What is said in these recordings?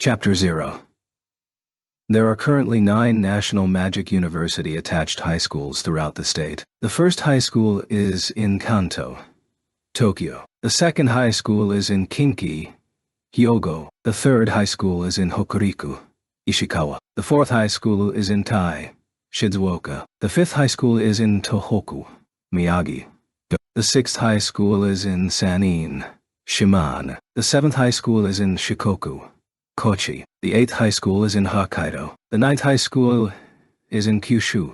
Chapter 0. There are currently 9 National Magic University-attached high schools throughout the state. The first high school is in Kanto, Tokyo. The second high school is in Kinki, Hyogo. The third high school is in Hokuriku, Ishikawa. The fourth high school is in Tai, Shizuoka. The fifth high school is in Tohoku, Miyagi. The sixth high school is in Sanin, Shimane. The seventh high school is in Shikoku, Kochi. The 8th high school is in Hokkaido. The 9th high school is in Kyushu,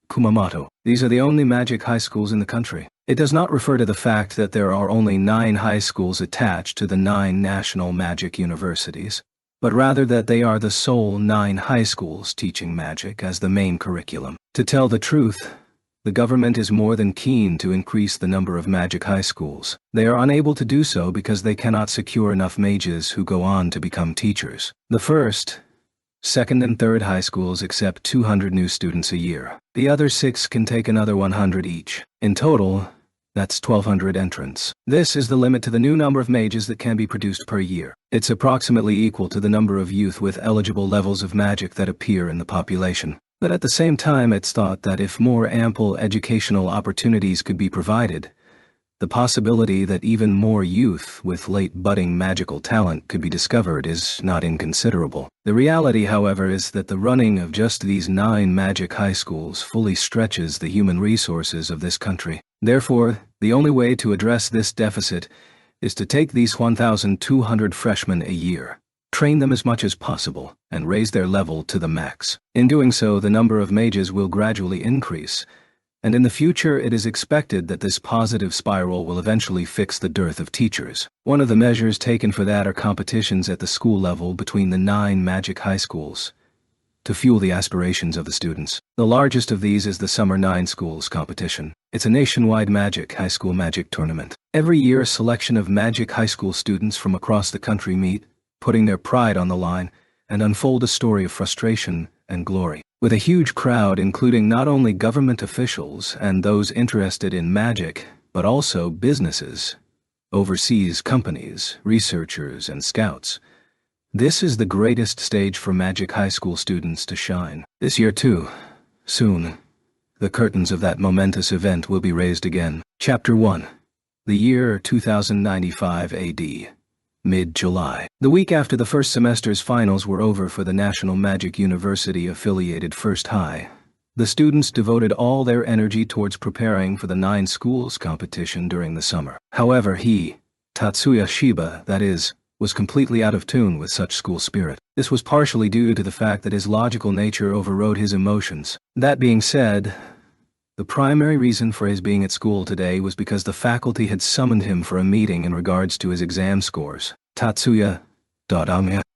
Kumamoto. These are the only magic high schools in the country. It does not refer to the fact that there are only 9 high schools attached to the 9 national magic universities, but rather that they are the sole 9 high schools teaching magic as the main curriculum. To tell the truth, the government is more than keen to increase the number of magic high schools. They are unable to do so because they cannot secure enough mages who go on to become teachers. The first, second and third high schools accept 200 new students a year. The other 6 can take another 100 each. In total, that's 1,200 entrants. This is the limit to the new number of mages that can be produced per year. It's approximately equal to the number of youth with eligible levels of magic that appear in the population. But at the same time, it's thought that if more ample educational opportunities could be provided, the possibility that even more youth with late budding magical talent could be discovered is not inconsiderable. The reality, however, is that the running of just these 9 magic high schools fully stretches the human resources of this country. Therefore, the only way to address this deficit is to take these 1,200 freshmen a year, train them as much as possible, and raise their level to the max. In doing so, the number of mages will gradually increase, and in the future it is expected that this positive spiral will eventually fix the dearth of teachers. One of the measures taken for that are competitions at the school level between the 9 magic high schools, to fuel the aspirations of the students. The largest of these is the Summer 9 Schools competition. It's a nationwide high school magic tournament. Every year a selection of magic high school students from across the country meet, putting their pride on the line, and unfold a story of frustration and glory. With a huge crowd including not only government officials and those interested in magic, but also businesses, overseas companies, researchers, and scouts. This is the greatest stage for magic high school students to shine. This year too, soon, the curtains of that momentous event will be raised again. Chapter 1. The year 2095 AD. Mid-July. The week after the first semester's finals were over for the National Magic University-affiliated First High, the students devoted all their energy towards preparing for the 9 schools competition during the summer. However, Tatsuya Shiba, that is, was completely out of tune with such school spirit. This was partially due to the fact that his logical nature overrode his emotions. That being said, the primary reason for his being at school today was because the faculty had summoned him for a meeting in regards to his exam scores. Tatsuya.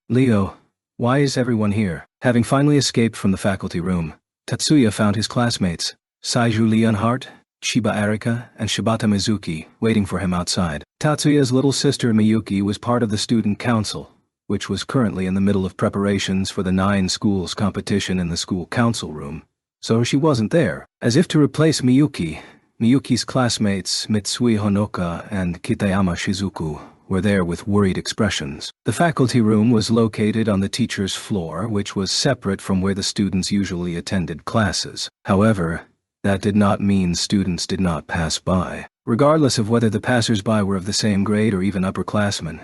Leo, why is everyone here? Having finally escaped from the faculty room, Tatsuya found his classmates, Saiju Leonhardt, Chiba Arika, and Shibata Mizuki, waiting for him outside. Tatsuya's little sister Miyuki was part of the student council, which was currently in the middle of preparations for the 9 schools competition in the school council room, so she wasn't there. As if to replace Miyuki's classmates Mitsui Honoka and Kitayama Shizuku were there with worried expressions. The faculty room was located on the teacher's floor, which was separate from where the students usually attended classes. However, that did not mean students did not pass by. Regardless of whether the passers-by were of the same grade or even upperclassmen,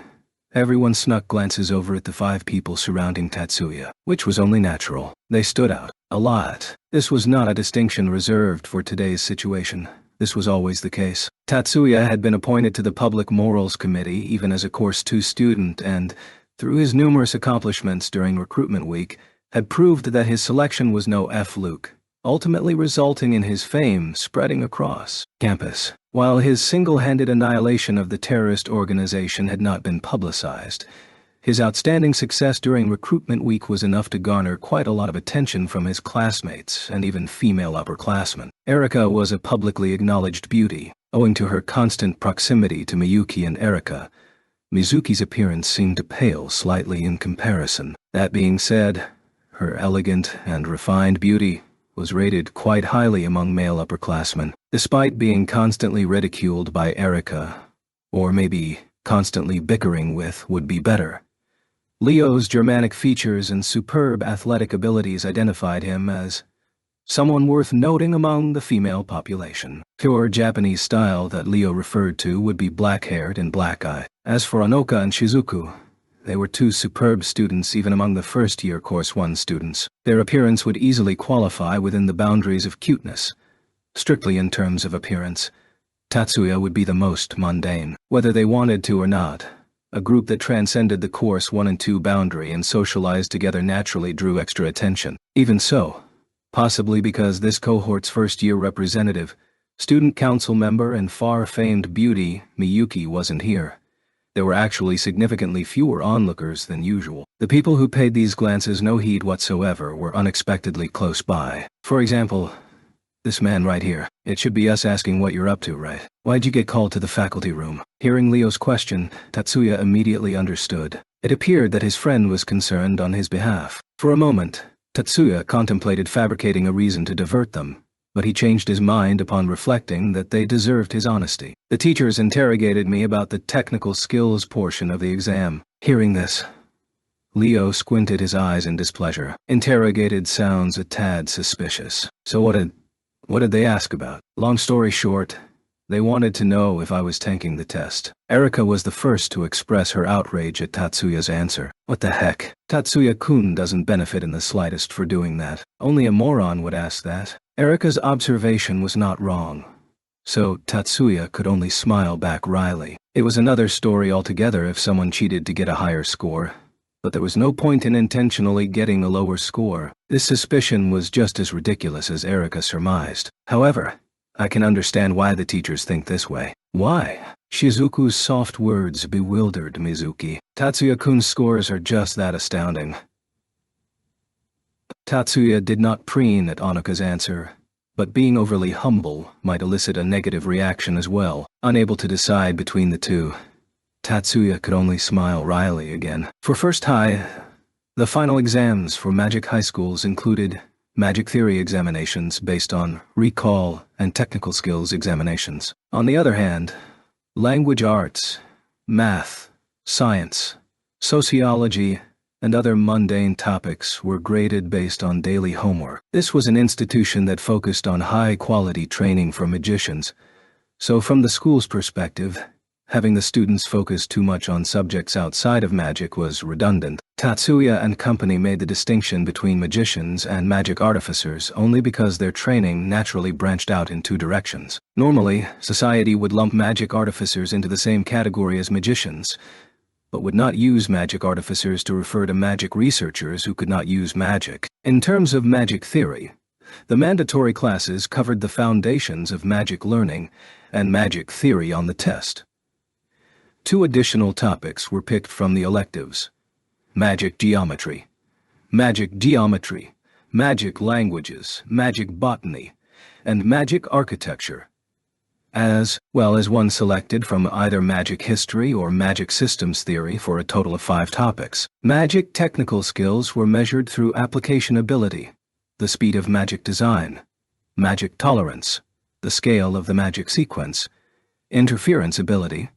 everyone snuck glances over at the 5 people surrounding Tatsuya, which was only natural. They stood out a lot. This was not a distinction reserved for today's situation. This was always the case. Tatsuya had been appointed to the Public Morals Committee even as a Course 2 student and, through his numerous accomplishments during recruitment week, had proved that his selection was no fluke, ultimately resulting in his fame spreading across campus. While his single-handed annihilation of the terrorist organization had not been publicized, his outstanding success during recruitment week was enough to garner quite a lot of attention from his classmates and even female upperclassmen. Erika was a publicly acknowledged beauty. Owing to her constant proximity to Miyuki and Erika, Mizuki's appearance seemed to pale slightly in comparison. That being said, her elegant and refined beauty was rated quite highly among male upperclassmen. Despite being constantly ridiculed by Erika, or maybe constantly bickering with would be better, Leo's Germanic features and superb athletic abilities identified him as someone worth noting among the female population. Pure Japanese style that Leo referred to would be black-haired and black-eyed. As for Onoka and Shizuku, they were two superb students even among the first-year Course 1 students. Their appearance would easily qualify within the boundaries of cuteness. Strictly in terms of appearance, Tatsuya would be the most mundane. Whether they wanted to or not, a group that transcended the Course 1 and 2 boundary and socialized together naturally drew extra attention. Even so, possibly because this cohort's first-year representative, student council member and far-famed beauty, Miyuki, wasn't here, there were actually significantly fewer onlookers than usual. The people who paid these glances no heed whatsoever were unexpectedly close by. For example, this man right here. It should be us asking what you're up to, right? Why'd you get called to the faculty room? Hearing Leo's question, Tatsuya immediately understood. It appeared that his friend was concerned on his behalf. For a moment, Tatsuya contemplated fabricating a reason to divert them, but he changed his mind upon reflecting that they deserved his honesty. The teachers interrogated me about the technical skills portion of the exam. Hearing this, Leo squinted his eyes in displeasure. Interrogated sounds a tad suspicious. So what did they ask about? Long story short, they wanted to know if I was tanking the test. Erika was the first to express her outrage at Tatsuya's answer. What the heck? Tatsuya-kun doesn't benefit in the slightest for doing that. Only a moron would ask that. Erika's observation was not wrong, so Tatsuya could only smile back wryly. It was another story altogether if someone cheated to get a higher score, but there was no point in intentionally getting a lower score. This suspicion was just as ridiculous as Erika surmised. However, I can understand why the teachers think this way. Why? Shizuku's soft words bewildered Mizuki. Tatsuya-kun's scores are just that astounding. Tatsuya did not preen at Onoka's answer, but being overly humble might elicit a negative reaction as well. Unable to decide between the two, Tatsuya could only smile wryly again. For First High, the final exams for Magic High Schools included Magic Theory examinations based on recall and technical skills examinations. On the other hand, language arts, math, science, sociology, and other mundane topics were graded based on daily homework. This was an institution that focused on high-quality training for magicians, so from the school's perspective, having the students focus too much on subjects outside of magic was redundant. Tatsuya and company made the distinction between magicians and magic artificers only because their training naturally branched out in two directions. Normally, society would lump magic artificers into the same category as magicians, but would not use magic artificers to refer to magic researchers who could not use magic. In terms of magic theory, the mandatory classes covered the foundations of magic learning and magic theory on the test. Two additional topics were picked from the electives: magic geometry, magic languages, magic botany, and magic architecture, as well as one selected from either magic history or magic systems theory for a total of 5 topics. Magic technical skills were measured through application ability, the speed of magic design, magic tolerance, the scale of the magic sequence, interference ability,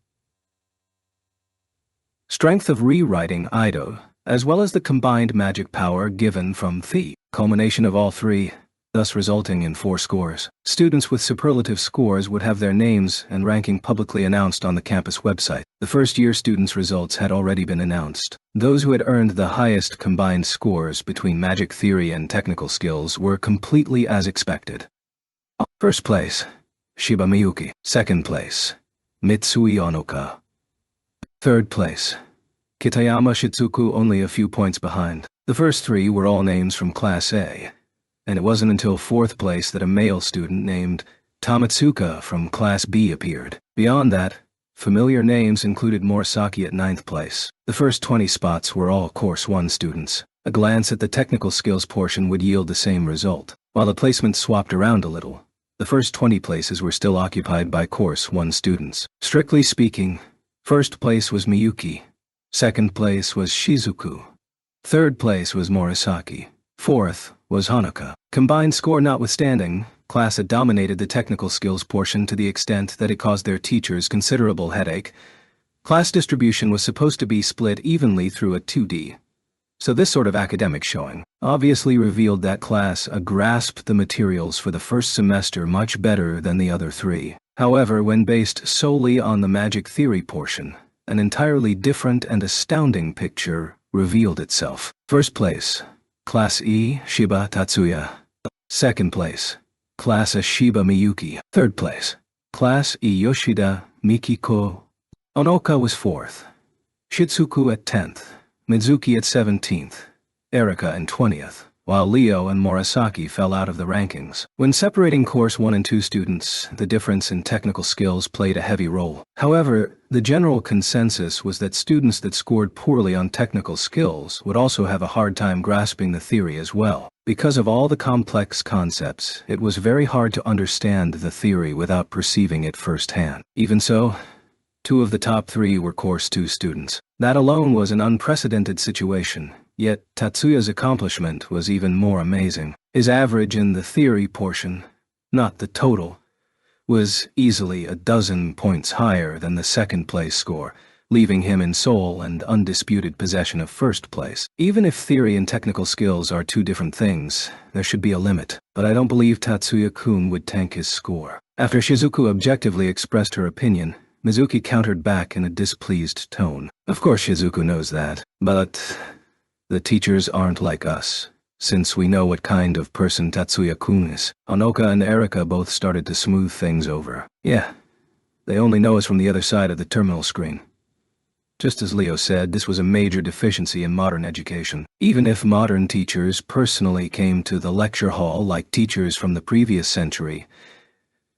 strength of rewriting Ido, as well as the combined magic power given from the culmination of all 3, thus resulting in 4 scores. Students with superlative scores would have their names and ranking publicly announced on the campus website. The first-year students' results had already been announced. Those who had earned the highest combined scores between magic theory and technical skills were completely as expected. First place, Shiba Miyuki. Second place, Mitsui Onoka. Third place, Kitayama Shitsuku, only a few points behind. The first 3 were all names from Class A, and it wasn't until 4th place that a male student named Tamatsuka from Class B appeared. Beyond that, familiar names included Morisaki at 9th place. The first 20 spots were all Course 1 students. A glance at the technical skills portion would yield the same result. While the placements swapped around a little, the first 20 places were still occupied by Course 1 students. Strictly speaking, first place was Miyuki, second place was Shizuku, third place was Morisaki, fourth was Hanuka. Combined score notwithstanding, class had dominated the technical skills portion to the extent that it caused their teachers considerable headache, Class distribution was supposed to be split evenly through a 2D. So this sort of academic showing obviously revealed that class grasped the materials for the first semester much better than the other three. However, when based solely on the magic theory portion, an entirely different and astounding picture revealed itself. First place, Class E, Shiba Tatsuya. Second place, Class A, Shiba Miyuki. Third place, Class E, Yoshida Mikiko. Onoka was 4th, Shizuku at 10th, Mizuki at 17th, Erika in 20th, while Leo and Murasaki fell out of the rankings. When separating Course 1 and 2 students, the difference in technical skills played a heavy role. However, the general consensus was that students that scored poorly on technical skills would also have a hard time grasping the theory as well. Because of all the complex concepts, it was very hard to understand the theory without perceiving it firsthand. Even so, 2 of the top 3 were Course 2 students. That alone was an unprecedented situation, yet Tatsuya's accomplishment was even more amazing. His average in the theory portion, not the total, was easily a dozen points higher than the second place score, leaving him in sole and undisputed possession of first place. Even if theory and technical skills are 2 different things, there should be a limit, but I don't believe Tatsuya-kun would tank his score. After Shizuku objectively expressed her opinion, Mizuki countered back in a displeased tone. Of course Shizuku knows that, but the teachers aren't like us, since we know what kind of person Tatsuya-kun is. Onoka and Erika both started to smooth things over. Yeah, they only know us from the other side of the terminal screen. Just as Leo said, this was a major deficiency in modern education. Even if modern teachers personally came to the lecture hall like teachers from the previous century,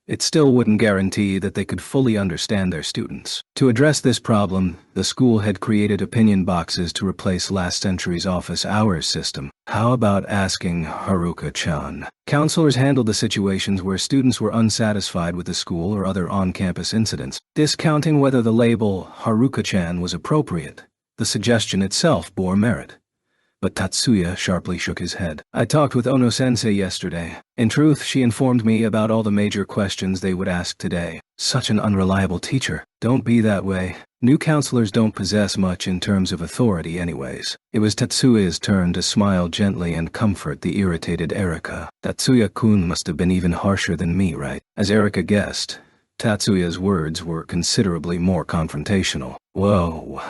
it still wouldn't guarantee that they could fully understand their students. To address this problem, the school had created opinion boxes to replace last century's office hours system. How about asking Haruka-chan? Counselors handled the situations where students were unsatisfied with the school or other on-campus incidents, discounting whether the label Haruka-chan was appropriate. The suggestion itself bore merit. But Tatsuya sharply shook his head. I talked with Ono-sensei yesterday. In truth, she informed me about all the major questions they would ask today. Such an unreliable teacher. Don't be that way. New counselors don't possess much in terms of authority anyways. It was Tatsuya's turn to smile gently and comfort the irritated Erika. Tatsuya-kun must have been even harsher than me, right? As Erika guessed, Tatsuya's words were considerably more confrontational. Whoa.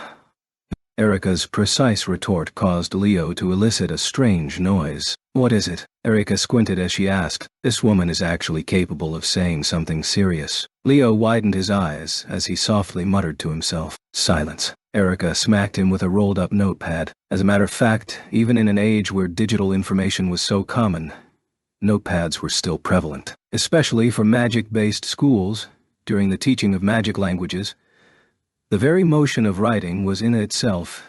Erika's precise retort caused Leo to elicit a strange noise. What is it? Erika squinted as she asked. This woman is actually capable of saying something serious. Leo widened his eyes as he softly muttered to himself. Silence. Erika smacked him with a rolled-up notepad. As a matter of fact, even in an age where digital information was so common, notepads were still prevalent. Especially for magic-based schools, during the teaching of magic languages, the very motion of writing was in itself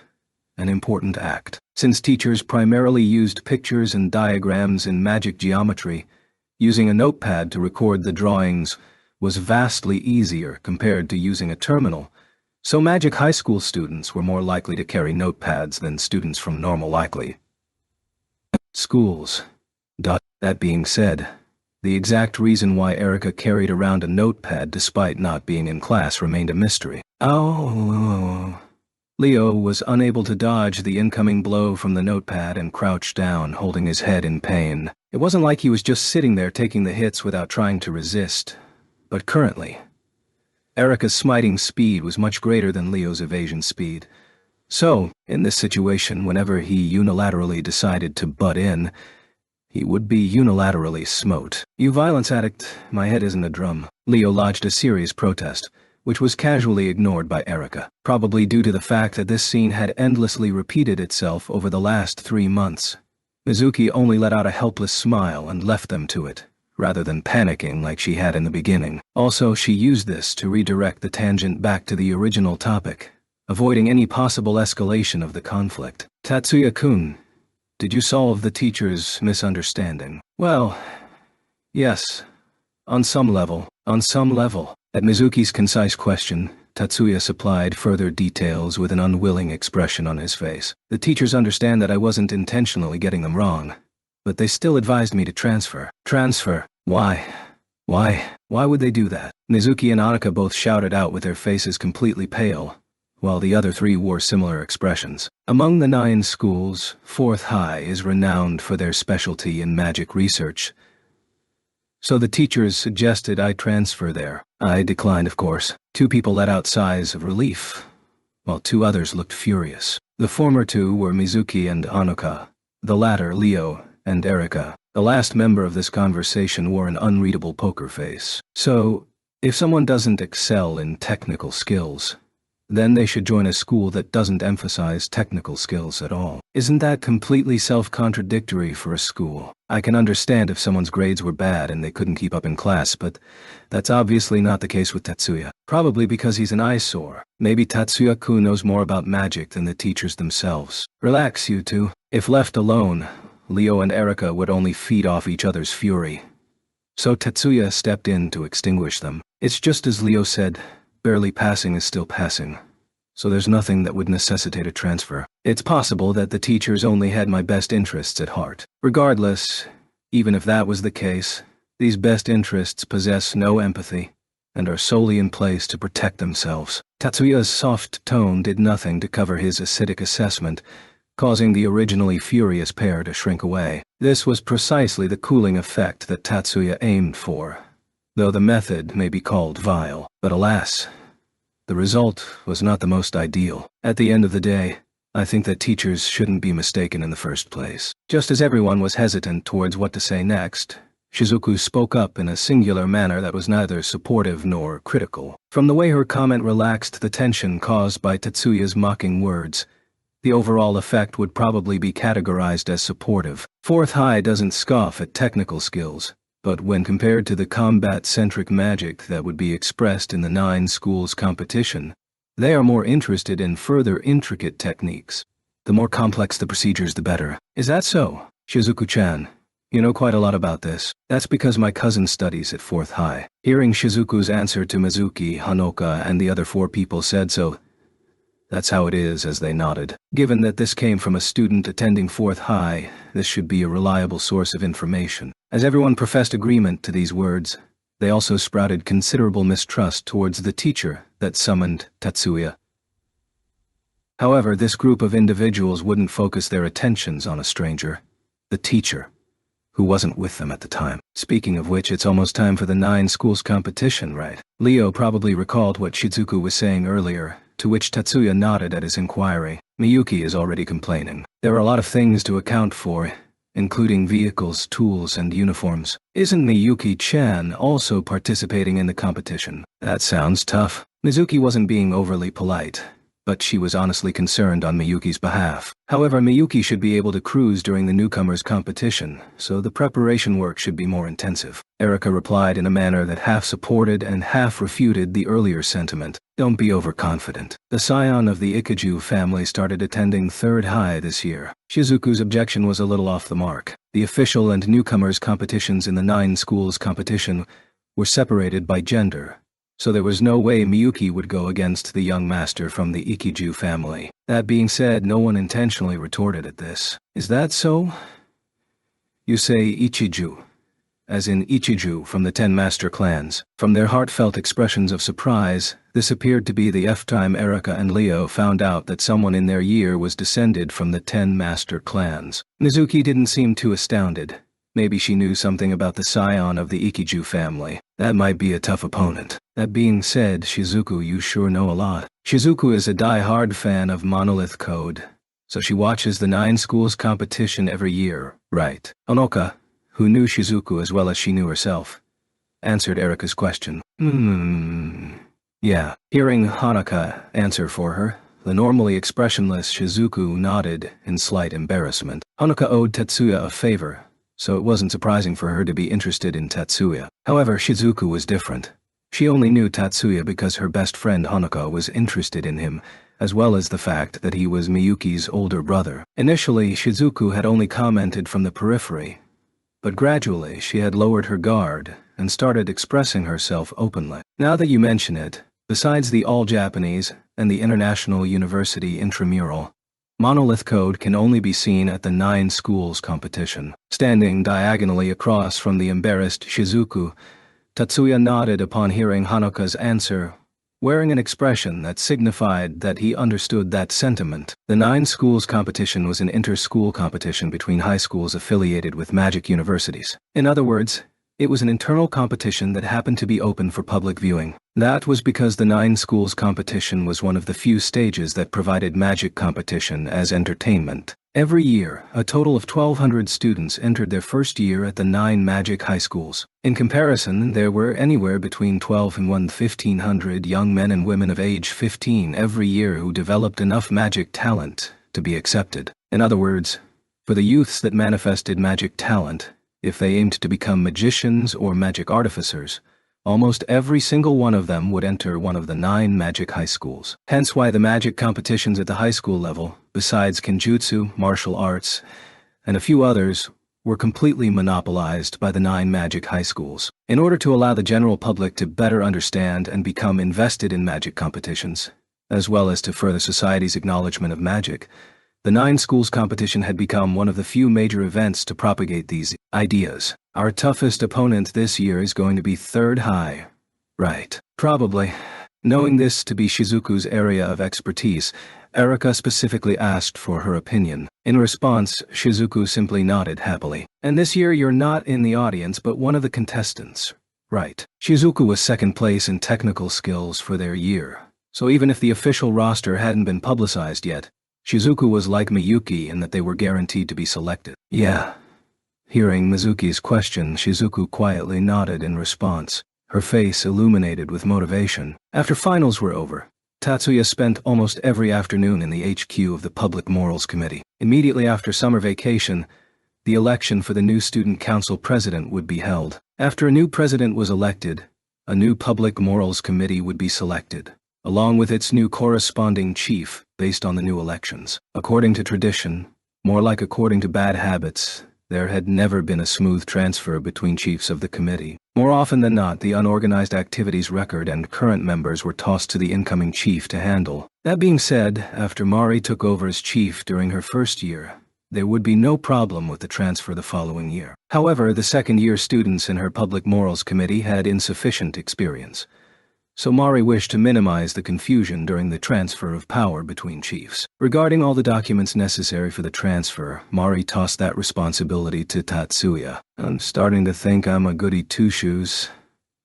an important act. Since teachers primarily used pictures and diagrams in magic geometry, using a notepad to record the drawings was vastly easier compared to using a terminal, so magic high school students were more likely to carry notepads than students from normal likely schools. That being said, the exact reason why Erika carried around a notepad despite not being in class remained a mystery. Ow. Leo was unable to dodge the incoming blow from the notepad and crouched down, holding his head in pain. It wasn't like he was just sitting there taking the hits without trying to resist. But currently, Erika's smiting speed was much greater than Leo's evasion speed. So, in this situation, whenever he unilaterally decided to butt in, he would be unilaterally smote. You violence addict, my head isn't a drum. Leo lodged a serious protest, which was casually ignored by Erika, probably due to the fact that this scene had endlessly repeated itself over the last 3 months. Mizuki only let out a helpless smile and left them to it, rather than panicking like she had in the beginning. Also, she used this to redirect the tangent back to the original topic, avoiding any possible escalation of the conflict. Tatsuya-kun, did you solve the teacher's misunderstanding? Well, yes. On some level. At Mizuki's concise question, Tatsuya supplied further details with an unwilling expression on his face. The teachers understand that I wasn't intentionally getting them wrong, but they still advised me to transfer. Transfer? Why? Why would they do that? Mizuki and Anaka both shouted out with their faces completely pale. while the other 3 wore similar expressions. Among the 9 schools, 4th High is renowned for their specialty in magic research, so the teachers suggested I transfer there. I declined, of course. 2 people let out sighs of relief, while 2 others looked furious. The former 2 were Mizuki and Haruka, the latter Leo and Erika. The last member of this conversation wore an unreadable poker face. So, if someone doesn't excel in technical skills, then they should join a school that doesn't emphasize technical skills at all. Isn't that completely self-contradictory for a school? I can understand if someone's grades were bad and they couldn't keep up in class, but that's obviously not the case with Tatsuya. Probably because he's an eyesore. Maybe Tatsuya-kun knows more about magic than the teachers themselves. Relax, you 2. If left alone, Leo and Erika would only feed off each other's fury. So Tatsuya stepped in to extinguish them. It's just as Leo said, barely passing is still passing. So there's nothing that would necessitate a transfer. It's possible that the teachers only had my best interests at heart. Regardless, even if that was the case, these best interests possess no empathy and are solely in place to protect themselves. Tatsuya's soft tone did nothing to cover his acidic assessment, causing the originally furious pair to shrink away. This was precisely the cooling effect that Tatsuya aimed for, though the method may be called vile. But alas, the result was not the most ideal. At the end of the day, I think that teachers shouldn't be mistaken in the first place. Just as everyone was hesitant towards what to say next, Shizuku spoke up in a singular manner that was neither supportive nor critical. From the way her comment relaxed the tension caused by Tatsuya's mocking words, the overall effect would probably be categorized as supportive. 4th High doesn't scoff at technical skills, but when compared to the combat-centric magic that would be expressed in the 9 schools competition, they are more interested in further intricate techniques. The more complex the procedures, the better. Is that so? Shizuku-chan, you know quite a lot about this. That's because my cousin studies at 4th High. Hearing Shizuku's answer to Mizuki, Haruka, and the other 4 people said so, that's how it is, as they nodded. Given that this came from a student attending 4th High, this should be a reliable source of information. As everyone professed agreement to these words, they also sprouted considerable mistrust towards the teacher that summoned Tatsuya. However, this group of individuals wouldn't focus their attentions on a stranger, the teacher, who wasn't with them at the time. Speaking of which, it's almost time for the 9 schools competition, right? Leo probably recalled what Shizuku was saying earlier, to which Tatsuya nodded at his inquiry. Miyuki is already complaining. There are a lot of things to account for, including vehicles, tools, and uniforms. Isn't Miyuki-chan also participating in the competition? That sounds tough. Mizuki wasn't being overly polite, but she was honestly concerned on Miyuki's behalf. However, Miyuki should be able to cruise during the newcomers' competition, so the preparation work should be more intensive. Erika replied in a manner that half supported and half refuted the earlier sentiment. Don't be overconfident. The scion of the Ikiju family started attending 3rd High this year. Shizuku's objection was a little off the mark. The official and newcomers' competitions in the 9 schools competition were separated by gender, so there was no way Miyuki would go against the young master from the Ikiju family. That being said, no one intentionally retorted at this. Is that so? You say Ichiju, as in Ichiju from the 10 master clans. From their heartfelt expressions of surprise, this appeared to be the F-time Erika and Leo found out that someone in their year was descended from the 10 master clans. Mizuki didn't seem too astounded. Maybe she knew something about the scion of the Ikiju family. That might be a tough opponent. That being said, Shizuku, you sure know a lot. Shizuku is a die-hard fan of Monolith Code, so she watches the 9 schools competition every year, right? Onoka, who knew Shizuku as well as she knew herself, answered Erika's question. Yeah. Hearing Haruka answer for her, the normally expressionless Shizuku nodded in slight embarrassment. Haruka owed Tatsuya a favor, so it wasn't surprising for her to be interested in Tatsuya. However, Shizuku was different. She only knew Tatsuya because her best friend Haruka was interested in him, as well as the fact that he was Miyuki's older brother. Initially, Shizuku had only commented from the periphery, but gradually she had lowered her guard and started expressing herself openly. Now that you mention it, besides the all-Japanese and the International University intramural, Monolith Code can only be seen at the 9 schools competition. Standing diagonally across from the embarrassed Shizuku, Tatsuya nodded upon hearing Hanuka's answer, wearing an expression that signified that he understood that sentiment. The 9 schools competition was an inter-school competition between high schools affiliated with magic universities. In other words, it was an internal competition that happened to be open for public viewing. That was because the 9 schools competition was one of the few stages that provided magic competition as entertainment. Every year, a total of 1,200 students entered their first year at the 9 magic high schools. In comparison, there were anywhere between 12 and 1,500 young men and women of age 15 every year who developed enough magic talent to be accepted. In other words, for the youths that manifested magic talent, if they aimed to become magicians or magic artificers, almost every single one of them would enter one of the 9 magic high schools. Hence why the magic competitions at the high school level, besides kenjutsu, martial arts, and a few others, were completely monopolized by the 9 magic high schools. In order to allow the general public to better understand and become invested in magic competitions, as well as to further society's acknowledgement of magic, the 9 schools competition had become one of the few major events to propagate these ideas. Our toughest opponent this year is going to be 3rd High. Right. Probably. Knowing this to be Shizuku's area of expertise, Erika specifically asked for her opinion. In response, Shizuku simply nodded happily. And this year you're not in the audience but one of the contestants. Right. Shizuku was 2nd place in technical skills for their year. So even if the official roster hadn't been publicized yet, Shizuku was like Miyuki in that they were guaranteed to be selected. Yeah. Hearing Mizuki's question, Shizuku quietly nodded in response, her face illuminated with motivation. After finals were over, Tatsuya spent almost every afternoon in the HQ of the Public Morals Committee. Immediately after summer vacation, the election for the new student council president would be held. After a new president was elected, a new Public Morals Committee would be selected, along with its new corresponding chief based on the new elections. According to tradition, more like according to bad habits, there had never been a smooth transfer between chiefs of the committee. More often than not, the unorganized activities record and current members were tossed to the incoming chief to handle. That being said, after Mari took over as chief during her first year, there would be no problem with the transfer the following year. However, the second-year students in her Public Morals Committee had insufficient experience, so Mari wished to minimize the confusion during the transfer of power between chiefs. Regarding all the documents necessary for the transfer, Mari tossed that responsibility to Tatsuya. I'm starting to think I'm a goody two-shoes.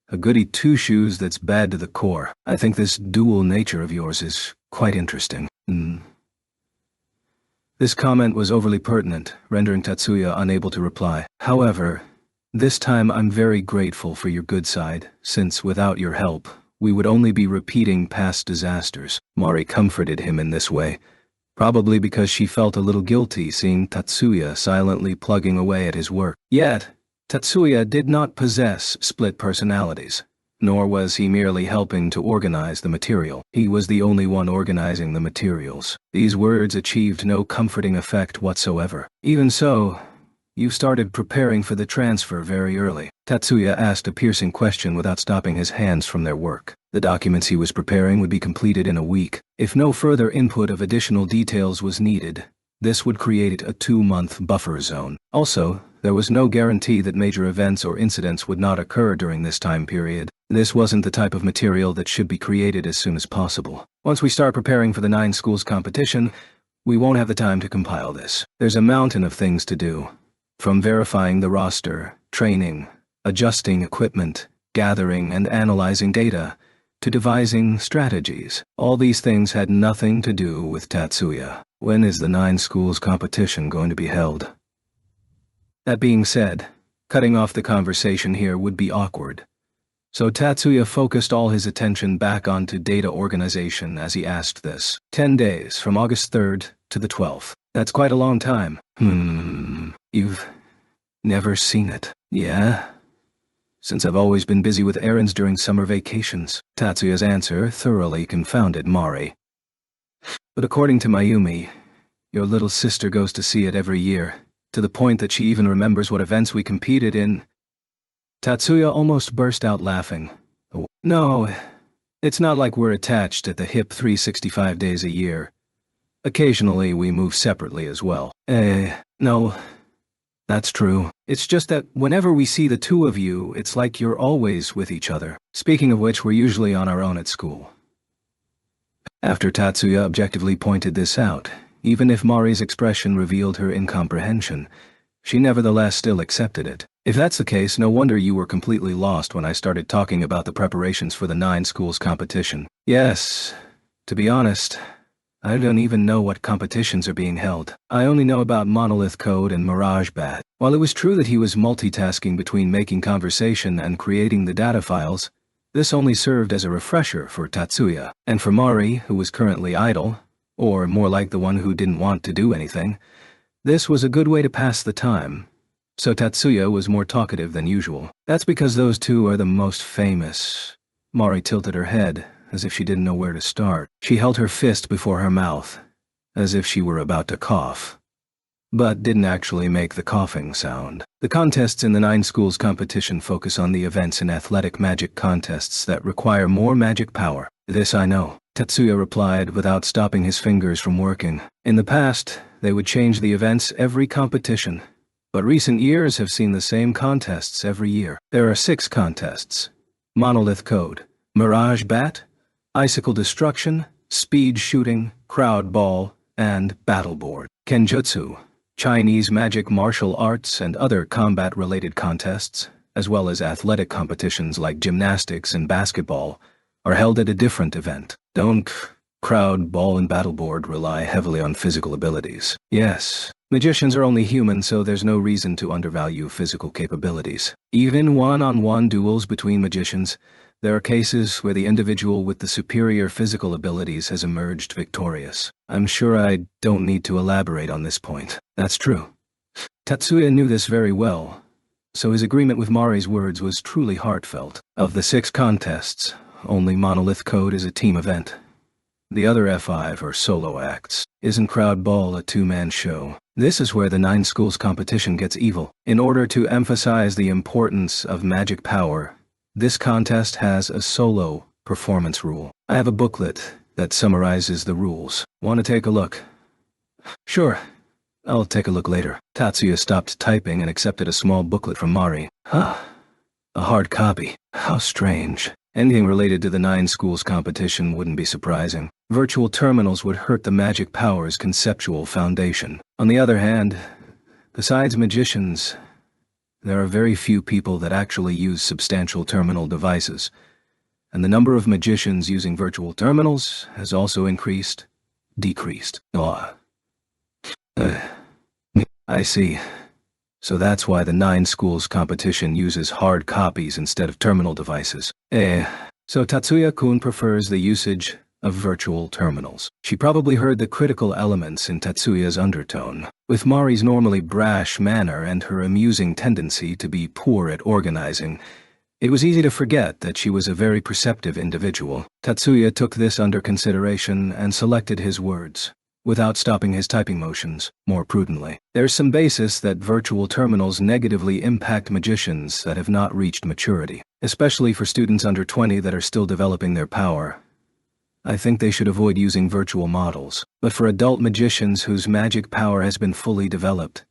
A goody two-shoes that's bad to the core. I think this dual nature of yours is quite interesting. This comment was overly pertinent, rendering Tatsuya unable to reply. However, this time I'm very grateful for your good side, since without your help, we would only be repeating past disasters. Mari comforted him in this way, probably because she felt a little guilty seeing Tatsuya silently plugging away at his work. Yet, Tatsuya did not possess split personalities, nor was he merely helping to organize the material. He was the only one organizing the materials. These words achieved no comforting effect whatsoever. Even so, you started preparing for the transfer very early. Tatsuya asked a piercing question without stopping his hands from their work. The documents he was preparing would be completed in a week. If no further input of additional details was needed, this would create a 2-month buffer zone. Also, there was no guarantee that major events or incidents would not occur during this time period. This wasn't the type of material that should be created as soon as possible. Once we start preparing for the 9 schools competition, we won't have the time to compile this. There's a mountain of things to do. From verifying the roster, training, adjusting equipment, gathering and analyzing data, to devising strategies. All these things had nothing to do with Tatsuya. When is the 9 schools competition going to be held? That being said, cutting off the conversation here would be awkward. So Tatsuya focused all his attention back onto data organization as he asked this. 10 days, from August 3rd to the 12th. That's quite a long time. You've never seen it. Yeah? Since I've always been busy with errands during summer vacations. Tatsuya's answer thoroughly confounded Mari. But according to Mayumi, your little sister goes to see it every year, to the point that she even remembers what events we competed in. Tatsuya almost burst out laughing. No, it's not like we're attached at the hip 365 days a year. Occasionally we move separately as well. No. That's true. It's just that whenever we see the two of you, it's like you're always with each other. Speaking of which, we're usually on our own at school. After Tatsuya objectively pointed this out, even if Mari's expression revealed her incomprehension, she nevertheless still accepted it. If that's the case, no wonder you were completely lost when I started talking about the preparations for the 9 schools competition. Yes, to be honest, I don't even know what competitions are being held. I only know about Monolith Code and Mirage Bat. While it was true that he was multitasking between making conversation and creating the data files, this only served as a refresher for Tatsuya. And for Mari, who was currently idle, or more like the one who didn't want to do anything, this was a good way to pass the time. So Tatsuya was more talkative than usual. That's because those two are the most famous. Mari tilted her head, as if she didn't know where to start. She held her fist before her mouth, as if she were about to cough, but didn't actually make the coughing sound. The contests in the 9 schools competition focus on the events in athletic magic contests that require more magic power. This I know, Tatsuya replied without stopping his fingers from working. In the past, they would change the events every competition, but recent years have seen the same contests every year. There are 6 contests: Monolith Code, Mirage Bat, Icicle Destruction, Speed Shooting, Crowd Ball, and Battleboard. Kenjutsu, Chinese magic martial arts and other combat-related contests, as well as athletic competitions like gymnastics and basketball, are held at a different event. Crowd Ball and Battleboard rely heavily on physical abilities. Yes, magicians are only human, so there's no reason to undervalue physical capabilities. Even one-on-one duels between magicians, there are cases where the individual with the superior physical abilities has emerged victorious. I'm sure I don't need to elaborate on this point. That's true. Tatsuya knew this very well, so his agreement with Mari's words was truly heartfelt. Of the 6 contests, only Monolith Code is a team event. The other 5 are solo acts. Isn't Crowd Ball a 2-man show? This is where the 9 schools competition gets evil. In order to emphasize the importance of magic power, this contest has a solo performance rule. I have a booklet that summarizes the rules. Want to take a look? Sure. I'll take a look later. Tatsuya stopped typing and accepted a small booklet from Mari. Huh. A hard copy. How strange. Anything related to the 9 schools competition wouldn't be surprising. Virtual terminals would hurt the magic power's conceptual foundation. On the other hand, besides magicians, there are very few people that actually use substantial terminal devices, and the number of magicians using virtual terminals has also decreased. I see. So that's why the 9 schools competition uses hard copies instead of terminal devices. So Tatsuya-kun prefers the usage of virtual terminals. She probably heard the critical elements in Tatsuya's undertone. With Mari's normally brash manner and her amusing tendency to be poor at organizing, it was easy to forget that she was a very perceptive individual. Tatsuya took this under consideration and selected his words, without stopping his typing motions, more prudently. There's some basis that virtual terminals negatively impact magicians that have not reached maturity, especially for students under 20 that are still developing their power. I think they should avoid using virtual models. But for adult magicians whose magic power has been fully developed,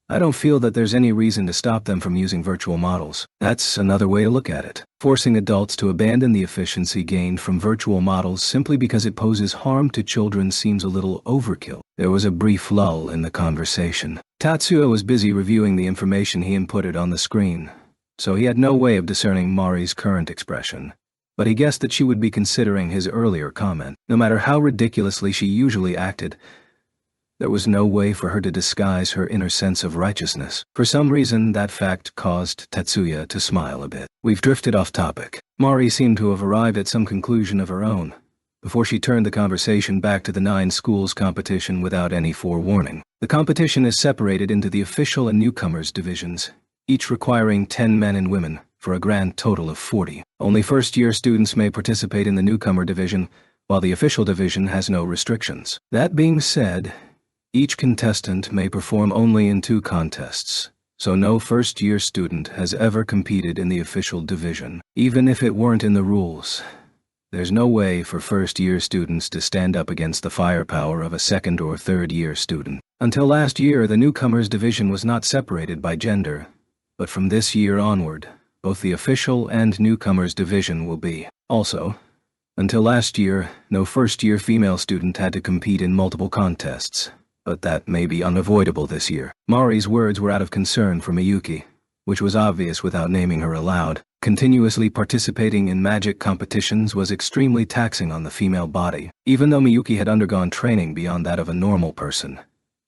I don't feel that there's any reason to stop them from using virtual models. That's another way to look at it. Forcing adults to abandon the efficiency gained from virtual models simply because it poses harm to children seems a little overkill. There was a brief lull in the conversation. Tatsuya was busy reviewing the information he inputted on the screen, so he had no way of discerning Mari's current expression. But he guessed that she would be considering his earlier comment. No matter how ridiculously she usually acted, there was no way for her to disguise her inner sense of righteousness. For some reason, that fact caused Tatsuya to smile a bit. We've drifted off topic. Mari seemed to have arrived at some conclusion of her own, before she turned the conversation back to the 9 schools competition without any forewarning. The competition is separated into the official and newcomers divisions, each requiring 10 men and women, for a grand total of 40. Only first-year students may participate in the newcomer division, while the official division has no restrictions. That being said, each contestant may perform only in 2 contests, so no first-year student has ever competed in the official division. Even if it weren't in the rules, there's no way for first-year students to stand up against the firepower of a second- or third-year student. Until last year, the newcomers division was not separated by gender, but from this year onward, both the official and newcomers division will be. Also, Until last year, no first-year female student had to compete in multiple contests, but that may be unavoidable this year. Mari's words were out of concern for Miyuki, which was obvious without naming her aloud. Continuously participating in magic competitions was extremely taxing on the female body. Even though Miyuki had undergone training beyond that of a normal person,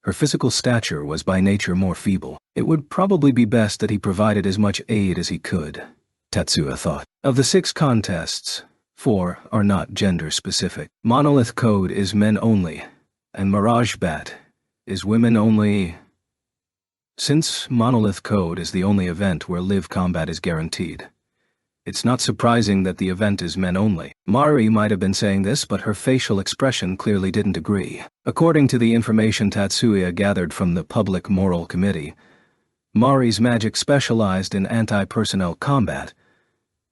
her physical stature was by nature more feeble. It would probably be best that he provided as much aid as he could, Tatsuya thought. Of the 6 contests, 4 are not gender-specific. Monolith Code is men only, and Mirage Bat is women only. Since Monolith Code is the only event where live combat is guaranteed, it's not surprising that the event is men only. Mari might have been saying this, but her facial expression clearly didn't agree. According to the information Tatsuya gathered from the Public Moral Committee, Mari's magic specialized in anti-personnel combat,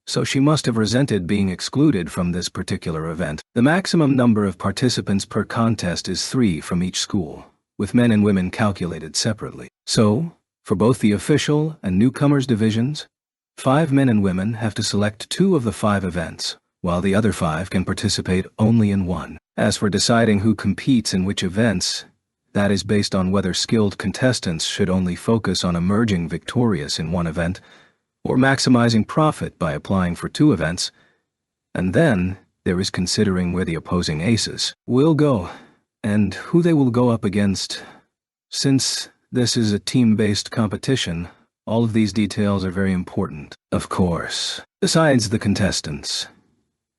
so she must have resented being excluded from this particular event. The maximum number of participants per contest is 3 from each school, with men and women calculated separately. So, for both the official and newcomers divisions, 5 men and women have to select 2 of the 5 events, while the other 5 can participate only in 1. As for deciding who competes in which events, that is based on whether skilled contestants should only focus on emerging victorious in one event, or maximizing profit by applying for 2 events, and then there is considering where the opposing aces will go, and who they will go up against. Since this is a team-based competition, all of these details are very important, of course. Besides the contestants,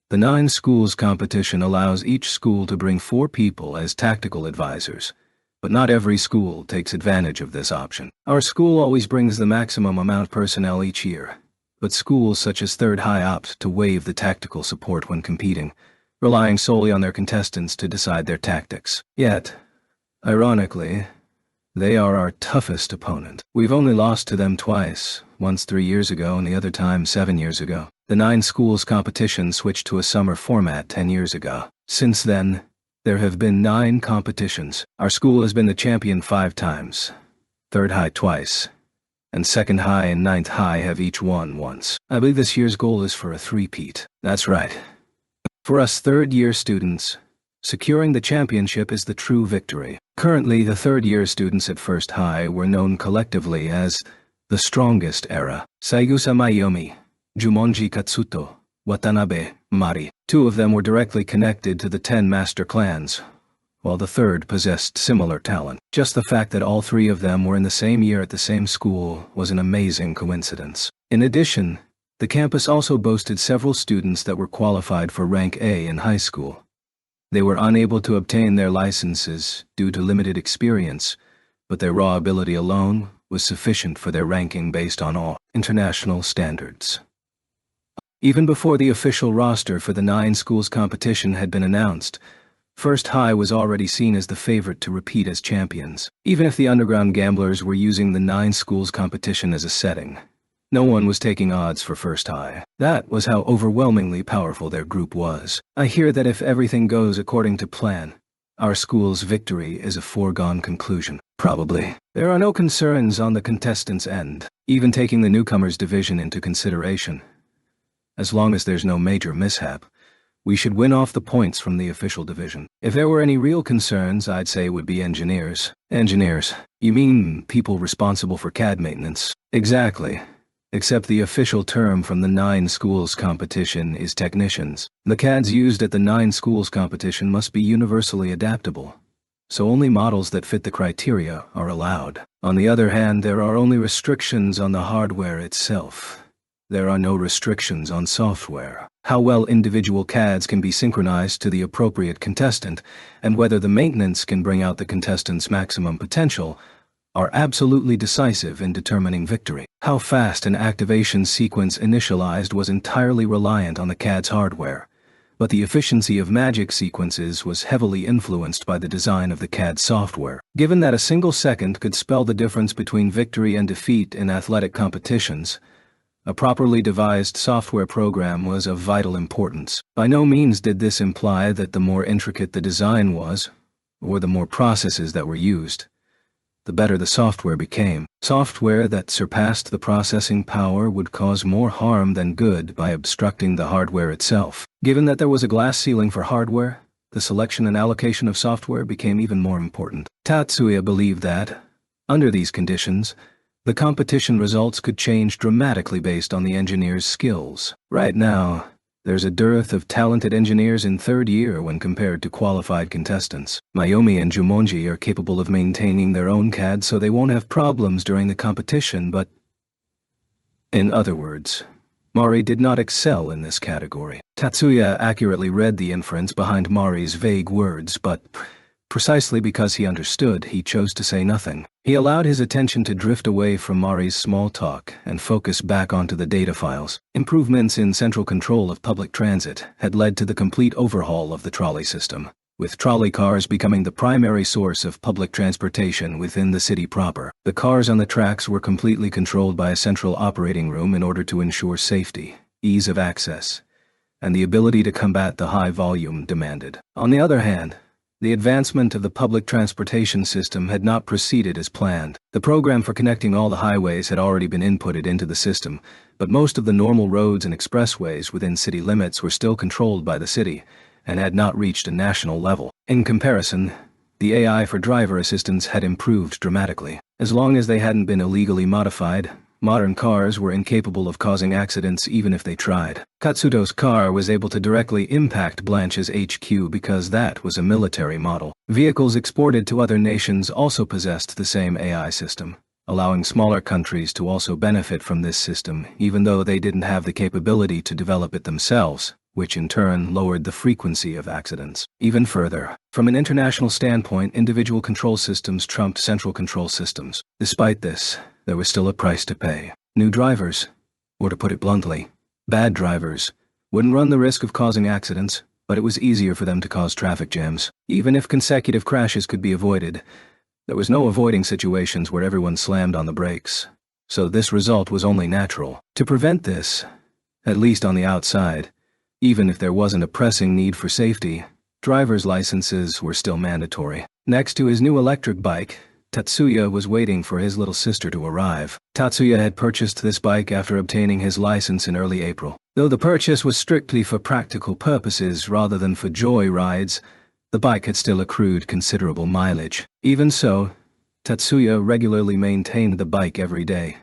the 9 schools competition allows each school to bring 4 people as tactical advisors, but not every school takes advantage of this option. Our school always brings the maximum amount of personnel each year, but schools such as Third High opt to waive the tactical support when competing, relying solely on their contestants to decide their tactics. Yet, ironically, they are our toughest opponent. We've only lost to them twice, once 3 years ago and the other time 7 years ago. The 9 schools competition switched to a summer format 10 years ago. Since then, there have been 9 competitions. Our school has been the champion 5 times, Third High twice, and Second High and Ninth High have each won once. I believe this year's goal is for a 3-peat. That's right. For us third-year students, securing the championship is the true victory. Currently, the third-year students at First High were known collectively as the strongest era. Saigusa Mayumi, Jumonji Katsuto, Watanabe, Mari. 2 of them were directly connected to the 10 master clans, while the third possessed similar talent. Just the fact that all 3 of them were in the same year at the same school was an amazing coincidence. In addition, the campus also boasted several students that were qualified for rank A in high school. They were unable to obtain their licenses due to limited experience, but their raw ability alone was sufficient for their ranking based on all international standards. Even before the official roster for the 9 schools competition had been announced, First High was already seen as the favorite to repeat as champions. Even if the underground gamblers were using the 9 schools competition as a setting, no one was taking odds for First High. That was how overwhelmingly powerful their group was. I hear that if everything goes according to plan, our school's victory is a foregone conclusion. Probably. There are no concerns on the contestants' end, even taking the newcomers division into consideration. As long as there's no major mishap, we should win off the points from the official division. If there were any real concerns, I'd say it would be engineers. Engineers? You mean people responsible for CAD maintenance? Exactly. Except the official term from the 9 schools competition is technicians. The CADs used at the 9 schools competition must be universally adaptable, so only models that fit the criteria are allowed. On the other hand, there are only restrictions on the hardware itself. There are no restrictions on software. How well individual CADs can be synchronized to the appropriate contestant, and whether the maintenance can bring out the contestant's maximum potential, are absolutely decisive in determining victory. How fast an activation sequence initialized was entirely reliant on the CAD's hardware, but the efficiency of magic sequences was heavily influenced by the design of the CAD software. Given that a single second could spell the difference between victory and defeat in athletic competitions, a properly devised software program was of vital importance. By no means did this imply that the more intricate the design was, or the more processes that were used, the better the software became. Software that surpassed the processing power would cause more harm than good by obstructing the hardware itself. Given that there was a glass ceiling for hardware, the selection and allocation of software became even more important. Tatsuya believed that, under these conditions, the competition results could change dramatically based on the engineer's skills. Right now, there's a dearth of talented engineers in third year when compared to qualified contestants. Mayumi and Jumonji are capable of maintaining their own CAD so they won't have problems during the competition, but in other words, Mari did not excel in this category. Tatsuya accurately read the inference behind Mari's vague words, but precisely because he understood, he chose to say nothing. He allowed his attention to drift away from Mari's small talk and focus back onto the data files. Improvements in central control of public transit had led to the complete overhaul of the trolley system, with trolley cars becoming the primary source of public transportation within the city proper. The cars on the tracks were completely controlled by a central operating room in order to ensure safety, ease of access, and the ability to combat the high volume demanded. On the other hand, the advancement of the public transportation system had not proceeded as planned. The program for connecting all the highways had already been inputted into the system, but most of the normal roads and expressways within city limits were still controlled by the city and had not reached a national level. In comparison, the AI for driver assistance had improved dramatically. As long as they hadn't been illegally modified, modern cars were incapable of causing accidents even if they tried. Katsuto's car was able to directly impact Blanche's HQ because that was a military model. Vehicles exported to other nations also possessed the same AI system, allowing smaller countries to also benefit from this system even though they didn't have the capability to develop it themselves, which in turn lowered the frequency of accidents. Even further, from an international standpoint, individual control systems trumped central control systems. Despite this, there was still a price to pay. New drivers, or to put it bluntly, bad drivers, wouldn't run the risk of causing accidents, but it was easier for them to cause traffic jams. Even if consecutive crashes could be avoided, there was no avoiding situations where everyone slammed on the brakes. So this result was only natural. To prevent this, at least on the outside, even if there wasn't a pressing need for safety, driver's licenses were still mandatory. Next to his new electric bike, Tatsuya was waiting for his little sister to arrive. Tatsuya had purchased this bike after obtaining his license in early April. Though the purchase was strictly for practical purposes rather than for joy rides, the bike had still accrued considerable mileage. Even so, Tatsuya regularly maintained the bike every day.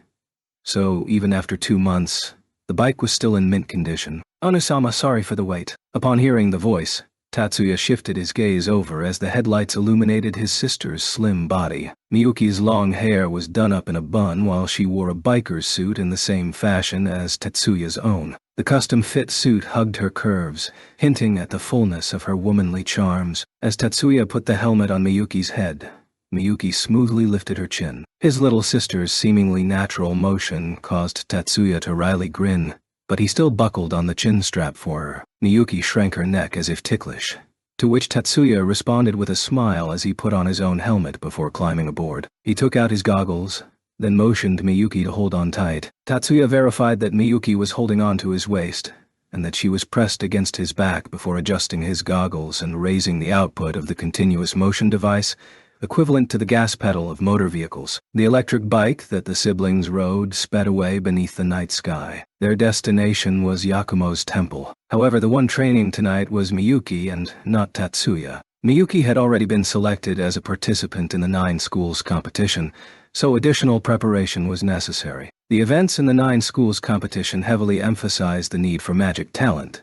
So, even after 2 months, the bike was still in mint condition. "Ono-sama, sorry for the wait." Upon hearing the voice, Tatsuya shifted his gaze over as the headlights illuminated his sister's slim body. Miyuki's long hair was done up in a bun while she wore a biker's suit in the same fashion as Tatsuya's own. The custom-fit suit hugged her curves, hinting at the fullness of her womanly charms. As Tatsuya put the helmet on Miyuki's head, Miyuki smoothly lifted her chin. His little sister's seemingly natural motion caused Tatsuya to wryly grin, but he still buckled on the chin strap for her. Miyuki shrank her neck as if ticklish, to which Tatsuya responded with a smile as he put on his own helmet before climbing aboard. He took out his goggles, then motioned Miyuki to hold on tight. Tatsuya verified that Miyuki was holding on to his waist, and that she was pressed against his back before adjusting his goggles and raising the output of the continuous motion device, equivalent to the gas pedal of motor vehicles. The electric bike that the siblings rode sped away beneath the night sky. Their destination was Yakumo's temple. However, the one training tonight was Miyuki and not Tatsuya. Miyuki had already been selected as a participant in the 9 schools competition, so additional preparation was necessary. The events in the 9 schools competition heavily emphasized the need for magic talent,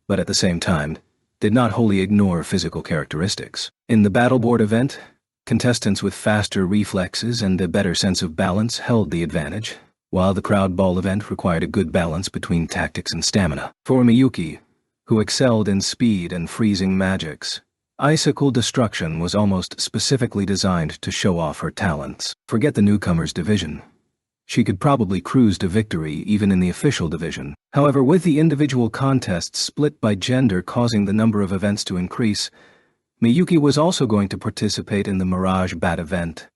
but at the same time, did not wholly ignore physical characteristics. In the battleboard event, contestants with faster reflexes and a better sense of balance held the advantage, while the crowd ball event required a good balance between tactics and stamina. For Miyuki, who excelled in speed and freezing magics, icicle destruction was almost specifically designed to show off her talents. Forget the newcomers division. She could probably cruise to victory even in the official division. However, with the individual contests split by gender causing the number of events to increase, Miyuki was also going to participate in the Mirage Bat event,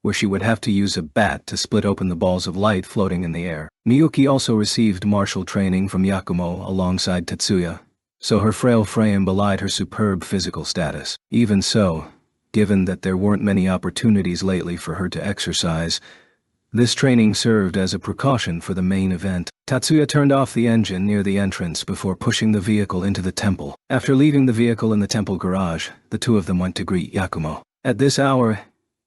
where she would have to use a bat to split open the balls of light floating in the air. Miyuki also received martial training from Yakumo alongside Tatsuya, so her frail frame belied her superb physical status. Even so, given that there weren't many opportunities lately for her to exercise. This training served as a precaution for the main event. Tatsuya turned off the engine near the entrance before pushing the vehicle into the temple. After leaving the vehicle in the temple garage, the two of them went to greet Yakumo. At this hour,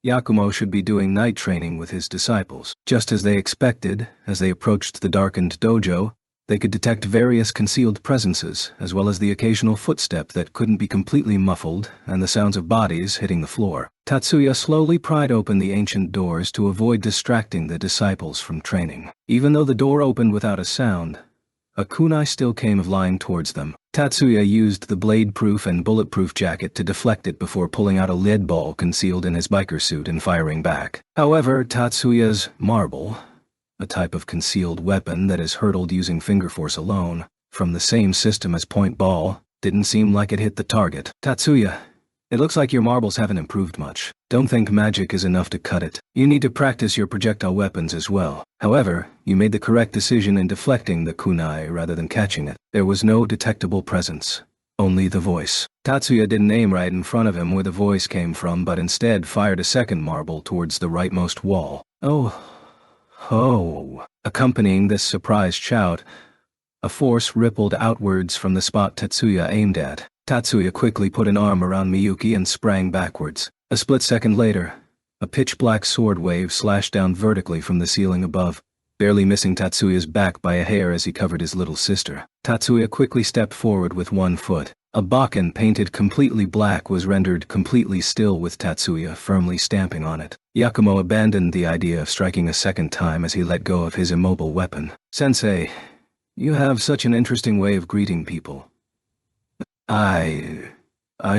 Yakumo should be doing night training with his disciples. Just as they expected, as they approached the darkened dojo, they could detect various concealed presences, as well as the occasional footstep that couldn't be completely muffled, and the sounds of bodies hitting the floor. Tatsuya slowly pried open the ancient doors to avoid distracting the disciples from training. Even though the door opened without a sound, a kunai still came flying towards them. Tatsuya used the blade-proof and bulletproof jacket to deflect it before pulling out a lead ball concealed in his biker suit and firing back. However, Tatsuya's marble, a type of concealed weapon that is hurtled using finger force alone, from the same system as point ball, didn't seem like it hit the target. Tatsuya, it looks like your marbles haven't improved much. Don't think magic is enough to cut it. You need to practice your projectile weapons as well. However, you made the correct decision in deflecting the kunai rather than catching it. There was no detectable presence, only the voice. Tatsuya didn't aim right in front of him where the voice came from, but instead fired a second marble towards the rightmost wall. Oh! Accompanying this surprised shout, a force rippled outwards from the spot Tatsuya aimed at. Tatsuya quickly put an arm around Miyuki and sprang backwards. A split second later, a pitch-black sword wave slashed down vertically from the ceiling above, barely missing Tatsuya's back by a hair as he covered his little sister. Tatsuya quickly stepped forward with one foot. A bakken painted completely black was rendered completely still with Tatsuya firmly stamping on it. Yakumo abandoned the idea of striking a second time as he let go of his immobile weapon. Sensei, you have such an interesting way of greeting people. I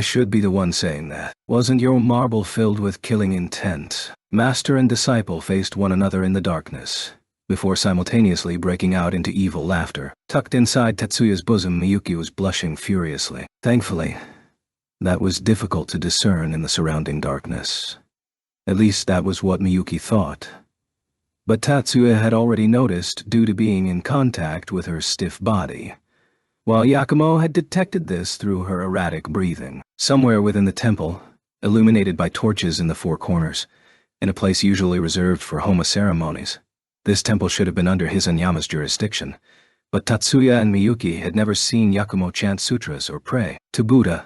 should be the one saying that. Wasn't your marble filled with killing intent? Master and disciple faced one another in the darkness, before simultaneously breaking out into evil laughter. Tucked inside Tatsuya's bosom, Miyuki was blushing furiously. Thankfully, that was difficult to discern in the surrounding darkness. At least that was what Miyuki thought. But Tatsuya had already noticed due to being in contact with her stiff body, while Yakumo had detected this through her erratic breathing. Somewhere within the temple, illuminated by torches in the four corners, in a place usually reserved for Homa ceremonies, this temple should have been under his and Yama's jurisdiction, but Tatsuya and Miyuki had never seen Yakumo chant sutras or pray. To Buddha,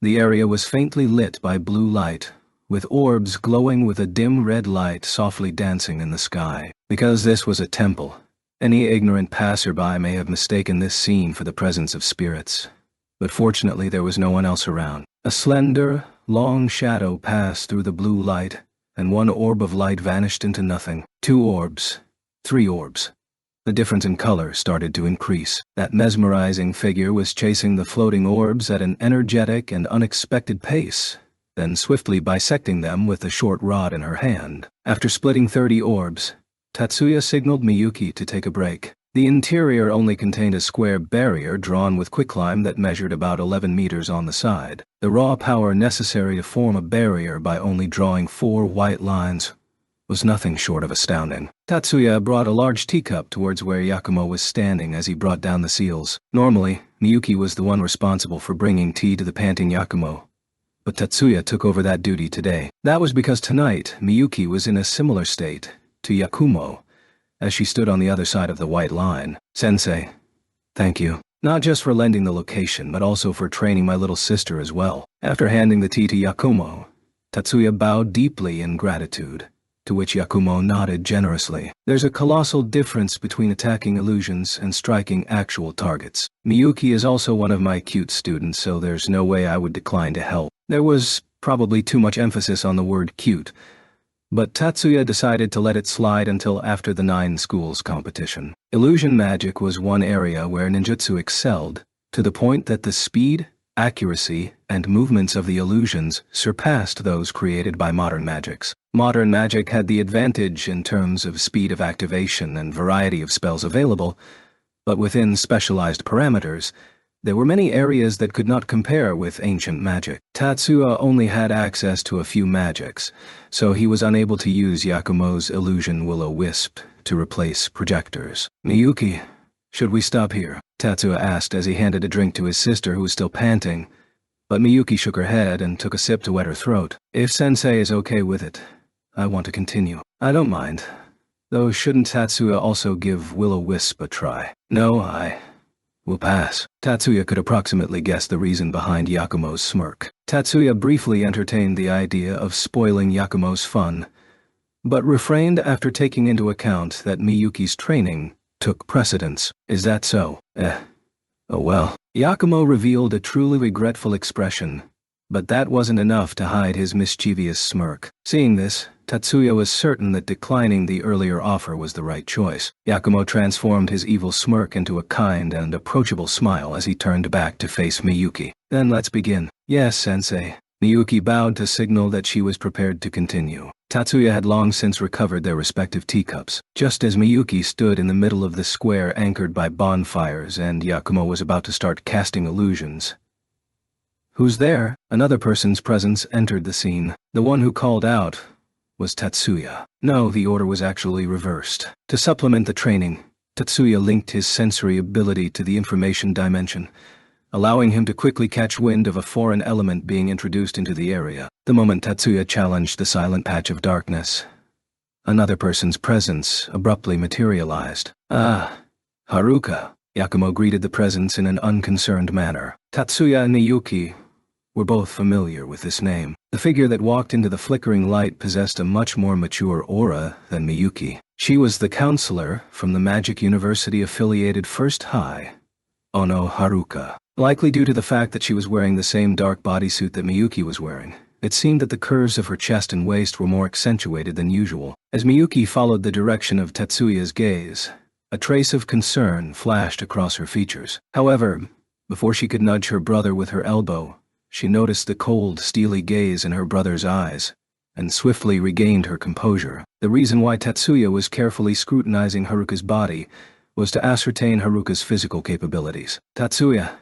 the area was faintly lit by blue light, with orbs glowing with a dim red light softly dancing in the sky. Because this was a temple, any ignorant passerby may have mistaken this scene for the presence of spirits. But fortunately there was no one else around. A slender, long shadow passed through the blue light, and one orb of light vanished into nothing. 2 orbs. 3 orbs. The difference in color started to increase. That mesmerizing figure was chasing the floating orbs at an energetic and unexpected pace, then swiftly bisecting them with a short rod in her hand. After splitting 30 orbs, Tatsuya signaled Miyuki to take a break. The interior only contained a square barrier drawn with quicklime that measured about 11 meters on the side. The raw power necessary to form a barrier by only drawing 4 white lines was nothing short of astounding. Tatsuya brought a large teacup towards where Yakumo was standing as he brought down the seals. Normally, Miyuki was the one responsible for bringing tea to the panting Yakumo, but Tatsuya took over that duty today. That was because tonight, Miyuki was in a similar state to Yakumo, as she stood on the other side of the white line. Sensei, thank you. Not just for lending the location, but also for training my little sister as well. After handing the tea to Yakumo, Tatsuya bowed deeply in gratitude, to which Yakumo nodded generously. There's a colossal difference between attacking illusions and striking actual targets. Miyuki is also one of my cute students, so there's no way I would decline to help. There was probably too much emphasis on the word cute, but Tatsuya decided to let it slide until after the 9 schools competition. Illusion magic was one area where ninjutsu excelled, to the point that the speed, accuracy, and movements of the illusions surpassed those created by modern magics. Modern magic had the advantage in terms of speed of activation and variety of spells available, but within specialized parameters, there were many areas that could not compare with ancient magic. Tatsuya only had access to a few magics, so he was unable to use Yakumo's illusion will-o-wisp to replace projectors. Miyuki, should we stop here? Tatsuya asked as he handed a drink to his sister who was still panting, But Miyuki shook her head and took a sip to wet her throat. If Sensei is okay with it, I want to continue. I don't mind. Though shouldn't Tatsuya also give Will-O-Wisp a try? No, I will pass. Tatsuya could approximately guess the reason behind Yakumo's smirk. Tatsuya briefly entertained the idea of spoiling Yakumo's fun, but refrained after taking into account that Miyuki's training took precedence. Is that so? Oh well. Yakumo revealed a truly regretful expression, but that wasn't enough to hide his mischievous smirk. Seeing this, Tatsuya was certain that declining the earlier offer was the right choice. Yakumo transformed his evil smirk into a kind and approachable smile as he turned back to face Miyuki. Then let's begin. Yes, Sensei. Miyuki bowed to signal that she was prepared to continue. Tatsuya had long since recovered their respective teacups. Just as Miyuki stood in the middle of the square anchored by bonfires and Yakumo was about to start casting illusions. Who's there? Another person's presence entered the scene. The one who called out was Tatsuya. No, the order was actually reversed. To supplement the training, Tatsuya linked his sensory ability to the information dimension, allowing him to quickly catch wind of a foreign element being introduced into the area. The moment Tatsuya challenged the silent patch of darkness, another person's presence abruptly materialized. Ah, Haruka. Yakumo greeted the presence in an unconcerned manner. Tatsuya and Miyuki were both familiar with this name. The figure that walked into the flickering light possessed a much more mature aura than Miyuki. She was the counselor from the Magic University-affiliated First High, Ono Haruka. Likely due to the fact that she was wearing the same dark bodysuit that Miyuki was wearing, it seemed that the curves of her chest and waist were more accentuated than usual. As Miyuki followed the direction of Tatsuya's gaze, a trace of concern flashed across her features. However, before she could nudge her brother with her elbow, she noticed the cold, steely gaze in her brother's eyes, and swiftly regained her composure. The reason why Tatsuya was carefully scrutinizing Haruka's body was to ascertain Haruka's physical capabilities. Tatsuya,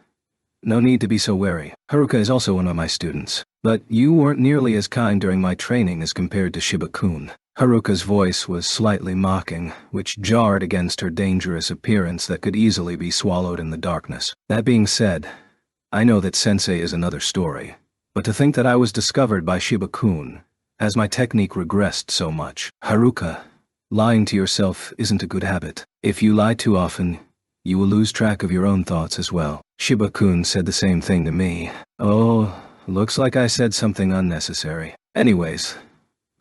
no need to be so wary. Haruka is also one of my students, but you weren't nearly as kind during my training as compared to Shiba-kun. Haruka's voice was slightly mocking, which jarred against her dangerous appearance that could easily be swallowed in the darkness. That being said, I know that Sensei is another story, but to think that I was discovered by Shiba-kun, as my technique regressed so much. Haruka, lying to yourself isn't a good habit. If you lie too often, you will lose track of your own thoughts as well. Shiba-kun said the same thing to me. Oh, looks like I said something unnecessary. Anyways,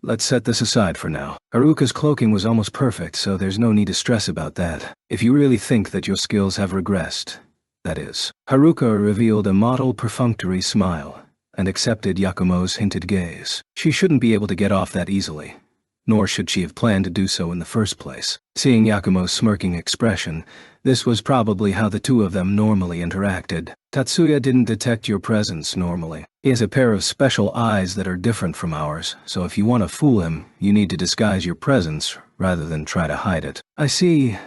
let's set this aside for now. Haruka's cloaking was almost perfect, so there's no need to stress about that. If you really think that your skills have regressed, that is. Haruka revealed a mottled perfunctory smile and accepted Yakumo's hinted gaze. She shouldn't be able to get off that easily, nor should she have planned to do so in the first place. Seeing Yakumo's smirking expression, this was probably how the two of them normally interacted. Tatsuya didn't detect your presence normally. He has a pair of special eyes that are different from ours, so if you want to fool him, you need to disguise your presence rather than try to hide it. I see.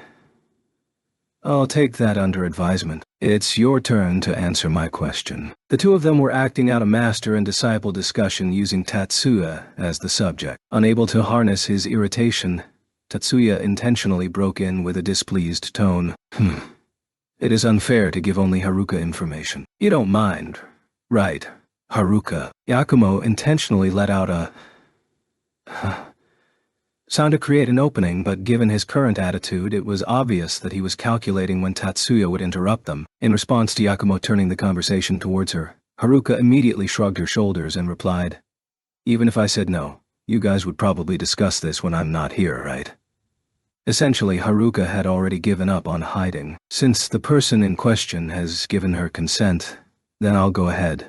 I'll take that under advisement. It's your turn to answer my question. The two of them were acting out a master and disciple discussion using Tatsuya as the subject. Unable to harness his irritation, Tatsuya intentionally broke in with a displeased tone. It is unfair to give only Haruka information. You don't mind, right, Haruka? Yakumo intentionally let out a sound to create an opening, but given his current attitude, it was obvious that he was calculating when Tatsuya would interrupt them. In response to Yakumo turning the conversation towards her, Haruka immediately shrugged her shoulders and replied, "Even if I said no, you guys would probably discuss this when I'm not here, right?" Essentially, Haruka had already given up on hiding. Since the person in question has given her consent, then I'll go ahead.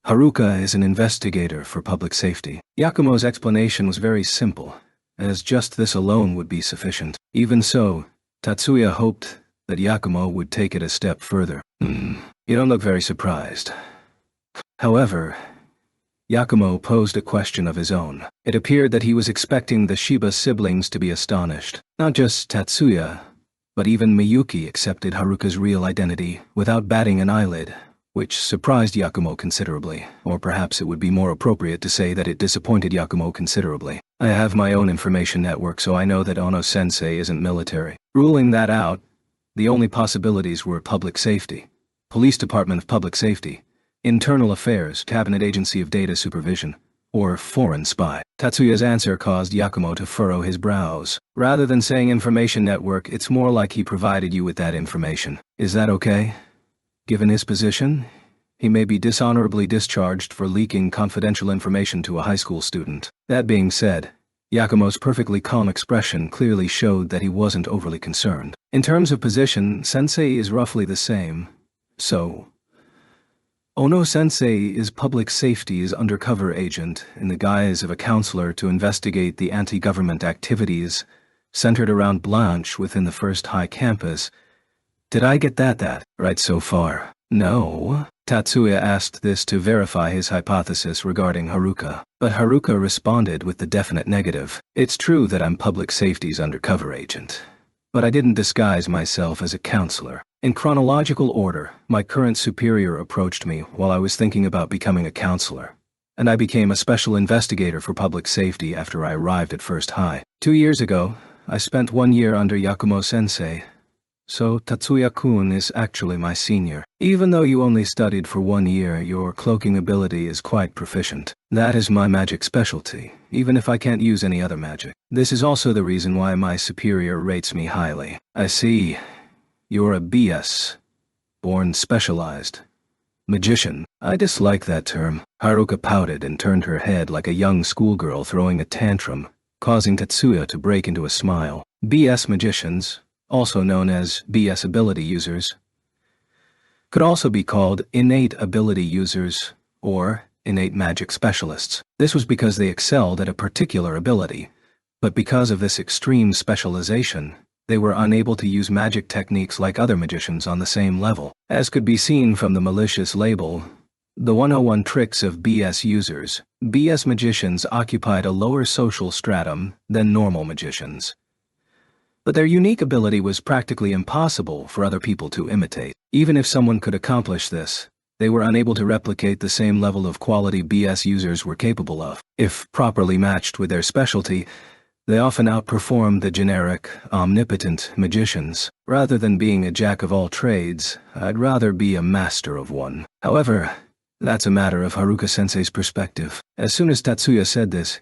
Haruka is an investigator for public safety. Yakumo's explanation was very simple, as just this alone would be sufficient. Even so, Tatsuya hoped that Yakumo would take it a step further. You don't look very surprised. However, Yakumo posed a question of his own. It appeared that he was expecting the Shiba siblings to be astonished. Not just Tatsuya, but even Miyuki accepted Haruka's real identity without batting an eyelid, which surprised Yakumo considerably, or perhaps it would be more appropriate to say that it disappointed Yakumo considerably. I have my own information network, so I know that Ono-sensei isn't military. Ruling that out, the only possibilities were public safety, Police Department of Public Safety, Internal Affairs, Cabinet Agency of Data Supervision, or Foreign Spy. Tatsuya's answer caused Yakumo to furrow his brows. Rather than saying information network, it's more like he provided you with that information. Is that okay? Given his position, he may be dishonorably discharged for leaking confidential information to a high school student. That being said, Yakumo's perfectly calm expression clearly showed that he wasn't overly concerned. In terms of position, Sensei is roughly the same. So, Ono-sensei is public safety's undercover agent in the guise of a counselor to investigate the anti-government activities centered around Blanche within the first high campus. Did I get that right so far? No. Tatsuya asked this to verify his hypothesis regarding Haruka, but Haruka responded with the definite negative. It's true that I'm public safety's undercover agent, but I didn't disguise myself as a counselor. In chronological order, my current superior approached me while I was thinking about becoming a counselor, and I became a special investigator for public safety after I arrived at First High. 2 years ago, I spent 1 year under Yakumo-sensei, so Tatsuya-kun is actually my senior. Even though you only studied for 1 year, your cloaking ability is quite proficient. That is my magic specialty, even if I can't use any other magic. This is also the reason why my superior rates me highly. I see. You're a BS. Born specialized. Magician. I dislike that term. Haruka pouted and turned her head like a young schoolgirl throwing a tantrum, causing Tatsuya to break into a smile. BS magicians, also known as BS ability users, could also be called innate ability users or innate magic specialists. This was because they excelled at a particular ability, but because of this extreme specialization, they were unable to use magic techniques like other magicians on the same level. As could be seen from the malicious label, the 101 tricks of BS users, BS magicians occupied a lower social stratum than normal magicians. But their unique ability was practically impossible for other people to imitate. Even if someone could accomplish this, they were unable to replicate the same level of quality BS users were capable of. If properly matched with their specialty, they often outperformed the generic, omnipotent magicians. Rather than being a jack of all trades, I'd rather be a master of one. However, that's a matter of Haruka-sensei's perspective. As soon as Tatsuya said this,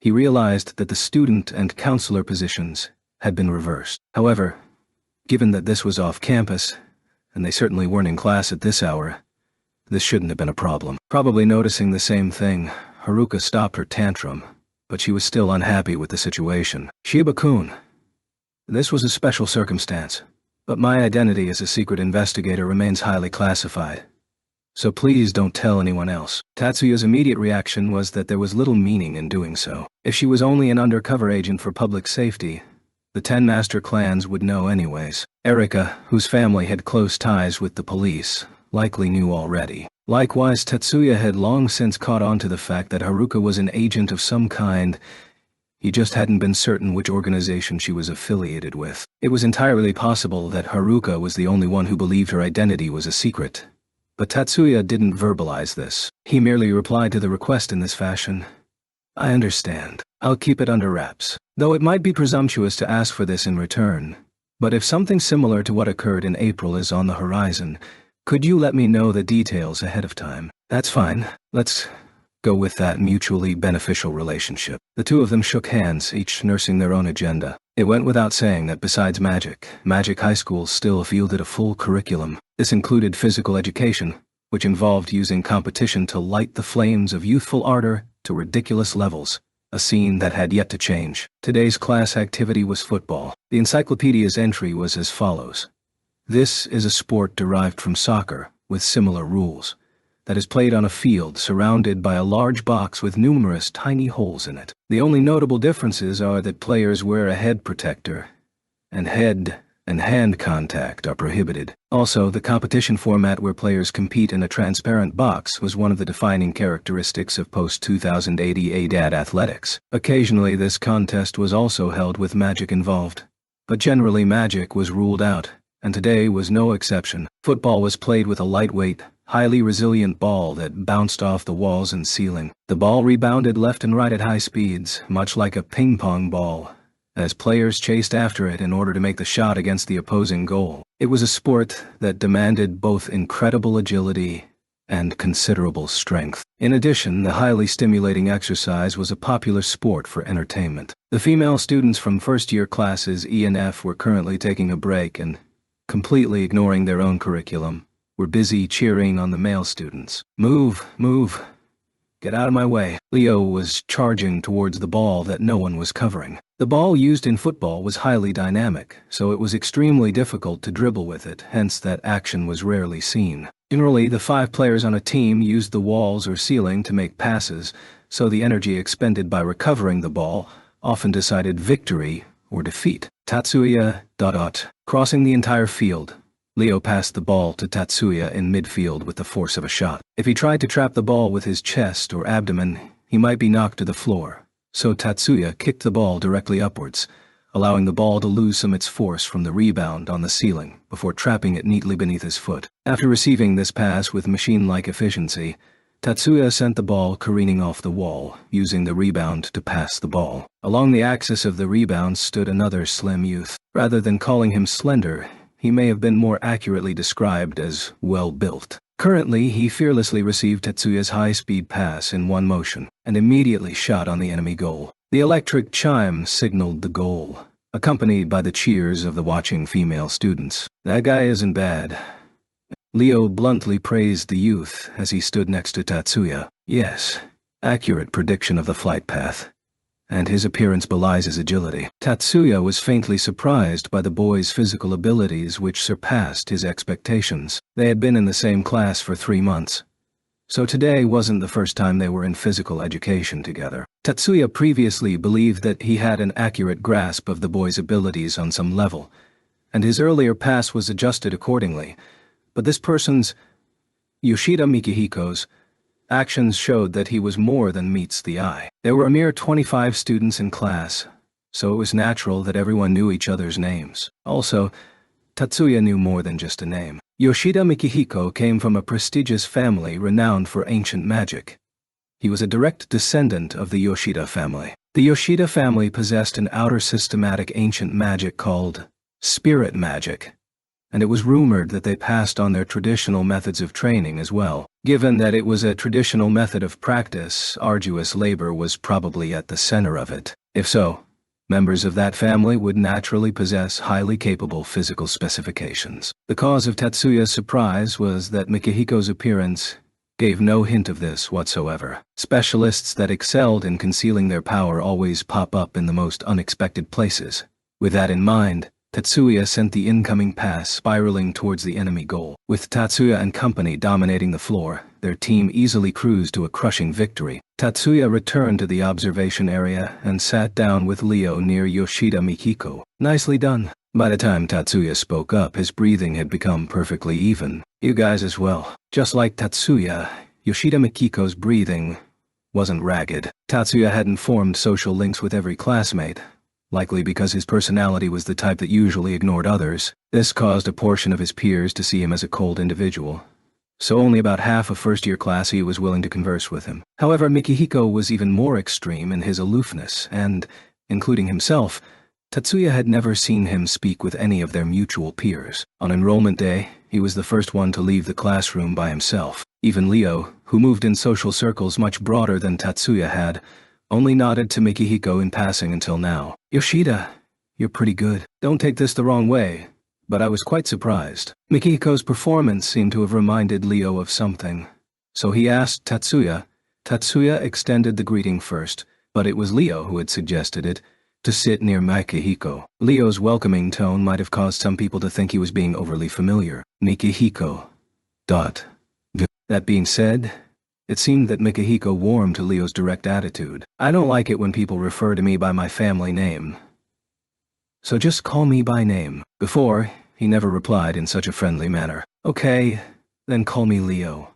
he realized that the student and counselor positions had been reversed. However, given that this was off campus, and they certainly weren't in class at this hour, this shouldn't have been a problem. Probably noticing the same thing, Haruka stopped her tantrum, but she was still unhappy with the situation. Shiba-kun, this was a special circumstance, but my identity as a secret investigator remains highly classified. So please don't tell anyone else. Tatsuya's immediate reaction was that there was little meaning in doing so. If she was only an undercover agent for public safety, the 10 master clans would know anyways. Erika, whose family had close ties with the police, likely knew already. Likewise, Tatsuya had long since caught on to the fact that Haruka was an agent of some kind. He just hadn't been certain which organization she was affiliated with. It was entirely possible that Haruka was the only one who believed her identity was a secret. But Tatsuya didn't verbalize this. He merely replied to the request in this fashion. I understand. I'll keep it under wraps. Though it might be presumptuous to ask for this in return. But if something similar to what occurred in April is on the horizon, could you let me know the details ahead of time? That's fine. Let's go with that mutually beneficial relationship. The two of them shook hands, each nursing their own agenda. It went without saying that besides magic high schools still fielded a full curriculum. This included physical education, which involved using competition to light the flames of youthful ardor to ridiculous levels, a scene that had yet to change. Today's class activity was football. The encyclopedia's entry was as follows. This is a sport derived from soccer, with similar rules, that is played on a field surrounded by a large box with numerous tiny holes in it. The only notable differences are that players wear a head protector, and head and hand contact are prohibited. Also, the competition format where players compete in a transparent box was one of the defining characteristics of post-2080 ADAD athletics. Occasionally, this contest was also held with magic involved, but generally magic was ruled out, and today was no exception. Football was played with a lightweight, highly resilient ball that bounced off the walls and ceiling. The ball rebounded left and right at high speeds, much like a ping-pong ball, as players chased after it in order to make the shot against the opposing goal. It was a sport that demanded both incredible agility and considerable strength. In addition, the highly stimulating exercise was a popular sport for entertainment. The female students from first-year classes E and F were currently taking a break and, completely ignoring their own curriculum, were busy cheering on the male students. Move, move. Get out of my way. Leo was charging towards the ball that no one was covering. The ball used in football was highly dynamic, so it was extremely difficult to dribble with it, hence that action was rarely seen. Generally, the 5 players on a team used the walls or ceiling to make passes, so the energy expended by recovering the ball often decided victory or defeat. Tatsuya ... Crossing the entire field, Leo passed the ball to Tatsuya in midfield with the force of a shot. If he tried to trap the ball with his chest or abdomen, he might be knocked to the floor, so Tatsuya kicked the ball directly upwards, allowing the ball to lose some its force from the rebound on the ceiling before trapping it neatly beneath his foot. After receiving this pass with machine-like efficiency, Tatsuya sent the ball careening off the wall, using the rebound to pass the ball. Along the axis of the rebound stood another slim youth. Rather than calling him slender, he may have been more accurately described as well-built. Currently, he fearlessly received Tatsuya's high-speed pass in one motion, and immediately shot on the enemy goal. The electric chime signaled the goal, accompanied by the cheers of the watching female students. That guy isn't bad. Leo bluntly praised the youth as he stood next to Tatsuya. Yes, accurate prediction of the flight path, and his appearance belies his agility. Tatsuya was faintly surprised by the boy's physical abilities, which surpassed his expectations. They had been in the same class for 3 months, so today wasn't the first time they were in physical education together. Tatsuya previously believed that he had an accurate grasp of the boy's abilities on some level, and his earlier pass was adjusted accordingly, but this person's, Yoshida Mikihiko's, actions showed that he was more than meets the eye. There were a mere 25 students in class, so it was natural that everyone knew each other's names. Also, Tatsuya knew more than just a name. Yoshida Mikihiko came from a prestigious family renowned for ancient magic. He was a direct descendant of the Yoshida family. The Yoshida family possessed an outer systematic ancient magic called spirit magic, and it was rumored that they passed on their traditional methods of training as well. Given that it was a traditional method of practice, arduous labor was probably at the center of it. If so, members of that family would naturally possess highly capable physical specifications. The cause of Tatsuya's surprise was that Mikihiko's appearance gave no hint of this whatsoever. Specialists that excelled in concealing their power always pop up in the most unexpected places. With that in mind, Tatsuya sent the incoming pass spiraling towards the enemy goal. With Tatsuya and company dominating the floor, their team easily cruised to a crushing victory. Tatsuya returned to the observation area and sat down with Leo near Yoshida Mikiko. Nicely done. By the time Tatsuya spoke up, his breathing had become perfectly even. You guys as well. Just like Tatsuya, Yoshida Mikiko's breathing wasn't ragged. Tatsuya hadn't formed social links with every classmate, likely because his personality was the type that usually ignored others. This caused a portion of his peers to see him as a cold individual, so only about half of first-year class he was willing to converse with him. However, Mikihiko was even more extreme in his aloofness, and, including himself, Tatsuya had never seen him speak with any of their mutual peers. On enrollment day, he was the first one to leave the classroom by himself. Even Leo, who moved in social circles much broader than Tatsuya had, only nodded to Mikihiko in passing until now. Yoshida, you're pretty good. Don't take this the wrong way, but I was quite surprised. Mikihiko's performance seemed to have reminded Leo of something, so he asked Tatsuya. Tatsuya extended the greeting first, but it was Leo who had suggested it, to sit near Mikihiko. Leo's welcoming tone might have caused some people to think he was being overly familiar. Mikihiko. That being said, it seemed that Mikihiko warmed to Leo's direct attitude. I don't like it when people refer to me by my family name, so just call me by name. Before, he never replied in such a friendly manner. Okay, then call me Leo.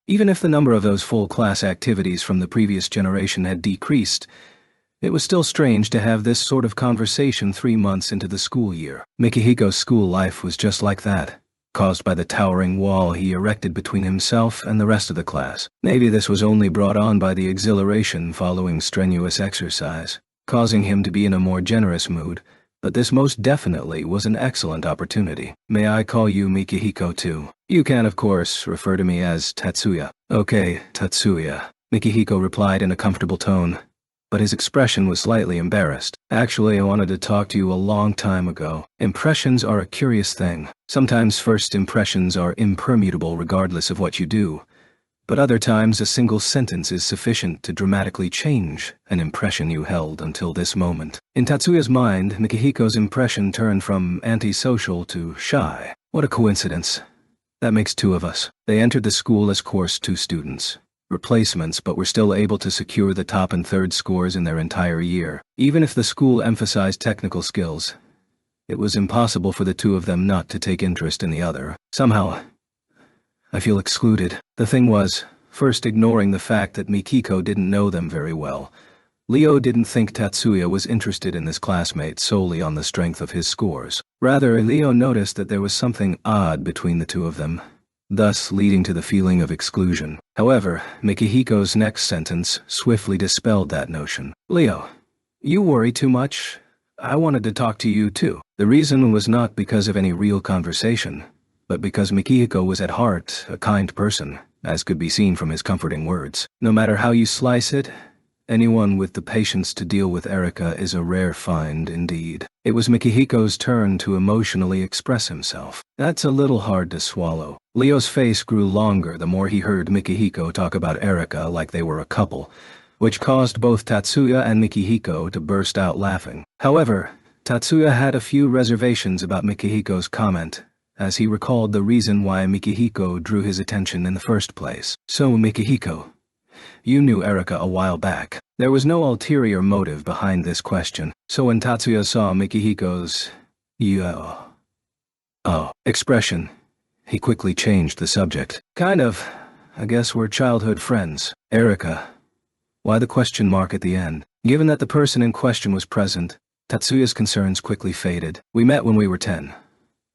Even if the number of those full class activities from the previous generation had decreased, it was still strange to have this sort of conversation 3 months into the school year. Mikihiko's school life was just like that, caused by the towering wall he erected between himself and the rest of the class. Maybe this was only brought on by the exhilaration following strenuous exercise, causing him to be in a more generous mood, but this most definitely was an excellent opportunity. May I call you Mikihiko too? You can, of course, refer to me as Tatsuya. Okay, Tatsuya, Mikihiko replied in a comfortable tone, but his expression was slightly embarrassed. Actually, I wanted to talk to you a long time ago. Impressions are a curious thing. Sometimes first impressions are impermutable regardless of what you do, but other times a single sentence is sufficient to dramatically change an impression you held until this moment. In Tatsuya's mind, Mikihiko's impression turned from antisocial to shy. What a coincidence. That makes two of us. They entered the school as Course 2 students. Replacements, but were still able to secure the top and third scores in their entire year. Even if the school emphasized technical skills, it was impossible for the two of them not to take interest in the other. Somehow, I feel excluded. The thing was, first ignoring the fact that Mikiko didn't know them very well, Leo didn't think Tatsuya was interested in this classmate solely on the strength of his scores. Rather, Leo noticed that there was something odd between the two of them, thus leading to the feeling of exclusion. However, Mikihiko's next sentence swiftly dispelled that notion. Leo, you worry too much. I wanted to talk to you too. The reason was not because of any real conversation, but because Mikihiko was at heart a kind person, as could be seen from his comforting words. No matter how you slice it, anyone with the patience to deal with Erika is a rare find indeed. It was Mikihiko's turn to emotionally express himself. That's a little hard to swallow. Leo's face grew longer the more he heard Mikihiko talk about Erika like they were a couple, which caused both Tatsuya and Mikihiko to burst out laughing. However, Tatsuya had a few reservations about Mikihiko's comment, as he recalled the reason why Mikihiko drew his attention in the first place. So, Mikihiko, you knew Erika a while back. There was no ulterior motive behind this question, so when Tatsuya saw Mikihiko's expression, he quickly changed the subject. Kind of. I guess we're childhood friends. Erika. Why the question mark at the end? Given that the person in question was present, Tatsuya's concerns quickly faded. We met when we were 10.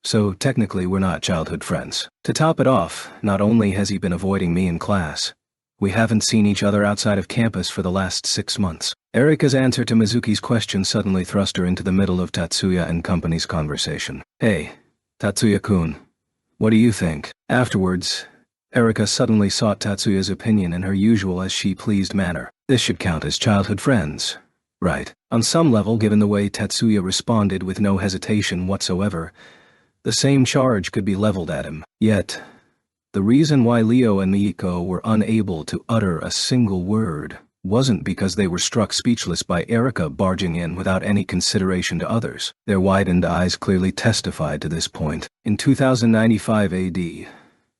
So technically we're not childhood friends. To top it off, not only has he been avoiding me in class, we haven't seen each other outside of campus for the last 6 months. Erika's answer to Mizuki's question suddenly thrust her into the middle of Tatsuya and company's conversation. Hey, Tatsuya-kun, what do you think? Afterwards, Erika suddenly sought Tatsuya's opinion in her usual as-she-pleased manner. This should count as childhood friends, right? On some level, given the way Tatsuya responded with no hesitation whatsoever, the same charge could be leveled at him. Yet, the reason why Leo and Miyuki were unable to utter a single word wasn't because they were struck speechless by Erika barging in without any consideration to others. Their widened eyes clearly testified to this point. In 2095 AD,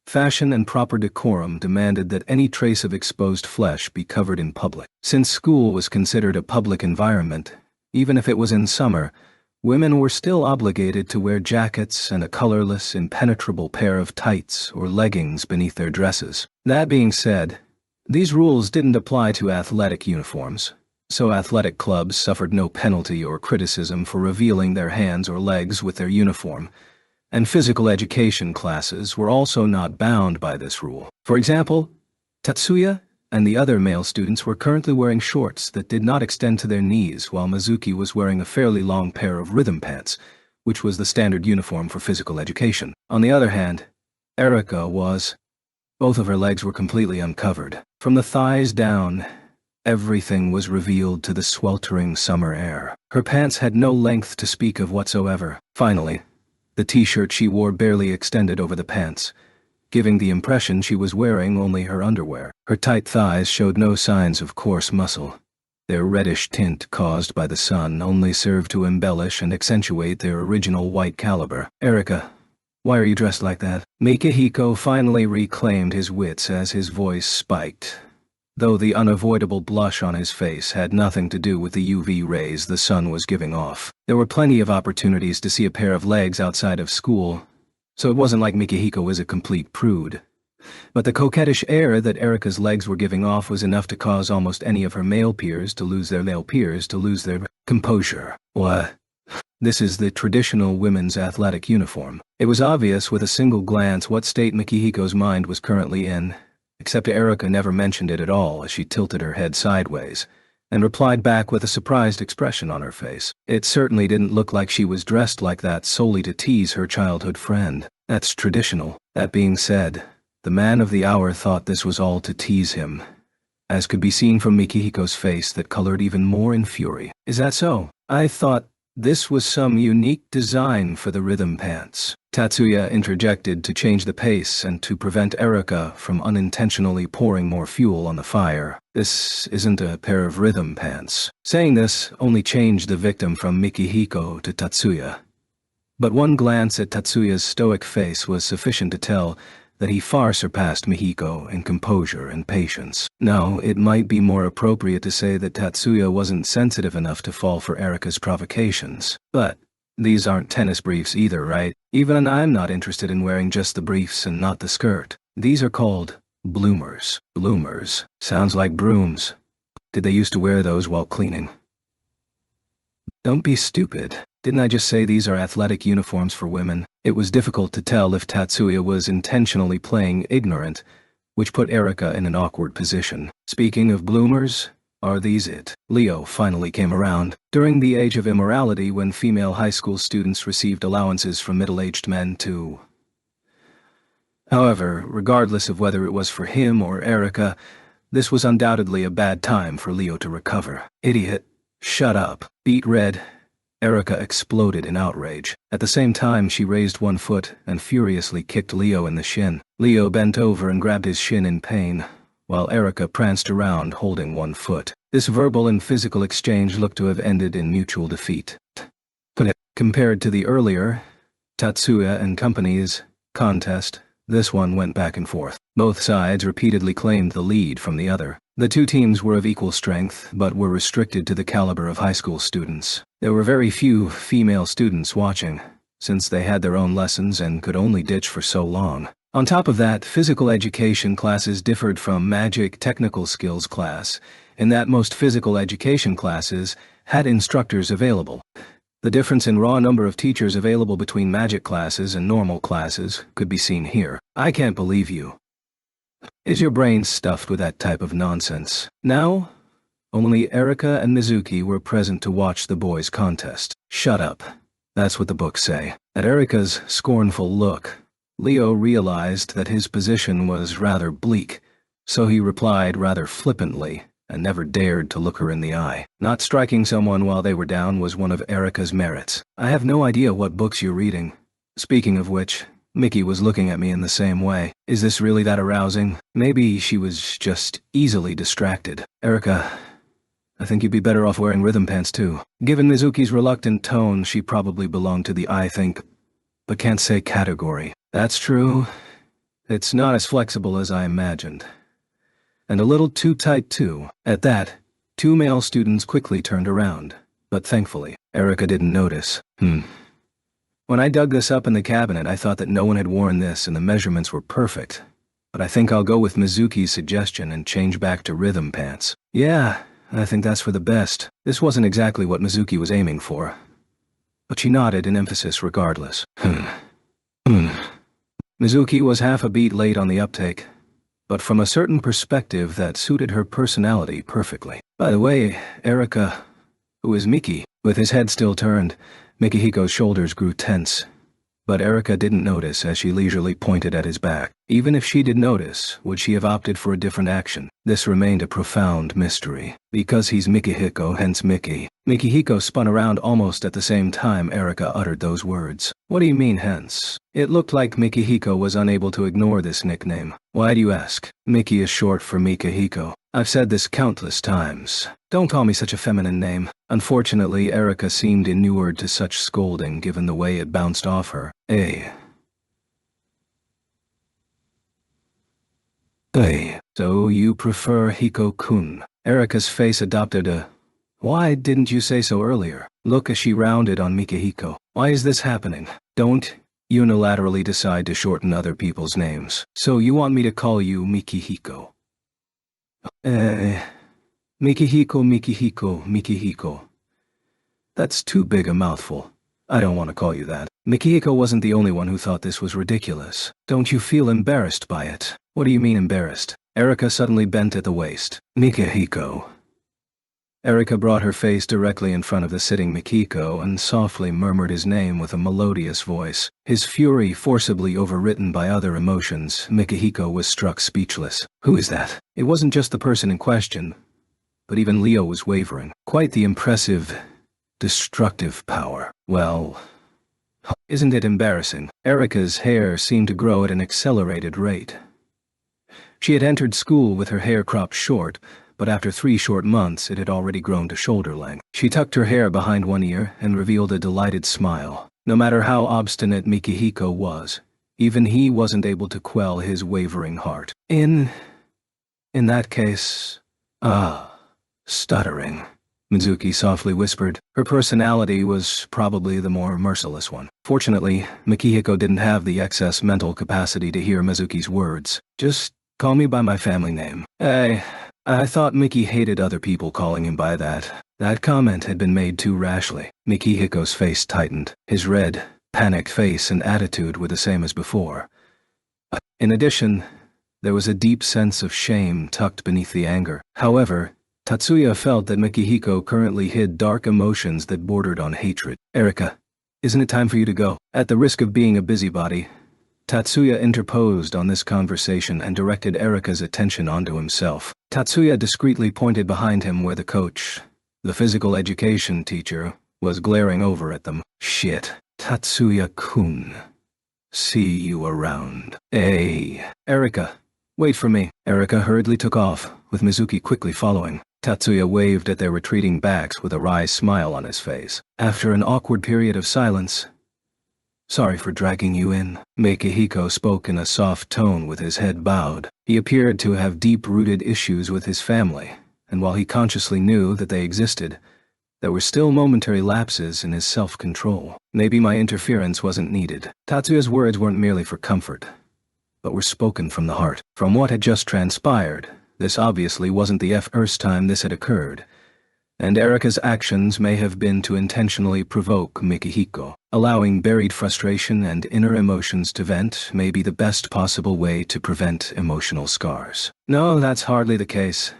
fashion and proper decorum demanded that any trace of exposed flesh be covered in public. Since school was considered a public environment, even if it was in summer, women were still obligated to wear jackets and a colorless, impenetrable pair of tights or leggings beneath their dresses. That being said, these rules didn't apply to athletic uniforms, so athletic clubs suffered no penalty or criticism for revealing their hands or legs with their uniform, and physical education classes were also not bound by this rule. For example, Tatsuya and the other male students were currently wearing shorts that did not extend to their knees, while Mizuki was wearing a fairly long pair of rhythm pants, which was the standard uniform for physical education. On the other hand, Erika was. Both of her legs were completely uncovered. From the thighs down, everything was revealed to the sweltering summer air. Her pants had no length to speak of whatsoever. Finally, the t-shirt she wore barely extended over the pants, giving the impression she was wearing only her underwear. Her tight thighs showed no signs of coarse muscle. Their reddish tint caused by the sun only served to embellish and accentuate their original white caliber. Erika, why are you dressed like that? Mikihiko finally reclaimed his wits as his voice spiked, though the unavoidable blush on his face had nothing to do with the UV rays the sun was giving off. There were plenty of opportunities to see a pair of legs outside of school, so it wasn't like Mikihiko was a complete prude. But the coquettish air that Erika's legs were giving off was enough to cause almost any of her male peers to lose their composure. What? This is the traditional women's athletic uniform. It was obvious with a single glance what state Mikihiko's mind was currently in, except Erika never mentioned it at all as she tilted her head sideways, and replied back with a surprised expression on her face. It certainly didn't look like she was dressed like that solely to tease her childhood friend. That's traditional. That being said, the man of the hour thought this was all to tease him, as could be seen from Mikihiko's face that colored even more in fury. Is that so? I thought this was some unique design for the rhythm pants. Tatsuya interjected to change the pace and to prevent Erika from unintentionally pouring more fuel on the fire. This isn't a pair of rhythm pants. Saying this only changed the victim from Mikihiko to Tatsuya. But one glance at Tatsuya's stoic face was sufficient to tell that he far surpassed Mihiko in composure and patience. No, it might be more appropriate to say that Tatsuya wasn't sensitive enough to fall for Erika's provocations. But these aren't tennis briefs either, right? Even I'm not interested in wearing just the briefs and not the skirt. These are called bloomers. Bloomers. Sounds like brooms. Did they used to wear those while cleaning? Don't be stupid. Didn't I just say these are athletic uniforms for women? It was difficult to tell if Tatsuya was intentionally playing ignorant, which put Erika in an awkward position. Speaking of bloomers, are these it? Leo finally came around. During the age of immorality, when female high school students received allowances from middle-aged men too. However, regardless of whether it was for him or Erika, this was undoubtedly a bad time for Leo to recover. Idiot. Shut up. Beat red. Erika exploded in outrage. At the same time, she raised one foot and furiously kicked Leo in the shin. Leo bent over and grabbed his shin in pain, while Erika pranced around holding one foot. This verbal and physical exchange looked to have ended in mutual defeat. Compared to the earlier, Tatsuya and Company's contest, this one went back and forth. Both sides repeatedly claimed the lead from the other. The two teams were of equal strength, but were restricted to the caliber of high school students. There were very few female students watching, since they had their own lessons and could only ditch for so long. On top of that, physical education classes differed from magic technical skills class, in that most physical education classes had instructors available. The difference in raw number of teachers available between magic classes and normal classes could be seen here. I can't believe you. Is your brain stuffed with that type of nonsense? Now, only Erika and Mizuki were present to watch the boys' contest. Shut up. That's what the books say. At Erika's scornful look, Leo realized that his position was rather bleak, so he replied rather flippantly and never dared to look her in the eye. Not striking someone while they were down was one of Erika's merits. I have no idea what books you're reading. Speaking of which, Mickey was looking at me in the same way. Is this really that arousing? Maybe she was just easily distracted. Erika, I think you'd be better off wearing rhythm pants too. Given Mizuki's reluctant tone, she probably belonged to the I think, but can't say category. That's true. It's not as flexible as I imagined. And a little too tight too. At that, two male students quickly turned around, but thankfully, Erika didn't notice. When I dug this up in the cabinet, I thought that no one had worn this and the measurements were perfect. But I think I'll go with Mizuki's suggestion and change back to rhythm pants. Yeah, I think that's for the best. This wasn't exactly what Mizuki was aiming for. But she nodded in emphasis regardless. Mizuki was half a beat late on the uptake, but from a certain perspective that suited her personality perfectly. By the way, Erika, who is Miki? With his head still turned, Mikihiko's shoulders grew tense, but Erika didn't notice as she leisurely pointed at his back. Even if she did notice, would she have opted for a different action? This remained a profound mystery. Because he's Mikihiko, hence Miki. Mikihiko spun around almost at the same time Erika uttered those words. What do you mean, hence? It looked like Mikihiko was unable to ignore this nickname. Why do you ask? Miki is short for Mikihiko. I've said this countless times. Don't call me such a feminine name. Unfortunately, Erika seemed inured to such scolding given the way it bounced off her. So you prefer Hiko-kun. Erika's face adopted a, why didn't you say so earlier? Look as she rounded on Mikihiko. Why is this happening? Don't unilaterally decide to shorten other people's names. So you want me to call you Mikihiko? Mikihiko. That's too big a mouthful. I don't want to call you that. Mikihiko wasn't the only one who thought this was ridiculous. Don't you feel embarrassed by it? What do you mean embarrassed? Erika suddenly bent at the waist. Mikihiko. Erika brought her face directly in front of the sitting Mikiko and softly murmured his name with a melodious voice. His fury forcibly overwritten by other emotions, Mikihiko was struck speechless. Who is that? It wasn't just the person in question, but even Leo was wavering. Quite the impressive, destructive power. Well, isn't it embarrassing? Erika's hair seemed to grow at an accelerated rate. She had entered school with her hair cropped short, but after 3 short months it had already grown to shoulder length. She tucked her hair behind one ear and revealed a delighted smile. No matter how obstinate Mikihiko was, even he wasn't able to quell his wavering heart. In that case, stuttering, Mizuki softly whispered. Her personality was probably the more merciless one. Fortunately, Mikihiko didn't have the excess mental capacity to hear Mizuki's words. Just call me by my family name. I thought Miki hated other people calling him by that. That comment had been made too rashly. Mikihiko's face tightened. His red, panicked face and attitude were the same as before. In addition, there was a deep sense of shame tucked beneath the anger. However, Tatsuya felt that Mikihiko currently hid dark emotions that bordered on hatred. Erika, isn't it time for you to go? At the risk of being a busybody, Tatsuya interposed on this conversation and directed Erika's attention onto himself. Tatsuya discreetly pointed behind him where the coach, the physical education teacher, was glaring over at them. Shit. Tatsuya-kun. See you around. Hey, Erika, wait for me. Erika hurriedly took off, with Mizuki quickly following. Tatsuya waved at their retreating backs with a wry smile on his face. After an awkward period of silence, "Sorry for dragging you in." Mikihiko spoke in a soft tone with his head bowed. He appeared to have deep-rooted issues with his family, and while he consciously knew that they existed, there were still momentary lapses in his self-control. Maybe my interference wasn't needed. Tatsuya's words weren't merely for comfort, but were spoken from the heart. From what had just transpired, this obviously wasn't the first time this had occurred, and Erika's actions may have been to intentionally provoke Mikihiko. Allowing buried frustration and inner emotions to vent may be the best possible way to prevent emotional scars. No, that's hardly the case,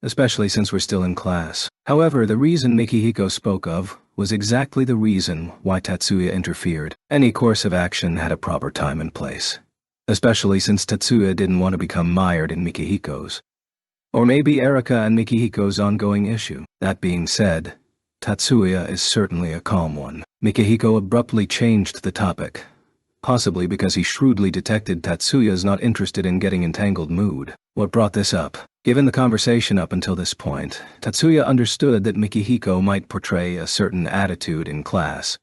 especially since we're still in class. However, the reason Mikihiko spoke of was exactly the reason why Tatsuya interfered. Any course of action had a proper time and place, especially since Tatsuya didn't want to become mired in Mikihiko's, or maybe Erika and Mikihiko's ongoing issue. That being said, Tatsuya is certainly a calm one. Mikihiko abruptly changed the topic, possibly because he shrewdly detected Tatsuya's not interested in getting entangled mood. What brought this up? Given the conversation up until this point, Tatsuya understood that Mikihiko might portray a certain attitude in class,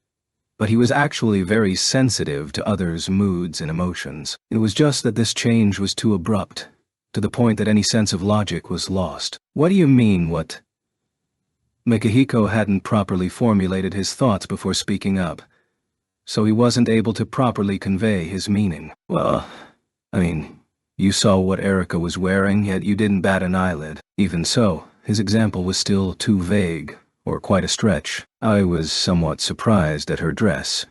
but he was actually very sensitive to others' moods and emotions. It was just that this change was too abrupt, to the point that any sense of logic was lost. What do you mean, what? Mikihiko hadn't properly formulated his thoughts before speaking up, so he wasn't able to properly convey his meaning. Well, I mean, you saw what Erika was wearing, yet you didn't bat an eyelid. Even so, his example was still too vague, or quite a stretch. I was somewhat surprised at her dress,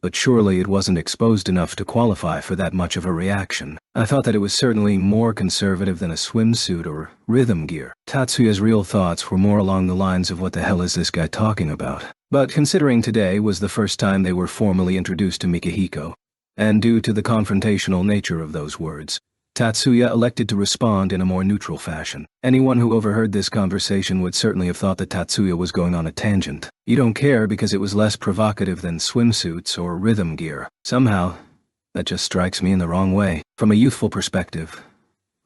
but surely it wasn't exposed enough to qualify for that much of a reaction. I thought that it was certainly more conservative than a swimsuit or rhythm gear. Tatsuya's real thoughts were more along the lines of what the hell is this guy talking about? But considering today was the first time they were formally introduced to Mikihiko, and due to the confrontational nature of those words, Tatsuya elected to respond in a more neutral fashion. Anyone who overheard this conversation would certainly have thought that Tatsuya was going on a tangent. You don't care because it was less provocative than swimsuits or rhythm gear. Somehow, that just strikes me in the wrong way. From a youthful perspective,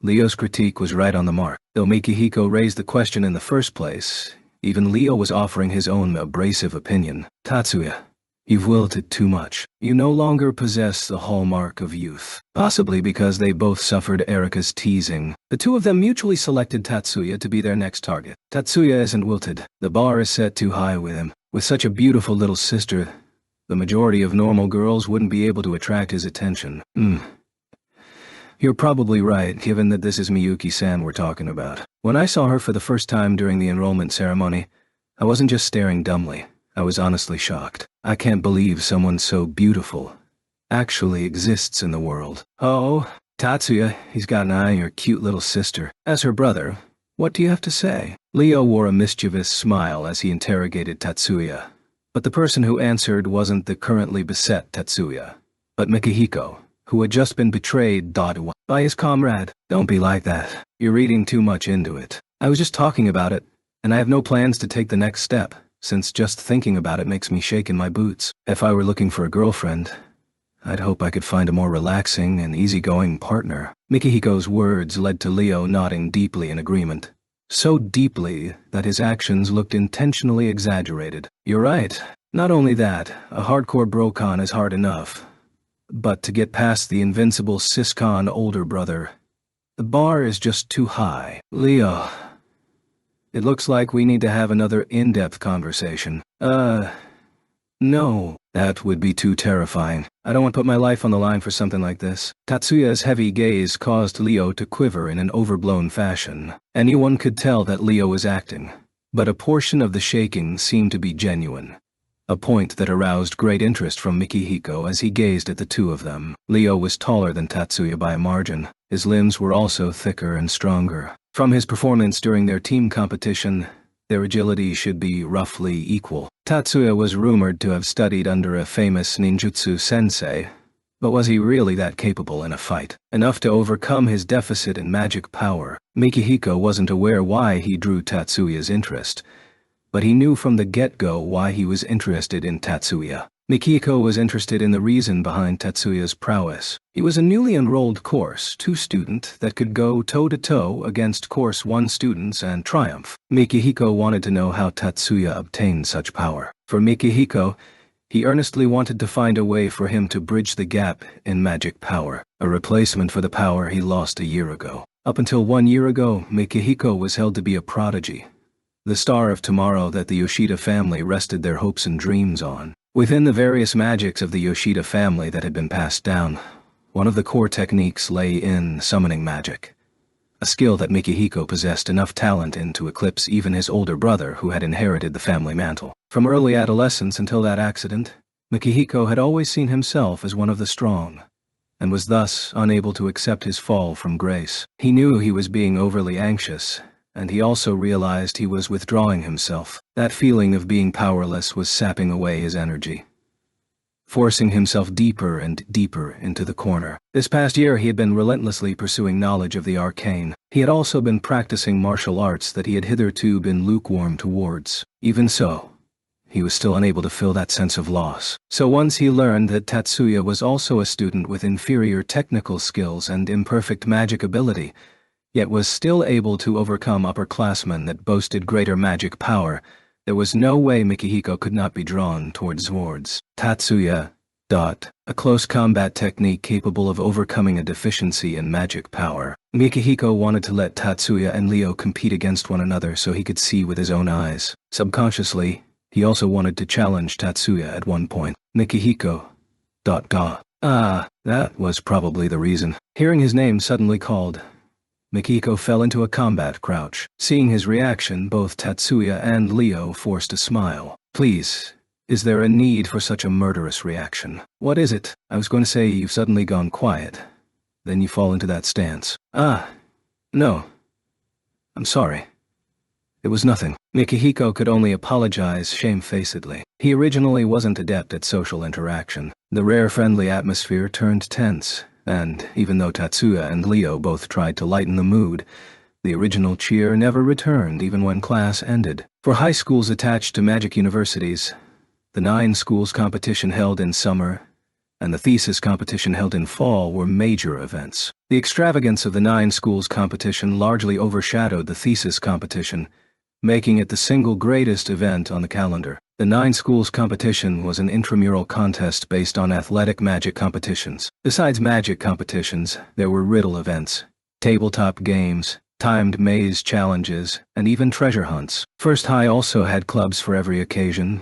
Leo's critique was right on the mark. Though Mikihiko raised the question in the first place, even Leo was offering his own abrasive opinion. Tatsuya, you've wilted too much. You no longer possess the hallmark of youth. Possibly because they both suffered Erika's teasing, the two of them mutually selected Tatsuya to be their next target. Tatsuya isn't wilted. The bar is set too high with him. With such a beautiful little sister, the majority of normal girls wouldn't be able to attract his attention. You're probably right, given that this is Miyuki-san we're talking about. When I saw her for the first time during the enrollment ceremony, I wasn't just staring dumbly. I was honestly shocked. I can't believe someone so beautiful actually exists in the world. Oh, Tatsuya, he's got an eye on your cute little sister. As her brother, What do you have to say? Leo wore a mischievous smile as he interrogated Tatsuya. But the person who answered wasn't the currently beset Tatsuya, but Mikihiko, who had just been betrayed by his comrade. Don't be like that. You're reading too much into it. I was just talking about it, and I have no plans to take the next step, since just thinking about it makes me shake in my boots. If I were looking for a girlfriend, I'd hope I could find a more relaxing and easygoing partner. Mikihiko's words led to Leo nodding deeply in agreement. So deeply that his actions looked intentionally exaggerated. You're right. Not only that, a hardcore brocon is hard enough. But to get past the invincible siscon older brother, the bar is just too high. Leo, it looks like we need to have another in-depth conversation. No, that would be too terrifying. I don't want to put my life on the line for something like this. Tatsuya's heavy gaze caused Leo to quiver in an overblown fashion. Anyone could tell that Leo was acting, but a portion of the shaking seemed to be genuine. A point that aroused great interest from Mikihiko as he gazed at the two of them. Leo was taller than Tatsuya by a margin. His limbs were also thicker and stronger. From his performance during their team competition, their agility should be roughly equal. Tatsuya was rumored to have studied under a famous ninjutsu sensei, but was he really that capable in a fight? Enough to overcome his deficit in magic power? Mikihiko wasn't aware why he drew Tatsuya's interest, but he knew from the get-go why he was interested in Tatsuya. Mikihiko was interested in the reason behind Tatsuya's prowess. He was a newly enrolled Course 2 student that could go toe-to-toe against Course 1 students and triumph. Mikihiko wanted to know how Tatsuya obtained such power. For Mikihiko, he earnestly wanted to find a way for him to bridge the gap in magic power, a replacement for the power he lost a year ago. Up until 1 year ago, Mikihiko was held to be a prodigy, the star of tomorrow that the Yoshida family rested their hopes and dreams on. Within the various magics of the Yoshida family that had been passed down, one of the core techniques lay in summoning magic, a skill that Mikihiko possessed enough talent in to eclipse even his older brother who had inherited the family mantle. From early adolescence until that accident, Mikihiko had always seen himself as one of the strong, and was thus unable to accept his fall from grace. He knew he was being overly anxious, and he also realized he was withdrawing himself. That feeling of being powerless was sapping away his energy, forcing himself deeper and deeper into the corner. This past year he had been relentlessly pursuing knowledge of the arcane. He had also been practicing martial arts that he had hitherto been lukewarm towards. Even so, he was still unable to feel that sense of loss. So once he learned that Tatsuya was also a student with inferior technical skills and imperfect magic ability, yet was still able to overcome upperclassmen that boasted greater magic power, there was no way Mikihiko could not be drawn towards Tatsuya. A close combat technique capable of overcoming a deficiency in magic power. Mikihiko wanted to let Tatsuya and Leo compete against one another so he could see with his own eyes. Subconsciously, he also wanted to challenge Tatsuya at one point. Mikihiko. That was probably the reason. Hearing his name suddenly called, Mikihiko fell into a combat crouch. Seeing his reaction, both Tatsuya and Leo forced a smile. Please, is there a need for such a murderous reaction? What is it? I was going to say you've suddenly gone quiet. Then you fall into that stance. No. I'm sorry. It was nothing. Mikihiko could only apologize shamefacedly. He originally wasn't adept at social interaction. The rare friendly atmosphere turned tense, and even though Tatsuya and Leo both tried to lighten the mood, the original cheer never returned even when class ended. For high schools attached to magic universities, the 9 schools competition held in summer and the Thesis competition held in fall were major events. The extravagance of the 9 schools competition largely overshadowed the Thesis competition, making it the single greatest event on the calendar. The 9 schools competition was an intramural contest based on athletic magic competitions. Besides magic competitions, there were riddle events, tabletop games, timed maze challenges, and even treasure hunts. First High also had clubs for every occasion,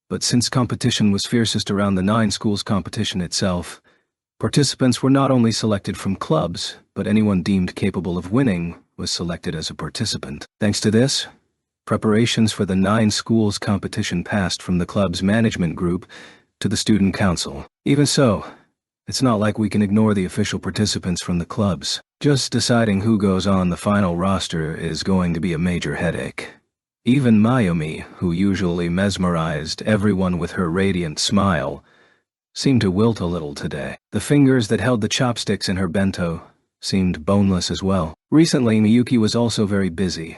but since competition was fiercest around the 9 schools competition itself, participants were not only selected from clubs, but anyone deemed capable of winning was selected as a participant. Thanks to this, preparations for the 9 schools competition passed from the club's management group to the student council. Even so, It's not like we can ignore the official participants from the clubs. Just deciding who goes on the final roster is going to be a major headache. Even Mayumi, who usually mesmerized everyone with her radiant smile, seemed to wilt a little today. The fingers that held the chopsticks in her bento seemed boneless as well. Recently, Miyuki was also very busy,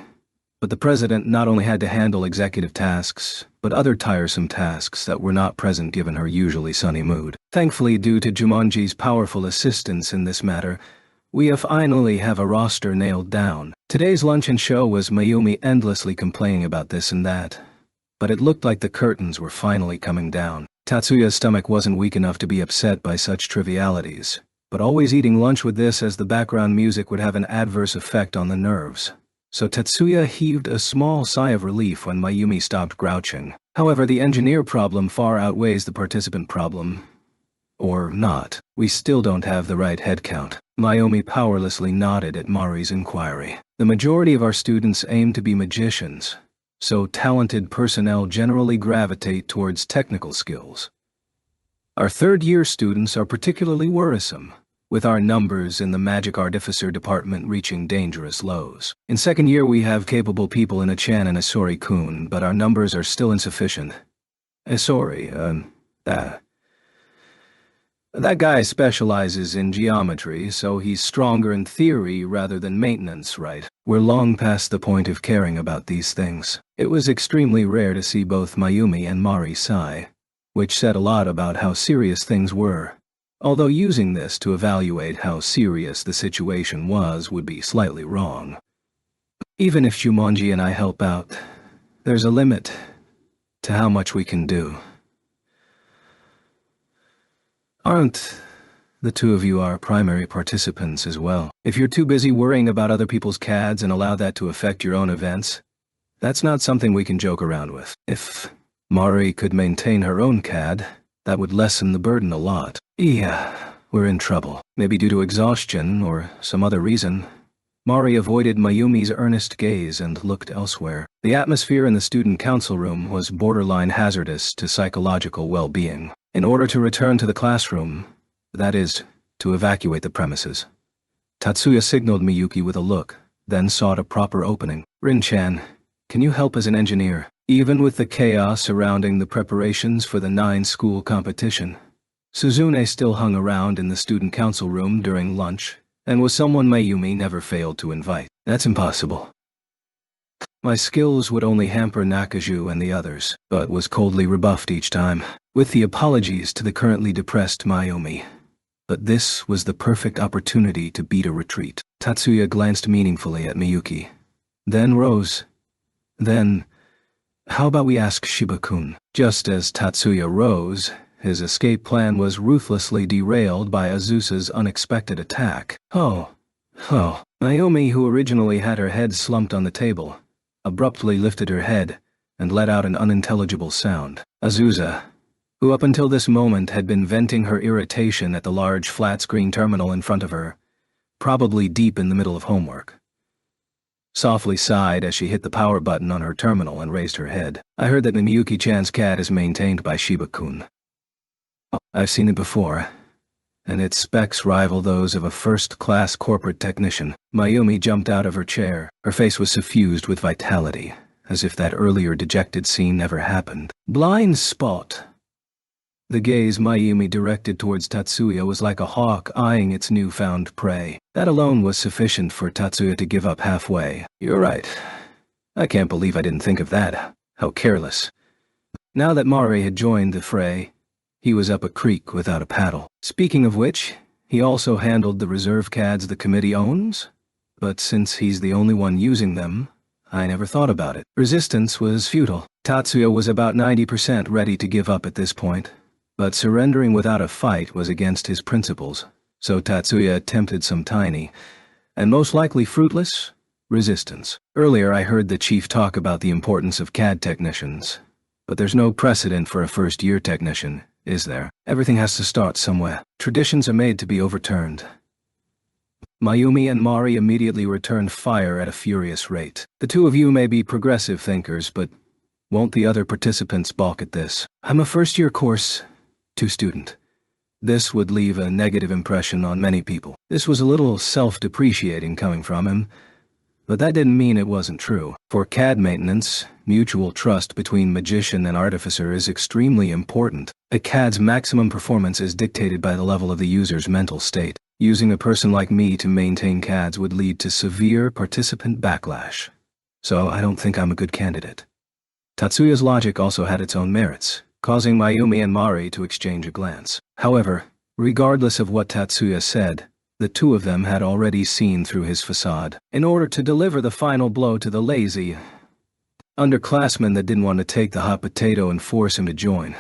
but the president not only had to handle executive tasks, but other tiresome tasks that were not present given her usually sunny mood. Thankfully, due to Jumonji's powerful assistance in this matter, we finally have a roster nailed down. Today's luncheon show was Mayumi endlessly complaining about this and that, but it looked like the curtains were finally coming down. Tatsuya's stomach wasn't weak enough to be upset by such trivialities, but always eating lunch with this as the background music would have an adverse effect on the nerves. So Tatsuya heaved a small sigh of relief when Mayumi stopped grouching. However, the engineer problem far outweighs the participant problem. Or not. We still don't have the right head count. Mayumi powerlessly nodded at Mari's inquiry. The majority of our students aim to be magicians, so talented personnel generally gravitate towards technical skills. Our third-year students are particularly worrisome, with our numbers in the Magic Artificer department reaching dangerous lows. In second year we have capable people in Achan and Asori-kun, but our numbers are still insufficient. Asori, that guy specializes in geometry, so he's stronger in theory rather than maintenance, right? We're long past the point of caring about these things. It was extremely rare to see both Mayumi and Mari sigh, which said a lot about how serious things were. Although using this to evaluate how serious the situation was would be slightly wrong. Even if Jumonji and I help out, there's a limit to how much we can do. Aren't the two of you our primary participants as well? If you're too busy worrying about other people's CADs and allow that to affect your own events, that's not something we can joke around with. If Mari could maintain her own CAD, that would lessen the burden a lot. Yeah, we're in trouble. Maybe due to exhaustion or some other reason. Mari avoided Mayumi's earnest gaze and looked elsewhere. The atmosphere in the student council room was borderline hazardous to psychological well-being. In order to return to the classroom, that is, to evacuate the premises, Tatsuya signaled Miyuki with a look, then sought a proper opening. Rin-chan, can you help as an engineer? Even with the chaos surrounding the preparations for the 9-school competition, Suzune still hung around in the student council room during lunch, and was someone Mayumi never failed to invite. That's impossible. My skills would only hamper Nakaju and the others, but was coldly rebuffed each time, with the apologies to the currently depressed Mayumi. But this was the perfect opportunity to beat a retreat. Tatsuya glanced meaningfully at Miyuki, then rose. Then, how about we ask Shiba-kun? Just as Tatsuya rose, his escape plan was ruthlessly derailed by Azusa's unexpected attack. Oh. Mayumi, who originally had her head slumped on the table, abruptly lifted her head and let out an unintelligible sound. Azusa, who up until this moment had been venting her irritation at the large flat-screen terminal in front of her, probably deep in the middle of homework, softly sighed as she hit the power button on her terminal and raised her head. I heard that Miyuki-chan's CAD is maintained by Shiba-kun. I've seen it before, and its specs rival those of a first-class corporate technician. Mayumi jumped out of her chair. Her face was suffused with vitality, as if that earlier dejected scene never happened. Blind spot. The gaze Mayumi directed towards Tatsuya was like a hawk eyeing its newfound prey. That alone was sufficient for Tatsuya to give up halfway. You're right. I can't believe I didn't think of that. How careless. Now that Mari had joined the fray, he was up a creek without a paddle. Speaking of which, he also handled the reserve CADs the committee owns? But since he's the only one using them, I never thought about it. Resistance was futile. Tatsuya was about 90% ready to give up at this point, but surrendering without a fight was against his principles, so Tatsuya attempted some tiny, and most likely fruitless, resistance. Earlier I heard the chief talk about the importance of CAD technicians, but there's no precedent for a first-year technician, is there? Everything has to start somewhere. Traditions are made to be overturned. Mayumi and Mari immediately returned fire at a furious rate. The two of you may be progressive thinkers, but won't the other participants balk at this? I'm a first-year course 2 student. This would leave a negative impression on many people. This was a little self-depreciating coming from him, but that didn't mean it wasn't true. For CAD maintenance, mutual trust between magician and artificer is extremely important. A CAD's maximum performance is dictated by the level of the user's mental state. Using a person like me to maintain CADs would lead to severe participant backlash. So I don't think I'm a good candidate. Tatsuya's logic also had its own merits, causing Mayumi and Mari to exchange a glance. However, regardless of what Tatsuya said, the two of them had already seen through his facade. In order to deliver the final blow to the lazy underclassmen that didn't want to take the hot potato and force him to join,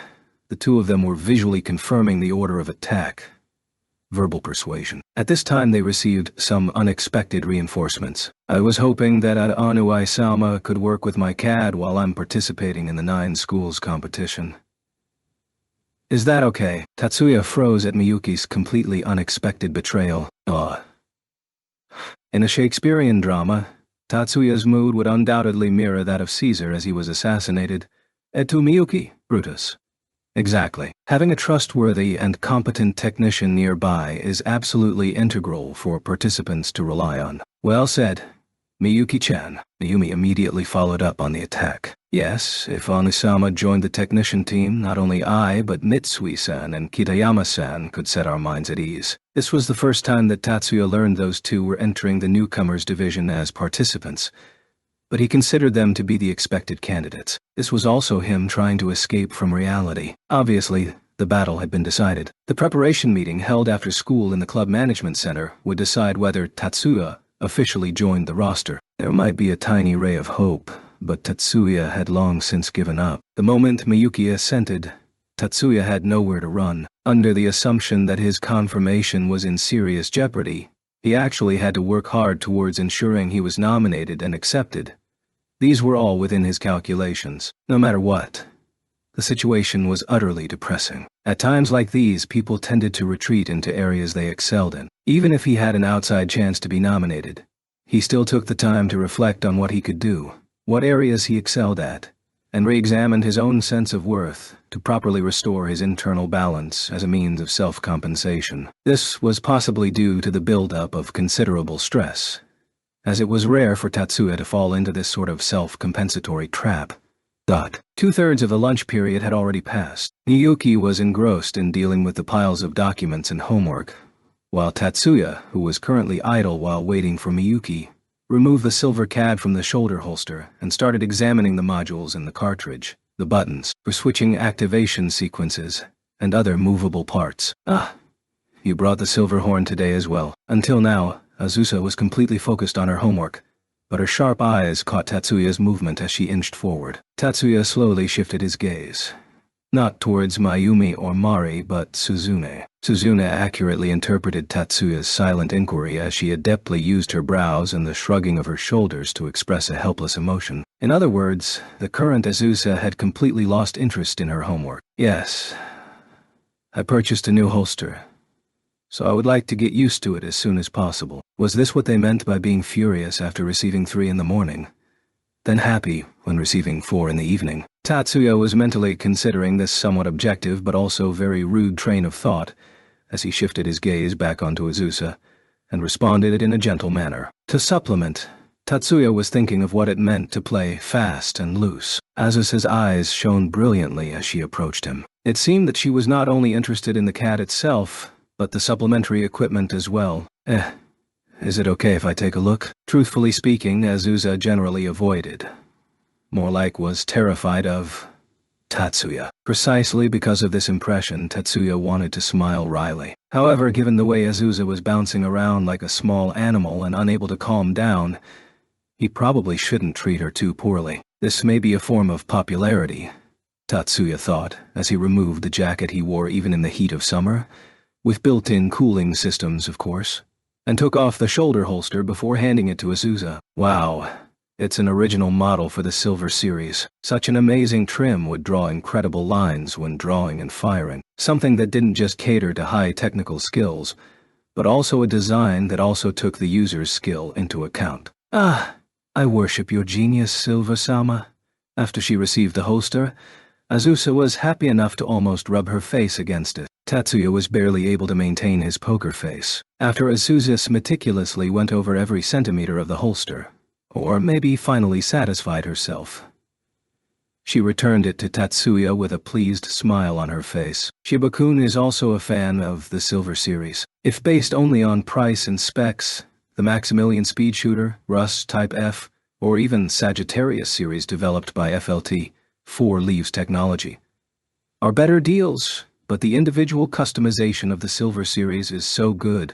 the two of them were visually confirming the order of attack. Verbal persuasion. At this time they received some unexpected reinforcements. I was hoping that Ono Isama could work with my CAD while I'm participating in the 9 schools competition. Is that okay? Tatsuya froze at Miyuki's completely unexpected betrayal. In a Shakespearean drama, Tatsuya's mood would undoubtedly mirror that of Caesar as he was assassinated. Et tu, Miyuki, Brutus? Exactly. Having a trustworthy and competent technician nearby is absolutely integral for participants to rely on. Well said, Miyuki-chan. Mayumi immediately followed up on the attack. Yes, if Onisama joined the technician team, not only I, but Mitsui-san and Kitayama-san could set our minds at ease. This was the first time that Tatsuya learned those two were entering the newcomers division as participants, but he considered them to be the expected candidates. This was also him trying to escape from reality. Obviously, the battle had been decided. The preparation meeting held after school in the club management center would decide whether Tatsuya officially joined the roster. There might be a tiny ray of hope, but Tatsuya had long since given up. The moment Miyuki assented, Tatsuya had nowhere to run. Under the assumption that his confirmation was in serious jeopardy, he actually had to work hard towards ensuring he was nominated and accepted. These were all within his calculations. No matter what, the situation was utterly depressing. At times like these, people tended to retreat into areas they excelled in. Even if he had an outside chance to be nominated, he still took the time to reflect on what he could do, what areas he excelled at, and re-examined his own sense of worth to properly restore his internal balance as a means of self-compensation. This was possibly due to the buildup of considerable stress, as it was rare for Tatsuya to fall into this sort of self-compensatory trap. 2/3 of the lunch period had already passed. Miyuki was engrossed in dealing with the piles of documents and homework, while Tatsuya, who was currently idle while waiting for Miyuki, removed the silver CAD from the shoulder holster and started examining the modules in the cartridge, the buttons for switching activation sequences, and other movable parts. You brought the silver horn today as well. Until now, Azusa was completely focused on her homework, but her sharp eyes caught Tatsuya's movement as she inched forward. Tatsuya slowly shifted his gaze, not towards Mayumi or Mari, but Suzune. Suzune accurately interpreted Tatsuya's silent inquiry as she adeptly used her brows and the shrugging of her shoulders to express a helpless emotion. In other words, the current Azusa had completely lost interest in her homework. Yes, I purchased a new holster, so I would like to get used to it as soon as possible. Was this what they meant by being furious after receiving 3 in the morning, then happy when receiving 4 in the evening? Tatsuya was mentally considering this somewhat objective but also very rude train of thought as he shifted his gaze back onto Azusa and responded in a gentle manner. To supplement, Tatsuya was thinking of what it meant to play fast and loose. Azusa's eyes shone brilliantly as she approached him. It seemed that she was not only interested in the CAD itself, but the supplementary equipment as well. Is it okay if I take a look? Truthfully speaking, Azusa generally avoided, more like was terrified of, Tatsuya. Precisely because of this impression, Tatsuya wanted to smile wryly. However, given the way Azusa was bouncing around like a small animal and unable to calm down, he probably shouldn't treat her too poorly. This may be a form of popularity, Tatsuya thought, as he removed the jacket he wore even in the heat of summer, with built-in cooling systems, of course, and took off the shoulder holster before handing it to Azusa. Wow, it's an original model for the Silver series. Such an amazing trim would draw incredible lines when drawing and firing. Something that didn't just cater to high technical skills, but also a design that also took the user's skill into account. I worship your genius, Silver-sama. After she received the holster, Azusa was happy enough to almost rub her face against it. Tatsuya was barely able to maintain his poker face. After Azusa meticulously went over every centimeter of the holster, or maybe finally satisfied herself, she returned it to Tatsuya with a pleased smile on her face. Shiba-kun is also a fan of the Silver series. If based only on price and specs, the Maximilian Speed Shooter, Rust Type F, or even Sagittarius series developed by FLT, 4 Leaves Technology, are better deals, but the individual customization of the Silver series is so good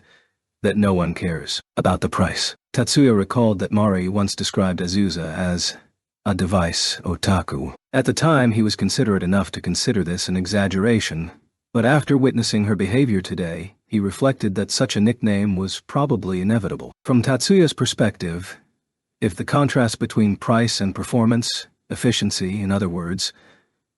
that no one cares about the price. Tatsuya recalled that Mari once described Azusa as a device otaku. At the time, he was considerate enough to consider this an exaggeration, but after witnessing her behavior today, he reflected that such a nickname was probably inevitable. From Tatsuya's perspective, if the contrast between price and performance, efficiency in other words,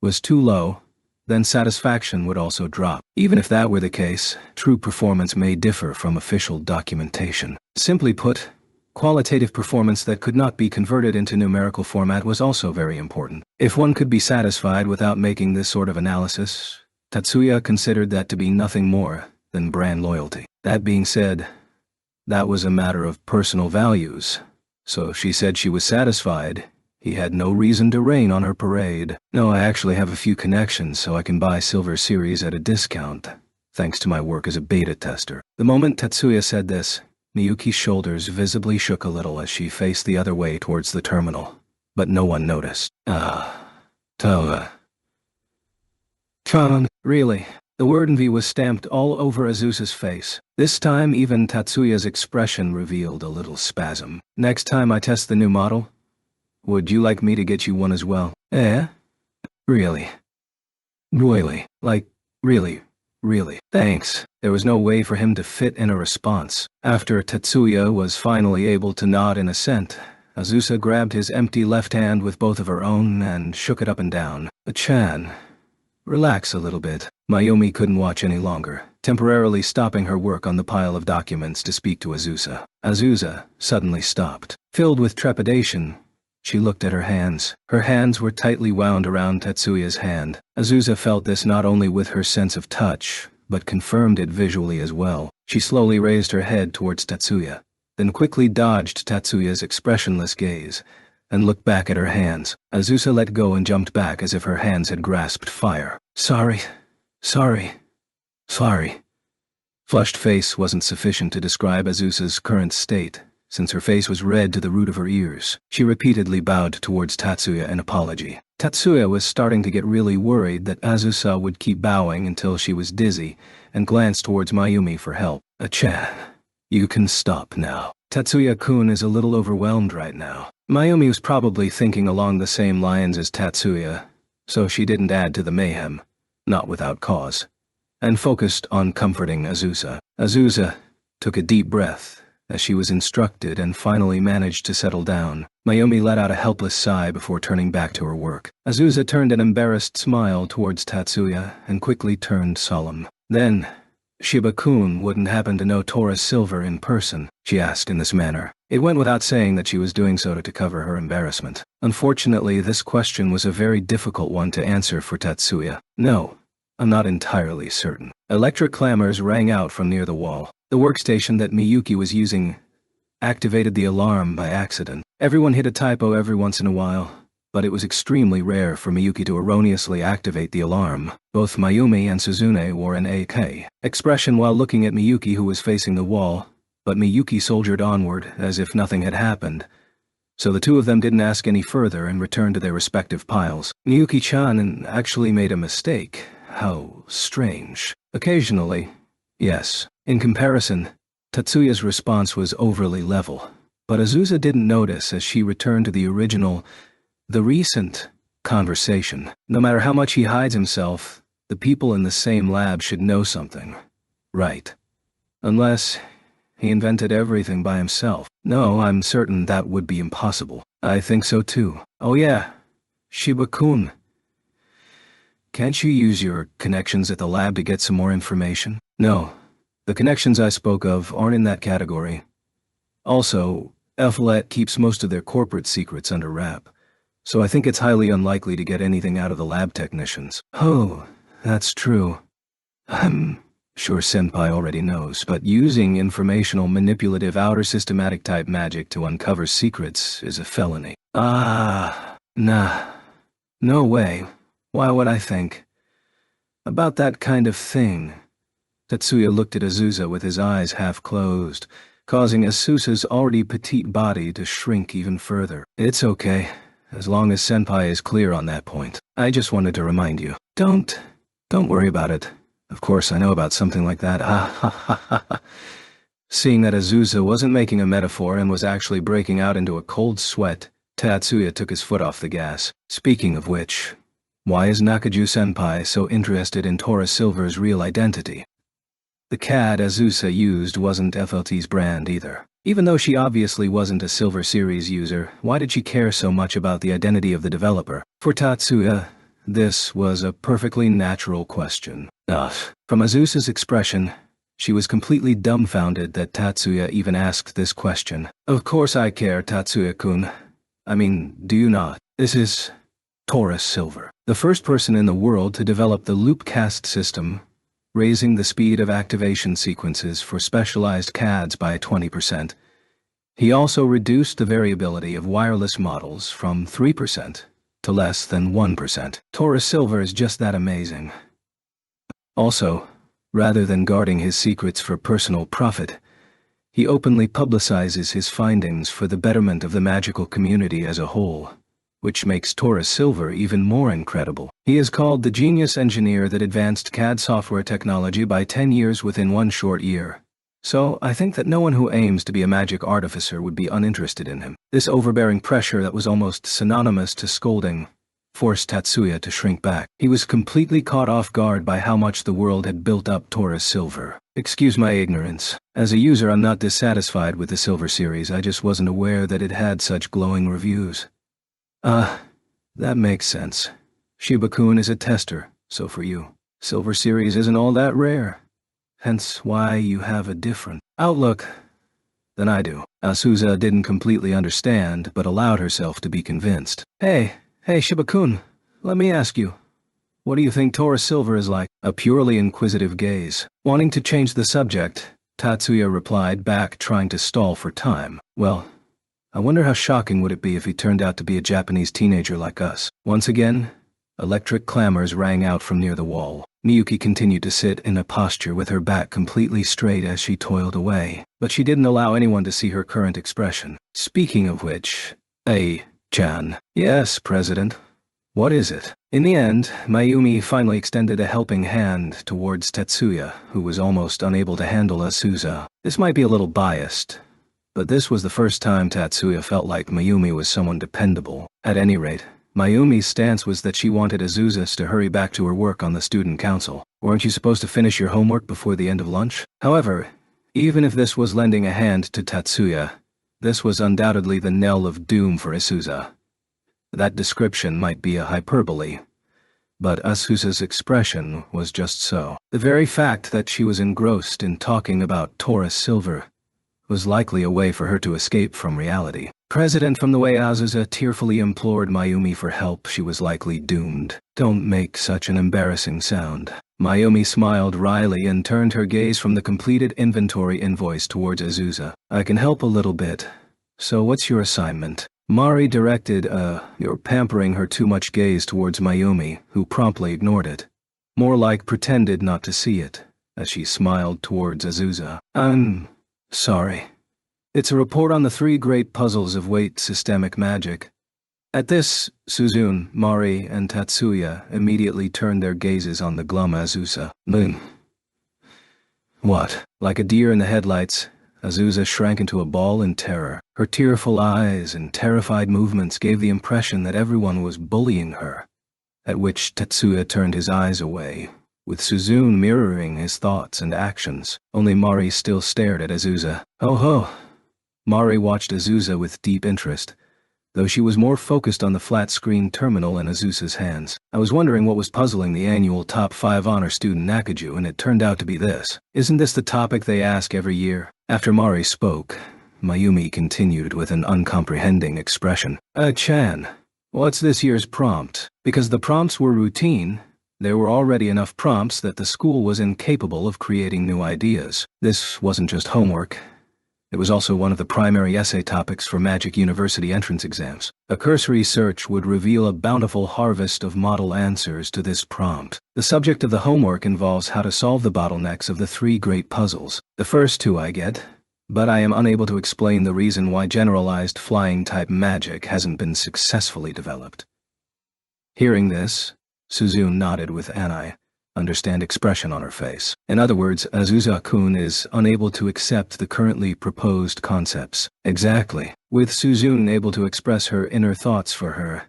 was too low, then satisfaction would also drop. Even if that were the case, true performance may differ from official documentation. Simply put, qualitative performance that could not be converted into numerical format was also very important. If one could be satisfied without making this sort of analysis, Tatsuya considered that to be nothing more than brand loyalty. That being said, that was a matter of personal values, so if she said she was satisfied, he had no reason to rain on her parade. No, I actually have a few connections so I can buy Silver Series at a discount, thanks to my work as a beta tester. The moment Tatsuya said this, Miyuki's shoulders visibly shook a little as she faced the other way towards the terminal, but no one noticed. Toa. Chan, really? The word envy was stamped all over Azusa's face. This time even Tatsuya's expression revealed a little spasm. Next time I test the new model, would you like me to get you one as well? Eh? Really? Really? Like, really? Really? Thanks. There was no way for him to fit in a response. After Tatsuya was finally able to nod in assent, Azusa grabbed his empty left hand with both of her own and shook it up and down. Chan, relax a little bit. Mayumi couldn't watch any longer, temporarily stopping her work on the pile of documents to speak to Azusa. Azusa suddenly stopped. Filled with trepidation, she looked at her hands. Her hands were tightly wound around Tatsuya's hand. Azusa felt this not only with her sense of touch, but confirmed it visually as well. She slowly raised her head towards Tatsuya, then quickly dodged Tatsuya's expressionless gaze, and looked back at her hands. Azusa let go and jumped back as if her hands had grasped fire. Sorry. Flushed face wasn't sufficient to describe Azusa's current state, since her face was red to the root of her ears. She repeatedly bowed towards Tatsuya in apology. Tatsuya was starting to get really worried that Azusa would keep bowing until she was dizzy, and glanced towards Mayumi for help. Chan, you can stop now. Tatsuya-kun is a little overwhelmed right now. Mayumi was probably thinking along the same lines as Tatsuya, so she didn't add to the mayhem, not without cause, and focused on comforting Azusa. Azusa took a deep breath as she was instructed and finally managed to settle down. Mayumi let out a helpless sigh before turning back to her work. Azusa turned an embarrassed smile towards Tatsuya and quickly turned solemn. Then, Shiba-kun wouldn't happen to know Taurus Silver in person, she asked in this manner. It went without saying that she was doing so to cover her embarrassment. Unfortunately, this question was a very difficult one to answer for Tatsuya. No, I'm not entirely certain. Electric clamors rang out from near the wall. The workstation that Miyuki was using activated the alarm by accident. Everyone hit a typo every once in a while, but it was extremely rare for Miyuki to erroneously activate the alarm. Both Mayumi and Suzune wore an AK expression while looking at Miyuki, who was facing the wall, but Miyuki soldiered onward as if nothing had happened, so the two of them didn't ask any further and returned to their respective piles. Miyuki-chan actually made a mistake. How strange. Occasionally, yes. In comparison, Tatsuya's response was overly level, but Azusa didn't notice as she returned to the recent conversation. No matter how much he hides himself, the people in the same lab should know something, right? Unless he invented everything by himself. No, I'm certain that would be impossible. I think so too. Oh yeah, Shiba-kun. Can't you use your connections at the lab to get some more information? No. The connections I spoke of aren't in that category. Also, FLET keeps most of their corporate secrets under wrap, so I think it's highly unlikely to get anything out of the lab technicians. Oh, that's true. I'm sure Senpai already knows, but using informational manipulative outer systematic type magic to uncover secrets is a felony. Nah. No way. Why would I think about that kind of thing? Tatsuya looked at Azusa with his eyes half closed, causing Asusa's already petite body to shrink even further. It's okay, as long as Senpai is clear on that point. I just wanted to remind you. Don't worry about it. Of course I know about something like that. Seeing that Azusa wasn't making a metaphor and was actually breaking out into a cold sweat, Tatsuya took his foot off the gas. Speaking of which, why is Nakaju-senpai so interested in Taurus Silver's real identity? The CAD Azusa used wasn't FLT's brand either. Even though she obviously wasn't a Silver Series user, why did she care so much about the identity of the developer? For Tatsuya, this was a perfectly natural question. From Azusa's expression, she was completely dumbfounded that Tatsuya even asked this question. Of course I care, Tatsuya-kun. I mean, do you not? This is Taurus Silver, the first person in the world to develop the loop-cast system, raising the speed of activation sequences for specialized CADs by 20%. He also reduced the variability of wireless models from 3% to less than 1%. Taurus Silver is just that amazing. Also, rather than guarding his secrets for personal profit, he openly publicizes his findings for the betterment of the magical community as a whole, which makes Taurus Silver even more incredible. He is called the genius engineer that advanced CAD software technology by 10 years within one short year. So I think that no one who aims to be a magic artificer would be uninterested in him. This overbearing pressure that was almost synonymous to scolding forced Tatsuya to shrink back. He was completely caught off guard by how much the world had built up Taurus Silver. Excuse my ignorance. As a user, I'm not dissatisfied with the Silver Series, I just wasn't aware that it had such glowing reviews. That makes sense. Shiba-kun is a tester, so for you, Silver Series isn't all that rare. Hence why you have a different outlook than I do. Asusa didn't completely understand, but allowed herself to be convinced. Hey, Shiba-kun, let me ask you. What do you think Taurus Silver is like? A purely inquisitive gaze. Wanting to change the subject, Tatsuya replied back, trying to stall for time. Well, I wonder how shocking would it be if he turned out to be a Japanese teenager like us. Once again, electric clamors rang out from near the wall. Miyuki continued to sit in a posture with her back completely straight as she toiled away, but she didn't allow anyone to see her current expression. Speaking of which, Chan. Yes, President. What is it? In the end, Mayumi finally extended a helping hand towards Tatsuya, who was almost unable to handle Asusa. This might be a little biased, but this was the first time Tatsuya felt like Mayumi was someone dependable. At any rate, Mayumi's stance was that she wanted Azusa to hurry back to her work on the student council. Weren't you supposed to finish your homework before the end of lunch? However, even if this was lending a hand to Tatsuya, this was undoubtedly the knell of doom for Asusa. That description might be a hyperbole, but Asusa's expression was just so. The very fact that she was engrossed in talking about Taurus Silver was likely a way for her to escape from reality. President, from the way Asusa tearfully implored Mayumi for help, she was likely doomed. Don't make such an embarrassing sound. Mayumi smiled wryly and turned her gaze from the completed inventory invoice towards Asusa. I can help a little bit. So what's your assignment? Mari directed you're pampering her too much gaze towards Mayumi, who promptly ignored it. More like pretended not to see it, as she smiled towards Azusa. I'm sorry. It's a report on the 3 great puzzles of weight systemic magic. At this, Suzune, Mari, and Tatsuya immediately turned their gazes on the glum Azusa. What? Like a deer in the headlights, Azusa shrank into a ball in terror. Her tearful eyes and terrified movements gave the impression that everyone was bullying her, at which Tatsuya turned his eyes away, with Suzune mirroring his thoughts and actions. Only Mari still stared at Azusa. Oh ho! Mari watched Azusa with deep interest, though she was more focused on the flat-screen terminal in Azusa's hands. I was wondering what was puzzling the annual top 5 honor student Nakaju, and it turned out to be this. Isn't this the topic they ask every year? After Mari spoke, Mayumi continued with an uncomprehending expression. Chan, what's this year's prompt? Because the prompts were routine, There were already enough prompts that the school was incapable of creating new ideas. This wasn't just homework. It was also one of the primary essay topics for Magic University entrance exams. A cursory search would reveal a bountiful harvest of model answers to this prompt. The subject of the homework involves how to solve the bottlenecks of the 3 great puzzles. The first 2 I get, but I am unable to explain the reason why generalized flying-type magic hasn't been successfully developed. Hearing this, Suzune nodded with an I-understand expression on her face. In other words, Azusa-kun is unable to accept the currently proposed concepts. Exactly. With Suzune able to express her inner thoughts for her,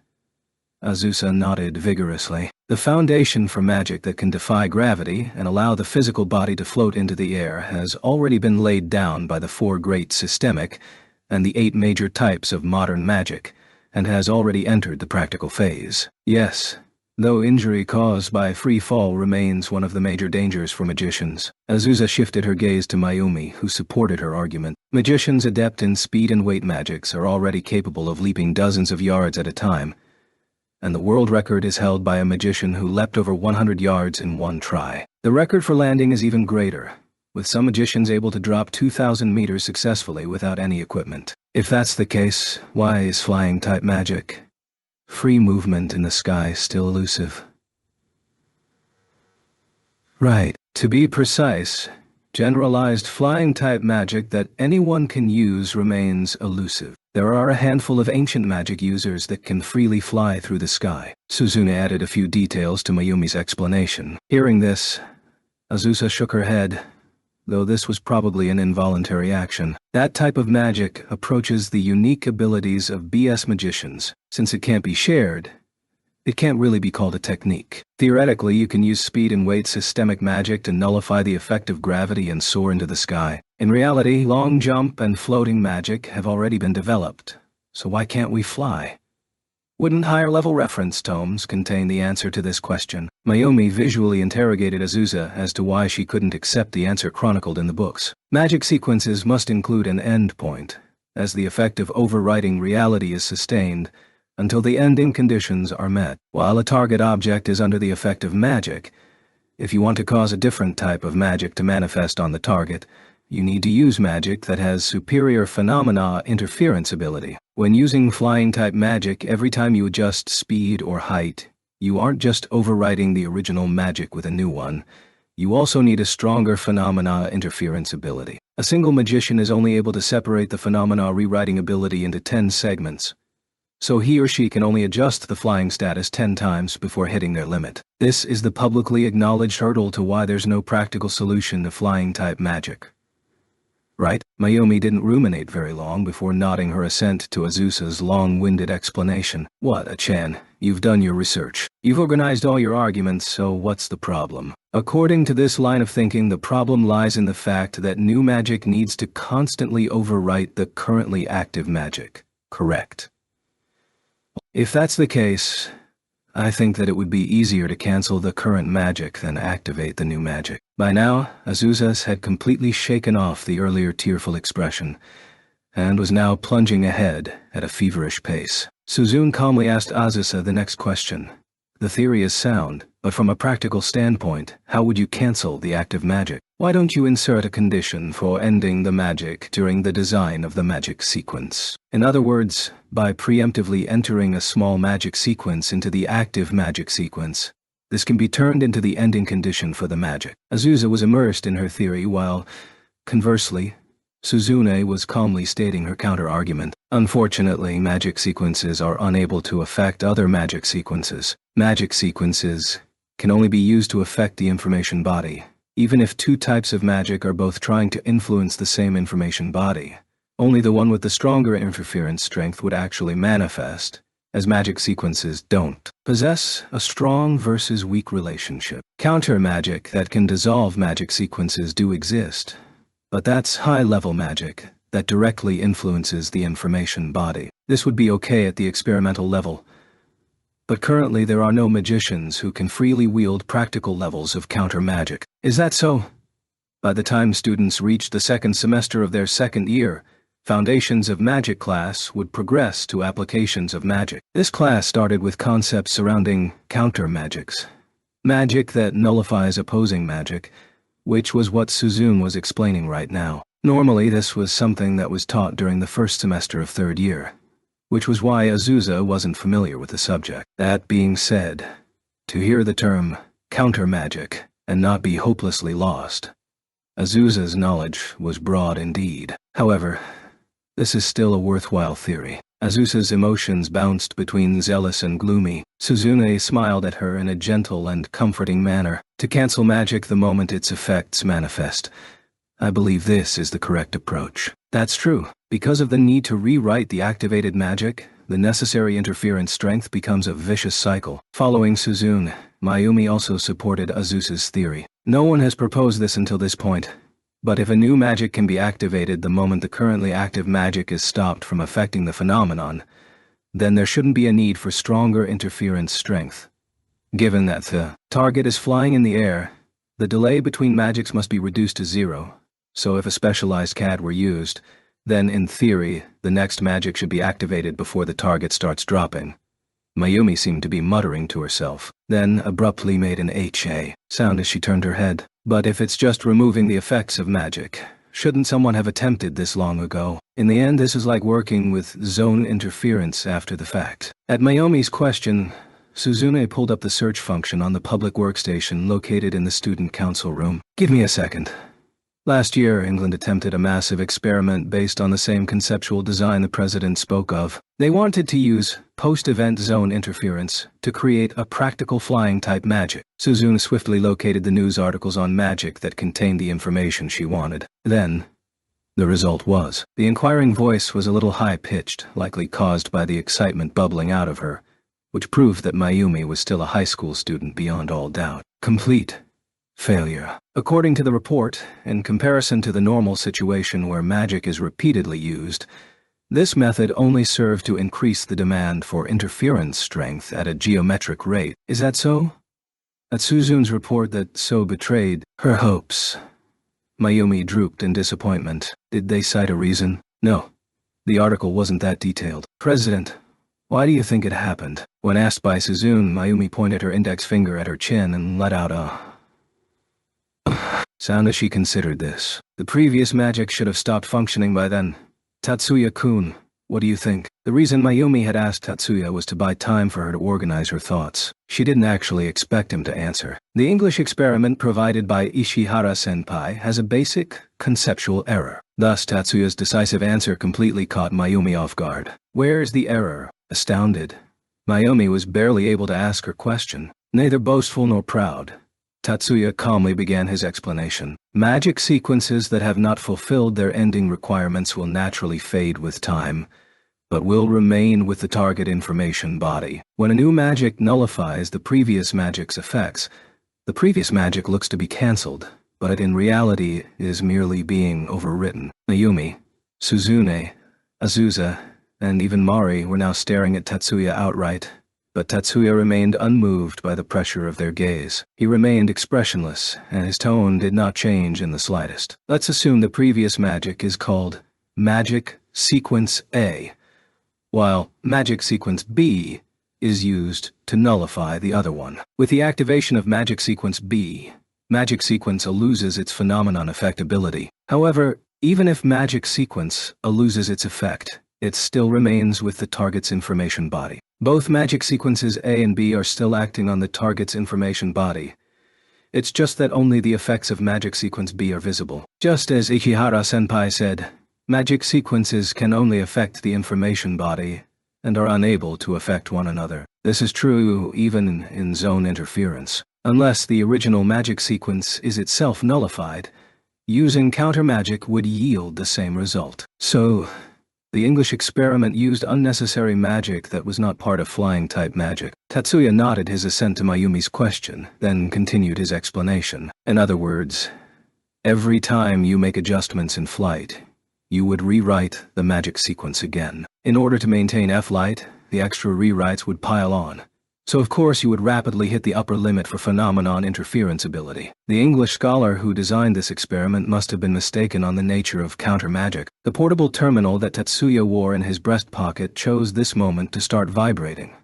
Azusa nodded vigorously. The foundation for magic that can defy gravity and allow the physical body to float into the air has already been laid down by the 4 great systemic and the 8 major types of modern magic, and has already entered the practical phase. Yes, though injury caused by free fall remains one of the major dangers for magicians. Azusa shifted her gaze to Mayumi, who supported her argument. Magicians adept in speed and weight magics are already capable of leaping dozens of yards at a time, and the world record is held by a magician who leapt over 100 yards in 1 try. The record for landing is even greater, with some magicians able to drop 2,000 meters successfully without any equipment. If that's the case, why is flying-type magic, free movement in the sky, still elusive? Right. To be precise, generalized flying-type magic that anyone can use remains elusive. There are a handful of ancient magic users that can freely fly through the sky. Suzune added a few details to Mayumi's explanation. Hearing this, Azusa shook her head, though this was probably an involuntary action. That type of magic approaches the unique abilities of BS magicians. Since it can't be shared, it can't really be called a technique. Theoretically, you can use speed and weight systemic magic to nullify the effect of gravity and soar into the sky. In reality, long jump and floating magic have already been developed, so why can't we fly? Wouldn't higher-level reference tomes contain the answer to this question? Mayumi visually interrogated Azusa as to why she couldn't accept the answer chronicled in the books. Magic sequences must include an end point, as the effect of overwriting reality is sustained until the ending conditions are met. While a target object is under the effect of magic, if you want to cause a different type of magic to manifest on the target, you need to use magic that has superior phenomena interference ability. When using flying-type magic, every time you adjust speed or height, you aren't just overwriting the original magic with a new one, you also need a stronger phenomena interference ability. A single magician is only able to separate the phenomena rewriting ability into 10 segments, so he or she can only adjust the flying status 10 times before hitting their limit. This is the publicly acknowledged hurdle to why there's no practical solution to flying-type magic. Right? Mayumi didn't ruminate very long before nodding her assent to Azusa's long-winded explanation. What, Chan? You've done your research. You've organized all your arguments, so what's the problem? According to this line of thinking, the problem lies in the fact that new magic needs to constantly overwrite the currently active magic. Correct. If that's the case, I think that it would be easier to cancel the current magic than activate the new magic. By now, Azusa had completely shaken off the earlier tearful expression, and was now plunging ahead at a feverish pace. Suzune calmly asked Azusa the next question. The theory is sound, but from a practical standpoint, how would you cancel the active magic? Why don't you insert a condition for ending the magic during the design of the magic sequence? In other words, by preemptively entering a small magic sequence into the active magic sequence, this can be turned into the ending condition for the magic. Azusa was immersed in her theory while, conversely, Suzune was calmly stating her counter-argument. Unfortunately, magic sequences are unable to affect other magic sequences. Magic sequences can only be used to affect the information body, even if 2 types of magic are both trying to influence the same information body. Only the one with the stronger interference strength would actually manifest, as magic sequences don't possess a strong versus weak relationship. Counter magic that can dissolve magic sequences do exist, but that's high-level magic that directly influences the information body. This would be okay at the experimental level, but currently there are no magicians who can freely wield practical levels of counter magic. Is that so? By the time students reach the 2nd semester of their 2nd year, Foundations of Magic class would progress to Applications of Magic. This class started with concepts surrounding counter magics, Magic that nullifies opposing magic, which was what Suzune was explaining right now. Normally this was something that was taught during the first semester of third year, which was why Azusa wasn't familiar with the subject. That being said, to hear the term counter-magic and not be hopelessly lost, Azusa's knowledge was broad indeed. However, this is still a worthwhile theory. Azusa's emotions bounced between zealous and gloomy. Suzune smiled at her in a gentle and comforting manner. To cancel magic the moment its effects manifest. I believe this is the correct approach. That's true. Because of the need to rewrite the activated magic, the necessary interference strength becomes a vicious cycle. Following Suzune, Mayumi also supported Azusa's theory. No one has proposed this until this point. But if a new magic can be activated the moment the currently active magic is stopped from affecting the phenomenon, then there shouldn't be a need for stronger interference strength. Given that the target is flying in the air, the delay between magics must be reduced to 0, so if a specialized CAD were used, then in theory, the next magic should be activated before the target starts dropping. Mayumi seemed to be muttering to herself, then abruptly made an HA sound as she turned her head. But if it's just removing the effects of magic, shouldn't someone have attempted this long ago? In the end, this is like working with zone interference after the fact. At Mayumi's question, Suzune pulled up the search function on the public workstation located in the student council room. Give me a second. Last year, England attempted a massive experiment based on the same conceptual design the president spoke of. They wanted to use post-event zone interference to create a practical flying-type magic. Suzune swiftly located the news articles on magic that contained the information she wanted. Then, the result was. The inquiring voice was a little high-pitched, likely caused by the excitement bubbling out of her, which proved that Mayumi was still a high school student beyond all doubt. Complete failure. According to the report, in comparison to the normal situation where magic is repeatedly used, this method only served to increase the demand for interference strength at a geometric rate. Is that so? At Suzune's report that so betrayed her hopes. Mayumi drooped in disappointment. Did they cite a reason? No. The article wasn't that detailed. President, why do you think it happened? When asked by Suzune, Mayumi pointed her index finger at her chin and let out a sound as she considered this. The previous magic should have stopped functioning by then. Tatsuya-kun, what do you think? The reason Mayumi had asked Tatsuya was to buy time for her to organize her thoughts. She didn't actually expect him to answer. The English experiment provided by Ishihara-senpai has a basic, conceptual error. Thus, Tatsuya's decisive answer completely caught Mayumi off guard. Where's the error? Astounded, Mayumi was barely able to ask her question. Neither boastful nor proud, Tatsuya calmly began his explanation. Magic sequences that have not fulfilled their ending requirements will naturally fade with time, but will remain with the target information body. When a new magic nullifies the previous magic's effects, the previous magic looks to be cancelled, but in reality is merely being overwritten. Mayumi, Suzune, Azusa, and even Mari were now staring at Tatsuya outright. But Tatsuya remained unmoved by the pressure of their gaze. He remained expressionless, and his tone did not change in the slightest. Let's assume the previous magic is called Magic Sequence A, while Magic Sequence B is used to nullify the other one. With the activation of Magic Sequence B, Magic Sequence A loses its phenomenon effectability. However, even if Magic Sequence A loses its effect, it still remains with the target's information body. Both magic sequences A and B are still acting on the target's information body. It's just that only the effects of magic sequence B are visible. Just as Ishihara-senpai said, magic sequences can only affect the information body and are unable to affect one another. This is true even in zone interference. Unless the original magic sequence is itself nullified, using counter-magic would yield the same result. So, the English experiment used unnecessary magic that was not part of flying-type magic. Tatsuya nodded his assent to Mayumi's question, then continued his explanation. In other words, every time you make adjustments in flight, you would rewrite the magic sequence again. In order to maintain F-light, the extra rewrites would pile on. So of course you would rapidly hit the upper limit for phenomenon interference ability. The English scholar who designed this experiment must have been mistaken on the nature of counter-magic. The portable terminal that Tatsuya wore in his breast pocket chose this moment to start vibrating,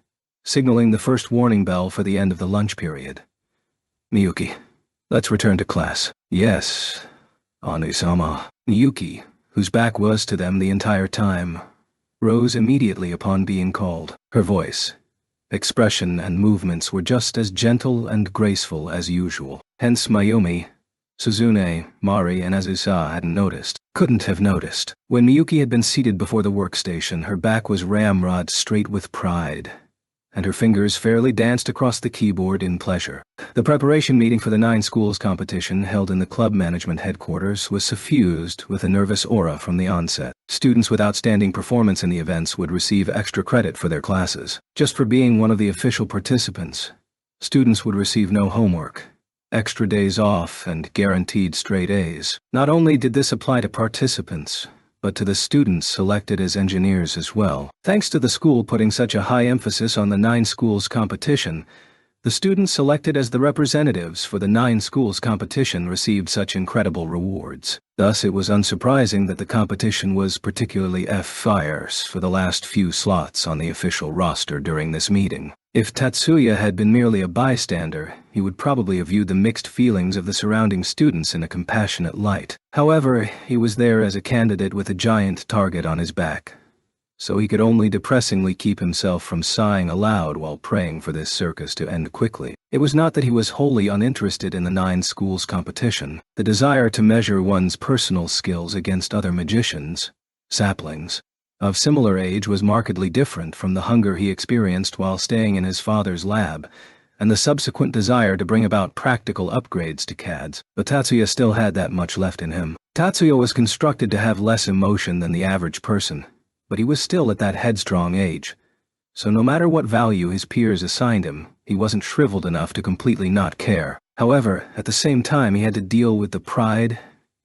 signaling the first warning bell for the end of the lunch period. Miyuki, let's return to class. Yes, Onu-sama. Miyuki, whose back was to them the entire time, rose immediately upon being called. Her voice, expression, and movements were just as gentle and graceful as usual. Hence Mayumi, Suzune, Mari, and Azusa couldn't have noticed. When Miyuki had been seated before the workstation, her back was ramrod straight with pride, and her fingers fairly danced across the keyboard in pleasure. The preparation meeting for the 9 schools competition held in the club management headquarters was suffused with a nervous aura from the onset. Students with outstanding performance in the events would receive extra credit for their classes. Just for being one of the official participants, students would receive no homework, extra days off, and guaranteed straight A's. Not only did this apply to participants, but to the students selected as engineers as well. Thanks to the school putting such a high emphasis on the 9 schools competition, the students selected as the representatives for the 9 schools competition received such incredible rewards. Thus, it was unsurprising that the competition was particularly fierce for the last few slots on the official roster during this meeting. If Tatsuya had been merely a bystander, he would probably have viewed the mixed feelings of the surrounding students in a compassionate light. However, he was there as a candidate with a giant target on his back, so he could only depressingly keep himself from sighing aloud while praying for this circus to end quickly. It was not that he was wholly uninterested in the 9 schools competition. The desire to measure one's personal skills against other magicians, saplings, of similar age was markedly different from the hunger he experienced while staying in his father's lab, and the subsequent desire to bring about practical upgrades to CADs. But Tatsuya still had that much left in him. Tatsuya was constructed to have less emotion than the average person, but he was still at that headstrong age, so no matter what value his peers assigned him, he wasn't shriveled enough to completely not care. However, at the same time he had to deal with the pride,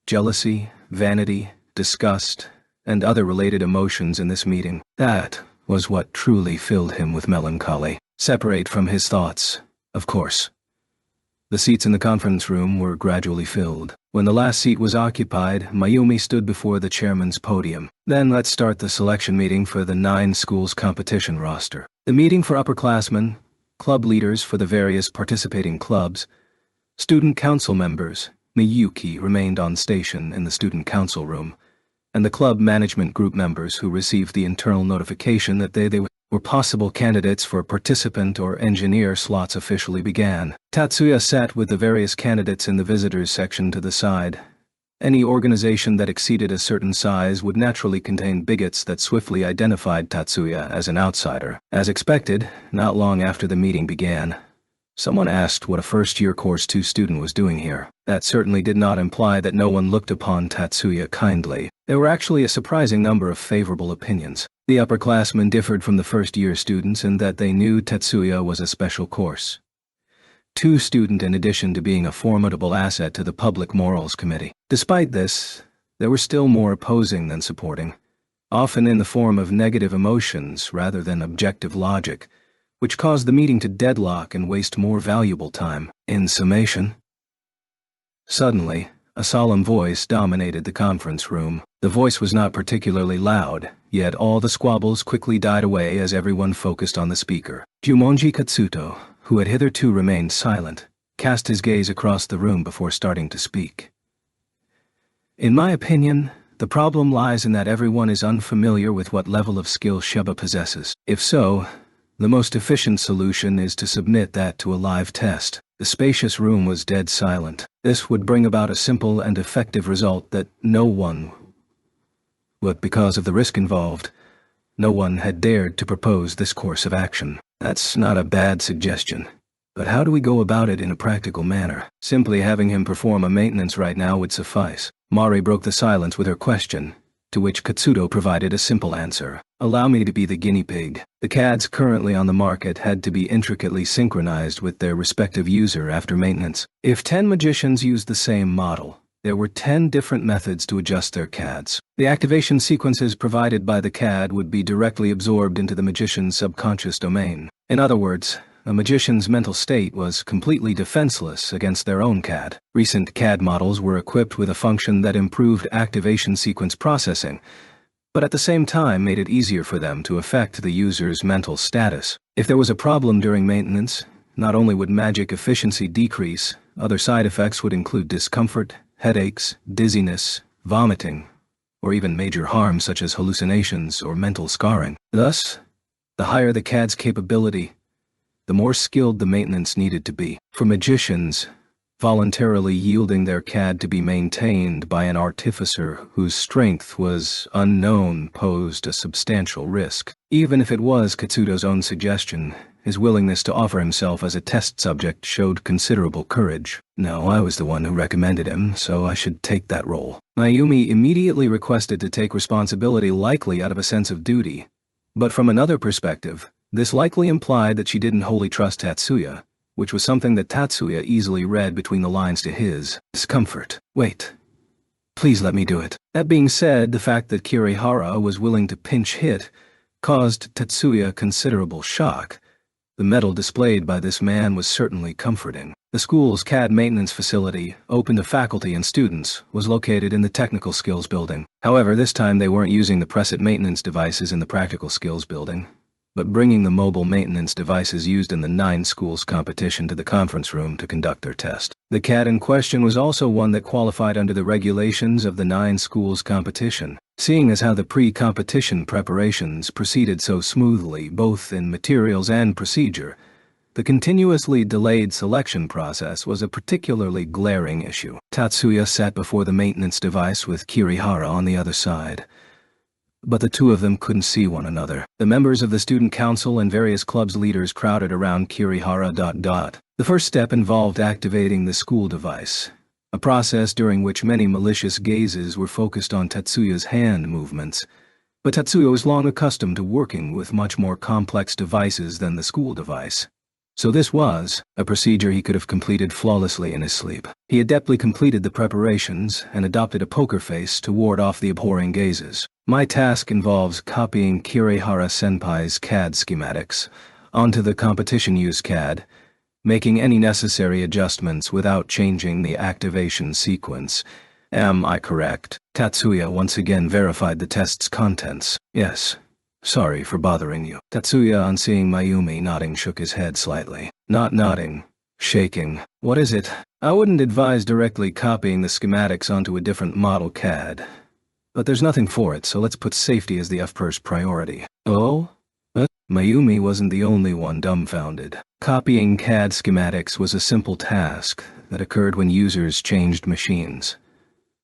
jealousy, vanity, disgust, and other related emotions in this meeting. That was what truly filled him with melancholy. Separate from his thoughts, of course. The seats in the conference room were gradually filled. When the last seat was occupied, Mayumi stood before the chairman's podium. Then let's start the selection meeting for the 9 schools competition roster. The meeting for upperclassmen, club leaders for the various participating clubs, student council members. Miyuki remained on station in the student council room, and the club management group members who received the internal notification that they were possible candidates for participant or engineer slots officially began. Tatsuya sat with the various candidates in the visitors section to the side. Any organization that exceeded a certain size would naturally contain bigots that swiftly identified Tatsuya as an outsider. As expected, not long after the meeting began, someone asked what a first-year Course 2 student was doing here. That certainly did not imply that no one looked upon Tatsuya kindly. There were actually a surprising number of favorable opinions. The upperclassmen differed from the first-year students in that they knew Tatsuya was a special Course 2 student in addition to being a formidable asset to the Public Morals Committee. Despite this, there were still more opposing than supporting, often in the form of negative emotions rather than objective logic, which caused the meeting to deadlock and waste more valuable time. In summation, suddenly, a solemn voice dominated the conference room. The voice was not particularly loud, yet all the squabbles quickly died away as everyone focused on the speaker. Jumonji Katsuto, who had hitherto remained silent, cast his gaze across the room before starting to speak. In my opinion, the problem lies in that everyone is unfamiliar with what level of skill Sheba possesses. If so, the most efficient solution is to submit that to a live test. The spacious room was dead silent. This would bring about a simple and effective result that no one, but because of the risk involved, no one had dared to propose this course of action. That's not a bad suggestion. But how do we go about it in a practical manner? Simply having him perform a maintenance right now would suffice. Mari broke the silence with her question, to which Katsuto provided a simple answer. Allow me to be the guinea pig. The CADs currently on the market had to be intricately synchronized with their respective user after maintenance. If 10 magicians used the same model, there were 10 different methods to adjust their CADs. The activation sequences provided by the CAD would be directly absorbed into the magician's subconscious domain. In other words, a magician's mental state was completely defenseless against their own CAD. Recent CAD models were equipped with a function that improved activation sequence processing, but at the same time made it easier for them to affect the user's mental status. If there was a problem during maintenance, not only would magic efficiency decrease, other side effects would include discomfort, headaches, dizziness, vomiting, or even major harm such as hallucinations or mental scarring. Thus, the higher the CAD's capability, the more skilled the maintenance needed to be. For magicians, voluntarily yielding their CAD to be maintained by an artificer whose strength was unknown posed a substantial risk. Even if it was Katsudo's own suggestion, his willingness to offer himself as a test subject showed considerable courage. No, I was the one who recommended him, so I should take that role. Mayumi immediately requested to take responsibility, likely out of a sense of duty. But from another perspective, this likely implied that she didn't wholly trust Tatsuya, which was something that Tatsuya easily read between the lines to his discomfort. Wait. Please let me do it. That being said, the fact that Kirihara was willing to pinch hit caused Tatsuya considerable shock. The mettle displayed by this man was certainly comforting. The school's CAD maintenance facility, open to faculty and students, was located in the Technical Skills Building. However, this time they weren't using the preset maintenance devices in the Practical Skills Building, but bringing the mobile maintenance devices used in the 9 schools competition to the conference room to conduct their test. The CAD in question was also one that qualified under the regulations of the 9 schools competition. Seeing as how the pre-competition preparations proceeded so smoothly both in materials and procedure, the continuously delayed selection process was a particularly glaring issue. Tatsuya sat before the maintenance device with Kirihara on the other side, but the two of them couldn't see one another. The members of the student council and various clubs' leaders crowded around Kirihara. The first step involved activating the school device, a process during which many malicious gazes were focused on Tatsuya's hand movements. But Tatsuya was long accustomed to working with much more complex devices than the school device, so this was a procedure he could have completed flawlessly in his sleep. He adeptly completed the preparations and adopted a poker face to ward off the abhorring gazes. My task involves copying Kirihara-senpai's CAD schematics onto the competition-use CAD, making any necessary adjustments without changing the activation sequence. Am I correct? Tatsuya once again verified the test's contents. Yes. Sorry for bothering you. Tatsuya, on seeing Mayumi nodding, shook his head slightly. Not nodding. Shaking. What is it? I wouldn't advise directly copying the schematics onto a different model CAD. But there's nothing for it, so let's put safety as the first priority. Oh? Mayumi wasn't the only one dumbfounded. Copying CAD schematics was a simple task that occurred when users changed machines.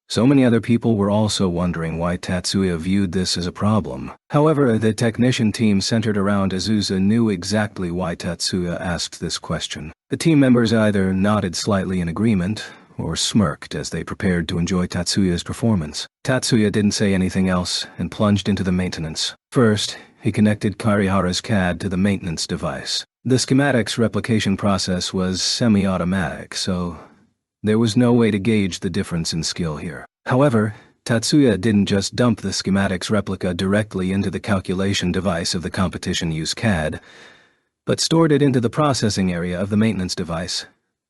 So many other people were also wondering why Tatsuya viewed this as a problem. However, the technician team centered around Azusa knew exactly why Tatsuya asked this question. The team members either nodded slightly in agreement or smirked as they prepared to enjoy Tatsuya's performance. Tatsuya didn't say anything else and plunged into the maintenance. First, he connected Kirihara's CAD to the maintenance device. The schematics replication process was semi-automatic, so there was no way to gauge the difference in skill here. However, Tatsuya didn't just dump the schematics replica directly into the calculation device of the competition-use CAD, but stored it into the processing area of the maintenance device,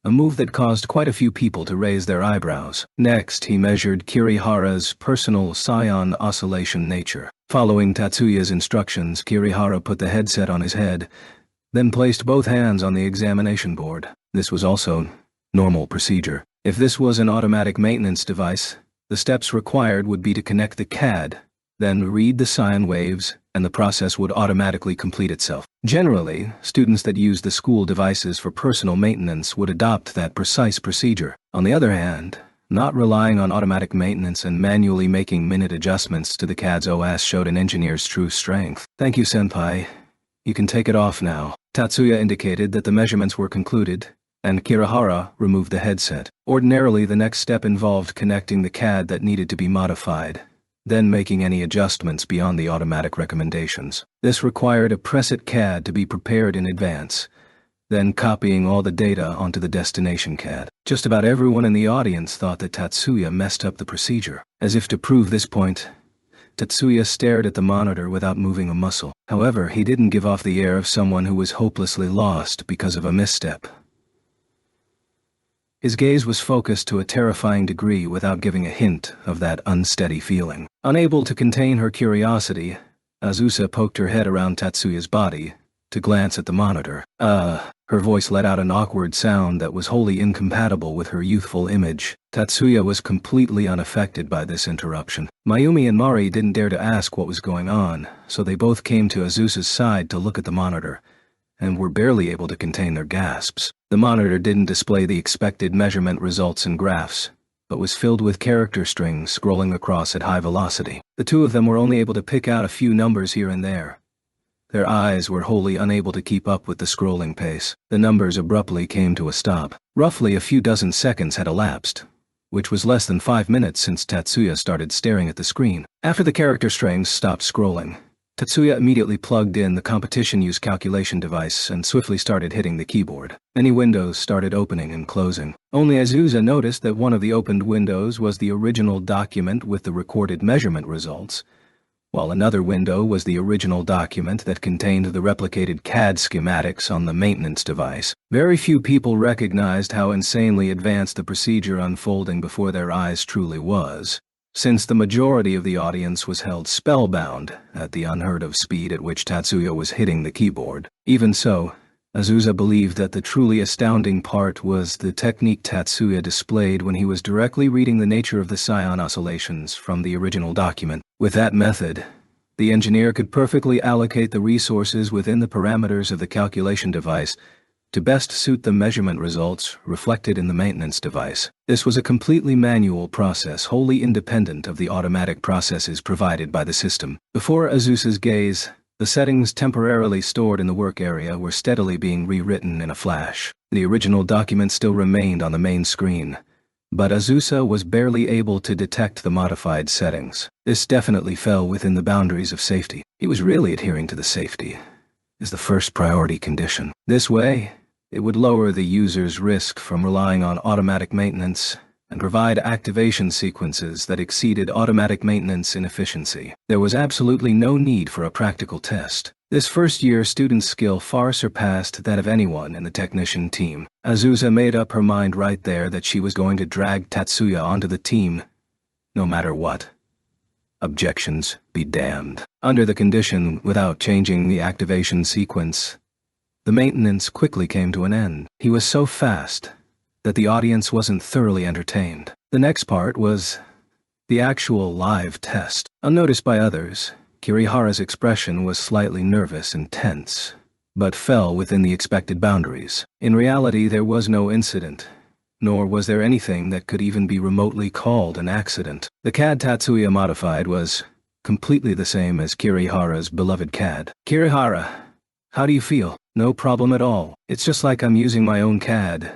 a move that caused quite a few people to raise their eyebrows. Next, he measured Kirihara's personal scion oscillation nature. Following Tatsuya's instructions, Kirihara put the headset on his head, then placed both hands on the examination board. This was also normal procedure. If this was an automatic maintenance device, the steps required would be to connect the CAD, then read the sine waves, and the process would automatically complete itself. Generally, students that use the school devices for personal maintenance would adopt that precise procedure. On the other hand, not relying on automatic maintenance and manually making minute adjustments to the CAD's OS showed an engineer's true strength. Thank you, Senpai. You can take it off now. Tatsuya indicated that the measurements were concluded, and Kirihara removed the headset. Ordinarily, the next step involved connecting the CAD that needed to be modified, then making any adjustments beyond the automatic recommendations. This required a preset CAD to be prepared in advance, then copying all the data onto the destination CAD. Just about everyone in the audience thought that Tatsuya messed up the procedure. As if to prove this point, Tatsuya stared at the monitor without moving a muscle. However, he didn't give off the air of someone who was hopelessly lost because of a misstep. His gaze was focused to a terrifying degree without giving a hint of that unsteady feeling. Unable to contain her curiosity, Azusa poked her head around Tatsuya's body to glance at the monitor. Her voice let out an awkward sound that was wholly incompatible with her youthful image. Tatsuya was completely unaffected by this interruption. Mayumi and Mari didn't dare to ask what was going on, so they both came to Azusa's side to look at the monitor, and were barely able to contain their gasps. The monitor didn't display the expected measurement results and graphs, but was filled with character strings scrolling across at high velocity. The two of them were only able to pick out a few numbers here and there. Their eyes were wholly unable to keep up with the scrolling pace. The numbers abruptly came to a stop. Roughly a few dozen seconds had elapsed, which was less than 5 minutes since Tatsuya started staring at the screen. After the character strings stopped scrolling, Tatsuya immediately plugged in the competition use calculation device and swiftly started hitting the keyboard. Many windows started opening and closing. Only Azusa noticed that one of the opened windows was the original document with the recorded measurement results, while another window was the original document that contained the replicated CAD schematics on the maintenance device. Very few people recognized how insanely advanced the procedure unfolding before their eyes truly was, since the majority of the audience was held spellbound at the unheard-of speed at which Tatsuya was hitting the keyboard. Even so, Azusa believed that the truly astounding part was the technique Tatsuya displayed when he was directly reading the nature of the scion oscillations from the original document. With that method, the engineer could perfectly allocate the resources within the parameters of the calculation device to best suit the measurement results reflected in the maintenance device. This was a completely manual process, wholly independent of the automatic processes provided by the system. Before Azusa's gaze, the settings temporarily stored in the work area were steadily being rewritten in a flash. The original document still remained on the main screen, but Azusa was barely able to detect the modified settings. This definitely fell within the boundaries of safety. He was really adhering to the safety as the first priority condition. This way, it would lower the user's risk from relying on automatic maintenance and provide activation sequences that exceeded automatic maintenance in efficiency. There was absolutely no need for a practical test. This first-year student's skill far surpassed that of anyone in the technician team. Azusa made up her mind right there that she was going to drag Tatsuya onto the team, no matter what. Objections be damned. Under the condition, without changing the activation sequence, the maintenance quickly came to an end. He was so fast that the audience wasn't thoroughly entertained. The next part was the actual live test. Unnoticed by others, Kirihara's expression was slightly nervous and tense, but fell within the expected boundaries. In reality, there was no incident, nor was there anything that could even be remotely called an accident. The CAD Tatsuya modified was completely the same as Kirihara's beloved CAD. "Kirihara, how do you feel?" "No problem at all. It's just like I'm using my own CAD.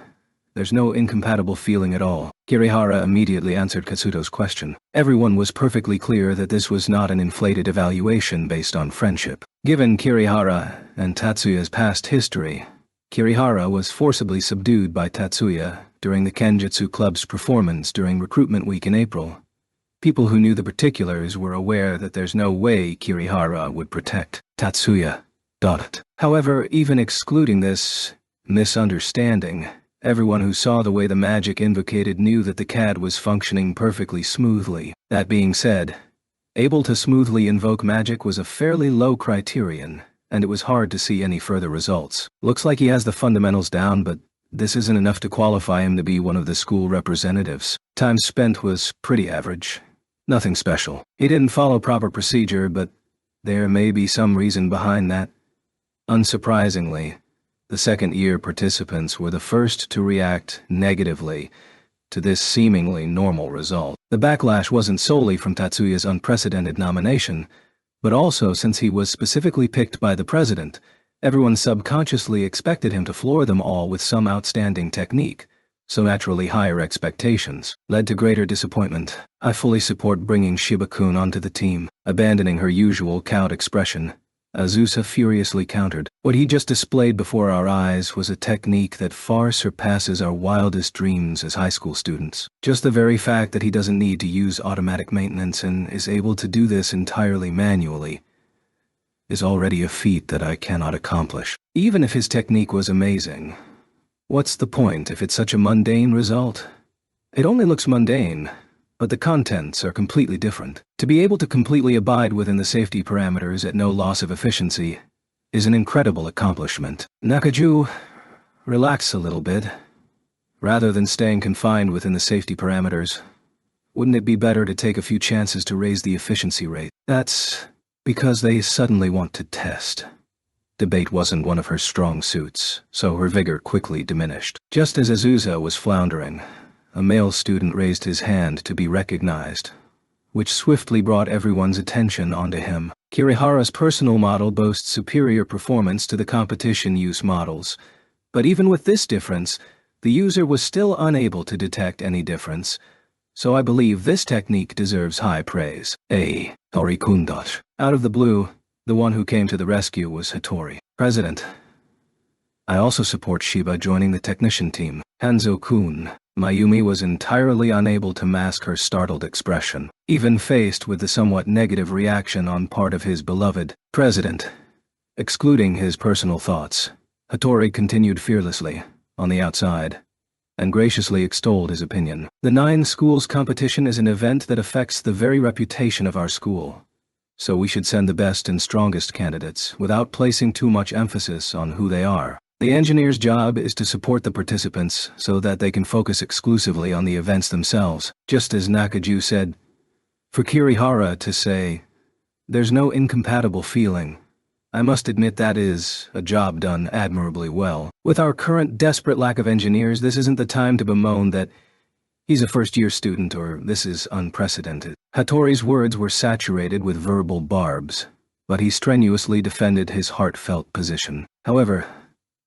There's no incompatible feeling at all." Kirihara immediately answered Katsuto's question. Everyone was perfectly clear that this was not an inflated evaluation based on friendship. Given Kirihara and Tatsuya's past history, Kirihara was forcibly subdued by Tatsuya during the Kenjutsu Club's performance during recruitment week in April. People who knew the particulars were aware that there's no way Kirihara would protect Tatsuya. However, even excluding this misunderstanding, everyone who saw the way the magic invocated knew that the CAD was functioning perfectly smoothly. That being said, able to smoothly invoke magic was a fairly low criterion, and it was hard to see any further results. Looks like he has the fundamentals down, but this isn't enough to qualify him to be one of the school representatives. Time spent was pretty average. Nothing special. He didn't follow proper procedure, but there may be some reason behind that. Unsurprisingly, the second-year participants were the first to react negatively to this seemingly normal result. The backlash wasn't solely from Tatsuya's unprecedented nomination, but also since he was specifically picked by the president, everyone subconsciously expected him to floor them all with some outstanding technique, so naturally higher expectations led to greater disappointment. "I fully support bringing Shiba-kun onto the team." Abandoning her usual cowed expression, Azusa furiously countered. "What he just displayed before our eyes was a technique that far surpasses our wildest dreams as high school students. Just the very fact that he doesn't need to use automatic maintenance and is able to do this entirely manually is already a feat that I cannot accomplish. Even if his technique was amazing, what's the point if it's such a mundane result? It only looks mundane, but the contents are completely different. To be able to completely abide within the safety parameters at no loss of efficiency is an incredible accomplishment." "Nakaju, relax a little bit. Rather than staying confined within the safety parameters, wouldn't it be better to take a few chances to raise the efficiency rate? That's because they suddenly want to test. Debate wasn't one of her strong suits, so her vigor quickly diminished. Just as Azusa was floundering, a male student raised his hand to be recognized, which swiftly brought everyone's attention onto him. Kirihara's personal model boasts superior performance to the competition use models, but even with this difference, the user was still unable to detect any difference, so I believe this technique deserves high praise. Tori-kun. Out of the blue, the one who came to the rescue was Hattori. President, I also support Shiba joining the technician team. Hanzo-kun. Mayumi was entirely unable to mask her startled expression, even faced with the somewhat negative reaction on part of his beloved president. Excluding his personal thoughts, Hattori continued fearlessly, on the outside, and graciously extolled his opinion. The 9 schools competition is an event that affects the very reputation of our school, so we should send the best and strongest candidates without placing too much emphasis on who they are. The engineer's job is to support the participants so that they can focus exclusively on the events themselves, just as Nakaju said. For Kirihara to say, "There's no incompatible feeling," I must admit that is a job done admirably well. With our current desperate lack of engineers, this isn't the time to bemoan that he's a first-year student or this is unprecedented. Hattori's words were saturated with verbal barbs, but he strenuously defended his heartfelt position. However,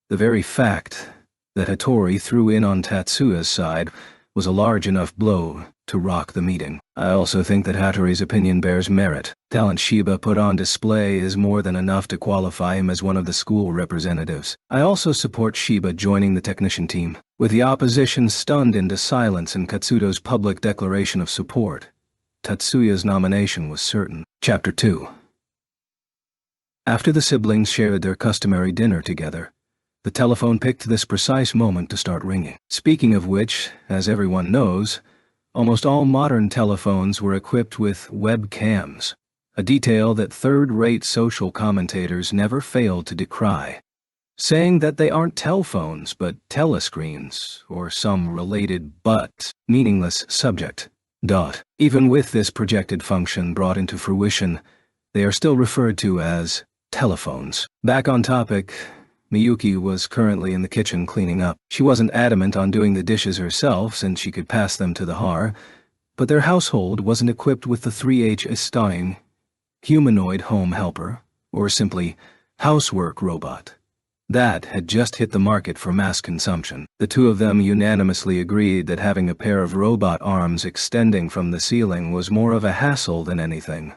the very fact that Hattori threw in on Tatsuya's side was a large enough blow to rock the meeting. I also think that Hattori's opinion bears merit. Talent Shiba put on display is more than enough to qualify him as one of the school representatives. I also support Shiba joining the technician team. With the opposition stunned into silence and Katsudo's public declaration of support, Tatsuya's nomination was certain. Chapter 2. After the siblings shared their customary dinner together, the telephone picked this precise moment to start ringing. Speaking of which, as everyone knows, almost all modern telephones were equipped with webcams, a detail that third-rate social commentators never failed to decry, saying that they aren't telephones but telescreens, or some related but meaningless subject. Even with this projected function brought into fruition, they are still referred to as telephones. Back on topic, Miyuki was currently in the kitchen cleaning up. She wasn't adamant on doing the dishes herself since she could pass them to the Har, but their household wasn't equipped with the 3H Stein humanoid home helper, or simply housework robot. That had just hit the market for mass consumption. The two of them unanimously agreed that having a pair of robot arms extending from the ceiling was more of a hassle than anything,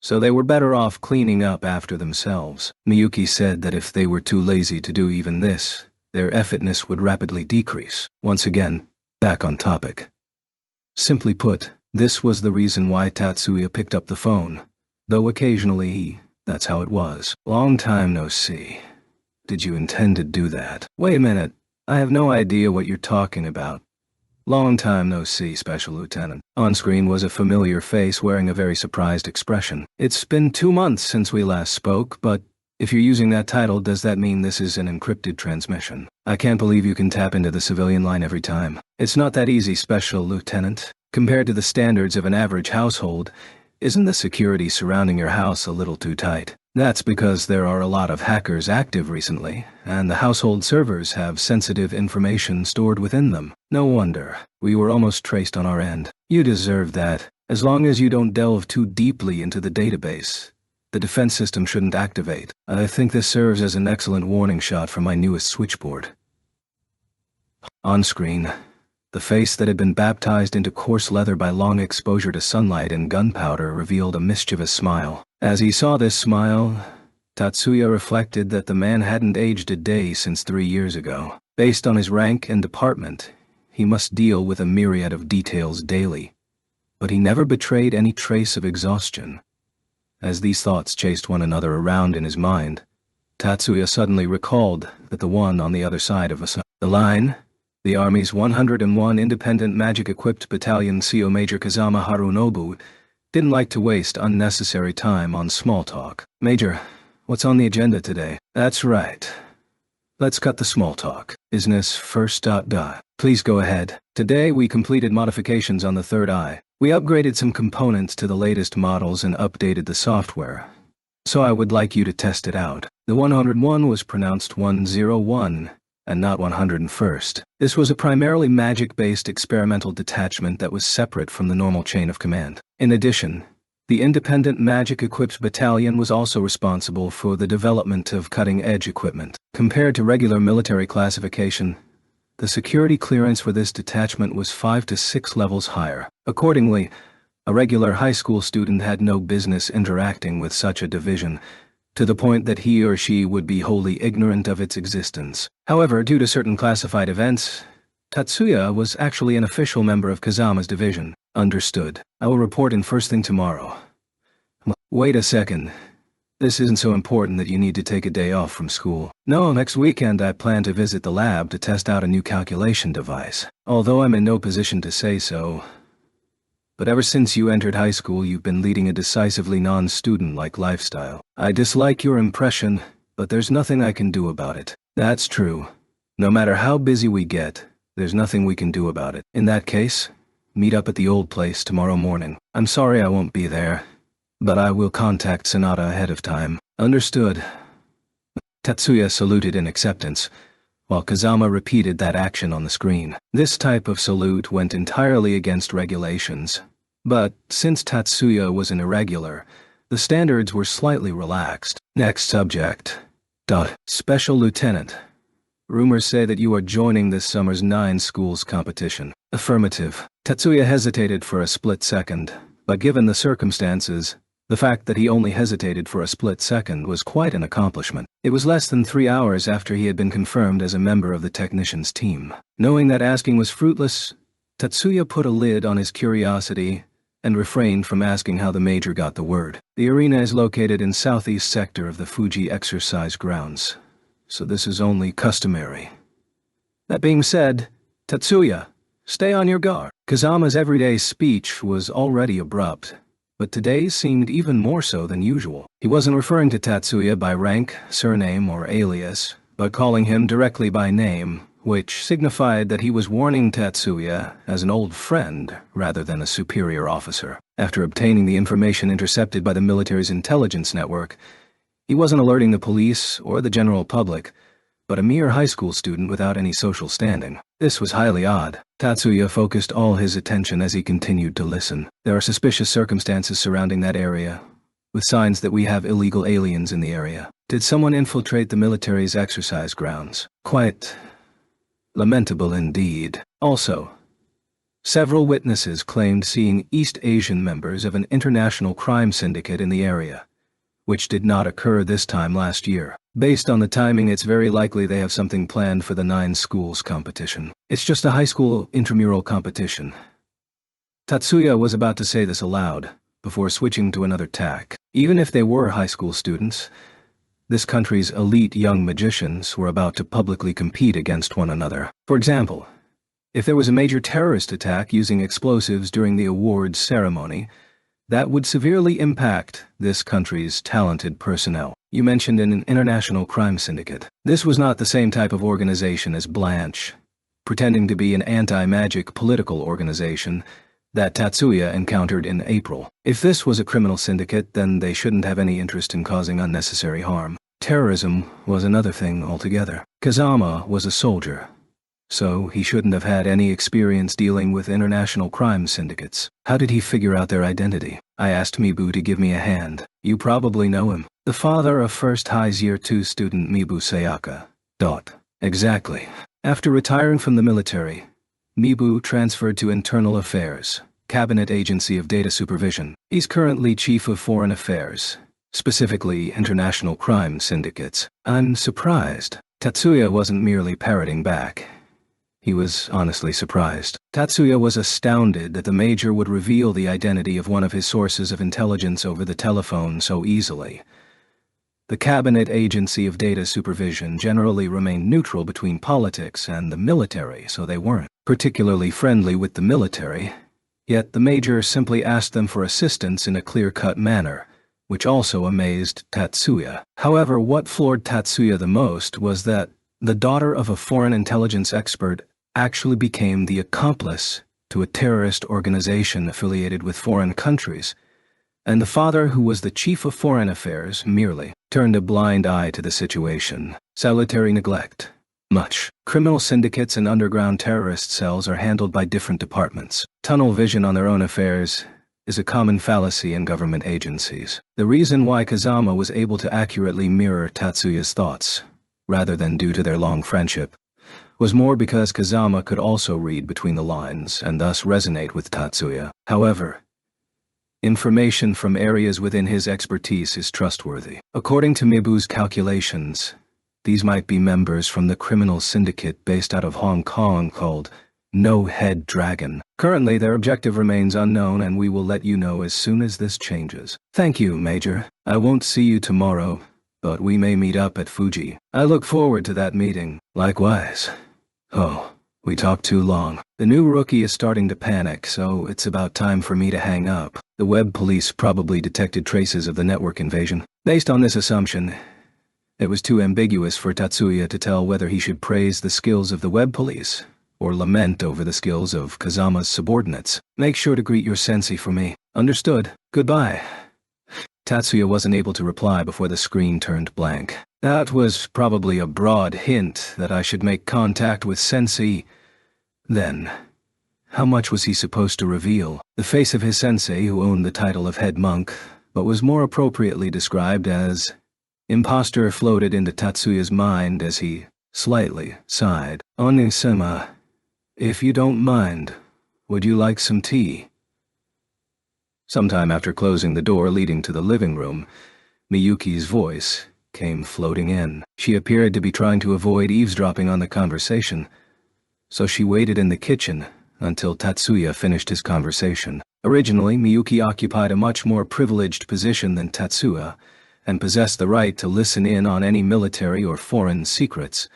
so they were better off cleaning up after themselves. Miyuki said that if they were too lazy to do even this, their effortness would rapidly decrease. Once again, back on topic. Simply put, this was the reason why Tatsuya picked up the phone, though occasionally, that's how it was. Long time no see. Did you intend to do that? Wait a minute, I have no idea what you're talking about. Long time no see, Special Lieutenant. On screen was a familiar face wearing a very surprised expression. It's been 2 months since we last spoke, but if you're using that title, does that mean this is an encrypted transmission? I can't believe you can tap into the civilian line every time. It's not that easy, Special Lieutenant. Compared to the standards of an average household, isn't the security surrounding your house a little too tight? That's because there are a lot of hackers active recently, and the household servers have sensitive information stored within them. No wonder. We were almost traced on our end. You deserve that. As long as you don't delve too deeply into the database, the defense system shouldn't activate. I think this serves as an excellent warning shot for my newest switchboard. On screen, the face that had been baptized into coarse leather by long exposure to sunlight and gunpowder revealed a mischievous smile. As he saw this smile, Tatsuya reflected that the man hadn't aged a day since 3 years ago. Based on his rank and department, he must deal with a myriad of details daily, but he never betrayed any trace of exhaustion. As these thoughts chased one another around in his mind, Tatsuya suddenly recalled that the one on the other side of the line, the Army's 101 Independent Magic-Equipped Battalion CO Major Kazama Harunobu, didn't like to waste unnecessary time on small talk. Major, what's on the agenda today? That's right. Let's cut the small talk. Business first. Please go ahead. Today we completed modifications on the third eye. We upgraded some components to the latest models and updated the software. So I would like you to test it out. The 101 was pronounced 101 and not 101st. This was a primarily magic-based experimental detachment that was separate from the normal chain of command. In addition, the independent magic-equipped battalion was also responsible for the development of cutting-edge equipment. Compared to regular military classification, the security clearance for this detachment was 5 to 6 levels higher. Accordingly, a regular high school student had no business interacting with such a division, to the point that he or she would be wholly ignorant of its existence. However, due to certain classified events, Tatsuya was actually an official member of Kazama's division. Understood. I will report in first thing tomorrow. Wait a second. This isn't so important that you need to take a day off from school. No, next weekend I plan to visit the lab to test out a new calculation device. Although I'm in no position to say so. But ever since you entered high school, you've been leading a decisively non-student-like lifestyle. I dislike your impression, but there's nothing I can do about it. That's true. No matter how busy we get, there's nothing we can do about it. In that case, meet up at the old place tomorrow morning. I'm sorry I won't be there, but I will contact Sonata ahead of time. Understood. Tatsuya saluted in acceptance, while Kazama repeated that action on the screen. This type of salute went entirely against regulations, but since Tatsuya was an irregular, the standards were slightly relaxed. Next subject. Special Lieutenant. Rumors say that you are joining this summer's 9 schools competition. Affirmative. Tatsuya hesitated for a split second, but given the circumstances, the fact that he only hesitated for a split second was quite an accomplishment. It was less than 3 hours after he had been confirmed as a member of the technicians' team. Knowing that asking was fruitless, Tatsuya put a lid on his curiosity and refrained from asking how the major got the word. The arena is located in southeast sector of the Fuji exercise grounds, so this is only customary. That being said, Tatsuya, stay on your guard. Kazama's everyday speech was already abrupt, but today seemed even more so than usual. He wasn't referring to Tatsuya by rank, surname, or alias, but calling him directly by name, which signified that he was warning Tatsuya as an old friend rather than a superior officer. After obtaining the information intercepted by the military's intelligence network, he wasn't alerting the police or the general public, but a mere high school student without any social standing. This was highly odd. Tatsuya focused all his attention as he continued to listen. There are suspicious circumstances surrounding that area, with signs that we have illegal aliens in the area. Did someone infiltrate the military's exercise grounds? Quite lamentable indeed. Also, several witnesses claimed seeing East Asian members of an international crime syndicate in the area, which did not occur this time last year. Based on the timing, it's very likely they have something planned for the 9 schools competition. It's just a high school intramural competition. Tatsuya was about to say this aloud, before switching to another tack. Even if they were high school students, this country's elite young magicians were about to publicly compete against one another. For example, if there was a major terrorist attack using explosives during the awards ceremony, that would severely impact this country's talented personnel. You mentioned an international crime syndicate. This was not the same type of organization as Blanche, pretending to be an anti-magic political organization that Tatsuya encountered in April. If this was a criminal syndicate, then they shouldn't have any interest in causing unnecessary harm. Terrorism was another thing altogether. Kazama was a soldier, so he shouldn't have had any experience dealing with international crime syndicates. How did he figure out their identity? I asked Mibu to give me a hand. You probably know him. The father of First High's Year 2 student Mibu Sayaka. Exactly. After retiring from the military, Mibu transferred to Internal Affairs, Cabinet Agency of Data Supervision. He's currently Chief of Foreign Affairs, specifically international crime syndicates. I'm surprised. Tatsuya wasn't merely parroting back. He was honestly surprised. Tatsuya was astounded that the major would reveal the identity of one of his sources of intelligence over the telephone so easily. The Cabinet Agency of Data Supervision generally remained neutral between politics and the military, so they weren't particularly friendly with the military. Yet the major simply asked them for assistance in a clear-cut manner, which also amazed Tatsuya. However, what floored Tatsuya the most was that The daughter of a foreign intelligence expert actually became the accomplice to a terrorist organization affiliated with foreign countries, and the father, who was the chief of foreign affairs, merely turned a blind eye to the situation. Salutary neglect. Much. Criminal syndicates and underground terrorist cells are handled by different departments. Tunnel vision on their own affairs is a common fallacy in government agencies. The reason why Kazama was able to accurately mirror Tatsuya's thoughts, rather than due to their long friendship, was more because Kazama could also read between the lines and thus resonate with Tatsuya. However, information from areas within his expertise is trustworthy. According to Mibu's calculations, these might be members from the criminal syndicate based out of Hong Kong called No Head Dragon. Currently, their objective remains unknown, and we will let you know as soon as this changes. Thank you, Major. I won't see you tomorrow, but we may meet up at Fuji. I look forward to that meeting. Likewise. Oh, we talked too long. The new rookie is starting to panic, so it's about time for me to hang up. The web police probably detected traces of the network invasion. Based on this assumption, it was too ambiguous for Tatsuya to tell whether he should praise the skills of the web police or lament over the skills of Kazama's subordinates. Make sure to greet your sensei for me. Understood. Goodbye. Tatsuya wasn't able to reply before the screen turned blank. That was probably a broad hint that I should make contact with sensei. Then, how much was he supposed to reveal? The face of his sensei, who owned the title of head monk, but was more appropriately described as imposter, floated into Tatsuya's mind as he slightly sighed. Onisama, if you don't mind, would you like some tea? Sometime after closing the door leading to the living room, Miyuki's voice came floating in. She appeared to be trying to avoid eavesdropping on the conversation, so she waited in the kitchen until Tatsuya finished his conversation. Originally, Miyuki occupied a much more privileged position than Tatsuya, and possessed the right to listen in on any military or foreign secrets,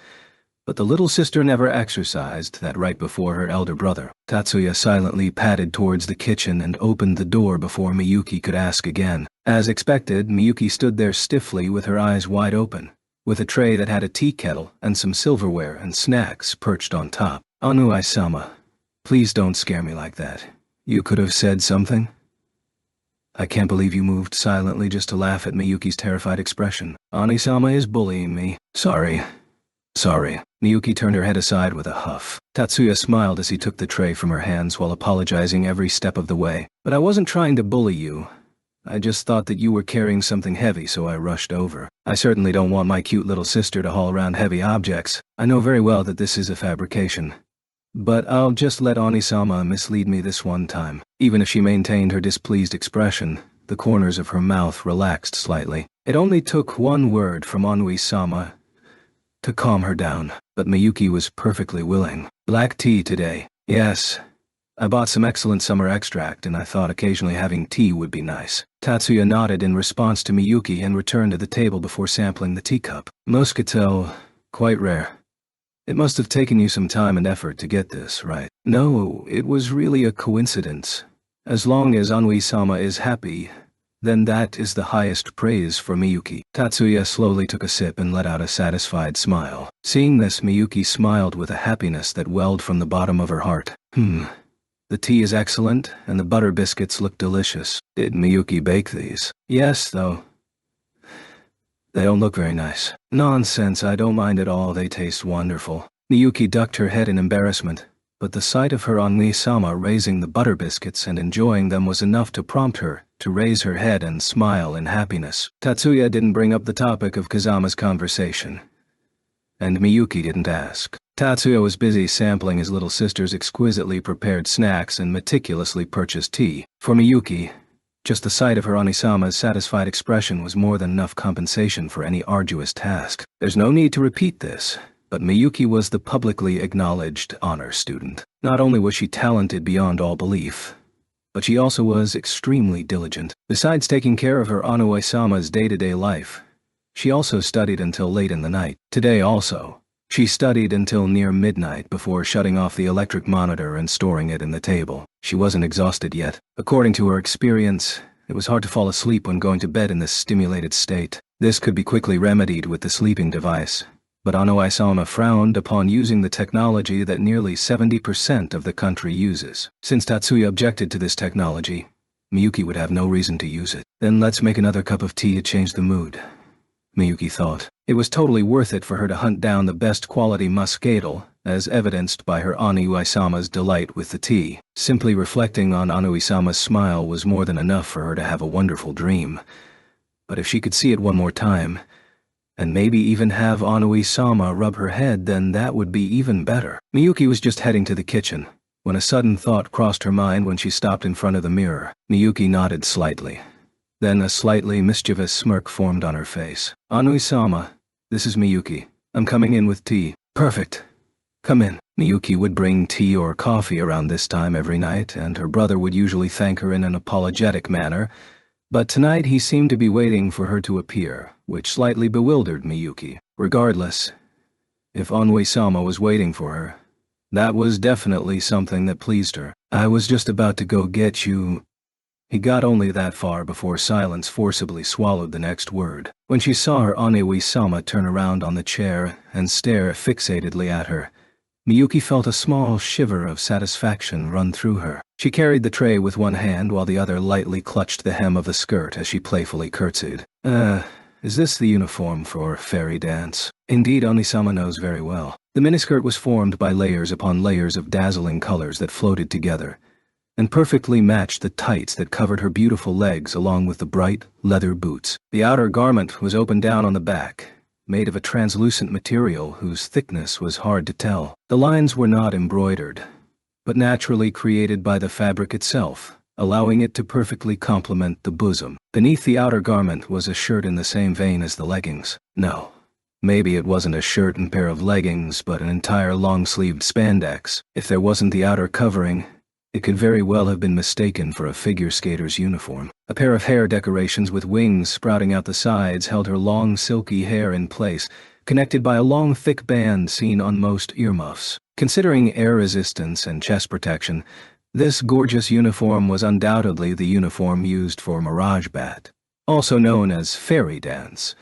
but the little sister never exercised that right before her elder brother. Tatsuya silently padded towards the kitchen and opened the door before Miyuki could ask again. As expected, Miyuki stood there stiffly with her eyes wide open, with a tray that had a tea kettle and some silverware and snacks perched on top. Onu-sama, please don't scare me like that. You could have said something? I can't believe you moved silently just to laugh at Miyuki's terrified expression. Ani-sama is bullying me. Sorry. Miyuki turned her head aside with a huff. Tatsuya smiled as he took the tray from her hands while apologizing every step of the way. But I wasn't trying to bully you. I just thought that you were carrying something heavy, so I rushed over. I certainly don't want my cute little sister to haul around heavy objects. I know very well that this is a fabrication. But I'll just let Ani-sama mislead me this one time. Even if she maintained her displeased expression, the corners of her mouth relaxed slightly. It only took one word from Anui-sama to calm her down, but Miyuki was perfectly willing. Black tea today. Yes. I bought some excellent summer extract, and I thought occasionally having tea would be nice. Tatsuya nodded in response to Miyuki and returned to the table before sampling the teacup. Muscatel, quite rare. It must have taken you some time and effort to get this, right? No, it was really a coincidence. As long as Anui-sama is happy, then that is the highest praise for Miyuki. Tatsuya slowly took a sip and let out a satisfied smile. Seeing this, Miyuki smiled with a happiness that welled from the bottom of her heart. The tea is excellent, and the butter biscuits look delicious. Did Miyuki bake these? Yes, though they don't look very nice. Nonsense, I don't mind at all, they taste wonderful. Miyuki ducked her head in embarrassment, but the sight of her Anui-sama raising the butter biscuits and enjoying them was enough to prompt her to raise her head and smile in happiness. Tatsuya didn't bring up the topic of Kazama's conversation, and Miyuki didn't ask. Tatsuya was busy sampling his little sister's exquisitely prepared snacks and meticulously purchased tea. For Miyuki, just the sight of her Ani-sama's satisfied expression was more than enough compensation for any arduous task. There's no need to repeat this, but Miyuki was the publicly acknowledged honor student. Not only was she talented beyond all belief, but she also was extremely diligent. Besides taking care of her Anui-sama's day-to-day life, she also studied until late in the night. Today also, she studied until near midnight before shutting off the electric monitor and storing it in the table. She wasn't exhausted yet. According to her experience, it was hard to fall asleep when going to bed in this stimulated state. This could be quickly remedied with the sleeping device, But Ono Isama frowned upon using the technology that nearly 70% of the country uses. Since Tatsuya objected to this technology, Miyuki would have no reason to use it. Then let's make another cup of tea to change the mood, Miyuki thought. It was totally worth it for her to hunt down the best quality muscatel, as evidenced by her Ono Isama's delight with the tea. Simply reflecting on Ono Isama's smile was more than enough for her to have a wonderful dream. But if she could see it one more time, and maybe even have Ono Isama rub her head, then that would be even better. Miyuki was just heading to the kitchen, when a sudden thought crossed her mind when she stopped in front of the mirror. Miyuki nodded slightly. Then a slightly mischievous smirk formed on her face. Ono Isama, this is Miyuki. I'm coming in with tea. Perfect. Come in. Miyuki would bring tea or coffee around this time every night, and her brother would usually thank her in an apologetic manner, but tonight he seemed to be waiting for her to appear, which slightly bewildered Miyuki. Regardless, if Ono Isama was waiting for her, that was definitely something that pleased her. I was just about to go get you. He got only that far before silence forcibly swallowed the next word. When she saw her Ono Isama turn around on the chair and stare fixatedly at her, Miyuki felt a small shiver of satisfaction run through her. She carried the tray with one hand while the other lightly clutched the hem of the skirt as she playfully curtsied. Is this the uniform for fairy dance? Indeed, Onisama knows very well. The miniskirt was formed by layers upon layers of dazzling colors that floated together, and perfectly matched the tights that covered her beautiful legs along with the bright leather boots. The outer garment was opened down on the back, made of a translucent material whose thickness was hard to tell. The lines were not embroidered, but naturally created by the fabric itself, allowing it to perfectly complement the bosom. Beneath the outer garment was a shirt in the same vein as the leggings. No, maybe it wasn't a shirt and pair of leggings, but an entire long-sleeved spandex. If there wasn't the outer covering, it could very well have been mistaken for a figure skater's uniform. A pair of hair decorations with wings sprouting out the sides held her long silky hair in place, connected by a long thick band seen on most earmuffs. Considering air resistance and chest protection, this gorgeous uniform was undoubtedly the uniform used for Mirage Bat, also known as Fairy Dance,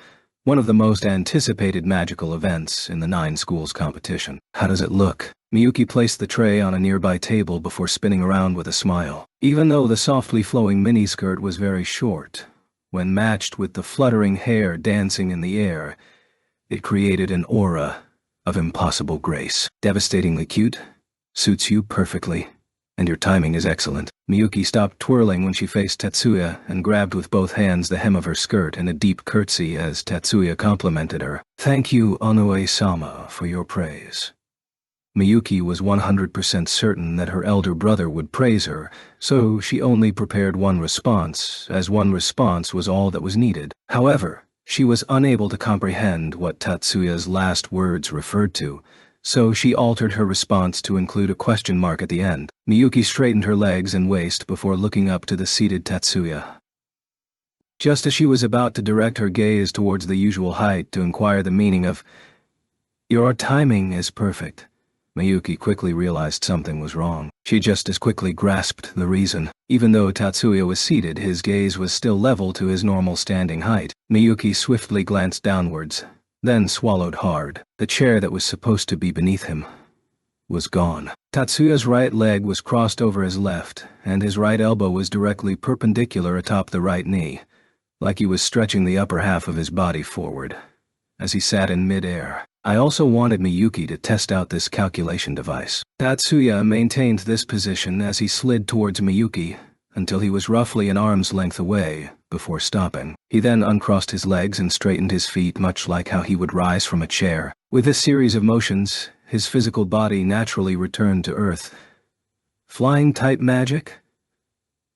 one of the most anticipated magical events in the 9 schools competition. How does it look? Miyuki placed the tray on a nearby table before spinning around with a smile. Even though the softly flowing miniskirt was very short, when matched with the fluttering hair dancing in the air, it created an aura of impossible grace. Devastatingly cute, suits you perfectly, and your timing is excellent. Miyuki stopped twirling when she faced Tatsuya and grabbed with both hands the hem of her skirt in a deep curtsy as Tatsuya complimented her. Thank you, Onoe-sama, for your praise. Miyuki was 100% certain that her elder brother would praise her, so she only prepared one response, as one response was all that was needed. However, she was unable to comprehend what Tatsuya's last words referred to, so she altered her response to include a question mark at the end. Miyuki straightened her legs and waist before looking up to the seated Tatsuya. Just as she was about to direct her gaze towards the usual height to inquire the meaning of, "Your timing is perfect," Miyuki quickly realized something was wrong. She just as quickly grasped the reason. Even though Tatsuya was seated, his gaze was still level to his normal standing height. Miyuki swiftly glanced downwards, then swallowed hard. The chair that was supposed to be beneath him was gone. Tatsuya's right leg was crossed over his left, and his right elbow was directly perpendicular atop the right knee, like he was stretching the upper half of his body forward, as he sat in mid-air. I also wanted Miyuki to test out this calculation device. Tatsuya maintained this position as he slid towards Miyuki until he was roughly an arm's length away, before stopping. He then uncrossed his legs and straightened his feet much like how he would rise from a chair. With this series of motions, his physical body naturally returned to Earth. Flying-type magic?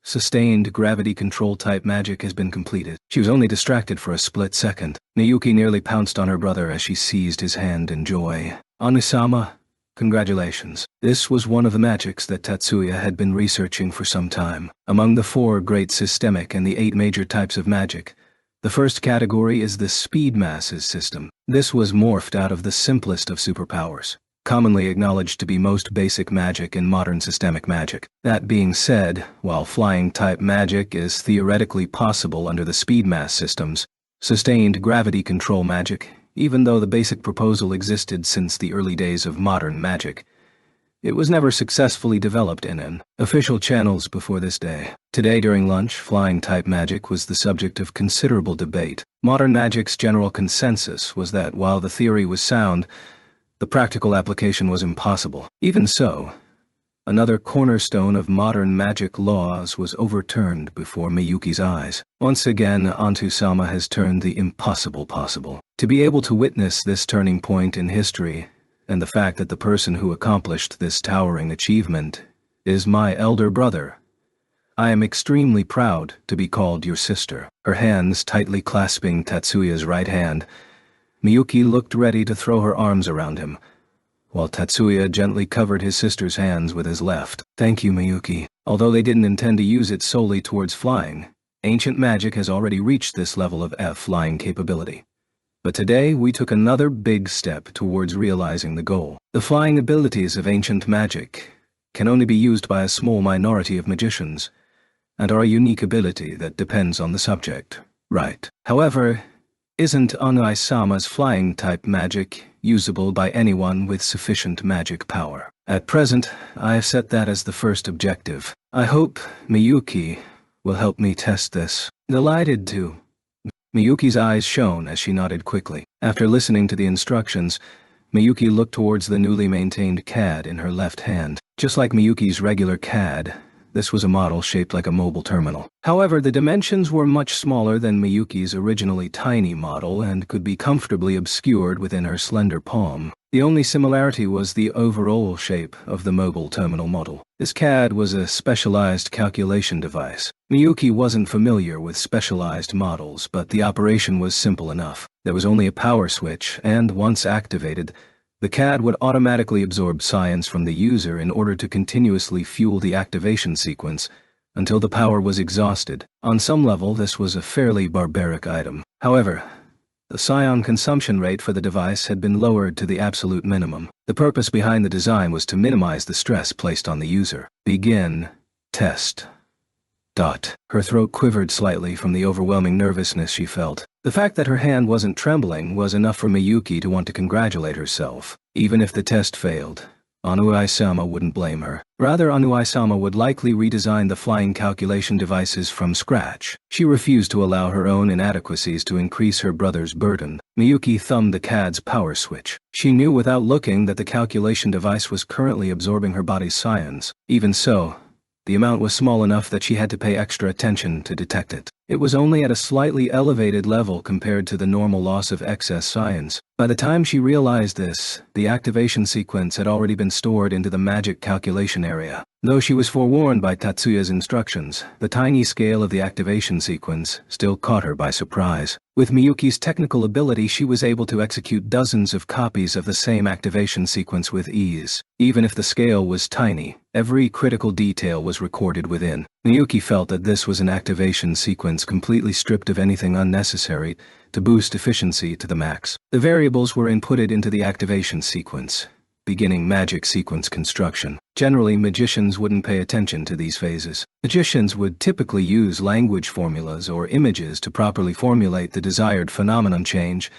Sustained gravity control type magic has been completed. She was only distracted for a split second. Miyuki nearly pounced on her brother as she seized his hand in joy. Onisama, congratulations. This was one of the magics that Tatsuya had been researching for some time. Among the 4 great systemic and the 8 major types of magic, the first category is the speed masses system. This was morphed out of the simplest of superpowers, commonly acknowledged to be most basic magic in modern systemic magic. That being said, while flying-type magic is theoretically possible under the speed mass systems, sustained gravity control magic even though the basic proposal existed since the early days of modern magic. It was never successfully developed in official channels before this day. Today during lunch, flying-type magic was the subject of considerable debate. Modern magic's general consensus was that while the theory was sound, the practical application was impossible. Even so, another cornerstone of modern magic laws was overturned before Miyuki's eyes. Once again, Onto-sama has turned the impossible possible. To be able to witness this turning point in history, and the fact that the person who accomplished this towering achievement is my elder brother, I am extremely proud to be called your sister. Her hands tightly clasping Tatsuya's right hand, Miyuki looked ready to throw her arms around him, while Tatsuya gently covered his sister's hands with his left. Thank you, Miyuki. Although they didn't intend to use it solely towards flying, ancient magic has already reached this level of flying capability. But today we took another big step towards realizing the goal. The flying abilities of ancient magic can only be used by a small minority of magicians, and are a unique ability that depends on the subject. Right. However, isn't Onui-sama's flying-type magic usable by anyone with sufficient magic power? At present, I have set that as the first objective. I hope Miyuki will help me test this. Delighted to. Miyuki's eyes shone as she nodded quickly. After listening to the instructions, Miyuki looked towards the newly maintained CAD in her left hand. Just like Miyuki's regular CAD, this was a model shaped like a mobile terminal. However, the dimensions were much smaller than Miyuki's originally tiny model and could be comfortably obscured within her slender palm. The only similarity was the overall shape of the mobile terminal model. This CAD was a specialized calculation device. Miyuki wasn't familiar with specialized models, but the operation was simple enough. There was only a power switch, and once activated, the CAD would automatically absorb science from the user in order to continuously fuel the activation sequence until the power was exhausted. On some level, this was a fairly barbaric item. However, the psion consumption rate for the device had been lowered to the absolute minimum. The purpose behind the design was to minimize the stress placed on the user. Begin. Test. Her throat quivered slightly from the overwhelming nervousness she felt. The fact that her hand wasn't trembling was enough for Miyuki to want to congratulate herself. Even if the test failed, Onui-sama wouldn't blame her. Rather, Onui-sama would likely redesign the flying calculation devices from scratch. She refused to allow her own inadequacies to increase her brother's burden. Miyuki thumbed the CAD's power switch. She knew without looking that the calculation device was currently absorbing her body's science. Even so, the amount was small enough that she had to pay extra attention to detect it. It was only at a slightly elevated level compared to the normal loss of excess science. By the time she realized this, the activation sequence had already been stored into the magic calculation area. Though she was forewarned by Tatsuya's instructions, the tiny scale of the activation sequence still caught her by surprise. With Miyuki's technical ability, she was able to execute dozens of copies of the same activation sequence with ease. Even if the scale was tiny, every critical detail was recorded within. Miyuki felt that this was an activation sequence completely stripped of anything unnecessary to boost efficiency to the max. The variables were inputted into the activation sequence, beginning magic sequence construction. Generally, magicians wouldn't pay attention to these phases. Magicians would typically use language formulas or images to properly formulate the desired phenomenon change,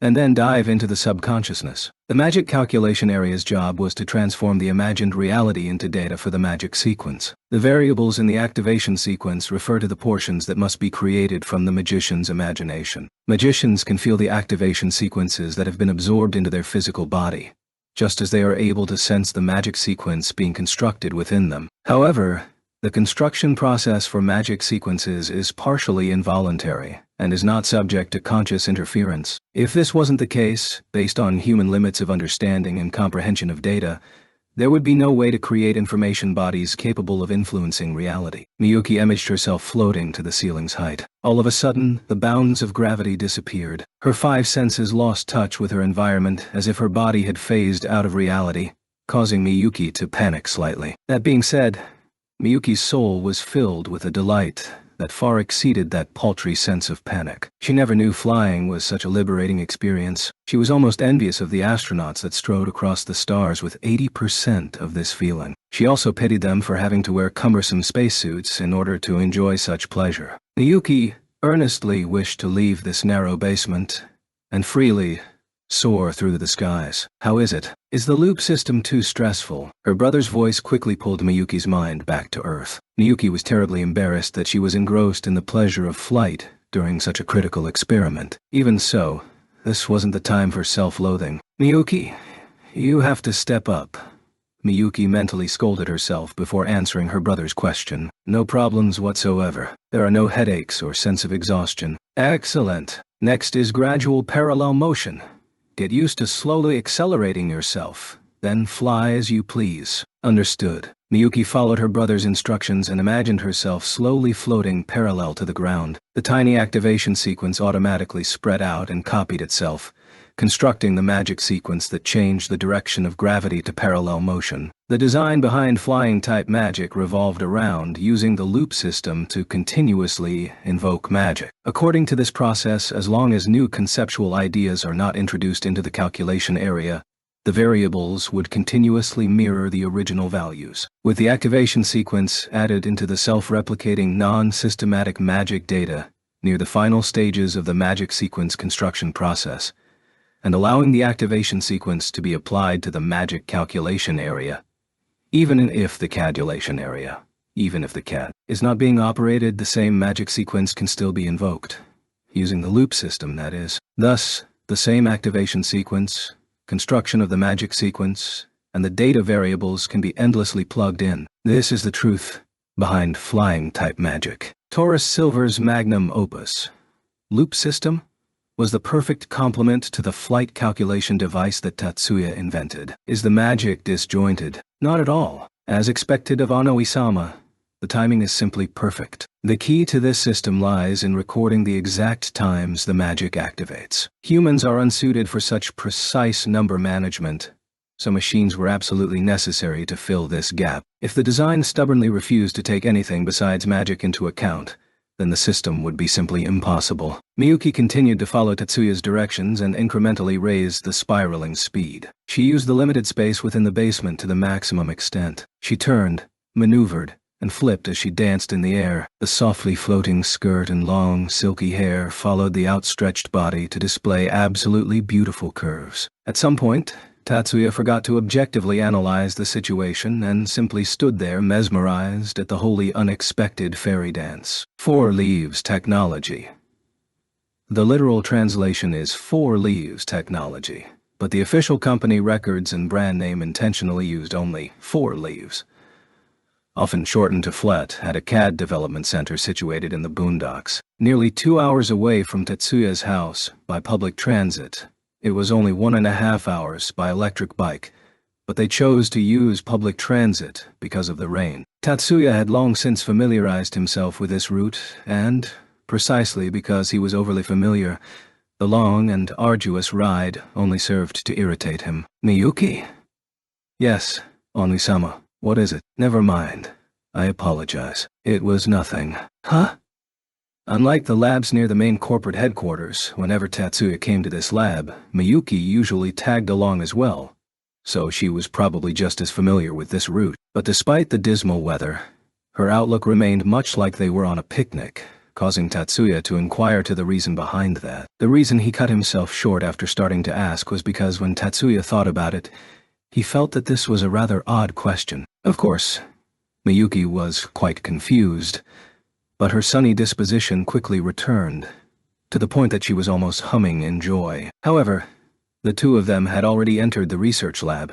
and then dive into the subconsciousness. The magic calculation area's job was to transform the imagined reality into data for the magic sequence. The variables in the activation sequence refer to the portions that must be created from the magician's imagination. Magicians can feel the activation sequences that have been absorbed into their physical body, just as they are able to sense the magic sequence being constructed within them. However, the construction process for magic sequences is partially involuntary and is not subject to conscious interference. If this wasn't the case, based on human limits of understanding and comprehension of data, there would be no way to create information bodies capable of influencing reality. Miyuki imaged herself floating to the ceiling's height. All of a sudden, the bounds of gravity disappeared. Her five senses lost touch with her environment as if her body had phased out of reality, causing Miyuki to panic slightly. That being said, Miyuki's soul was filled with a delight that far exceeded that paltry sense of panic. She never knew flying was such a liberating experience. She was almost envious of the astronauts that strode across the stars with 80% of this feeling. She also pitied them for having to wear cumbersome spacesuits in order to enjoy such pleasure. Miyuki earnestly wished to leave this narrow basement and freely soar through the skies. How is it? Is the loop system too stressful? Her brother's voice quickly pulled Miyuki's mind back to Earth. Miyuki was terribly embarrassed that she was engrossed in the pleasure of flight during such a critical experiment. Even so, this wasn't the time for self-loathing. Miyuki, you have to step up. Miyuki mentally scolded herself before answering her brother's question. No problems whatsoever. There are no headaches or sense of exhaustion. Excellent. Next is gradual parallel motion. Get used to slowly accelerating yourself, then fly as you please. Understood. Miyuki followed her brother's instructions and imagined herself slowly floating parallel to the ground. The tiny activation sequence automatically spread out and copied itself, constructing the magic sequence that changed the direction of gravity to parallel motion. The design behind flying-type magic revolved around using the loop system to continuously invoke magic. According to this process, as long as new conceptual ideas are not introduced into the calculation area, the variables would continuously mirror the original values. With the activation sequence added into the self-replicating non-systematic magic data near the final stages of the magic sequence construction process, and allowing the activation sequence to be applied to the magic calculation area, even if the cadulation area, even if the CAD is not being operated, the same magic sequence can still be invoked, using the loop system, that is. Thus, the same activation sequence, construction of the magic sequence, and the data variables can be endlessly plugged in. This is the truth behind flying-type magic. Taurus Silver's magnum opus, loop system, was the perfect complement to the flight calculation device that Tatsuya invented. Is the magic disjointed? Not at all. As expected of Ono-sama, the timing is simply perfect. The key to this system lies in recording the exact times the magic activates. Humans are unsuited for such precise number management, so machines were absolutely necessary to fill this gap. If the design stubbornly refused to take anything besides magic into account, then the system would be simply impossible. Miyuki continued to follow Tatsuya's directions and incrementally raised the spiraling speed. She used the limited space within the basement to the maximum extent. She turned, maneuvered, and flipped as she danced in the air. The softly floating skirt and long, silky hair followed the outstretched body to display absolutely beautiful curves. At some point, Tatsuya forgot to objectively analyze the situation and simply stood there mesmerized at the wholly unexpected fairy dance. 4 leaves technology. The literal translation is 4 leaves technology, but the official company records and brand name intentionally used only 4 leaves. Often shortened to FLET, at a CAD development center situated in the boondocks. Nearly 2 hours away from Tatsuya's house by public transit. It was only 1.5 hours by electric bike, but they chose to use public transit because of the rain. Tatsuya had long since familiarized himself with this route, and, precisely because he was overly familiar, the long and arduous ride only served to irritate him. Miyuki? Yes, Onu-sama. What is it? Never mind. I apologize. It was nothing. Huh? Unlike the labs near the main corporate headquarters, whenever Tatsuya came to this lab, Miyuki usually tagged along as well, so she was probably just as familiar with this route. But despite the dismal weather, her outlook remained much like they were on a picnic, causing Tatsuya to inquire to the reason behind that. The reason he cut himself short after starting to ask was because when Tatsuya thought about it, he felt that this was a rather odd question. Of course, Miyuki was quite confused, but her sunny disposition quickly returned, to the point that she was almost humming in joy. However, the 2 of them had already entered the research lab,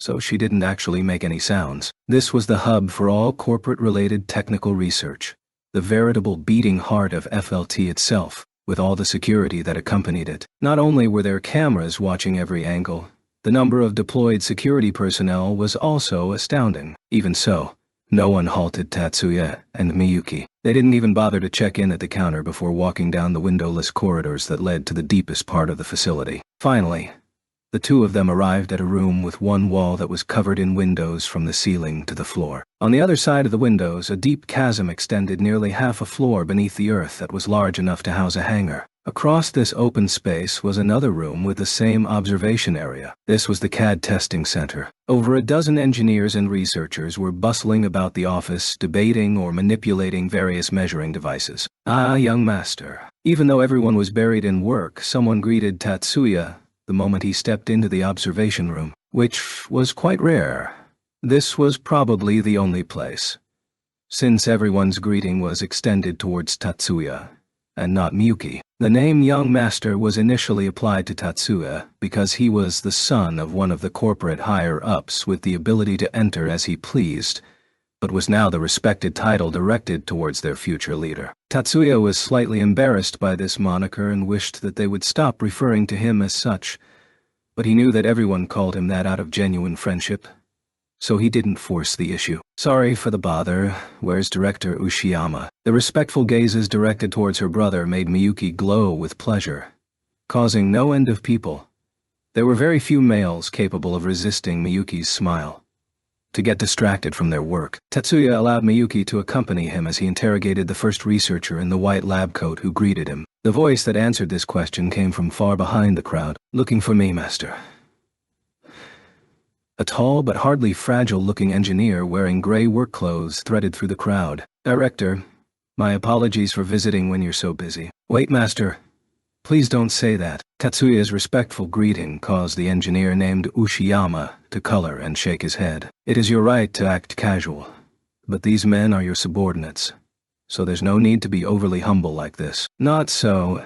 so she didn't actually make any sounds. This was the hub for all corporate-related technical research, the veritable beating heart of FLT itself, with all the security that accompanied it. Not only were there cameras watching every angle, the number of deployed security personnel was also astounding. Even so, no one halted Tatsuya and Miyuki. They didn't even bother to check in at the counter before walking down the windowless corridors that led to the deepest part of the facility. Finally, the 2 of them arrived at a room with one wall that was covered in windows from the ceiling to the floor. On the other side of the windows, a deep chasm extended nearly half a floor beneath the earth that was large enough to house a hangar. Across this open space was another room with the same observation area. This was the CAD testing center. Over a dozen engineers and researchers were bustling about the office, debating or manipulating various measuring devices. Ah, young master. Even though everyone was buried in work, someone greeted Tatsuya, the moment he stepped into the observation room, which was quite rare. This was probably the only place, since everyone's greeting was extended towards Tatsuya, and not Miyuki. The name Young Master was initially applied to Tatsuya because he was the son of one of the corporate higher-ups with the ability to enter as he pleased, but was now the respected title directed towards their future leader. Tatsuya was slightly embarrassed by this moniker and wished that they would stop referring to him as such, but he knew that everyone called him that out of genuine friendship, so he didn't force the issue. Sorry for the bother, where's Director Ushiyama? The respectful gazes directed towards her brother made Miyuki glow with pleasure, causing no end of people. There were very few males capable of resisting Miyuki's smile. To get distracted from their work, Tatsuya allowed Miyuki to accompany him as he interrogated the first researcher in the white lab coat who greeted him. The voice that answered this question came from far behind the crowd. Looking for me, Master. A tall but hardly fragile-looking engineer wearing gray work clothes threaded through the crowd. Director, my apologies for visiting when you're so busy. Wait, Master. Please don't say that. Tatsuya's respectful greeting caused the engineer named Ushiyama to color and shake his head. It is your right to act casual, but these men are your subordinates, so there's no need to be overly humble like this. Not so.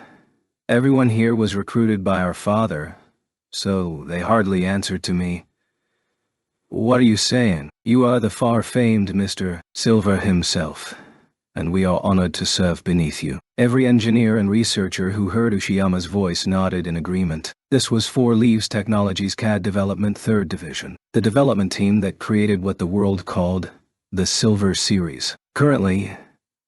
Everyone here was recruited by our father, so they hardly answered to me. What are you saying? You are the far-famed Mr. Silver himself, and we are honored to serve beneath you. Every engineer and researcher who heard Ushiyama's voice nodded in agreement. This was 4 Leaves Technologies CAD Development 3rd Division, the development team that created what the world called the Silver Series. Currently,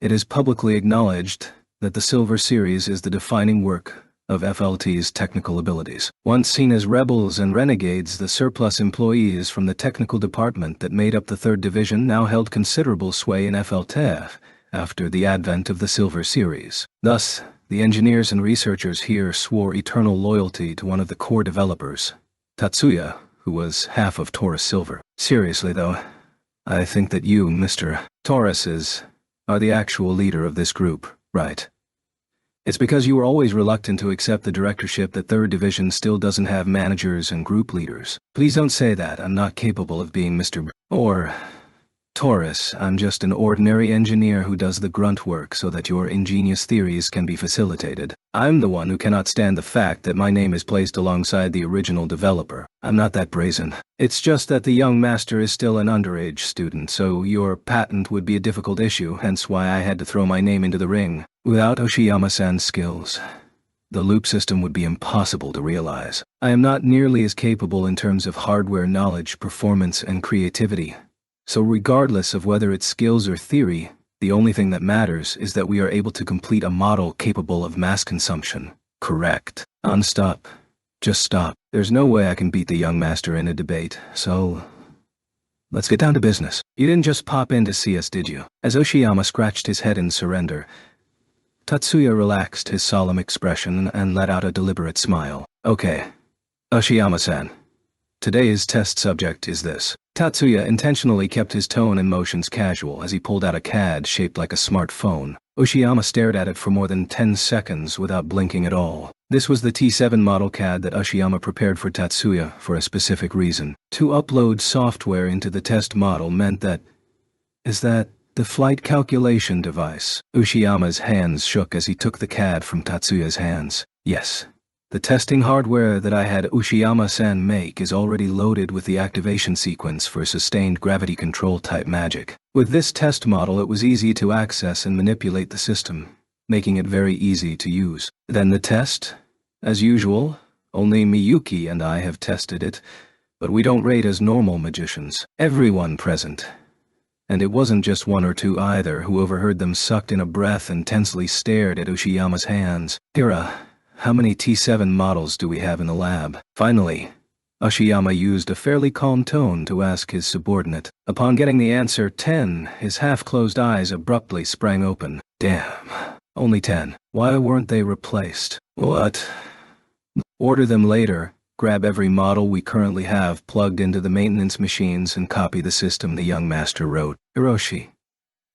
it is publicly acknowledged that the Silver Series is the defining work of FLT's technical abilities. Once seen as rebels and renegades, the surplus employees from the technical department that made up the 3rd Division now held considerable sway in FLT after the advent of the Silver Series. Thus, the engineers and researchers here swore eternal loyalty to one of the core developers, Tatsuya, who was half of Taurus Silver. Seriously though, I think that you, Mr. Taurus, are the actual leader of this group, right? It's because you were always reluctant to accept the directorship that 3rd Division still doesn't have managers and group leaders. Please don't say that. I'm not capable of being Mr. or Taurus. I'm just an ordinary engineer who does the grunt work so that your ingenious theories can be facilitated. I'm the one who cannot stand the fact that my name is placed alongside the original developer. I'm not that brazen. It's just that the young master is still an underage student, so your patent would be a difficult issue, hence why I had to throw my name into the ring. Without Ushiyama-san's skills, the loop system would be impossible to realize. I am not nearly as capable in terms of hardware knowledge, performance, and creativity. So regardless of whether it's skills or theory, the only thing that matters is that we are able to complete a model capable of mass consumption. Correct. Stop. Just stop. There's no way I can beat the young master in a debate, so let's get down to business. You didn't just pop in to see us, did you? As Ushiyama scratched his head in surrender, Tatsuya relaxed his solemn expression and let out a deliberate smile. Okay, Ushiyama-san. Today's test subject is this. Tatsuya intentionally kept his tone and motions casual as he pulled out a CAD shaped like a smartphone. Ushiyama stared at it for more than 10 seconds without blinking at all. This was the T7 model CAD that Ushiyama prepared for Tatsuya for a specific reason. To upload software into the test model meant that... Is that the flight calculation device? Ushiyama's hands shook as he took the CAD from Tatsuya's hands. Yes. The testing hardware that I had Ushiyama-san make is already loaded with the activation sequence for sustained gravity control type magic. With this test model, it was easy to access and manipulate the system, making it very easy to use. Then the test? As usual, only Miyuki and I have tested it, but we don't rate as normal magicians. Everyone present, and it wasn't just 1 or 2 either, who overheard them sucked in a breath and tensely stared at Ushiyama's hands. Hira, how many T7 models do we have in the lab? Finally, Ushiyama used a fairly calm tone to ask his subordinate. Upon getting the answer 10, his half-closed eyes abruptly sprang open. Damn, only 10. Why weren't they replaced? What? Order them later. Grab every model we currently have plugged into the maintenance machines and copy the system, the young master wrote. Hiroshi,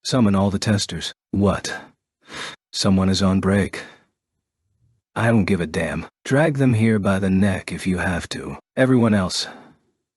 summon all the testers. What? Someone is on break. I don't give a damn. Drag them here by the neck if you have to. Everyone else,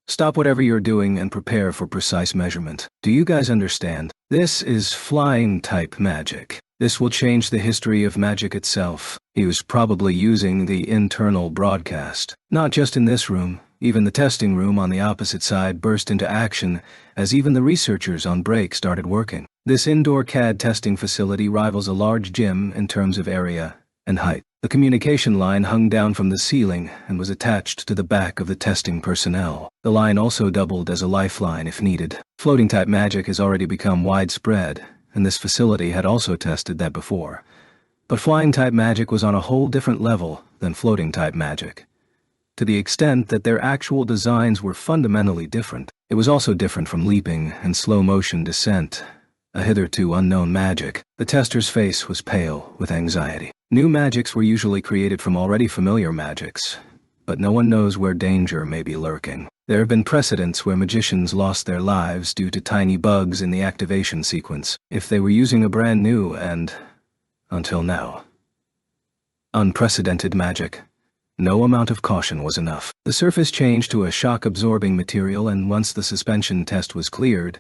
stop whatever you're doing and prepare for precise measurement. Do you guys understand? This is flying-type magic. This will change the history of magic itself. He was probably using the internal broadcast. Not just in this room, even the testing room on the opposite side burst into action as even the researchers on break started working. This indoor CAD testing facility rivals a large gym in terms of area and height. The communication line hung down from the ceiling and was attached to the back of the testing personnel. The line also doubled as a lifeline if needed. Floating-type magic has already become widespread, and this facility had also tested that before. But flying-type magic was on a whole different level than floating-type magic. To the extent that their actual designs were fundamentally different. It was also different from leaping and slow-motion descent, a hitherto unknown magic. The tester's face was pale with anxiety. New magics were usually created from already familiar magics, but no one knows where danger may be lurking. There have been precedents where magicians lost their lives due to tiny bugs in the activation sequence, if they were using a brand new and, until now, unprecedented magic. No amount of caution was enough. The surface changed to a shock-absorbing material, and once the suspension test was cleared,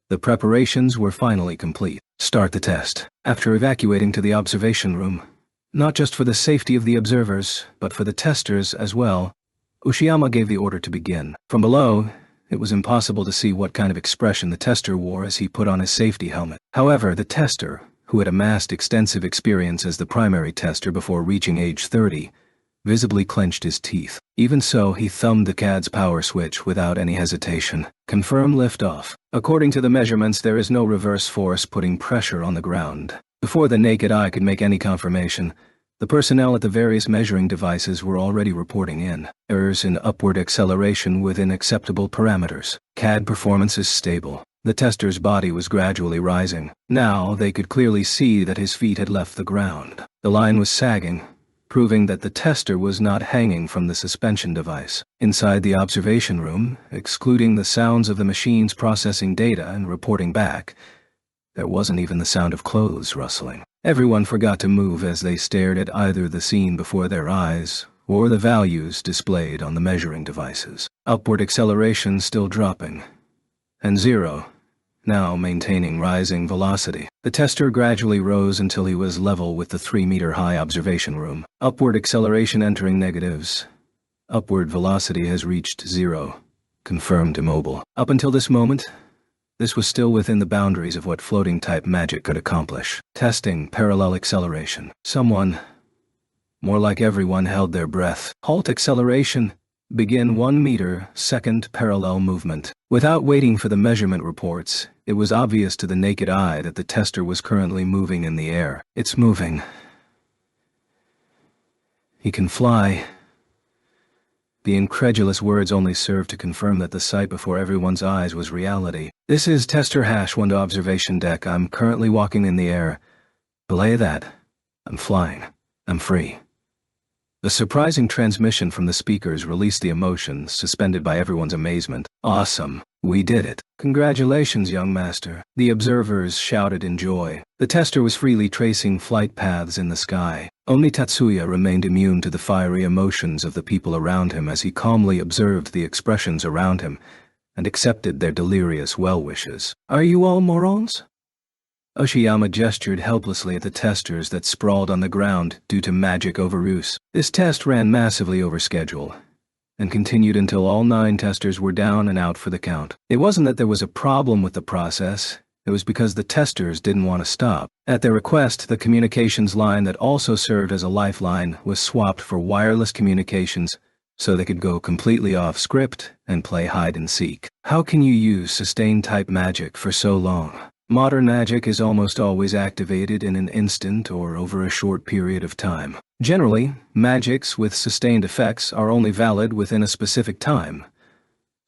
the preparations were finally complete. Start the test. After evacuating to the observation room, not just for the safety of the observers, but for the testers as well, Ushiyama gave the order to begin. From below, it was impossible to see what kind of expression the tester wore as he put on his safety helmet. However, the tester, who had amassed extensive experience as the primary tester before reaching age 30, visibly clenched his teeth. Even so, he thumbed the CAD's power switch without any hesitation. Confirm liftoff. According to the measurements, there is no reverse force putting pressure on the ground. Before the naked eye could make any confirmation, the personnel at the various measuring devices were already reporting in errors in upward acceleration within acceptable parameters. CAD performance is stable. The tester's body was gradually rising. Now they could clearly see that his feet had left the ground. The line was sagging, proving that the tester was not hanging from the suspension device. Inside the observation room, excluding the sounds of the machines processing data and reporting back, there wasn't even the sound of clothes rustling. Everyone forgot to move as they stared at either the scene before their eyes or the values displayed on the measuring devices. Upward acceleration still dropping, and 0, now maintaining rising velocity. The tester gradually rose until he was level with the 3-meter-high observation room. Upward acceleration entering negatives. Upward velocity has reached 0. Confirmed immobile. Up until this moment, this was still within the boundaries of what floating-type magic could accomplish. Testing parallel acceleration. Someone, more like everyone, held their breath. Halt acceleration. Begin 1 meter second parallel movement. Without waiting for the measurement reports, it was obvious to the naked eye that the tester was currently moving in the air. It's moving. He can fly. The incredulous words only served to confirm that the sight before everyone's eyes was reality. This is Tester #1 to observation deck. I'm currently walking in the air. Belay that. I'm flying. I'm free. The surprising transmission from the speakers released the emotions suspended by everyone's amazement. Awesome. We did it. Congratulations, young master. The observers shouted in joy. The tester was freely tracing flight paths in the sky. Only Tatsuya remained immune to the fiery emotions of the people around him as he calmly observed the expressions around him and accepted their delirious well-wishes. Are you all morons? Ushiyama gestured helplessly at the testers that sprawled on the ground due to magic overuse. This test ran massively over schedule and continued until all 9 testers were down and out for the count. It wasn't that there was a problem with the process, it was because the testers didn't want to stop. At their request, the communications line that also served as a lifeline was swapped for wireless communications so they could go completely off script and play hide and seek. How can you use sustained type magic for so long? Modern magic is almost always activated in an instant or over a short period of time. Generally, magics with sustained effects are only valid within a specific time.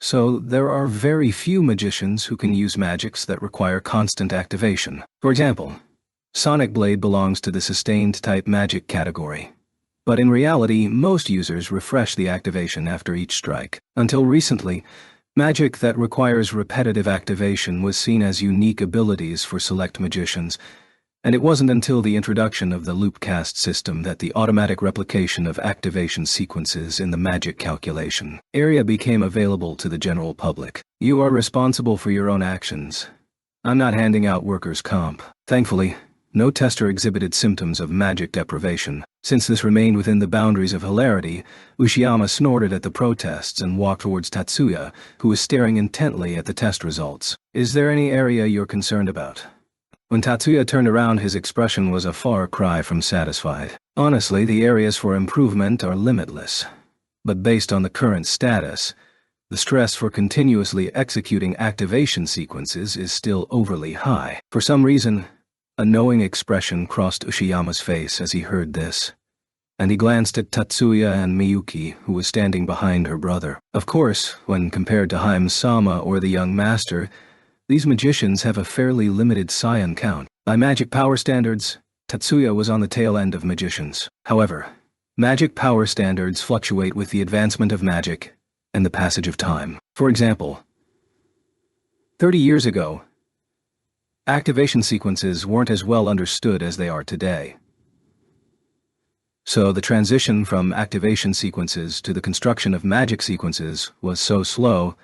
So there are very few magicians who can use magics that require constant activation. For example, Sonic Blade belongs to the sustained type magic category. But in reality, most users refresh the activation after each strike. Until recently, magic that requires repetitive activation was seen as unique abilities for select magicians, And it wasn't until the introduction of the loopcast system that the automatic replication of activation sequences in the magic calculation area became available to the general public. You are responsible for your own actions. I'm not handing out workers' comp. Thankfully, no tester exhibited symptoms of magic deprivation. Since this remained within the boundaries of hilarity, Uchiyama snorted at the protests and walked towards Tatsuya, who was staring intently at the test results. Is there any area you're concerned about? When Tatsuya turned around, his expression was a far cry from satisfied. Honestly, the areas for improvement are limitless. But based on the current status, the stress for continuously executing activation sequences is still overly high. For some reason, a knowing expression crossed Uchiyama's face as he heard this, and he glanced at Tatsuya and Miyuki, who was standing behind her brother. Of course, when compared to Haim-sama or the young master, these magicians have a fairly limited scion count. By magic power standards, Tatsuya was on the tail end of magicians. However, magic power standards fluctuate with the advancement of magic and the passage of time. For example, 30 years ago, activation sequences weren't as well understood as they are today. So the transition from activation sequences to the construction of magic sequences was so slow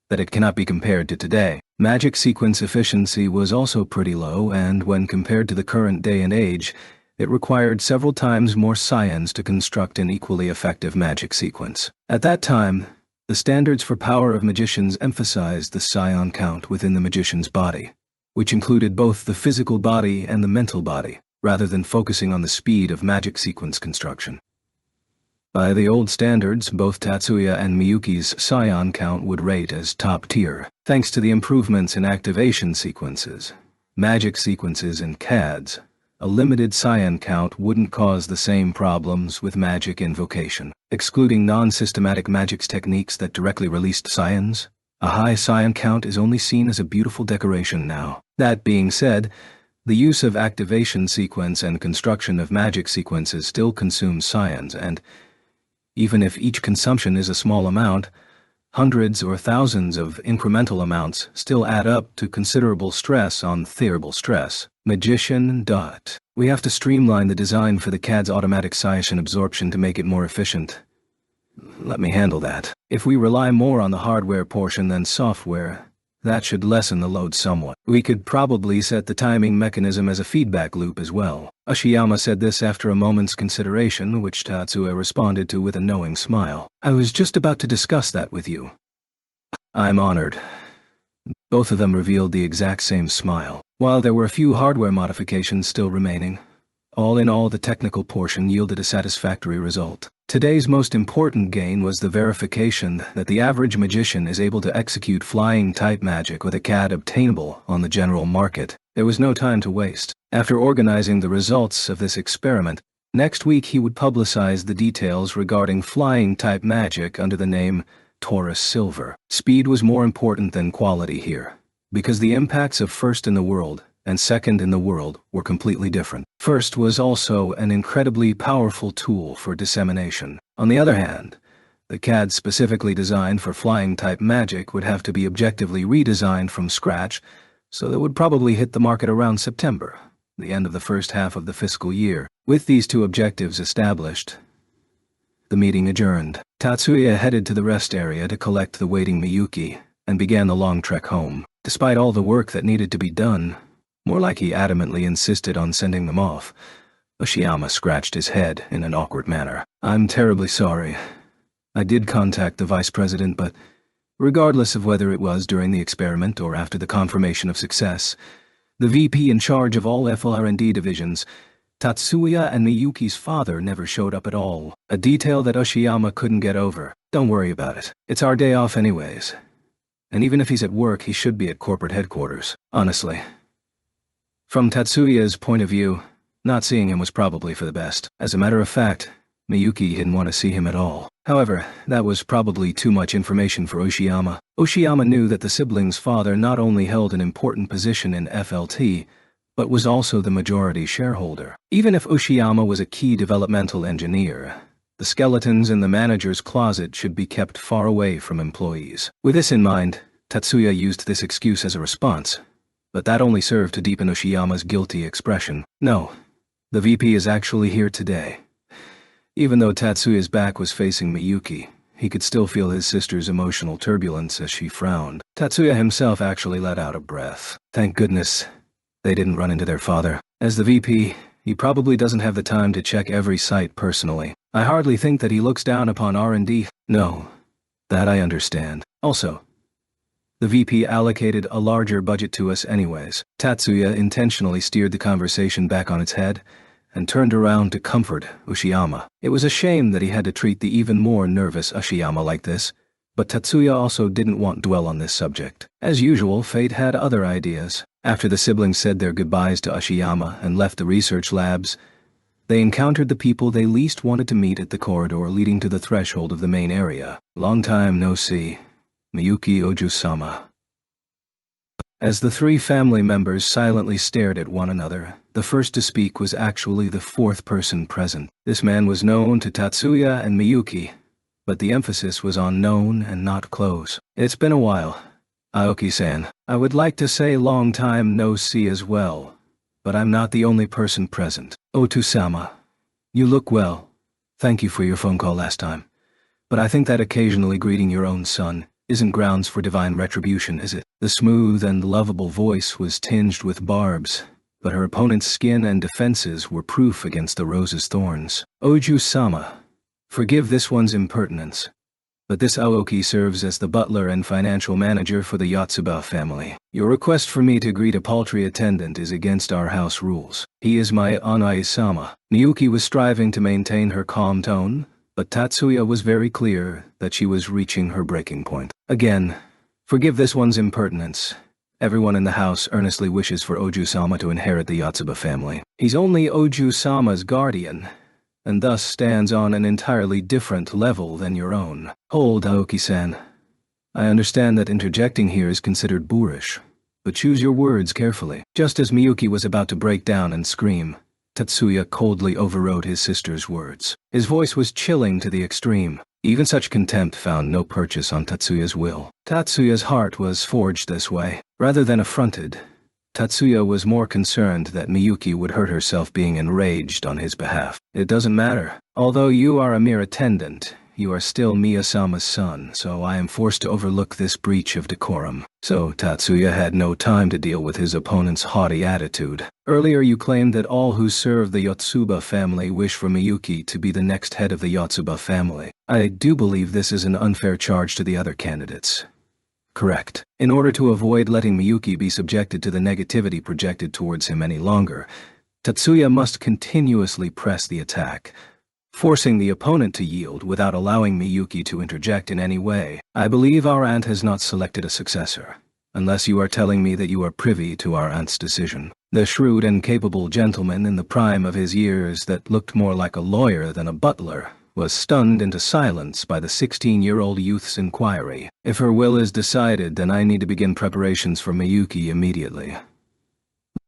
that it cannot be compared to today. Magic sequence efficiency was also pretty low, and when compared to the current day and age, it required several times more scions to construct an equally effective magic sequence. At that time, the standards for power of magicians emphasized the scion count within the magician's body, which included both the physical body and the mental body, rather than focusing on the speed of magic sequence construction. By the old standards, both Tatsuya and Miyuki's scion count would rate as top tier. Thanks to the improvements in activation sequences, magic sequences, and CADs, a limited scion count wouldn't cause the same problems with magic invocation. Excluding non-systematic magic's techniques that directly released scions, a high scion count is only seen as a beautiful decoration now. That being said, the use of activation sequence and construction of magic sequences still consumes scions, and even if each consumption is a small amount, hundreds or thousands of incremental amounts still add up to considerable stress on theorable stress. Magician. We have to streamline the design for the CAD's automatic scion absorption to make it more efficient. Let me handle that. If we rely more on the hardware portion than software, that should lessen the load somewhat. We could probably set the timing mechanism as a feedback loop as well. Uchiyama said this after a moment's consideration, which Tatsuya responded to with a knowing smile. I was just about to discuss that with you. I'm honored. Both of them revealed the exact same smile. While there were a few hardware modifications still remaining, all in all, the technical portion yielded a satisfactory result. Today's most important gain was the verification that the average magician is able to execute flying-type magic with a CAD obtainable on the general market. There was no time to waste. After organizing the results of this experiment, next week he would publicize the details regarding flying-type magic under the name Taurus Silver. Speed was more important than quality here, because the impacts of first in the world and second in the world were completely different. First was also an incredibly powerful tool for dissemination. On the other hand, the CAD specifically designed for flying-type magic would have to be objectively redesigned from scratch, so that would probably hit the market around September, the end of the first half of the fiscal year. With these two objectives established, the meeting adjourned. Tatsuya headed to the rest area to collect the waiting Miyuki, and began the long trek home. Despite all the work that needed to be done, more like he adamantly insisted on sending them off, Uchiyama scratched his head in an awkward manner. I'm terribly sorry. I did contact the vice president, but regardless of whether it was during the experiment or after the confirmation of success, the VP in charge of all FLR&D divisions, Tatsuya and Miyuki's father, never showed up at all. A detail that Uchiyama couldn't get over. Don't worry about it. It's our day off anyways. And even if he's at work, he should be at corporate headquarters. Honestly. From Tatsuya's point of view, not seeing him was probably for the best. As a matter of fact, Miyuki didn't want to see him at all. However, that was probably too much information for Uchiyama. Uchiyama knew that the sibling's father not only held an important position in FLT, but was also the majority shareholder. Even if Uchiyama was a key developmental engineer, the skeletons in the manager's closet should be kept far away from employees. With this in mind, Tatsuya used this excuse as a response, but that only served to deepen Ushiyama's guilty expression. No, the VP is actually here today. Even though Tatsuya's back was facing Miyuki, he could still feel his sister's emotional turbulence as she frowned. Tatsuya himself actually let out a breath. Thank goodness they didn't run into their father. As the VP, he probably doesn't have the time to check every site personally. I hardly think that he looks down upon R&D. No, that I understand. Also, the VP allocated a larger budget to us anyways. Tatsuya intentionally steered the conversation back on its head and turned around to comfort Ushiyama. It was a shame that he had to treat the even more nervous Ushiyama like this, but Tatsuya also didn't want to dwell on this subject. As usual, fate had other ideas. After the siblings said their goodbyes to Ushiyama and left the research labs, they encountered the people they least wanted to meet at the corridor leading to the threshold of the main area. Long time no see. Miyuki Oju-sama. As the three family members silently stared at one another, the first to speak was actually the fourth person present. This man was known to Tatsuya and Miyuki, but the emphasis was on known and not close. It's been a while. Aoki-san, I would like to say long time no see as well, but I'm not the only person present. Otu-sama, you look well. Thank you for your phone call last time. But I think that occasionally greeting your own son isn't grounds for divine retribution, is it? The smooth and lovable voice was tinged with barbs, but her opponent's skin and defenses were proof against the rose's thorns. Oju-sama, forgive this one's impertinence, but this Aoki serves as the butler and financial manager for the Yotsuba family. Your request for me to greet a paltry attendant is against our house rules. He is my Anai-sama. Miyuki was striving to maintain her calm tone, but Tatsuya was very clear that she was reaching her breaking point. Again, forgive this one's impertinence. Everyone in the house earnestly wishes for Oju-sama to inherit the Yotsuba family. He's only Oju-sama's guardian, and thus stands on an entirely different level than your own. Hold, Aoki-san. I understand that interjecting here is considered boorish, but choose your words carefully. Just as Miyuki was about to break down and scream, Tatsuya coldly overrode his sister's words. His voice was chilling to the extreme. Even such contempt found no purchase on Tatsuya's will. Tatsuya's heart was forged this way. Rather than affronted, Tatsuya was more concerned that Miyuki would hurt herself being enraged on his behalf. It doesn't matter. Although you are a mere attendant, you are still Miya-sama's son, so I am forced to overlook this breach of decorum. So Tatsuya had no time to deal with his opponent's haughty attitude. Earlier you claimed that all who serve the Yotsuba family wish for Miyuki to be the next head of the Yotsuba family. I do believe this is an unfair charge to the other candidates. Correct. In order to avoid letting Miyuki be subjected to the negativity projected towards him any longer, Tatsuya must continuously press the attack, forcing the opponent to yield without allowing Miyuki to interject in any way. I believe our aunt has not selected a successor, unless you are telling me that you are privy to our aunt's decision. The shrewd and capable gentleman in the prime of his years that looked more like a lawyer than a butler was stunned into silence by the 16-year-old youth's inquiry. If her will is decided, then I need to begin preparations for Miyuki immediately.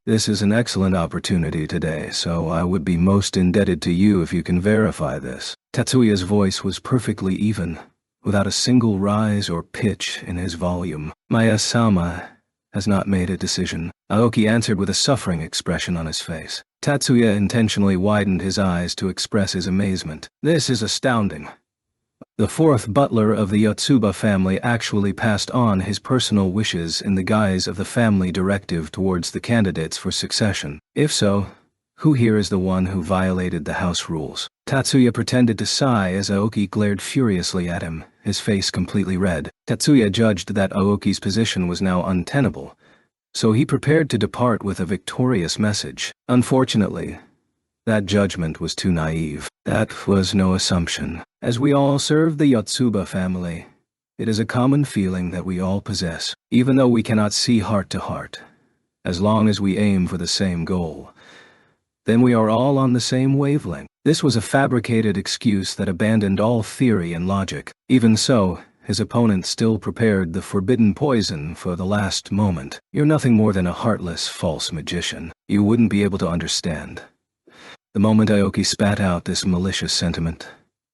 This is an excellent opportunity today, so I would be most indebted to you if you can verify this. Tatsuya's voice was perfectly even, without a single rise or pitch in his volume. Maya-sama has not made a decision. Aoki answered with a suffering expression on his face. Tatsuya intentionally widened his eyes to express his amazement. This is astounding. The fourth butler of the Yotsuba family actually passed on his personal wishes in the guise of the family directive towards the candidates for succession. If so, who here is the one who violated the house rules? Tatsuya pretended to sigh as Aoki glared furiously at him, his face completely red. Tatsuya judged that Aoki's position was now untenable, so he prepared to depart with a victorious message. Unfortunately, that judgment was too naive. That was no assumption. As we all serve the Yotsuba family, it is a common feeling that we all possess, even though we cannot see heart to heart. As long as we aim for the same goal, then we are all on the same wavelength. This was a fabricated excuse that abandoned all theory and logic. Even so, his opponent still prepared the forbidden poison for the last moment. You're nothing more than a heartless, false magician. You wouldn't be able to understand. The moment Aoki spat out this malicious sentiment,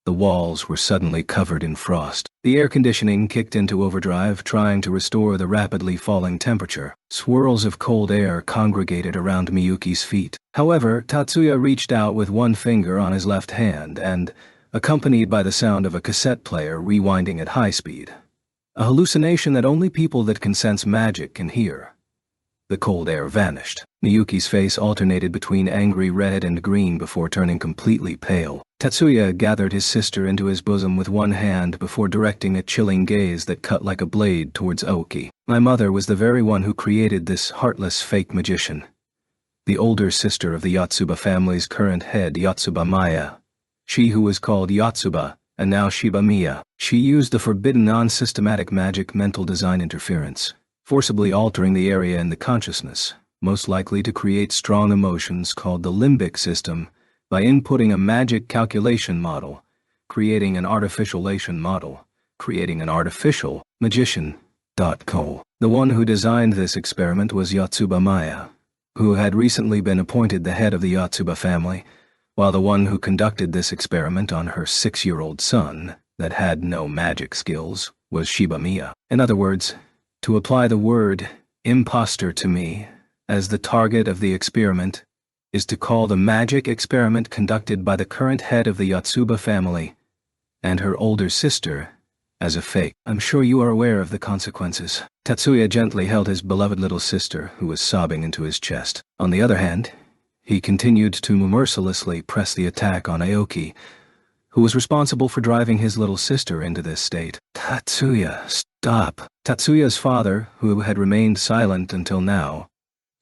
The walls were suddenly covered in frost. The air conditioning kicked into overdrive, trying to restore the rapidly falling temperature. Swirls of cold air congregated around Miyuki's feet. However, Tatsuya reached out with one finger on his left hand and, accompanied by the sound of a cassette player rewinding at high speed, a hallucination that only people that can sense magic can hear, the cold air vanished. Miyuki's face alternated between angry red and green before turning completely pale. Tatsuya gathered his sister into his bosom with one hand before directing a chilling gaze that cut like a blade towards Aoki. My mother was the very one who created this heartless fake magician. The older sister of the Yotsuba family's current head, Yotsuba Maya. She who was called Yotsuba, and now Shiba Miya. She used the forbidden non-systematic magic mental design interference, forcibly altering the area in the consciousness, most likely to create strong emotions called the limbic system, by inputting a magic calculation model, creating an artificialation model, creating an artificial magician. The one who designed this experiment was Yotsuba Maya, who had recently been appointed the head of the Yotsuba family, while the one who conducted this experiment on her 6-year-old son, that had no magic skills, was Shiba Miya. In other words, to apply the word imposter to me as the target of the experiment is to call the magic experiment conducted by the current head of the Yotsuba family and her older sister as a fake. I'm sure you are aware of the consequences. Tatsuya gently held his beloved little sister, who was sobbing, into his chest. On the other hand, he continued to mercilessly press the attack on Aoki, who was responsible for driving his little sister into this state. Tatsuya, stop. Tatsuya's father, who had remained silent until now,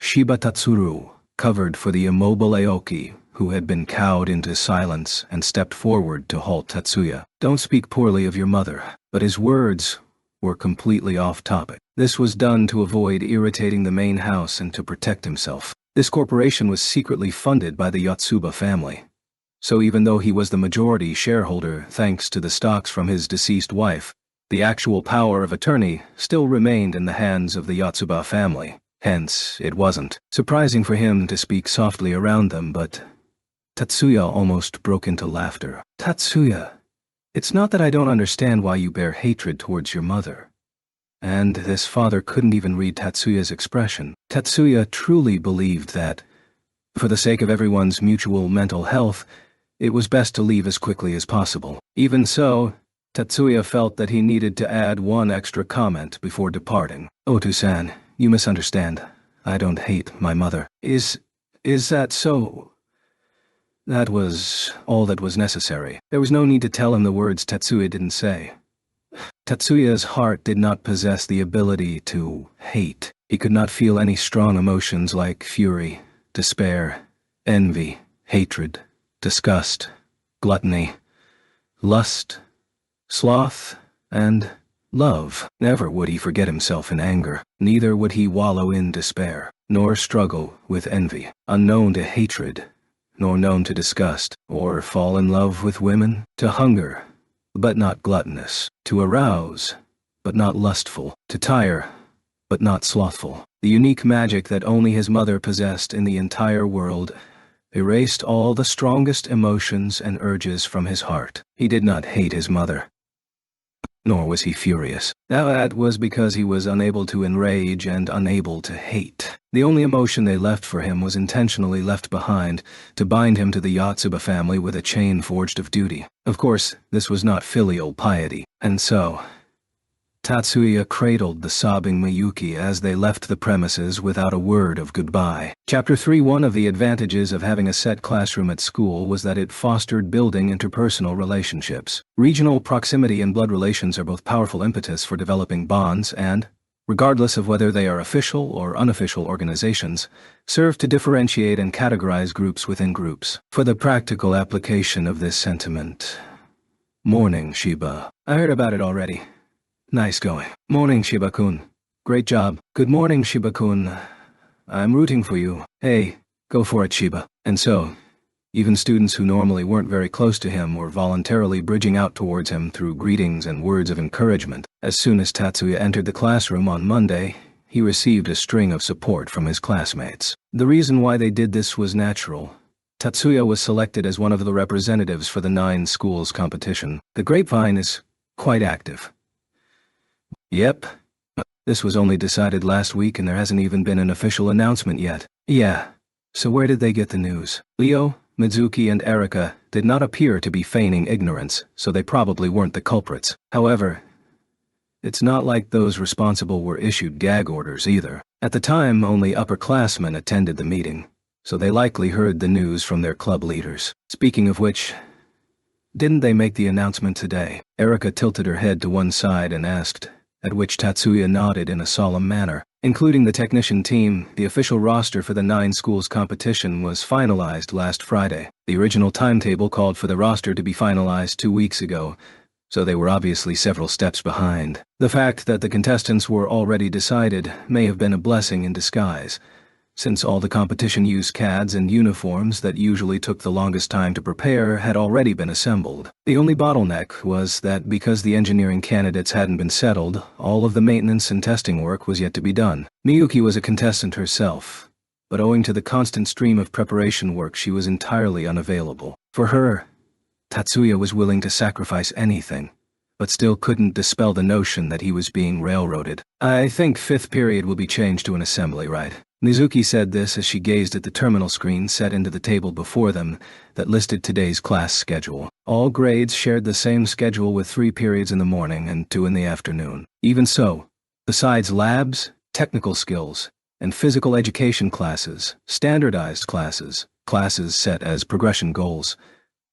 Shiba Tatsuru, covered for the immobile Aoki, who had been cowed into silence, and stepped forward to halt Tatsuya. Don't speak poorly of your mother. But his words were completely off topic. This was done to avoid irritating the main house and to protect himself. This corporation was secretly funded by the Yotsuba family. So even though he was the majority shareholder thanks to the stocks from his deceased wife, the actual power of attorney still remained in the hands of the Yotsuba family. Hence, it wasn't surprising for him to speak softly around them, but Tatsuya almost broke into laughter. Tatsuya, it's not that I don't understand why you bear hatred towards your mother. And this father couldn't even read Tatsuya's expression. Tatsuya truly believed that, for the sake of everyone's mutual mental health, it was best to leave as quickly as possible. Even so, Tatsuya felt that he needed to add one extra comment before departing. Otu-san, you misunderstand. I don't hate my mother. Is that so? That was all that was necessary. There was no need to tell him the words Tatsuya didn't say. Tatsuya's heart did not possess the ability to hate. He could not feel any strong emotions like fury, despair, envy, hatred, disgust, gluttony, lust, sloth, and love. Never would he forget himself in anger. Neither would he wallow in despair, nor struggle with envy. Unknown to hatred, nor known to disgust, or fall in love with women, to hunger, but not gluttonous, to arouse, but not lustful, to tire, but not slothful. The unique magic that only his mother possessed in the entire world erased all the strongest emotions and urges from his heart. He did not hate his mother, nor was he furious. That was because he was unable to enrage and unable to hate. The only emotion they left for him was intentionally left behind to bind him to the Yotsuba family with a chain forged of duty. Of course, this was not filial piety, and so Tatsuya cradled the sobbing Miyuki as they left the premises without a word of goodbye. Chapter 3. One of the advantages of having a set classroom at school was that it fostered building interpersonal relationships. Regional proximity and blood relations are both powerful impetus for developing bonds and, regardless of whether they are official or unofficial organizations, serve to differentiate and categorize groups within groups. For the practical application of this sentiment. Morning, Shiba. I heard about it already. Nice going. Morning, Shiba-kun. Great job. Good morning, Shiba-kun. I'm rooting for you. Hey, go for it, Shiba. And so, even students who normally weren't very close to him were voluntarily bridging out towards him through greetings and words of encouragement. As soon as Tatsuya entered the classroom on Monday, he received a string of support from his classmates. The reason why they did this was natural. Tatsuya was selected as one of the representatives for the 9 schools competition. The grapevine is quite active. Yep. This was only decided last week and there hasn't even been an official announcement yet. Yeah. So where did they get the news? Leo, Mizuki and Erika did not appear to be feigning ignorance, so they probably weren't the culprits. However, it's not like those responsible were issued gag orders either. At the time, only upperclassmen attended the meeting, so they likely heard the news from their club leaders. Speaking of which, didn't they make the announcement today? Erika tilted her head to one side and asked, at which Tatsuya nodded in a solemn manner. Including the technician team, the official roster for the 9 schools competition was finalized last Friday. The original timetable called for the roster to be finalized 2 weeks ago, so they were obviously several steps behind. The fact that the contestants were already decided may have been a blessing in disguise, since all the competition used CADs and uniforms that usually took the longest time to prepare had already been assembled. The only bottleneck was that because the engineering candidates hadn't been settled, all of the maintenance and testing work was yet to be done. Miyuki was a contestant herself, but owing to the constant stream of preparation work she was entirely unavailable. For her, Tatsuya was willing to sacrifice anything, but still couldn't dispel the notion that he was being railroaded. I think 5th period will be changed to an assembly, right? Mizuki said this as she gazed at the terminal screen set into the table before them that listed today's class schedule. All grades shared the same schedule with 3 periods in the morning and 2 in the afternoon. Even so, besides labs, technical skills, and physical education classes, standardized classes set as progression goals,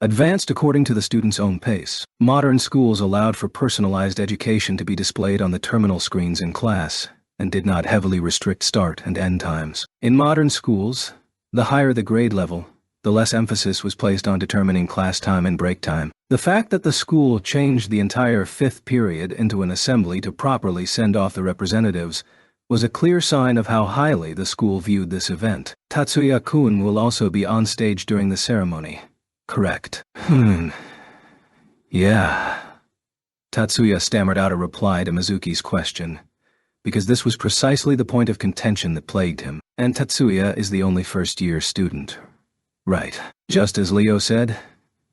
advanced according to the student's own pace. Modern schools allowed for personalized education to be displayed on the terminal screens in class, and did not heavily restrict start and end times. In modern schools, the higher the grade level, the less emphasis was placed on determining class time and break time. The fact that the school changed the entire 5th period into an assembly to properly send off the representatives was a clear sign of how highly the school viewed this event. Tatsuya-kun will also be on stage during the ceremony. Correct. Yeah. Tatsuya stammered out a reply to Mizuki's question, because this was precisely the point of contention that plagued him. And Tatsuya is the only first-year student. Right. Just as Leo said,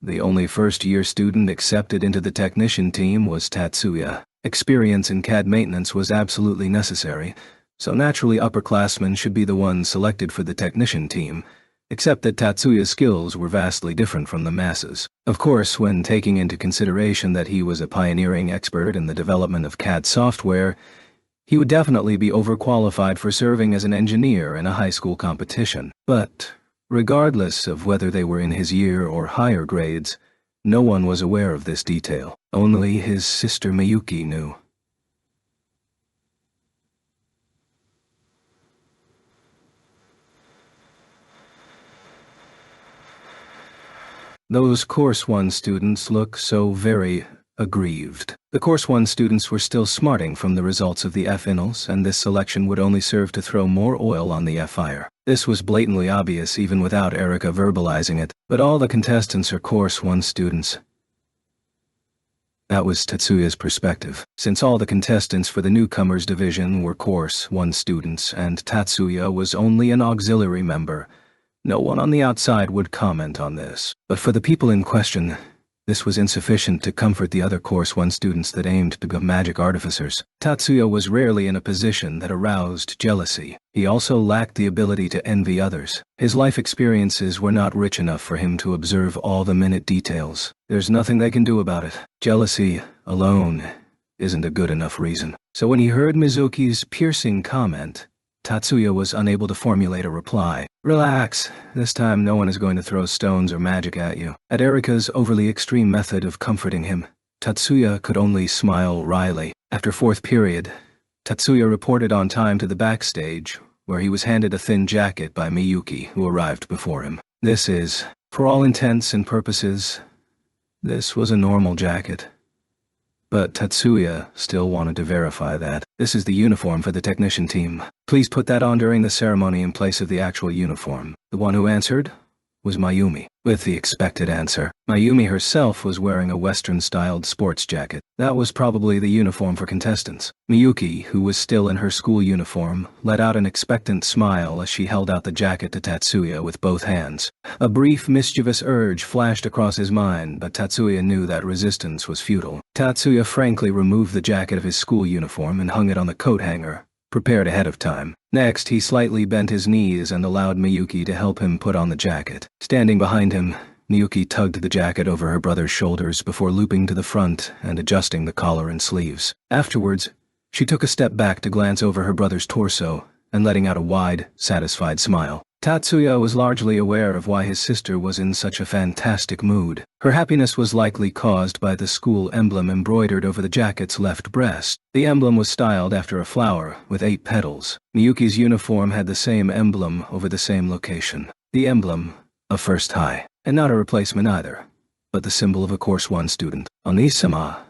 the only first-year student accepted into the technician team was Tatsuya. Experience in CAD maintenance was absolutely necessary, so naturally upperclassmen should be the ones selected for the technician team, except that Tatsuya's skills were vastly different from the masses. Of course, when taking into consideration that he was a pioneering expert in the development of CAD software, he would definitely be overqualified for serving as an engineer in a high school competition. But, regardless of whether they were in his year or higher grades, no one was aware of this detail. Only his sister Miyuki knew. Those Course 1 students look so very aggrieved. The Course 1 students were still smarting from the results of the finals, and this selection would only serve to throw more oil on the fire. This was blatantly obvious even without Erika verbalizing it, but all the contestants are Course 1 students. That was Tatsuya's perspective. Since all the contestants for the newcomers division were Course 1 students and Tatsuya was only an auxiliary member, no one on the outside would comment on this. But for the people in question, this was insufficient to comfort the other Course 1 students that aimed to become magic artificers. Tatsuya was rarely in a position that aroused jealousy. He also lacked the ability to envy others. His life experiences were not rich enough for him to observe all the minute details. There's nothing they can do about it. Jealousy alone isn't a good enough reason. So when he heard Mizuki's piercing comment, Tatsuya was unable to formulate a reply. Relax, this time no one is going to throw stones or magic at you. At Erika's overly extreme method of comforting him, Tatsuya could only smile wryly. After 4th period, Tatsuya reported on time to the backstage, where he was handed a thin jacket by Miyuki, who arrived before him. This is, for all intents and purposes, this was a normal jacket. But Tatsuya still wanted to verify that. This is the uniform for the technician team. Please put that on during the ceremony in place of the actual uniform. The one who answered was Mayumi. With the expected answer, Mayumi herself was wearing a Western-styled sports jacket. That was probably the uniform for contestants. Miyuki, who was still in her school uniform, let out an expectant smile as she held out the jacket to Tatsuya with both hands. A brief, mischievous urge flashed across his mind, but Tatsuya knew that resistance was futile. Tatsuya frankly removed the jacket of his school uniform and hung it on the coat hanger, prepared ahead of time. Next, he slightly bent his knees and allowed Miyuki to help him put on the jacket. Standing behind him, Miyuki tugged the jacket over her brother's shoulders before looping to the front and adjusting the collar and sleeves. Afterwards, she took a step back to glance over her brother's torso and letting out a wide, satisfied smile. Tatsuya was largely aware of why his sister was in such a fantastic mood. Her happiness was likely caused by the school emblem embroidered over the jacket's left breast. The emblem was styled after a flower with 8 petals. Miyuki's uniform had the same emblem over the same location. The emblem of First High, and not a replacement either, but the symbol of a Course 1 student. Onisama,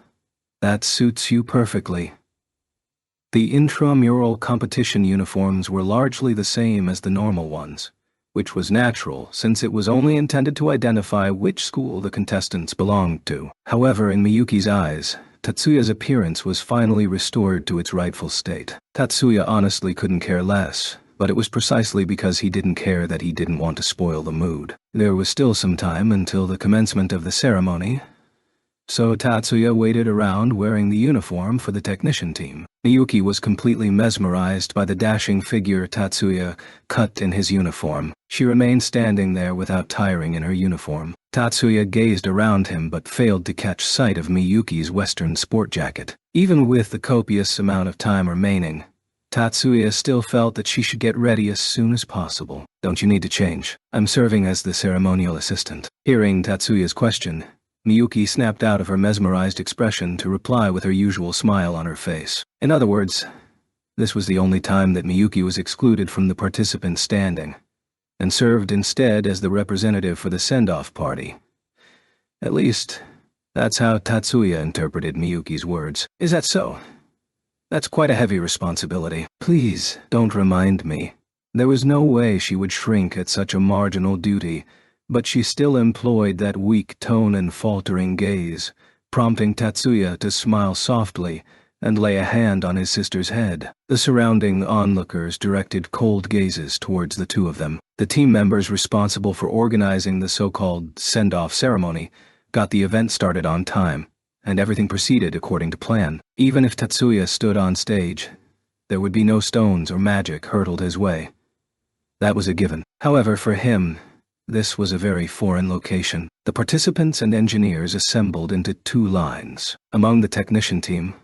that suits you perfectly. The intramural competition uniforms were largely the same as the normal ones, which was natural since it was only intended to identify which school the contestants belonged to. However, in Miyuki's eyes, Tatsuya's appearance was finally restored to its rightful state. Tatsuya honestly couldn't care less, but it was precisely because he didn't care that he didn't want to spoil the mood. There was still some time until the commencement of the ceremony, so Tatsuya waited around wearing the uniform for the technician team. Miyuki was completely mesmerized by the dashing figure Tatsuya cut in his uniform. She remained standing there without tiring in her uniform. Tatsuya gazed around him but failed to catch sight of Miyuki's Western sport jacket. Even with the copious amount of time remaining, Tatsuya still felt that she should get ready as soon as possible. "Don't you need to change? I'm serving as the ceremonial assistant." Hearing Tatsuya's question, Miyuki snapped out of her mesmerized expression to reply with her usual smile on her face. In other words, this was the only time that Miyuki was excluded from the participants standing, and served instead as the representative for the send-off party. At least, that's how Tatsuya interpreted Miyuki's words. "Is that so? That's quite a heavy responsibility. Please, don't remind me." There was no way she would shrink at such a marginal duty, but she still employed that weak tone and faltering gaze, prompting Tatsuya to smile softly and lay a hand on his sister's head. The surrounding onlookers directed cold gazes towards the two of them. The team members responsible for organizing the so-called send-off ceremony got the event started on time, and everything proceeded according to plan. Even if Tatsuya stood on stage, there would be no stones or magic hurtled his way. That was a given. However, for him, this was a very foreign location. The participants and engineers assembled into 2 lines. Among the technician team,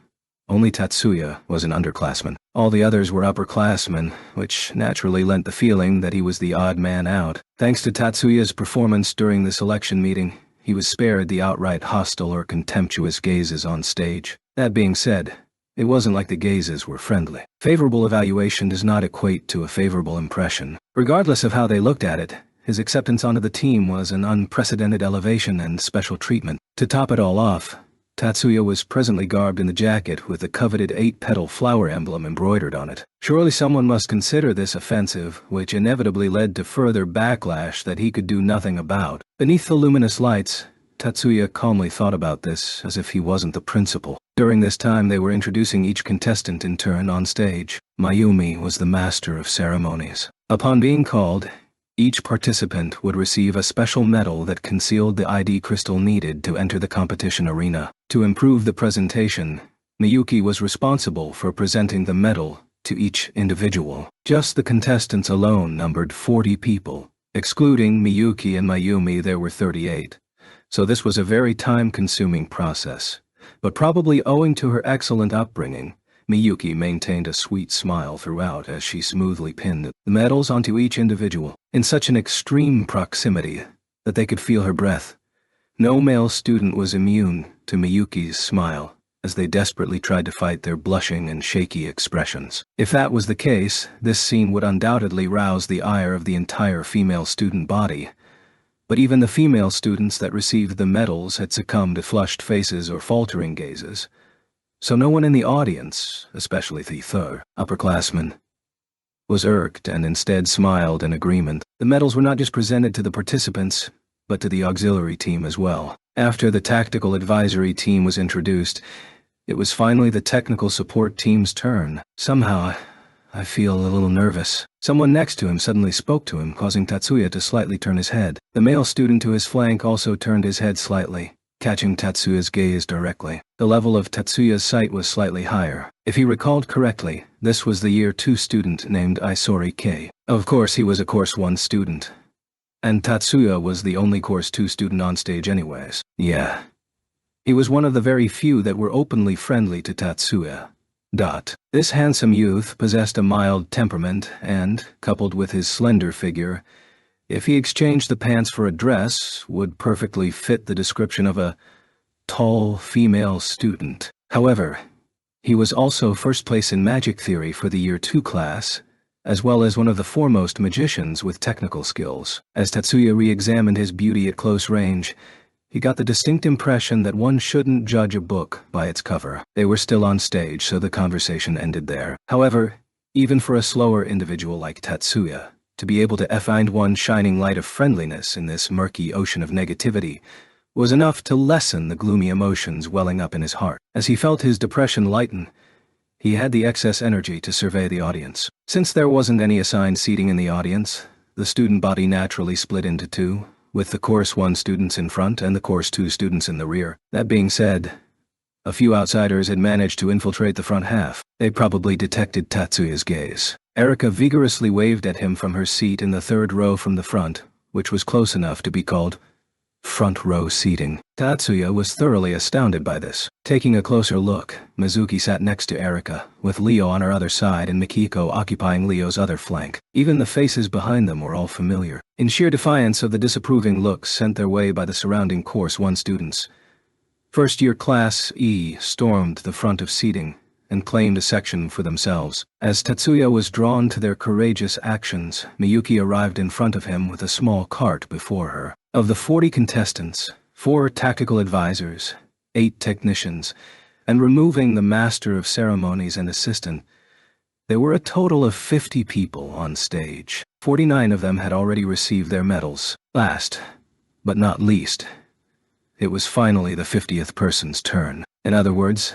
only Tatsuya was an underclassman. All the others were upperclassmen, which naturally lent the feeling that he was the odd man out. Thanks to Tatsuya's performance during the selection meeting, he was spared the outright hostile or contemptuous gazes on stage. That being said, it wasn't like the gazes were friendly. Favorable evaluation does not equate to a favorable impression. Regardless of how they looked at it, his acceptance onto the team was an unprecedented elevation and special treatment. To top it all off, Tatsuya was presently garbed in the jacket with the coveted 8-petal flower emblem embroidered on it. Surely someone must consider this offensive, which inevitably led to further backlash that he could do nothing about. Beneath the luminous lights, Tatsuya calmly thought about this as if he wasn't the principal. During this time they were introducing each contestant in turn on stage. Mayumi was the master of ceremonies. Upon being called, each participant would receive a special medal that concealed the ID crystal needed to enter the competition arena. To improve the presentation, Miyuki was responsible for presenting the medal to each individual. Just the contestants alone numbered 40 people. Excluding Miyuki and Mayumi, there were 38. So this was a very time-consuming process. But probably owing to her excellent upbringing, Miyuki maintained a sweet smile throughout as she smoothly pinned the medals onto each individual, in such an extreme proximity that they could feel her breath. No male student was immune to Miyuki's smile, as they desperately tried to fight their blushing and shaky expressions. If that was the case, this scene would undoubtedly rouse the ire of the entire female student body. But even the female students that received the medals had succumbed to flushed faces or faltering gazes, so no one in the audience, especially the third upperclassmen, was irked and instead smiled in agreement. The medals were not just presented to the participants, but to the auxiliary team as well. After the tactical advisory team was introduced, it was finally the technical support team's turn. Somehow, I feel a little nervous. Someone next to him suddenly spoke to him, causing Tatsuya to slightly turn his head. The male student to his flank also turned his head slightly, catching Tatsuya's gaze directly. The level of Tatsuya's sight was slightly higher. If he recalled correctly, this was the Year 2 student named Isori K. Of course, he was a Course 1 student. And Tatsuya was the only Course 2 student on stage anyways. Yeah. He was one of the very few that were openly friendly to Tatsuya. This handsome youth possessed a mild temperament and, coupled with his slender figure, if he exchanged the pants for a dress, would perfectly fit the description of a tall female student. However, he was also first place in magic theory for the Year 2 class, as well as one of the foremost magicians with technical skills. As Tatsuya re-examined his beauty at close range, he got the distinct impression that one shouldn't judge a book by its cover. They were still on stage, so the conversation ended there. However, even for a slower individual like Tatsuya, to be able to find one shining light of friendliness in this murky ocean of negativity was enough to lessen the gloomy emotions welling up in his heart. As he felt his depression lighten, he had the excess energy to survey the audience. Since there wasn't any assigned seating in the audience, the student body naturally split into two, with the Course 1 students in front and the Course 2 students in the rear. That being said, a few outsiders had managed to infiltrate the front half. They probably detected Tatsuya's gaze. Erika vigorously waved at him from her seat in the third row from the front, which was close enough to be called front row seating. Tatsuya was thoroughly astounded by this. Taking a closer look, Mizuki sat next to Erika, with Leo on her other side and Mikiko occupying Leo's other flank. Even the faces behind them were all familiar. In sheer defiance of the disapproving looks sent their way by the surrounding Course 1 students, First-year Class E stormed the front of seating and claimed a section for themselves. As Tatsuya was drawn to their courageous actions, Miyuki arrived in front of him with a small cart before her. Of the 40 contestants, 4 tactical advisors, 8 technicians, and removing the master of ceremonies and assistant, there were a total of 50 people on stage. 49 of them had already received their medals. Last, but not least, it was finally the 50th person's turn. In other words,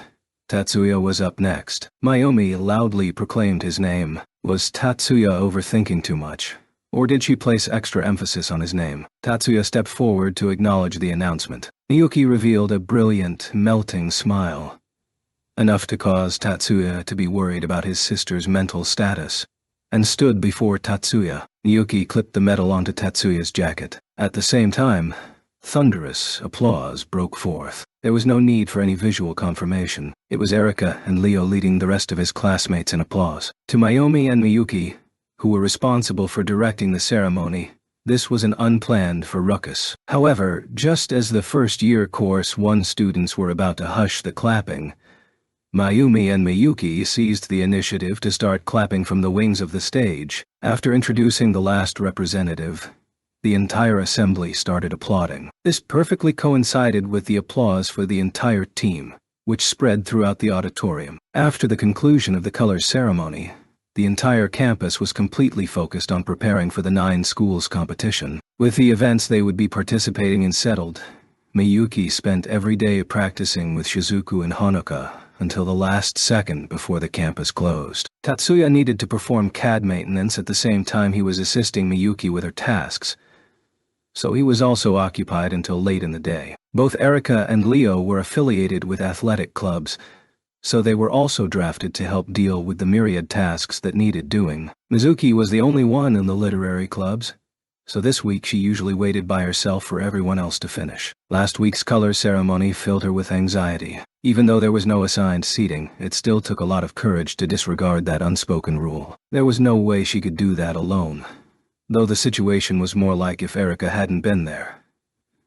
Tatsuya was up next. Mayumi loudly proclaimed his name. Was Tatsuya overthinking too much? Or did she place extra emphasis on his name? Tatsuya stepped forward to acknowledge the announcement. Miyuki revealed a brilliant, melting smile, enough to cause Tatsuya to be worried about his sister's mental status, and stood before Tatsuya. Miyuki clipped the medal onto Tatsuya's jacket. At the same time, thunderous applause broke forth. There was no need for any visual confirmation. It was Erika and Leo leading the rest of his classmates in applause. To Mayumi and Miyuki, who were responsible for directing the ceremony, this was an unplanned ruckus. However, just as the first-year Course 1 students were about to hush the clapping, Mayumi and Miyuki seized the initiative to start clapping from the wings of the stage. After introducing the last representative, the entire assembly started applauding. This perfectly coincided with the applause for the entire team, which spread throughout the auditorium. After the conclusion of the colors ceremony, the entire campus was completely focused on preparing for the 9 schools competition. With the events they would be participating in settled, Miyuki spent every day practicing with Shizuku and Haruka until the last second before the campus closed. Tatsuya needed to perform CAD maintenance at the same time he was assisting Miyuki with her tasks, so he was also occupied until late in the day. Both Erika and Leo were affiliated with athletic clubs, so they were also drafted to help deal with the myriad tasks that needed doing. Mizuki was the only one in the literary clubs, so this week she usually waited by herself for everyone else to finish. Last week's color ceremony filled her with anxiety. Even though there was no assigned seating, it still took a lot of courage to disregard that unspoken rule. There was no way she could do that alone, though the situation was more like if Erika hadn't been there.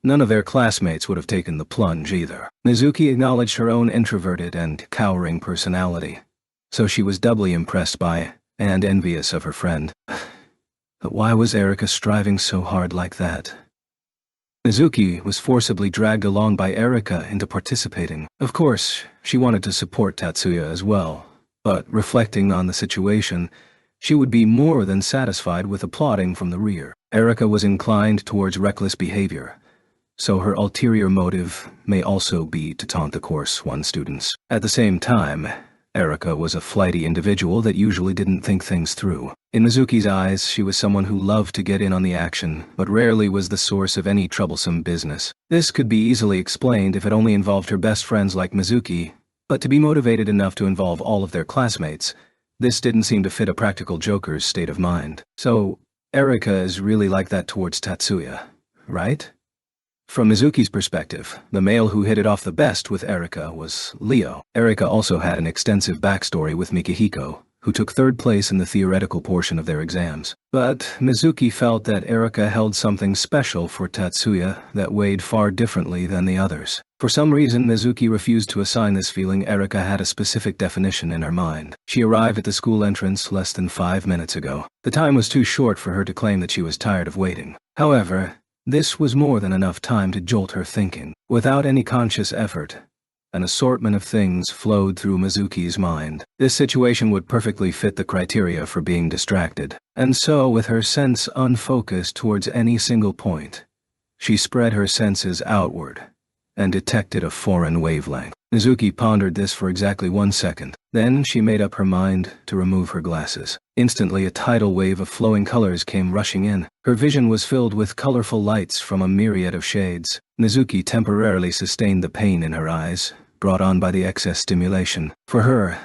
None of their classmates would have taken the plunge either. Mizuki acknowledged her own introverted and cowering personality, so she was doubly impressed by and envious of her friend. But why was Erika striving so hard like that? Mizuki was forcibly dragged along by Erika into participating. Of course, she wanted to support Tatsuya as well, but reflecting on the situation, she would be more than satisfied with applauding from the rear. Erika was inclined towards reckless behavior, so her ulterior motive may also be to taunt the Course 1 students. At the same time, Erika was a flighty individual that usually didn't think things through. In Mizuki's eyes, she was someone who loved to get in on the action, but rarely was the source of any troublesome business. This could be easily explained if it only involved her best friends like Mizuki, but to be motivated enough to involve all of their classmates, this didn't seem to fit a practical joker's state of mind. So, Erika is really like that towards Tatsuya, right? From Mizuki's perspective, the male who hit it off the best with Erika was Leo. Erika also had an extensive backstory with Mikihiko, who took 3rd place in the theoretical portion of their exams. But Mizuki felt that Erika held something special for Tatsuya that weighed far differently than the others. For some reason, Mizuki refused to assign this feeling Erika had a specific definition in her mind. She arrived at the school entrance less than 5 minutes ago. The time was too short for her to claim that she was tired of waiting. However, this was more than enough time to jolt her thinking. Without any conscious effort, an assortment of things flowed through Mizuki's mind. This situation would perfectly fit the criteria for being distracted. And so, with her sense unfocused towards any single point, she spread her senses outward and detected a foreign wavelength. Mizuki pondered this for exactly 1 second. Then she made up her mind to remove her glasses. Instantly, a tidal wave of flowing colors came rushing in. Her vision was filled with colorful lights from a myriad of shades. Mizuki temporarily sustained the pain in her eyes, brought on by the excess stimulation. For her,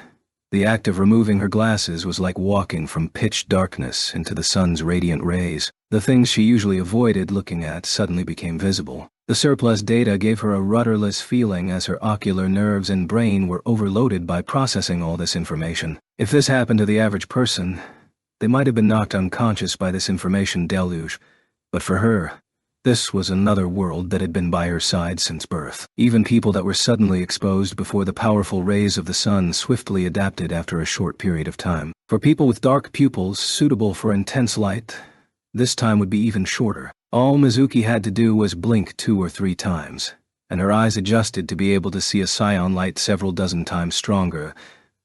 the act of removing her glasses was like walking from pitch darkness into the sun's radiant rays. The things she usually avoided looking at suddenly became visible. The surplus data gave her a rudderless feeling as her ocular nerves and brain were overloaded by processing all this information. If this happened to the average person, they might have been knocked unconscious by this information deluge, but for her, this was another world that had been by her side since birth. Even people that were suddenly exposed before the powerful rays of the sun swiftly adapted after a short period of time. For people with dark pupils suitable for intense light, this time would be even shorter. All Mizuki had to do was blink 2 or 3 times, and her eyes adjusted to be able to see a scion light several dozen times stronger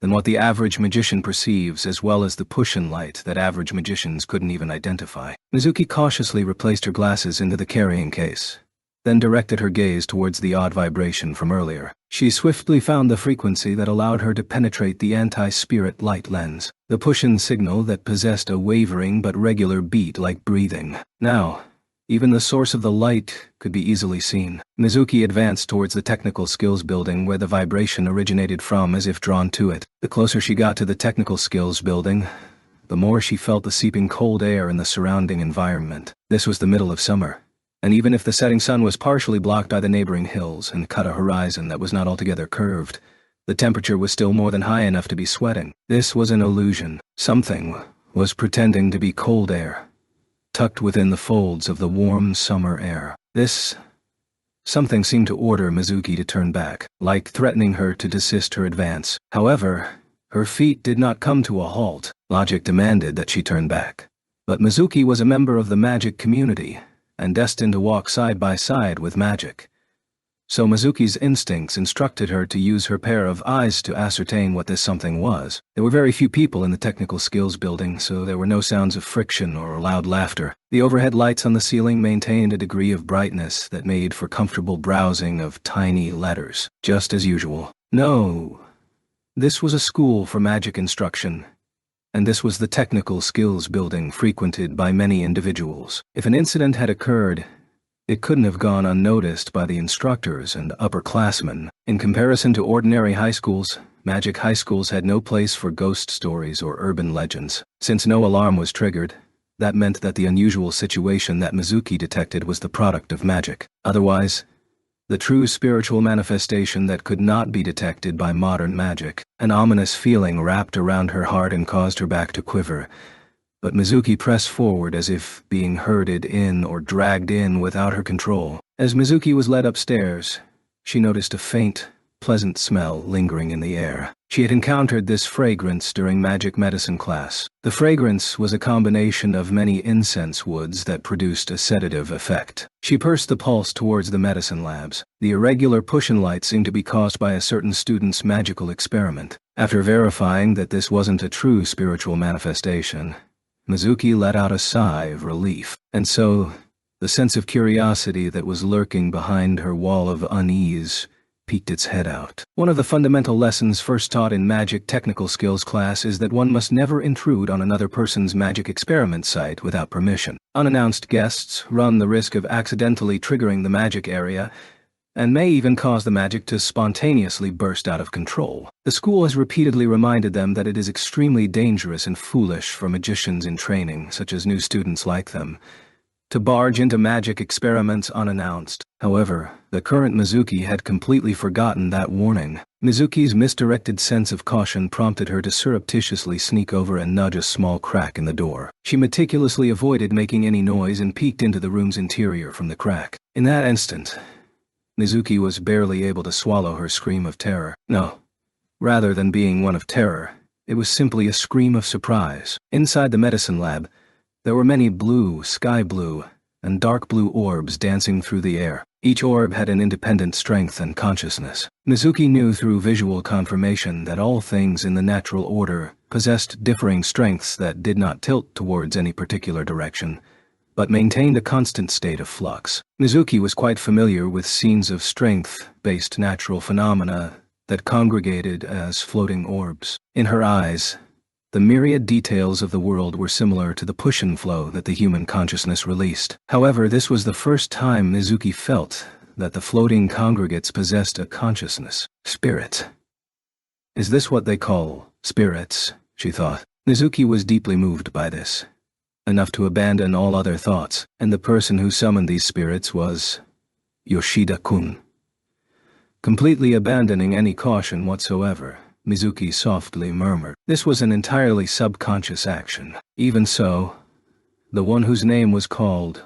than what the average magician perceives, as well as the push-in light that average magicians couldn't even identify. Mizuki cautiously replaced her glasses into the carrying case, then directed her gaze towards the odd vibration from earlier. She swiftly found the frequency that allowed her to penetrate the anti-spirit light lens, the push-in signal that possessed a wavering but regular beat like breathing. Now, even the source of the light could be easily seen. Mizuki advanced towards the technical skills building where the vibration originated from, as if drawn to it. The closer she got to the technical skills building, the more she felt the seeping cold air in the surrounding environment. This was the middle of summer, and even if the setting sun was partially blocked by the neighboring hills and cut a horizon that was not altogether curved, the temperature was still more than high enough to be sweating. This was an illusion. Something was pretending to be cold air, tucked within the folds of the warm summer air. This something seemed to order Mizuki to turn back, like threatening her to desist her advance. However, her feet did not come to a halt. Logic demanded that she turn back. But Mizuki was a member of the magic community, and destined to walk side by side with magic. So Mizuki's instincts instructed her to use her pair of eyes to ascertain what this something was. There were very few people in the technical skills building, so there were no sounds of friction or loud laughter. The overhead lights on the ceiling maintained a degree of brightness that made for comfortable browsing of tiny letters, just as usual. No, this was a school for magic instruction, and this was the technical skills building frequented by many individuals. If an incident had occurred, it couldn't have gone unnoticed by the instructors and upperclassmen. In comparison to ordinary high schools, magic high schools had no place for ghost stories or urban legends. Since no alarm was triggered, that meant that the unusual situation that Mizuki detected was the product of magic. Otherwise, the true spiritual manifestation that could not be detected by modern magic. An ominous feeling wrapped around her heart and caused her back to quiver. But Mizuki pressed forward as if being herded in or dragged in without her control. As Mizuki was led upstairs, she noticed a faint, pleasant smell lingering in the air. She had encountered this fragrance during magic medicine class. The fragrance was a combination of many incense woods that produced a sedative effect. She pursed the pulse towards the medicine labs. The irregular push-in light seemed to be caused by a certain student's magical experiment. After verifying that this wasn't a true spiritual manifestation, Mizuki let out a sigh of relief. And so, the sense of curiosity that was lurking behind her wall of unease peeked its head out. One of the fundamental lessons first taught in magic technical skills class is that one must never intrude on another person's magic experiment site without permission. Unannounced guests run the risk of accidentally triggering the magic area and may even cause the magic to spontaneously burst out of control. The school has repeatedly reminded them that it is extremely dangerous and foolish for magicians in training, such as new students like them, to barge into magic experiments unannounced. However, the current Mizuki had completely forgotten that warning. Mizuki's misdirected sense of caution prompted her to surreptitiously sneak over and nudge a small crack in the door. She meticulously avoided making any noise and peeked into the room's interior from the crack. In that instant, Mizuki was barely able to swallow her scream of terror. No, rather than being one of terror, it was simply a scream of surprise. Inside the medicine lab, there were many blue, sky blue, and dark blue orbs dancing through the air. Each orb had an independent strength and consciousness. Mizuki knew through visual confirmation that all things in the natural order possessed differing strengths that did not tilt towards any particular direction, but maintained a constant state of flux. Mizuki was quite familiar with scenes of strength-based natural phenomena that congregated as floating orbs. In her eyes, the myriad details of the world were similar to the push-and flow that the human consciousness released. However, this was the first time Mizuki felt that the floating congregates possessed a consciousness. Spirit. Is this what they call spirits? She thought. Mizuki was deeply moved by this, enough to abandon all other thoughts, and the person who summoned these spirits was Yoshida-kun. Completely abandoning any caution whatsoever, Mizuki softly murmured. This was an entirely subconscious action. Even so, the one whose name was called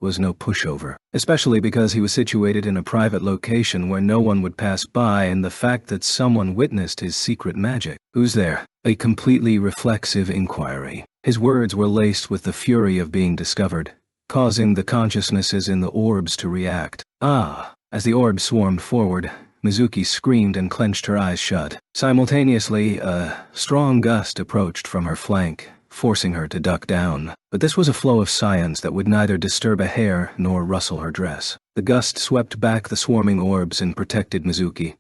was no pushover, especially because he was situated in a private location where no one would pass by, and the fact that someone witnessed his secret magic. Who's there? A completely reflexive inquiry. His words were laced with the fury of being discovered, causing the consciousnesses in the orbs to react. Ah! As the orbs swarmed forward, Mizuki screamed and clenched her eyes shut. Simultaneously, a strong gust approached from her flank, forcing her to duck down. But this was a flow of science that would neither disturb a hair nor rustle her dress. The gust swept back the swarming orbs and protected Mizuki,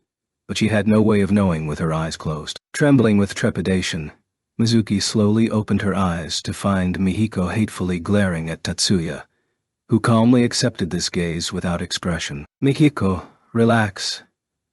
but she had no way of knowing with her eyes closed. Trembling with trepidation, Mizuki slowly opened her eyes to find Mihiko hatefully glaring at Tatsuya, who calmly accepted this gaze without expression. Mihiko, relax.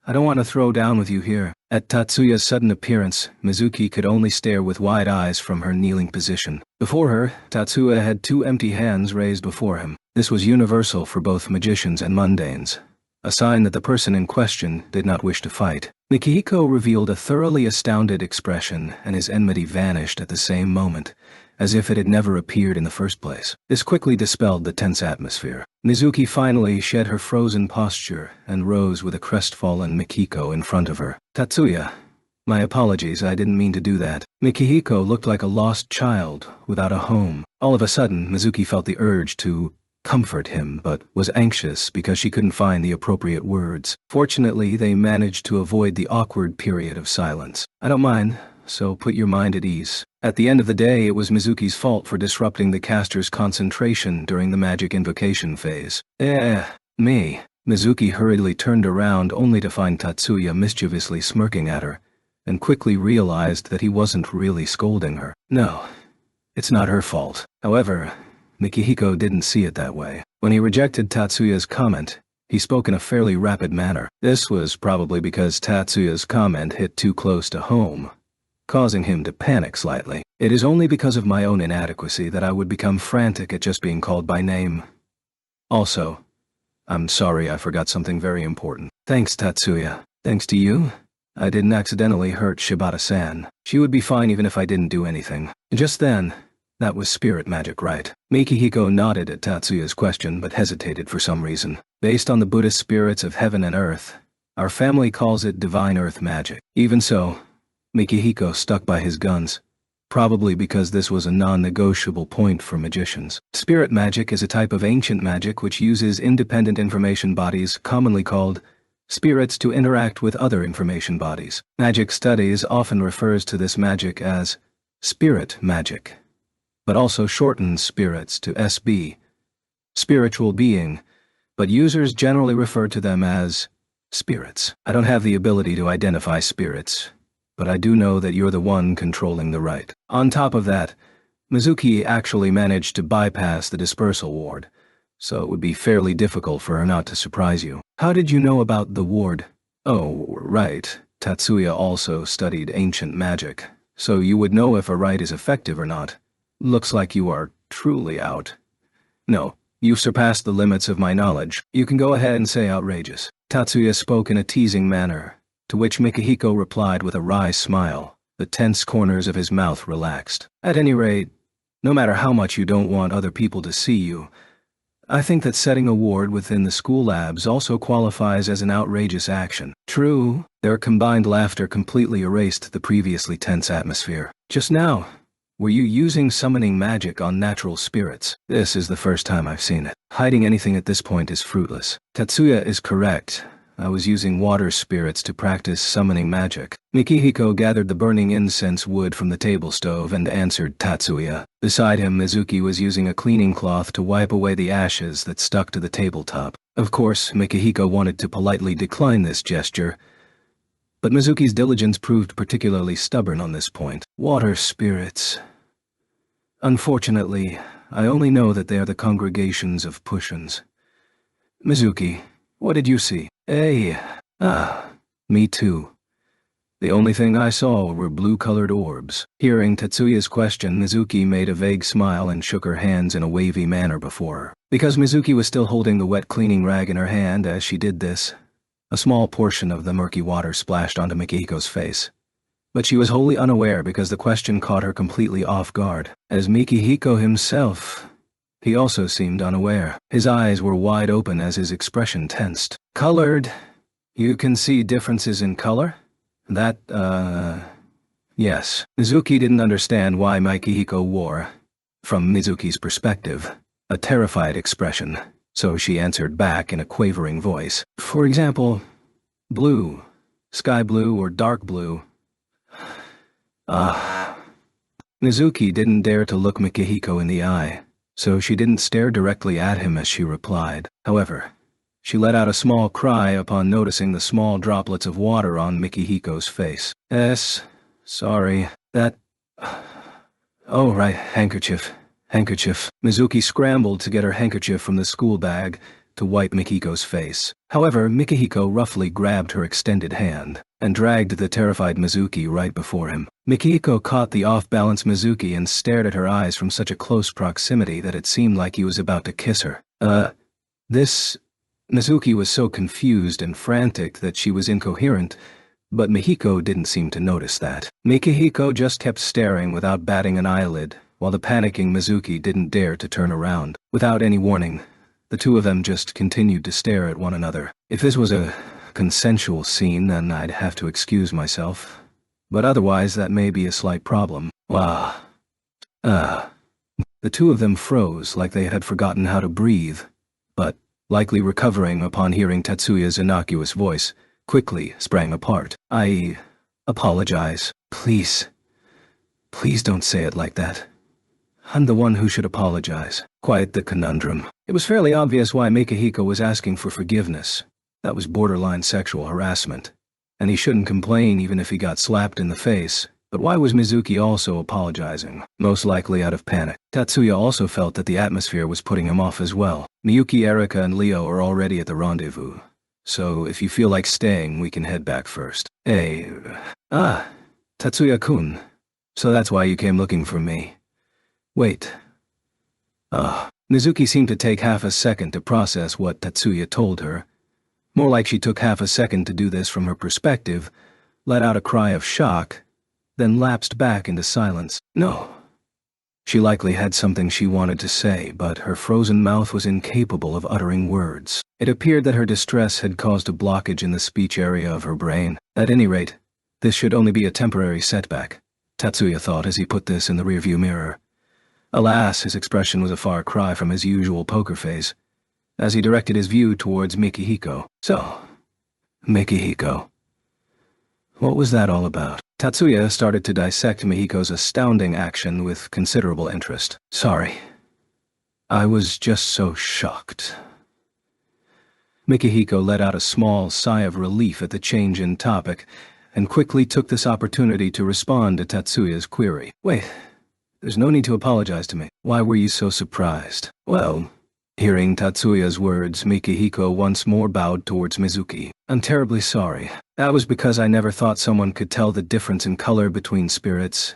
I don't want to throw down with you here. At Tatsuya's sudden appearance, Mizuki could only stare with wide eyes from her kneeling position. Before her, Tatsuya had two empty hands raised before him. This was universal for both magicians and mundanes, a sign that the person in question did not wish to fight. Mikihiko revealed a thoroughly astounded expression, and his enmity vanished at the same moment, as if it had never appeared in the first place. This quickly dispelled the tense atmosphere. Mizuki finally shed her frozen posture and rose with a crestfallen Mikihiko in front of her. Tatsuya, my apologies, I didn't mean to do that. Mikihiko looked like a lost child without a home. All of a sudden, Mizuki felt the urge to comfort him, but was anxious because she couldn't find the appropriate words. Fortunately, they managed to avoid the awkward period of silence. I don't mind, so put your mind at ease. At the end of the day, it was Mizuki's fault for disrupting the caster's concentration during the magic invocation phase. Me. Mizuki hurriedly turned around only to find Tatsuya mischievously smirking at her, and quickly realized that he wasn't really scolding her. No, it's not her fault. However, Mikihiko didn't see it that way. When he rejected Tatsuya's comment, he spoke in a fairly rapid manner. This was probably because Tatsuya's comment hit too close to home, causing him to panic slightly. It is only because of my own inadequacy that I would become frantic at just being called by name. Also, I'm sorry I forgot something very important. Thanks, Tatsuya. Thanks to you, I didn't accidentally hurt Shibata-san. She would be fine even if I didn't do anything. Just then, that was spirit magic, right? Mikihiko nodded at Tatsuya's question but hesitated for some reason. Based on the Buddhist spirits of heaven and earth, Our family calls it divine earth magic. Even so, Mikihiko stuck by his guns, probably because this was a non-negotiable point for magicians. Spirit magic is a type of ancient magic which uses independent information bodies, commonly called spirits, to interact with other information bodies. Magic studies often refers to this magic as spirit magic, but also shortens spirits to SB, spiritual being, but users generally refer to them as spirits. I don't have the ability to identify spirits, but I do know that you're the one controlling the right. On top of that, Mizuki actually managed to bypass the dispersal ward, so it would be fairly difficult for her not to surprise you. How did you know about the ward? Oh, right. Tatsuya also studied ancient magic, so you would know if a rite is effective or not. Looks like you are truly out. No, you've surpassed the limits of my knowledge. You can go ahead and say outrageous. Tatsuya spoke in a teasing manner, to which Mikihiko replied with a wry smile. The tense corners of his mouth relaxed. At any rate, no matter how much you don't want other people to see you, I think that setting a ward within the school labs also qualifies as an outrageous action. True, their combined laughter completely erased the previously tense atmosphere. Just now, were you using summoning magic on natural spirits? This is the first time I've seen it. Hiding anything at this point is fruitless. Tatsuya is correct. I was using water spirits to practice summoning magic. Mikihiko gathered the burning incense wood from the table stove and answered Tatsuya. Beside him, Mizuki was using a cleaning cloth to wipe away the ashes that stuck to the tabletop. Of course, Mikihiko wanted to politely decline this gesture, but Mizuki's diligence proved particularly stubborn on this point. Water spirits. Unfortunately, I only know that they are the congregations of Pushins. Mizuki, what did you see? Me too. The only thing I saw were blue-colored orbs. Hearing Tatsuya's question, Mizuki made a vague smile and shook her hands in a wavy manner before her. Because Mizuki was still holding the wet cleaning rag in her hand as she did this, a small portion of the murky water splashed onto Mikihiko's face. But she was wholly unaware because the question caught her completely off guard. As Mikihiko himself, he also seemed unaware. His eyes were wide open as his expression tensed. Colored? You can see differences in color? That, yes. Mizuki didn't understand why Mikihiko wore, from Mizuki's perspective, a terrified expression, so she answered back in a quavering voice. For example, blue, sky blue or dark blue. Mizuki didn't dare to look Mikihiko in the eye, so she didn't stare directly at him as she replied. However, she let out a small cry upon noticing the small droplets of water on Mikihiko's face. Sorry, that... Oh, right, handkerchief. Mizuki scrambled to get her handkerchief from the school bag to wipe Mikihiko's face. However, Mikihiko roughly grabbed her extended hand and dragged the terrified Mizuki right before him. Mikihiko caught the off-balance Mizuki and stared at her eyes from such a close proximity that it seemed like he was about to kiss her. Mizuki was so confused and frantic that she was incoherent, but Mikihiko didn't seem to notice that. Mikihiko just kept staring without batting an eyelid, while the panicking Mizuki didn't dare to turn around. Without any warning, the two of them just continued to stare at one another. If this was a consensual scene, then I'd have to excuse myself. But otherwise, that may be a slight problem. The two of them froze like they had forgotten how to breathe, but, likely recovering upon hearing Tatsuya's innocuous voice, quickly sprang apart. I apologize. Please don't say it like that. I'm the one who should apologize. Quite the conundrum. It was fairly obvious why Mikihiko was asking for forgiveness. That was borderline sexual harassment. And he shouldn't complain even if he got slapped in the face. But why was Mizuki also apologizing? Most likely out of panic. Tatsuya also felt that the atmosphere was putting him off as well. Miyuki, Erika, and Leo are already at the rendezvous. So if you feel like staying, we can head back first. Tatsuya-kun. So that's why you came looking for me. Wait. Mizuki seemed to take half a second to process what Tatsuya told her. More like she took half a second to do this from her perspective, let out a cry of shock, then lapsed back into silence. No. She likely had something she wanted to say, but her frozen mouth was incapable of uttering words. It appeared that her distress had caused a blockage in the speech area of her brain. At any rate, this should only be a temporary setback, Tatsuya thought as he put this in the rearview mirror. Alas, his expression was a far cry from his usual poker face, as he directed his view towards Mikihiko. So, Mikihiko. What was that all about? Tatsuya started to dissect Mihiko's astounding action with considerable interest. Sorry. I was just so shocked. Mikihiko let out a small sigh of relief at the change in topic, and quickly took this opportunity to respond to Tatsuya's query. Wait, there's no need to apologize to me. Why were you so surprised? Well, hearing Tatsuya's words, Mikihiko once more bowed towards Mizuki. I'm terribly sorry. That was because I never thought someone could tell the difference in color between spirits.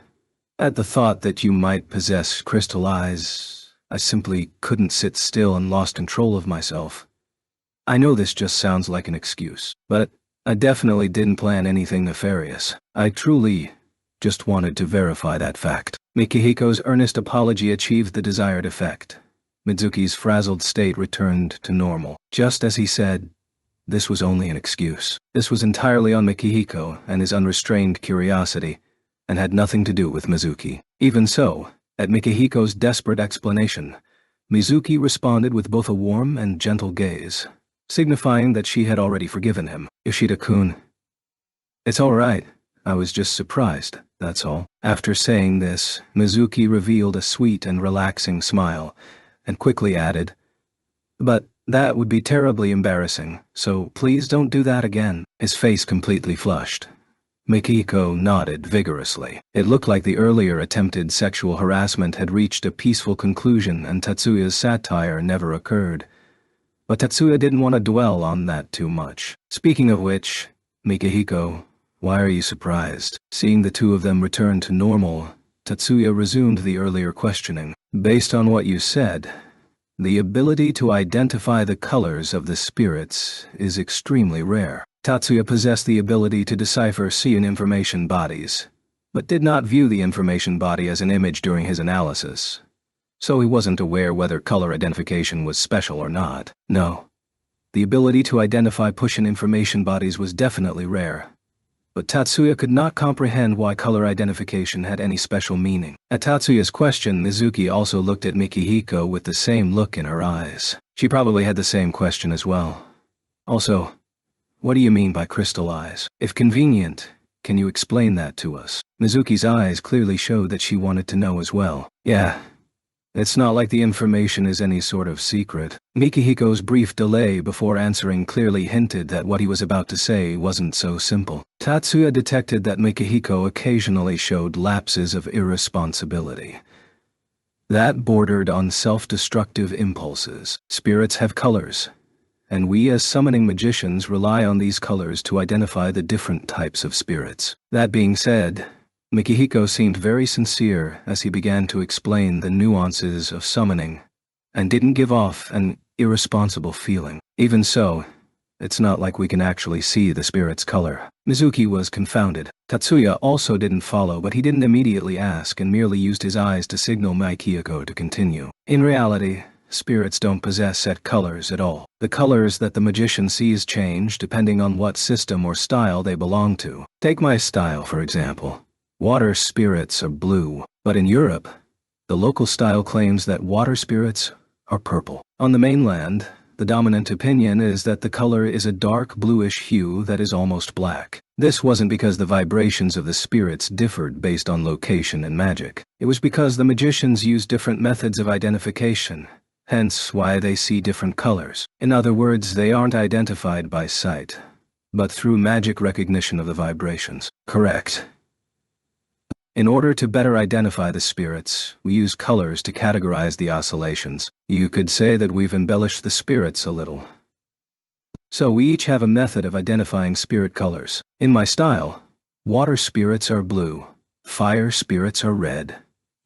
At the thought that you might possess crystal eyes, I simply couldn't sit still and lost control of myself. I know this just sounds like an excuse, but I definitely didn't plan anything nefarious. I truly just wanted to verify that fact. Mikihiko's earnest apology achieved the desired effect. Mizuki's frazzled state returned to normal. Just as he said, this was only an excuse. This was entirely on Mikihiko and his unrestrained curiosity, and had nothing to do with Mizuki. Even so, at Mikihiko's desperate explanation, Mizuki responded with both a warm and gentle gaze, signifying that she had already forgiven him. Yoshida-kun. It's all right. I was just surprised, that's all. After saying this, Mizuki revealed a sweet and relaxing smile, and quickly added, But that would be terribly embarrassing, so please don't do that again. His face completely flushed. Mikihiko nodded vigorously. It looked like the earlier attempted sexual harassment had reached a peaceful conclusion and Tatsuya's satire never occurred. But Tatsuya didn't want to dwell on that too much. Speaking of which, Mikihiko, why are you surprised? Seeing the two of them return to normal, Tatsuya resumed the earlier questioning. Based on what you said, the ability to identify the colors of the spirits is extremely rare. Tatsuya possessed the ability to decipher Seiun information bodies, but did not view the information body as an image during his analysis, so he wasn't aware whether color identification was special or not. No, the ability to identify Pushin information bodies was definitely rare, but Tatsuya could not comprehend why color identification had any special meaning. At Tatsuya's question, Mizuki also looked at Mikihiko with the same look in her eyes. She probably had the same question as well. Also, what do you mean by crystal eyes? If convenient, can you explain that to us? Mizuki's eyes clearly showed that she wanted to know as well. Yeah. It's not like the information is any sort of secret. Mikihiko's brief delay before answering clearly hinted that what he was about to say wasn't so simple. Tatsuya detected that Mikihiko occasionally showed lapses of irresponsibility that bordered on self-destructive impulses. Spirits have colors, and we as summoning magicians rely on these colors to identify the different types of spirits. That being said, Mikihiko seemed very sincere as he began to explain the nuances of summoning, and didn't give off an irresponsible feeling. Even so, it's not like we can actually see the spirit's color. Mizuki was confounded. Tatsuya also didn't follow, but he didn't immediately ask and merely used his eyes to signal Mikihiko to continue. In reality, spirits don't possess set colors at all. The colors that the magician sees change depending on what system or style they belong to. Take my style, for example. Water spirits are blue, but in Europe, the local style claims that water spirits are purple. On the mainland, the dominant opinion is that the color is a dark bluish hue that is almost black. This wasn't because the vibrations of the spirits differed based on location and magic. It was because the magicians used different methods of identification, hence why they see different colors. In other words, they aren't identified by sight, but through magic recognition of the vibrations. Correct. In order to better identify the spirits, we use colors to categorize the oscillations. You could say that we've embellished the spirits a little. So we each have a method of identifying spirit colors. In my style, water spirits are blue, fire spirits are red,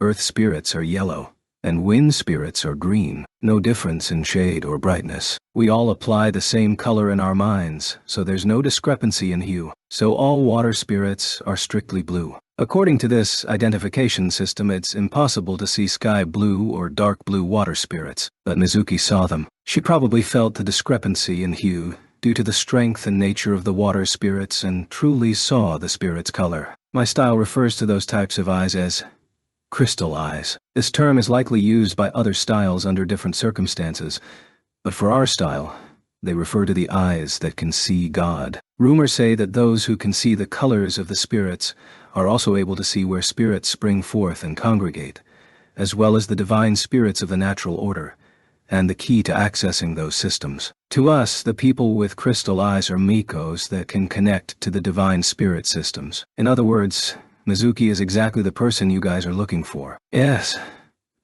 earth spirits are yellow, and wind spirits are green. No difference in shade or brightness. We all apply the same color in our minds, so there's no discrepancy in hue. So all water spirits are strictly blue. According to this identification system, it's impossible to see sky blue or dark blue water spirits, but Mizuki saw them. She probably felt the discrepancy in hue due to the strength and nature of the water spirits and truly saw the spirit's color. My style refers to those types of eyes as crystal eyes. This term is likely used by other styles under different circumstances, but for our style, they refer to the eyes that can see God. Rumors say that those who can see the colors of the spirits are also able to see where spirits spring forth and congregate, as well as the divine spirits of the natural order, and the key to accessing those systems. To us, the people with crystal eyes are Mikos that can connect to the divine spirit systems. In other words, Mizuki is exactly the person you guys are looking for. Yes,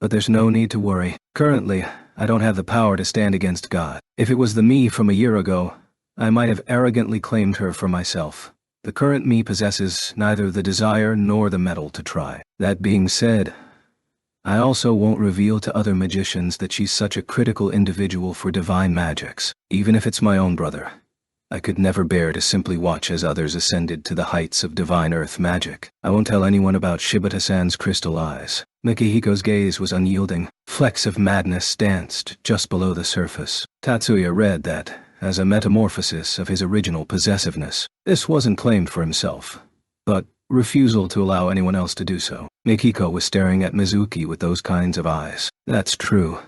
but there's no need to worry. Currently, I don't have the power to stand against God. If it was the me from a year ago, I might have arrogantly claimed her for myself. The current me possesses neither the desire nor the mettle to try. That being said, I also won't reveal to other magicians that she's such a critical individual for divine magics. Even if it's my own brother, I could never bear to simply watch as others ascended to the heights of divine earth magic. I won't tell anyone about Shibata-san's crystal eyes. Mikihiko's gaze was unyielding. Flecks of madness danced just below the surface. Tatsuya read that as a metamorphosis of his original possessiveness. This wasn't claimed for himself, but refusal to allow anyone else to do so. Mikiko was staring at Mizuki with those kinds of eyes. That's true.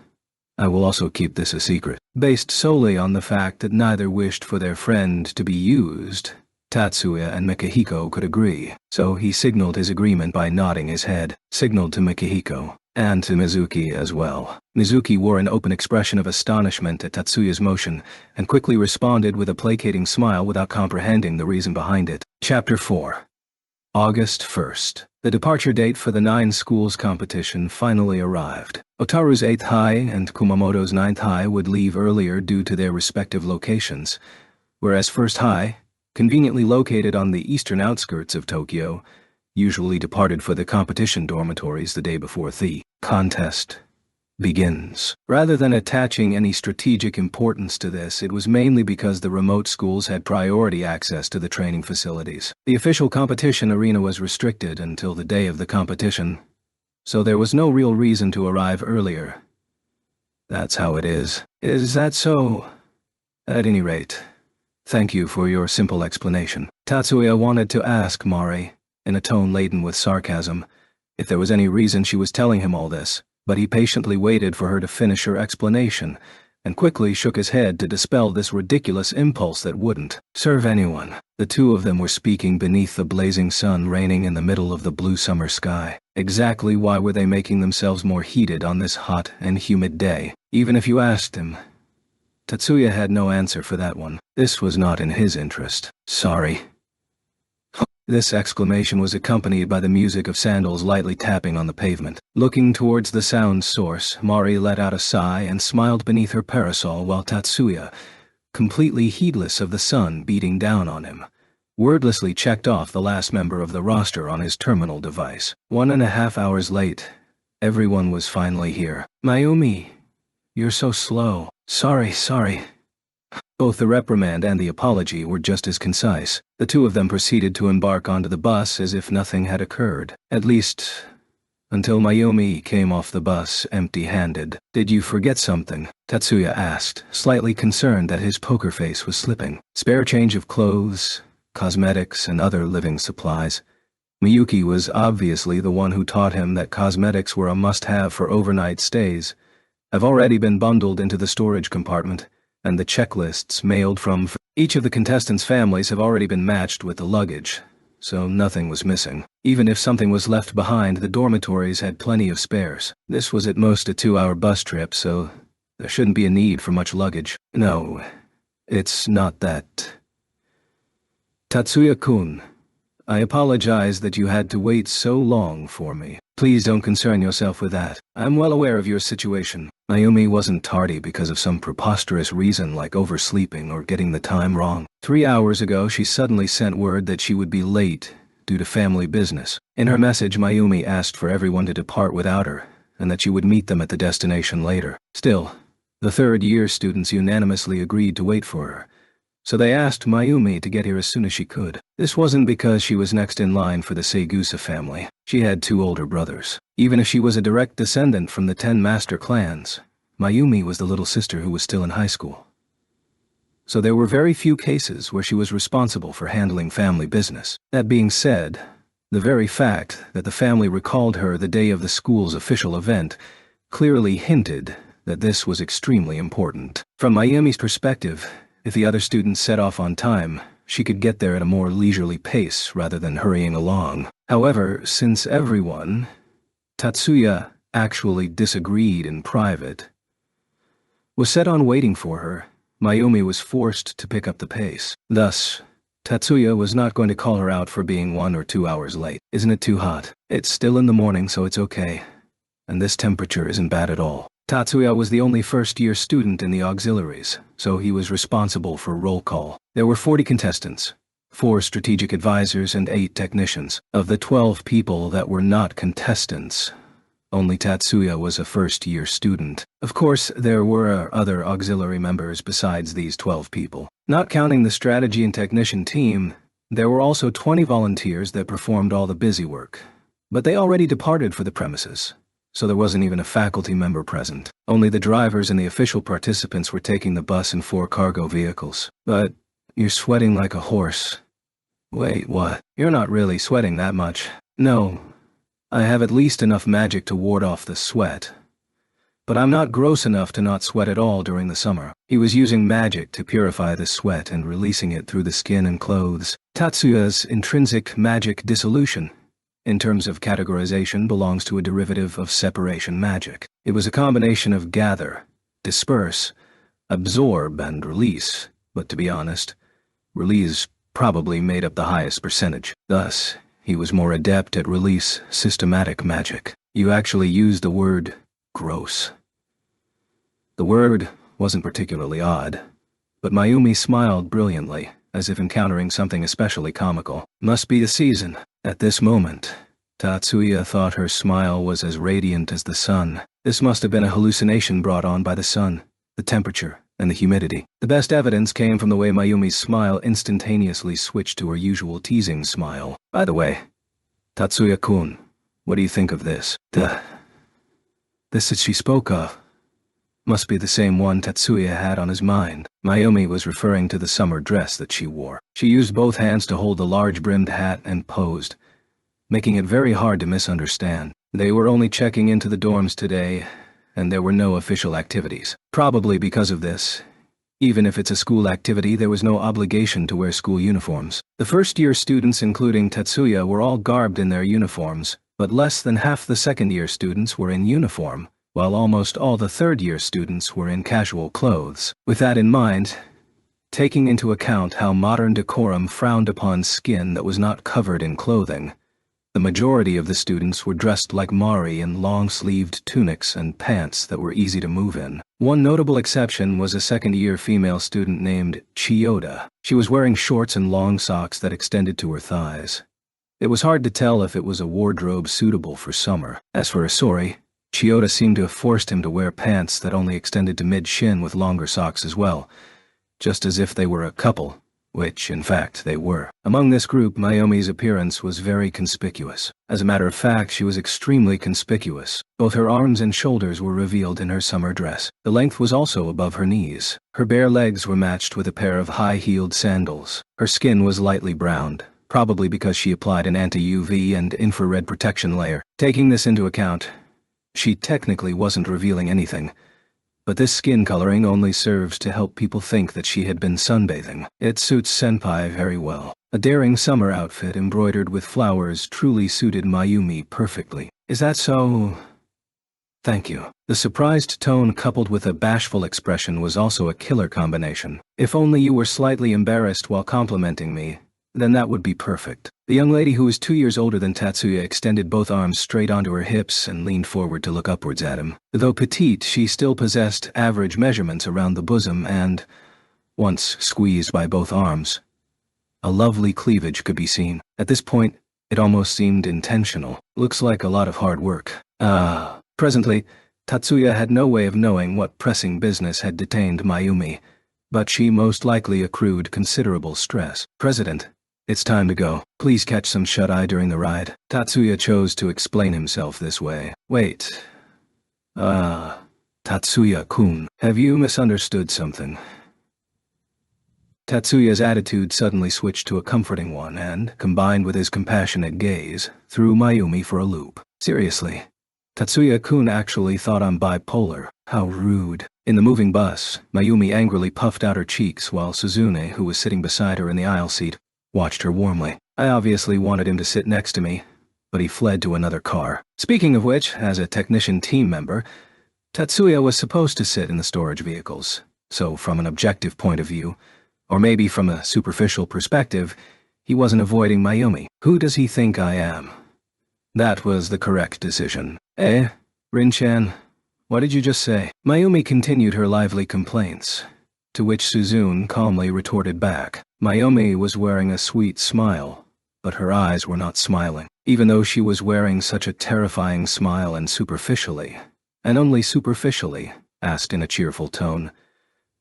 I will also keep this a secret. Based solely on the fact that neither wished for their friend to be used, Tatsuya and Mikihiko could agree, so he signaled his agreement by nodding his head, signaled to Mikihiko, and to Mizuki as well. Mizuki wore an open expression of astonishment at Tatsuya's motion, and quickly responded with a placating smile without comprehending the reason behind it. Chapter 4. August 1st. The departure date for the 9 schools competition finally arrived. Otaru's 8th High and Kumamoto's 9th High would leave earlier due to their respective locations, whereas 1st High, conveniently located on the eastern outskirts of Tokyo, usually departed for the competition dormitories the day before the contest begins. Rather than attaching any strategic importance to this, it was mainly because the remote schools had priority access to the training facilities. The official competition arena was restricted until the day of the competition, so there was no real reason to arrive earlier. That's how it is. Is that so? At any rate, thank you for your simple explanation. Tatsuya wanted to ask Mari, in a tone laden with sarcasm, if there was any reason she was telling him all this, but he patiently waited for her to finish her explanation, and quickly shook his head to dispel this ridiculous impulse that wouldn't serve anyone. The two of them were speaking beneath the blazing sun reigning in the middle of the blue summer sky. Exactly why were they making themselves more heated on this hot and humid day? Even if you asked him, Tatsuya had no answer for that one. This was not in his interest. Sorry. This exclamation was accompanied by the music of sandals lightly tapping on the pavement. Looking towards the sound source, Mari let out a sigh and smiled beneath her parasol while Tatsuya, completely heedless of the sun beating down on him, wordlessly checked off the last member of the roster on his terminal device. 1.5 hours late, everyone was finally here. Mayumi, you're so slow. Sorry. Both the reprimand and the apology were just as concise. The two of them proceeded to embark onto the bus as if nothing had occurred. At least, until Mayumi came off the bus empty-handed. Did you forget something? Tatsuya asked, slightly concerned that his poker face was slipping. Spare change of clothes, cosmetics, and other living supplies. Miyuki was obviously the one who taught him that cosmetics were a must-have for overnight stays. Have already been bundled into the storage compartment, and the checklists mailed from each of the contestants' families have already been matched with the luggage, so nothing was missing. Even if something was left behind, the dormitories had plenty of spares. This was at most a 2-hour bus trip, so there shouldn't be a need for much luggage. No, it's not that. Tatsuya-kun, I apologize that you had to wait so long for me. Please don't concern yourself with that. I'm well aware of your situation. Mayumi wasn't tardy because of some preposterous reason like oversleeping or getting the time wrong. 3 hours ago, she suddenly sent word that she would be late due to family business. In her message, Mayumi asked for everyone to depart without her, and that she would meet them at the destination later. Still, the third-year students unanimously agreed to wait for her, so they asked Mayumi to get here as soon as she could. This wasn't because she was next in line for the Segusa family. She had 2 older brothers. Even if she was a direct descendant from the 10 master clans, Mayumi was the little sister who was still in high school. So there were very few cases where she was responsible for handling family business. That being said, the very fact that the family recalled her the day of the school's official event clearly hinted that this was extremely important. From Mayumi's perspective, if the other students set off on time, she could get there at a more leisurely pace rather than hurrying along. However, since everyone, Tatsuya, actually disagreed in private, was set on waiting for her, Mayumi was forced to pick up the pace. Thus, Tatsuya was not going to call her out for being 1 or 2 hours late. Isn't it too hot? It's still in the morning, so it's okay. And this temperature isn't bad at all. Tatsuya was the only first-year student in the auxiliaries, so he was responsible for roll call. There were 40 contestants, 4 strategic advisors and 8 technicians. Of the 12 people that were not contestants, only Tatsuya was a first-year student. Of course, there were other auxiliary members besides these 12 people. Not counting the strategy and technician team, there were also 20 volunteers that performed all the busy work. But they already departed for the premises, so there wasn't even a faculty member present. Only the drivers and the official participants were taking the bus and 4 cargo vehicles. But you're sweating like a horse. Wait, what? You're not really sweating that much. No, I have at least enough magic to ward off the sweat. But I'm not gross enough to not sweat at all during the summer. He was using magic to purify the sweat and releasing it through the skin and clothes. Tatsuya's intrinsic magic dissolution, in terms of categorization, belongs to a derivative of separation magic. It was a combination of gather, disperse, absorb, and release, but to be honest, release probably made up the highest percentage. Thus, he was more adept at release systematic magic. You actually used the word gross. The word wasn't particularly odd, but Mayumi smiled brilliantly, as if encountering something especially comical. Must be the season. At this moment, Tatsuya thought her smile was as radiant as the sun. This must have been a hallucination brought on by the sun, the temperature, and the humidity. The best evidence came from the way Mayumi's smile instantaneously switched to her usual teasing smile. By the way, Tatsuya-kun, what do you think of this? This that she spoke of must be the same one Tatsuya had on his mind. Mayumi was referring to the summer dress that she wore. She used both hands to hold the large-brimmed hat and posed, making it very hard to misunderstand. They were only checking into the dorms today, and there were no official activities. Probably because of this, even if it's a school activity, there was no obligation to wear school uniforms. The first-year students, including Tatsuya, were all garbed in their uniforms, but less than half the second-year students were in uniform, while almost all the third-year students were in casual clothes. With that in mind, taking into account how modern decorum frowned upon skin that was not covered in clothing, the majority of the students were dressed like Mari in long-sleeved tunics and pants that were easy to move in. One notable exception was a second-year female student named Chiyoda. She was wearing shorts and long socks that extended to her thighs. It was hard to tell if it was a wardrobe suitable for summer. As for Isori, Chiyoda seemed to have forced him to wear pants that only extended to mid-shin with longer socks as well, just as if they were a couple, which, in fact, they were. Among this group, Mayumi's appearance was very conspicuous. As a matter of fact, she was extremely conspicuous. Both her arms and shoulders were revealed in her summer dress. The length was also above her knees. Her bare legs were matched with a pair of high-heeled sandals. Her skin was lightly browned, probably because she applied an anti-UV and infrared protection layer. Taking this into account, she technically wasn't revealing anything, but this skin coloring only serves to help people think that she had been sunbathing. It suits senpai very well. A daring summer outfit embroidered with flowers truly suited Mayumi perfectly. Is that so? Thank you. The surprised tone coupled with a bashful expression was also a killer combination. If only you were slightly embarrassed while complimenting me, then that would be perfect. The young lady, who was 2 years older than Tatsuya, extended both arms straight onto her hips and leaned forward to look upwards at him. Though petite, she still possessed average measurements around the bosom and, once squeezed by both arms, a lovely cleavage could be seen. At this point, it almost seemed intentional. Looks like a lot of hard work. Presently, Tatsuya had no way of knowing what pressing business had detained Mayumi, but she most likely accrued considerable stress. President, it's time to go. Please catch some shut-eye during the ride. Tatsuya chose to explain himself this way. Wait. Tatsuya-kun, have you misunderstood something? Tatsuya's attitude suddenly switched to a comforting one and, combined with his compassionate gaze, threw Mayumi for a loop. Seriously? Tatsuya-kun actually thought I'm bipolar. How rude. In the moving bus, Mayumi angrily puffed out her cheeks while Suzune, who was sitting beside her in the aisle seat, watched her warmly. I obviously wanted him to sit next to me, but he fled to another car. Speaking of which, as a technician team member, Tatsuya was supposed to sit in the storage vehicles, so from an objective point of view, or maybe from a superficial perspective, he wasn't avoiding Mayumi. Who does he think I am? That was the correct decision. Rin-chan, what did you just say? Mayumi continued her lively complaints, to which Suzune calmly retorted back. Mayumi was wearing a sweet smile, but her eyes were not smiling, even though she was wearing such a terrifying smile and superficially, and only superficially, asked in a cheerful tone.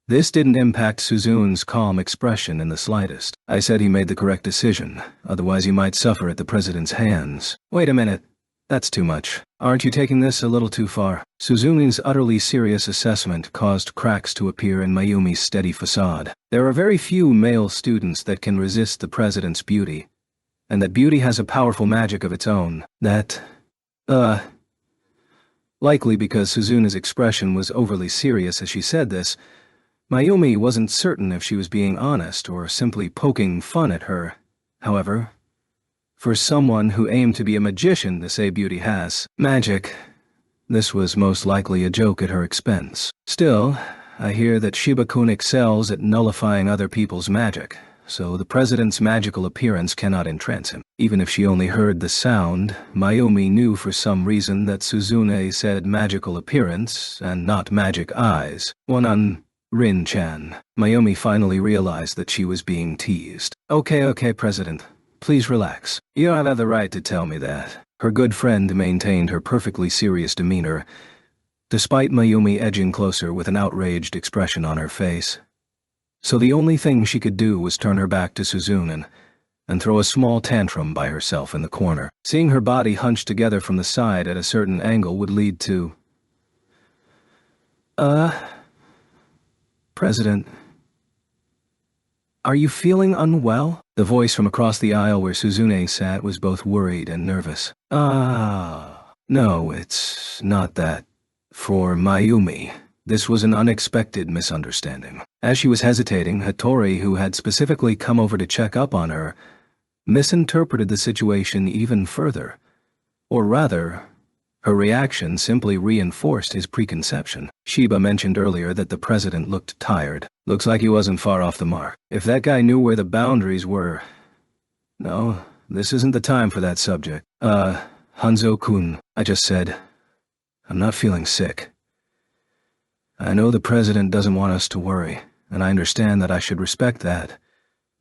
This didn't impact Suzune's calm expression in the slightest. I said he made the correct decision, otherwise he might suffer at the president's hands. Wait a minute. That's too much. Aren't you taking this a little too far? Suzune's utterly serious assessment caused cracks to appear in Mayumi's steady facade. There are very few male students that can resist the president's beauty, and that beauty has a powerful magic of its own. Likely because Suzune's expression was overly serious as she said this, Mayumi wasn't certain if she was being honest or simply poking fun at her. However, for someone who aimed to be a magician to say beauty has magic, this was most likely a joke at her expense. Still, I hear that Shiba-kun excels at nullifying other people's magic, so the president's magical appearance cannot entrance him. Even if she only heard the sound, Mayumi knew for some reason that Suzune said magical appearance and not magic eyes. Rin-chan. Mayumi finally realized that she was being teased. Okay, President. Please relax. You don't have the right to tell me that. Her good friend maintained her perfectly serious demeanor, despite Mayumi edging closer with an outraged expression on her face. So the only thing she could do was turn her back to Suzune and throw a small tantrum by herself in the corner. Seeing her body hunched together from the side at a certain angle would lead to... President, are you feeling unwell? The voice from across the aisle where Suzune sat was both worried and nervous. No, it's not that. For Mayumi, this was an unexpected misunderstanding. As she was hesitating, Hattori, who had specifically come over to check up on her, misinterpreted the situation even further. Or rather, her reaction simply reinforced his preconception. Shiba mentioned earlier that the president looked tired. Looks like he wasn't far off the mark. If that guy knew where the boundaries were... No, this isn't the time for that subject. Hanzo-kun, I just said. I'm not feeling sick. I know the president doesn't want us to worry, and I understand that I should respect that.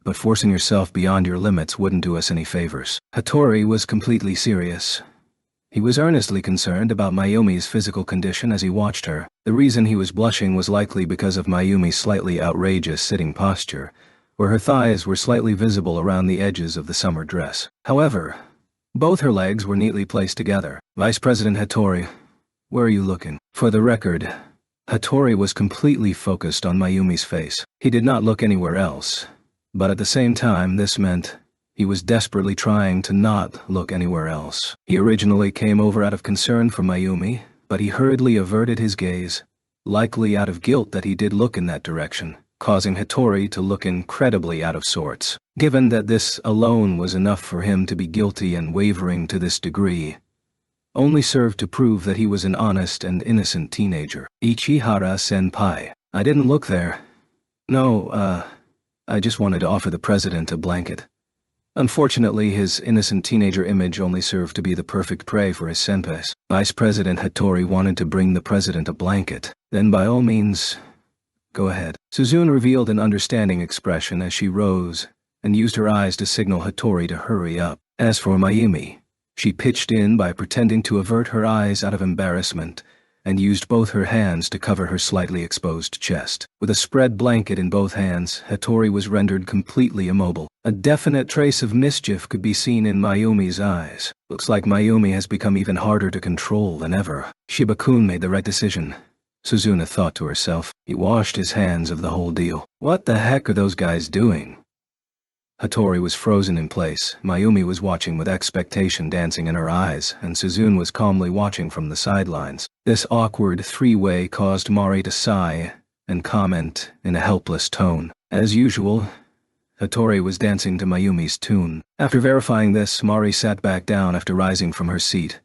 But forcing yourself beyond your limits wouldn't do us any favors. Hattori was completely serious. He was earnestly concerned about Mayumi's physical condition as he watched her. The reason he was blushing was likely because of Mayumi's slightly outrageous sitting posture, where her thighs were slightly visible around the edges of the summer dress. However, both her legs were neatly placed together. Vice President Hattori, where are you looking? For the record, Hattori was completely focused on Mayumi's face. He did not look anywhere else, but at the same time this meant he was desperately trying to not look anywhere else. He originally came over out of concern for Mayumi, but he hurriedly averted his gaze, likely out of guilt that he did look in that direction, causing Hattori to look incredibly out of sorts. Given that this alone was enough for him to be guilty and wavering to this degree, only served to prove that he was an honest and innocent teenager. Ichihara-senpai. I didn't look there. No, I just wanted to offer the president a blanket. Unfortunately, his innocent teenager image only served to be the perfect prey for his senpais. Vice President Hattori wanted to bring the president a blanket. Then by all means, go ahead. Suzune revealed an understanding expression as she rose and used her eyes to signal Hattori to hurry up. As for Mayumi, She pitched in by pretending to avert her eyes out of embarrassment, and used both her hands to cover her slightly exposed chest. With a spread blanket in both hands, Hattori was rendered completely immobile. A definite trace of mischief could be seen in Mayumi's eyes. Looks like Mayumi has become even harder to control than ever. Shiba-kun made the right decision, Suzuna thought to herself. He washed his hands of the whole deal. What the heck are those guys doing? Hattori was frozen in place. Mayumi was watching with expectation dancing in her eyes, and Suzune was calmly watching from the sidelines. This awkward three-way caused Mari to sigh and comment in a helpless tone. As usual, Hattori was dancing to Mayumi's tune. After verifying this, Mari sat back down after rising from her seat.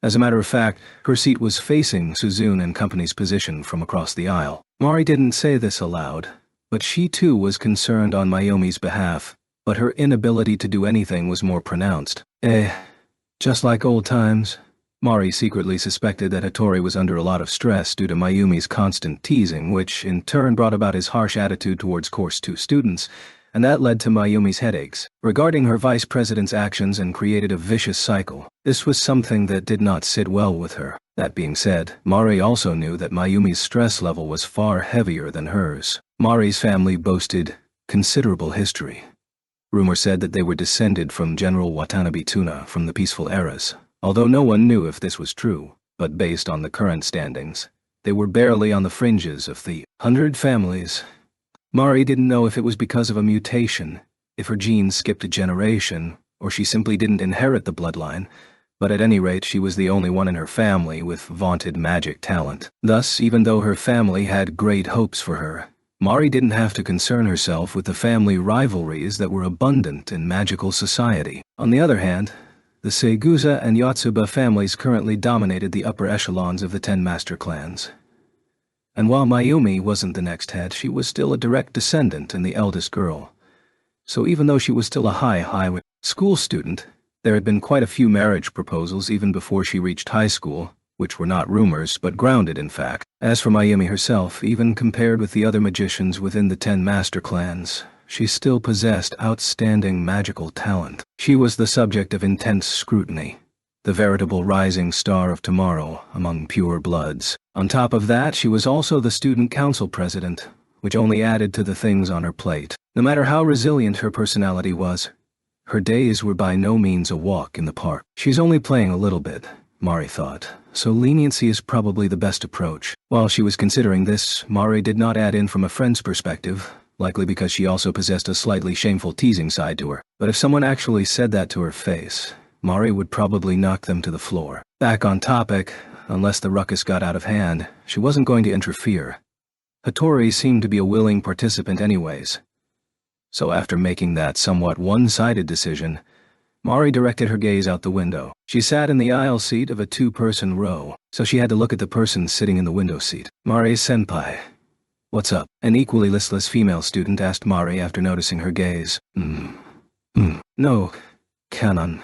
As a matter of fact, her seat was facing Suzune and company's position from across the aisle. Mari didn't say this aloud, but she too was concerned on Mayumi's behalf, but her inability to do anything was more pronounced. Just like old times. Mari secretly suspected that Hattori was under a lot of stress due to Mayumi's constant teasing, which in turn brought about his harsh attitude towards Course 2 students, and that led to Mayumi's headaches. Regarding her vice president's actions and created a vicious cycle. This was something that did not sit well with her. That being said, Mari also knew that Mayumi's stress level was far heavier than hers. Mari's family boasted considerable history. Rumor said that they were descended from General Watanabe Tuna from the peaceful eras, although no one knew if this was true, but based on the current standings, they were barely on the fringes of the 100 families. Mari didn't know if it was because of a mutation, if her genes skipped a generation, or she simply didn't inherit the bloodline, but at any rate she was the only one in her family with vaunted magic talent. Thus, even though her family had great hopes for her, Mari didn't have to concern herself with the family rivalries that were abundant in magical society. On the other hand, the Seguza and Yotsuba families currently dominated the upper echelons of the 10 master clans. And while Mayumi wasn't the next head, she was still a direct descendant and the eldest girl. So even though she was still a high school student, there had been quite a few marriage proposals even before she reached high school, which were not rumors but grounded in fact. As for Mayumi herself, even compared with the other magicians within the 10 master clans, she still possessed outstanding magical talent. She was the subject of intense scrutiny, the veritable rising star of tomorrow among pure bloods. On top of that, she was also the student council president, which only added to the things on her plate. No matter how resilient her personality was, her days were by no means a walk in the park. She's only playing a little bit, Mari thought, so leniency is probably the best approach. While she was considering this, Mari did not add in from a friend's perspective, likely because she also possessed a slightly shameful teasing side to her. But if someone actually said that to her face, Mari would probably knock them to the floor. Back on topic, unless the ruckus got out of hand, she wasn't going to interfere. Hattori seemed to be a willing participant anyways. So after making that somewhat one-sided decision, Mari directed her gaze out the window. She sat in the aisle seat of a 2-person row, so she had to look at the person sitting in the window seat. Mari-senpai. What's up? An equally listless female student asked Mari after noticing her gaze. No, Kanon.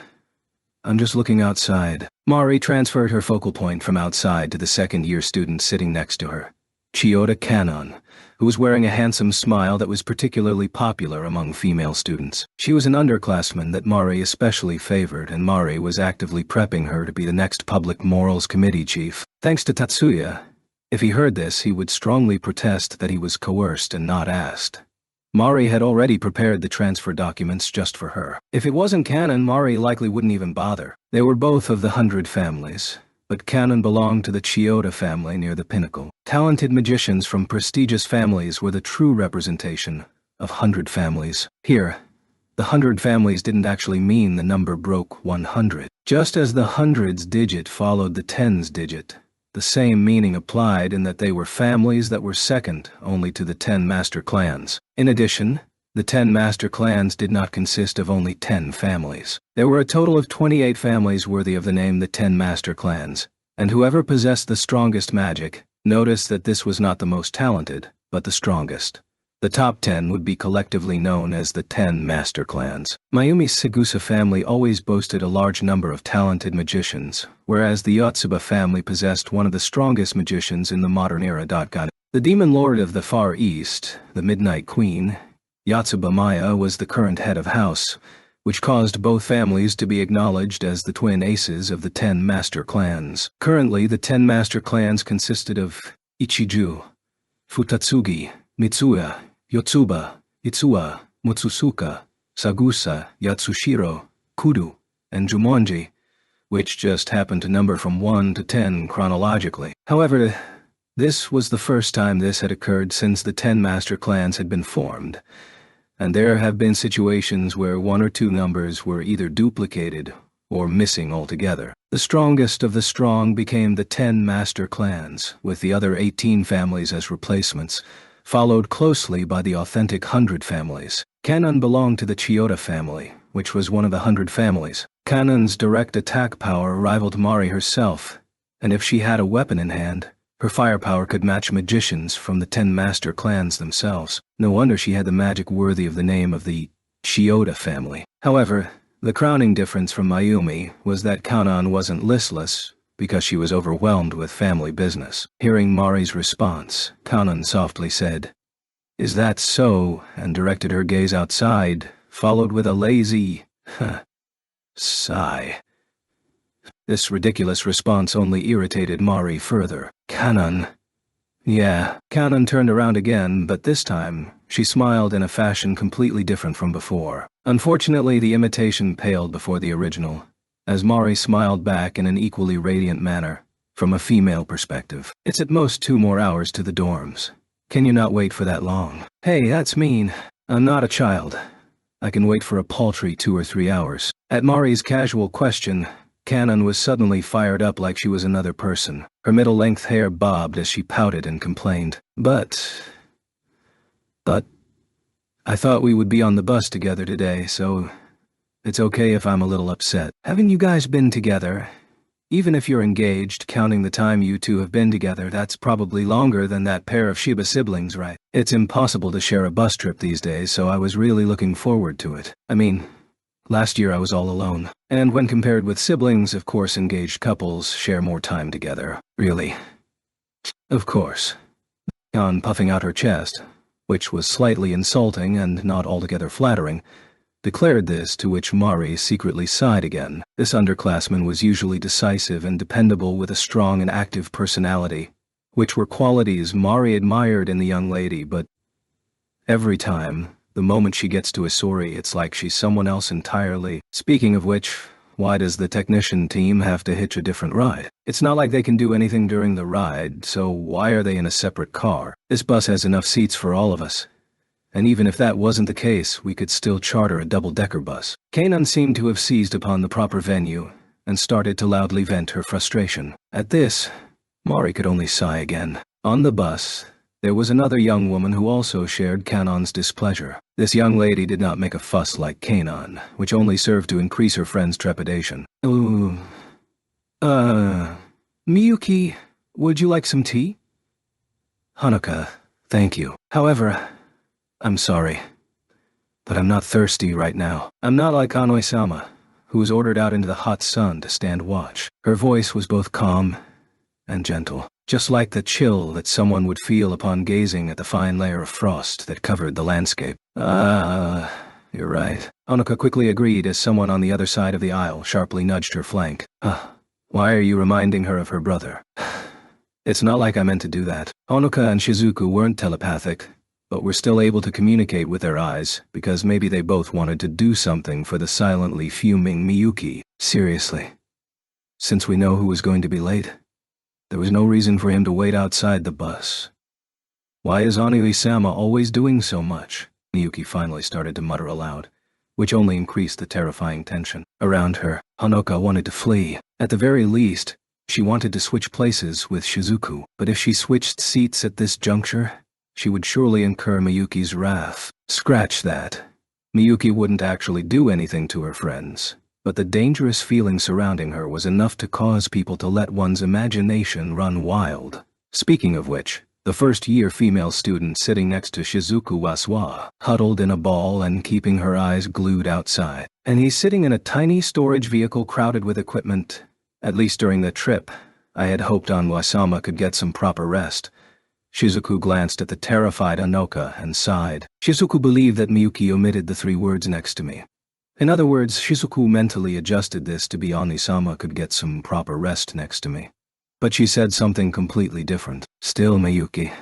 I'm just looking outside. Mari transferred her focal point from outside to the second-year student sitting next to her, Chiyoda Kanon, who was wearing a handsome smile that was particularly popular among female students. She was an underclassman that Mari especially favored, and Mari was actively prepping her to be the next Public Morals Committee chief. Thanks to Tatsuya, if he heard this, he would strongly protest that he was coerced and not asked. Mari had already prepared the transfer documents just for her. If it wasn't canon, Mari likely wouldn't even bother. They were both of the 100 families, but Kanon belonged to the Chiyoda family near the pinnacle. Talented magicians from prestigious families were the true representation of 100 families. Here, the 100 families didn't actually mean the number broke 100. Just as the hundreds digit followed the tens digit, the same meaning applied in that they were families that were second only to the 10 master clans. In addition, the 10 master clans did not consist of only 10 families. There were a total of 28 families worthy of the name the 10 master clans, and whoever possessed the strongest magic, notice that this was not the most talented, but the strongest. The top 10 would be collectively known as the 10 master clans. Mayumi's Segusa family always boasted a large number of talented magicians, whereas the Yotsuba family possessed one of the strongest magicians in the modern era. The demon lord of the Far East, the Midnight Queen, Yotsuba Maya, was the current head of house, which caused both families to be acknowledged as the twin aces of the 10 master clans. Currently, the 10 master clans consisted of Ichiju, Futatsugi, Mitsuya, Yotsuba, Itsuwa, Mutsusuka, Sagusa, Yatsushiro, Kudu, and Jumonji, which just happened to number from 1 to 10 chronologically. However, this was the first time this had occurred since the 10 master clans had been formed, and there have been situations where 1 or 2 numbers were either duplicated or missing altogether. The strongest of the strong became the 10 master clans, with the other 18 families as replacements, followed closely by the authentic 100 families. Kanon belonged to the Chiyoda family, which was one of the 100 families. Kanon's direct attack power rivaled Mari herself, and if she had a weapon in hand, her firepower could match magicians from the 10 master clans themselves. No wonder she had the magic worthy of the name of the Chiyoda family. However, the crowning difference from Mayumi was that Kanon wasn't listless because she was overwhelmed with family business. Hearing Mari's response, Kanon softly said, "Is that so?" and directed her gaze outside, followed with a lazy sigh. This ridiculous response only irritated Mari further. Kanon. Yeah, Kanon turned around again, but this time, she smiled in a fashion completely different from before. Unfortunately, the imitation paled before the original, as Mari smiled back in an equally radiant manner, from a female perspective. "It's at most 2 more hours to the dorms. Can you not wait for that long?" "Hey, that's mean. I'm not a child. I can wait for a paltry 2 or 3 hours. At Mari's casual question, Kanon was suddenly fired up like she was another person. Her middle-length hair bobbed as she pouted and complained. But I thought we would be on the bus together today, so it's okay if I'm a little upset. Haven't you guys been together? Even if you're engaged, counting the time you two have been together, that's probably longer than that pair of Shiba siblings, right? It's impossible to share a bus trip these days, so I was really looking forward to it. I mean, last year I was all alone. And when compared with siblings, of course engaged couples share more time together. Really? Of course. On puffing out her chest, which was slightly insulting and not altogether flattering, declared this, to which Mari secretly sighed again. This underclassman was usually decisive and dependable with a strong and active personality, which were qualities Mari admired in the young lady, but every time, the moment she gets to Isori, it's like she's someone else entirely. Speaking of which, why does the technician team have to hitch a different ride? It's not like they can do anything during the ride, so why are they in a separate car? This bus has enough seats for all of us. And even if that wasn't the case, we could still charter a double-decker bus. Kanon seemed to have seized upon the proper venue and started to loudly vent her frustration. At this, Mari could only sigh again. On the bus, there was another young woman who also shared Kanon's displeasure. This young lady did not make a fuss like Kanon, which only served to increase her friend's trepidation. Miyuki, would you like some tea? Hanukkah, thank you. However, I'm sorry, but I'm not thirsty right now. I'm not like Anoi-sama, who was ordered out into the hot sun to stand watch. Her voice was both calm and gentle, just like the chill that someone would feel upon gazing at the fine layer of frost that covered the landscape. You're right. Hanukkah quickly agreed as someone on the other side of the aisle sharply nudged her flank. Why are you reminding her of her brother? It's not like I meant to do that. Hanukkah and Shizuku weren't telepathic, but were still able to communicate with their eyes, because maybe they both wanted to do something for the silently fuming Miyuki. Seriously. Since we know who was going to be late, there was no reason for him to wait outside the bus. Why is Anoi-sama always doing so much? Miyuki finally started to mutter aloud, which only increased the terrifying tension around her. Hanukkah wanted to flee. At the very least, she wanted to switch places with Shizuku, but if she switched seats at this juncture, she would surely incur Miyuki's wrath. Scratch that. Miyuki wouldn't actually do anything to her friends, but the dangerous feeling surrounding her was enough to cause people to let one's imagination run wild. Speaking of which, the first-year female student sitting next to Shizuku Waswa, huddled in a ball and keeping her eyes glued outside. And he's sitting in a tiny storage vehicle crowded with equipment. At least during the trip, I had hoped Anoi-sama could get some proper rest. Shizuku glanced at the terrified Anoka and sighed. Shizuku believed that Miyuki omitted the 3 words next to me. In other words, Shizuku mentally adjusted this to be Onisama could get some proper rest next to me. But she said something completely different. Still, Miyuki,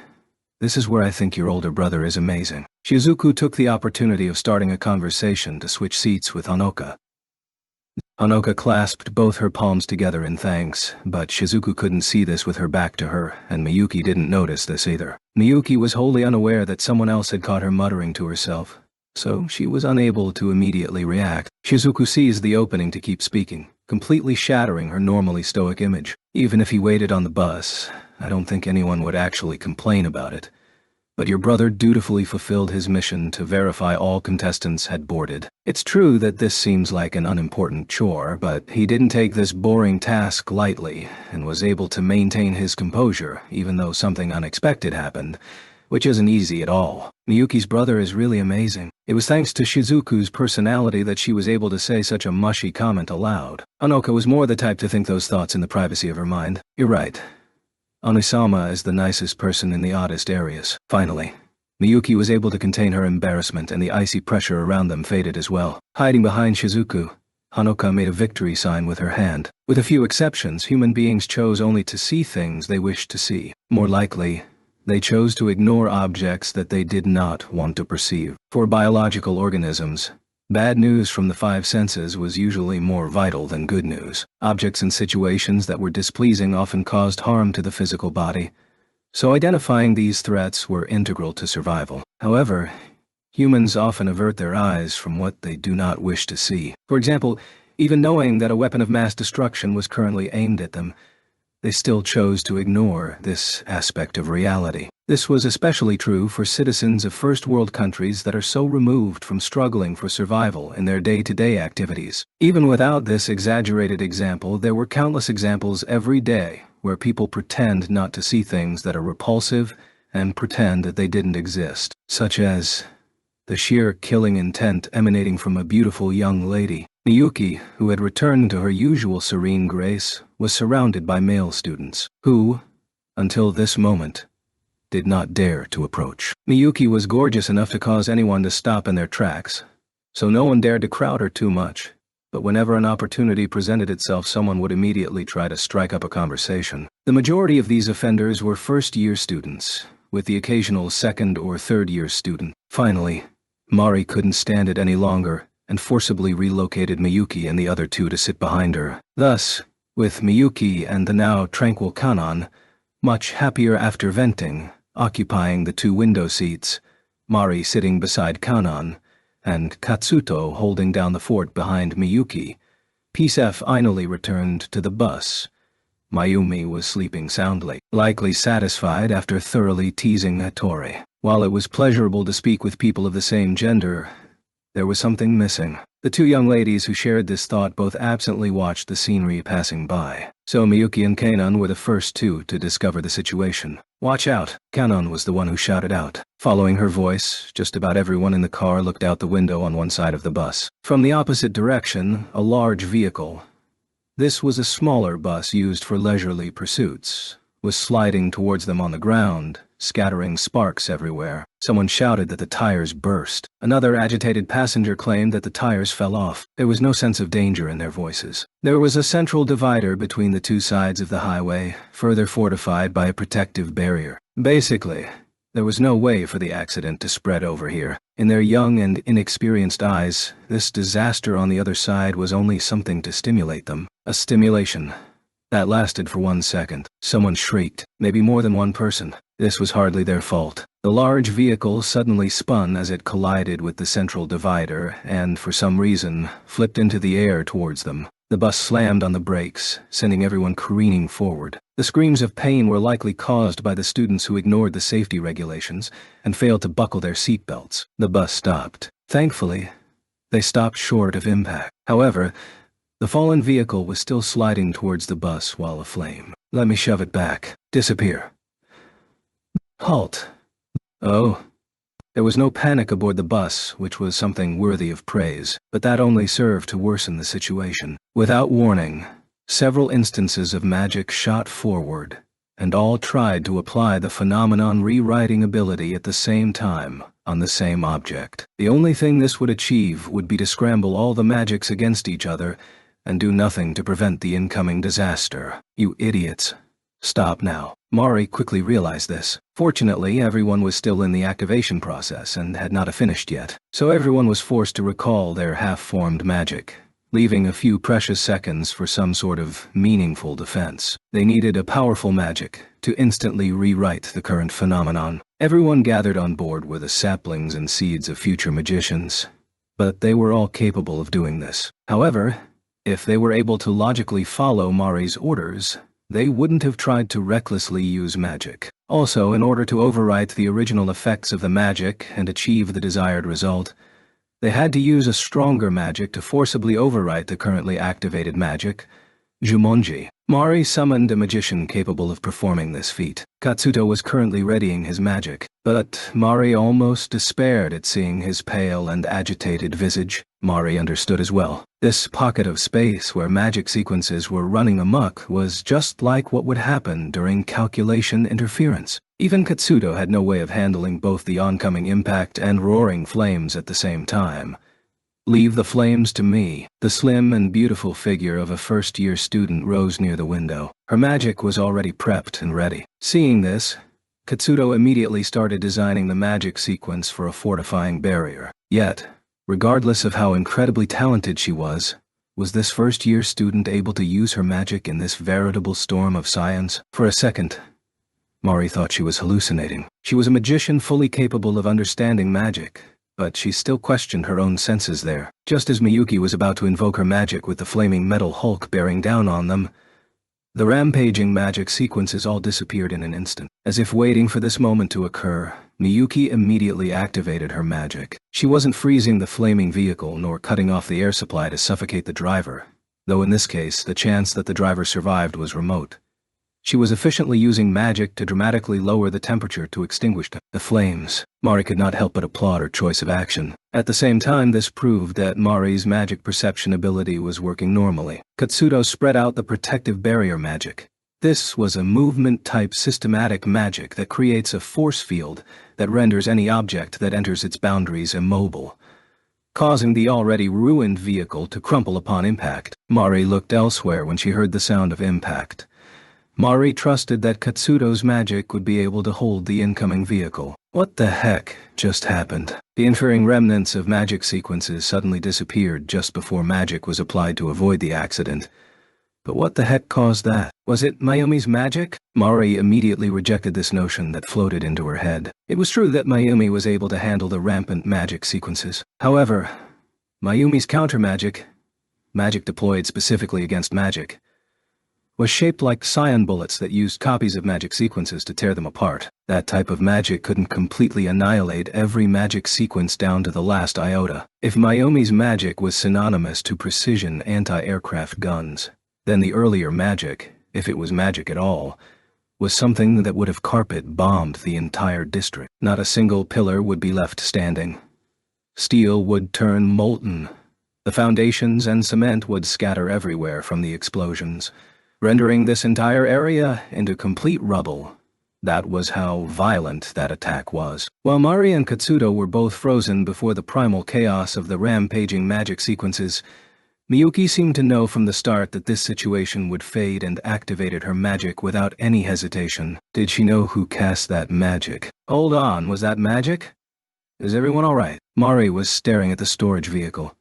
this is where I think your older brother is amazing. Shizuku took the opportunity of starting a conversation to switch seats with Honoka. Honoka clasped both her palms together in thanks, but Shizuku couldn't see this with her back to her, and Miyuki didn't notice this either. Miyuki was wholly unaware that someone else had caught her muttering to herself, so she was unable to immediately react. Shizuku seized the opening to keep speaking, completely shattering her normally stoic image. Even if he waited on the bus, I don't think anyone would actually complain about it. But your brother dutifully fulfilled his mission to verify all contestants had boarded. It's true that this seems like an unimportant chore, but he didn't take this boring task lightly and was able to maintain his composure even though something unexpected happened, which isn't easy at all. Miyuki's brother is really amazing. It was thanks to Shizuku's personality that she was able to say such a mushy comment aloud. Honoka was more the type to think those thoughts in the privacy of her mind. You're right. Onisama is the nicest person in the oddest areas. Finally, Miyuki was able to contain her embarrassment, and the icy pressure around them faded as well. Hiding behind Shizuku, Honoka made a victory sign with her hand. With a few exceptions, human beings chose only to see things they wished to see. More likely, they chose to ignore objects that they did not want to perceive. For biological organisms, bad news from the five senses was usually more vital than good news. Objects and situations that were displeasing often caused harm to the physical body, so identifying these threats were integral to survival. However, humans often avert their eyes from what they do not wish to see. For example, even knowing that a weapon of mass destruction was currently aimed at them, they still chose to ignore this aspect of reality. This was especially true for citizens of first-world countries that are so removed from struggling for survival in their day-to-day activities. Even without this exaggerated example, there were countless examples every day where people pretend not to see things that are repulsive and pretend that they didn't exist, such as the sheer killing intent emanating from a beautiful young lady. Miyuki, who had returned to her usual serene grace, was surrounded by male students, who, until this moment, did not dare to approach. Miyuki was gorgeous enough to cause anyone to stop in their tracks, so no one dared to crowd her too much. But whenever an opportunity presented itself, someone would immediately try to strike up a conversation. The majority of these offenders were first-year students, with the occasional second- or third-year student. Finally, Mari couldn't stand it any longer and forcibly relocated Miyuki and the other two to sit behind her. Thus, with Miyuki and the now tranquil Kanon, much happier after venting, occupying the two window seats, Mari sitting beside Kanon, and Katsuto holding down the fort behind Miyuki, P.S.F. finally returned to the bus. Mayumi was sleeping soundly, likely satisfied after thoroughly teasing Hattori. While it was pleasurable to speak with people of the same gender, there was something missing. The two young ladies who shared this thought both absently watched the scenery passing by. So Miyuki and Kanon were the first two to discover the situation. "Watch out!" Kanon was the one who shouted out. Following her voice, just about everyone in the car looked out the window on one side of the bus. From the opposite direction, a large vehicle, this was a smaller bus used for leisurely pursuits, was sliding towards them on the ground, scattering sparks everywhere. Someone shouted that the tires burst. Another agitated passenger claimed that the tires fell off. There was no sense of danger in their voices. There was a central divider between the two sides of the highway, further fortified by a protective barrier. Basically, there was no way for the accident to spread over here. In their young and inexperienced eyes, this disaster on the other side was only something to stimulate them. A stimulation that lasted for 1 second. Someone shrieked, maybe more than one person. This was hardly their fault. The large vehicle suddenly spun as it collided with the central divider and, for some reason, flipped into the air towards them. The bus slammed on the brakes, sending everyone careening forward. The screams of pain were likely caused by the students who ignored the safety regulations and failed to buckle their seatbelts. The bus stopped. Thankfully, they stopped short of impact. However, the fallen vehicle was still sliding towards the bus while aflame. "Let me shove it back. Disappear." "Halt." Oh. There was no panic aboard the bus, which was something worthy of praise, but that only served to worsen the situation. Without warning, several instances of magic shot forward, and all tried to apply the phenomenon rewriting ability at the same time. on the same object. The only thing this would achieve would be to scramble all the magics against each other and do nothing to prevent the incoming disaster. You idiots. Stop now. Mari quickly realized this. Fortunately, everyone was still in the activation process and had not finished yet, so everyone was forced to recall their half-formed magic, leaving a few precious seconds for some sort of meaningful defense. They needed a powerful magic to instantly rewrite the current phenomenon. Everyone gathered on board were the saplings and seeds of future magicians, but they were all capable of doing this. However, if they were able to logically follow Mari's orders, they wouldn't have tried to recklessly use magic. Also, in order to overwrite the original effects of the magic and achieve the desired result, they had to use a stronger magic to forcibly overwrite the currently activated magic, Jumonji. Mari summoned a magician capable of performing this feat. Katsuto was currently readying his magic, but Mari almost despaired at seeing his pale and agitated visage. Mari understood as well. This pocket of space where magic sequences were running amok was just like what would happen during calculation interference. Even Katsuto had no way of handling both the oncoming impact and roaring flames at the same time. "Leave the flames to me." The slim and beautiful figure of a first-year student rose near the window. Her magic was already prepped and ready. Seeing this, Katsuto immediately started designing the magic sequence for a fortifying barrier. Yet, regardless of how incredibly talented she was this first-year student able to use her magic in this veritable storm of science? For a second, Mari thought she was hallucinating. She was a magician fully capable of understanding magic, but she still questioned her own senses there. Just as Miyuki was about to invoke her magic with the flaming metal hulk bearing down on them, the rampaging magic sequences all disappeared in an instant. As if waiting for this moment to occur, Miyuki immediately activated her magic. She wasn't freezing the flaming vehicle nor cutting off the air supply to suffocate the driver, though in this case the chance that the driver survived was remote. She was efficiently using magic to dramatically lower the temperature to extinguish the flames. Mari could not help but applaud her choice of action. At the same time, this proved that Mari's magic perception ability was working normally. Katsuto spread out the protective barrier magic. This was a movement-type systematic magic that creates a force field that renders any object that enters its boundaries immobile, causing the already ruined vehicle to crumple upon impact. Mari looked elsewhere when she heard the sound of impact. Mari trusted that Katsuto's magic would be able to hold the incoming vehicle. What the heck just happened? The interfering remnants of magic sequences suddenly disappeared just before magic was applied to avoid the accident. But what the heck caused that? Was it Mayumi's magic? Mari immediately rejected this notion that floated into her head. It was true that Mayumi was able to handle the rampant magic sequences. However, Mayumi's counter-magic, magic deployed specifically against magic, was shaped like scion bullets that used copies of magic sequences to tear them apart. That type of magic couldn't completely annihilate every magic sequence down to the last iota. If Mayumi's magic was synonymous to precision anti-aircraft guns, then the earlier magic, if it was magic at all, was something that would have carpet-bombed the entire district. Not a single pillar would be left standing. Steel would turn molten. The foundations and cement would scatter everywhere from the explosions, rendering this entire area into complete rubble. That was how violent that attack was. While Mari and Katsuto were both frozen before the primal chaos of the rampaging magic sequences, Miyuki seemed to know from the start that this situation would fade and activated her magic without any hesitation. Did she know who cast that magic? Hold on, was that magic? Is everyone alright? Mari was staring at the storage vehicle,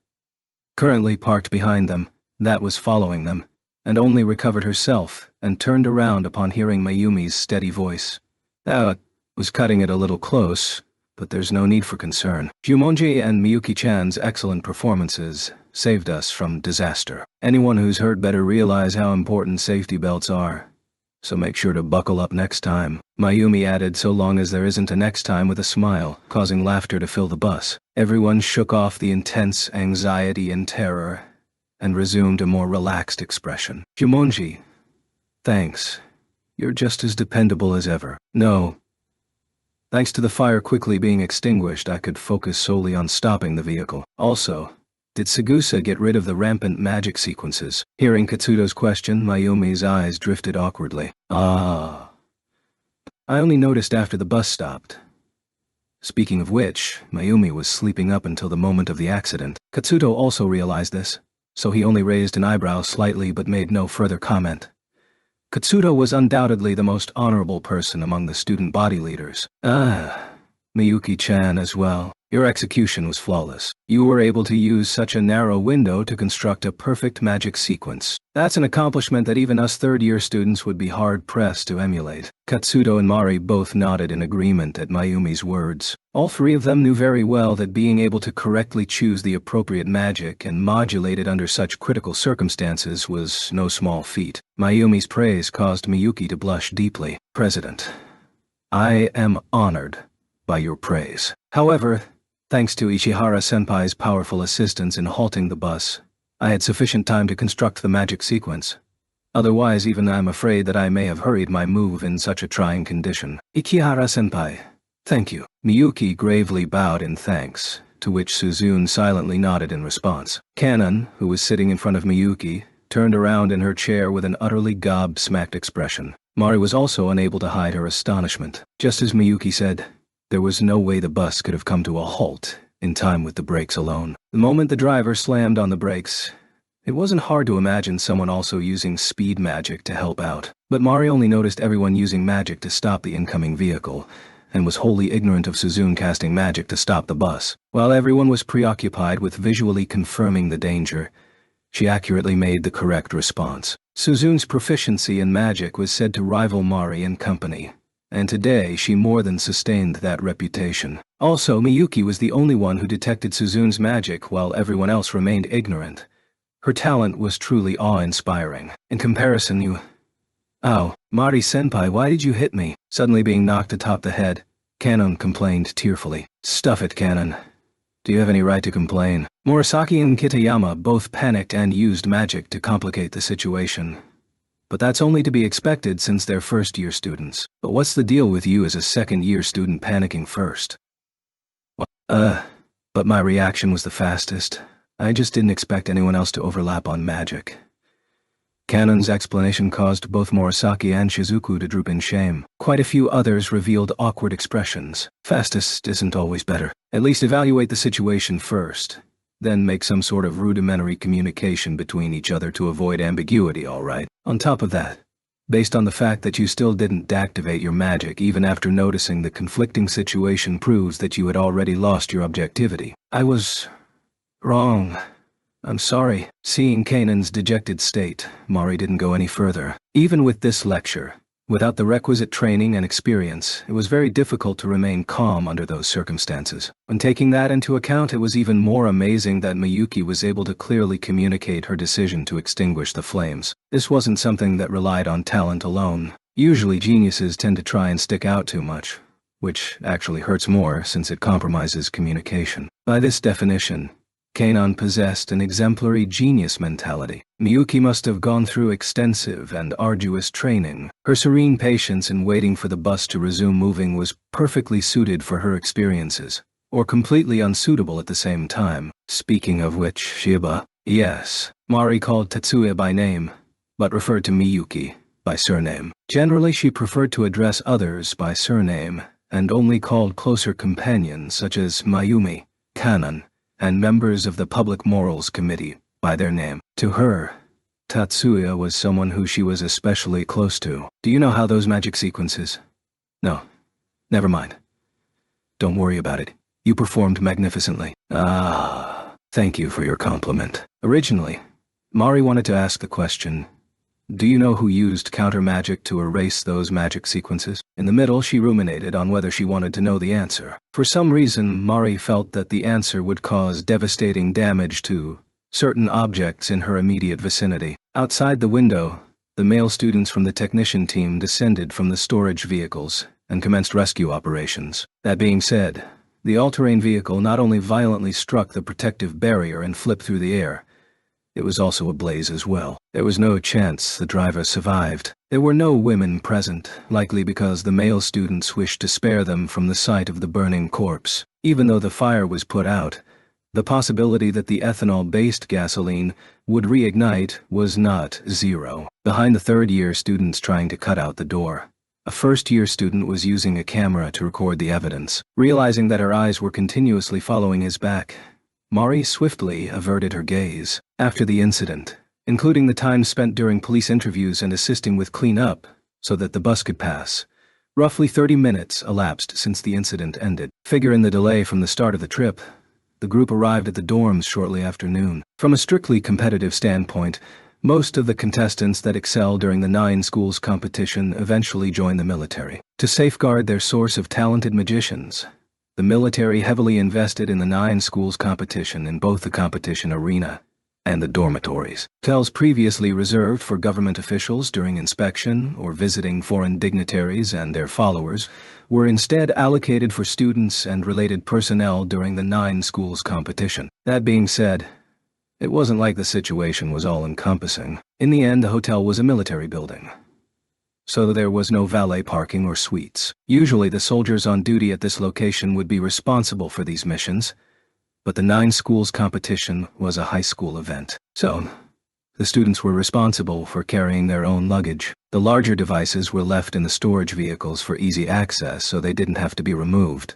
currently parked behind them, that was following them, and only recovered herself and turned around upon hearing Mayumi's steady voice. That was cutting it a little close, but there's no need for concern. Jumonji and Miyuki-chan's excellent performances saved us from disaster. Anyone who's hurt better realize how important safety belts are, so make sure to buckle up next time. Mayumi added, so long as there isn't a next time, with a smile, causing laughter to fill the bus. Everyone shook off the intense anxiety and terror and resumed a more relaxed expression. Jumonji, thanks. You're just as dependable as ever. No. Thanks to the fire quickly being extinguished, I could focus solely on stopping the vehicle. Also, did Sagusa get rid of the rampant magic sequences? Hearing Katsuto's question, Mayumi's eyes drifted awkwardly. I only noticed after the bus stopped. Speaking of which, Mayumi was sleeping up until the moment of the accident. Katsuto also realized this, so he only raised an eyebrow slightly but made no further comment. Katsuto was undoubtedly the most honorable person among the student body leaders. Miyuki-chan as well. Your execution was flawless. You were able to use such a narrow window to construct a perfect magic sequence. That's an accomplishment that even us third-year students would be hard-pressed to emulate. Katsuto and Mari both nodded in agreement at Mayumi's words. All three of them knew very well that being able to correctly choose the appropriate magic and modulate it under such critical circumstances was no small feat. Mayumi's praise caused Miyuki to blush deeply. President, I am honored by your praise. However, thanks to Ishihara-senpai's powerful assistance in halting the bus, I had sufficient time to construct the magic sequence. Otherwise, even I'm afraid that I may have hurried my move in such a trying condition. Ishihara-senpai, thank you. Miyuki gravely bowed in thanks, to which Suzune silently nodded in response. Kanon, who was sitting in front of Miyuki, turned around in her chair with an utterly gobsmacked expression. Mari was also unable to hide her astonishment. Just as Miyuki said, there was no way the bus could have come to a halt in time with the brakes alone. The moment the driver slammed on the brakes, it wasn't hard to imagine someone also using speed magic to help out. But Mari only noticed everyone using magic to stop the incoming vehicle, and was wholly ignorant of Suzune casting magic to stop the bus. While everyone was preoccupied with visually confirming the danger, she accurately made the correct response. Suzune's proficiency in magic was said to rival Mari in company, and today she more than sustained that reputation. Also, Miyuki was the only one who detected Suzune's magic while everyone else remained ignorant. Her talent was truly awe-inspiring. In comparison, you... Ow, Mari-senpai, why did you hit me? Suddenly being knocked atop the head, Kanon complained tearfully. Stuff it, Kanon. Do you have any right to complain? Murasaki and Kitayama both panicked and used magic to complicate the situation. But that's only to be expected since they're first-year students. But what's the deal with you as a second-year student panicking first? But my reaction was the fastest. I just didn't expect anyone else to overlap on magic. Kanon's explanation caused both Murasaki and Shizuku to droop in shame. Quite a few others revealed awkward expressions. Fastest isn't always better. At least evaluate the situation first, then make some sort of rudimentary communication between each other to avoid ambiguity, alright? On top of that, based on the fact that you still didn't deactivate your magic even after noticing the conflicting situation proves that you had already lost your objectivity. I was wrong. I'm sorry. Seeing Kanon's dejected state, Mari didn't go any further. Even with this lecture, without the requisite training and experience, it was very difficult to remain calm under those circumstances. When taking that into account, it was even more amazing that Miyuki was able to clearly communicate her decision to extinguish the flames. This wasn't something that relied on talent alone. Usually geniuses tend to try and stick out too much, which actually hurts more since it compromises communication. By this definition, Kanon possessed an exemplary genius mentality. Miyuki must have gone through extensive and arduous training. Her serene patience in waiting for the bus to resume moving was perfectly suited for her experiences, or completely unsuitable at the same time. Speaking of which, Shiba. Yes, Mari called Tatsuya by name, but referred to Miyuki by surname. Generally, she preferred to address others by surname, and only called closer companions such as Mayumi, Kanon, and members of the Public Morals Committee by their name. To her, Tatsuya was someone who she was especially close to. Do you know how those magic sequences? No. Never mind. Don't worry about it. You performed magnificently. Thank you for your compliment. Originally, Mari wanted to ask the question, do you know who used counter magic to erase those magic sequences? In the middle, she ruminated on whether she wanted to know the answer. For some reason, Mari felt that the answer would cause devastating damage to certain objects in her immediate vicinity. Outside the window, the male students from the technician team descended from the storage vehicles and commenced rescue operations. That being said, the all-terrain vehicle not only violently struck the protective barrier and flipped through the air, it was also ablaze as well. There was no chance the driver survived. There were no women present, likely because the male students wished to spare them from the sight of the burning corpse. Even though the fire was put out, the possibility that the ethanol-based gasoline would reignite was not zero. Behind the third-year students trying to cut out the door, A first-year student was using a camera to record the evidence. Realizing that her eyes were continuously following his back, Mari swiftly averted her gaze. After the incident, including the time spent during police interviews and assisting with cleanup so that the bus could pass, roughly 30 minutes elapsed since the incident ended. Figure in the delay from the start of the trip, the group arrived at the dorms shortly after noon. From a strictly competitive standpoint, most of the contestants that excel during the 9 schools competition eventually join the military. To safeguard their source of talented magicians, the military heavily invested in the 9 schools competition in both the competition arena and the dormitories. Hotels previously reserved for government officials during inspection or visiting foreign dignitaries and their followers were instead allocated for students and related personnel during the 9 schools competition. That being said, it wasn't like the situation was all-encompassing. In the end, the hotel was a military building, so there was no valet parking or suites. Usually the soldiers on duty at this location would be responsible for these missions, but the 9 schools competition was a high school event. So, the students were responsible for carrying their own luggage. The larger devices were left in the storage vehicles for easy access so they didn't have to be removed.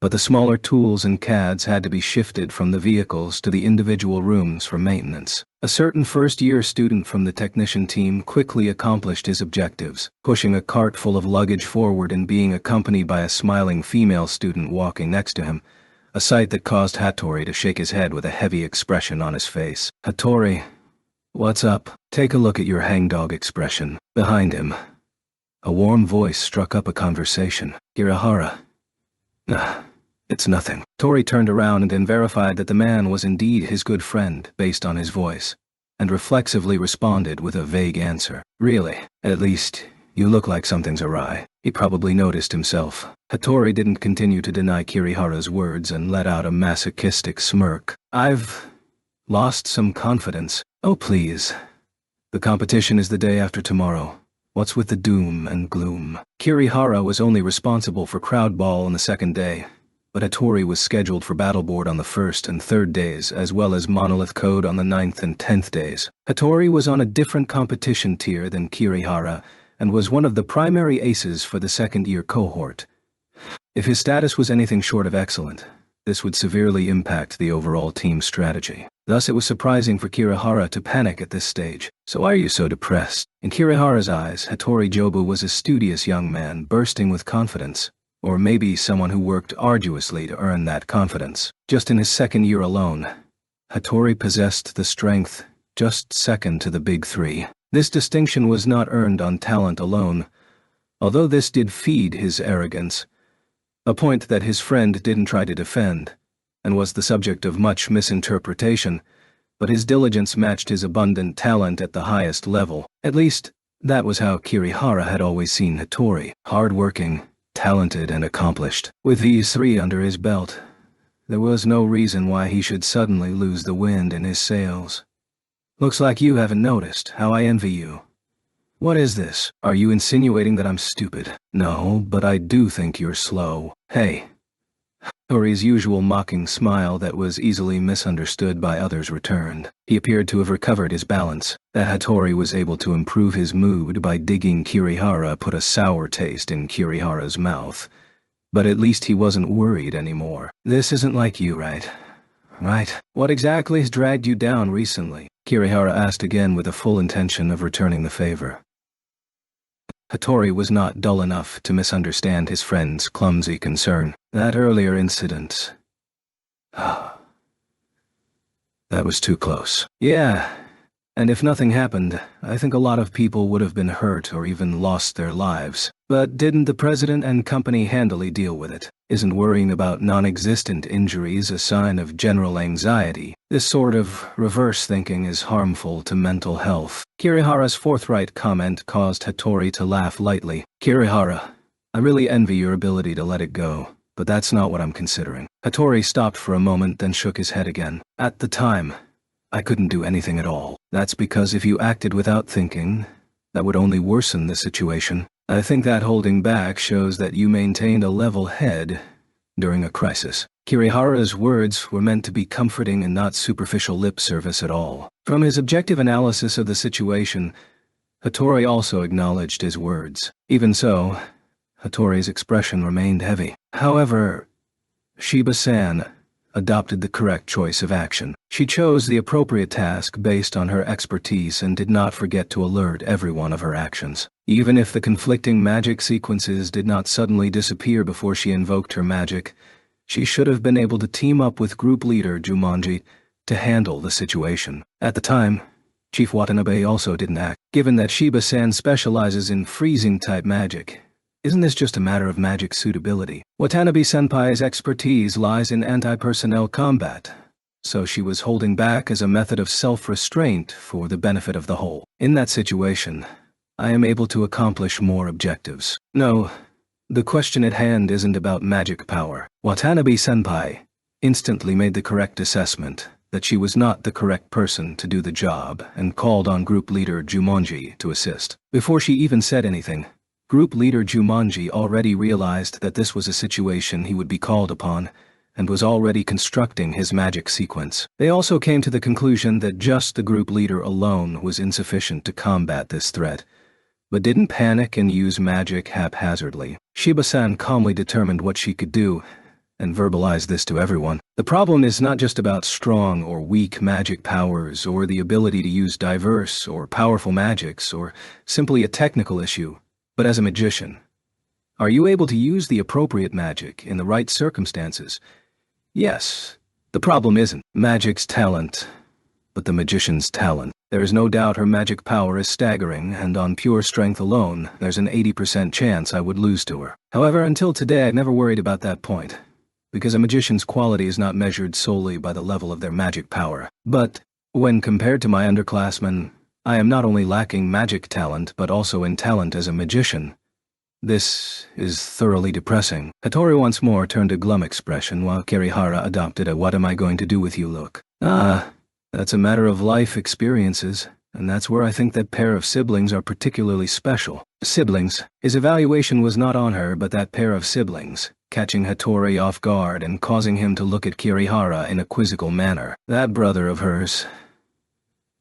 But the smaller tools and CADs had to be shifted from the vehicles to the individual rooms for maintenance. A certain first-year student from the technician team quickly accomplished his objectives, pushing a cart full of luggage forward and being accompanied by a smiling female student walking next to him, a sight that caused Hattori to shake his head with a heavy expression on his face. "Hattori, what's up? Take a look at your hangdog expression." Behind him, a warm voice struck up a conversation. "Kirihara." It's nothing." Tori turned around and then verified that the man was indeed his good friend based on his voice, and reflexively responded with a vague answer. "Really? At least, you look like something's awry." He probably noticed himself. Hattori didn't continue to deny Kirihara's words and let out a masochistic smirk. "I've lost some confidence." "Oh please. The competition is the day after tomorrow. What's with the doom and gloom?" Kirihara was only responsible for crowd ball on the second day, but Hattori was scheduled for battleboard on the first and third days, as well as monolith code on the 9th and 10th days. Hattori was on a different competition tier than Kirihara, and was one of the primary aces for the second-year cohort. If his status was anything short of excellent, this would severely impact the overall team strategy. Thus it was surprising for Kirihara to panic at this stage. "So why are you so depressed?" In Kirihara's eyes, Hattori Jobu was a studious young man bursting with confidence, or maybe someone who worked arduously to earn that confidence. Just in his second year alone, Hattori possessed the strength just second to the big 3. This distinction was not earned on talent alone, although this did feed his arrogance, a point that his friend didn't try to defend, and was the subject of much misinterpretation, but his diligence matched his abundant talent at the highest level. At least, that was how Kirihara had always seen Hattori: hard-working, talented, and accomplished. With these 3 under his belt, there was no reason why he should suddenly lose the wind in his sails. "Looks like you haven't noticed. How I envy you." "What is this? Are you insinuating that I'm stupid?" "No, but I do think you're slow." "Hey." Hattori's usual mocking smile that was easily misunderstood by others returned. He appeared to have recovered his balance. That Hattori was able to improve his mood by digging Kirihara put a sour taste in Kirihara's mouth. But at least he wasn't worried anymore. "This isn't like you, right? Right. What exactly has dragged you down recently?" Kirihara asked again with the full intention of returning the favor. Hattori was not dull enough to misunderstand his friend's clumsy concern. "That earlier incident. That was too close." "Yeah, and if nothing happened, I think a lot of people would have been hurt or even lost their lives. But didn't the president and company handily deal with it? Isn't worrying about non-existent injuries a sign of general anxiety? This sort of reverse thinking is harmful to mental health." Kirihara's forthright comment caused Hattori to laugh lightly. "Kirihara, I really envy your ability to let it go, but that's not what I'm considering." Hattori stopped for a moment, then shook his head again. "At the time, I couldn't do anything at all. That's because if you acted without thinking, that would only worsen the situation. I think that holding back shows that you maintained a level head during a crisis." Kirihara's words were meant to be comforting and not superficial lip service at all. From his objective analysis of the situation, Hattori also acknowledged his words. Even so, Hattori's expression remained heavy. However, Shiba-san adopted the correct choice of action. She chose the appropriate task based on her expertise and did not forget to alert everyone of her actions. Even if the conflicting magic sequences did not suddenly disappear before she invoked her magic, she should have been able to team up with group leader Jumanji to handle the situation. At the time, Chief Watanabe also didn't act. Given that Shiba-san specializes in freezing-type magic, isn't this just a matter of magic suitability? Watanabe-senpai's expertise lies in anti-personnel combat, so she was holding back as a method of self-restraint for the benefit of the whole. In that situation, I am able to accomplish more objectives. No, the question at hand isn't about magic power. Watanabe-senpai instantly made the correct assessment that she was not the correct person to do the job and called on group leader Jumanji to assist. Before she even said anything, Group leader Jumanji already realized that this was a situation he would be called upon and was already constructing his magic sequence. They also came to the conclusion that just the group leader alone was insufficient to combat this threat, but didn't panic and use magic haphazardly. Shiba-san calmly determined what she could do and verbalized this to everyone. The problem is not just about strong or weak magic powers or the ability to use diverse or powerful magics or simply a technical issue, but as a magician. Are you able to use the appropriate magic in the right circumstances? Yes. The problem isn't magic's talent, but the magician's talent. There is no doubt her magic power is staggering, and on pure strength alone, there's an 80% chance I would lose to her. However, until today I've never worried about that point, because a magician's quality is not measured solely by the level of their magic power. But, when compared to my underclassmen, I am not only lacking magic talent but also in talent as a magician. This is thoroughly depressing. Hattori once more turned a glum expression while Kirihara adopted a "what am I going to do with you" look. That's a matter of life experiences, and that's where I think that pair of siblings are particularly special. Siblings. His evaluation was not on her but that pair of siblings, catching Hattori off guard and causing him to look at Kirihara in a quizzical manner. That brother of hers.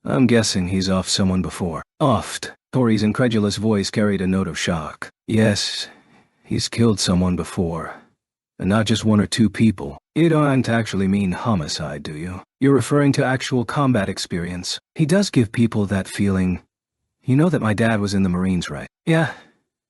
I'm guessing he's offed someone before. Offed? Tori's incredulous voice carried a note of shock. Yes, he's killed someone before. And not just one or two people. You don't actually mean homicide, do you? You're referring to actual combat experience. He does give people that feeling. You know that my dad was in the Marines, right? Yeah.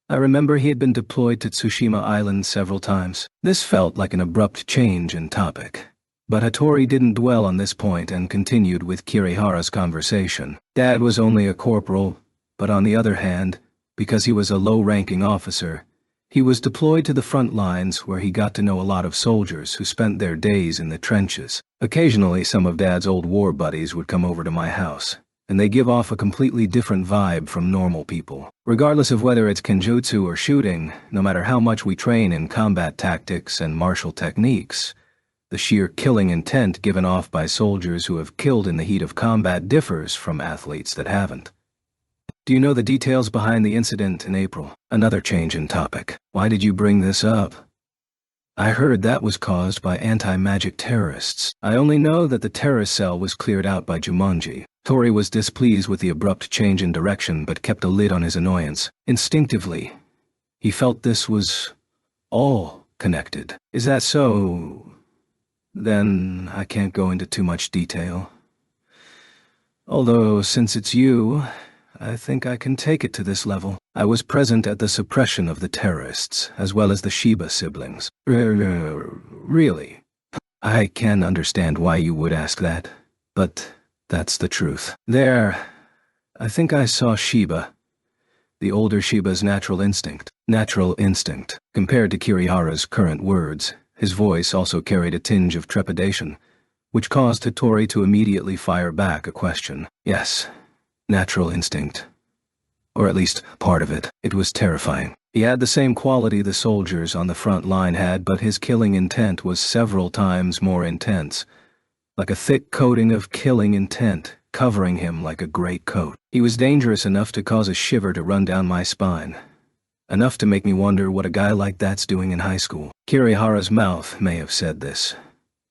I remember he had been deployed to Tsushima Island several times. This felt like an abrupt change in topic. But Hattori didn't dwell on this point and continued with Kirihara's conversation. Dad was only a corporal, but on the other hand, because he was a low-ranking officer, he was deployed to the front lines where he got to know a lot of soldiers who spent their days in the trenches. Occasionally, some of Dad's old war buddies would come over to my house, and they give off a completely different vibe from normal people. Regardless of whether it's kenjutsu or shooting, no matter how much we train in combat tactics and martial techniques, the sheer killing intent given off by soldiers who have killed in the heat of combat differs from athletes that haven't. Do you know the details behind the incident in April? Another change in topic. Why did you bring this up? I heard that was caused by anti-magic terrorists. I only know that the terrorist cell was cleared out by Jumanji. Tori was displeased with the abrupt change in direction but kept a lid on his annoyance. Instinctively, he felt this was all connected. Is that so? Then I can't go into too much detail. Although, since it's you, I think I can take it to this level. I was present at the suppression of the terrorists, as well as the Shiba siblings. Really? I can understand why you would ask that, but that's the truth. There, I think I saw Shiba. The older Shiba's natural instinct. Natural instinct. Compared to Kirihara's current words, his voice also carried a tinge of trepidation, which caused Hattori to immediately fire back a question. Yes, natural instinct. Or at least part of it. It was terrifying. He had the same quality the soldiers on the front line had, but his killing intent was several times more intense. Like a thick coating of killing intent, covering him like a great coat. He was dangerous enough to cause a shiver to run down my spine. Enough to make me wonder what a guy like that's doing in high school. Kirihara's mouth may have said this,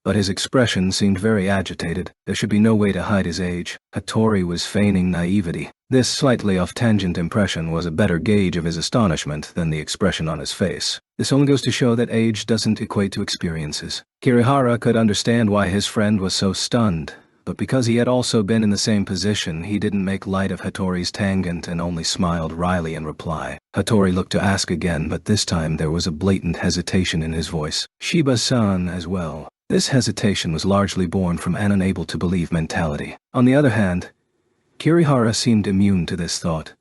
but his expression seemed very agitated. There should be no way to hide his age. Hattori was feigning naivety. This slightly off-tangent impression was a better gauge of his astonishment than the expression on his face. This only goes to show that age doesn't equate to experiences. Kirihara could understand why his friend was so stunned, but because he had also been in the same position, he didn't make light of Hattori's tangent and only smiled wryly in reply. Hattori looked to ask again, but this time there was a blatant hesitation in his voice. Shiba-san as well. This hesitation was largely born from an unable-to-believe mentality. On the other hand, Kirihara seemed immune to this thought,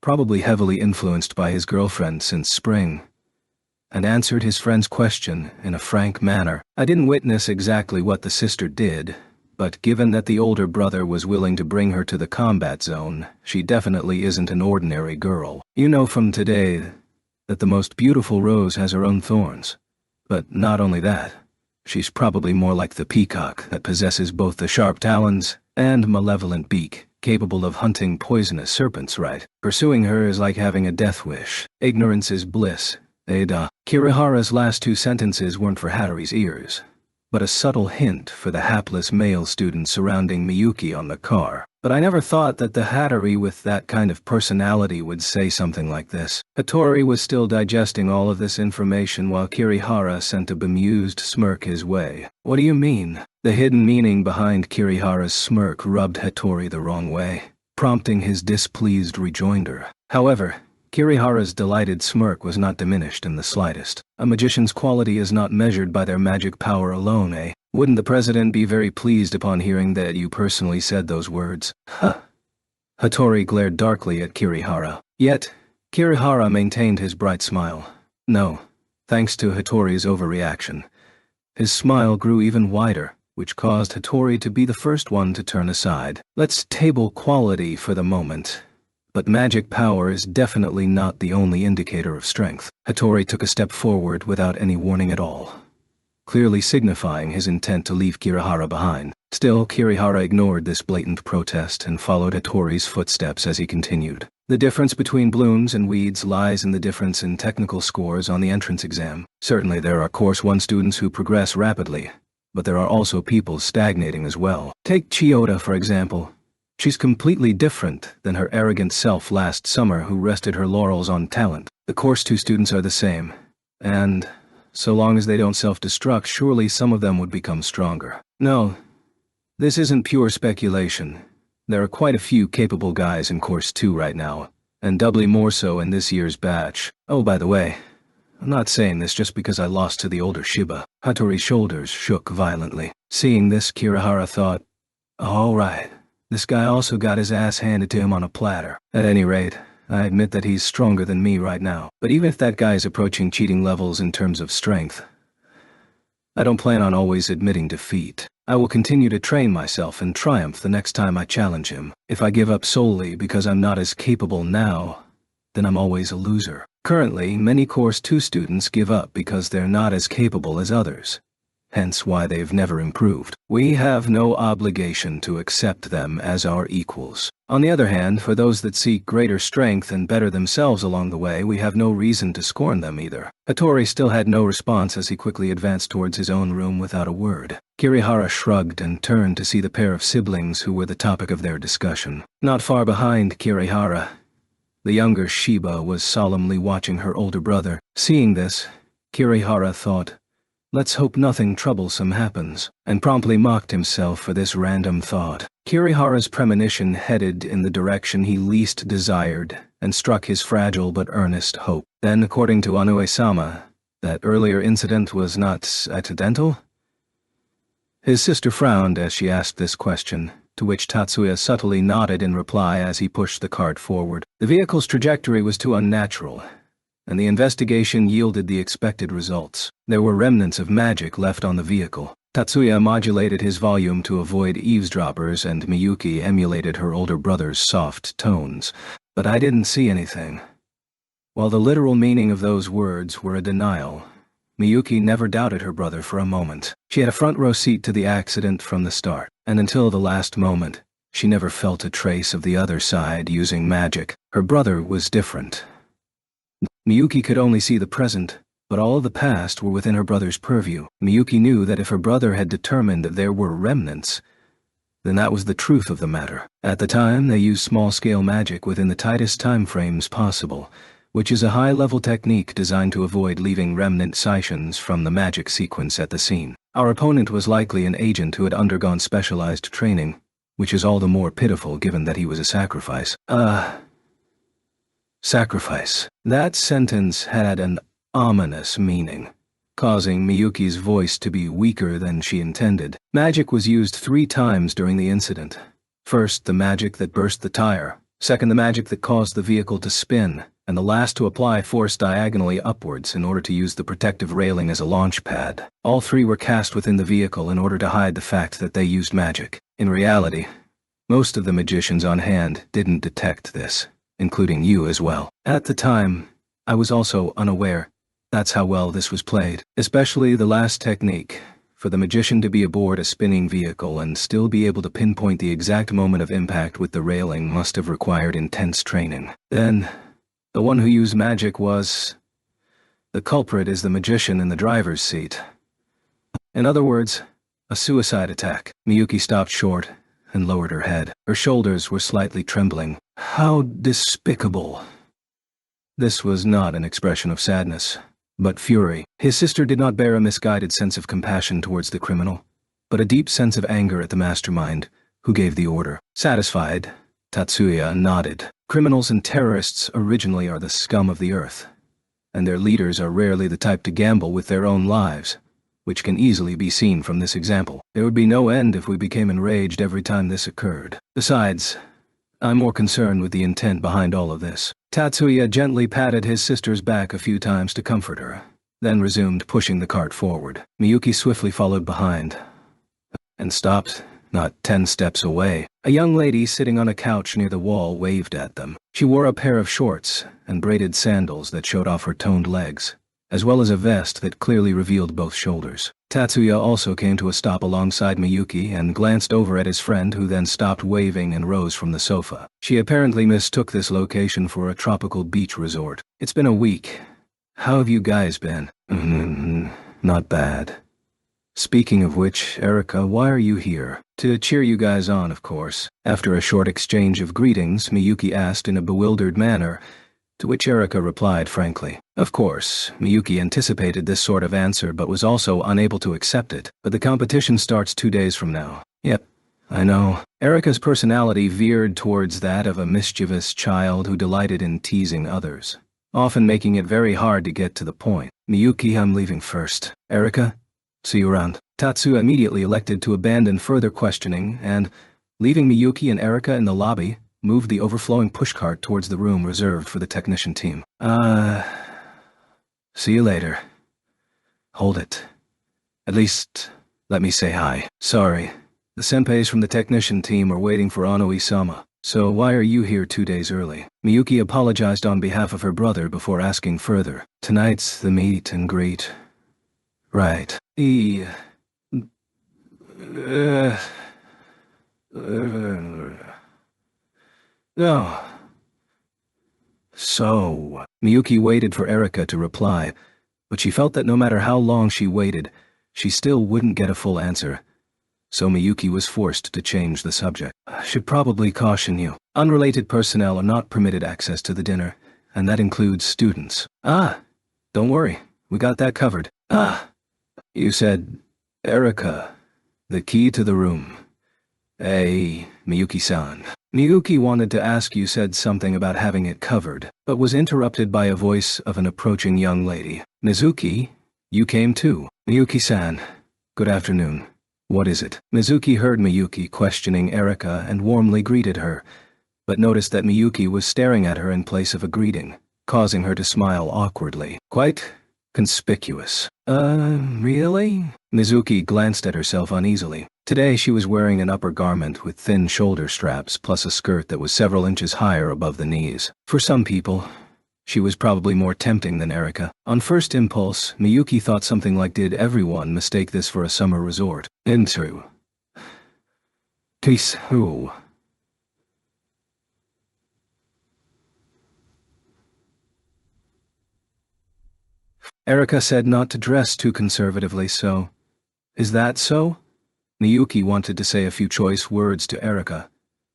probably heavily influenced by his girlfriend since spring, and answered his friend's question in a frank manner. I didn't witness exactly what the sister did, but given that the older brother was willing to bring her to the combat zone, she definitely isn't an ordinary girl. You know from today that the most beautiful rose has her own thorns. But not only that, she's probably more like the peacock that possesses both the sharp talons and malevolent beak, capable of hunting poisonous serpents, right? Pursuing her is like having a death wish. Ignorance is bliss. Ada. Kirihara's last two sentences weren't for Hattori's ears, but a subtle hint for the hapless male student surrounding Miyuki on the car. But I never thought that the Hattori with that kind of personality would say something like this. Hattori was still digesting all of this information while Kirihara sent a bemused smirk his way. What do you mean? The hidden meaning behind Kirihara's smirk rubbed Hattori the wrong way, prompting his displeased rejoinder. However, Kirihara's delighted smirk was not diminished in the slightest. A magician's quality is not measured by their magic power alone, eh? Wouldn't the president be very pleased upon hearing that you personally said those words? Huh. Hattori glared darkly at Kirihara. Yet, Kirihara maintained his bright smile. No, thanks to Hattori's overreaction. His smile grew even wider, which caused Hattori to be the first one to turn aside. Let's table quality for the moment. But magic power is definitely not the only indicator of strength. Hattori took a step forward without any warning at all, clearly signifying his intent to leave Kirihara behind. Still, Kirihara ignored this blatant protest and followed Hattori's footsteps as he continued. The difference between blooms and weeds lies in the difference in technical scores on the entrance exam. Certainly there are Course 1 students who progress rapidly, but there are also people stagnating as well. Take Chiyoda, for example. She's completely different than her arrogant self last summer who rested her laurels on talent. The Course 2 students are the same, and so long as they don't self-destruct, surely some of them would become stronger. No, this isn't pure speculation. There are quite a few capable guys in Course 2 right now, and doubly more so in this year's batch. Oh, by the way, I'm not saying this just because I lost to the older Shiba. Hattori's shoulders shook violently. Seeing this, Kirihara thought, all right. This guy also got his ass handed to him on a platter. At any rate, I admit that he's stronger than me right now. But even if that guy's approaching cheating levels in terms of strength, I don't plan on always admitting defeat. I will continue to train myself and triumph the next time I challenge him. If I give up solely because I'm not as capable now, then I'm always a loser. Currently, many Course 2 students give up because they're not as capable as others. Hence why they've never improved. We have no obligation to accept them as our equals. On the other hand, for those that seek greater strength and better themselves along the way, we have no reason to scorn them either. Hattori still had no response as he quickly advanced towards his own room without a word. Kirihara shrugged and turned to see the pair of siblings who were the topic of their discussion. Not far behind Kirihara, the younger Shiba was solemnly watching her older brother. Seeing this, Kirihara thought, let's hope nothing troublesome happens, and promptly mocked himself for this random thought. Kirihara's premonition headed in the direction he least desired and struck his fragile but earnest hope. Then, according to Onoe-sama, that earlier incident was not accidental? His sister frowned as she asked this question, to which Tatsuya subtly nodded in reply as he pushed the cart forward. The vehicle's trajectory was too unnatural, and the investigation yielded the expected results. There were remnants of magic left on the vehicle. Tatsuya modulated his volume to avoid eavesdroppers, and Miyuki emulated her older brother's soft tones. But I didn't see anything. While the literal meaning of those words were a denial, Miyuki never doubted her brother for a moment. She had a front row seat to the accident from the start, and until the last moment, she never felt a trace of the other side using magic. Her brother was different. Miyuki could only see the present, but all of the past were within her brother's purview. Miyuki knew that if her brother had determined that there were remnants, then that was the truth of the matter. At the time, they used small-scale magic within the tightest time frames possible, which is a high-level technique designed to avoid leaving remnant scissions from the magic sequence at the scene. Our opponent was likely an agent who had undergone specialized training, which is all the more pitiful given that he was a sacrifice. Sacrifice. That sentence had an ominous meaning, causing Miyuki's voice to be weaker than she intended. Magic was used 3 times during the incident. First, the magic that burst the tire. Second, the magic that caused the vehicle to spin. And the last to apply force diagonally upwards in order to use the protective railing as a launch pad. All 3 were cast within the vehicle in order to hide the fact that they used magic. In reality, most of the magicians on hand didn't detect this, including you as well. At the time, I was also unaware. That's how well this was played, especially the last technique. For the magician to be aboard a spinning vehicle and still be able to pinpoint the exact moment of impact with the railing must have required intense training. Then, the one who used magic was... the culprit is the magician in the driver's seat. In other words, a suicide attack. Miyuki stopped short and lowered her head. Her shoulders were slightly trembling. How despicable. This was not an expression of sadness, but fury. His sister did not bear a misguided sense of compassion towards the criminal, but a deep sense of anger at the mastermind, who gave the order. Satisfied, Tatsuya nodded. Criminals and terrorists originally are the scum of the earth, and their leaders are rarely the type to gamble with their own lives, which can easily be seen from this example. There would be no end if we became enraged every time this occurred. Besides, I'm more concerned with the intent behind all of this. Tatsuya gently patted his sister's back a few times to comfort her, then resumed pushing the cart forward. Miyuki swiftly followed behind, and stopped not 10 steps away. A young lady sitting on a couch near the wall waved at them. She wore a pair of shorts and braided sandals that showed off her toned legs, as well as a vest that clearly revealed both shoulders. Tatsuya also came to a stop alongside Miyuki and glanced over at his friend, who then stopped waving and rose from the sofa. She apparently mistook this location for a tropical beach resort. It's been a week. How have you guys been? Not bad. Speaking of which, Erica, why are you here? To cheer you guys on, of course. After a short exchange of greetings, Miyuki asked in a bewildered manner, to which Erica replied frankly. Of course, Miyuki anticipated this sort of answer but was also unable to accept it. But the competition starts 2 days from now. Yep, I know. Erica's personality veered towards that of a mischievous child who delighted in teasing others, often making it very hard to get to the point. Miyuki, I'm leaving first. Erica, see you around. Tatsuya immediately elected to abandon further questioning and, leaving Miyuki and Erica in the lobby, moved the overflowing pushcart towards the room reserved for the technician team. See you later. Hold it. At least, let me say hi. Sorry, the senpais from the technician team are waiting for Ono-sama. So why are you here 2 days early? Miyuki apologized on behalf of her brother before asking further. Tonight's the meet and greet. Right. No. So, Miyuki waited for Erica to reply, but she felt that no matter how long she waited, she still wouldn't get a full answer. So Miyuki was forced to change the subject. I should probably caution you. Unrelated personnel are not permitted access to the dinner, and that includes students. Don't worry, we got that covered. You said, Erica, the key to the room. Hey, Miyuki-san. Miyuki wanted to ask you said something about having it covered, but was interrupted by a voice of an approaching young lady. Mizuki, you came too. Miyuki-san, good afternoon. What is it? Mizuki heard Miyuki questioning Erica and warmly greeted her, but noticed that Miyuki was staring at her in place of a greeting, causing her to smile awkwardly. Quite conspicuous. Really? Mizuki glanced at herself uneasily. Today she was wearing an upper garment with thin shoulder straps plus a skirt that was several inches higher above the knees. For some people, she was probably more tempting than Erica. On first impulse, Miyuki thought something like, did everyone mistake this for a summer resort? Who? Erika said not to dress too conservatively, so... Is that so? Miyuki wanted to say a few choice words to Erika,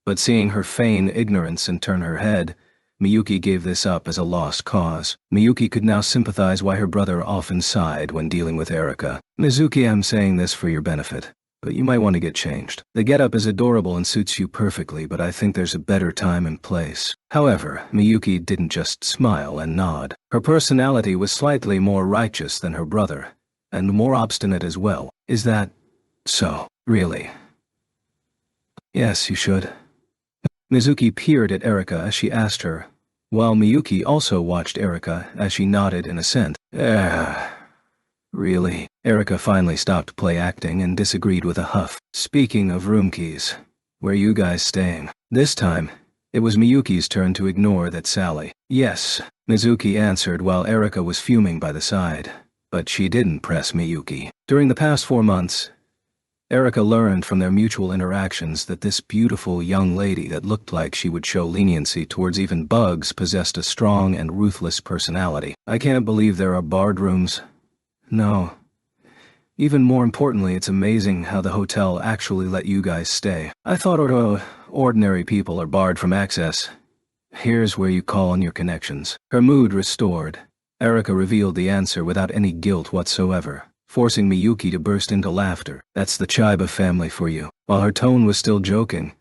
but seeing her feign ignorance and turn her head, Miyuki gave this up as a lost cause. Miyuki could now sympathize why her brother often sighed when dealing with Erika. Mizuki, I'm saying this for your benefit, but you might want to get changed. The getup is adorable and suits you perfectly, but I think there's a better time and place. However, Miyuki didn't just smile and nod. Her personality was slightly more righteous than her brother, and more obstinate as well. Is that so? Really? Yes, you should. Mizuki peered at Erika as she asked her, while Miyuki also watched Erika as she nodded in assent. Really? Erika finally stopped play acting and disagreed with a huff. Speaking of room keys, where you guys staying? This time, it was Miyuki's turn to ignore that sally. Yes, Mizuki answered while Erika was fuming by the side, but she didn't press Miyuki. During the past 4 months, Erika learned from their mutual interactions that this beautiful young lady that looked like she would show leniency towards even bugs possessed a strong and ruthless personality. I can't believe there are barred rooms. No. Even more importantly, it's amazing how the hotel actually let you guys stay. I thought ordinary people are barred from access. Here's where you call on your connections. Her mood restored, Erika revealed the answer without any guilt whatsoever, forcing Miyuki to burst into laughter. That's the Chiba family for you. While her tone was still joking,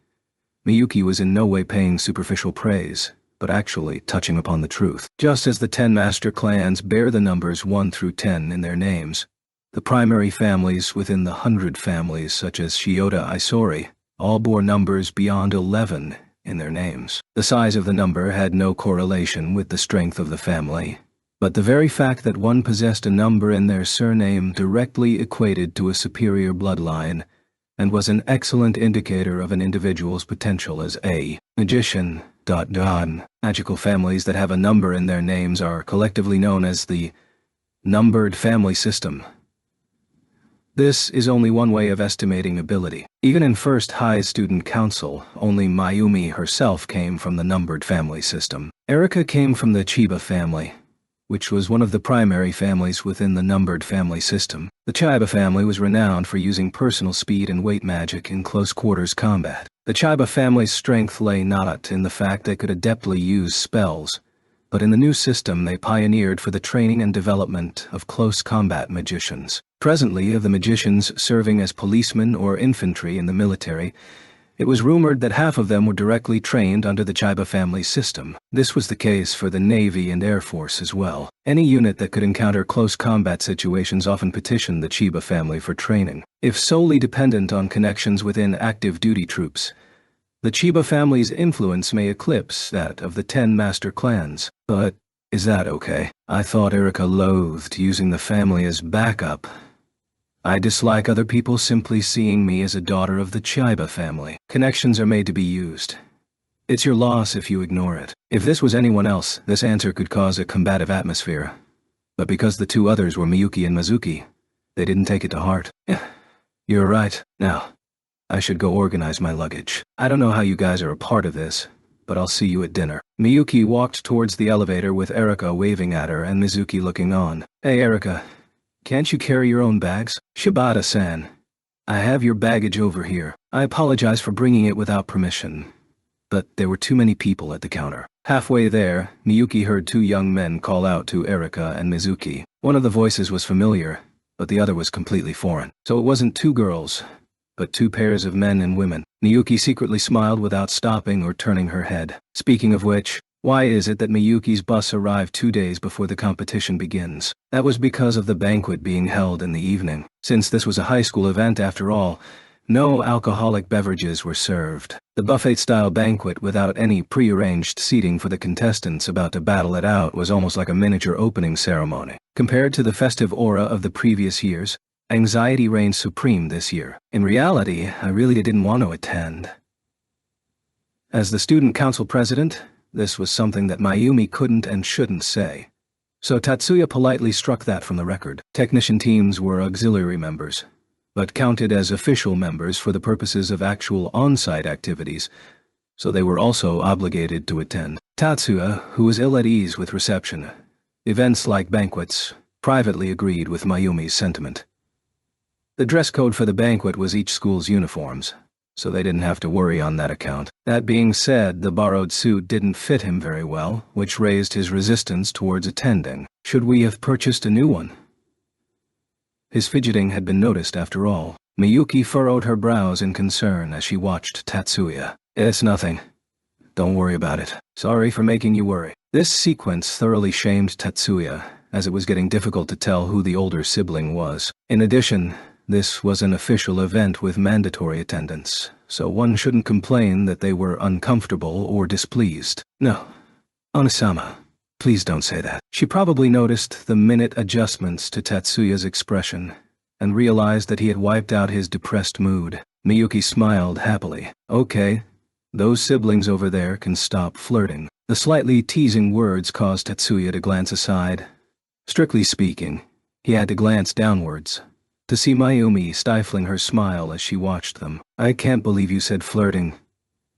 Miyuki was in no way paying superficial praise, but actually touching upon the truth. Just as the 10 master clans bear the numbers 1 through 10 in their names, the primary families within the 100 families such as Shiota Isori all bore numbers beyond 11 in their names. The size of the number had no correlation with the strength of the family, but the very fact that one possessed a number in their surname directly equated to a superior bloodline and was an excellent indicator of an individual's potential as a magician. Magical families that have a number in their names are collectively known as the numbered family system. This is only one way of estimating ability. Even in First High Student Council, only Mayumi herself came from the numbered family system. Erika came from the Chiba family, which was one of the primary families within the numbered family system. The Chiba family was renowned for using personal speed and weight magic in close quarters combat. The Chiba family's strength lay not in the fact they could adeptly use spells, but in the new system they pioneered for the training and development of close combat magicians. Presently, of the magicians serving as policemen or infantry in the military, it was rumored that half of them were directly trained under the Chiba family system. This was the case for the Navy and Air Force as well. Any unit that could encounter close combat situations often petitioned the Chiba family for training. If solely dependent on connections within active duty troops, the Chiba family's influence may eclipse that of the 10 master clans. But is that okay? I thought Erika loathed using the family as backup. I dislike other people simply seeing me as a daughter of the Chiba family. Connections are made to be used. It's your loss if you ignore it. If this was anyone else, this answer could cause a combative atmosphere. But because the 2 others were Miyuki and Mizuki, they didn't take it to heart. You're right. Now, I should go organize my luggage. I don't know how you guys are a part of this, but I'll see you at dinner. Miyuki walked towards the elevator with Erika waving at her and Mizuki looking on. Hey Erika, can't you carry your own bags? Shibata-san, I have your baggage over here. I apologize for bringing it without permission, but there were too many people at the counter. Halfway there, Miyuki heard 2 young men call out to Erika and Mizuki. One of the voices was familiar, but the other was completely foreign. So it wasn't 2 girls, but 2 pairs of men and women. Miyuki secretly smiled without stopping or turning her head. Speaking of which, why is it that Miyuki's bus arrived 2 days before the competition begins? That was because of the banquet being held in the evening. Since this was a high school event after all, no alcoholic beverages were served. The buffet-style banquet without any pre-arranged seating for the contestants about to battle it out was almost like a miniature opening ceremony. Compared to the festive aura of the previous years, anxiety reigned supreme this year. In reality, I really didn't want to attend. As the student council president, this was something that Mayumi couldn't and shouldn't say. So Tatsuya politely struck that from the record. Technician teams were auxiliary members, but counted as official members for the purposes of actual on-site activities, so they were also obligated to attend. Tatsuya, who was ill at ease with reception, events like banquets, privately agreed with Mayumi's sentiment. The dress code for the banquet was each school's uniforms, so they didn't have to worry on that account. That being said, the borrowed suit didn't fit him very well, which raised his resistance towards attending. Should we have purchased a new one? His fidgeting had been noticed after all. Miyuki furrowed her brows in concern as she watched Tatsuya. It's nothing. Don't worry about it. Sorry for making you worry. This sequence thoroughly shamed Tatsuya, as it was getting difficult to tell who the older sibling was. In addition, this was an official event with mandatory attendance, so one shouldn't complain that they were uncomfortable or displeased. No. Onisama, please don't say that. She probably noticed the minute adjustments to Tatsuya's expression and realized that he had wiped out his depressed mood. Miyuki smiled happily. Okay, those siblings over there can stop flirting. The slightly teasing words caused Tatsuya to glance aside. Strictly speaking, he had to glance downwards to see Mayumi stifling her smile as she watched them. I can't believe you said flirting.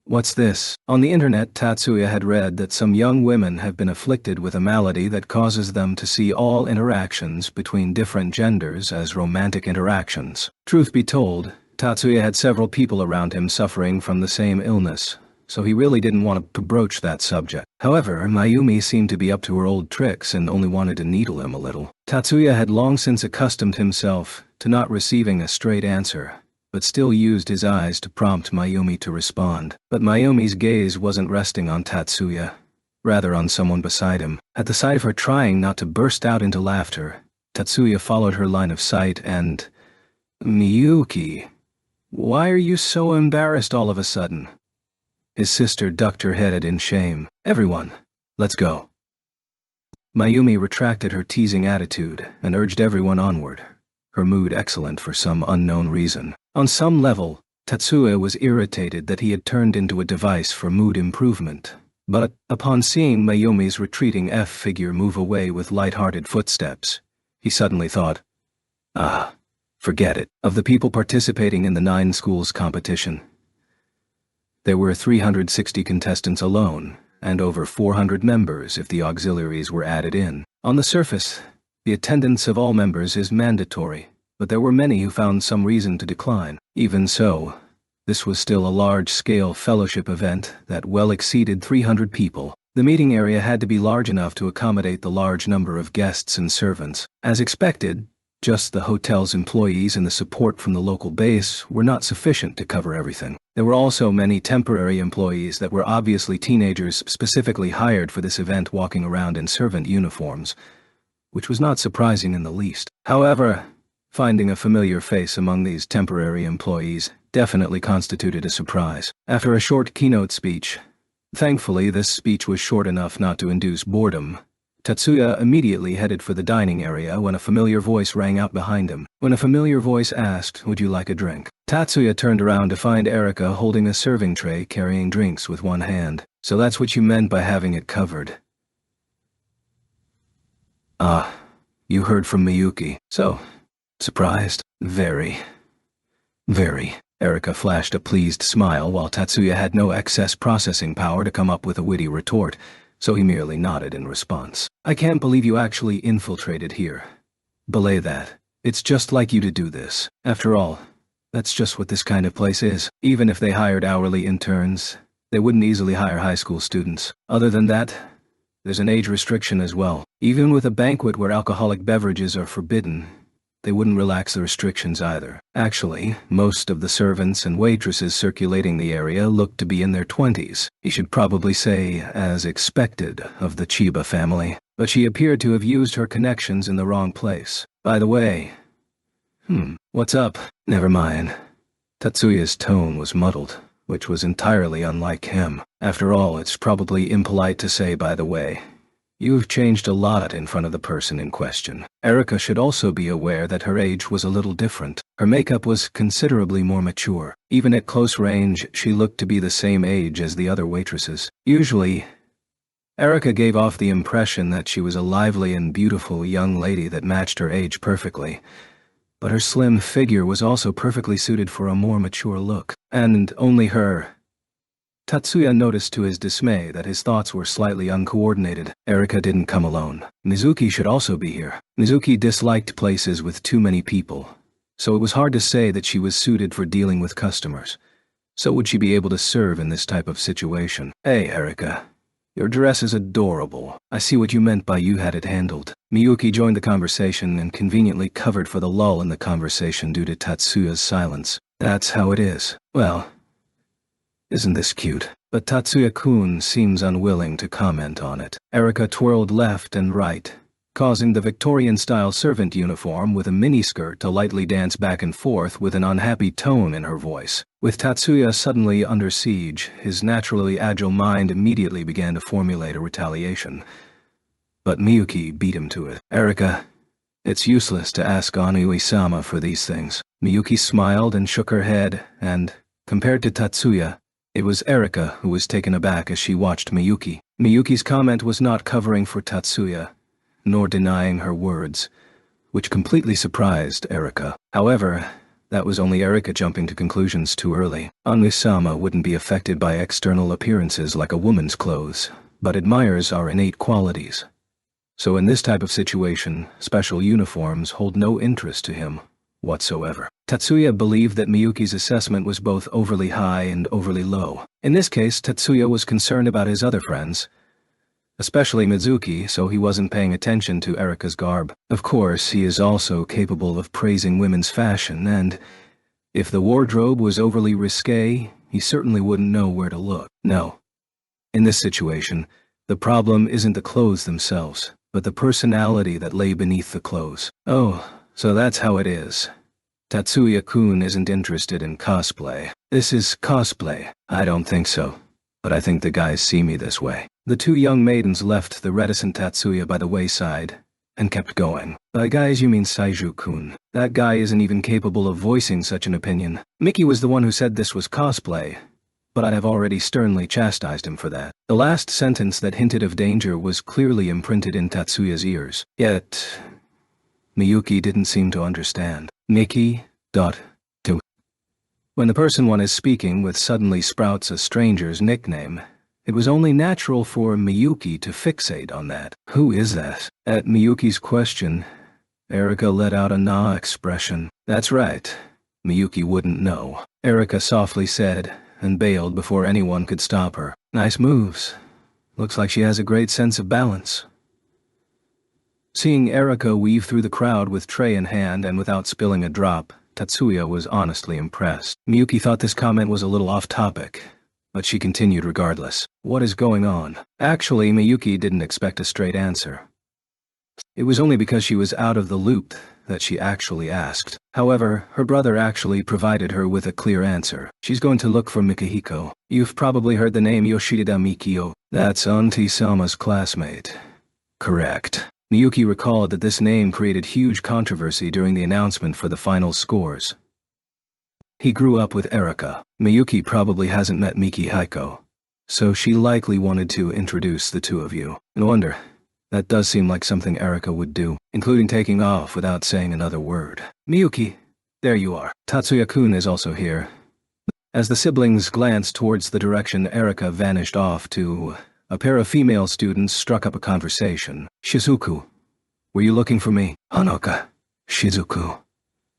What's this? On the internet, Tatsuya had read that some young women have been afflicted with a malady that causes them to see all interactions between different genders as romantic interactions. Truth be told, Tatsuya had several people around him suffering from the same illness, so he really didn't want to broach that subject. However, Mayumi seemed to be up to her old tricks and only wanted to needle him a little. Tatsuya had long since accustomed himself to not receiving a straight answer, but still used his eyes to prompt Mayumi to respond. But Mayumi's gaze wasn't resting on Tatsuya, rather on someone beside him. At the sight of her trying not to burst out into laughter, Tatsuya followed her line of sight and... Miyuki, why are you so embarrassed all of a sudden? His sister ducked her head in shame. Everyone, let's go. Mayumi retracted her teasing attitude and urged everyone onward, her mood excellent for some unknown reason. On some level, Tatsuya was irritated that he had turned into a device for mood improvement. But, upon seeing Mayumi's retreating F-figure move away with light-hearted footsteps, he suddenly thought, forget it. Of the people participating in the 9 schools competition, there were 360 contestants alone, and over 400 members if the auxiliaries were added in. On the surface, the attendance of all members is mandatory, but there were many who found some reason to decline. Even so, this was still a large-scale fellowship event that well exceeded 300 people. The meeting area had to be large enough to accommodate the large number of guests and servants. As expected, just the hotel's employees and the support from the local base were not sufficient to cover everything. There were also many temporary employees that were obviously teenagers specifically hired for this event walking around in servant uniforms, which was not surprising in the least. However, finding a familiar face among these temporary employees definitely constituted a surprise. After a short keynote speech, thankfully this speech was short enough not to induce boredom, Tatsuya immediately headed for the dining area when a familiar voice rang out behind him. When a familiar voice asked, "Would you like a drink?" Tatsuya turned around to find Erika holding a serving tray carrying drinks with one hand. So that's what you meant by having it covered. Ah, you heard from Miyuki. So, surprised? Very. Very. Erika flashed a pleased smile while Tatsuya had no excess processing power to come up with a witty retort, so he merely nodded in response. I can't believe you actually infiltrated here. Belay that. It's just like you to do this. After all, that's just what this kind of place is. Even if they hired hourly interns, they wouldn't easily hire high school students. Other than that, there's an age restriction as well. Even with a banquet where alcoholic beverages are forbidden, they wouldn't relax the restrictions either. Actually, most of the servants and waitresses circulating the area looked to be in their 20s. He should probably say, as expected of the Chiba family. But she appeared to have used her connections in the wrong place. By the way, what's up? Never mind. Tatsuya's tone was muddled, which was entirely unlike him. After all, it's probably impolite to say, by the way. You've changed a lot in front of the person in question. Erika should also be aware that her age was a little different. Her makeup was considerably more mature. Even at close range, she looked to be the same age as the other waitresses. Usually, Erika gave off the impression that she was a lively and beautiful young lady that matched her age perfectly. But her slim figure was also perfectly suited for a more mature look. And only her, Tatsuya noticed to his dismay that his thoughts were slightly uncoordinated. Erika didn't come alone. Mizuki should also be here. Mizuki disliked places with too many people, so it was hard to say that she was suited for dealing with customers. So would she be able to serve in this type of situation? Hey, Erika. Your dress is adorable. I see what you meant by you had it handled. Miyuki joined the conversation and conveniently covered for the lull in the conversation due to Tatsuya's silence. That's how it is. Well, isn't this cute? But Tatsuya-kun seems unwilling to comment on it. Erika twirled left and right, causing the Victorian-style servant uniform with a miniskirt to lightly dance back and forth with an unhappy tone in her voice. With Tatsuya suddenly under siege, his naturally agile mind immediately began to formulate a retaliation. But Miyuki beat him to it. Erika, it's useless to ask Onui-sama for these things. Miyuki smiled and shook her head, and, compared to Tatsuya, it was Erika who was taken aback as she watched Miyuki. Miyuki's comment was not covering for Tatsuya, nor denying her words, which completely surprised Erika. However, that was only Erika jumping to conclusions too early. Onui-sama wouldn't be affected by external appearances like a woman's clothes, but admires our innate qualities. So in this type of situation, special uniforms hold no interest to him whatsoever. Tatsuya believed that Miyuki's assessment was both overly high and overly low. In this case, Tatsuya was concerned about his other friends, especially Mizuki, so he wasn't paying attention to Erika's garb. Of course, he is also capable of praising women's fashion, and if the wardrobe was overly risque, he certainly wouldn't know where to look. No. In this situation, the problem isn't the clothes themselves, but the personality that lay beneath the clothes. Oh, so that's how it is. Tatsuya-kun isn't interested in cosplay. This is cosplay. I don't think so, but I think the guys see me this way. The two young maidens left the reticent Tatsuya by the wayside and kept going. By guys you mean Saiju-kun. That guy isn't even capable of voicing such an opinion. Miki was the one who said this was cosplay, but I'd have already sternly chastised him for that. The last sentence that hinted of danger was clearly imprinted in Tatsuya's ears. Yet, Miyuki didn't seem to understand. Miki, to. When the person one is speaking with suddenly sprouts a stranger's nickname, it was only natural for Miyuki to fixate on that. Who is that? At Miyuki's question, Erika let out a nah expression. That's right. Miyuki wouldn't know. Erika softly said, and bailed before anyone could stop her. Nice moves. Looks like she has a great sense of balance. Seeing Erika weave through the crowd with tray in hand and without spilling a drop, Tatsuya was honestly impressed. Miyuki thought this comment was a little off-topic, but she continued regardless. What is going on? Actually, Miyuki didn't expect a straight answer. It was only because she was out of the loop that she actually asked. However, her brother actually provided her with a clear answer. She's going to look for Mikihiko. You've probably heard the name Yoshida Mikio. That's Auntie-sama's classmate. Correct. Miyuki recalled that this name created huge controversy during the announcement for the final scores. He grew up with Erika. Miyuki probably hasn't met Mikihiko, so she likely wanted to introduce the two of you. No wonder. That does seem like something Erika would do, including taking off without saying another word. Miyuki, there you are. Tatsuya-kun is also here. As the siblings glanced towards the direction Erika vanished off to, a pair of female students struck up a conversation. Shizuku, were you looking for me? Hanuka. Shizuku.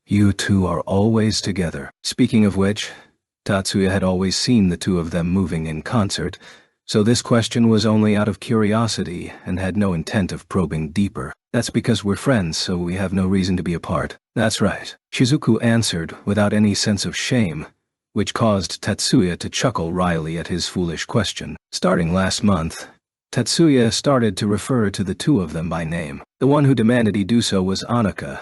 You two are always together. Speaking of which, Tatsuya had always seen the two of them moving in concert, so this question was only out of curiosity and had no intent of probing deeper. That's because we're friends, so we have no reason to be apart. That's right. Shizuku answered without any sense of shame, which caused Tatsuya to chuckle wryly at his foolish question. Starting last month, Tatsuya started to refer to the two of them by name. The one who demanded he do so was Anaka,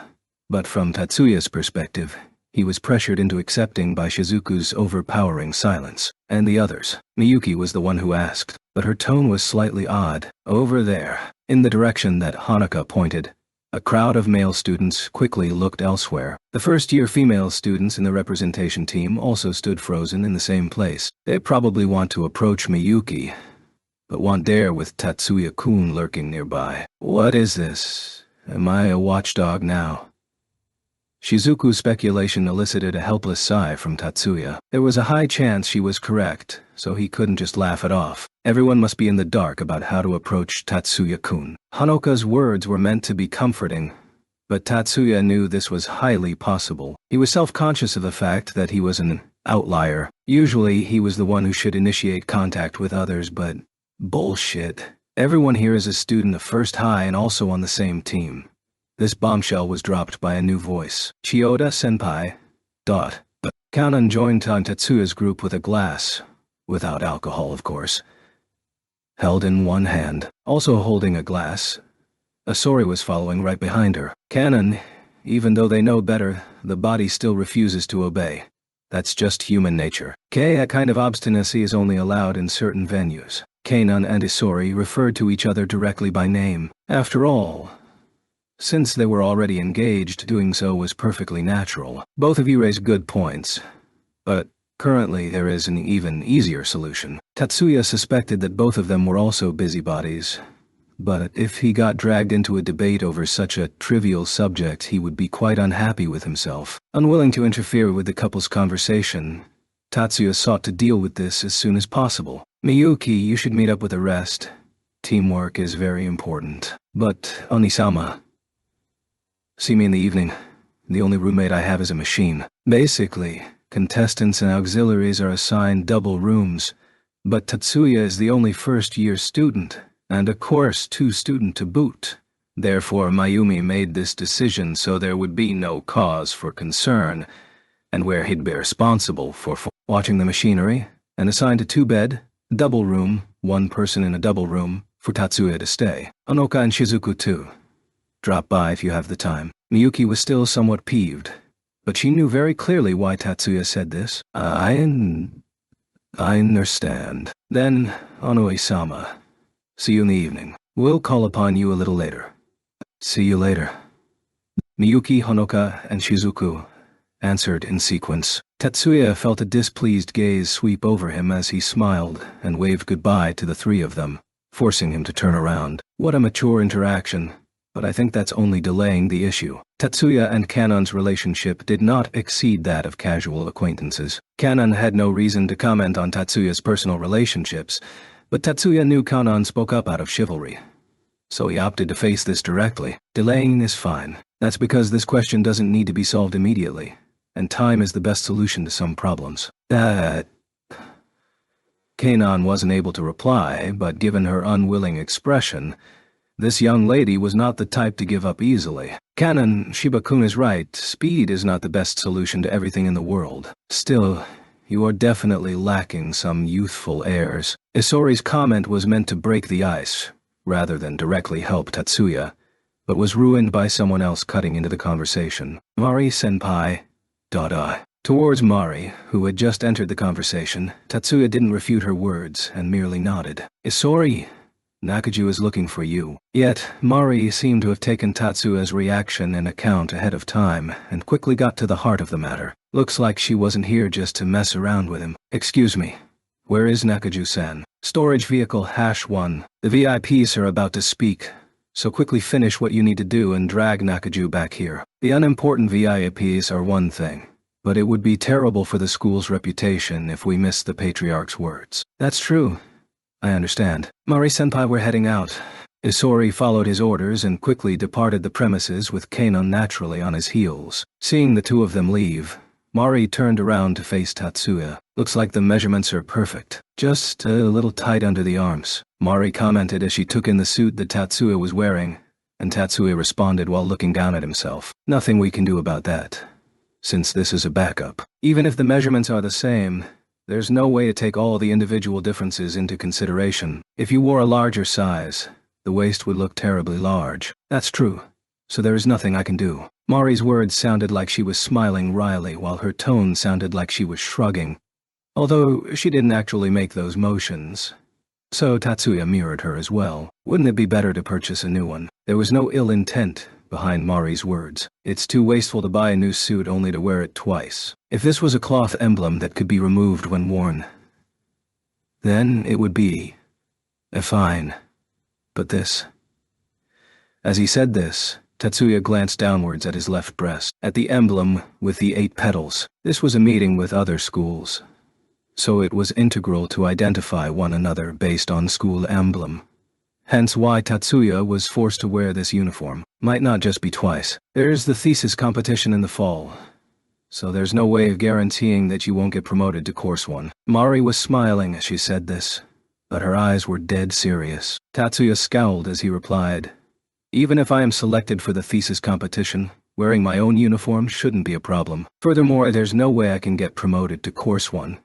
but from Tatsuya's perspective, he was pressured into accepting by Shizuku's overpowering silence. And the others. Miyuki was the one who asked, but her tone was slightly odd. Over there, in the direction that Hanuka pointed, a crowd of male students quickly looked elsewhere. The first-year female students in the representation team also stood frozen in the same place. They probably want to approach Miyuki, but want dare with Tatsuya-kun lurking nearby. What is this? Am I a watchdog now? Shizuku's speculation elicited a helpless sigh from Tatsuya. There was a high chance she was correct, so he couldn't just laugh it off. Everyone must be in the dark about how to approach Tatsuya-kun. Honoka's words were meant to be comforting, but Tatsuya knew this was highly possible. He was self-conscious of the fact that he was an outlier. Usually he was the one who should initiate contact with others, but bullshit. Everyone here is a student of First High and also on the same team. This bombshell was dropped by a new voice. Chiyoda-senpai. Kanon joined Tatsuya's group with a glass, without alcohol of course, held in one hand. Also holding a glass, Isori was following right behind her. Kanon, even though they know better, the body still refuses to obey. That's just human nature. That kind of obstinacy is only allowed in certain venues. Kanon and Isori referred to each other directly by name. After all, since they were already engaged, doing so was perfectly natural. Both of you raise good points, but currently there is an even easier solution. Tatsuya suspected that both of them were also busybodies, but if he got dragged into a debate over such a trivial subject, he would be quite unhappy with himself. Unwilling to interfere with the couple's conversation, Tatsuya sought to deal with this as soon as possible. Miyuki, you should meet up with the rest. Teamwork is very important. But, Onisama, see me in the evening. The only roommate I have is a machine. Basically, contestants and auxiliaries are assigned double rooms, but Tatsuya is the only first-year student, and of course 2-student to boot. Therefore, Mayumi made this decision so there would be no cause for concern, and where he'd be responsible for watching the machinery, and assigned a 2-bed, double room, 1 person in a double room, for Tatsuya to stay. Onoka and Shizuku too. Drop by if you have the time. Miyuki was still somewhat peeved, but she knew very clearly why Tatsuya said this. I understand. Then, Onoi-sama, see you in the evening. We'll call upon you a little later. See you later. Miyuki, Honoka, and Shizuku answered in sequence. Tatsuya felt a displeased gaze sweep over him as he smiled and waved goodbye to the 3 of them, forcing him to turn around. What a mature interaction. But I think that's only delaying the issue. Tatsuya and Kanon's relationship did not exceed that of casual acquaintances. Kanon had no reason to comment on Tatsuya's personal relationships, but Tatsuya knew Kanon spoke up out of chivalry. So he opted to face this directly. Delaying is fine. That's because this question doesn't need to be solved immediately, and time is the best solution to some problems. Kanon wasn't able to reply, but given her unwilling expression, this young lady was not the type to give up easily. Kanon, Shiba-kun is right. Speed is not the best solution to everything in the world. Still, you are definitely lacking some youthful airs. Isori's comment was meant to break the ice, rather than directly help Tatsuya, but was ruined by someone else cutting into the conversation. Mari-senpai. Towards Mari, who had just entered the conversation, Tatsuya didn't refute her words and merely nodded. Isori, Nakaju is looking for you. Yet, Mari seemed to have taken Tatsuya's reaction in account ahead of time and quickly got to the heart of the matter. Looks like she wasn't here just to mess around with him. Excuse me. Where is Nakaju-san? Storage vehicle #1. The VIPs are about to speak, so quickly finish what you need to do and drag Nakaju back here. The unimportant VIPs are one thing, but it would be terrible for the school's reputation if we missed the Patriarch's words. That's true. I understand. Mari-senpai, we're heading out. Isori followed his orders and quickly departed the premises with Kanon naturally on his heels. Seeing the 2 of them leave, Mari turned around to face Tatsuya. Looks like the measurements are perfect. Just a little tight under the arms, Mari commented as she took in the suit that Tatsuya was wearing, and Tatsuya responded while looking down at himself. Nothing we can do about that, since this is a backup. Even if the measurements are the same, there's no way to take all the individual differences into consideration. If you wore a larger size, the waist would look terribly large. That's true, so there is nothing I can do. Mari's words sounded like she was smiling wryly while her tone sounded like she was shrugging, although she didn't actually make those motions. So Tatsuya mirrored her as well. Wouldn't it be better to purchase a new one? There was no ill intent behind Mari's words. It's too wasteful to buy a new suit only to wear it twice. If this was a cloth emblem that could be removed when worn, then it would be fine. But this... As he said this, Tatsuya glanced downwards at his left breast, at the emblem with the 8 petals. This was a meeting with other schools, so it was integral to identify one another based on school emblem. Hence why Tatsuya was forced to wear this uniform. Might not just be twice. There's the thesis competition in the fall, so there's no way of guaranteeing that you won't get promoted to course 1. Mari was smiling as she said this, but her eyes were dead serious. Tatsuya scowled as he replied, "Even if I am selected for the thesis competition, wearing my own uniform shouldn't be a problem. Furthermore, there's no way I can get promoted to course 1,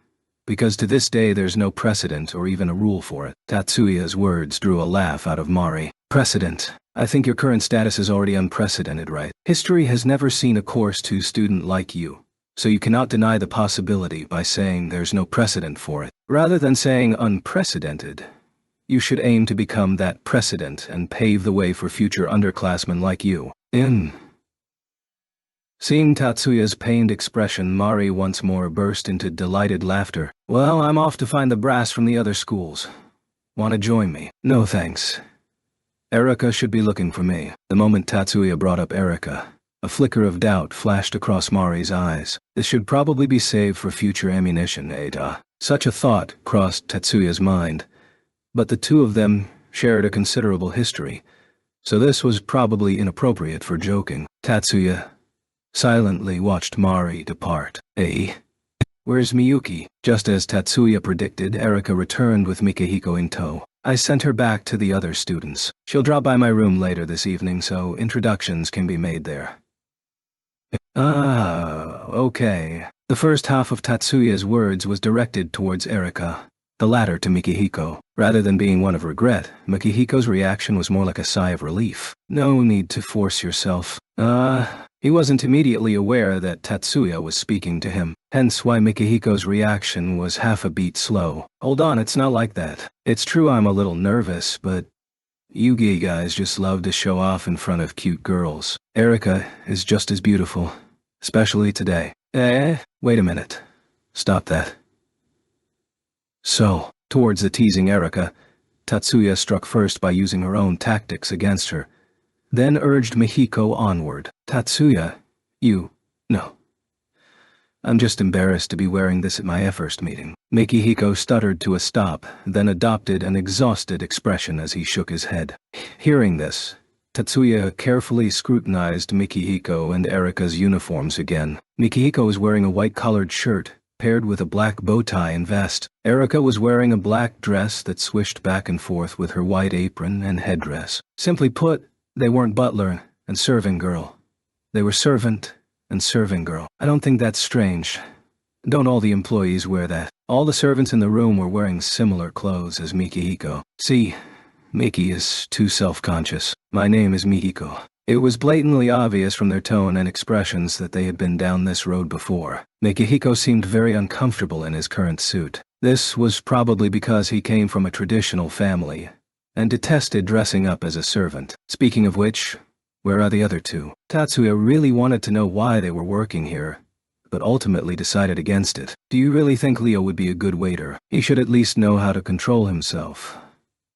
because to this day there's no precedent or even a rule for it." Tatsuya's words drew a laugh out of Mari. "Precedent? I think your current status is already unprecedented, right? History has never seen a course 2 student like you, so you cannot deny the possibility by saying there's no precedent for it. Rather than saying unprecedented, you should aim to become that precedent and pave the way for future underclassmen like you." Seeing Tatsuya's pained expression, Mari once more burst into delighted laughter. "Well, I'm off to find the brass from the other schools. Want to join me?" "No thanks. Erika should be looking for me." The moment Tatsuya brought up Erika, a flicker of doubt flashed across Mari's eyes. This should probably be saved for future ammunition, Ada. Such a thought crossed Tatsuya's mind, but the two of them shared a considerable history, so this was probably inappropriate for joking. Tatsuya silently watched Mari depart. Where's Miyuki?" Just as Tatsuya predicted, Erika returned with Mikihiko in tow. "I sent her back to the other students. She'll drop by my room later this evening, so introductions can be made there." Okay. The first half of Tatsuya's words was directed towards Erika, the latter to Mikihiko. Rather than being one of regret, Mikihiko's reaction was more like a sigh of relief. "No need to force yourself." He wasn't immediately aware that Tatsuya was speaking to him, hence why Mikihiko's reaction was half a beat slow. "Hold on, it's not like that. It's true I'm a little nervous, but you gay guys just love to show off in front of cute girls. Erika is just as beautiful, especially today." Wait a minute. Stop that. So, towards the teasing Erika, Tatsuya struck first by using her own tactics against her, then urged Mikihiko onward. "Tatsuya, no. I'm just embarrassed to be wearing this at my first meeting." Mikihiko stuttered to a stop, then adopted an exhausted expression as he shook his head. Hearing this, Tatsuya carefully scrutinized Mikihiko and Erika's uniforms again. Mikihiko was wearing a white-collared shirt, paired with a black bow tie and vest. Erika was wearing a black dress that swished back and forth with her white apron and headdress. Simply put, they weren't butler and serving girl. They were servant and serving girl. I don't think that's strange. Don't all the employees wear that? All the servants in the room were wearing similar clothes as Mikihiko. See, Miki is too self-conscious. My name is Mikiko. It was blatantly obvious from their tone and expressions that they had been down this road before. Mikihiko seemed very uncomfortable in his current suit. This was probably because he came from a traditional family and detested dressing up as a servant. Speaking of which, where are the other two? Tatsuya really wanted to know why they were working here, but ultimately decided against it. Do you really think Leo would be a good waiter? He should at least know how to control himself.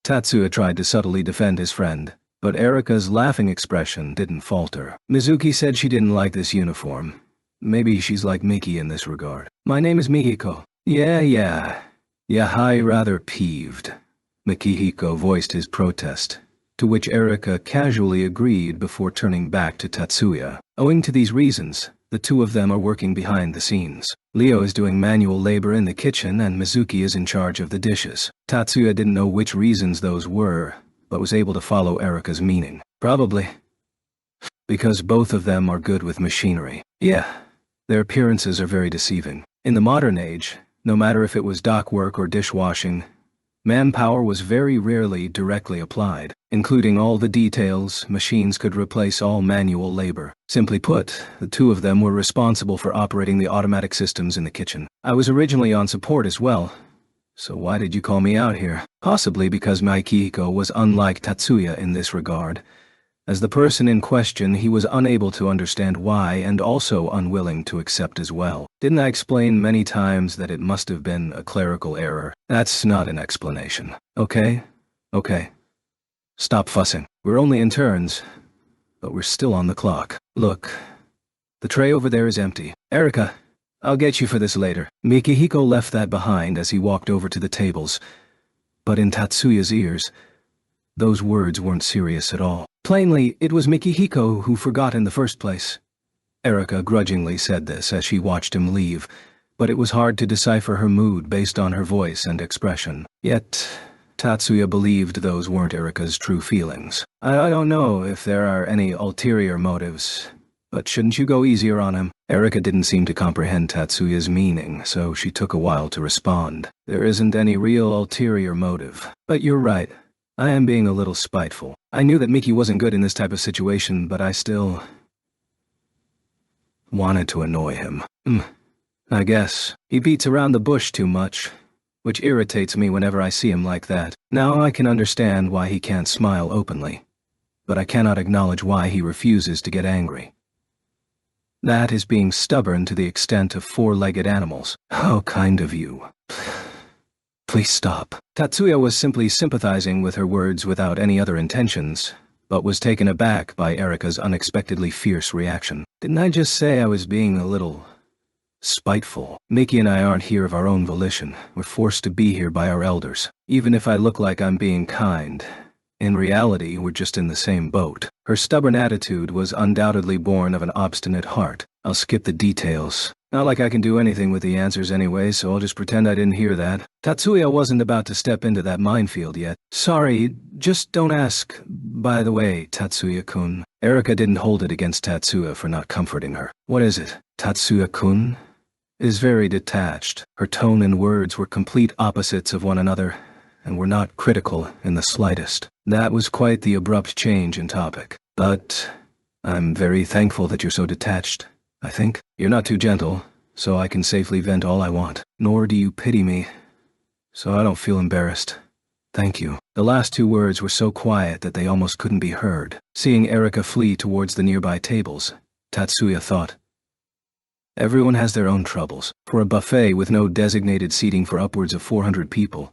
Tatsuya tried to subtly defend his friend, but Erika's laughing expression didn't falter. Mizuki said she didn't like this uniform. Maybe she's like Miki in this regard. My name is Mikiko. Yeah, hi, rather peeved. Mikihiko voiced his protest, to which Erika casually agreed before turning back to Tatsuya. Owing to these reasons, the two of them are working behind the scenes. Leo is doing manual labor in the kitchen and Mizuki is in charge of the dishes. Tatsuya didn't know which reasons those were, but was able to follow Erika's meaning. Probably because both of them are good with machinery. Yeah, their appearances are very deceiving. In the modern age, no matter if it was dock work or dishwashing, manpower was very rarely directly applied. Including all the details, machines could replace all manual labor. Simply put, the two of them were responsible for operating the automatic systems in the kitchen. I was originally on support as well, so why did you call me out here? Possibly because Mikihiko was unlike Tatsuya in this regard. As the person in question, he was unable to understand why and also unwilling to accept as well. Didn't I explain many times that it must have been a clerical error? That's not an explanation. Okay. Stop fussing. We're only interns. but we're still on the clock. Look, the tray over there is empty. Erika, I'll get you for this later. Mikihiko left that behind as he walked over to the tables, but in Tatsuya's ears, those words weren't serious at all. Plainly, it was Mikihiko who forgot in the first place. Erika grudgingly said this as she watched him leave, but it was hard to decipher her mood based on her voice and expression. Yet, Tatsuya believed those weren't Erika's true feelings. I don't know if there are any ulterior motives, but shouldn't you go easier on him? Erika didn't seem to comprehend Tatsuya's meaning, so she took a while to respond. There isn't any real ulterior motive. But you're right. I am being a little spiteful. I knew that Miki wasn't good in this type of situation, but I still wanted to annoy him. I guess. He beats around the bush too much, which irritates me whenever I see him like that. Now I can understand why he can't smile openly, but I cannot acknowledge why he refuses to get angry. That is being stubborn to the extent of four-legged animals. How kind of you. Please stop. Tatsuya was simply sympathizing with her words without any other intentions, but was taken aback by Erika's unexpectedly fierce reaction. Didn't I just say I was being a little spiteful? Miki and I aren't here of our own volition. We're forced to be here by our elders. Even if I look like I'm being kind, in reality, we're just in the same boat. Her stubborn attitude was undoubtedly born of an obstinate heart. I'll skip the details. Not like I can do anything with the answers anyway, so I'll just pretend I didn't hear that. Tatsuya wasn't about to step into that minefield yet. Sorry, just don't ask. By the way, Tatsuya-kun. Erika didn't hold it against Tatsuya for not comforting her. What is it? Tatsuya-kun is very detached. Her tone and words were complete opposites of one another, and were not critical in the slightest. That was quite the abrupt change in topic. But I'm very thankful that you're so detached, I think. You're not too gentle, so I can safely vent all I want. Nor do you pity me, so I don't feel embarrassed. Thank you. The last two words were so quiet that they almost couldn't be heard. Seeing Erika flee towards the nearby tables, Tatsuya thought, everyone has their own troubles. For a buffet with no designated seating for upwards of 400 people,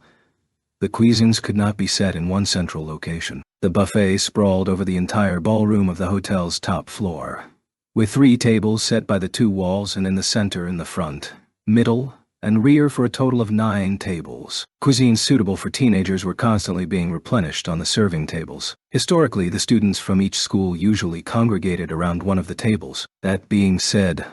the cuisines could not be set in one central location. The buffet sprawled over the entire ballroom of the hotel's top floor, with 3 tables set by the 2 walls and in the center in the front, middle, and rear for a total of 9 tables. Cuisines suitable for teenagers were constantly being replenished on the serving tables. Historically, the students from each school usually congregated around one of the tables. That being said,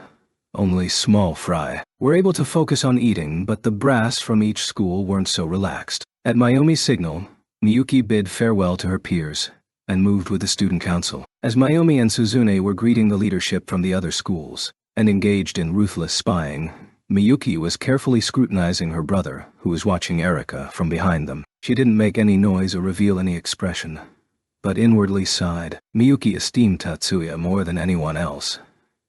only small fry were able to focus on eating, but the brass from each school weren't so relaxed. At Mayumi's signal, Miyuki bid farewell to her peers and moved with the student council. As Mayumi and Suzune were greeting the leadership from the other schools and engaged in ruthless spying, Miyuki was carefully scrutinizing her brother, who was watching Erika from behind them. She didn't make any noise or reveal any expression, but inwardly sighed. Miyuki esteemed Tatsuya more than anyone else.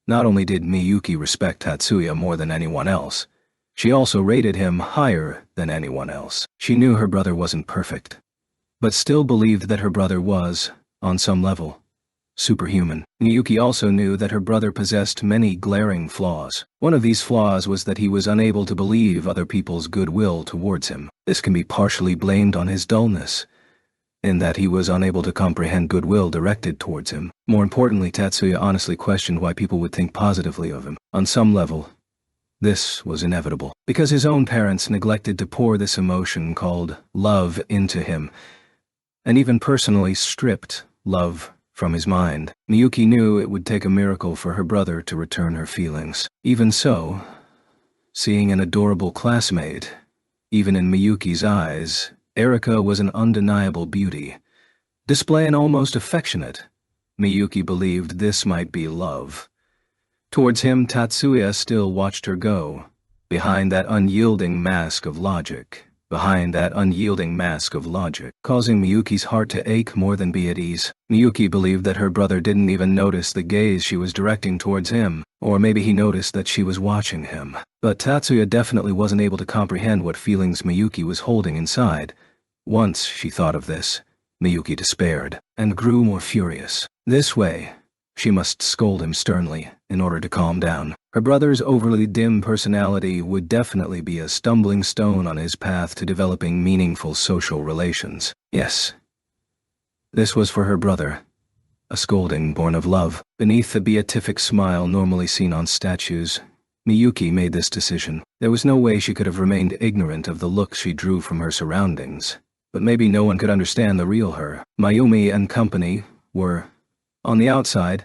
Not only did Miyuki respect Tatsuya more than anyone else, she also rated him higher than anyone else. She knew her brother wasn't perfect, but still believed that her brother was, on some level, superhuman. Miyuki also knew that her brother possessed many glaring flaws. One of these flaws was that he was unable to believe other people's goodwill towards him. This can be partially blamed on his dullness, in that he was unable to comprehend goodwill directed towards him. More importantly, Tatsuya honestly questioned why people would think positively of him. On some level, this was inevitable, because his own parents neglected to pour this emotion called love into him, and even personally stripped love from his mind. Miyuki knew it would take a miracle for her brother to return her feelings. Even so, seeing an adorable classmate, even in Miyuki's eyes, Erika was an undeniable beauty, display and almost affectionate. Miyuki believed this might be love. Towards him, Tatsuya still watched her go, behind that unyielding mask of logic, causing Miyuki's heart to ache more than be at ease. Miyuki believed that her brother didn't even notice the gaze she was directing towards him, or maybe he noticed that she was watching him. But Tatsuya definitely wasn't able to comprehend what feelings Miyuki was holding inside. Once she thought of this, Miyuki despaired, and grew more furious. This way, she must scold him sternly, in order to calm down. Her brother's overly dim personality would definitely be a stumbling stone on his path to developing meaningful social relations. Yes, this was for her brother, a scolding born of love. Beneath the beatific smile normally seen on statues, Miyuki made this decision. There was no way she could have remained ignorant of the looks she drew from her surroundings. But maybe no one could understand the real her. Mayumi and company were, on the outside,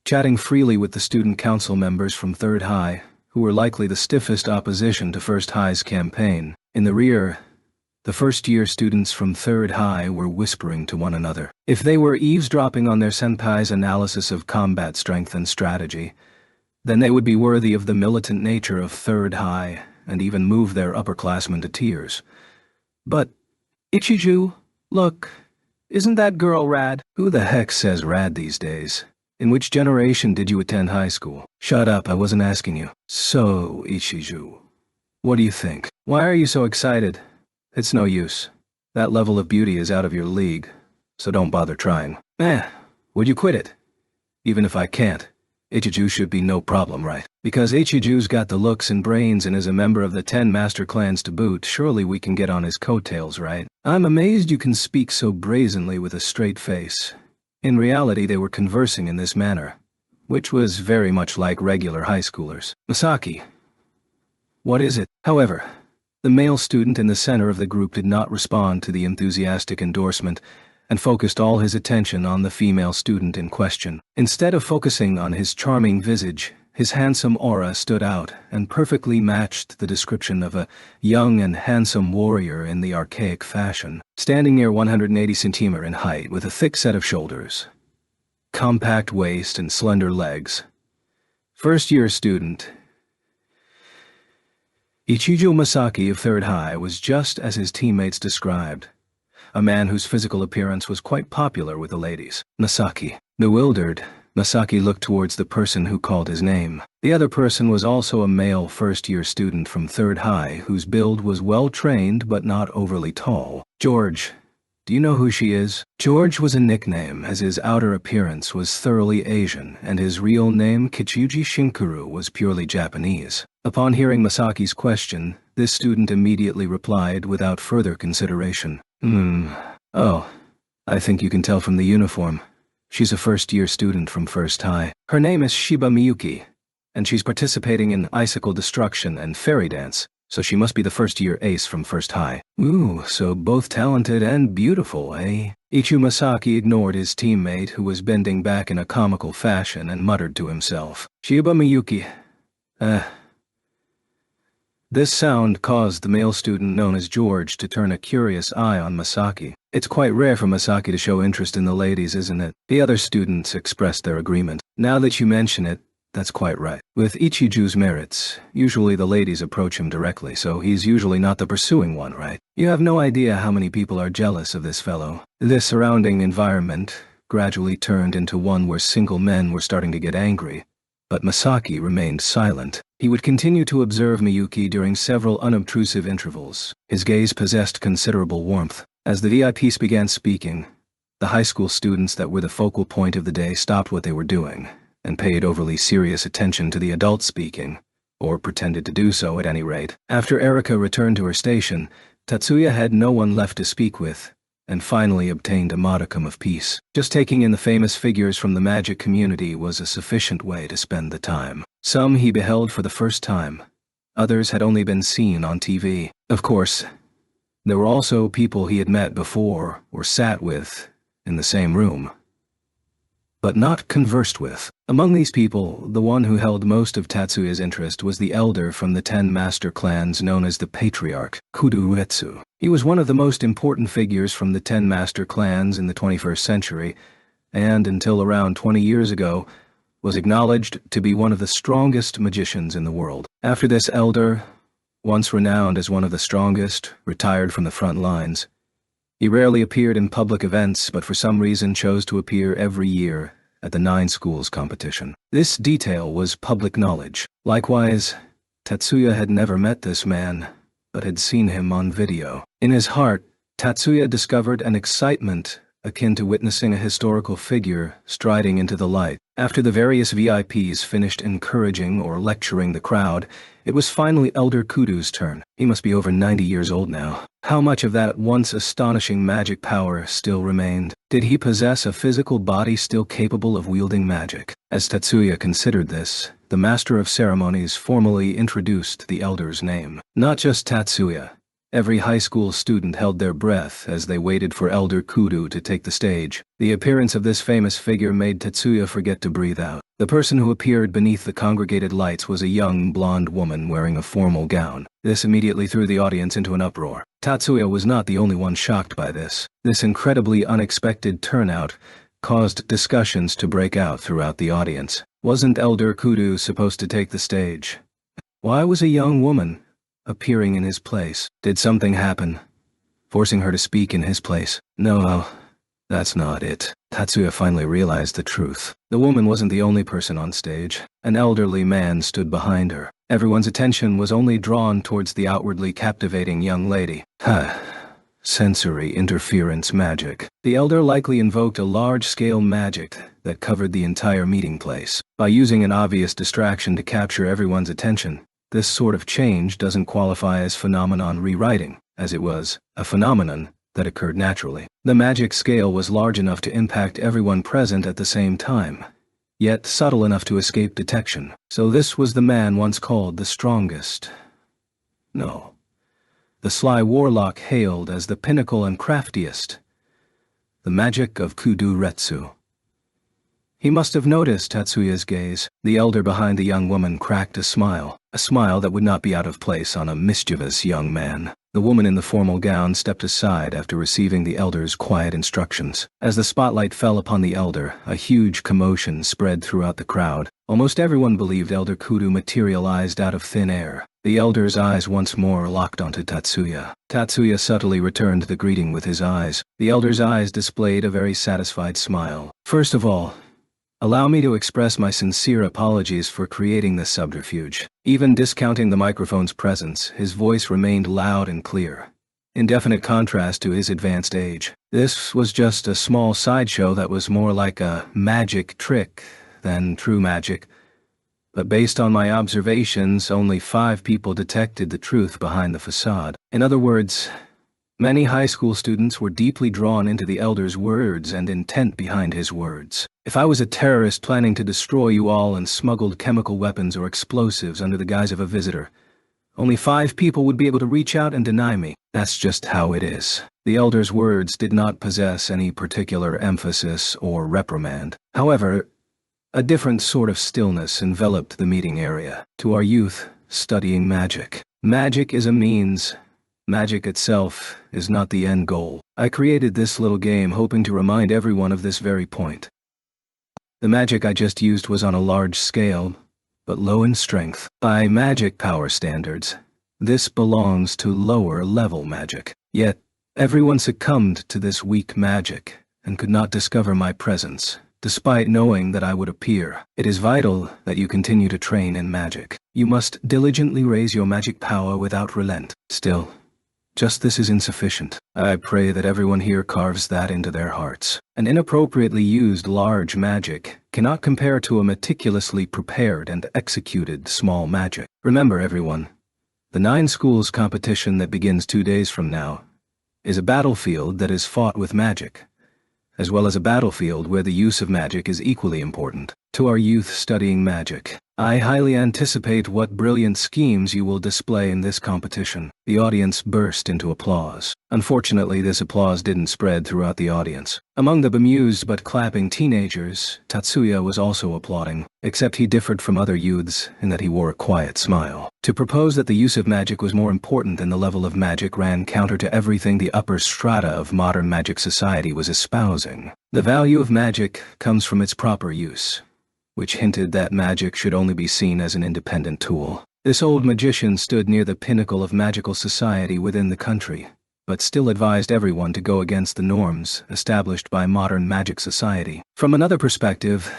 chatting freely with the student council members from Third High, who were likely the stiffest opposition to First High's campaign. In the rear, the first-year students from Third High were whispering to one another. If they were eavesdropping on their senpai's analysis of combat strength and strategy, then they would be worthy of the militant nature of Third High and even move their upperclassmen to tears. But, Ichiju, look, isn't that girl rad? Who the heck says rad these days? In which generation did you attend high school? Shut up, I wasn't asking you. So, Ichiju, what do you think? Why are you so excited? It's no use. That level of beauty is out of your league, so don't bother trying. Would you quit it? Even if I can't, Ichiju should be no problem, right? Because Ichiju's got the looks and brains and is a member of the 10 master clans to boot, surely we can get on his coattails, right? I'm amazed you can speak so brazenly with a straight face. In reality, they were conversing in this manner, which was very much like regular high schoolers. Misaki. What is it? However, the male student in the center of the group did not respond to the enthusiastic endorsement and focused all his attention on the female student in question. Instead of focusing on his charming visage, his handsome aura stood out and perfectly matched the description of a young and handsome warrior in the archaic fashion, standing near 180 centimeters in height with a thick set of shoulders, compact waist and slender legs. First-year student Ichijo Misaki of Third High was just as his teammates described, a man whose physical appearance was quite popular with the ladies. Misaki. Bewildered, Misaki looked towards the person who called his name. The other person was also a male first-year student from Third High whose build was well-trained but not overly tall. George. Do you know who she is? George was a nickname, as his outer appearance was thoroughly Asian, and his real name, Kichuji Shinkuru, was purely Japanese. Upon hearing Masaki's question, this student immediately replied without further consideration. Oh, I think you can tell from the uniform. She's a first-year student from First High. Her name is Shiba Miyuki, and she's participating in icicle destruction and fairy dance, so she must be the first-year ace from First High. Ooh, so both talented and beautiful, eh? Ichu Masaki ignored his teammate, who was bending back in a comical fashion, and muttered to himself. Shiba Miyuki. This sound caused the male student known as George to turn a curious eye on Masaki. It's quite rare for Masaki to show interest in the ladies, isn't it? The other students expressed their agreement. Now that you mention it, that's quite right. With Ichiju's merits, usually the ladies approach him directly, so he's usually not the pursuing one, right? You have no idea how many people are jealous of this fellow. The surrounding environment gradually turned into one where single men were starting to get angry, but Masaki remained silent. He would continue to observe Miyuki during several unobtrusive intervals. His gaze possessed considerable warmth. As the VIPs began speaking, the high school students that were the focal point of the day stopped what they were doing and paid overly serious attention to the adult speaking, or pretended to do so at any rate. After Erika returned to her station, Tatsuya had no one left to speak with, and finally obtained a modicum of peace. Just taking in the famous figures from the magic community was a sufficient way to spend the time. Some he beheld for the first time. Others had only been seen on TV. Of course, there were also people he had met before or sat with in the same room, but not conversed with. Among these people, the one who held most of Tatsuya's interest was the elder from the 10 master clans known as the Patriarch, Kudo-uetsu. He was one of the most important figures from the 10 master clans in the 21st century, and until around 20 years ago, was acknowledged to be one of the strongest magicians in the world. After this elder, once renowned as one of the strongest, retired from the front lines. He rarely appeared in public events, but for some reason chose to appear every year at the 9 schools competition. This detail was public knowledge. Likewise, Tatsuya had never met this man, but had seen him on video. In his heart, Tatsuya discovered an excitement akin to witnessing a historical figure striding into the light. After the various VIPs finished encouraging or lecturing the crowd, it was finally Elder Kudu's turn. He must be over 90 years old now. How much of that once astonishing magic power still remained? Did he possess a physical body still capable of wielding magic? As Tatsuya considered this, the master of ceremonies formally introduced the elder's name. Not just Tatsuya. Every high school student held their breath as they waited for Elder Kudo to take the stage. The appearance of this famous figure made Tatsuya forget to breathe out. The person who appeared beneath the congregated lights was a young, blonde woman wearing a formal gown. This immediately threw the audience into an uproar. Tatsuya was not the only one shocked by this. This incredibly unexpected turnout caused discussions to break out throughout the audience. Wasn't Elder Kudo supposed to take the stage? Why was a young woman appearing in his place? Did something happen, forcing her to speak in his place? No, that's not it. Tatsuya finally realized the truth. The woman wasn't the only person on stage. An elderly man stood behind her. Everyone's attention was only drawn towards the outwardly captivating young lady. Sensory interference magic. The elder likely invoked a large-scale magic that covered the entire meeting place. By using an obvious distraction to capture everyone's attention, this sort of change doesn't qualify as phenomenon rewriting, as it was a phenomenon that occurred naturally. The magic scale was large enough to impact everyone present at the same time, yet subtle enough to escape detection. So this was the man once called the strongest. No. The sly warlock hailed as the pinnacle and craftiest. The magic of Kudo-retsu. He must have noticed Tatsuya's gaze. The elder behind the young woman cracked a smile that would not be out of place on a mischievous young man. The woman in the formal gown stepped aside after receiving the elder's quiet instructions. As the spotlight fell upon the elder, a huge commotion spread throughout the crowd. Almost everyone believed Elder Kudo materialized out of thin air. The elder's eyes once more locked onto Tatsuya. Tatsuya subtly returned the greeting with his eyes. The elder's eyes displayed a very satisfied smile. First of all, allow me to express my sincere apologies for creating this subterfuge. Even discounting the microphone's presence, his voice remained loud and clear, in definite contrast to his advanced age. This was just a small sideshow that was more like a magic trick than true magic. But based on my observations, only 5 people detected the truth behind the facade. In other words, many high school students were deeply drawn into the elder's words and intent behind his words. If I was a terrorist planning to destroy you all and smuggled chemical weapons or explosives under the guise of a visitor, only 5 people would be able to reach out and deny me. That's just how it is. The elder's words did not possess any particular emphasis or reprimand. However, a different sort of stillness enveloped the meeting area. To our youth studying magic, magic is a means. Magic itself is not the end goal. I created this little game hoping to remind everyone of this very point. The magic I just used was on a large scale, but low in strength. By magic power standards, this belongs to lower-level magic. Yet, everyone succumbed to this weak magic and could not discover my presence, despite knowing that I would appear. It is vital that you continue to train in magic. You must diligently raise your magic power without relent. Still, just this is insufficient. I pray that everyone here carves that into their hearts. An inappropriately used large magic cannot compare to a meticulously prepared and executed small magic. Remember, everyone, the 9 schools competition that begins 2 days from now is a battlefield that is fought with magic, as well as a battlefield where the use of magic is equally important. To our youth studying magic, I highly anticipate what brilliant schemes you will display in this competition. The audience burst into applause. Unfortunately, this applause didn't spread throughout the audience. Among the bemused but clapping teenagers, Tatsuya was also applauding, except he differed from other youths in that he wore a quiet smile. To propose that the use of magic was more important than the level of magic ran counter to everything the upper strata of modern magic society was espousing. The value of magic comes from its proper use, which hinted that magic should only be seen as an independent tool. This old magician stood near the pinnacle of magical society within the country, but still advised everyone to go against the norms established by modern magic society. From another perspective,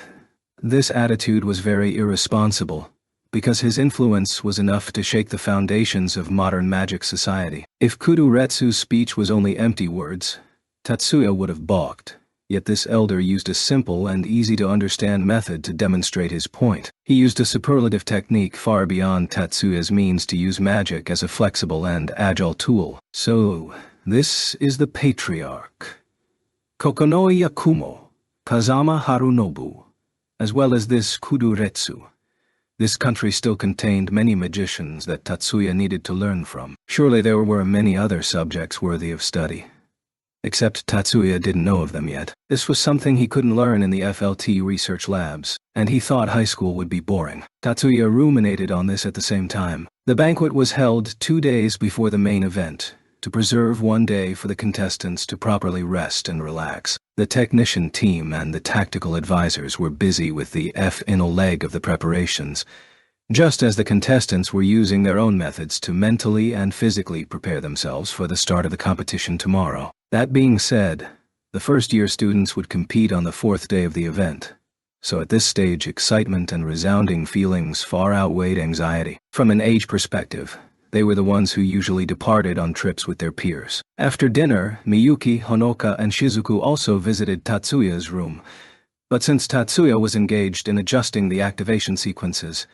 this attitude was very irresponsible, because his influence was enough to shake the foundations of modern magic society. If Kudo-retsu's speech was only empty words, Tatsuya would have balked. Yet this elder used a simple and easy-to-understand method to demonstrate his point. He used a superlative technique far beyond Tatsuya's means to use magic as a flexible and agile tool. So, this is the patriarch, Kokonoi Yakumo, Kazama Harunobu, as well as this Kuduretsu. This country still contained many magicians that Tatsuya needed to learn from. Surely there were many other subjects worthy of study. Except Tatsuya didn't know of them yet. This was something he couldn't learn in the FLT research labs, and he thought high school would be boring. Tatsuya ruminated on this at the same time. The banquet was held 2 days before the main event, to preserve 1 day for the contestants to properly rest and relax. The technician team and the tactical advisors were busy with the final leg of the preparations, just as the contestants were using their own methods to mentally and physically prepare themselves for the start of the competition tomorrow. That being said, the first-year students would compete on the 4th day of the event, so at this stage excitement and resounding feelings far outweighed anxiety. From an age perspective, they were the ones who usually departed on trips with their peers. After dinner, Miyuki, Honoka, and Shizuku also visited Tatsuya's room, but since Tatsuya was engaged in adjusting the activation sequences,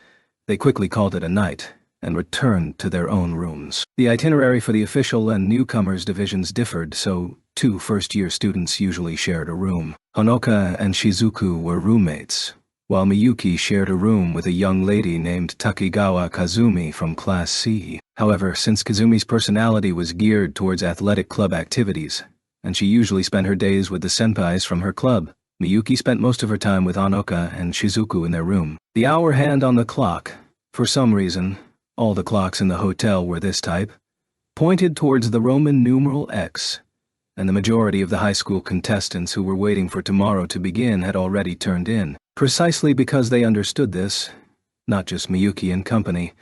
they quickly called it a night and returned to their own rooms. The itinerary for the official and newcomers divisions differed, so 2 first-year students usually shared a room. Honoka and Shizuku were roommates, while Miyuki shared a room with a young lady named Takigawa Kazumi from Class C. However, since Kazumi's personality was geared towards athletic club activities, and she usually spent her days with the senpais from her club, Miyuki spent most of her time with Honoka and Shizuku in their room. The hour hand on the clock, for some reason, all the clocks in the hotel were this type, pointed towards the Roman numeral X, and the majority of the high school contestants who were waiting for tomorrow to begin had already turned in. Precisely because they understood this, not just Miyuki and company,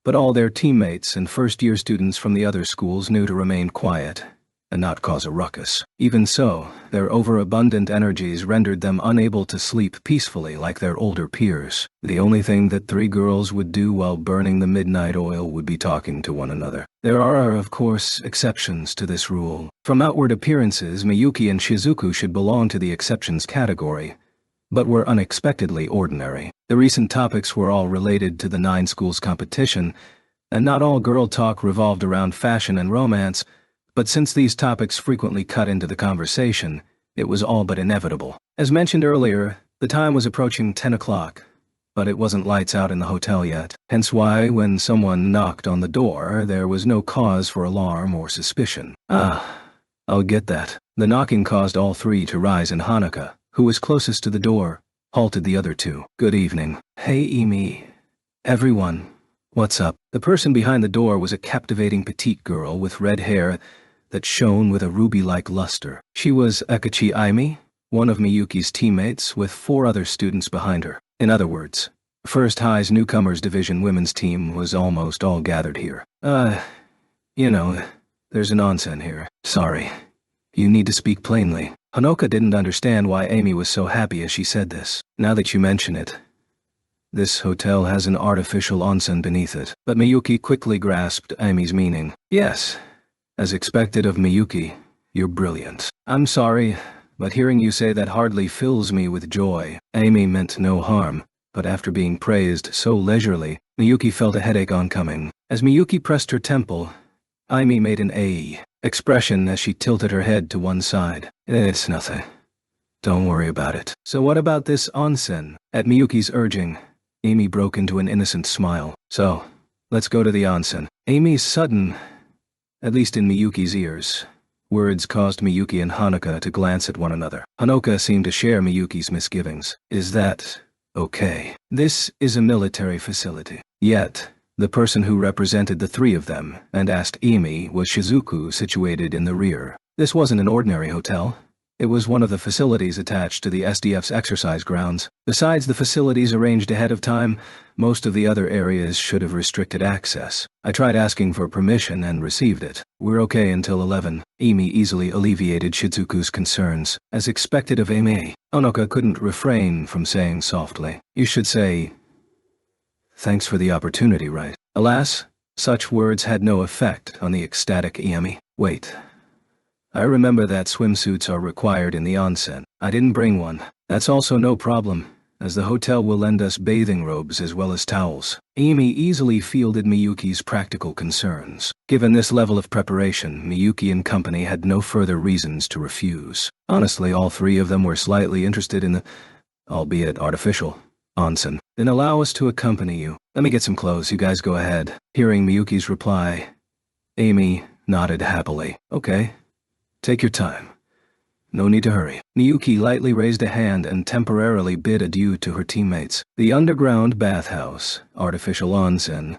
but all their teammates and first-year students from the other schools knew to remain quiet and not cause a ruckus. Even so, their overabundant energies rendered them unable to sleep peacefully like their older peers. The only thing that 3 girls would do while burning the midnight oil would be talking to one another. There are, of course, exceptions to this rule. From outward appearances, Miyuki and Shizuku should belong to the exceptions category, but were unexpectedly ordinary. The recent topics were all related to the 9 schools competition, and not all girl talk revolved around fashion and romance, but since these topics frequently cut into the conversation, it was all but inevitable. As mentioned earlier, the time was approaching 10 o'clock, but it wasn't lights out in the hotel yet, hence why when someone knocked on the door, there was no cause for alarm or suspicion. I'll get that. The knocking caused all 3 to rise, and Hanuka, who was closest to the door, halted the other 2. Good evening. Hey, Emi. Everyone. What's up? The person behind the door was a captivating petite girl with red hair that shone with a ruby-like luster. She was Akachi Aimi, one of Miyuki's teammates, with 4 other students behind her. In other words, First High's Newcomers Division women's team was almost all gathered here. You know, there's an onsen here. Sorry. You need to speak plainly. Honoka didn't understand why Amy was so happy as she said this. Now that you mention it, this hotel has an artificial onsen beneath it. But Miyuki quickly grasped Amy's meaning. Yes, as expected of Miyuki, you're brilliant. I'm sorry, but hearing you say that hardly fills me with joy. Amy meant no harm, but after being praised so leisurely, Miyuki felt a headache oncoming. As Miyuki pressed her temple, Amy made an A expression as she tilted her head to one side. It's nothing. Don't worry about it. So what about this onsen? At Miyuki's urging, Amy broke into an innocent smile. So, let's go to the onsen. Amy's sudden, at least in Miyuki's ears, words caused Miyuki and Hanuka to glance at one another. Honoka seemed to share Miyuki's misgivings. Is that okay? This is a military facility. Yet, the person who represented the 3 of them and asked Emi was Shizuku, situated in the rear. This wasn't an ordinary hotel. It was one of the facilities attached to the SDF's exercise grounds. Besides the facilities arranged ahead of time, most of the other areas should have restricted access. I tried asking for permission and received it. We're okay until 11. Emi easily alleviated Shizuku's concerns. As expected of Emi, Honoka couldn't refrain from saying softly, "You should say, thanks for the opportunity, right?" Alas, such words had no effect on the ecstatic Emi. Wait, I remember that swimsuits are required in the onsen. I didn't bring one. That's also no problem, as the hotel will lend us bathing robes as well as towels. Amy easily fielded Miyuki's practical concerns. Given this level of preparation, Miyuki and company had no further reasons to refuse. Honestly, all three of them were slightly interested in the, albeit artificial, onsen. Then allow us to accompany you. Let me get some clothes, you guys go ahead. Hearing Miyuki's reply, Amy nodded happily. Okay, take your time. No need to hurry. Miyuki lightly raised a hand and temporarily bid adieu to her teammates. The underground bathhouse, artificial onsen,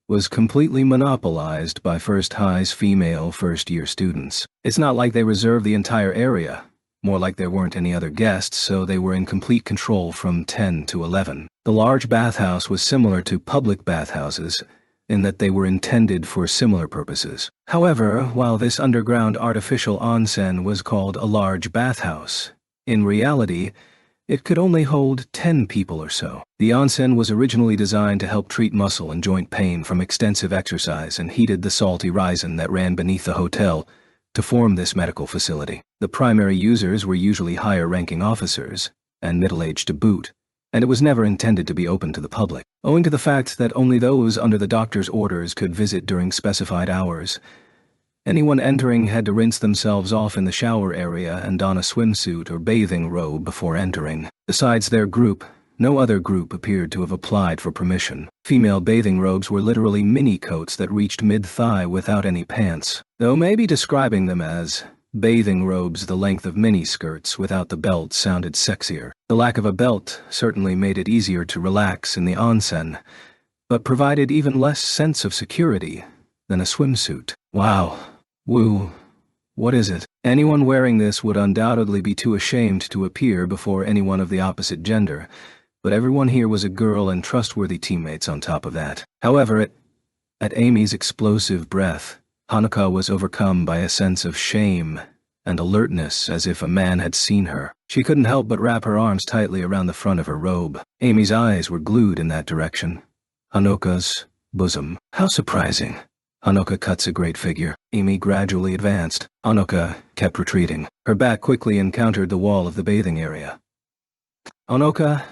was completely monopolized by First High's female first-year students. It's not like they reserved the entire area. More like there weren't any other guests, so they were in complete control from 10 to 11. The large bathhouse was similar to public bathhouses, in that they were intended for similar purposes. However, while this underground artificial onsen was called a large bathhouse, in reality, it could only hold 10 people or so. The onsen was originally designed to help treat muscle and joint pain from extensive exercise and heated the salty raisin that ran beneath the hotel to form this medical facility. The primary users were usually higher-ranking officers, and middle-aged to boot, and it was never intended to be open to the public. Owing to the fact that only those under the doctor's orders could visit during specified hours, anyone entering had to rinse themselves off in the shower area and don a swimsuit or bathing robe before entering. Besides their group, no other group appeared to have applied for permission. Female bathing robes were literally mini-coats that reached mid-thigh without any pants, though maybe describing them as bathing robes the length of mini-skirts without the belt sounded sexier. The lack of a belt certainly made it easier to relax in the onsen, but provided even less sense of security than a swimsuit. Wow. Woo. What is it? Anyone wearing this would undoubtedly be too ashamed to appear before anyone of the opposite gender, but everyone here was a girl and trustworthy teammates on top of that. However, at Amy's explosive breath, Haruka was overcome by a sense of shame and alertness as if a man had seen her. She couldn't help but wrap her arms tightly around the front of her robe. Amy's eyes were glued in that direction. Haruka's bosom. How surprising. Haruka cuts a great figure. Amy gradually advanced. Haruka kept retreating. Her back quickly encountered the wall of the bathing area. Haruka.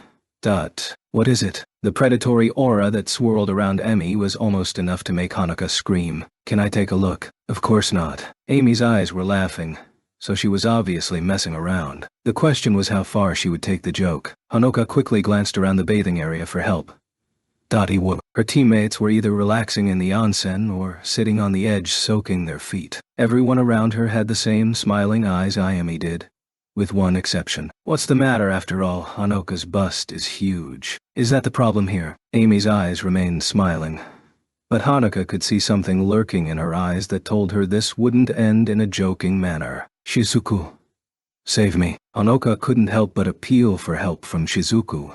What is it? The predatory aura that swirled around Amy was almost enough to make Haruka scream. Can I take a look? Of course not. Amy's eyes were laughing, so she was obviously messing around. The question was how far she would take the joke. Haruka quickly glanced around the bathing area for help. Her teammates were either relaxing in the onsen or sitting on the edge soaking their feet. Everyone around her had the same smiling eyes Amy did, with one exception. What's the matter after all? Haruka's bust is huge. Is that the problem here? Amy's eyes remained smiling, but Haruka could see something lurking in her eyes that told her this wouldn't end in a joking manner. Shizuku. Save me. Haruka couldn't help but appeal for help from Shizuku.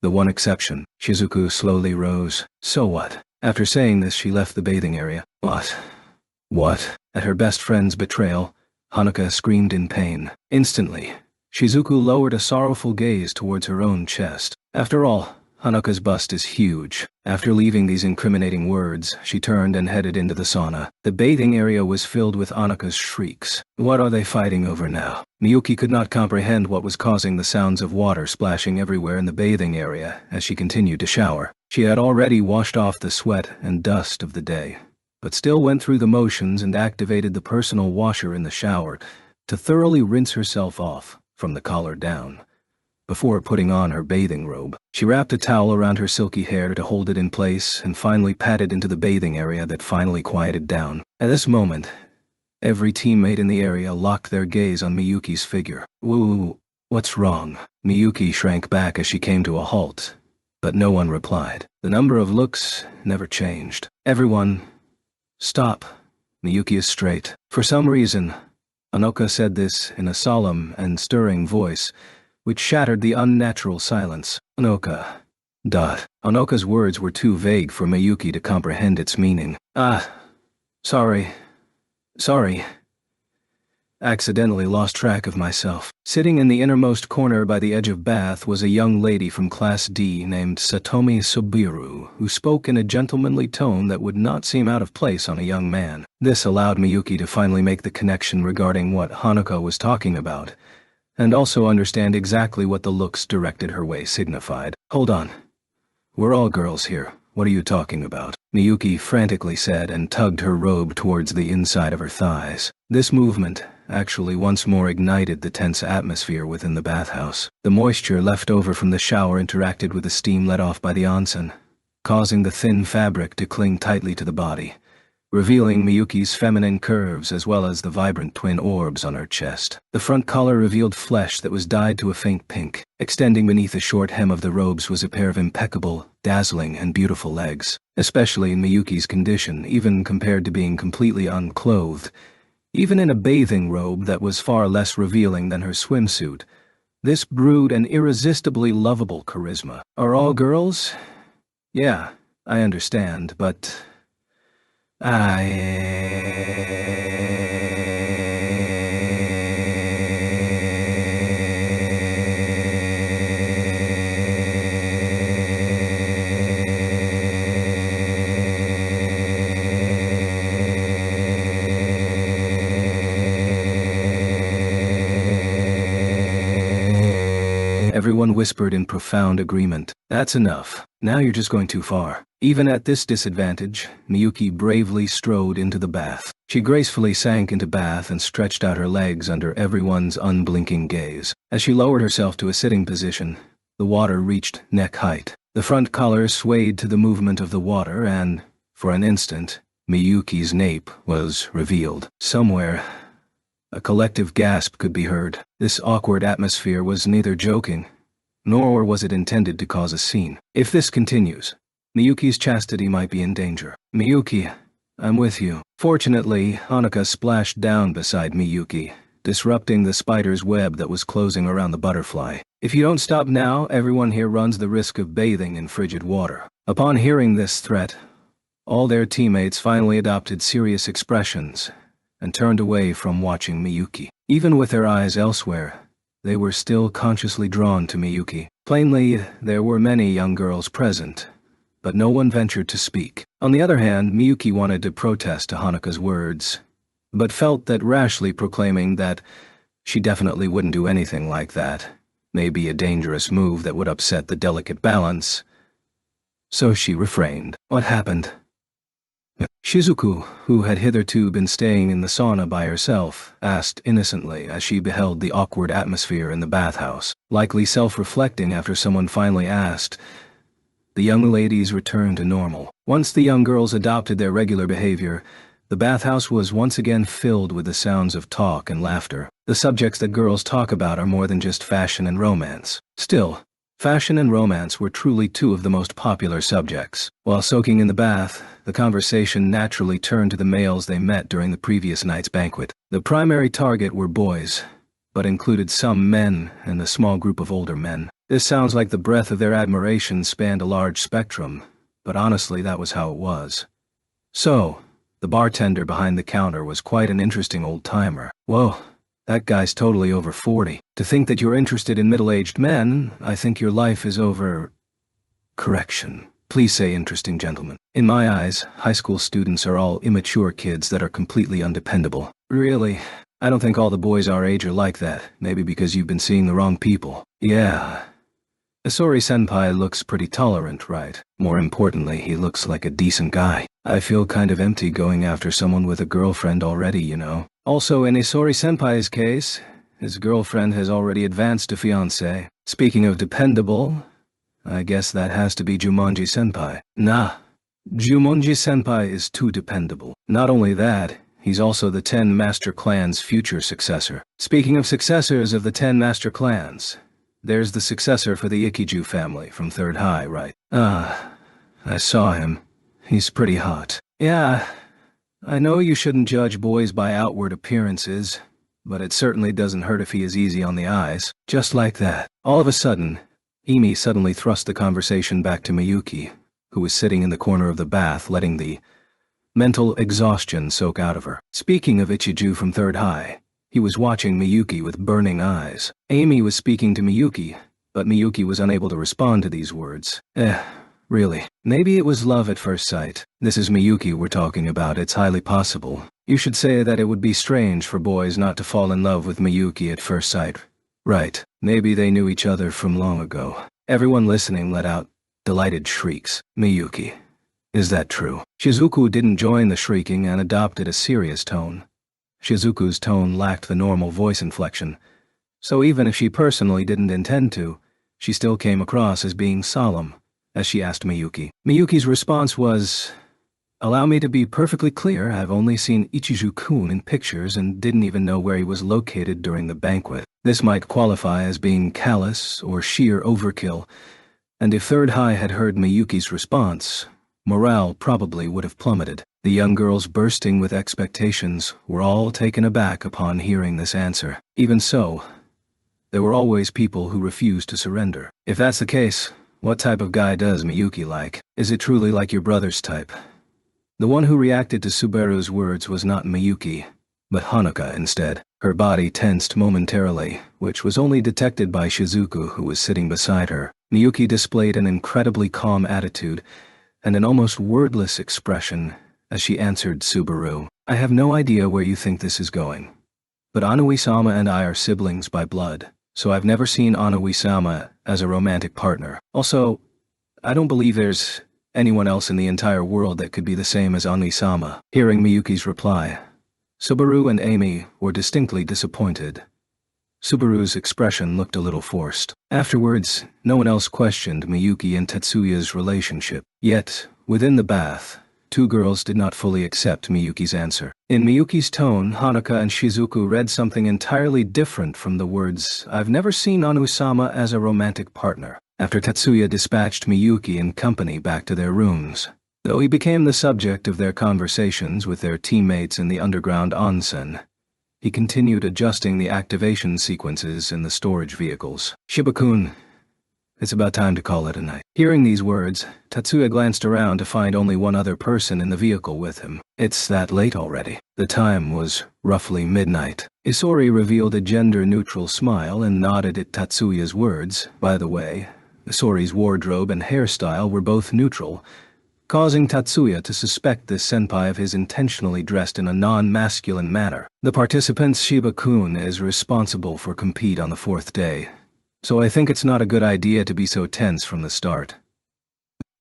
The one exception. Shizuku slowly rose. So what? After saying this, she left the bathing area. What? At her best friend's betrayal, Haruka screamed in pain. Instantly, Shizuku lowered a sorrowful gaze towards her own chest. After all, Haruka's bust is huge. After leaving these incriminating words, she turned and headed into the sauna. The bathing area was filled with Haruka's shrieks. What are they fighting over now? Miyuki could not comprehend what was causing the sounds of water splashing everywhere in the bathing area as she continued to shower. She had already washed off the sweat and dust of the day, but still went through the motions and activated the personal washer in the shower to thoroughly rinse herself off from the collar down. Before putting on her bathing robe, she wrapped a towel around her silky hair to hold it in place and finally padded into the bathing area that finally quieted down. At this moment, every teammate in the area locked their gaze on Miyuki's figure. Woo, what's wrong? Miyuki shrank back as she came to a halt, but no one replied. The number of looks never changed. Everyone, stop. Miyuki is straight. For some reason, Haruka said this in a solemn and stirring voice, which shattered the unnatural silence. Haruka. Haruka's words were too vague for Miyuki to comprehend its meaning. Sorry. accidentally lost track of myself. Sitting in the innermost corner by the edge of bath was a young lady from Class D named Satomi Subiru, who spoke in a gentlemanly tone that would not seem out of place on a young man. This allowed Miyuki to finally make the connection regarding what Haruka was talking about, and also understand exactly what the looks directed her way signified. Hold on. We're all girls here. What are you talking about? Miyuki frantically said and tugged her robe towards the inside of her thighs. This movement actually once more ignited the tense atmosphere within the bathhouse. The moisture left over from the shower interacted with the steam let off by the onsen, causing the thin fabric to cling tightly to the body, revealing Miyuki's feminine curves as well as the vibrant twin orbs on her chest. The front collar revealed flesh that was dyed to a faint pink. Extending beneath the short hem of the robes was a pair of impeccable, dazzling, and beautiful legs. Especially in Miyuki's condition, even compared to being completely unclothed, even in a bathing robe that was far less revealing than her swimsuit, this brewed an irresistibly lovable charisma. Are all girls? Yeah, I understand, but Everyone whispered in profound agreement. That's enough. Now you're just going too far. Even at this disadvantage, Miyuki bravely strode into the bath. She gracefully sank into bath and stretched out her legs under everyone's unblinking gaze. As she lowered herself to a sitting position, the water reached neck height. The front collar swayed to the movement of the water and, for an instant, Miyuki's nape was revealed. Somewhere, a collective gasp could be heard. This awkward atmosphere was neither joking, nor was it intended to cause a scene. If this continues, Miyuki's chastity might be in danger. Miyuki, I'm with you. Fortunately, Haruka splashed down beside Miyuki, disrupting the spider's web that was closing around the butterfly. If you don't stop now, everyone here runs the risk of bathing in frigid water. Upon hearing this threat, all their teammates finally adopted serious expressions and turned away from watching Miyuki. Even with their eyes elsewhere, they were still consciously drawn to Miyuki. Plainly, there were many young girls present, but no one ventured to speak. On the other hand, Miyuki wanted to protest to Haruka's words, but felt that rashly proclaiming that she definitely wouldn't do anything like that may be a dangerous move that would upset the delicate balance, so she refrained. What happened? Shizuku, who had hitherto been staying in the sauna by herself, asked innocently as she beheld the awkward atmosphere in the bathhouse. Likely self-reflecting after someone finally asked, the young ladies returned to normal. Once the young girls adopted their regular behavior, the bathhouse was once again filled with the sounds of talk and laughter. The subjects that girls talk about are more than just fashion and romance. Still, fashion and romance were truly two of the most popular subjects. While soaking in the bath, the conversation naturally turned to the males they met during the previous night's banquet. The primary target were boys, but included some men and a small group of older men. This sounds like the breadth of their admiration spanned a large spectrum, but honestly that was how it was. So, the bartender behind the counter was quite an interesting old-timer. Whoa. That guy's totally over 40. To think that you're interested in middle-aged men, I think your life is over... Correction. Please say interesting gentlemen. In my eyes, high school students are all immature kids that are completely undependable. Really, I don't think all the boys our age are like that. Maybe because you've been seeing the wrong people. Yeah. Asori-senpai looks pretty tolerant, right? More importantly, he looks like a decent guy. I feel kind of empty going after someone with a girlfriend already, you know. Also, in Asori-senpai's case, his girlfriend has already advanced to fiancé. Speaking of dependable, I guess that has to be Jumonji-senpai. Nah, Jumonji-senpai is too dependable. Not only that, he's also the 10 Master Clan's future successor. Speaking of successors of the 10 Master Clans, there's the successor for the Ikiju family from Third High, right? Ah, I saw him. He's pretty hot. Yeah, I know you shouldn't judge boys by outward appearances, but it certainly doesn't hurt if he is easy on the eyes. Just like that. All of a sudden, Emi suddenly thrust the conversation back to Miyuki, who was sitting in the corner of the bath letting the mental exhaustion soak out of her. Speaking of Ichiju from Third High, He was watching Miyuki with burning eyes. Amy was speaking to Miyuki, but Miyuki was unable to respond to these words. Really. Maybe it was love at first sight. This is Miyuki we're talking about. It's highly possible. You should say that it would be strange for boys not to fall in love with Miyuki at first sight. Right. Maybe they knew each other from long ago. Everyone listening let out delighted shrieks. Miyuki. Is that true? Shizuku didn't join the shrieking and adopted a serious tone. Shizuku's tone lacked the normal voice inflection, so even if she personally didn't intend to, she still came across as being solemn as she asked Miyuki. Miyuki's response was, "Allow me to be perfectly clear, I've only seen Ichiju-kun in pictures and didn't even know where he was located during the banquet." This might qualify as being callous or sheer overkill, and if Third High had heard Miyuki's response, morale probably would have plummeted. The young girls bursting with expectations were all taken aback upon hearing this answer. Even so, there were always people who refused to surrender. If that's the case, what type of guy does Miyuki like? Is it truly like your brother's type? The one who reacted to Subaru's words was not Miyuki, but Haruka instead. Her body tensed momentarily, which was only detected by Shizuku, who was sitting beside her. Miyuki displayed an incredibly calm attitude and an almost wordless expression as she answered Subaru. "I have no idea where you think this is going, but Anui-sama and I are siblings by blood, so I've never seen Anui-sama as a romantic partner. Also, I don't believe there's anyone else in the entire world that could be the same as Anui-sama." Hearing Miyuki's reply, Subaru and Amy were distinctly disappointed. Subaru's expression looked a little forced. Afterwards, no one else questioned Miyuki and Tatsuya's relationship. Yet, within the bath, two girls did not fully accept Miyuki's answer. In Miyuki's tone, Haruka and Shizuku read something entirely different from the words, "I've never seen Anui-sama as a romantic partner." After Tatsuya dispatched Miyuki and company back to their rooms, though he became the subject of their conversations with their teammates in the underground onsen, he continued adjusting the activation sequences in the storage vehicles. "Shiba-kun, it's about time to call it a night." Hearing these words, Tatsuya glanced around to find only one other person in the vehicle with him. "It's that late already." The time was roughly midnight. Isori revealed a gender-neutral smile and nodded at Tatsuya's words. By the way, Isori's wardrobe and hairstyle were both neutral, causing Tatsuya to suspect this senpai of his intentionally dressed in a non-masculine manner. "The participants Shiba-kun is responsible for compete on the fourth day, so I think it's not a good idea to be so tense from the start."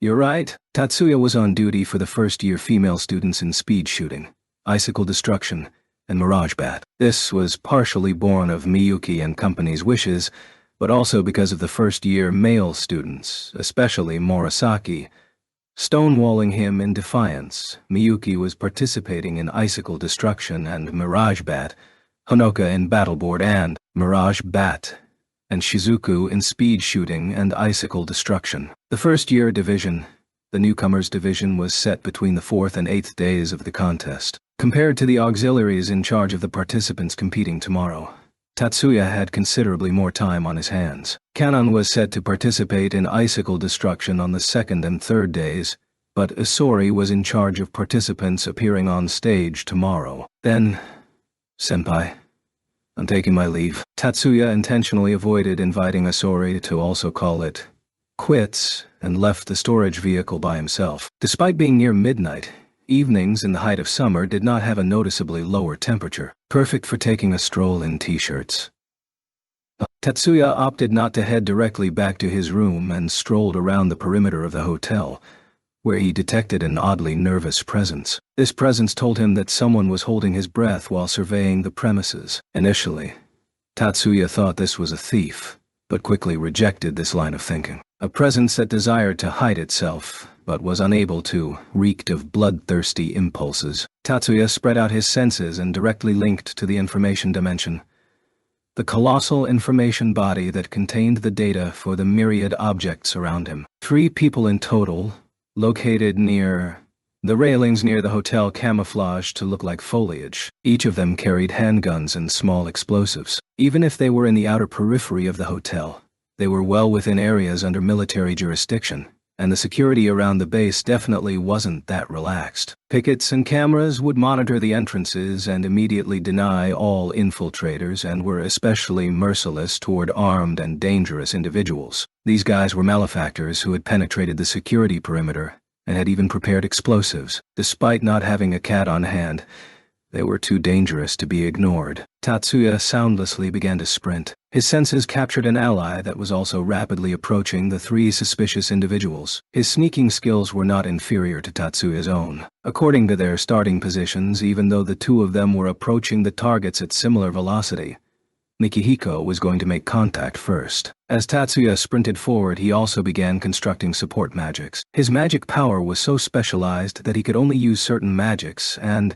"You're right." Tatsuya was on duty for the first-year female students in speed shooting, icicle destruction, and mirage bat. This was partially born of Miyuki and company's wishes, but also because of the first-year male students, especially Morisaki, stonewalling him in defiance. Miyuki was participating in icicle destruction and mirage bat, Honoka in battleboard and mirage bat, and Shizuku in speed shooting and icicle destruction. The first-year division, the newcomers division, was set between the 4th and 8th days of the contest. Compared to the auxiliaries in charge of the participants competing tomorrow, Tatsuya had considerably more time on his hands. Kanon was set to participate in icicle destruction on the 2nd and 3rd days, but Isori was in charge of participants appearing on stage tomorrow. "Then, senpai, I'm taking my leave." Tatsuya intentionally avoided inviting Isori to also call it quits and left the storage vehicle by himself. Despite being near midnight, evenings in the height of summer did not have a noticeably lower temperature, perfect for taking a stroll in t-shirts. Tatsuya opted not to head directly back to his room and strolled around the perimeter of the hotel, where he detected an oddly nervous presence. This presence told him that someone was holding his breath while surveying the premises. Initially, Tatsuya thought this was a thief, but quickly rejected this line of thinking. A presence that desired to hide itself, but was unable to, reeked of bloodthirsty impulses. Tatsuya spread out his senses and directly linked to the information dimension, the colossal information body that contained the data for the myriad objects around him. 3 people in total, located near the railings near the hotel, camouflaged to look like foliage. Each of them carried handguns and small explosives. Even if they were in the outer periphery of the hotel, they were well within areas under military jurisdiction, and the security around the base definitely wasn't that relaxed. Pickets and cameras would monitor the entrances and immediately deny all infiltrators, and were especially merciless toward armed and dangerous individuals. These guys were malefactors who had penetrated the security perimeter and had even prepared explosives. Despite not having a cat on hand, they were too dangerous to be ignored. Tatsuya soundlessly began to sprint. His senses captured an ally that was also rapidly approaching the three suspicious individuals. His sneaking skills were not inferior to Tatsuya's own. According to their starting positions, even though the two of them were approaching the targets at similar velocity, Mikihiko was going to make contact first. As Tatsuya sprinted forward, he also began constructing support magics. His magic power was so specialized that he could only use certain magics, and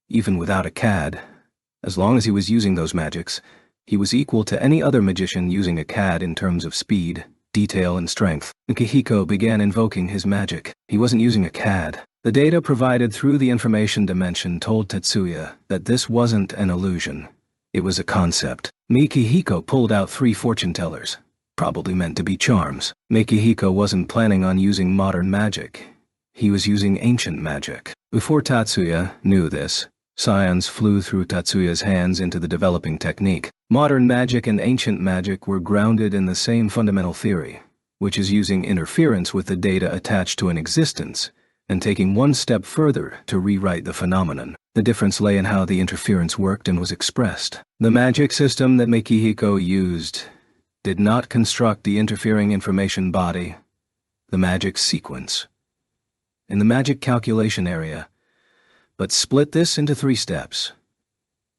even without a CAD, as long as he was using those magics, he was equal to any other magician using a CAD in terms of speed, detail, and strength. Mikihiko began invoking his magic. He wasn't using a CAD. The data provided through the information dimension told Tatsuya that this wasn't an illusion. It was a concept. Mikihiko pulled out 3 fortune tellers, probably meant to be charms. Mikihiko wasn't planning on using modern magic. He was using ancient magic. Before Tatsuya knew this, scions flew through Tatsuya's hands into the developing technique. Modern magic and ancient magic were grounded in the same fundamental theory, which is using interference with the data attached to an existence and taking one step further to rewrite the phenomenon. The difference lay in how the interference worked and was expressed. The magic system that Mikihiko used did not construct the interfering information body, the magic sequence, in the magic calculation area, but split this into 3 steps.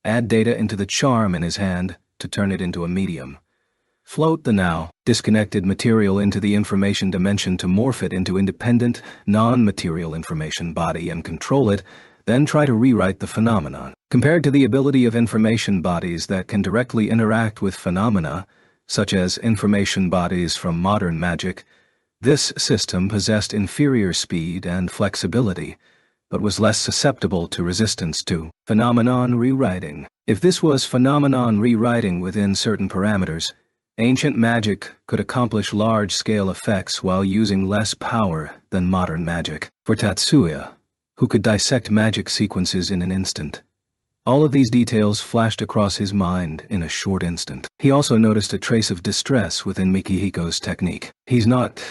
Add data into the charm in his hand to turn it into a medium. Float the now disconnected material into the information dimension to morph it into independent, non-material information body and control it, then try to rewrite the phenomenon. Compared to the ability of information bodies that can directly interact with phenomena, such as information bodies from modern magic, this system possessed inferior speed and flexibility, but was less susceptible to resistance to phenomenon rewriting. If this was phenomenon rewriting within certain parameters, ancient magic could accomplish large-scale effects while using less power than modern magic. For Tatsuya, who could dissect magic sequences in an instant, all of these details flashed across his mind in a short instant. He also noticed a trace of distress within Mikihiko's technique. He's not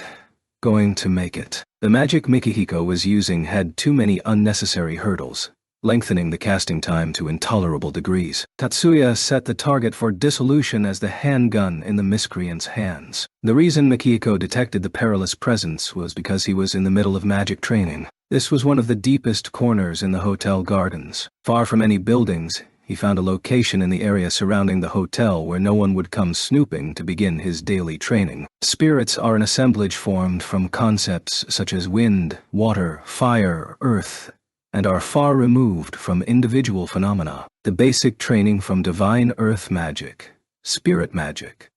going to make it. The magic Mikihiko was using had too many unnecessary hurdles, lengthening the casting time to intolerable degrees. Tatsuya set the target for dissolution as the handgun in the miscreant's hands. The reason Mikihiko detected the perilous presence was because he was in the middle of magic training. This was one of the deepest corners in the hotel gardens. Far from any buildings, he found a location in the area surrounding the hotel where no one would come snooping to begin his daily training. Spirits are an assemblage formed from concepts such as wind, water, fire, earth, and are far removed from individual phenomena. The basic training from divine earth magic, spirit magic,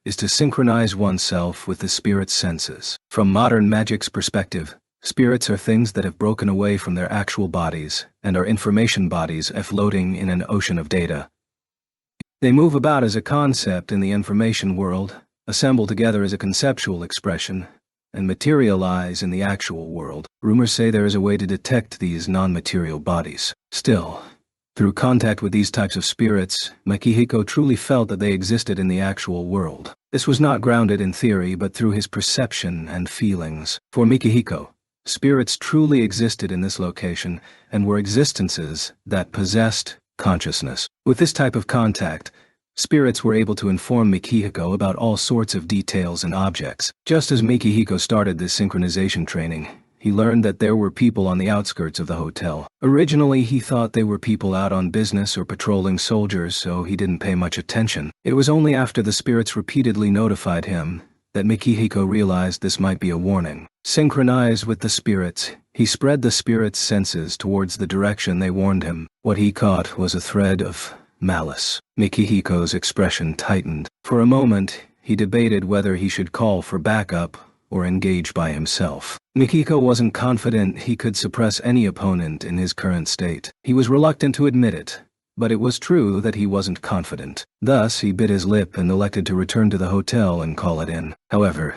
is to synchronize oneself with the spirit's senses. From modern magic's perspective, spirits are things that have broken away from their actual bodies and are information bodies floating in an ocean of data. They move about as a concept in the information world, assemble together as a conceptual expression, and materialize in the actual world. Rumors say there is a way to detect these non-material bodies. Still, through contact with these types of spirits, Mikihiko truly felt that they existed in the actual world. This was not grounded in theory, but through his perception and feelings. For Mikihiko, spirits truly existed in this location and were existences that possessed consciousness. With this type of contact, spirits were able to inform Mikihiko about all sorts of details and objects. Just as Mikihiko started this synchronization training, he learned that there were people on the outskirts of the hotel. Originally, he thought they were people out on business or patrolling soldiers, so he didn't pay much attention. It was only after the spirits repeatedly notified him that Mikihiko realized this might be a warning. Synchronized with the spirits, he spread the spirits' senses towards the direction they warned him. What he caught was a thread of malice. Mikihiko's expression tightened. For a moment, he debated whether he should call for backup or engage by himself. Mikihiko wasn't confident he could suppress any opponent in his current state. He was reluctant to admit it, but it was true that he wasn't confident. Thus, he bit his lip and elected to return to the hotel and call it in. However,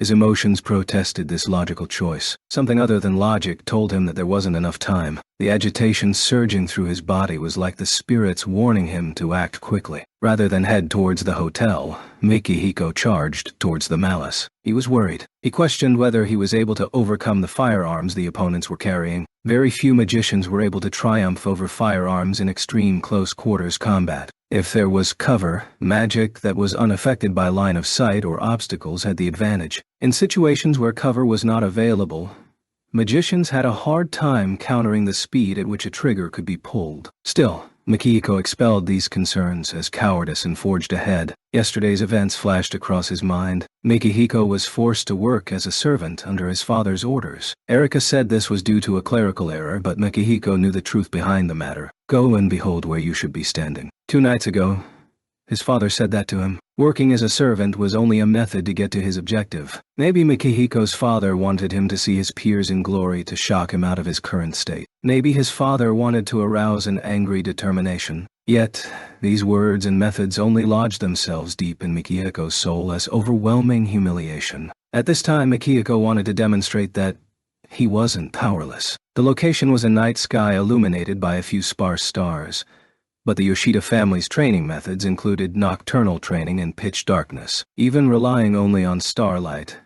His emotions protested this logical choice. Something other than logic told him that there wasn't enough time. The agitation surging through his body was like the spirits warning him to act quickly. Rather than head towards the hotel, Mikihiko charged towards the malice. He was worried. He questioned whether he was able to overcome the firearms the opponents were carrying. Very few magicians were able to triumph over firearms in extreme close-quarters combat. If there was cover, magic that was unaffected by line of sight or obstacles had the advantage. In situations where cover was not available, magicians had a hard time countering the speed at which a trigger could be pulled. Still, Mikihiko expelled these concerns as cowardice and forged ahead. Yesterday's events flashed across his mind. Mikihiko was forced to work as a servant under his father's orders. Erika said this was due to a clerical error, but Mikihiko knew the truth behind the matter. Go and behold where you should be standing. 2 nights ago, his father said that to him. Working as a servant was only a method to get to his objective. Maybe Mikihiko's father wanted him to see his peers in glory to shock him out of his current state. Maybe his father wanted to arouse an angry determination. Yet, these words and methods only lodged themselves deep in Mikihiko's soul as overwhelming humiliation. At this time, Mikihiko wanted to demonstrate that he wasn't powerless. The location was a night sky illuminated by a few sparse stars. But the Yoshida family's training methods included nocturnal training in pitch darkness. Even relying only on starlight,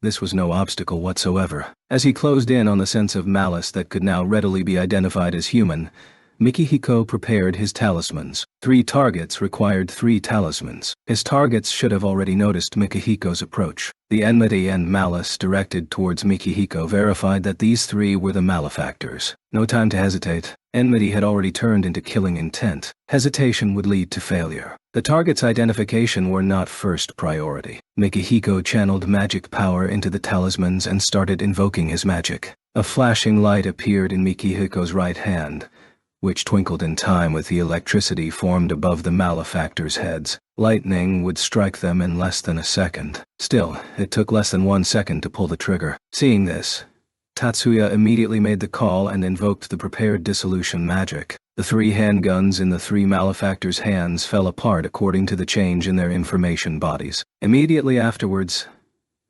this was no obstacle whatsoever. As he closed in on the sense of malice that could now readily be identified as human, Mikihiko prepared his talismans. 3 targets required 3 talismans. His targets should have already noticed Mikihiko's approach. The enmity and malice directed towards Mikihiko verified that these 3 were the malefactors. No time to hesitate. Enmity had already turned into killing intent. Hesitation would lead to failure. The target's identification were not first priority. Mikihiko channeled magic power into the talismans and started invoking his magic. A flashing light appeared in Mikihiko's right hand, which twinkled in time with the electricity formed above the malefactors' heads. Lightning would strike them in less than a second. Still, it took less than 1 second to pull the trigger. Seeing this, Tatsuya immediately made the call and invoked the prepared dissolution magic. The 3 handguns in the 3 malefactors' hands fell apart according to the change in their information bodies. Immediately afterwards,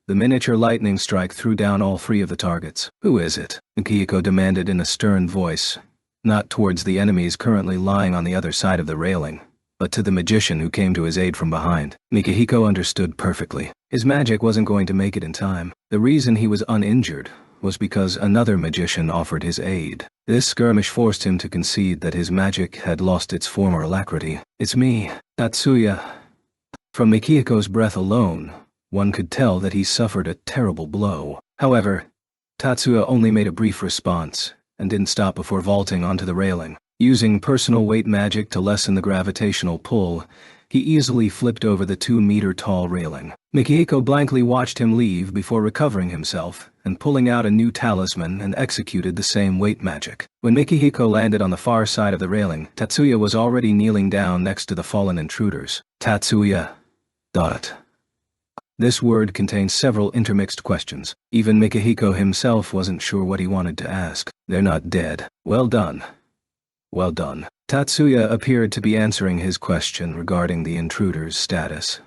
the miniature lightning strike threw down all 3 of the targets. Who is it? Mikihiko demanded in a stern voice, not towards the enemies currently lying on the other side of the railing, but to the magician who came to his aid from behind. Mikihiko understood perfectly. His magic wasn't going to make it in time. The reason he was uninjured was because another magician offered his aid. This skirmish forced him to concede that his magic had lost its former alacrity. It's me, Tatsuya. From Mikihiko's breath alone, one could tell that he suffered a terrible blow. However, Tatsuya only made a brief response, and didn't stop before vaulting onto the railing. Using personal weight magic to lessen the gravitational pull, he easily flipped over the 2-meter-tall railing. Mikihiko blankly watched him leave before recovering himself and pulling out a new talisman and executed the same weight magic. When Mikihiko landed on the far side of the railing, Tatsuya was already kneeling down next to the fallen intruders. Tatsuya. This word contained several intermixed questions. Even Mikihiko himself wasn't sure what he wanted to ask. They're not dead. Well done. Well done. Tatsuya appeared to be answering his question regarding the intruder's status.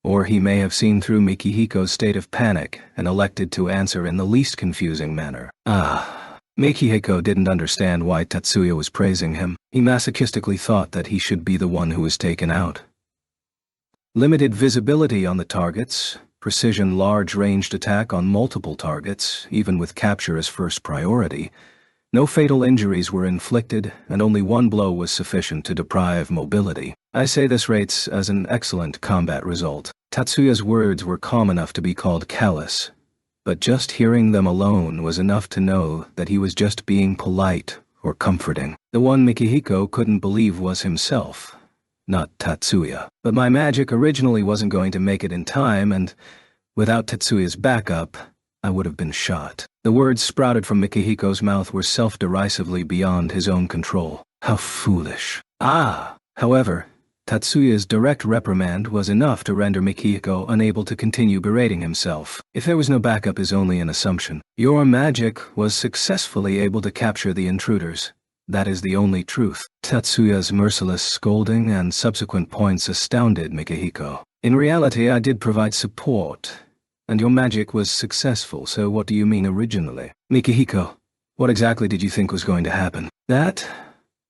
Or he may have seen through Mikihiko's state of panic and elected to answer in the least confusing manner. Mikihiko didn't understand why Tatsuya was praising him. He masochistically thought that he should be the one who was taken out. Limited visibility on the targets, precision large-ranged attack on multiple targets, even with capture as first priority. No fatal injuries were inflicted, and only 1 blow was sufficient to deprive mobility. I say this rates as an excellent combat result. Tatsuya's words were calm enough to be called callous, but just hearing them alone was enough to know that he was just being polite or comforting. The one Mikihiko couldn't believe was himself, not Tatsuya. But my magic originally wasn't going to make it in time, and without Tatsuya's backup, I would have been shot. The words sprouted from Mikihiko's mouth were self-derisively beyond his own control. How foolish. However, Tatsuya's direct reprimand was enough to render Mikihiko unable to continue berating himself. If there was no backup is only an assumption. Your magic was successfully able to capture the intruders. That is the only truth. Tatsuya's merciless scolding and subsequent points astounded Mikihiko. In reality, I did provide support. And your magic was successful, so what do you mean originally? Mikihiko, what exactly did you think was going to happen? That,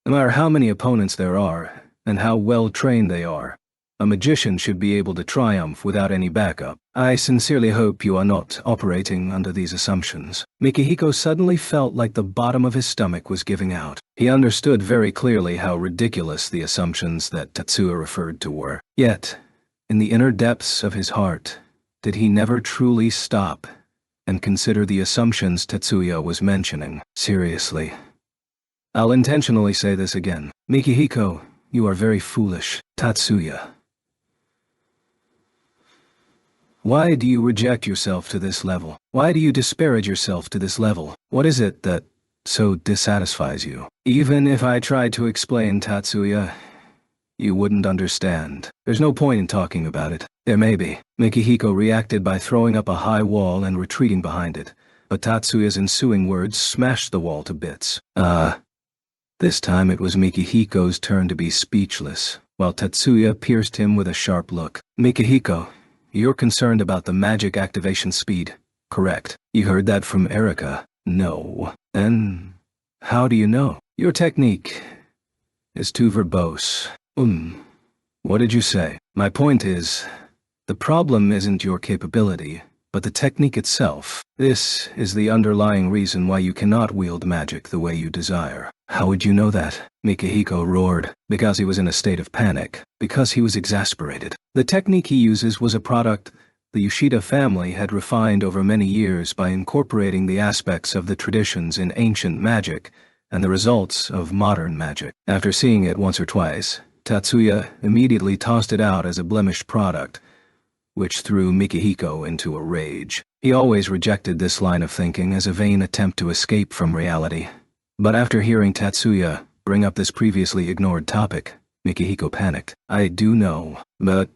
no matter how many opponents there are, and how well trained they are, a magician should be able to triumph without any backup. I sincerely hope you are not operating under these assumptions. Mikihiko suddenly felt like the bottom of his stomach was giving out. He understood very clearly how ridiculous the assumptions that Tatsuya referred to were. Yet, in the inner depths of his heart, did he never truly stop and consider the assumptions Tatsuya was mentioning seriously? I'll intentionally say this again. Mikihiko, you are very foolish. Tatsuya. Why do you reject yourself to this level? Why do you disparage yourself to this level? What is it that so dissatisfies you? Even if I tried to explain, Tatsuya, you wouldn't understand. There's no point in talking about it. There may be. Mikihiko reacted by throwing up a high wall and retreating behind it, but Tatsuya's ensuing words smashed the wall to bits. This time it was Mikihiko's turn to be speechless, while Tatsuya pierced him with a sharp look. Mikihiko, you're concerned about the magic activation speed, correct? You heard that from Erika. No. Then, how do you know? Your technique is too verbose. What did you say? My point is, the problem isn't your capability, but the technique itself. This is the underlying reason why you cannot wield magic the way you desire. How would you know that? Mikihiko roared, because he was in a state of panic, because he was exasperated. The technique he uses was a product the Yoshida family had refined over many years by incorporating the aspects of the traditions in ancient magic and the results of modern magic. After seeing it once or twice, Tatsuya immediately tossed it out as a blemished product, which threw Mikihiko into a rage. He always rejected this line of thinking as a vain attempt to escape from reality. But after hearing Tatsuya bring up this previously ignored topic, Mikihiko panicked. I do know, but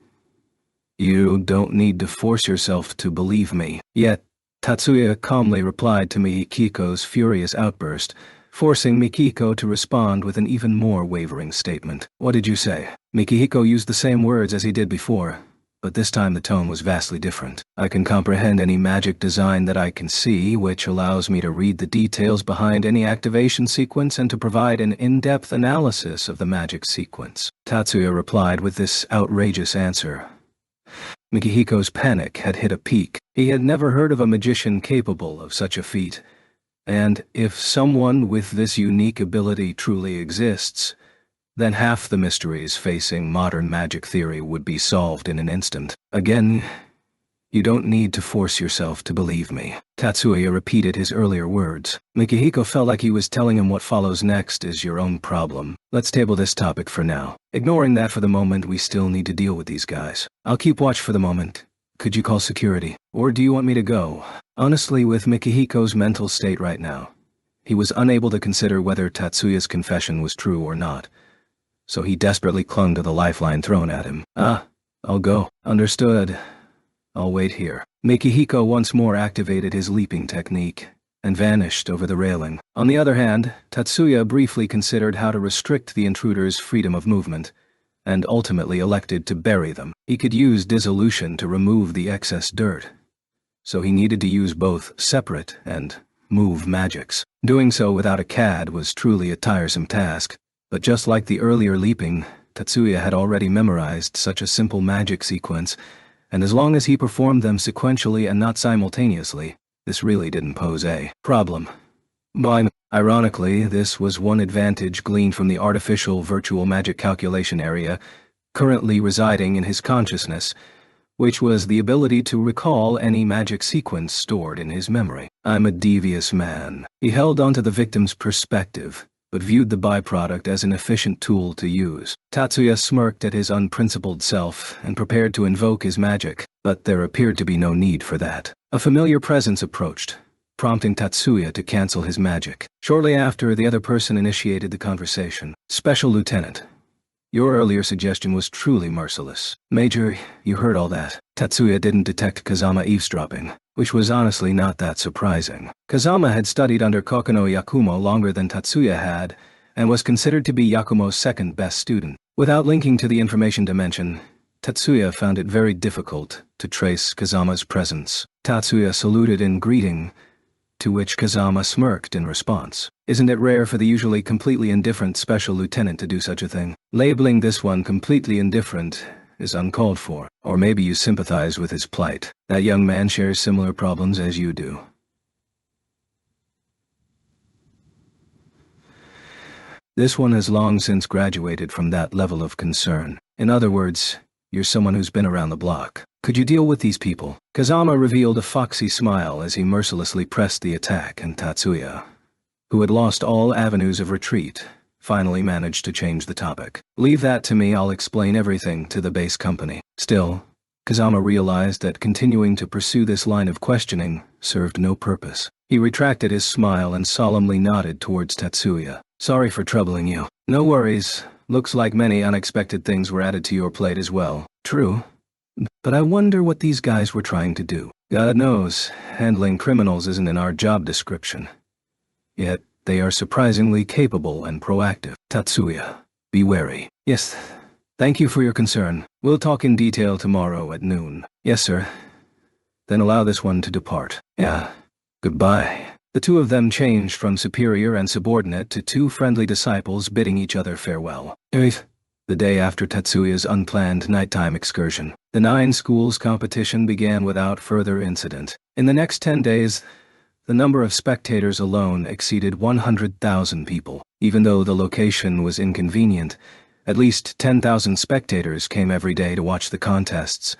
you don't need to force yourself to believe me. Yet, Tatsuya calmly replied to Mikihiko's furious outburst, forcing Mikihiko to respond with an even more wavering statement. What did you say? Mikihiko used the same words as he did before, but this time the tone was vastly different. I can comprehend any magic design that I can see, which allows me to read the details behind any activation sequence and to provide an in-depth analysis of the magic sequence. Tatsuya replied with this outrageous answer. Mikihiko's panic had hit a peak. He had never heard of a magician capable of such a feat, and if someone with this unique ability truly exists, then half the mysteries facing modern magic theory would be solved in an instant. Again, you don't need to force yourself to believe me. Tatsuya repeated his earlier words. Mikihiko felt like he was telling him what follows next is your own problem. Let's table this topic for now. Ignoring that for the moment, we still need to deal with these guys. I'll keep watch for the moment. Could you call security? Or do you want me to go? Honestly, with Mikihiko's mental state right now, he was unable to consider whether Tatsuya's confession was true or not, so he desperately clung to the lifeline thrown at him. I'll go. Understood. I'll wait here. Mikihiko once more activated his leaping technique and vanished over the railing. On the other hand, Tatsuya briefly considered how to restrict the intruder's freedom of movement, and ultimately elected to bury them. He could use dissolution to remove the excess dirt, so he needed to use both separate and move magics. Doing so without a CAD was truly a tiresome task, but just like the earlier leaping, Tatsuya had already memorized such a simple magic sequence, and as long as he performed them sequentially and not simultaneously, this really didn't pose a problem. Ironically, this was one advantage gleaned from the artificial virtual magic calculation area currently residing in his consciousness, which was the ability to recall any magic sequence stored in his memory. I'm a devious man. He held onto the victim's perspective, but viewed the byproduct as an efficient tool to use. Tatsuya smirked at his unprincipled self and prepared to invoke his magic, but there appeared to be no need for that. A familiar presence approached, prompting Tatsuya to cancel his magic. Shortly after, the other person initiated the conversation. Special Lieutenant, your earlier suggestion was truly merciless. Major, you heard all that. Tatsuya didn't detect Kazama eavesdropping, which was honestly not that surprising. Kazama had studied under Kokono Yakumo longer than Tatsuya had, and was considered to be Yakumo's second best student. Without linking to the information dimension, Tatsuya found it very difficult to trace Kazama's presence. Tatsuya saluted in greeting, to which Kazama smirked in response. Isn't it rare for the usually completely indifferent special lieutenant to do such a thing? Labeling this one completely indifferent is uncalled for. Or maybe you sympathize with his plight. That young man shares similar problems as you do. This one has long since graduated from that level of concern. In other words, you're someone who's been around the block. Could you deal with these people? Kazama revealed a foxy smile as he mercilessly pressed the attack, and Tatsuya, who had lost all avenues of retreat, finally managed to change the topic. Leave that to me, I'll explain everything to the base company. Still, Kazama realized that continuing to pursue this line of questioning served no purpose. He retracted his smile and solemnly nodded towards Tatsuya. Sorry for troubling you. No worries. Looks like many unexpected things were added to your plate as well. True. But I wonder what these guys were trying to do. God knows, handling criminals isn't in our job description. Yet, they are surprisingly capable and proactive. Tatsuya, be wary. Yes, thank you for your concern. We'll talk in detail tomorrow at noon. Yes, sir. Then allow this one to depart. Yeah. Goodbye. The two of them changed from superior and subordinate to two friendly disciples bidding each other farewell. The day after Tatsuya's unplanned nighttime excursion, the 9 schools competition began without further incident. In the next 10 days, the number of spectators alone exceeded 100,000 people. Even though the location was inconvenient, at least 10,000 spectators came every day to watch the contests,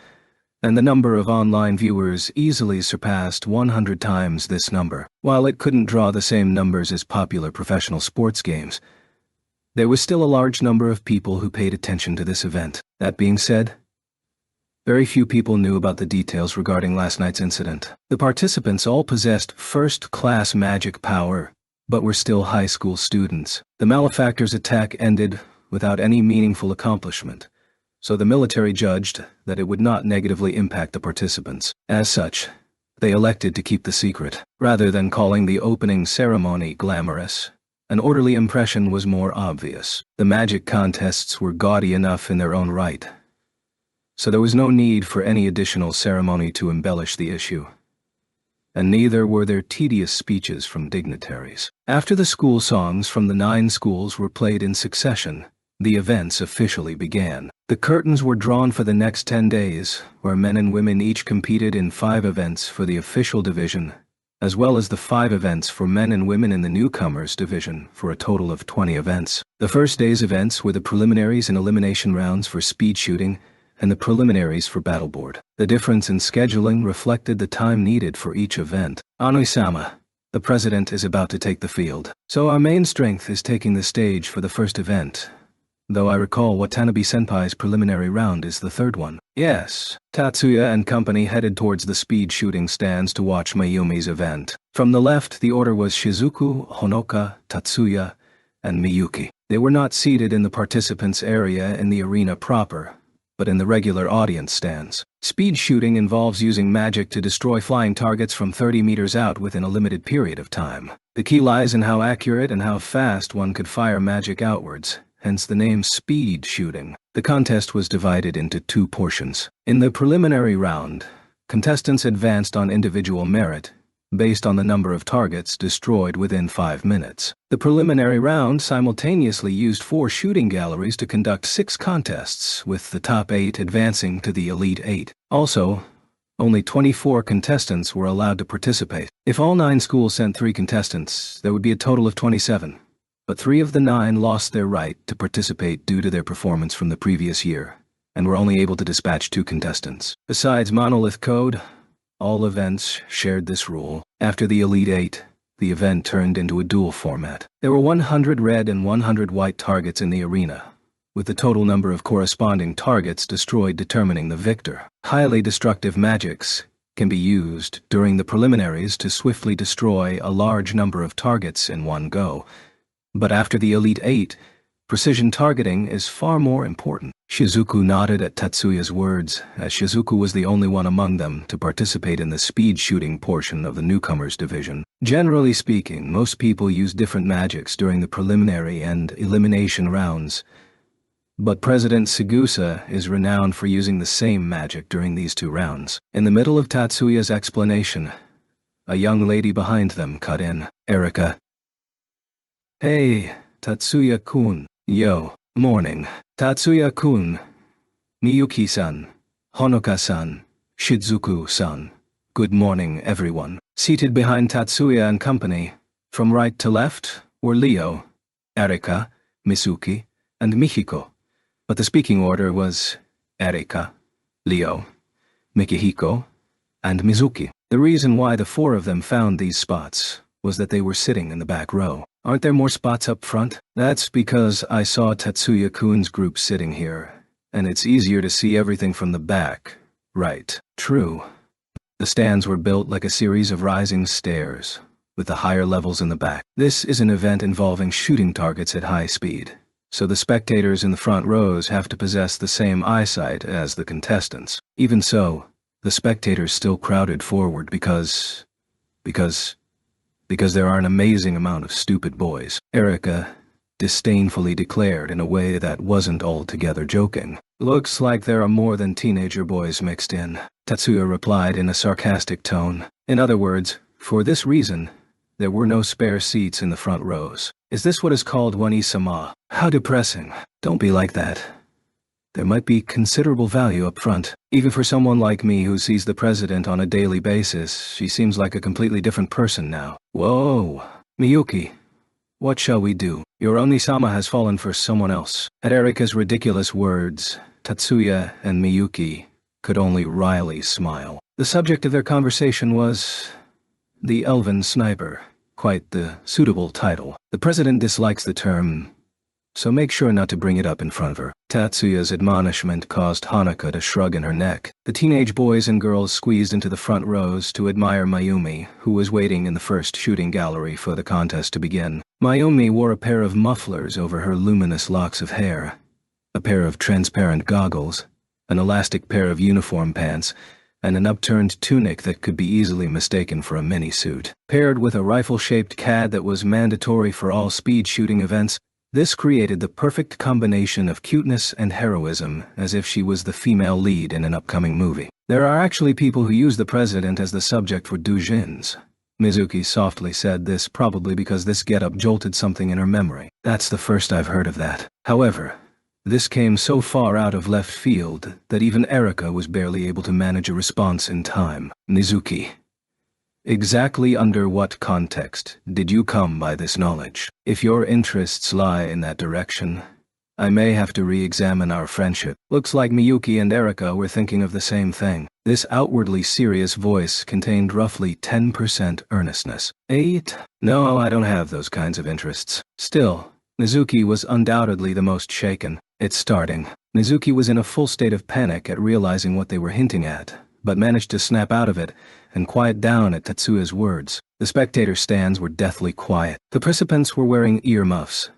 and the number of online viewers easily surpassed 100 times this number. While it couldn't draw the same numbers as popular professional sports games, there was still a large number of people who paid attention to this event. That being said, very few people knew about the details regarding last night's incident. The participants all possessed first-class magic power, but were still high school students. The malefactor's attack ended without any meaningful accomplishment, so the military judged that it would not negatively impact the participants. As such, they elected to keep the secret. Rather than calling the opening ceremony glamorous, an orderly impression was more obvious. The magic contests were gaudy enough in their own right, so there was no need for any additional ceremony to embellish the issue. And neither were there tedious speeches from dignitaries. After the school songs from the 9 schools were played in succession, the events officially began. The curtains were drawn for the next 10 days, where men and women each competed in 5 events for the official division, as well as the 5 events for men and women in the newcomers division, for a total of 20 events. The first day's events were the preliminaries and elimination rounds for speed shooting, and the preliminaries for battleboard. The difference in scheduling reflected the time needed for each event. Ono-sama, the president is about to take the field, so our main strength is taking the stage for the first event. Though I recall Watanabe-senpai's preliminary round is the third one. Yes. Tatsuya and company headed towards the speed shooting stands to watch Mayumi's event. From the left, the order was Shizuku, Honoka, Tatsuya, and Miyuki. They were not seated in the participants' area in the arena proper, but in the regular audience stands. Speed shooting involves using magic to destroy flying targets from 30 meters out within a limited period of time. The key lies in how accurate and how fast one could fire magic outwards, hence the name speed shooting. The contest was divided into 2 portions. In the preliminary round, contestants advanced on individual merit, based on the number of targets destroyed within 5 minutes. The preliminary round simultaneously used 4 shooting galleries to conduct 6 contests, with the top 8 advancing to the Elite 8. Also, only 24 contestants were allowed to participate. If all 9 schools sent 3 contestants, there would be a total of 27. But 3 of the 9 lost their right to participate due to their performance from the previous year, and were only able to dispatch 2 contestants. Besides Monolith Code, all events shared this rule. After the Elite 8, the event turned into a duel format. There were 100 red and 100 white targets in the arena, with the total number of corresponding targets destroyed determining the victor. Highly destructive magics can be used during the preliminaries to swiftly destroy a large number of targets in one go. But after the Elite 8, precision targeting is far more important. Shizuku nodded at Tatsuya's words, as Shizuku was the only one among them to participate in the speed shooting portion of the newcomers division. Generally speaking, most people use different magics during the preliminary and elimination rounds, But President Sigusa is renowned for using the same magic during these 2 rounds. In the middle of Tatsuya's explanation, a young lady behind them cut in. Erika. Hey, Tatsuya-kun. Yo, morning. Tatsuya-kun. Miyuki-san. Honoka-san. Shizuku-san. Good morning, everyone. Seated behind Tatsuya and company, from right to left, were Leo, Erika, Mizuki, and Michiko. But the speaking order was Erika, Leo, Mikihiko, and Mizuki. The reason why the 4 of them found these spots was that they were sitting in the back row. Aren't there more spots up front? That's because I saw Tatsuya-kun's group sitting here, and it's easier to see everything from the back. Right. True. The stands were built like a series of rising stairs, with the higher levels in the back. This is an event involving shooting targets at high speed, so the spectators in the front rows have to possess the same eyesight as the contestants. Even so, the spectators still crowded forward because there are an amazing amount of stupid boys, Erika disdainfully declared in a way that wasn't altogether joking. Looks like there are more than teenager boys mixed in, Tatsuya replied in a sarcastic tone. In other words, for this reason, there were no spare seats in the front rows. Is this what is called one-isama? How depressing. Don't be like that. There might be considerable value up front. Even for someone like me who sees the president on a daily basis, she seems like a completely different person now. Whoa. Miyuki, what shall we do? Your Onisama has fallen for someone else. At Erika's ridiculous words, Tatsuya and Miyuki could only wryly smile. The subject of their conversation was the Elven Sniper. Quite the suitable title. The president dislikes the term, so make sure not to bring it up in front of her. Tatsuya's admonishment caused Hanuka to shrug in her neck. The teenage boys and girls squeezed into the front rows to admire Mayumi, who was waiting in the first shooting gallery for the contest to begin. Mayumi wore a pair of mufflers over her luminous locks of hair, a pair of transparent goggles, an elastic pair of uniform pants, and an upturned tunic that could be easily mistaken for a mini-suit. Paired with a rifle-shaped CAD that was mandatory for all speed shooting events, this created the perfect combination of cuteness and heroism, as if she was the female lead in an upcoming movie. There are actually people who use the president as the subject for doujins. Mizuki softly said this, probably because this getup jolted something in her memory. That's the first I've heard of that. However, this came so far out of left field that even Erika was barely able to manage a response in time. Mizuki. Exactly under what context did you come by this knowledge? If your interests lie in that direction, I may have to re-examine our friendship. Looks like Miyuki and Erika were thinking of the same thing. This outwardly serious voice contained roughly 10% earnestness. 8? No, I don't have those kinds of interests. Still, Mizuki was undoubtedly the most shaken. It's starting. Mizuki was in a full state of panic at realizing what they were hinting at, but managed to snap out of it and quiet down at Tatsuya's words. The spectator stands were deathly quiet. The participants were wearing earmuffs,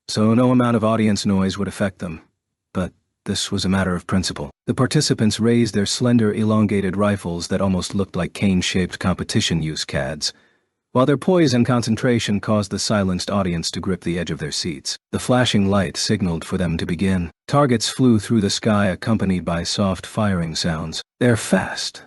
so no amount of audience noise would affect them. But this was a matter of principle. The participants raised their slender, elongated rifles that almost looked like cane-shaped competition use CADs, while their poise and concentration caused the silenced audience to grip the edge of their seats. The flashing light signaled for them to begin. Targets flew through the sky accompanied by soft firing sounds. "They're fast,"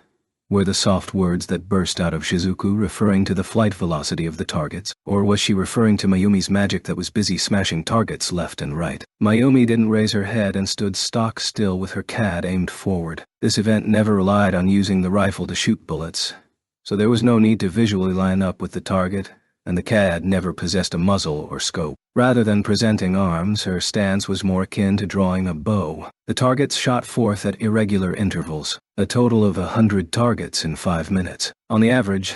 were the soft words that burst out of Shizuku, referring to the flight velocity of the targets, or was she referring to Mayumi's magic that was busy smashing targets left and right? Mayumi didn't raise her head and stood stock still with her CAD aimed forward. This event never relied on using the rifle to shoot bullets, so there was no need to visually line up with the target, and the CAD never possessed a muzzle or scope. Rather than presenting arms, her stance was more akin to drawing a bow. The targets shot forth at irregular intervals, a total of 100 targets in 5 minutes. On the average,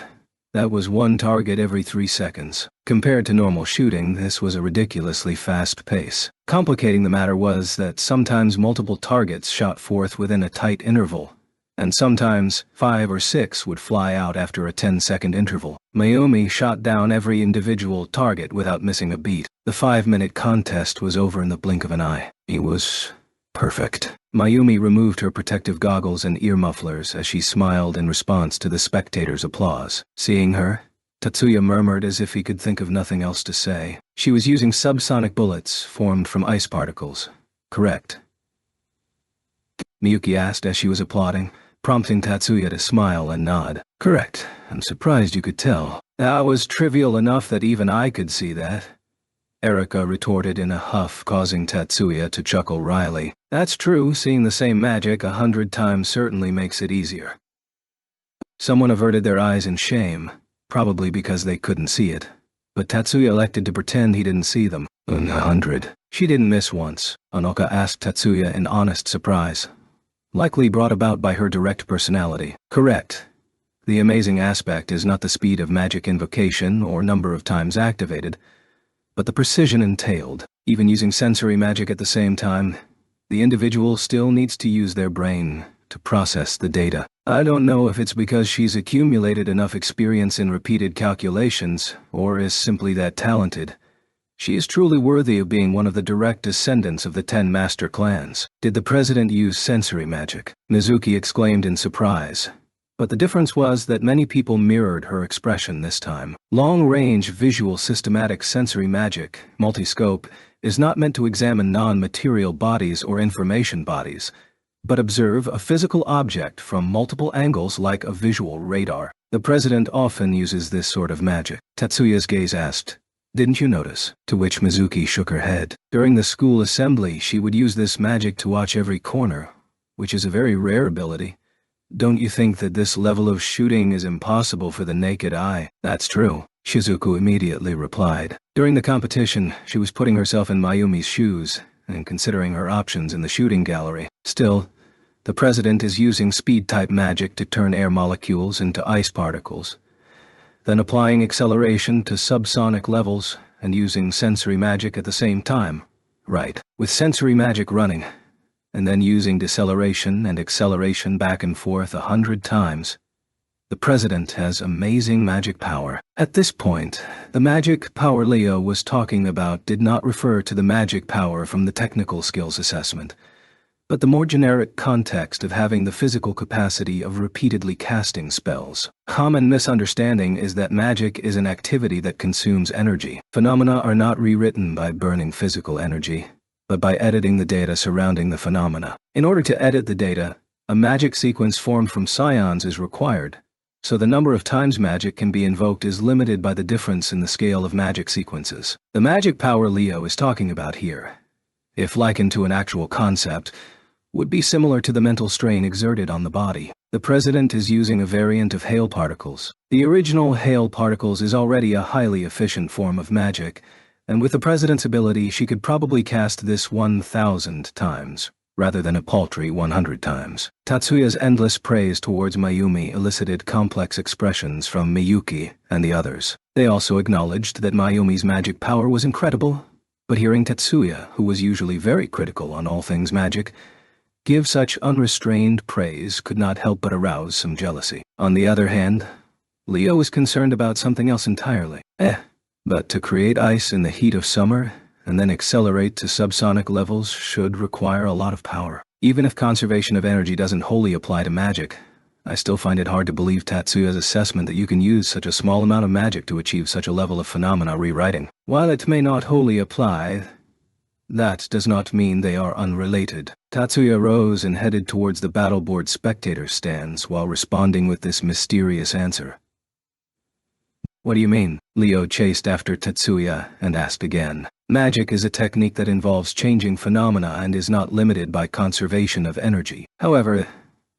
that was one target every 3 seconds. Compared to normal shooting, this was a ridiculously fast pace. Complicating the matter was that sometimes multiple targets shot forth within a tight interval, and sometimes 5 or 6 would fly out after a 10-second interval. Mayumi shot down every individual target without missing a beat. The 5-minute contest was over in the blink of an eye. It was perfect. Mayumi removed her protective goggles and ear mufflers as she smiled in response to the spectators' applause. Seeing her, Tatsuya murmured as if he could think of nothing else to say. She was using subsonic bullets formed from ice particles, correct? Miyuki asked as she was applauding, prompting Tatsuya to smile and nod. Correct. I'm surprised you could tell. That was trivial enough that even I could see that. Erika retorted in a huff, causing Tatsuya to chuckle wryly. That's true, seeing the same magic 100 times certainly makes it easier. Someone averted their eyes in shame, probably because they couldn't see it. But Tatsuya elected to pretend he didn't see them. 100. She didn't miss once, Onoka asked Tatsuya in honest surprise. Likely brought about by her direct personality. Correct. The amazing aspect is not the speed of magic invocation or number of times activated, but the precision entailed. Even using sensory magic at the same time, the individual still needs to use their brain to process the data. I don't know if it's because she's accumulated enough experience in repeated calculations, or is simply that talented. She is truly worthy of being one of the direct descendants of the 10 master clans. Did the president use sensory magic? Mizuki exclaimed in surprise. But the difference was that many people mirrored her expression this time. Long-range visual systematic sensory magic, multi-scope, is not meant to examine non-material bodies or information bodies, but observe a physical object from multiple angles like a visual radar. The president often uses this sort of magic. Tatsuya's gaze asked, "Didn't you notice?" To which Mizuki shook her head. During the school assembly, she would use this magic to watch every corner, which is a very rare ability. Don't you think that this level of shooting is impossible for the naked eye? That's true, Shizuku immediately replied. During the competition, she was putting herself in Mayumi's shoes and considering her options in the shooting gallery. Still, the president is using speed-type magic to turn air molecules into ice particles, then applying acceleration to subsonic levels and using sensory magic at the same time. Right. With sensory magic running, and then using deceleration and acceleration back and forth 100 times, the president has amazing magic power. At this point, the magic power Leo was talking about did not refer to the magic power from the technical skills assessment, but the more generic context of having the physical capacity of repeatedly casting spells. Common misunderstanding is that magic is an activity that consumes energy. Phenomena are not rewritten by burning physical energy, but by editing the data surrounding the phenomena. In order to edit the data, a magic sequence formed from scions is required, so the number of times magic can be invoked is limited by the difference in the scale of magic sequences. The magic power Leo is talking about here, if likened to an actual concept, would be similar to the mental strain exerted on the body. The president is using a variant of hail particles. The original hail particles is already a highly efficient form of magic, and with the president's ability she could probably cast this 1,000 times, rather than a paltry 100 times. Tatsuya's endless praise towards Mayumi elicited complex expressions from Miyuki and the others. They also acknowledged that Mayumi's magic power was incredible, but hearing Tatsuya, who was usually very critical on all things magic, give such unrestrained praise could not help but arouse some jealousy. On the other hand, Leo was concerned about something else entirely. But to create ice in the heat of summer and then accelerate to subsonic levels should require a lot of power. Even if conservation of energy doesn't wholly apply to magic, I still find it hard to believe Tatsuya's assessment that you can use such a small amount of magic to achieve such a level of phenomena rewriting. While it may not wholly apply, that does not mean they are unrelated. Tatsuya rose and headed towards the battleboard spectator stands while responding with this mysterious answer. What do you mean? Leo chased after Tatsuya and asked again. Magic is a technique that involves changing phenomena and is not limited by conservation of energy. However,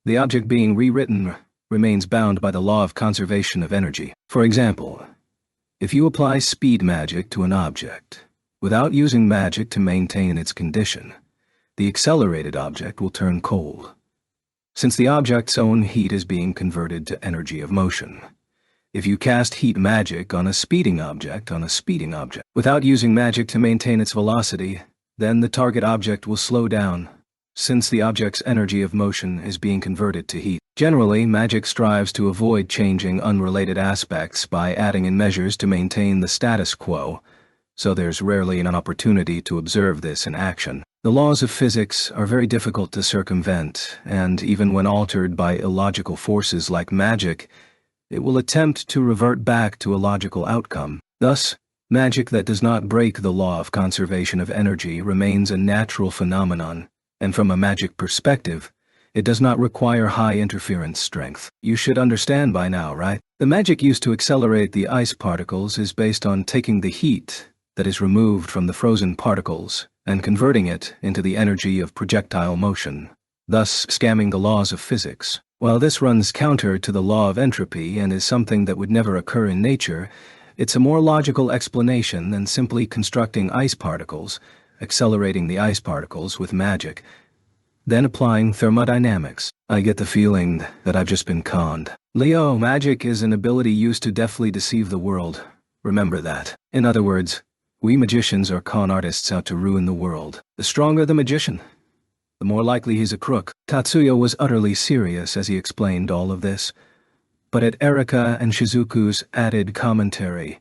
the object being rewritten remains bound by the law of conservation of energy. For example, if you apply speed magic to an object, without using magic to maintain its condition, the accelerated object will turn cold, since the object's own heat is being converted to energy of motion. If you cast heat magic on a speeding object without using magic to maintain its velocity, then the target object will slow down, since the object's energy of motion is being converted to heat. Generally, magic strives to avoid changing unrelated aspects by adding in measures to maintain the status quo, so there's rarely an opportunity to observe this in action. The laws of physics are very difficult to circumvent, and even when altered by illogical forces like magic, it will attempt to revert back to a logical outcome. Thus, Magic that does not break the law of conservation of energy remains a natural phenomenon, and from a magic perspective, it does not require high interference strength. You should understand by now, right? The magic used to accelerate the ice particles is based on taking the heat that is removed from the frozen particles and converting it into the energy of projectile motion, thus scamming the laws of physics. While this runs counter to the law of entropy and is something that would never occur in nature, it's a more logical explanation than simply constructing ice particles, accelerating the ice particles with magic, then applying thermodynamics. I get the feeling that I've just been conned. Leo, magic is an ability used to deftly deceive the world. Remember that. In other words, we magicians are con artists out to ruin the world. The stronger the magician, the more likely he's a crook. Tatsuya was utterly serious as he explained all of this, but at Erika and Shizuku's added commentary,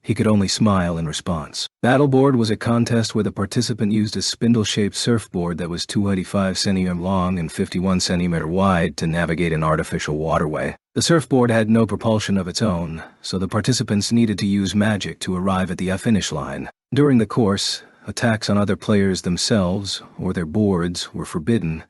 he could only smile in response. Battleboard was a contest where the participant used a spindle-shaped surfboard that was 285 cm long and 51 cm wide to navigate an artificial waterway. The surfboard had no propulsion of its own, so the participants needed to use magic to arrive at the finish line. During the course, attacks on other players themselves or their boards were forbidden,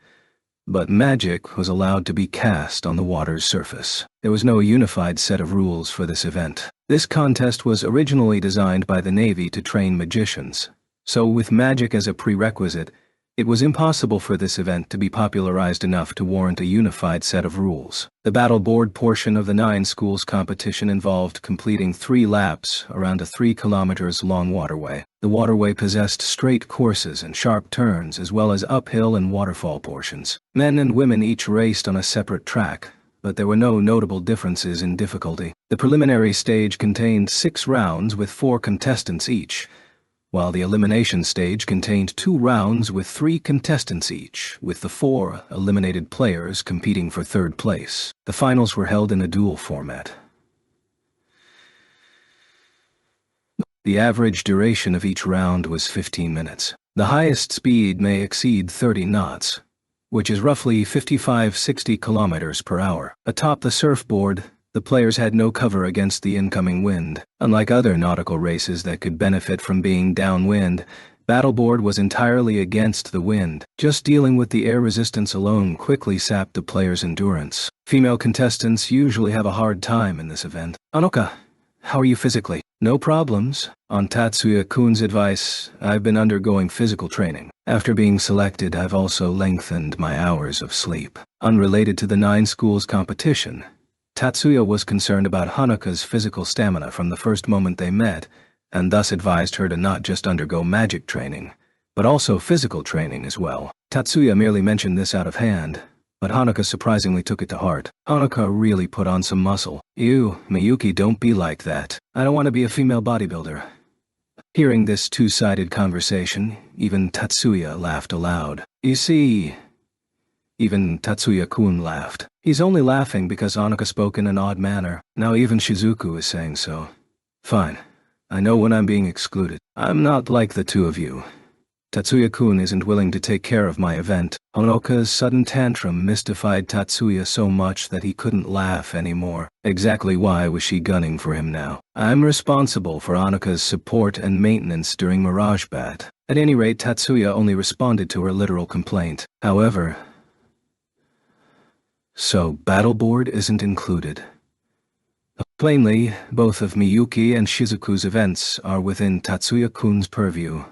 but magic was allowed to be cast on the water's surface. There was no unified set of rules for this event. This contest was originally designed by the Navy to train magicians, so with magic as a prerequisite, it was impossible for this event to be popularized enough to warrant a unified set of rules. The battle board portion of the 9 schools competition involved completing 3 laps around a 3 kilometers long waterway. The waterway possessed straight courses and sharp turns as well as uphill and waterfall portions. Men and women each raced on a separate track, but there were no notable differences in difficulty. The preliminary stage contained 6 rounds with 4 contestants each, while the elimination stage contained 2 rounds with 3 contestants each, with the 4 eliminated players competing for 3rd place. The finals were held in a duel format. The average duration of each round was 15 minutes. The highest speed may exceed 30 knots, which is roughly 55-60 kilometers per hour. Atop the surfboard, the players had no cover against the incoming wind. Unlike other nautical races that could benefit from being downwind, Battleboard was entirely against the wind. Just dealing with the air resistance alone quickly sapped the players' endurance. Female contestants usually have a hard time in this event. Anoka, how are you physically? No problems. On Tatsuya-kun's advice, I've been undergoing physical training. After being selected, I've also lengthened my hours of sleep. Unrelated to the 9 schools competition, Tatsuya was concerned about Hanuka's physical stamina from the first moment they met, and thus advised her to not just undergo magic training, but also physical training as well. Tatsuya merely mentioned this out of hand, but Hanuka surprisingly took it to heart. Hanuka really put on some muscle. You, Miyuki, don't be like that. I don't want to be a female bodybuilder. Hearing this two-sided conversation, even Tatsuya laughed aloud. You see, even Tatsuya-kun laughed. He's only laughing because Hanuka spoke in an odd manner. Now even Shizuku is saying so. Fine. I know when I'm being excluded. I'm not like the two of you. Tatsuya-kun isn't willing to take care of my event. Hanuka's sudden tantrum mystified Tatsuya so much that he couldn't laugh anymore. Exactly why was she gunning for him now? I'm responsible for Hanuka's support and maintenance during Mirage Bat. At any rate, Tatsuya only responded to her literal complaint. However, so Battleboard isn't included. Plainly, both of Miyuki and Shizuku's events are within Tatsuya-kun's purview.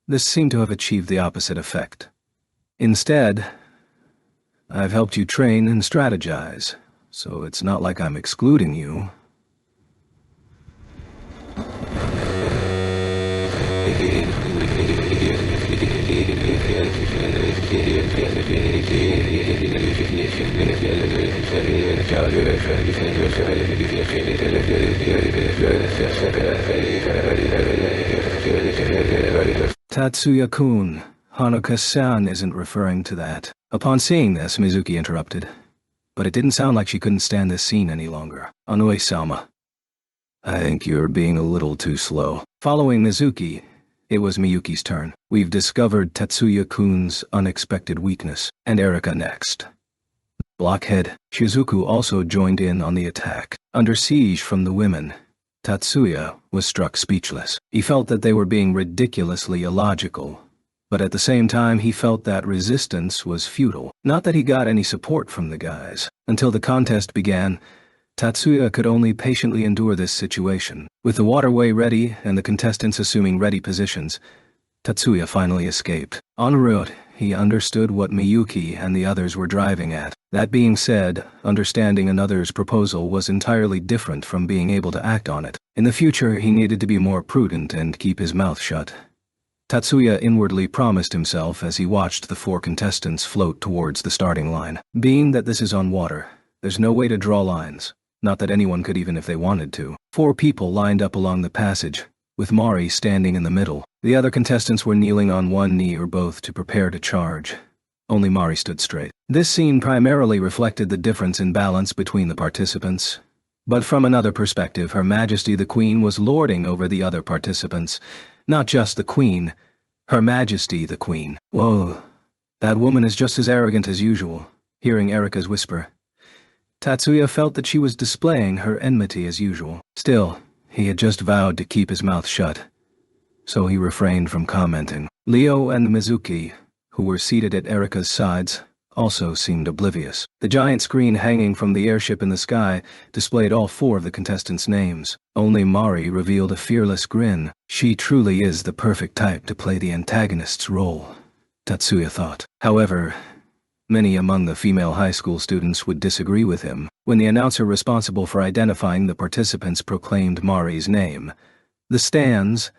This seemed to have achieved the opposite effect. Instead, I've helped you train and strategize, so it's not like I'm excluding you. Tatsuya-kun, Hanuka-san isn't referring to that. Upon seeing this, Mizuki interrupted. But it didn't sound like she couldn't stand this scene any longer. Anoi-sama, I think you're being a little too slow. Following Mizuki, it was Miyuki's turn. We've discovered Tatsuya-kun's unexpected weakness, and Erika next. Blockhead, Shizuku also joined in on the attack. Under siege from the women, Tatsuya was struck speechless. He felt that they were being ridiculously illogical, but at the same time he felt that resistance was futile. Not that he got any support from the guys. Until the contest began, Tatsuya could only patiently endure this situation. With the waterway ready and the contestants assuming ready positions, Tatsuya finally escaped. En route, he understood what Miyuki and the others were driving at. That being said, understanding another's proposal was entirely different from being able to act on it. In the future, he needed to be more prudent and keep his mouth shut. Tatsuya inwardly promised himself as he watched the 4 contestants float towards the starting line. Being that this is on water, there's no way to draw lines. Not that anyone could even if they wanted to. 4 people lined up along the passage, with Mari standing in the middle. The other contestants were kneeling on one knee or both to prepare to charge. Only Mari stood straight. This scene primarily reflected the difference in balance between the participants. But from another perspective, Her Majesty the Queen was lording over the other participants. Not just the Queen, Her Majesty the Queen. Whoa, that woman is just as arrogant as usual. Hearing Erika's whisper, Tatsuya felt that she was displaying her enmity as usual. Still, he had just vowed to keep his mouth shut, so he refrained from commenting. Leo and Mizuki, who were seated at Erika's sides, also seemed oblivious. The giant screen hanging from the airship in the sky displayed all 4 of the contestants' names. Only Mari revealed a fearless grin. She truly is the perfect type to play the antagonist's role, Tatsuya thought. However, many among the female high school students would disagree with him. When the announcer responsible for identifying the participants proclaimed Mari's name, the stands,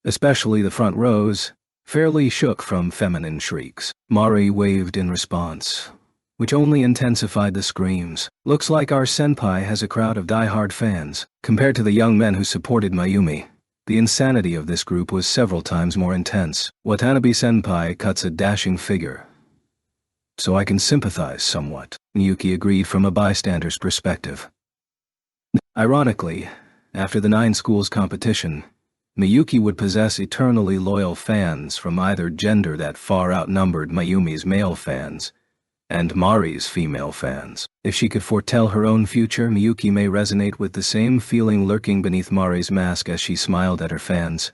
especially the front rows, fairly shook from feminine shrieks. Mari waved in response, which only intensified the screams. Looks like our senpai has a crowd of die-hard fans. Compared to the young men who supported Mayumi, the insanity of this group was several times more intense. Watanabe senpai cuts a dashing figure, so I can sympathize somewhat, Miyuki agreed from a bystander's perspective. Ironically, after the 9 schools competition, Miyuki would possess eternally loyal fans from either gender that far outnumbered Mayumi's male fans, and Mari's female fans. If she could foretell her own future, Miyuki may resonate with the same feeling lurking beneath Mari's mask as she smiled at her fans.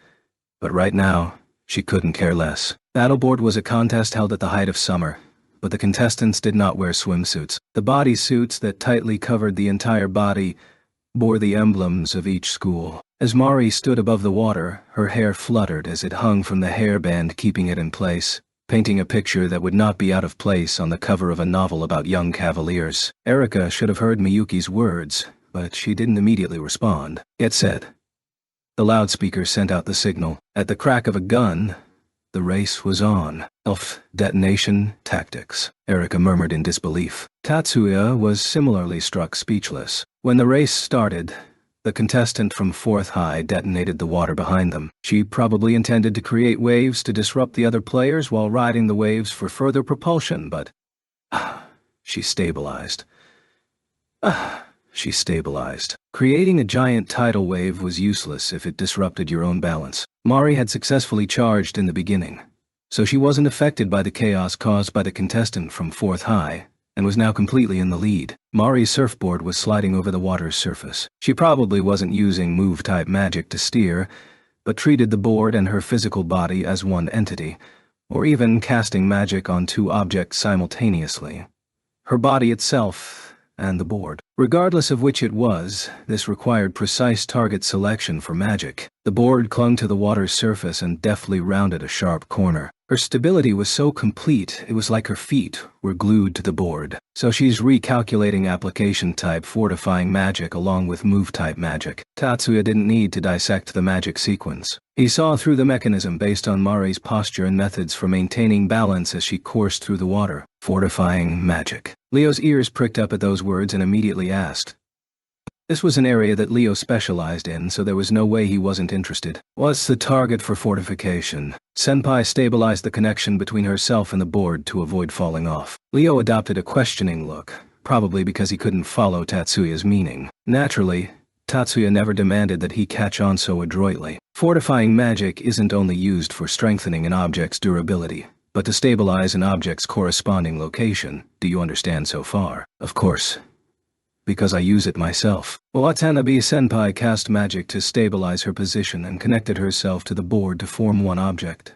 But right now, she couldn't care less. Battleboard was a contest held at the height of summer, but the contestants did not wear swimsuits. The bodysuits that tightly covered the entire body bore the emblems of each school. As Mari stood above the water, her hair fluttered as it hung from the hairband keeping it in place, painting a picture that would not be out of place on the cover of a novel about young cavaliers. Erika should have heard Miyuki's words, but she didn't immediately respond. It said. The loudspeaker sent out the signal. At the crack of a gun, the race was on. Elf detonation tactics, Erika murmured in disbelief. Tatsuya was similarly struck speechless. When the race started, the contestant from 4th High detonated the water behind them. She probably intended to create waves to disrupt the other players while riding the waves for further propulsion, but she stabilized. She stabilized. Creating a giant tidal wave was useless if it disrupted your own balance. Mari had successfully charged in the beginning, so she wasn't affected by the chaos caused by the contestant from 4th High, and was now completely in the lead. Mari's surfboard was sliding over the water's surface. She probably wasn't using move-type magic to steer, but treated the board and her physical body as one entity, or even casting magic on 2 objects simultaneously. Her body itself and the board. Regardless of which it was, this required precise target selection for magic. The board clung to the water's surface and deftly rounded a sharp corner. Her stability was so complete, it was like her feet were glued to the board. So she's recalculating application type fortifying magic along with move type magic. Tatsuya didn't need to dissect the magic sequence. He saw through the mechanism based on Mari's posture and methods for maintaining balance as she coursed through the water. Fortifying magic. Leo's ears pricked up at those words and immediately asked. This was an area that Leo specialized in, so there was no way he wasn't interested. What's the target for fortification? Senpai stabilized the connection between herself and the board to avoid falling off. Leo adopted a questioning look, probably because he couldn't follow Tatsuya's meaning. Naturally, Tatsuya never demanded that he catch on so adroitly. Fortifying magic isn't only used for strengthening an object's durability, but to stabilize an object's corresponding location. Do you understand so far? Of course. because I use it myself. Watanabe-senpai cast magic to stabilize her position and connected herself to the board to form one object.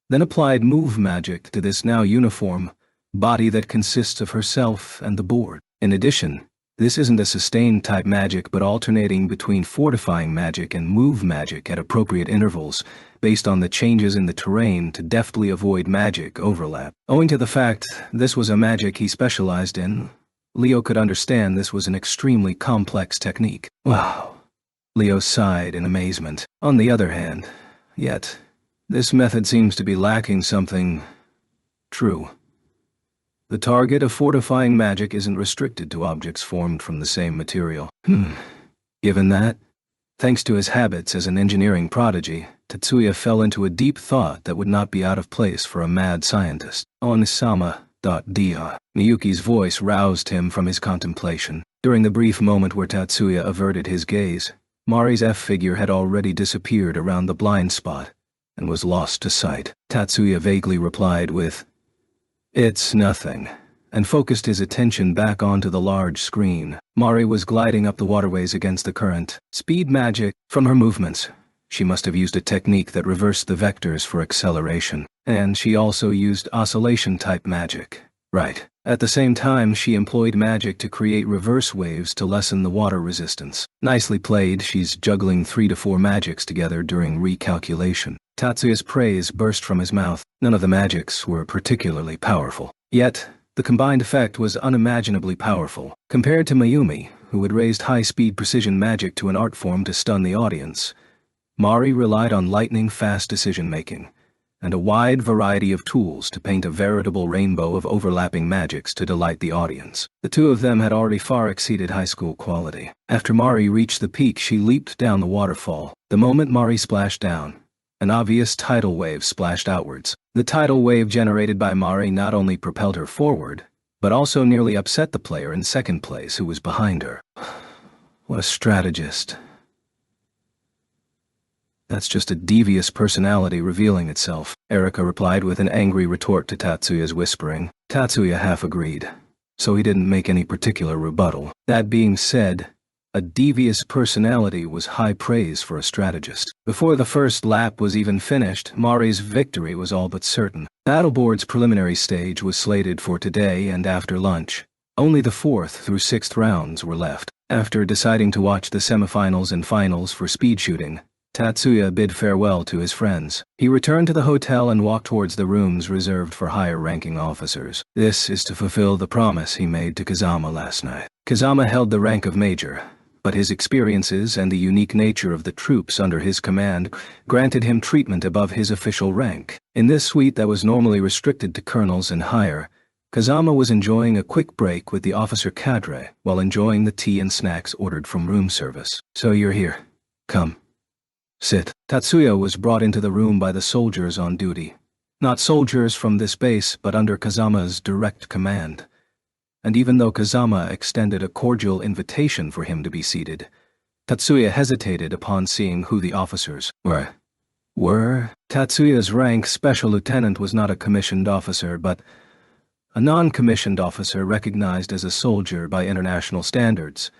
Then applied move magic to this now uniform body that consists of herself and the board. In addition, this isn't a sustained type magic but alternating between fortifying magic and move magic at appropriate intervals based on the changes in the terrain to deftly avoid magic overlap. Owing to the fact this was a magic he specialized in, Leo could understand this was an extremely complex technique. Wow. Leo sighed in amazement. On the other hand, yet, this method seems to be lacking something true. The target of fortifying magic isn't restricted to objects formed from the same material. Given that, thanks to his habits as an engineering prodigy, Tatsuya fell into a deep thought that would not be out of place for a mad scientist. Onisama.dia. Miyuki's voice roused him from his contemplation. During the brief moment where Tatsuya averted his gaze, Mari's F-figure had already disappeared around the blind spot and was lost to sight. Tatsuya vaguely replied with, "It's nothing," and focused his attention back onto the large screen. Mari was gliding up the waterways against the current. Speed magic. From her movements, she must have used a technique that reversed the vectors for acceleration. And she also used oscillation-type magic. Right. At the same time, she employed magic to create reverse waves to lessen the water resistance. Nicely played. She's juggling 3 to 4 magics together during recalculation. Tatsuya's praise burst from his mouth. None of the magics were particularly powerful. Yet, the combined effect was unimaginably powerful. Compared to Mayumi, who had raised high-speed precision magic to an art form to stun the audience, Mari relied on lightning-fast decision-making, and a wide variety of tools to paint a veritable rainbow of overlapping magics to delight the audience. The two of them had already far exceeded high school quality. After Mari reached the peak, she leaped down the waterfall. The moment Mari splashed down, an obvious tidal wave splashed outwards. The tidal wave generated by Mari not only propelled her forward, but also nearly upset the player in second place who was behind her. What a strategist. That's just a devious personality revealing itself, Erika replied with an angry retort to Tatsuya's whispering. Tatsuya half agreed, so he didn't make any particular rebuttal. That being said, a devious personality was high praise for a strategist. Before the first lap was even finished, Mari's victory was all but certain. Battleboard's preliminary stage was slated for today and after lunch. Only the 4th through 6th rounds were left. After deciding to watch the semifinals and finals for speed shooting, Tatsuya bid farewell to his friends. He returned to the hotel and walked towards the rooms reserved for higher-ranking officers. This is to fulfill the promise he made to Kazama last night. Kazama held the rank of major, but his experiences and the unique nature of the troops under his command granted him treatment above his official rank. In this suite that was normally restricted to colonels and higher, Kazama was enjoying a quick break with the officer cadre while enjoying the tea and snacks ordered from room service. "So you're here. Come. Sit." Tatsuya was brought into the room by the soldiers on duty. Not soldiers from this base, but under Kazama's direct command. And even though Kazama extended a cordial invitation for him to be seated, Tatsuya hesitated upon seeing who the officers were. Tatsuya's rank special lieutenant was not a commissioned officer, but a non-commissioned officer recognized as a soldier by international standards.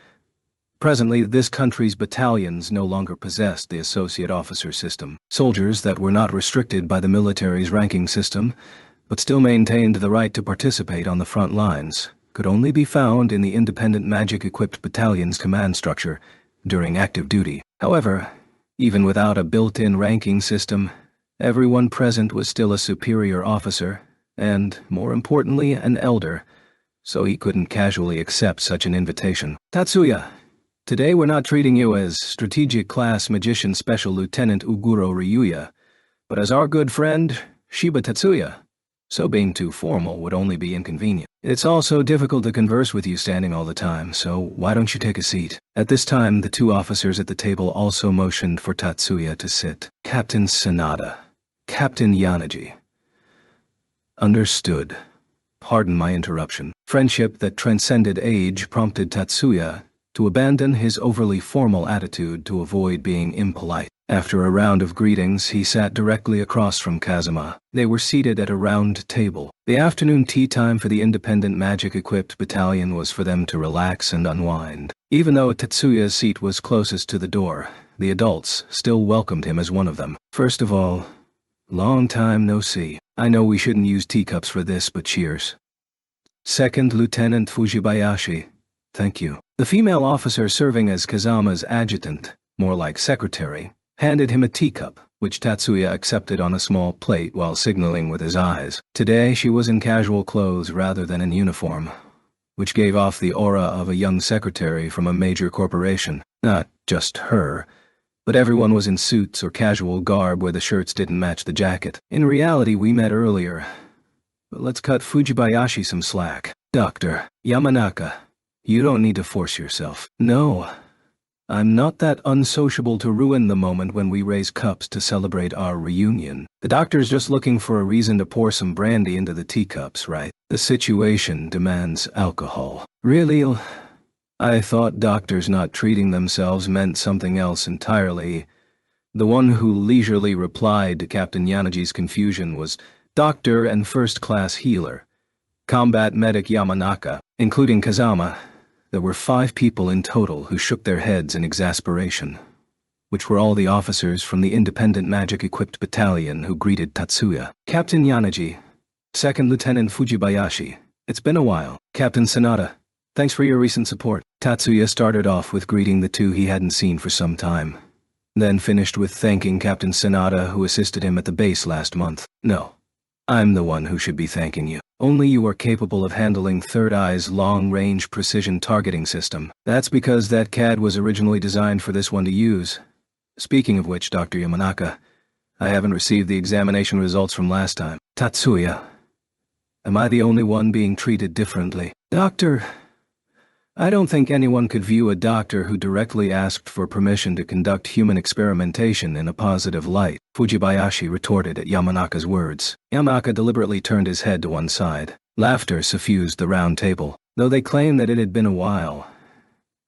Presently, this country's battalions no longer possessed the associate officer system. Soldiers that were not restricted by the military's ranking system, but still maintained the right to participate on the front lines, could only be found in the independent magic-equipped battalion's command structure during active duty. However, even without a built-in ranking system, everyone present was still a superior officer, and, more importantly, an elder, so he couldn't casually accept such an invitation. "Tatsuya, today we're not treating you as Strategic Class Magician Special Lieutenant Uguro Ryuya, but as our good friend, Shiba Tatsuya. So being too formal would only be inconvenient. It's also difficult to converse with you standing all the time, so why don't you take a seat?" At this time, the two officers at the table also motioned for Tatsuya to sit. Captain Sanada. Captain Yanaji. Understood. Pardon my interruption. Friendship that transcended age prompted Tatsuya to abandon his overly formal attitude to avoid being impolite. After a round of greetings, he sat directly across from Kazuma. They were seated at a round table. The afternoon tea time for the independent magic-equipped battalion was for them to relax and unwind. Even though Tatsuya's seat was closest to the door, the adults still welcomed him as one of them. First of all, long time no see. I know we shouldn't use teacups for this, but cheers. Second Lieutenant Fujibayashi. Thank you. The female officer serving as Kazuma's adjutant, more like secretary, handed him a teacup, which Tatsuya accepted on a small plate while signaling with his eyes. Today she was in casual clothes rather than in uniform, which gave off the aura of a young secretary from a major corporation. Not just her, but everyone was in suits or casual garb where the shirts didn't match the jacket. In reality, we met earlier, but let's cut Fujibayashi some slack. Dr. Yamanaka, you don't need to force yourself. No. I'm not that unsociable to ruin the moment when we raise cups to celebrate our reunion. The doctor's just looking for a reason to pour some brandy into the teacups, right? The situation demands alcohol. Really? I thought doctors not treating themselves meant something else entirely. The one who leisurely replied to Captain Yanagi's confusion was Doctor and First-Class Healer, Combat Medic Yamanaka, including Kazama. There were 5 people in total who shook their heads in exasperation, which were all the officers from the independent magic-equipped battalion who greeted Tatsuya. Captain Yanagi, Second Lieutenant Fujibayashi, it's been a while. Captain Sanada, thanks for your recent support. Tatsuya started off with greeting the two he hadn't seen for some time, then finished with thanking Captain Sanada who assisted him at the base last month. No, I'm the one who should be thanking you. Only you are capable of handling Third Eye's long-range precision targeting system. That's because that CAD was originally designed for this one to use. Speaking of which, Dr. Yamanaka, I haven't received the examination results from last time. Tatsuya, am I the only one being treated differently? Doctor, I don't think anyone could view a doctor who directly asked for permission to conduct human experimentation in a positive light, Fujibayashi retorted at Yamanaka's words. Yamanaka deliberately turned his head to one side. Laughter suffused the round table, though they claimed that it had been a while.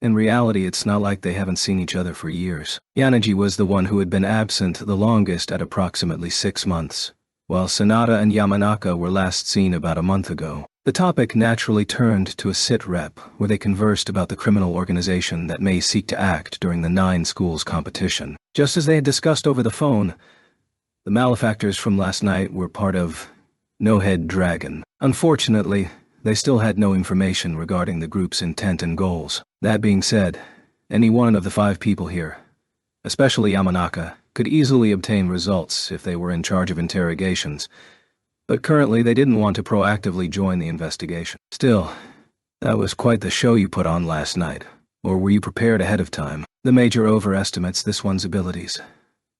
In reality, it's not like they haven't seen each other for years. Yanagi was the one who had been absent the longest at approximately 6 months, while Sanada and Yamanaka were last seen about a month ago. The topic naturally turned to a sit-rep, where they conversed about the criminal organization that may seek to act during the 9 schools competition. Just as they had discussed over the phone, the malefactors from last night were part of No Head Dragon. Unfortunately, they still had no information regarding the group's intent and goals. That being said, any one of the 5 people here, especially Yamanaka, could easily obtain results if they were in charge of interrogations. But currently they didn't want to proactively join the investigation. Still, that was quite the show you put on last night. Or were you prepared ahead of time? The Major overestimates this one's abilities.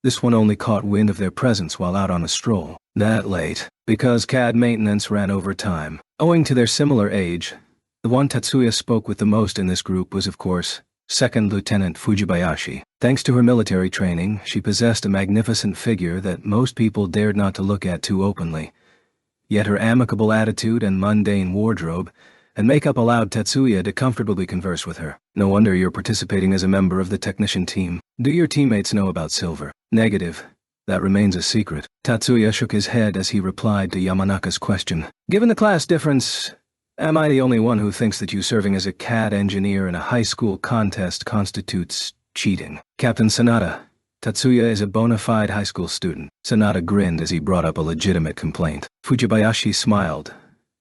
This one only caught wind of their presence while out on a stroll. That late, because CAD maintenance ran over time. Owing to their similar age, the one Tatsuya spoke with the most in this group was, of course, Second Lieutenant Fujibayashi. Thanks to her military training, she possessed a magnificent figure that most people dared not to look at too openly. Yet her amicable attitude and mundane wardrobe and makeup allowed Tatsuya to comfortably converse with her. No wonder you're participating as a member of the technician team. Do your teammates know about Silver? Negative. That remains a secret. Tatsuya shook his head as he replied to Yamanaka's question. Given the class difference, am I the only one who thinks that you serving as a CAD engineer in a high school contest constitutes cheating? Captain Sanada, Tatsuya is a bona fide high school student. Sanada grinned as he brought up a legitimate complaint. Fujibayashi smiled,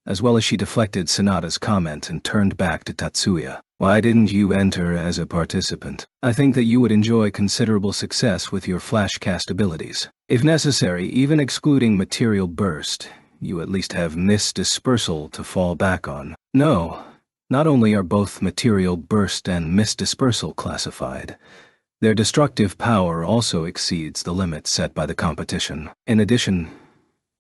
as well as she deflected Sanada's comment and turned back to Tatsuya. Why didn't you enter as a participant? I think that you would enjoy considerable success with your flashcast abilities. If necessary, even excluding material burst, you at least have misdispersal to fall back on. No, not only are both material burst and misdispersal classified, their destructive power also exceeds the limit set by the competition. In addition,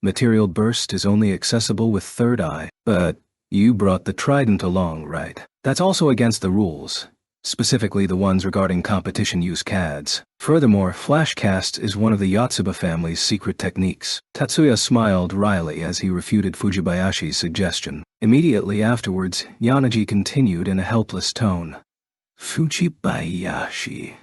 material burst is only accessible with Third Eye. But you brought the trident along, right? That's also against the rules, specifically the ones regarding competition use CADs. Furthermore, flashcast is one of the Yotsuba family's secret techniques. Tatsuya smiled wryly as he refuted Fujibayashi's suggestion. Immediately afterwards, Yanagi continued in a helpless tone. Fujibayashi.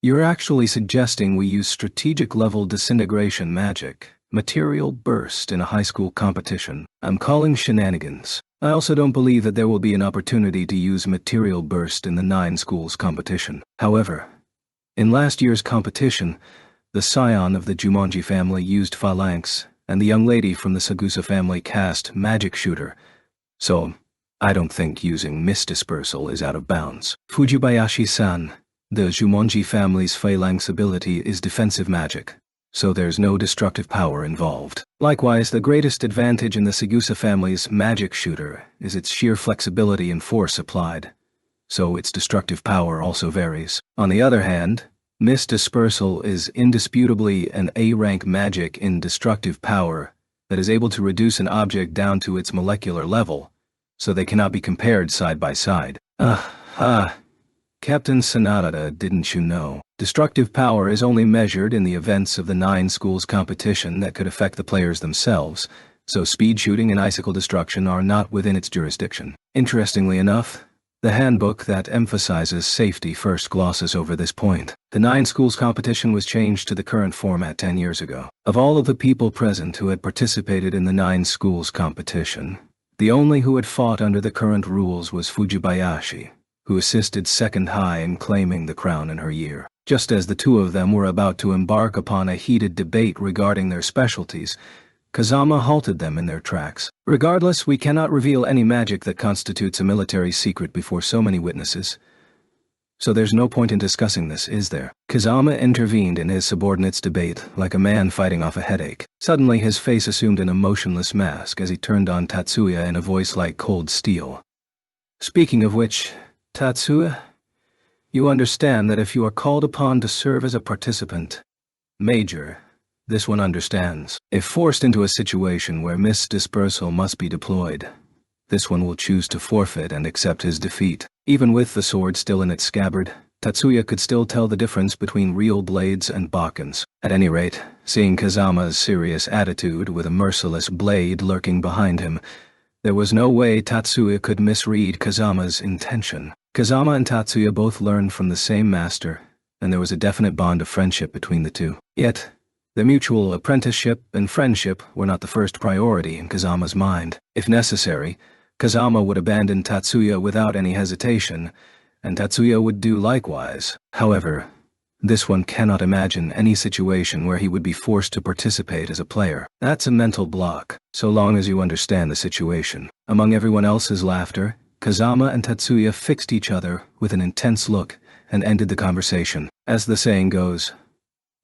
You're actually suggesting we use strategic-level disintegration magic, material burst in a high school competition. I'm calling shenanigans. I also don't believe that there will be an opportunity to use material burst in the 9 schools competition. However, in last year's competition, the scion of the Jumonji family used phalanx, and the young lady from the Sagusa family cast magic shooter. So, I don't think using mist dispersal is out of bounds. Fujibayashi-san, the Jumonji family's phalanx ability is defensive magic, so there's no destructive power involved. Likewise, the greatest advantage in the Sagusa family's magic shooter is its sheer flexibility and force applied, so its destructive power also varies. On the other hand, mist dispersal is indisputably an A-rank magic in destructive power that is able to reduce an object down to its molecular level, so they cannot be compared side by side. Captain Sanada, didn't you know? Destructive power is only measured in the events of the 9 schools competition that could affect the players themselves, so speed shooting and icicle destruction are not within its jurisdiction. Interestingly enough, the handbook that emphasizes safety first glosses over this point. The 9 schools competition was changed to the current format 10 years ago. Of all of the people present who had participated in the 9 schools competition, the only who had fought under the current rules was Fujibayashi, who assisted second high in claiming the crown in her year. Just as the two of them were about to embark upon a heated debate regarding their specialties, Kazama halted them in their tracks. Regardless, we cannot reveal any magic that constitutes a military secret before so many witnesses. So there's no point in discussing this, is there? Kazama intervened in his subordinate's debate like a man fighting off a headache. Suddenly his face assumed an emotionless mask as he turned on Tatsuya in a voice like cold steel. Speaking of which, Tatsuya, you understand that if you are called upon to serve as a participant, Major, this one understands. If forced into a situation where mist dispersal must be deployed, this one will choose to forfeit and accept his defeat. Even with the sword still in its scabbard, Tatsuya could still tell the difference between real blades and Bakkens. At any rate, seeing Kazama's serious attitude with a merciless blade lurking behind him, there was no way Tatsuya could misread Kazama's intention. Kazama and Tatsuya both learned from the same master, and there was a definite bond of friendship between the two. Yet, their mutual apprenticeship and friendship were not the first priority in Kazama's mind. If necessary, Kazama would abandon Tatsuya without any hesitation, and Tatsuya would do likewise. However, this one cannot imagine any situation where he would be forced to participate as a player. That's a mental block, so long as you understand the situation. Among everyone else's laughter, Kazama and Tatsuya fixed each other with an intense look and ended the conversation. As the saying goes,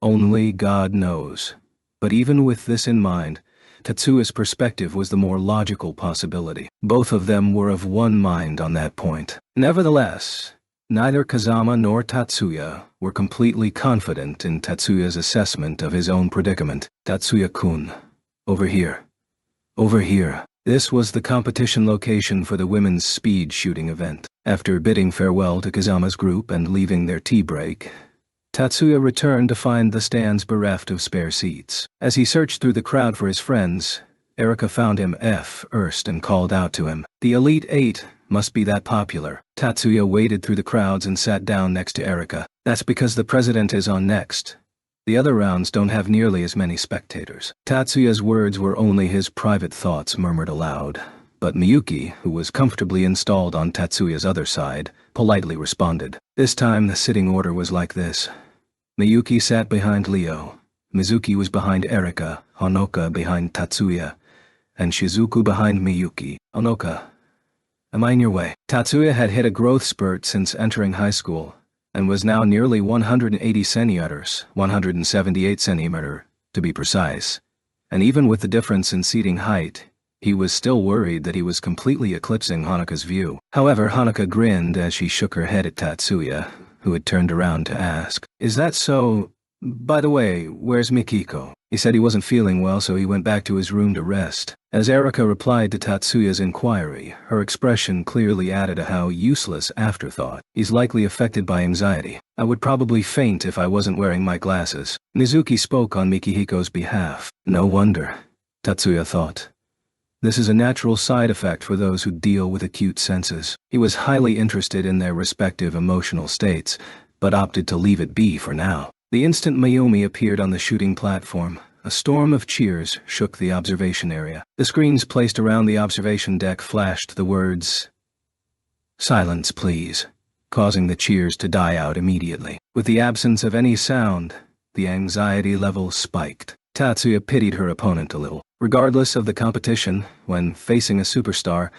only God knows. But even with this in mind, Tatsuya's perspective was the more logical possibility. Both of them were of one mind on that point. Nevertheless, neither Kazama nor Tatsuya were completely confident in Tatsuya's assessment of his own predicament. Tatsuya-kun, over here. Over here. This was the competition location for the women's speed shooting event. After bidding farewell to Kazama's group and leaving their tea break, Tatsuya returned to find the stands bereft of spare seats. As he searched through the crowd for his friends, Erika found him first and called out to him. The Elite Eight must be that popular. Tatsuya waded through the crowds and sat down next to Erika. That's because the president is on next. The other rounds don't have nearly as many spectators. Tatsuya's words were only his private thoughts murmured aloud, but Miyuki, who was comfortably installed on Tatsuya's other side, politely responded. This time the sitting order was like this. Miyuki sat behind Leo, Mizuki was behind Erika, Honoka behind Tatsuya, and Shizuku behind Miyuki. Honoka, am I in your way? Tatsuya had hit a growth spurt since entering high school, and was now nearly 180 centimeters, 178 centimeter, to be precise. And even with the difference in seating height, he was still worried that he was completely eclipsing Honoka's view. However, Honoka grinned as she shook her head at Tatsuya, who had turned around to ask, "Is that so? By the way, where's Mikiko?" He said he wasn't feeling well, so he went back to his room to rest. As Erika replied to Tatsuya's inquiry, her expression clearly added a how useless afterthought. He's likely affected by anxiety. I would probably faint if I wasn't wearing my glasses. Mizuki spoke on Mikihiko's behalf. No wonder, Tatsuya thought. This is a natural side effect for those who deal with acute senses. He was highly interested in their respective emotional states, but opted to leave it be for now. The instant Mayumi appeared on the shooting platform, a storm of cheers shook the observation area. The screens placed around the observation deck flashed the words, "Silence, please," causing the cheers to die out immediately. With the absence of any sound, the anxiety level spiked. Tatsuya pitied her opponent a little. Regardless of the competition, when facing a superstar,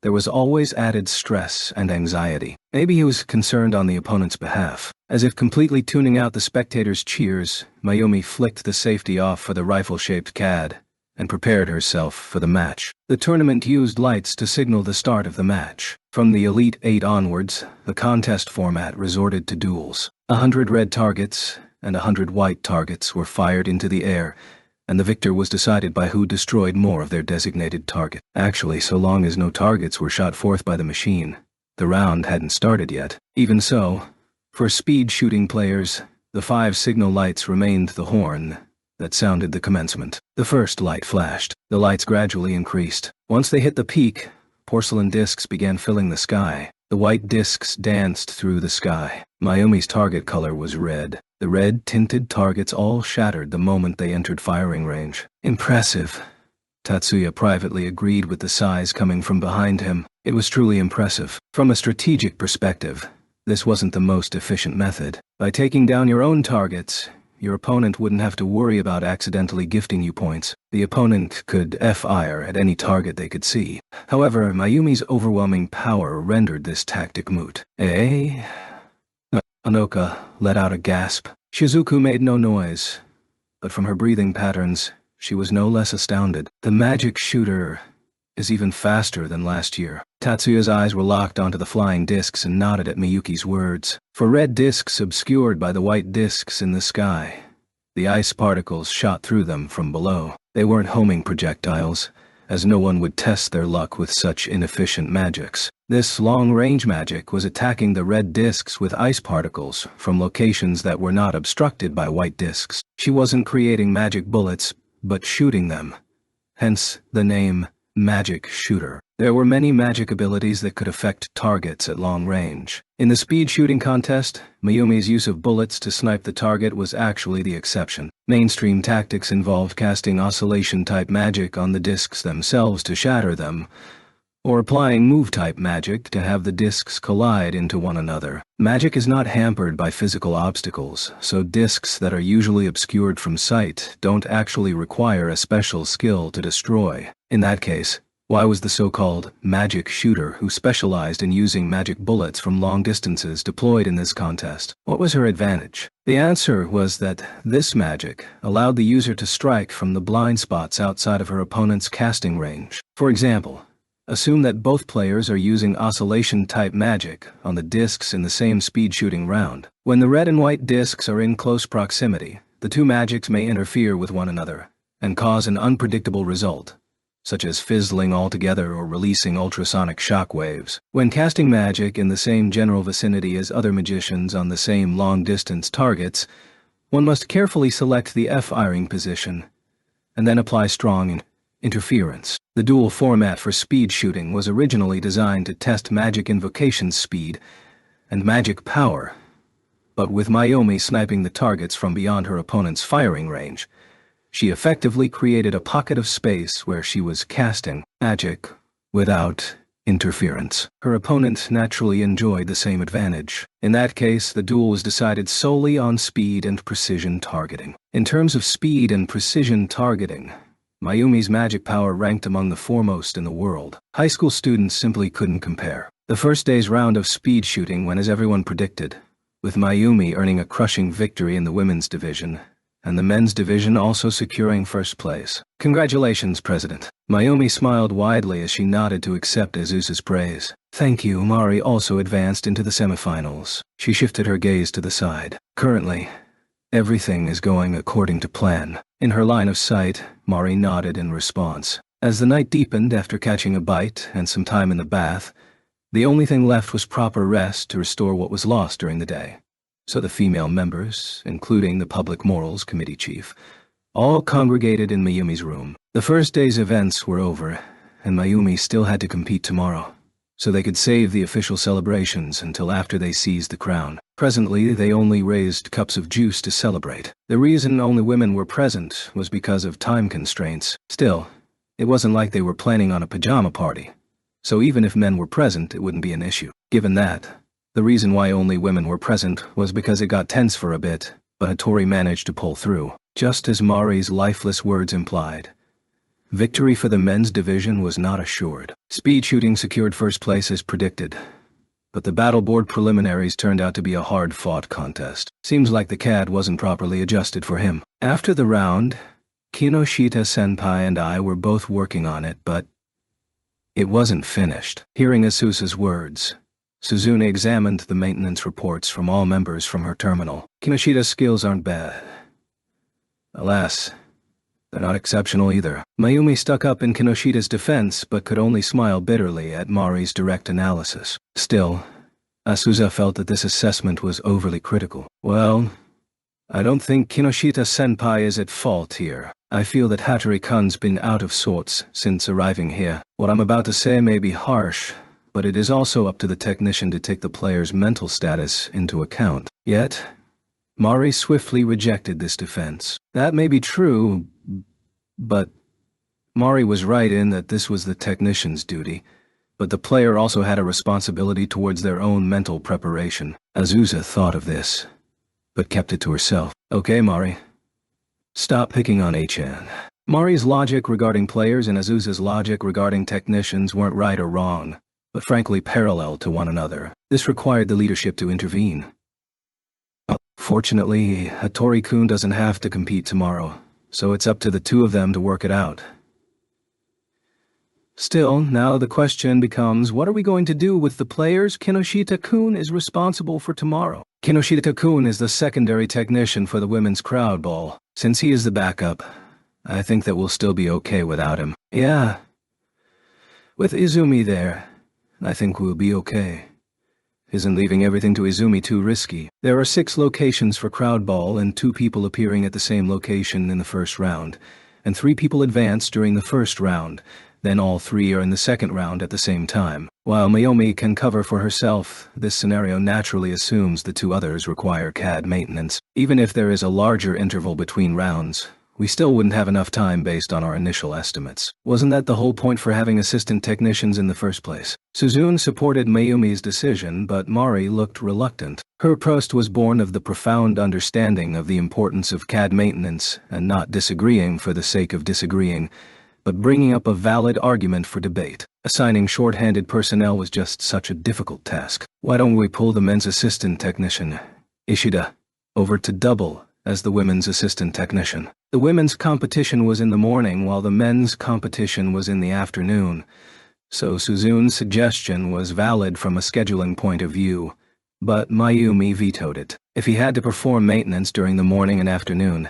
there was always added stress and anxiety. Maybe he was concerned on the opponent's behalf. As if completely tuning out the spectators' cheers, Mayumi flicked the safety off for the rifle-shaped CAD and prepared herself for the match. The tournament used lights to signal the start of the match. From the Elite 8 onwards, the contest format resorted to duels. 100 red targets and 100 white targets were fired into the air, and the victor was decided by who destroyed more of their designated target. Actually, so long as no targets were shot forth by the machine, the round hadn't started yet. Even so, for speed shooting players, the 5 signal lights remained the horn that sounded the commencement. The first light flashed. The lights gradually increased. Once they hit the peak, porcelain discs began filling the sky. The white discs danced through the sky. Mayumi's target color was red. The red-tinted targets all shattered the moment they entered firing range. Impressive. Tatsuya privately agreed with the sighs coming from behind him. It was truly impressive. From a strategic perspective, this wasn't the most efficient method. By taking down your own targets, your opponent wouldn't have to worry about accidentally gifting you points. The opponent could fire at any target they could see. However, Mayumi's overwhelming power rendered this tactic moot. Onoka let out a gasp. Shizuku made no noise, but from her breathing patterns, she was no less astounded. The magic shooter is even faster than last year. Tatsuya's eyes were locked onto the flying discs and nodded at Miyuki's words. For red discs obscured by the white discs in the sky, the ice particles shot through them from below. They weren't homing projectiles, as no one would test their luck with such inefficient magics. This long-range magic was attacking the red discs with ice particles from locations that were not obstructed by white discs. She wasn't creating magic bullets, but shooting them. Hence the name Magic Shooter. There were many magic abilities that could affect targets at long range. In the speed shooting contest, Mayumi's use of bullets to snipe the target was actually the exception. Mainstream tactics involved casting oscillation-type magic on the discs themselves to shatter them, or applying move-type magic to have the discs collide into one another. Magic is not hampered by physical obstacles, so discs that are usually obscured from sight don't actually require a special skill to destroy. In that case, why was the so-called magic shooter who specialized in using magic bullets from long distances deployed in this contest? What was her advantage? The answer was that this magic allowed the user to strike from the blind spots outside of her opponent's casting range. For example, assume that both players are using oscillation-type magic on the discs in the same speed shooting round. When the red and white discs are in close proximity, the two magics may interfere with one another and cause an unpredictable result, such as fizzling altogether or releasing ultrasonic shock waves. When casting magic in the same general vicinity as other magicians on the same long-distance targets, one must carefully select the firing position and then apply strong interference. The dual format for speed shooting was originally designed to test magic invocation speed and magic power, but with Mayumi sniping the targets from beyond her opponent's firing range, she effectively created a pocket of space where she was casting magic without interference. Her opponent naturally enjoyed the same advantage. In that case, the duel was decided solely on speed and precision targeting. In terms of speed and precision targeting, Mayumi's magic power ranked among the foremost in the world. High school students simply couldn't compare. The first day's round of speed shooting went as everyone predicted, with Mayumi earning a crushing victory in the women's division, and the men's division also securing first place. Congratulations, President. Mayumi smiled widely as she nodded to accept Azusa's praise. Thank you. Mari also advanced into the semifinals. She shifted her gaze to the side. Currently, everything is going according to plan. In her line of sight, Mari nodded in response. As the night deepened after catching a bite and some time in the bath, the only thing left was proper rest to restore what was lost during the day. So the female members, including the Public Morals Committee chief, all congregated in Mayumi's room. The first day's events were over, and Mayumi still had to compete tomorrow. so they could save the official celebrations until after they seized the crown. Presently, they only raised cups of juice to celebrate. The reason only women were present was because of time constraints. Still, it wasn't like they were planning on a pajama party, so even if men were present, it wouldn't be an issue. Given that, the reason why only women were present was because it got tense for a bit, but Hattori managed to pull through, just as Mari's lifeless words implied. Victory for the men's division was not assured. Speed shooting secured first place as predicted, but the battle board preliminaries turned out to be a hard-fought contest. Seems like the CAD wasn't properly adjusted for him. After the round, Kinoshita-senpai and I were both working on it, but it wasn't finished. Hearing Asusa's words, Suzune examined the maintenance reports from all members from her terminal. Kinoshita's skills aren't bad. Alas, they're not exceptional either. Mayumi stuck up in Kinoshita's defense but could only smile bitterly at Mari's direct analysis. Still, Asusa felt that this assessment was overly critical. Well, I don't think Kinoshita-senpai is at fault here. I feel that Hattori-kun's been out of sorts since arriving here. What I'm about to say may be harsh, but it is also up to the technician to take the player's mental status into account. Yet, Mari swiftly rejected this defense. That may be true, but Mari was right in that this was the technician's duty, but the player also had a responsibility towards their own mental preparation. Azusa thought of this, but kept it to herself. Okay, Mari. Stop picking on Achan. Mari's logic regarding players and Azusa's logic regarding technicians weren't right or wrong, but frankly parallel to one another. This required the leadership to intervene. Fortunately, Hattori-kun doesn't have to compete tomorrow, so it's up to the two of them to work it out. Still, now the question becomes, what are we going to do with the players Kinoshita-kun is responsible for tomorrow? Kinoshita-kun is the secondary technician for the women's crowd ball. Since he is the backup, I think that we'll still be okay without him. Yeah. With Izumi there, I think we'll be okay. Isn't leaving everything to Izumi too risky? There are 6 locations for crowd ball and 2 people appearing at the same location in the first round, and 3 people advance during the first round, then all 3 are in the second round at the same time. While Mayumi can cover for herself, this scenario naturally assumes the 2 others require CAD maintenance. Even if there is a larger interval between rounds, we still wouldn't have enough time based on our initial estimates. Wasn't that the whole point for having assistant technicians in the first place? Suzune supported Mayumi's decision, but Mari looked reluctant. Her approach was born of the profound understanding of the importance of CAD maintenance and not disagreeing for the sake of disagreeing, but bringing up a valid argument for debate. Assigning short-handed personnel was just such a difficult task. Why don't we pull the men's assistant technician, Ishida, over to double as the women's assistant technician? The women's competition was in the morning while the men's competition was in the afternoon, so Suzune's suggestion was valid from a scheduling point of view, but Mayumi vetoed it. If he had to perform maintenance during the morning and afternoon,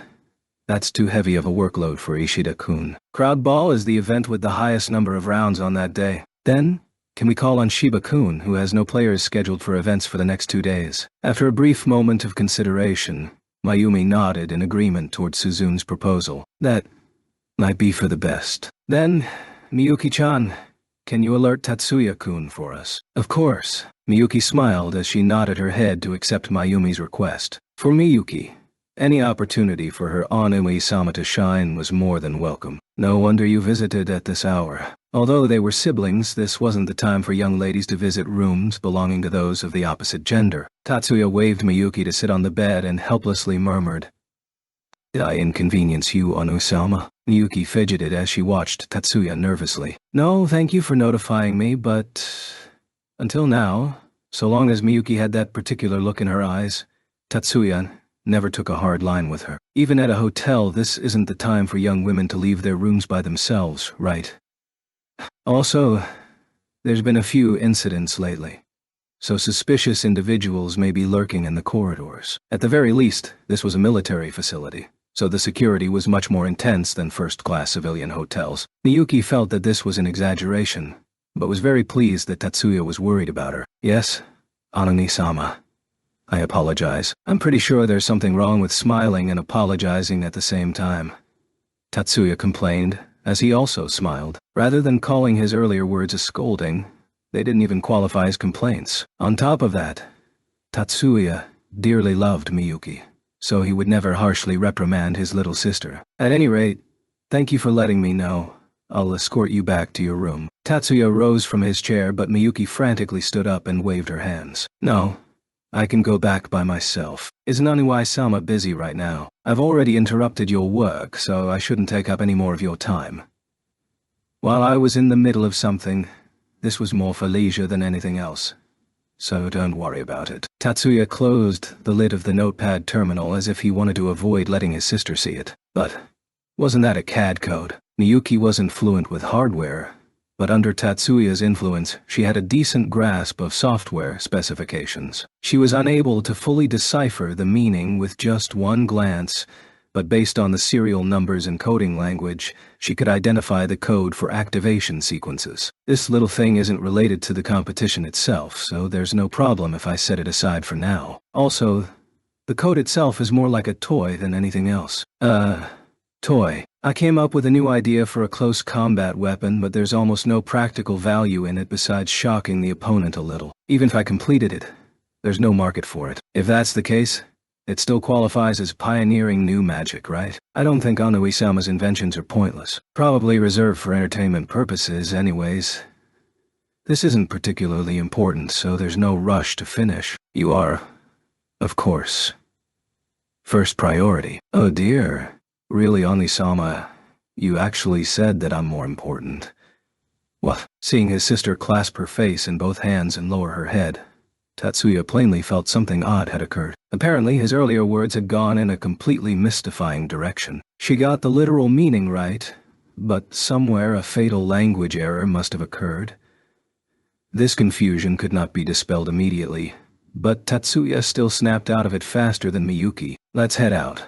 that's too heavy of a workload for Ishida-kun. Crowd ball is the event with the highest number of rounds on that day. Then, can we call on Shiba-kun, who has no players scheduled for events for the next 2 days? After a brief moment of consideration, Mayumi nodded in agreement towards Suzune's proposal. That might be for the best. Then, Miyuki-chan, can you alert Tatsuya-kun for us? Of course. Miyuki smiled as she nodded her head to accept Mayumi's request. For Miyuki, any opportunity for her Onui-sama to shine was more than welcome. No wonder you visited at this hour. Although they were siblings, this wasn't the time for young ladies to visit rooms belonging to those of the opposite gender. Tatsuya waved Miyuki to sit on the bed and helplessly murmured, "Did I inconvenience you, Onu-sama?" Miyuki fidgeted as she watched Tatsuya nervously. "No, thank you for notifying me, but until now, so long as Miyuki had that particular look in her eyes, Tatsuya never took a hard line with her. Even at a hotel, this isn't the time for young women to leave their rooms by themselves, right? Also, there's been a few incidents lately, so suspicious individuals may be lurking in the corridors. At the very least, this was a military facility, so the security was much more intense than first-class civilian hotels. Miyuki felt that this was an exaggeration, but was very pleased that Tatsuya was worried about her. Yes, Anoni-sama. I apologize. I'm pretty sure there's something wrong with smiling and apologizing at the same time, Tatsuya complained, as he also smiled. Rather than calling his earlier words a scolding, They didn't even qualify as complaints. On top of that, Tatsuya dearly loved Miyuki, so he would never harshly reprimand his little sister. At any rate, thank you for letting me know. I'll escort you back to your room. Tatsuya rose from his chair, but Miyuki frantically stood up and waved her hands. No, I can go back by myself. Isn't Oniwai-sama busy right now? I've already interrupted your work, so I shouldn't take up any more of your time. While I was in the middle of something, this was more for leisure than anything else. So don't worry about it. Tatsuya closed the lid of the notepad terminal as if he wanted to avoid letting his sister see it. But wasn't that a CAD code? Miyuki wasn't fluent with hardware, but under Tatsuya's influence, she had a decent grasp of software specifications. She was unable to fully decipher the meaning with just one glance, but based on the serial numbers and coding language, she could identify the code for activation sequences. This little thing isn't related to the competition itself, so there's no problem if I set it aside for now. Also, the code itself is more like a toy than anything else. Toy. I came up with a new idea for a close combat weapon, but there's almost no practical value in it besides shocking the opponent a little. Even if I completed it, there's no market for it. If that's the case, it still qualifies as pioneering new magic, right? I don't think Onoi-sama's inventions are pointless. Probably reserved for entertainment purposes anyways. This isn't particularly important, so there's no rush to finish. You are, of course, first priority. Oh dear. Really, Oni-sama, you actually said that I'm more important. What? Seeing his sister clasp her face in both hands and lower her head, Tatsuya plainly felt something odd had occurred. Apparently, his earlier words had gone in a completely mystifying direction. She got the literal meaning right, but somewhere a fatal language error must have occurred. This confusion could not be dispelled immediately, but Tatsuya still snapped out of it faster than Miyuki. Let's head out.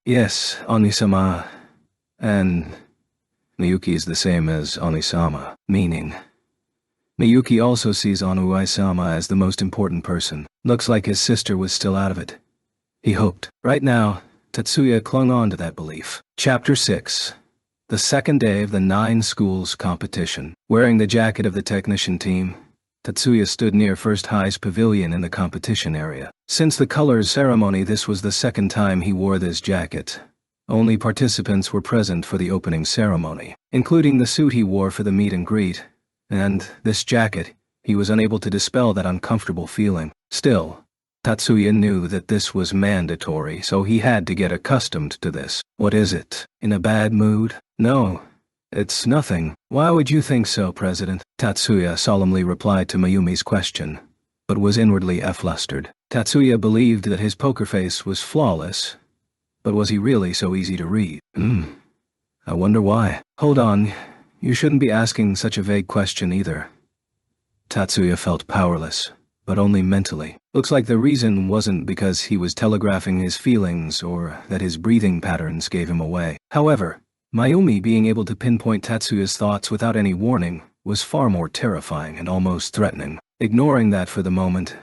Yes, Oni-sama, and Miyuki is the same as Oni-sama, meaning Miyuki also sees Onoi-sama as the most important person. Looks like his sister was still out of it. He hoped. Right now, Tatsuya clung on to that belief. Chapter 6. The second day of the 9 schools competition. Wearing the jacket of the technician team, Tatsuya stood near First High's pavilion in the competition area. Since the colors ceremony, this was the second time he wore this jacket. Only participants were present for the opening ceremony, including the suit he wore for the meet and greet, and this jacket. He was unable to dispel that uncomfortable feeling. Still, Tatsuya knew that this was mandatory, so he had to get accustomed to this. What is it? In a bad mood? No. It's nothing. Why would you think so, President? Tatsuya solemnly replied to Mayumi's question, but was inwardly flustered. Tatsuya believed that his poker face was flawless, but was he really so easy to read? I wonder why. Hold on, you shouldn't be asking such a vague question either. Tatsuya felt powerless, but only mentally. Looks like the reason wasn't because he was telegraphing his feelings or that his breathing patterns gave him away. However, Mayumi being able to pinpoint Tatsuya's thoughts without any warning was far more terrifying and almost threatening. Ignoring that for the moment,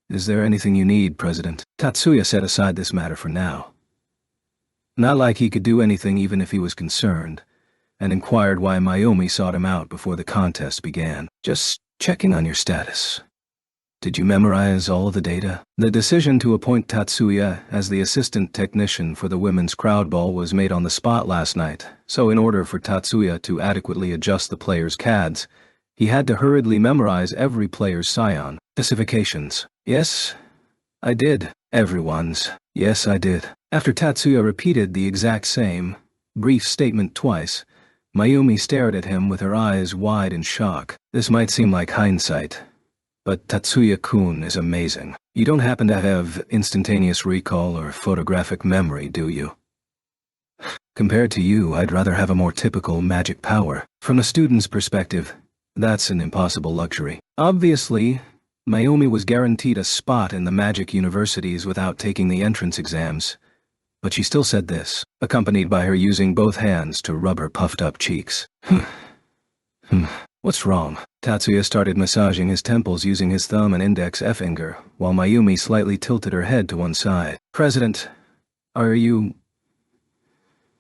is there anything you need, President? Tatsuya set aside this matter for now. Not like he could do anything even if he was concerned, and inquired why Mayumi sought him out before the contest began. Just checking on your status. Did you memorize all the data? The decision to appoint Tatsuya as the assistant technician for the women's crowd ball was made on the spot last night, so in order for Tatsuya to adequately adjust the players' CADs, he had to hurriedly memorize every player's scion. Specifications. Yes, I did. Everyone's. Yes, I did. After Tatsuya repeated the exact same, brief statement twice, Mayumi stared at him with her eyes wide in shock. This might seem like hindsight, but Tatsuya-kun is amazing. You don't happen to have instantaneous recall or photographic memory, do you? Compared to you, I'd rather have a more typical magic power. From a student's perspective, that's an impossible luxury. Obviously, Mayumi was guaranteed a spot in the magic universities without taking the entrance exams, but she still said this, accompanied by her using both hands to rub her puffed-up cheeks. What's wrong? Tatsuya started massaging his temples using his thumb and index finger, while Mayumi slightly tilted her head to one side. President, are you...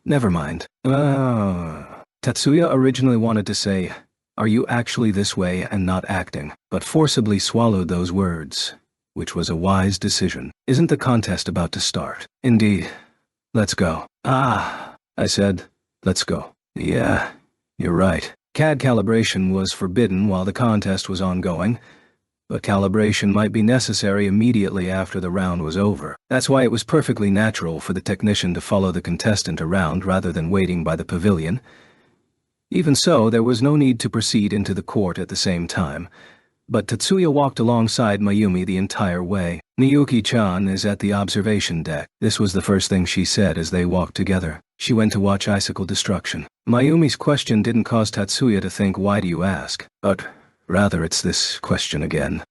Never mind. Tatsuya originally wanted to say, Are you actually this way and not acting? But forcibly swallowed those words, which was a wise decision. Isn't the contest about to start? Indeed. Let's go. Ah, I said. Let's go. Yeah, you're right. CAD calibration was forbidden while the contest was ongoing, but calibration might be necessary immediately after the round was over. That's why it was perfectly natural for the technician to follow the contestant around rather than waiting by the pavilion. Even so, there was no need to proceed into the court at the same time, but Tatsuya walked alongside Mayumi the entire way. Miyuki-chan is at the observation deck. This was the first thing she said as they walked together. She went to watch icicle destruction. Mayumi's question didn't cause Tatsuya to think, why do you ask? But rather it's this question again.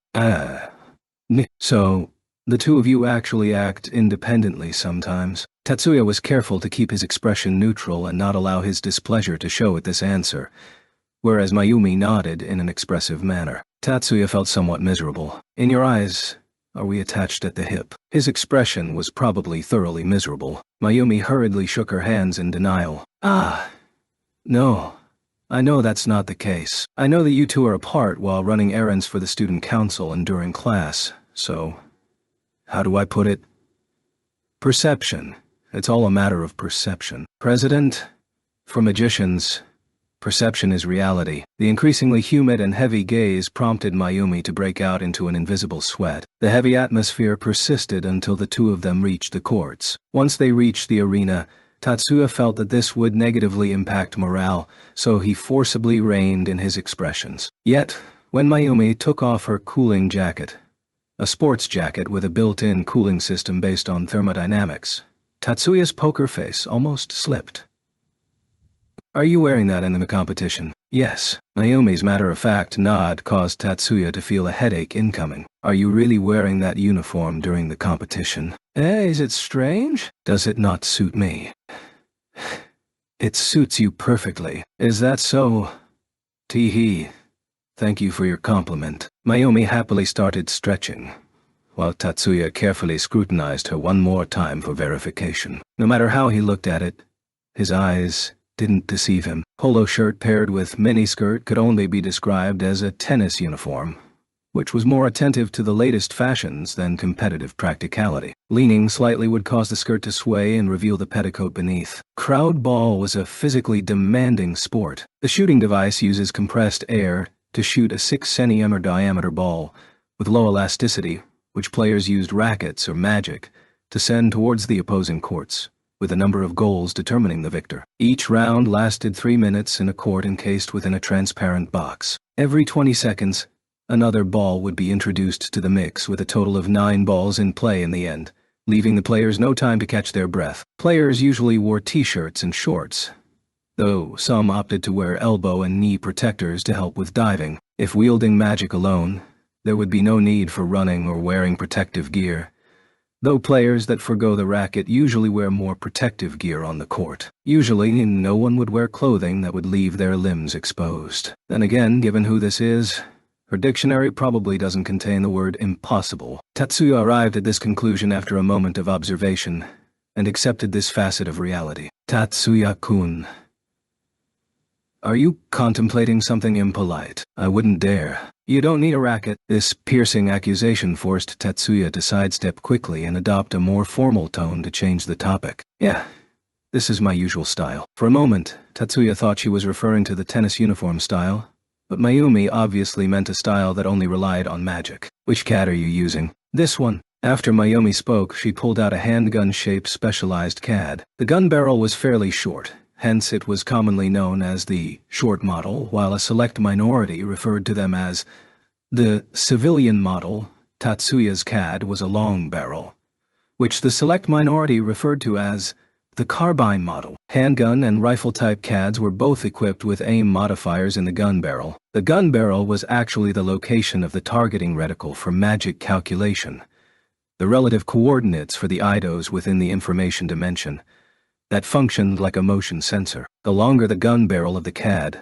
So, the two of you actually act independently sometimes? Tatsuya was careful to keep his expression neutral and not allow his displeasure to show at this answer, whereas Mayumi nodded in an expressive manner. Tatsuya felt somewhat miserable. In your eyes, are we attached at the hip? His expression was probably thoroughly miserable. Mayumi hurriedly shook her hands in denial. No. I know that's not the case. I know that you two are apart while running errands for the student council and during class, so how do I put it? Perception. It's all a matter of perception. President, for magicians, perception is reality. The increasingly humid and heavy gaze prompted Mayumi to break out into an invisible sweat. The heavy atmosphere persisted until the two of them reached the courts. Once they reached the arena, Tatsuya felt that this would negatively impact morale, so he forcibly reined in his expressions. Yet, when Mayumi took off her cooling jacket, a sports jacket with a built-in cooling system based on thermodynamics, Tatsuya's poker face almost slipped. Are you wearing that in the competition? Yes. Mayumi's matter-of-fact nod caused Tatsuya to feel a headache incoming. Are you really wearing that uniform during the competition? Is it strange? Does it not suit me? It suits you perfectly. Is that so? Tee-hee. Thank you for your compliment. Mayumi happily started stretching, while Tatsuya carefully scrutinized her one more time for verification. No matter how he looked at it, his eyes didn't deceive him. Polo shirt paired with miniskirt could only be described as a tennis uniform, which was more attentive to the latest fashions than competitive practicality. Leaning slightly would cause the skirt to sway and reveal the petticoat beneath. Crowd ball was a physically demanding sport. The shooting device uses compressed air to shoot a 6 cm diameter ball with low elasticity, which players used rackets or magic to send towards the opposing courts, with a number of goals determining the victor. Each round lasted 3 minutes in a court encased within a transparent box. Every 20 seconds, another ball would be introduced to the mix, with a total of 9 balls in play in the end, leaving the players no time to catch their breath. Players usually wore t-shirts and shorts, though some opted to wear elbow and knee protectors to help with diving. If wielding magic alone, there would be no need for running or wearing protective gear, though players that forgo the racket usually wear more protective gear on the court. Usually, no one would wear clothing that would leave their limbs exposed. Then again, given who this is, her dictionary probably doesn't contain the word impossible. Tatsuya arrived at this conclusion after a moment of observation, and accepted this facet of reality. Tatsuya-kun. Are you contemplating something impolite? I wouldn't dare. You don't need a racket. This piercing accusation forced Tatsuya to sidestep quickly and adopt a more formal tone to change the topic. Yeah, this is my usual style. For a moment, Tatsuya thought she was referring to the tennis uniform style, but Mayumi obviously meant a style that only relied on magic. Which CAD are you using? This one. After Mayumi spoke, she pulled out a handgun-shaped specialized CAD. The gun barrel was fairly short, hence it was commonly known as the short model, while a select minority referred to them as the civilian model. Tatsuya's CAD was a long barrel, which the select minority referred to as the carbine model. Handgun and rifle-type CADs were both equipped with aim modifiers in the gun barrel. The gun barrel was actually the location of the targeting reticle for magic calculation, the relative coordinates for the eidos within the information dimension, that functioned like a motion sensor. The longer the gun barrel of the CAD,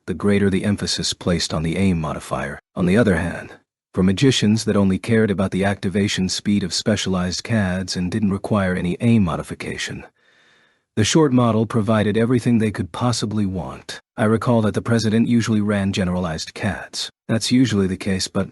the greater the emphasis placed on the aim modifier. On the other hand, for magicians that only cared about the activation speed of specialized CADs and didn't require any aim modification, The short model provided everything they could possibly want. I recall that the president usually ran generalized cats. That's usually the case, but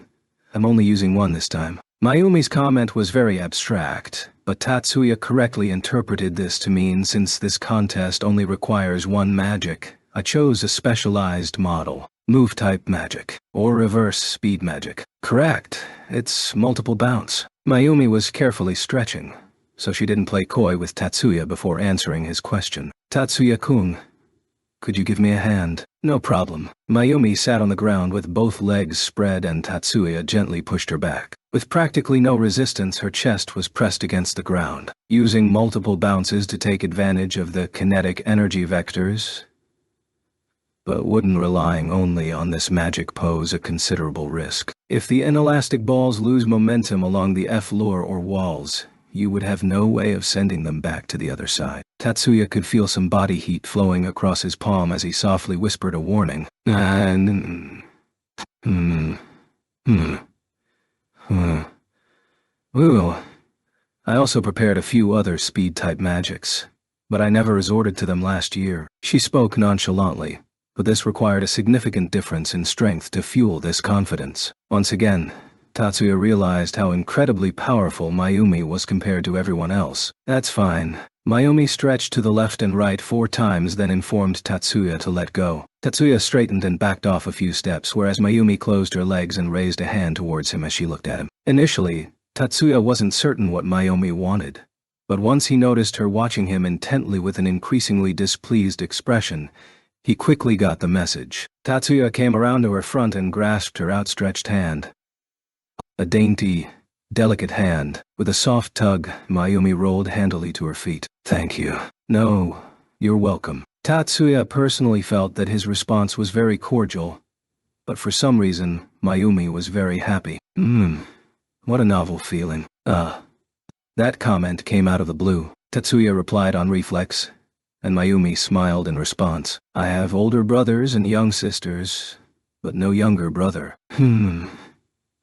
I'm only using one this time. Mayumi's comment was very abstract, but Tatsuya correctly interpreted this to mean since this contest only requires one magic, I chose a specialized model. Move-type magic, or reverse speed magic. Correct, it's multiple bounce. Mayumi was carefully stretching, so she didn't play coy with Tatsuya before answering his question. Tatsuya-kun, could you give me a hand? No problem. Mayumi sat on the ground with both legs spread and Tatsuya gently pushed her back. With practically no resistance, her chest was pressed against the ground. Using multiple bounces to take advantage of the kinetic energy vectors, but wouldn't relying only on this magic pose a considerable risk. If the inelastic balls lose momentum along the floor or walls, you would have no way of sending them back to the other side. Tatsuya could feel some body heat flowing across his palm as he softly whispered a warning. Ooh. I also prepared a few other speed-type magics, but I never resorted to them last year. She spoke nonchalantly, but this required a significant difference in strength to fuel this confidence. Once again, Tatsuya realized how incredibly powerful Mayumi was compared to everyone else. That's fine. Mayumi stretched to the left and right 4 times, then informed Tatsuya to let go. Tatsuya straightened and backed off a few steps, whereas Mayumi closed her legs and raised a hand towards him as she looked at him. Initially, Tatsuya wasn't certain what Mayumi wanted, but once he noticed her watching him intently with an increasingly displeased expression, he quickly got the message. Tatsuya came around to her front and grasped her outstretched hand. A dainty, delicate hand. With a soft tug, Mayumi rolled handily to her feet. Thank you. No, you're welcome. Tatsuya personally felt that his response was very cordial, but for some reason, Mayumi was very happy. What a novel feeling. That comment came out of the blue. Tatsuya replied on reflex, and Mayumi smiled in response. I have older brothers and young sisters, but no younger brother.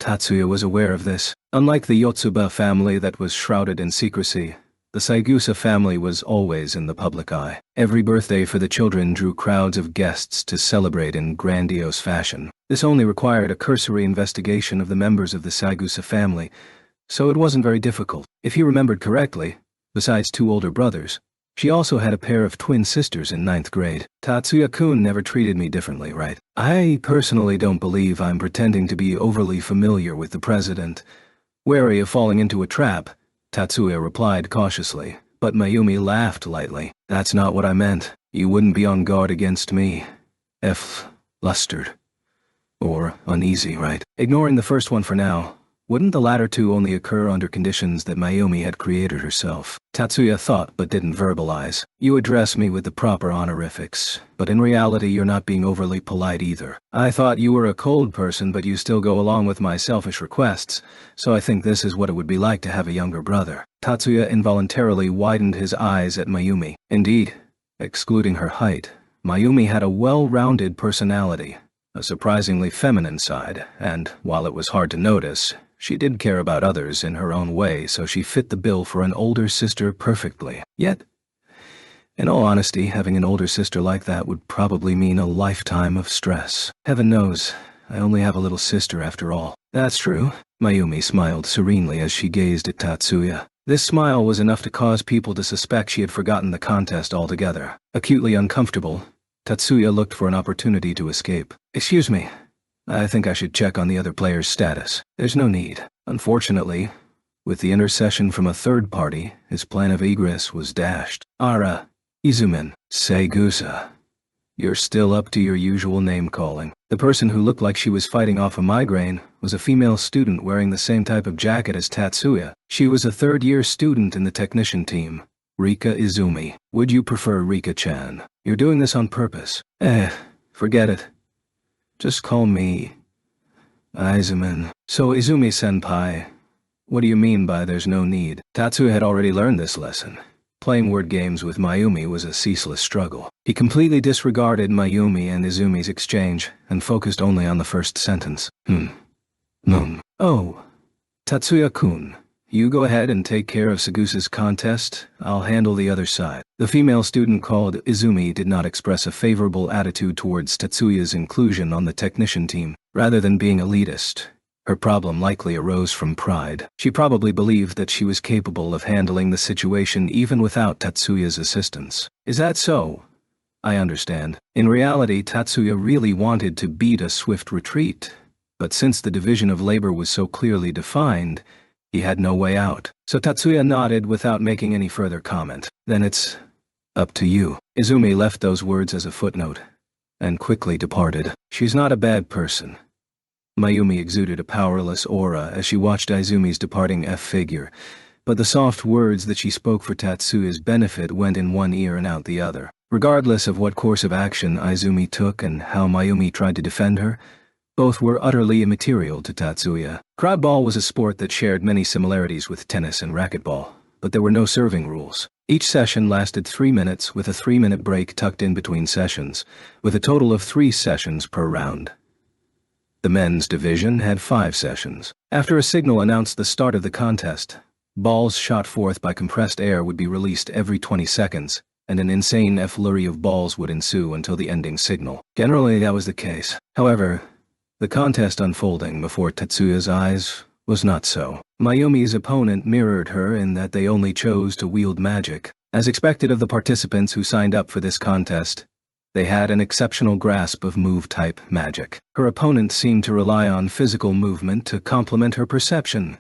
Tatsuya was aware of this. Unlike the Yotsuba family that was shrouded in secrecy, the Saigusa family was always in the public eye. Every birthday for the children drew crowds of guests to celebrate in grandiose fashion. This only required a cursory investigation of the members of the Saigusa family, so it wasn't very difficult. If he remembered correctly, besides 2 older brothers, she also had a pair of twin sisters in 9th grade. Tatsuya-kun never treated me differently, right? I personally don't believe I'm pretending to be overly familiar with the president. Wary of falling into a trap, Tatsuya replied cautiously, but Mayumi laughed lightly. That's not what I meant. You wouldn't be on guard against me. Flustered. Or uneasy, right? Ignoring the first one for now, wouldn't the latter 2 only occur under conditions that Mayumi had created herself? Tatsuya thought but didn't verbalize. You address me with the proper honorifics, but in reality you're not being overly polite either. I thought you were a cold person, but you still go along with my selfish requests, so I think this is what it would be like to have a younger brother. Tatsuya involuntarily widened his eyes at Mayumi. Indeed, excluding her height, Mayumi had a well-rounded personality, a surprisingly feminine side, and, while it was hard to notice, she did care about others in her own way, so she fit the bill for an older sister perfectly. Yet, in all honesty, having an older sister like that would probably mean a lifetime of stress. Heaven knows, I only have a little sister after all. That's true. Mayumi smiled serenely as she gazed at Tatsuya. This smile was enough to cause people to suspect she had forgotten the contest altogether. Acutely uncomfortable, Tatsuya looked for an opportunity to escape. Excuse me. I think I should check on the other player's status. There's no need. Unfortunately, with the intercession from a third party, his plan of egress was dashed. Izumin, Saigusa. You're still up to your usual name-calling. The person who looked like she was fighting off a migraine was a female student wearing the same type of jacket as Tatsuya. She was a 3rd-year student in the technician team, Rika Izumi. Would you prefer Rika-chan? You're doing this on purpose. Forget it. Just call me Izumin. So Izumi-senpai, what do you mean by there's no need? Tatsuya had already learned this lesson. Playing word games with Mayumi was a ceaseless struggle. He completely disregarded Mayumi and Izumi's exchange and focused only on the first sentence. Oh, Tatsuya-kun, You go ahead and take care of Sagusa's contest. I'll handle the other side. The female student called Izumi did not express a favorable attitude towards Tatsuya's inclusion on the technician team. Rather than being elitist, her problem likely arose from pride. She probably believed that she was capable of handling the situation even without Tatsuya's assistance. Is that so? I understand. In reality, Tatsuya really wanted to beat a swift retreat, but since the division of labor was so clearly defined, he had no way out. So Tatsuya nodded without making any further comment. Then it's up to you. Izumi left those words as a footnote, and quickly departed. She's not a bad person. Mayumi exuded a powerless aura as she watched Izumi's departing figure, but the soft words that she spoke for Tatsuya's benefit went in one ear and out the other. Regardless of what course of action Izumi took and how Mayumi tried to defend her, both were utterly immaterial to Tatsuya. Crab ball was a sport that shared many similarities with tennis and racquetball, but there were no serving rules. Each session lasted 3 minutes with a 3-minute break tucked in between sessions, with a total of 3 sessions per round. The men's division had 5 sessions. After a signal announced the start of the contest, balls shot forth by compressed air would be released every 20 seconds, and an insane flurry of balls would ensue until the ending signal. Generally, that was the case. However, the contest unfolding before Tatsuya's eyes was not so. Mayumi's opponent mirrored her in that they only chose to wield magic. As expected of the participants who signed up for this contest, they had an exceptional grasp of move-type magic. Her opponent seemed to rely on physical movement to complement her perception,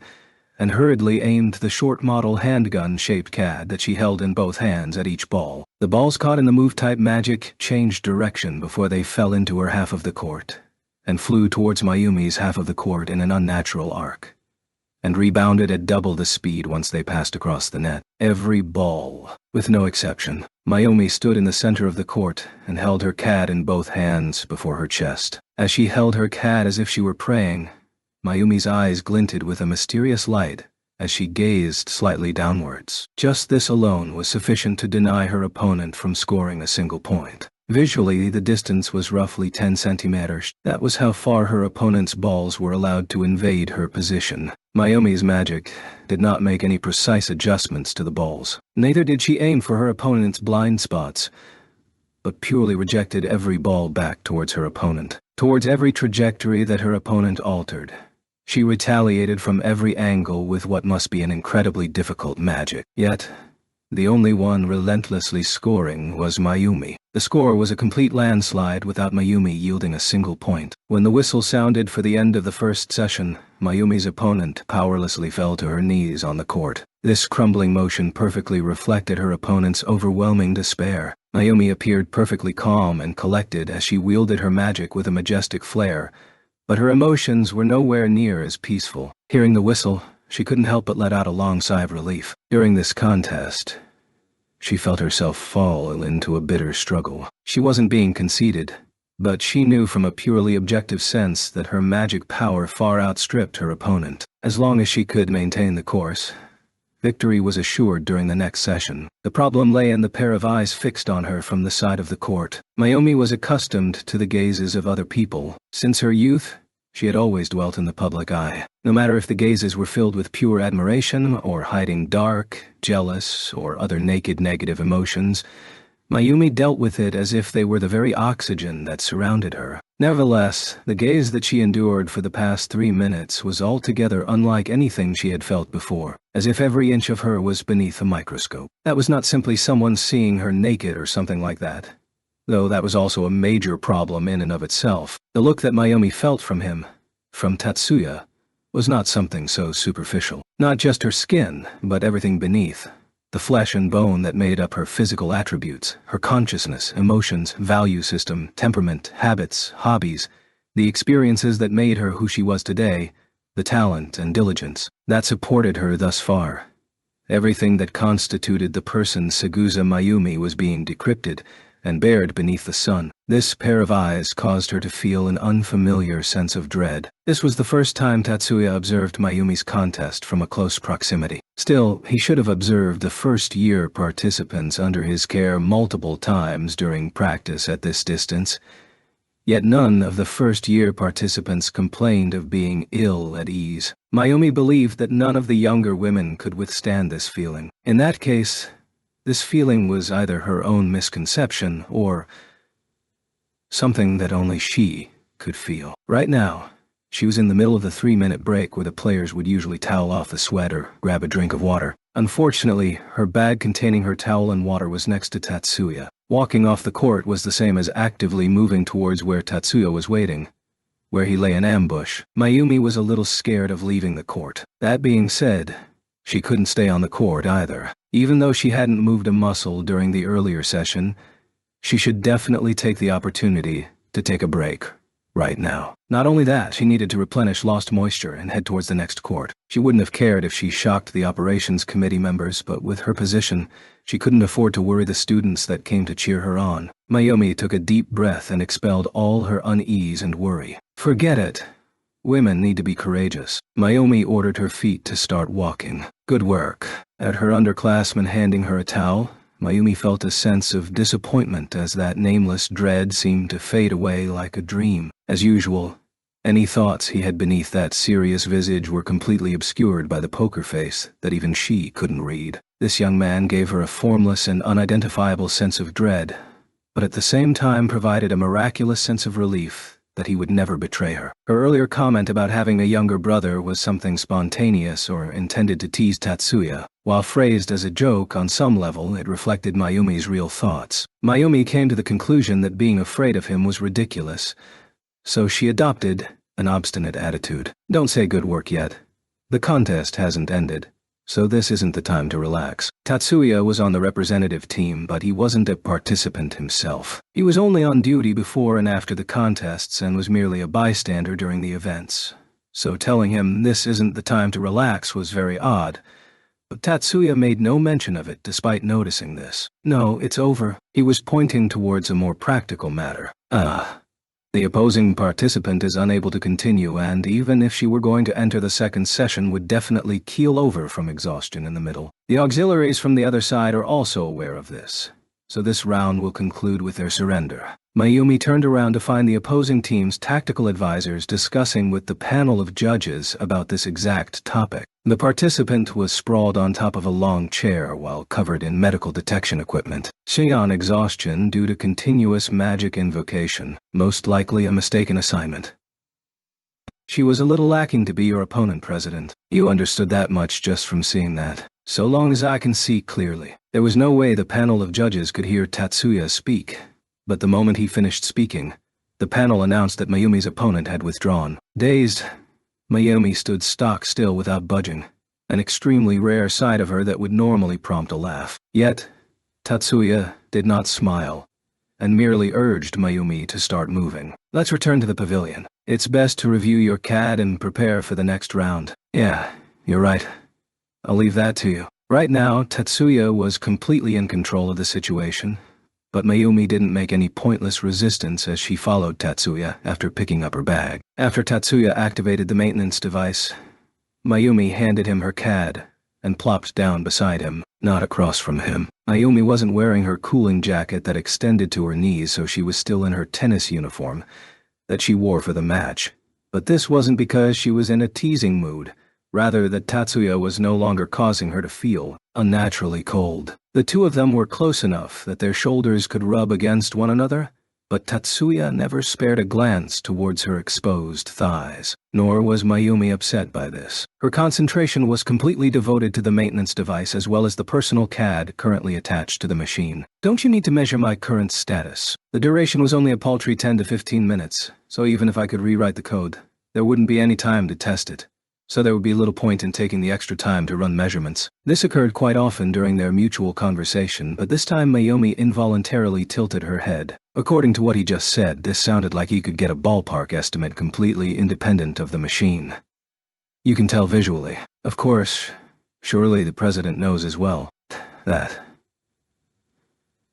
and hurriedly aimed the short-model handgun-shaped CAD that she held in both hands at each ball. The balls caught in the move-type magic changed direction before they fell into her half of the court, and flew towards Mayumi's half of the court in an unnatural arc, and rebounded at double the speed once they passed across the net. Every ball, with no exception. Mayumi stood in the center of the court and held her CAD in both hands before her chest. As she held her CAD as if she were praying, Mayumi's eyes glinted with a mysterious light as she gazed slightly downwards. Just this alone was sufficient to deny her opponent from scoring a single point. Visually, the distance was roughly 10 centimeters. That was how far her opponent's balls were allowed to invade her position. Mayumi's magic did not make any precise adjustments to the balls. Neither did she aim for her opponent's blind spots, but purely rejected every ball back towards her opponent, towards every trajectory that her opponent altered. She retaliated from every angle with what must be an incredibly difficult magic. Yet, the only one relentlessly scoring was Mayumi. The score was a complete landslide without Mayumi yielding a single point. When the whistle sounded for the end of the first session, Mayumi's opponent powerlessly fell to her knees on the court. This crumbling motion perfectly reflected her opponent's overwhelming despair. Mayumi appeared perfectly calm and collected as she wielded her magic with a majestic flair, but her emotions were nowhere near as peaceful. Hearing the whistle, she couldn't help but let out a long sigh of relief. During this contest, she felt herself fall into a bitter struggle. She wasn't being conceited, but she knew from a purely objective sense that her magic power far outstripped her opponent. As long as she could maintain the course, victory was assured during the next session. The problem lay in the pair of eyes fixed on her from the side of the court. Mayumi was accustomed to the gazes of other people. Since her youth, she had always dwelt in the public eye. No matter if the gazes were filled with pure admiration or hiding dark, jealous, or other naked negative emotions, Mayumi dealt with it as if they were the very oxygen that surrounded her. Nevertheless, the gaze that she endured for the past 3 minutes was altogether unlike anything she had felt before, as if every inch of her was beneath a microscope. That was not simply someone seeing her naked or something like that, though that was also a major problem in and of itself. The look that Mayumi felt from him, from Tatsuya, was not something so superficial. Not just her skin, but everything beneath. The flesh and bone that made up her physical attributes, her consciousness, emotions, value system, temperament, habits, hobbies, the experiences that made her who she was today, the talent and diligence that supported her thus far. Everything that constituted the person Sagusa Mayumi was being decrypted and bared beneath the sun. This pair of eyes caused her to feel an unfamiliar sense of dread. This was the first time Tatsuya observed Mayumi's contest from a close proximity. Still, he should have observed the first-year participants under his care multiple times during practice at this distance. Yet none of the first-year participants complained of being ill at ease. Mayumi believed that none of the younger women could withstand this feeling. In that case, this feeling was either her own misconception or something that only she could feel. Right now, she was in the middle of the 3-minute break where the players would usually towel off the sweat or grab a drink of water. Unfortunately, her bag containing her towel and water was next to Tatsuya. Walking off the court was the same as actively moving towards where Tatsuya was waiting, where he lay in ambush. Mayumi was a little scared of leaving the court. That being said, she couldn't stay on the court either. Even though she hadn't moved a muscle during the earlier session, she should definitely take the opportunity to take a break right now. Not only that, she needed to replenish lost moisture and head towards the next court. She wouldn't have cared if she shocked the operations committee members, but with her position, she couldn't afford to worry the students that came to cheer her on. Mayumi took a deep breath and expelled all her unease and worry. Forget it. Women need to be courageous. Mayumi ordered her feet to start walking. Good work. At her underclassman handing her a towel, Mayumi felt a sense of disappointment as that nameless dread seemed to fade away like a dream. As usual, any thoughts he had beneath that serious visage were completely obscured by the poker face that even she couldn't read. This young man gave her a formless and unidentifiable sense of dread, but at the same time provided a miraculous sense of relief that he would never betray her. Her earlier comment about having a younger brother was something spontaneous or intended to tease Tatsuya. While phrased as a joke, on some level it reflected Mayumi's real thoughts. Mayumi came to the conclusion that being afraid of him was ridiculous, so she adopted an obstinate attitude. Don't say good work yet. The contest hasn't ended, so this isn't the time to relax. Tatsuya was on the representative team, but he wasn't a participant himself. He was only on duty before and after the contests and was merely a bystander during the events. So telling him this isn't the time to relax was very odd, but Tatsuya made no mention of it despite noticing this. No, it's over. He was pointing towards a more practical matter. The opposing participant is unable to continue, and even if she were going to enter the second session, would definitely keel over from exhaustion in the middle. The auxiliaries from the other side are also aware of this, so this round will conclude with their surrender. Mayumi turned around to find the opposing team's tactical advisors discussing with the panel of judges about this exact topic. The participant was sprawled on top of a long chair while covered in medical detection equipment. Shion exhaustion due to continuous magic invocation, most likely a mistaken assignment. She was a little lacking to be your opponent, President. You understood that much just from seeing that. So long as I can see clearly. There was no way the panel of judges could hear Tatsuya speak, but the moment he finished speaking, the panel announced that Mayumi's opponent had withdrawn. Dazed, Mayumi stood stock still without budging, an extremely rare side of her that would normally prompt a laugh. Yet, Tatsuya did not smile, and merely urged Mayumi to start moving. Let's return to the pavilion. It's best to review your CAD and prepare for the next round. Yeah, you're right. I'll leave that to you. Right now, Tatsuya was completely in control of the situation, but Mayumi didn't make any pointless resistance as she followed Tatsuya after picking up her bag. After Tatsuya activated the maintenance device, Mayumi handed him her CAD and plopped down beside him, not across from him. Mayumi wasn't wearing her cooling jacket that extended to her knees, so she was still in her tennis uniform that she wore for the match. But this wasn't because she was in a teasing mood, rather that Tatsuya was no longer causing her to feel unnaturally cold. The two of them were close enough that their shoulders could rub against one another, but Tatsuya never spared a glance towards her exposed thighs. Nor was Mayumi upset by this. Her concentration was completely devoted to the maintenance device as well as the personal CAD currently attached to the machine. Don't you need to measure my current status? The duration was only a paltry 10 to 15 minutes, so even if I could rewrite the code, there wouldn't be any time to test it. So there would be little point in taking the extra time to run measurements. This occurred quite often during their mutual conversation, but this time Mayumi involuntarily tilted her head. According to what he just said, this sounded like he could get a ballpark estimate completely independent of the machine. You can tell visually. Of course, surely the president knows as well. That.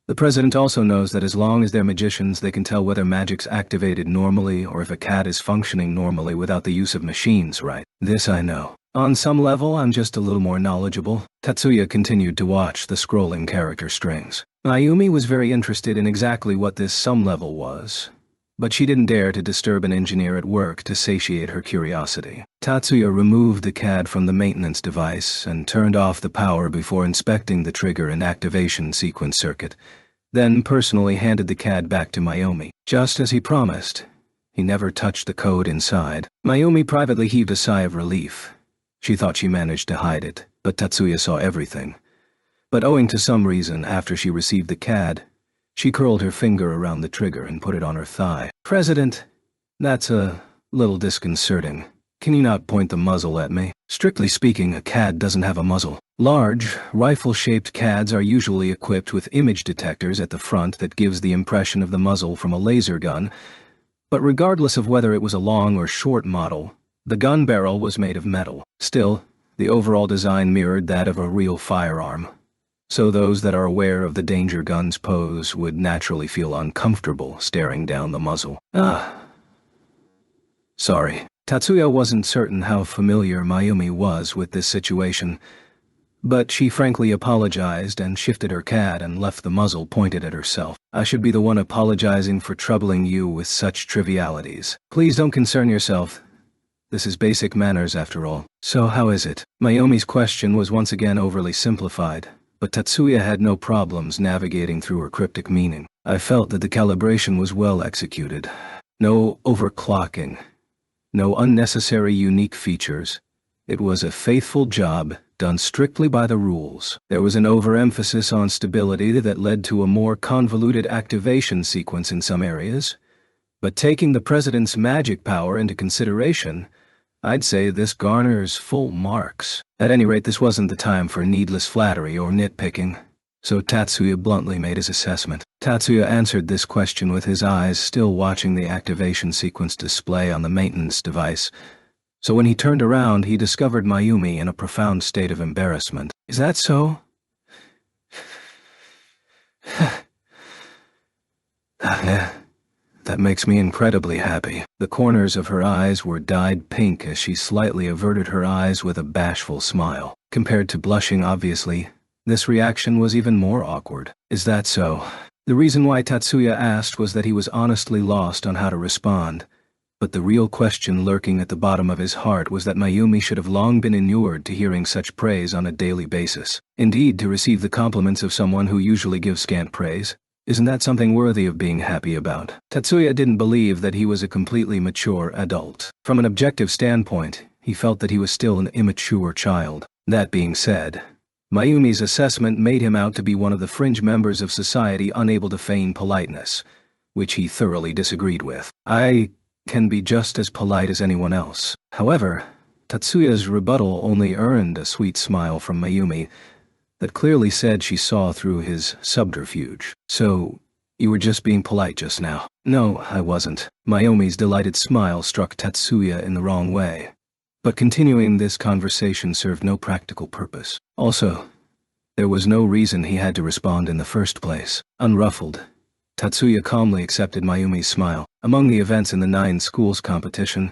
The president also knows that as long as they're magicians, they can tell whether magic's activated normally or if a CAD is functioning normally without the use of machines, right? This I know. On some level, I'm just a little more knowledgeable. Tatsuya continued to watch the scrolling character strings. Mayumi was very interested in exactly what this some level was, but she didn't dare to disturb an engineer at work to satiate her curiosity. Tatsuya removed the CAD from the maintenance device and turned off the power before inspecting the trigger and activation sequence circuit, then personally handed the CAD back to Mayumi. Just as he promised, he never touched the code inside. Mayumi privately heaved a sigh of relief. She thought she managed to hide it, but Tatsuya saw everything. But owing to some reason, after she received the CAD, she curled her finger around the trigger and put it on her thigh. "President, that's a little disconcerting. Can you not point the muzzle at me?" Strictly speaking, a CAD doesn't have a muzzle. Large, rifle-shaped CADs are usually equipped with image detectors at the front that gives the impression of the muzzle from a laser gun, but regardless of whether it was a long or short model, the gun barrel was made of metal. Still, the overall design mirrored that of a real firearm, so those that are aware of the danger guns pose would naturally feel uncomfortable staring down the muzzle. Sorry. Tatsuya wasn't certain how familiar Mayumi was with this situation, but she frankly apologized and shifted her CAD and left the muzzle pointed at herself. "I should be the one apologizing for troubling you with such trivialities. Please don't concern yourself. This is basic manners after all." "So how is it?" Mayumi's question was once again overly simplified, but Tatsuya had no problems navigating through her cryptic meaning. "I felt that the calibration was well executed. No overclocking. No unnecessary unique features. It was a faithful job, done strictly by the rules. There was an overemphasis on stability that led to a more convoluted activation sequence in some areas, but taking the president's magic power into consideration, I'd say this garners full marks. At any rate, this wasn't the time for needless flattery or nitpicking, so Tatsuya bluntly made his assessment. Tatsuya answered this question with his eyes still watching the activation sequence display on the maintenance device, so when he turned around he discovered Mayumi in a profound state of embarrassment. "Is that so?" "That makes me incredibly happy." The corners of her eyes were dyed pink as she slightly averted her eyes with a bashful smile. Compared to blushing, obviously, this reaction was even more awkward. "Is that so?" The reason why Tatsuya asked was that he was honestly lost on how to respond, but the real question lurking at the bottom of his heart was that Mayumi should have long been inured to hearing such praise on a daily basis. Indeed, to receive the compliments of someone who usually gives scant praise, isn't that something worthy of being happy about? Tatsuya didn't believe that he was a completely mature adult. From an objective standpoint, he felt that he was still an immature child. That being said, Mayumi's assessment made him out to be one of the fringe members of society unable to feign politeness, which he thoroughly disagreed with. "I can be just as polite as anyone else." However, Tatsuya's rebuttal only earned a sweet smile from Mayumi that clearly said she saw through his subterfuge. "So, you were just being polite just now?" "No, I wasn't." Mayumi's delighted smile struck Tatsuya in the wrong way, but continuing this conversation served no practical purpose. Also, there was no reason he had to respond in the first place. Unruffled, Tatsuya calmly accepted Mayumi's smile. Among the events in the 9 schools competition,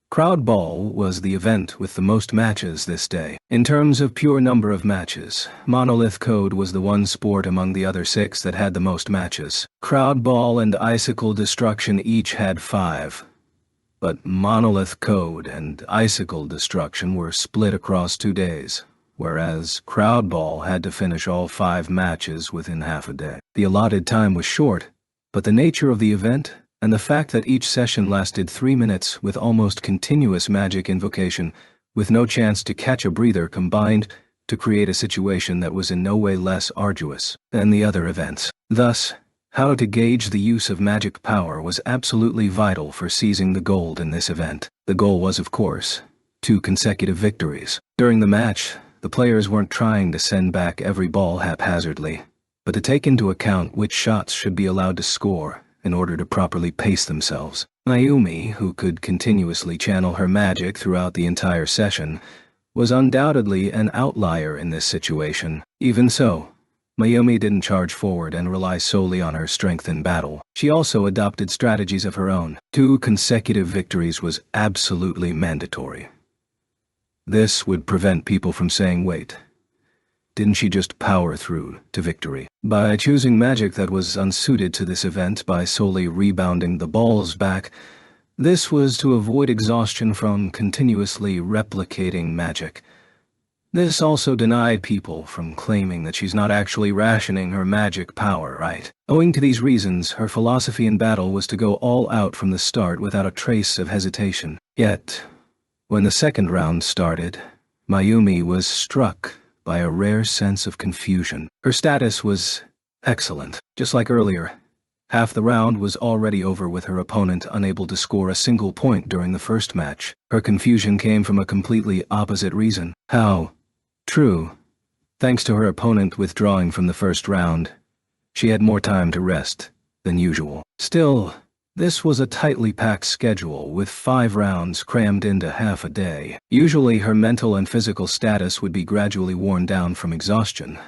Crowd Ball was the event with the most matches this day. In terms of pure number of matches, Monolith Code was the one sport among the other 6 that had the most matches. Crowd Ball and Icicle Destruction each had 5. But Monolith Code and Icicle Destruction were split across 2 days, whereas Crowd Ball had to finish all 5 matches within half a day. The allotted time was short, but the nature of the event and the fact that each session lasted 3 minutes with almost continuous magic invocation with no chance to catch a breather combined to create a situation that was in no way less arduous than the other events. Thus, how to gauge the use of magic power was absolutely vital for seizing the gold in this event. The goal was, of course, 2 consecutive victories. During the match, the players weren't trying to send back every ball haphazardly, but to take into account which shots should be allowed to score in order to properly pace themselves. Mayumi, who could continuously channel her magic throughout the entire session, was undoubtedly an outlier in this situation. Even so, Mayumi didn't charge forward and rely solely on her strength in battle. She also adopted strategies of her own. 2 consecutive victories was absolutely mandatory. This would prevent people from saying, "Wait, didn't she just power through to victory? By choosing magic that was unsuited to this event by solely rebounding the balls back, this was to avoid exhaustion from continuously replicating magic. This also denied people from claiming that she's not actually rationing her magic power, right? Owing to these reasons, her philosophy in battle was to go all out from the start without a trace of hesitation. Yet, when the second round started, Mayumi was struck by a rare sense of confusion. Her status was excellent, just like earlier. Half the round was already over with her opponent unable to score a single point during the first match. Her confusion came from a completely opposite reason. How? True. Thanks to her opponent withdrawing from the first round, she had more time to rest than usual. Still, this was a tightly packed schedule with 5 rounds crammed into half a day. Usually her mental and physical status would be gradually worn down from exhaustion,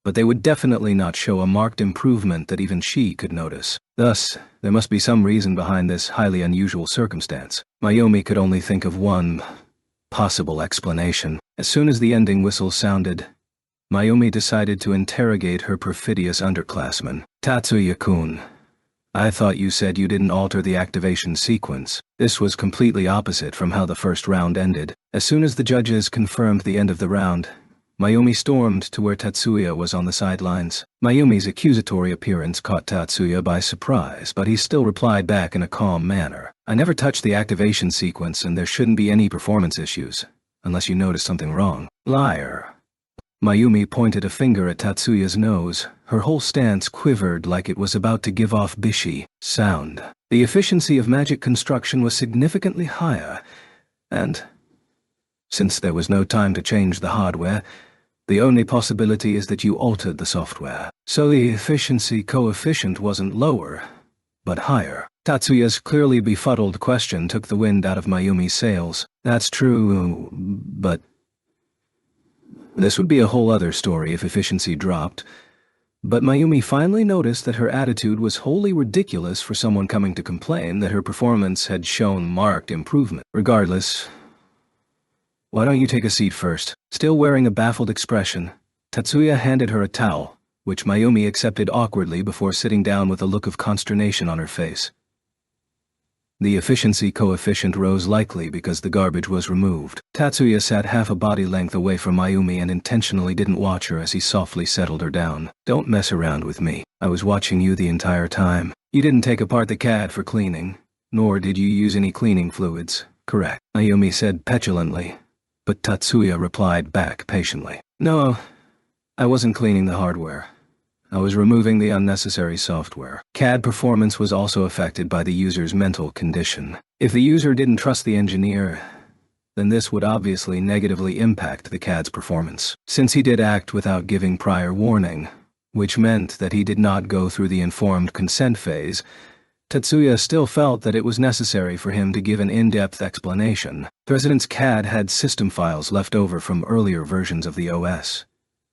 but they would definitely not show a marked improvement that even she could notice. Thus, there must be some reason behind this highly unusual circumstance. Mayumi could only think of one possible explanation. As soon as the ending whistle sounded, Mayumi decided to interrogate her perfidious underclassman. Tatsuya-kun, I thought you said you didn't alter the activation sequence. This was completely opposite from how the first round ended. As soon as the judges confirmed the end of the round, Mayumi stormed to where Tatsuya was on the sidelines. Mayumi's accusatory appearance caught Tatsuya by surprise, but he still replied back in a calm manner. I never touched the activation sequence and there shouldn't be any performance issues, unless you noticed something wrong. Liar. Mayumi pointed a finger at Tatsuya's nose. Her whole stance quivered like it was about to give off bishi sound. The efficiency of magic construction was significantly higher, and since there was no time to change the hardware, the only possibility is that you altered the software. So the efficiency coefficient wasn't lower, but higher. Tatsuya's clearly befuddled question took the wind out of Mayumi's sails. That's true, but this would be a whole other story if efficiency dropped. But Mayumi finally noticed that her attitude was wholly ridiculous for someone coming to complain that her performance had shown marked improvement. Regardless, why don't you take a seat first? Still wearing a baffled expression, Tatsuya handed her a towel, which Mayumi accepted awkwardly before sitting down with a look of consternation on her face. The efficiency coefficient rose likely because the garbage was removed. Tatsuya sat half a body length away from Mayumi and intentionally didn't watch her as he softly settled her down. Don't mess around with me. I was watching you the entire time. You didn't take apart the CAD for cleaning, nor did you use any cleaning fluids, correct? Mayumi said petulantly, but Tatsuya replied back patiently. No, I wasn't cleaning the hardware. I was removing the unnecessary software. CAD performance was also affected by the user's mental condition. If the user didn't trust the engineer, then this would obviously negatively impact the CAD's performance. Since he did act without giving prior warning, which meant that he did not go through the informed consent phase, Tatsuya still felt that it was necessary for him to give an in-depth explanation. President's CAD had system files left over from earlier versions of the OS,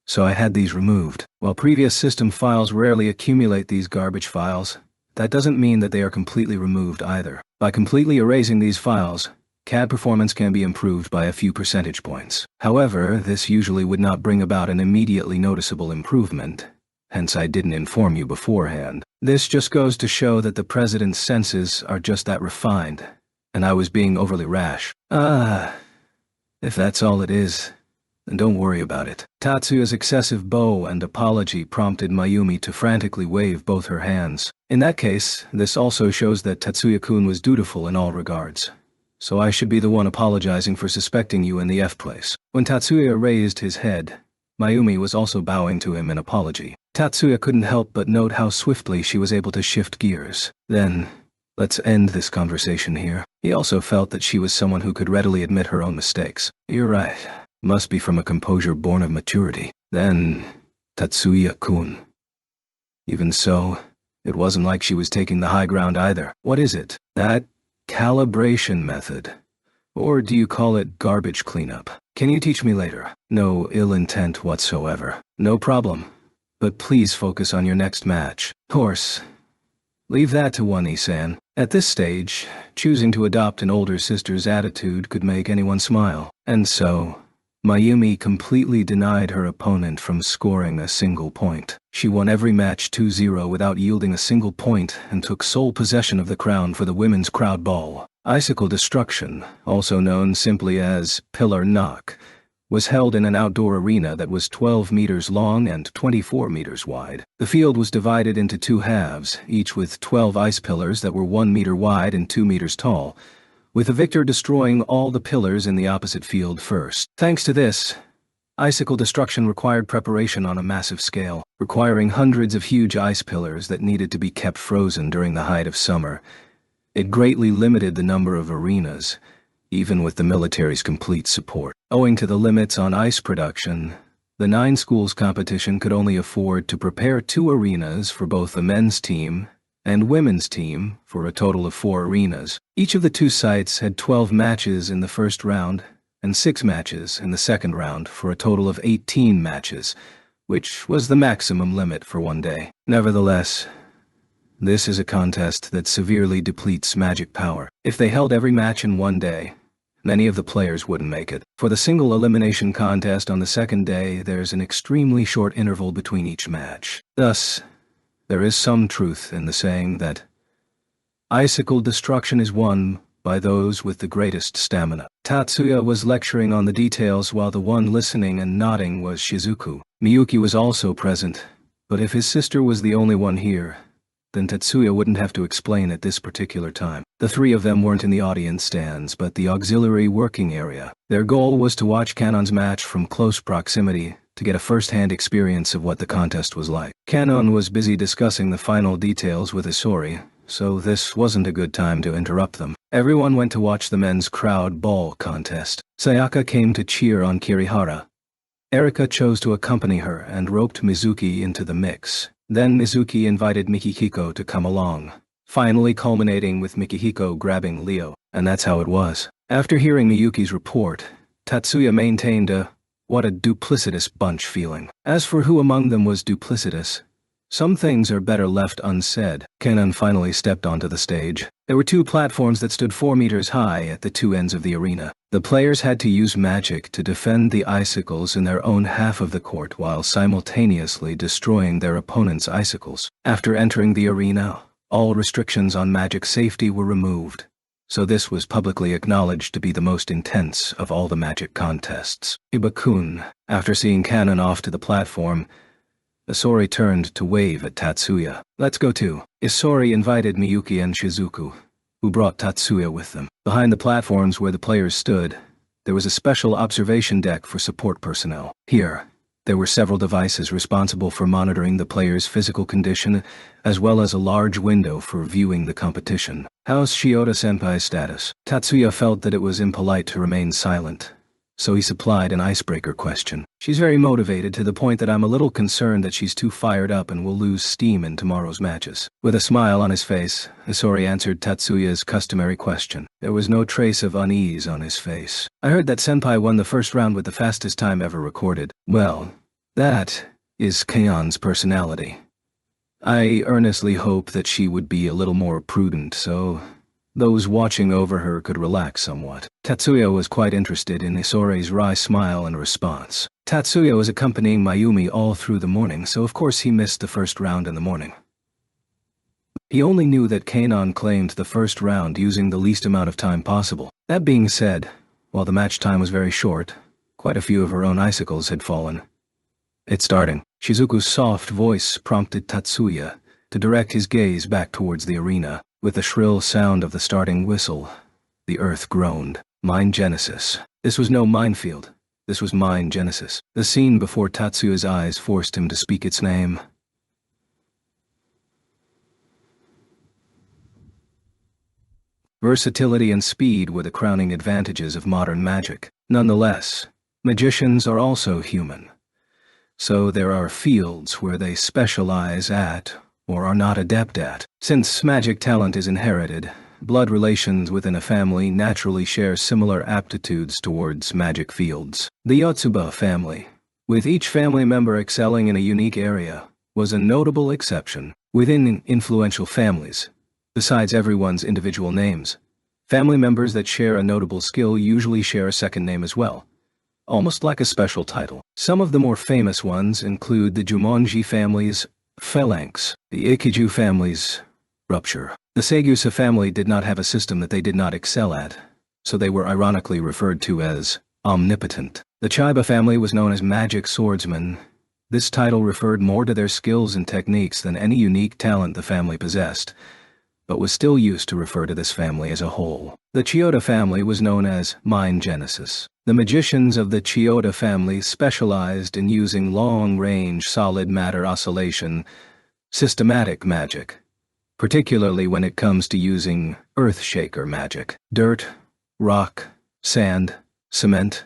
so I had these removed. While previous system files rarely accumulate these garbage files, that doesn't mean that they are completely removed either. By completely erasing these files, CAD performance can be improved by a few percentage points. However, this usually would not bring about an immediately noticeable improvement. Hence I didn't inform you beforehand. This just goes to show that the president's senses are just that refined, and I was being overly rash. If that's all it is, then don't worry about it. Tatsuya's excessive bow and apology prompted Mayumi to frantically wave both her hands. In that case, this also shows that Tatsuya-kun was dutiful in all regards. So I should be the one apologizing for suspecting you in the F place. When Tatsuya raised his head, Mayumi was also bowing to him in apology. Tatsuya couldn't help but note how swiftly she was able to shift gears. Then, let's end this conversation here. He also felt that she was someone who could readily admit her own mistakes. You're right. Must be from a composure born of maturity. Then, Tatsuya-kun. Even so, it wasn't like she was taking the high ground either. What is it? That calibration method? Or do you call it garbage cleanup? Can you teach me later? No ill intent whatsoever. No problem. But please focus on your next match. Horse. Leave that to Wani-san. At this stage, choosing to adopt an older sister's attitude could make anyone smile. And so, Mayumi completely denied her opponent from scoring a single point. She won every match 2-0 without yielding a single point and took sole possession of the crown for the women's crowd ball. Icicle destruction, also known simply as pillar knock, was held in an outdoor arena that was 12 meters long and 24 meters wide. The field was divided into two halves, each with 12 ice pillars that were 1 meter wide and 2 meters tall, with the victor destroying all the pillars in the opposite field first. Thanks to this, icicle destruction required preparation on a massive scale, requiring hundreds of huge ice pillars that needed to be kept frozen during the height of summer. It greatly limited the number of arenas, even with the military's complete support. Owing to the limits on ice production, the 9 schools competition could only afford to prepare 2 arenas for both the men's team and women's team for a total of 4 arenas. Each of the 2 sites had 12 matches in the first round and 6 matches in the second round for a total of 18 matches, which was the maximum limit for one day. Nevertheless, this is a contest that severely depletes magic power. If they held every match in one day, many of the players wouldn't make it. For the single elimination contest on the second day, there's an extremely short interval between each match. Thus, there is some truth in the saying that icicle destruction is won by those with the greatest stamina. Tatsuya was lecturing on the details while the one listening and nodding was Shizuku. Miyuki was also present, but if his sister was the only one here, then Tatsuya wouldn't have to explain at this particular time. The 3 of them weren't in the audience stands, but the auxiliary working area. Their goal was to watch Kanon's match from close proximity to get a first-hand experience of what the contest was like. Kanon was busy discussing the final details with Isori, so this wasn't a good time to interrupt them. Everyone went to watch the men's crowd ball contest. Sayaka came to cheer on Kirihara. Erika chose to accompany her and roped Mizuki into the mix. Then Mizuki invited Mikihiko to come along, finally culminating with Mikihiko grabbing Leo. And that's how it was. After hearing Miyuki's report, Tatsuya maintained a "what a duplicitous bunch" feeling. As for who among them was duplicitous, some things are better left unsaid. Kanon finally stepped onto the stage. There were 2 platforms that stood 4 meters high at the 2 ends of the arena. The players had to use magic to defend the icicles in their own half of the court while simultaneously destroying their opponent's icicles. After entering the arena, all restrictions on magic safety were removed, so this was publicly acknowledged to be the most intense of all the magic contests. Iba-kun, after seeing Kanon off to the platform, Isori turned to wave at Tatsuya. "Let's go too." Isori invited Miyuki and Shizuku, who brought Tatsuya with them. Behind the platforms where the players stood, there was a special observation deck for support personnel. Here, there were several devices responsible for monitoring the players' physical condition, as well as a large window for viewing the competition. "How's Shiota-senpai's status?" Tatsuya felt that it was impolite to remain silent, so he supplied an icebreaker question. "She's very motivated to the point that I'm a little concerned that she's too fired up and will lose steam in tomorrow's matches." With a smile on his face, Isori answered Tatsuya's customary question. There was no trace of unease on his face. "I heard that Senpai won the first round with the fastest time ever recorded." "Well, that is Kanon's personality. I earnestly hope that she would be a little more prudent so those watching over her could relax somewhat." Tatsuya was quite interested in Isori's wry smile and response. Tatsuya was accompanying Mayumi all through the morning, so of course he missed the first round in the morning. He only knew that Kanon claimed the first round using the least amount of time possible. That being said, while the match time was very short, quite a few of her own icicles had fallen. "It's starting." Shizuku's soft voice prompted Tatsuya to direct his gaze back towards the arena. With the shrill sound of the starting whistle, the earth groaned. Mind Genesis. This was no minefield. This was Mind Genesis. The scene before Tatsuya's eyes forced him to speak its name. Versatility and speed were the crowning advantages of modern magic. Nonetheless, magicians are also human. So there are fields where they specialize at or are not adept at. Since magic talent is inherited, blood relations within a family naturally share similar aptitudes towards magic fields. The Yotsuba family, with each family member excelling in a unique area, was a notable exception. Within influential families, besides everyone's individual names, family members that share a notable skill usually share a second name as well. almost like a special title. Some of the more famous ones include the Jumonji family's Phalanx, the Ikiju family's Rupture. The Segusa family did not have a system that they did not excel at, so they were ironically referred to as omnipotent. The Chiba family was known as Magic Swordsmen. This title referred more to their skills and techniques than any unique talent the family possessed, but was still used to refer to this family as a whole. The Chiyoda family was known as Mind Genesis. The magicians of the Chiyoda family specialized in using long-range solid matter oscillation, systematic magic, particularly when it comes to using earth-shaker magic. Dirt, rock, sand, cement,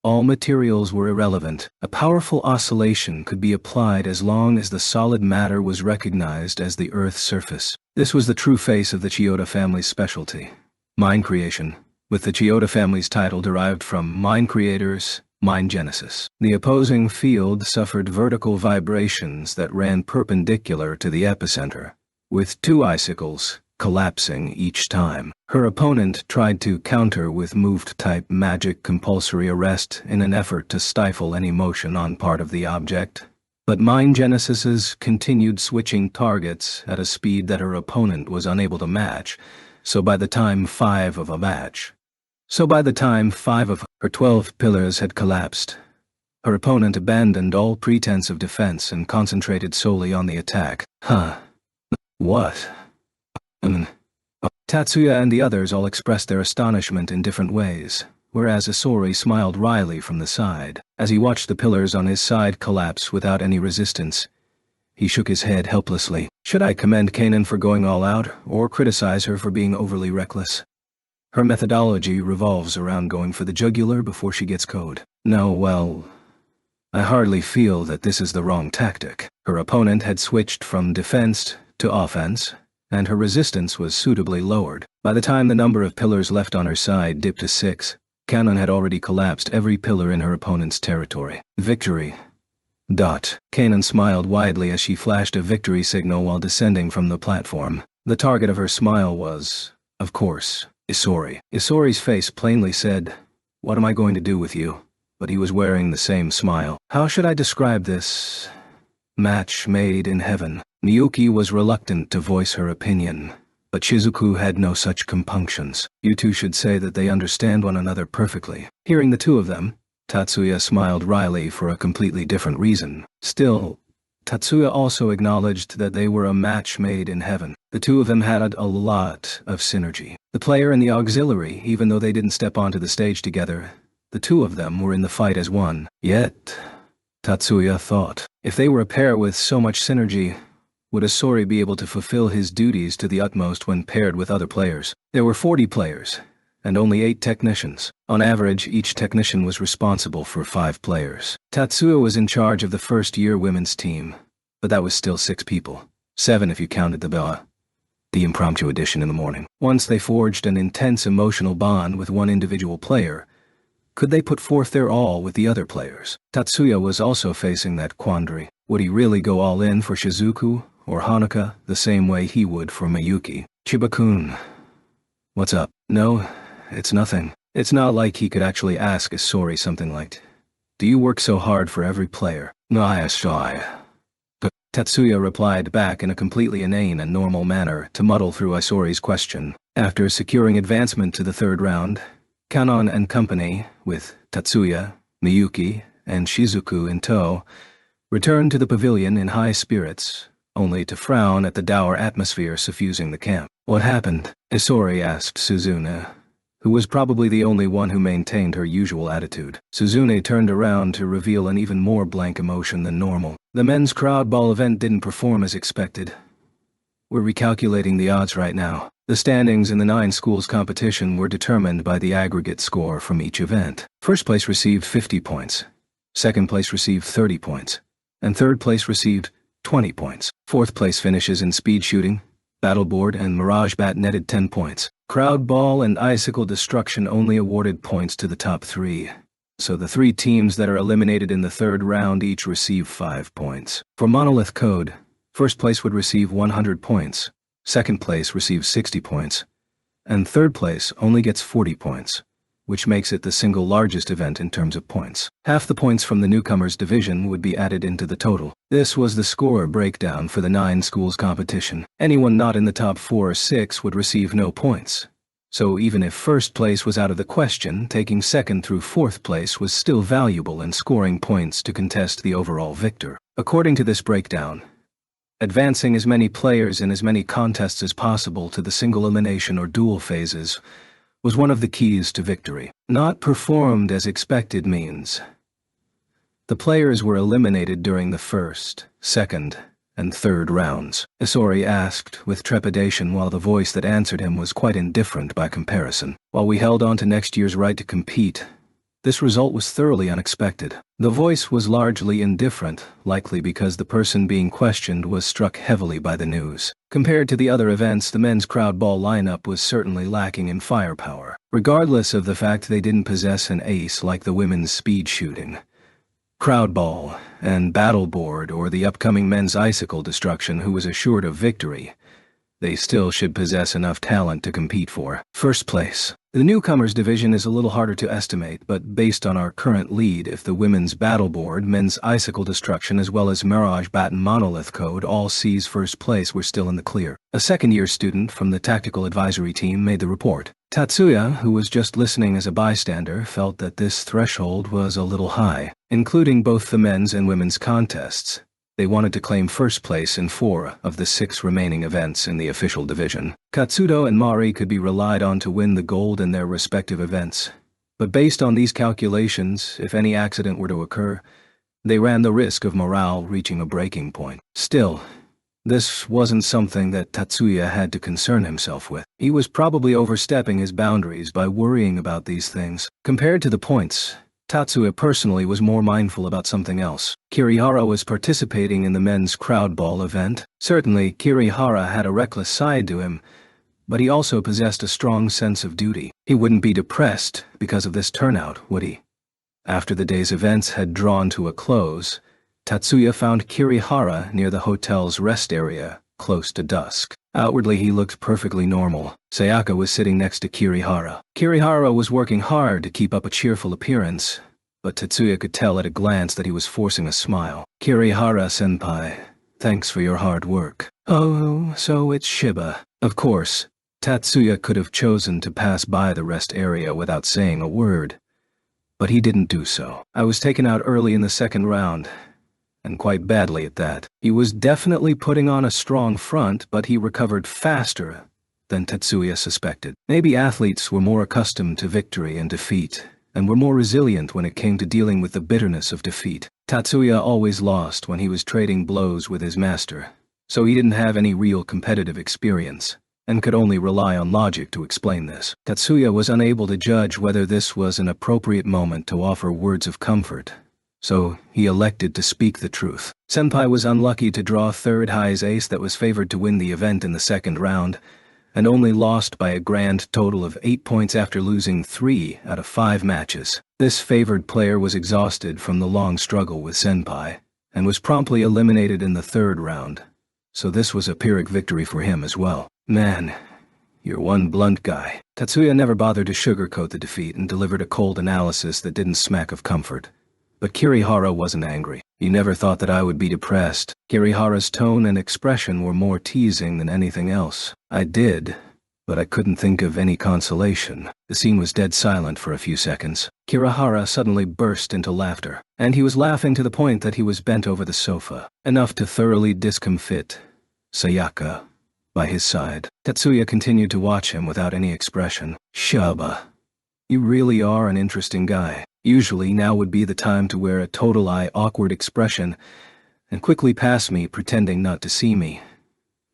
all materials were irrelevant. A powerful oscillation could be applied as long as the solid matter was recognized as the Earth's surface. This was the true face of the Chiyoda family's specialty, mind creation, with the Chiyoda family's title derived from Mind Creators, Mind Genesis. The opposing field suffered vertical vibrations that ran perpendicular to the epicenter, with 2 icicles collapsing each time. Her opponent tried to counter with moved-type magic compulsory arrest in an effort to stifle any motion on part of the object, but Mind Genesis's continued switching targets at a speed that her opponent was unable to match, so by the time 5 of her 12 pillars had collapsed, her opponent abandoned all pretense of defense and concentrated solely on the attack. What? Tatsuya and the others all expressed their astonishment in different ways, whereas Isori smiled wryly from the side. As he watched the pillars on his side collapse without any resistance, he shook his head helplessly. Should I commend Kanan for going all out, or criticize her for being overly reckless? Her methodology revolves around going for the jugular before she gets code. No, well, I hardly feel that this is the wrong tactic. Her opponent had switched from defense to offense, and her resistance was suitably lowered. By the time the number of pillars left on her side dipped to 6, Kanon had already collapsed every pillar in her opponent's territory. Victory. Kanon smiled widely as she flashed a victory signal while descending from the platform. The target of her smile was, of course, Isori. Isori's face plainly said, "What am I going to do with you?" But he was wearing the same smile. How should I describe this? Match made in heaven. Miyuki was reluctant to voice her opinion, but Shizuku had no such compunctions. You two should say that they understand one another perfectly. Hearing the two of them, Tatsuya smiled wryly for a completely different reason. Still, Tatsuya also acknowledged that they were a match made in heaven. The two of them had a lot of synergy. The player and the auxiliary, even though they didn't step onto the stage together, the two of them were in the fight as one. Yet, Tatsuya thought, if they were a pair with so much synergy, would Isori be able to fulfill his duties to the utmost when paired with other players? There were 40 players, and only 8 technicians. On average, each technician was responsible for 5 players. Tatsuya was in charge of the first-year women's team, but that was still 6 people. 7 if you counted the impromptu addition in the morning. Once they forged an intense emotional bond with one individual player, could they put forth their all with the other players? Tatsuya was also facing that quandary. Would he really go all in for Shizuku or Hanuka the same way he would for Miyuki? Chiba-kun. What's up? No, it's nothing. It's not like he could actually ask Isori something like, do you work so hard for every player? No, I shy. Tatsuya replied back in a completely inane and normal manner to muddle through Isori's question. After securing advancement to the 3rd round, Kanon and company, with Tatsuya, Miyuki, and Shizuku in tow, returned to the pavilion in high spirits, only to frown at the dour atmosphere suffusing the camp. What happened? Isori asked Suzune, who was probably the only one who maintained her usual attitude. Suzune turned around to reveal an even more blank emotion than normal. The men's crowd ball event didn't perform as expected. We're recalculating the odds right now. The standings in the 9 schools competition were determined by the aggregate score from each event. First place received 50 points. Second place received 30 points. And third place received 20 points. Fourth place finishes in speed shooting, battleboard, and mirage bat netted 10 points. Crowd ball and icicle destruction only awarded points to the top 3. So the 3 teams that are eliminated in the 3rd round each receive 5 points. For Monolith Code, first place would receive 100 points, second place receives 60 points, and third place only gets 40 points. which makes it the single largest event in terms of points. Half the points from the newcomers division would be added into the total. This was the score breakdown for the 9 schools competition. Anyone not in the top 4 or 6 would receive no points. So even if first place was out of the question, taking second through fourth place was still valuable in scoring points to contest the overall victor. According to this breakdown, advancing as many players in as many contests as possible to the single elimination or duel phases was one of the keys to victory. Not performed as expected means the players were eliminated during the first, second, and third rounds. Isori asked with trepidation while the voice that answered him was quite indifferent by comparison. While we held on to next year's right to compete, this result was thoroughly unexpected. The voice was largely indifferent, likely because the person being questioned was struck heavily by the news. Compared to the other events, the men's crowd ball lineup was certainly lacking in firepower, regardless of the fact they didn't possess an ace like the women's speed shooting, crowd ball, and battle board or the upcoming men's icicle destruction who was assured of victory. They still should possess enough talent to compete for first place. The newcomers division is a little harder to estimate, but based on our current lead, if the women's battle board, men's icicle destruction as well as Mirage Baton Monolith Code all sees first place, we're still in the clear. A second-year student from the tactical advisory team made the report. Tatsuya, who was just listening as a bystander, felt that this threshold was a little high, including both the men's and women's contests. They wanted to claim first place in 4 of the 6 remaining events in the official division. Katsudo and Mari could be relied on to win the gold in their respective events. But based on these calculations, if any accident were to occur, they ran the risk of morale reaching a breaking point. Still, this wasn't something that Tatsuya had to concern himself with. He was probably overstepping his boundaries by worrying about these things. Compared to the points, Tatsuya personally was more mindful about something else. Kirihara was participating in the men's crowd ball event. Certainly, Kirihara had a reckless side to him, but he also possessed a strong sense of duty. He wouldn't be depressed because of this turnout, would he? After the day's events had drawn to a close, Tatsuya found Kirihara near the hotel's rest area, close to dusk. Outwardly, he looked perfectly normal. Sayaka was sitting next to Kirihara. Kirihara was working hard to keep up a cheerful appearance, but Tatsuya could tell at a glance that he was forcing a smile. Kirihara-senpai, thanks for your hard work. Oh, so it's Shiba. Of course, Tatsuya could have chosen to pass by the rest area without saying a word, but he didn't do so. I was taken out early in the second round, and quite badly at that. He was definitely putting on a strong front, but he recovered faster than Tatsuya suspected. Maybe athletes were more accustomed to victory and defeat, and were more resilient when it came to dealing with the bitterness of defeat. Tatsuya always lost when he was trading blows with his master, so he didn't have any real competitive experience, and could only rely on logic to explain this. Tatsuya was unable to judge whether this was an appropriate moment to offer words of comfort, so he elected to speak the truth. Senpai was unlucky to draw third high's ace that was favored to win the event in the second round, and only lost by a grand total of 8 points after losing 3 out of 5 matches. This favored player was exhausted from the long struggle with Senpai, and was promptly eliminated in the third round, so this was a Pyrrhic victory for him as well. Man, you're one blunt guy. Tatsuya never bothered to sugarcoat the defeat and delivered a cold analysis that didn't smack of comfort. But Kirihara wasn't angry. He never thought that I would be depressed. Kirihara's tone and expression were more teasing than anything else. I did, but I couldn't think of any consolation. The scene was dead silent for a few seconds. Kirihara suddenly burst into laughter, and he was laughing to the point that he was bent over the sofa, enough to thoroughly discomfit Sayaka by his side. Tatsuya continued to watch him without any expression. Shaba, you really are an interesting guy. Usually now would be the time to wear a total awkward expression and quickly pass me pretending not to see me.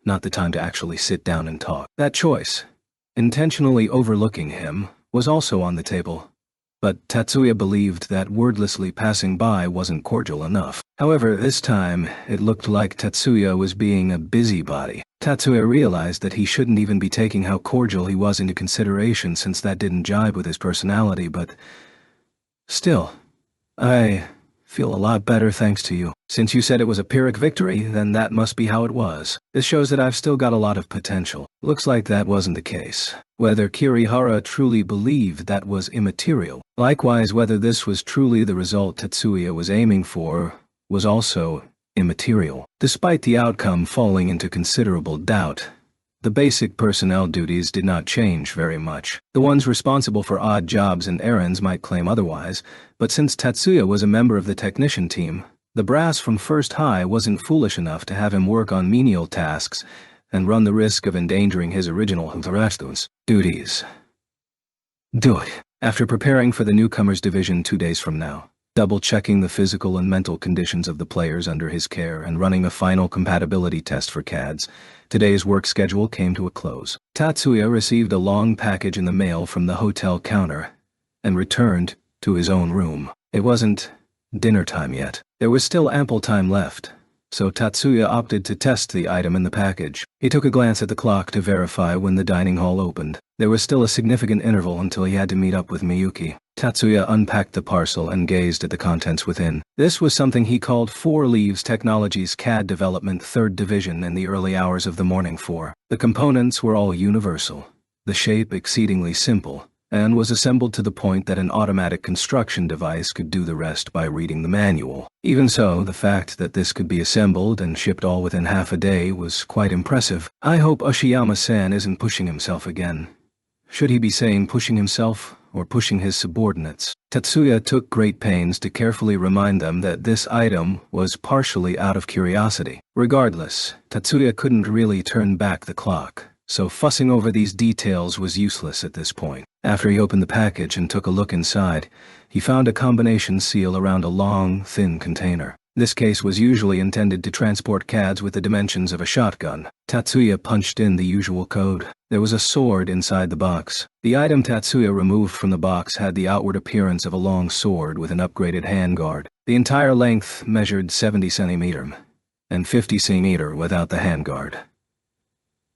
Not the time to actually sit down and talk. That choice, intentionally overlooking him, was also on the table, but Tatsuya believed that wordlessly passing by wasn't cordial enough. However, this time, it looked like Tatsuya was being a busybody. Tatsuya realized that he shouldn't even be taking how cordial he was into consideration since that didn't jibe with his personality, but still, I feel a lot better thanks to you. Since you said it was a Pyrrhic victory, then that must be how it was. This shows that I've still got a lot of potential. Looks like that wasn't the case. Whether Kirihara truly believed that was immaterial. Likewise, whether this was truly the result Tatsuya was aiming for was also immaterial. Despite the outcome falling into considerable doubt, the basic personnel duties did not change very much. The ones responsible for odd jobs and errands might claim otherwise, but since Tatsuya was a member of the technician team, the brass from First High wasn't foolish enough to have him work on menial tasks and run the risk of endangering his original duties. Do it. After preparing for the newcomers division 2 days from now, double-checking the physical and mental conditions of the players under his care and running a final compatibility test for CADs, today's work schedule came to a close. Tatsuya received a long package in the mail from the hotel counter and returned to his own room. It wasn't dinner time yet. There was still ample time left, so Tatsuya opted to test the item in the package. He took a glance at the clock to verify when the dining hall opened. There was still a significant interval until he had to meet up with Miyuki. Tatsuya unpacked the parcel and gazed at the contents within. This was something he called 4 Leaves Technologies CAD Development 3rd Division in the early hours of the morning 4. The components were all universal, the shape exceedingly simple, and was assembled to the point that an automatic construction device could do the rest by reading the manual. Even so, the fact that this could be assembled and shipped all within half a day was quite impressive. I hope Oshiyama-san isn't pushing himself again. Should he be saying pushing himself or pushing his subordinates? Tatsuya took great pains to carefully remind them that this item was partially out of curiosity. Regardless, Tatsuya couldn't really turn back the clock, so fussing over these details was useless at this point. After he opened the package and took a look inside, he found a combination seal around a long, thin container. This case was usually intended to transport CADs with the dimensions of a shotgun. Tatsuya punched in the usual code. There was a sword inside the box. The item Tatsuya removed from the box had the outward appearance of a long sword with an upgraded handguard. The entire length measured 70 cm and 50 cm without the handguard.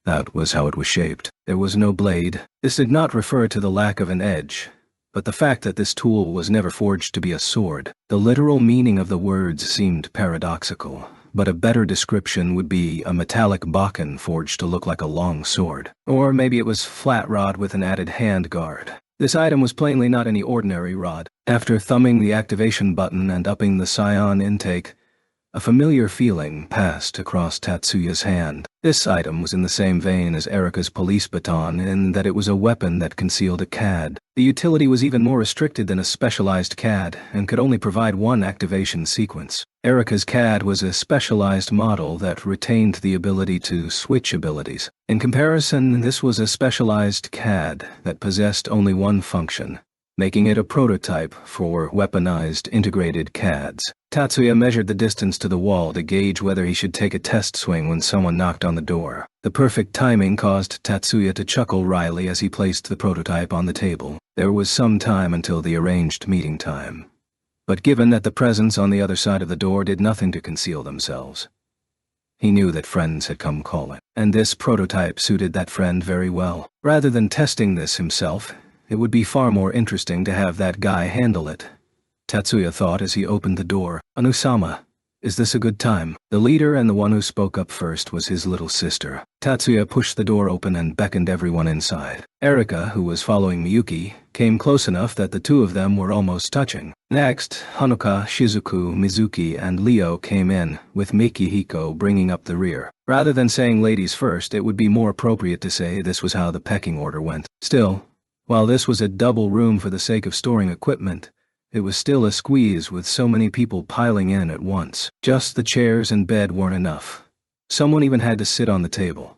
That was how it was shaped. There was no blade. This did not refer to the lack of an edge, but the fact that this tool was never forged to be a sword. The literal meaning of the words seemed paradoxical, but a better description would be a metallic bakken forged to look like a long sword. Or maybe it was flat rod with an added hand guard. This item was plainly not any ordinary rod. After thumbing the activation button and upping the scion intake, a familiar feeling passed across Tatsuya's hand. This item was in the same vein as Erika's police baton in that it was a weapon that concealed a CAD. The utility was even more restricted than a specialized CAD and could only provide one activation sequence. Erika's CAD was a specialized model that retained the ability to switch abilities. In comparison, this was a specialized CAD that possessed only one function, making it a prototype for weaponized integrated CADs. Tatsuya measured the distance to the wall to gauge whether he should take a test swing when someone knocked on the door. The perfect timing caused Tatsuya to chuckle wryly as he placed the prototype on the table. There was some time until the arranged meeting time, but given that the presence on the other side of the door did nothing to conceal themselves, he knew that friends had come calling, and this prototype suited that friend very well. Rather than testing this himself, it would be far more interesting to have that guy handle it, Tatsuya thought as he opened the door. Ono-sama, is this a good time? The leader and the one who spoke up first was his little sister. Tatsuya pushed the door open and beckoned everyone inside. Erika, who was following Miyuki, came close enough that the two of them were almost touching. Next, Hanuka, Shizuku, Mizuki, and Leo came in, with Mikihiko bringing up the rear. Rather than saying ladies first, it would be more appropriate to say this was how the pecking order went. Still, while this was a double room for the sake of storing equipment, it was still a squeeze with so many people piling in at once. Just the chairs and bed weren't enough. Someone even had to sit on the table,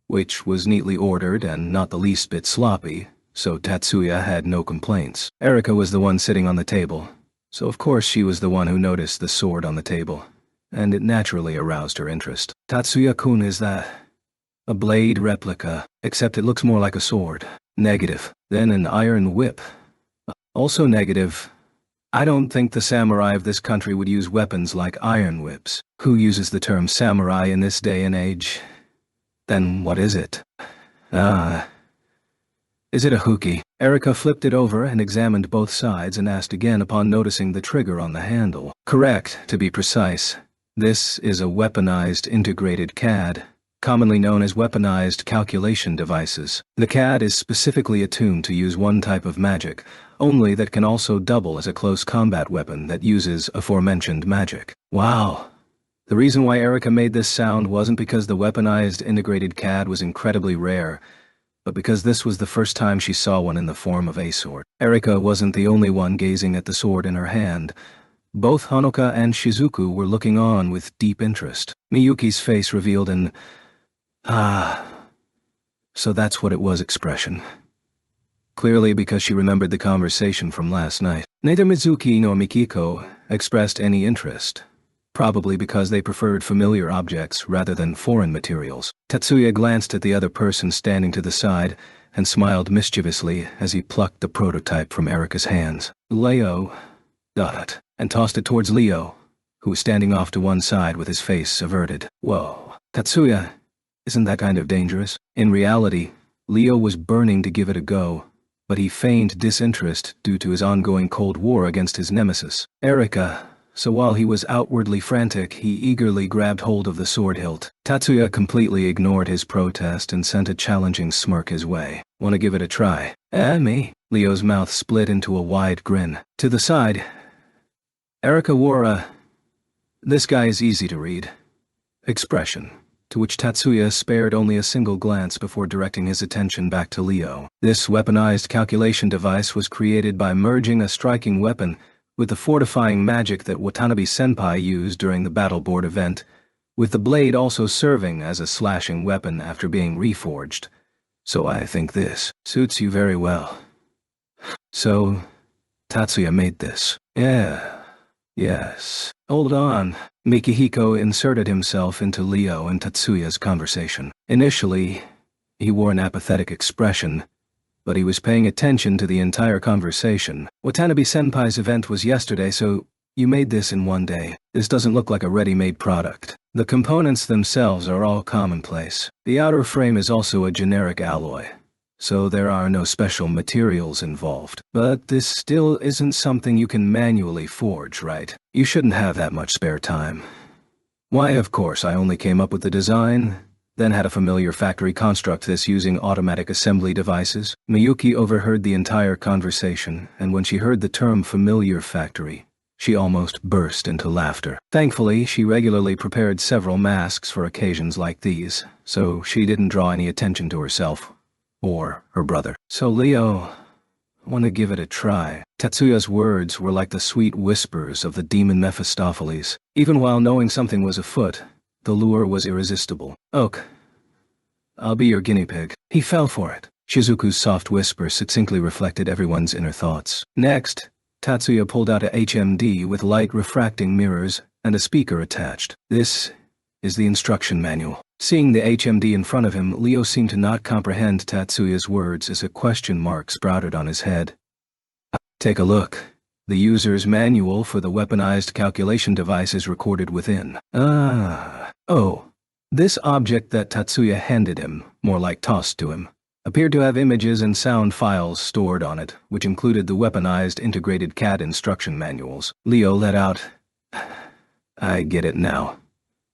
which was neatly ordered and not the least bit sloppy, so Tatsuya had no complaints. Erika was the one sitting on the table, so of course she was the one who noticed the sword on the table, and it naturally aroused her interest. Tatsuya-kun, is that a blade replica, except it looks more like a sword. Negative. Then an iron whip. Also negative. I don't think the samurai of this country would use weapons like iron whips. Who uses the term samurai in this day and age? Then what is it? Is it a huki? Erika flipped it over and examined both sides and asked again upon noticing the trigger on the handle. Correct, to be precise. This is a weaponized integrated CAD, commonly known as weaponized calculation devices. The CAD is specifically attuned to use one type of magic, only that can also double as a close combat weapon that uses aforementioned magic. Wow. The reason why Erica made this sound wasn't because the weaponized integrated CAD was incredibly rare, but because this was the first time she saw one in the form of a sword. Erica wasn't the only one gazing at the sword in her hand. Both Haruka and Shizuku were looking on with deep interest. Miyuki's face revealed an so that's what it was expression. Clearly because she remembered the conversation from last night. Neither Mizuki nor Mikiko expressed any interest, probably because they preferred familiar objects rather than foreign materials. Tatsuya glanced at the other person standing to the side and smiled mischievously as he plucked the prototype from Erica's hands. Leo, and tossed it towards Leo, who was standing off to one side with his face averted. Whoa. Tatsuya, isn't that kind of dangerous? In reality, Leo was burning to give it a go, but he feigned disinterest due to his ongoing Cold War against his nemesis, Erica, so while he was outwardly frantic, he eagerly grabbed hold of the sword hilt. Tatsuya completely ignored his protest and sent a challenging smirk his way. "Want to give it a try?" Me?" Leo's mouth split into a wide grin. To the side, Erica wore "this guy is easy to read" expression, to which Tatsuya spared only a single glance before directing his attention back to Leo. This weaponized calculation device was created by merging a striking weapon with the fortifying magic that Watanabe-senpai used during the battle board event, with the blade also serving as a slashing weapon after being reforged. So I think this suits you very well. So, Tatsuya made this. Yes. Hold on. Mikihiko inserted himself into Leo and Tatsuya's conversation. Initially, he wore an apathetic expression, but he was paying attention to the entire conversation. Watanabe-senpai's event was yesterday, so you made this in one day. This doesn't look like a ready-made product. The components themselves are all commonplace. The outer frame is also a generic alloy, so there are no special materials involved. But this still isn't something you can manually forge, right? You shouldn't have that much spare time. Why, of course, I only came up with the design, then had a familiar factory construct this using automatic assembly devices. Miyuki overheard the entire conversation, and when she heard the term familiar factory, she almost burst into laughter. Thankfully, she regularly prepared several masks for occasions like these, so she didn't draw any attention to herself or her brother. So Leo, want to give it a try. Tatsuya's words were like the sweet whispers of the demon Mephistopheles. Even while knowing something was afoot, the lure was irresistible. "Ok, I'll be your guinea pig." He fell for it. Shizuku's soft whisper succinctly reflected everyone's inner thoughts. Next, Tatsuya pulled out a HMD with light refracting mirrors and a speaker attached. This is the instruction manual. Seeing the HMD in front of him, Leo seemed to not comprehend Tatsuya's words as a question mark sprouted on his head. "Take a look. The user's manual for the weaponized calculation device is recorded within." Oh. This object that Tatsuya handed him, more like tossed to him, appeared to have images and sound files stored on it, which included the weaponized integrated CAD instruction manuals. Leo let out, "I get it now"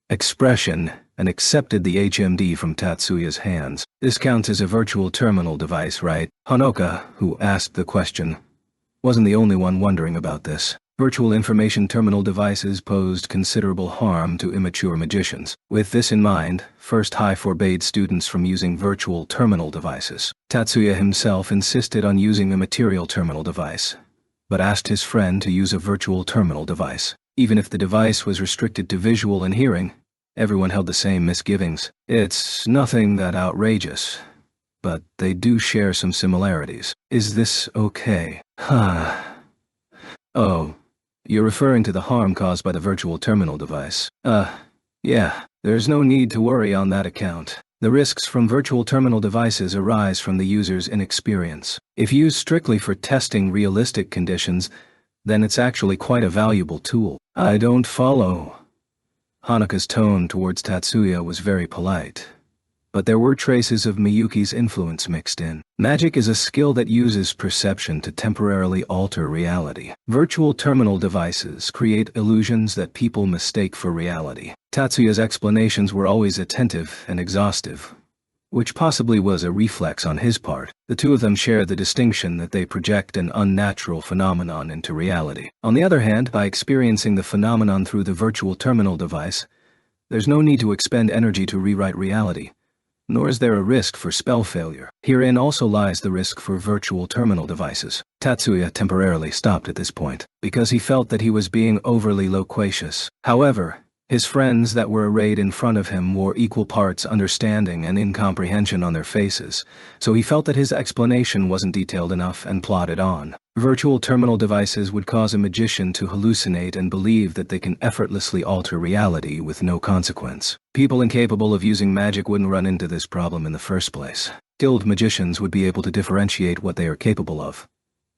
expression and accepted the HMD from Tatsuya's hands. This counts as a virtual terminal device, right? Haruka, who asked the question, wasn't the only one wondering about this. Virtual information terminal devices posed considerable harm to immature magicians. With this in mind, First High forbade students from using virtual terminal devices. Tatsuya himself insisted on using a material terminal device, but asked his friend to use a virtual terminal device. Even if the device was restricted to visual and hearing, everyone held the same misgivings. It's nothing that outrageous, but they do share some similarities. Is this okay? Oh, you're referring to the harm caused by the virtual terminal device. Yeah, there's no need to worry on that account. The risks from virtual terminal devices arise from the user's inexperience. If used strictly for testing realistic conditions, then it's actually quite a valuable tool. I don't follow. Hanuka's tone towards Tatsuya was very polite, but there were traces of Miyuki's influence mixed in. Magic is a skill that uses perception to temporarily alter reality. Virtual terminal devices create illusions that people mistake for reality. Tatsuya's explanations were always attentive and exhaustive, which possibly was a reflex on his part. The two of them share the distinction that they project an unnatural phenomenon into reality. On the other hand, by experiencing the phenomenon through the virtual terminal device, there's no need to expend energy to rewrite reality, nor is there a risk for spell failure. Herein also lies the risk for virtual terminal devices. Tatsuya temporarily stopped at this point, because he felt that he was being overly loquacious. However, his friends that were arrayed in front of him wore equal parts understanding and incomprehension on their faces, so he felt that his explanation wasn't detailed enough and plodded on. Virtual terminal devices would cause a magician to hallucinate and believe that they can effortlessly alter reality with no consequence. People incapable of using magic wouldn't run into this problem in the first place. Skilled magicians would be able to differentiate what they are capable of,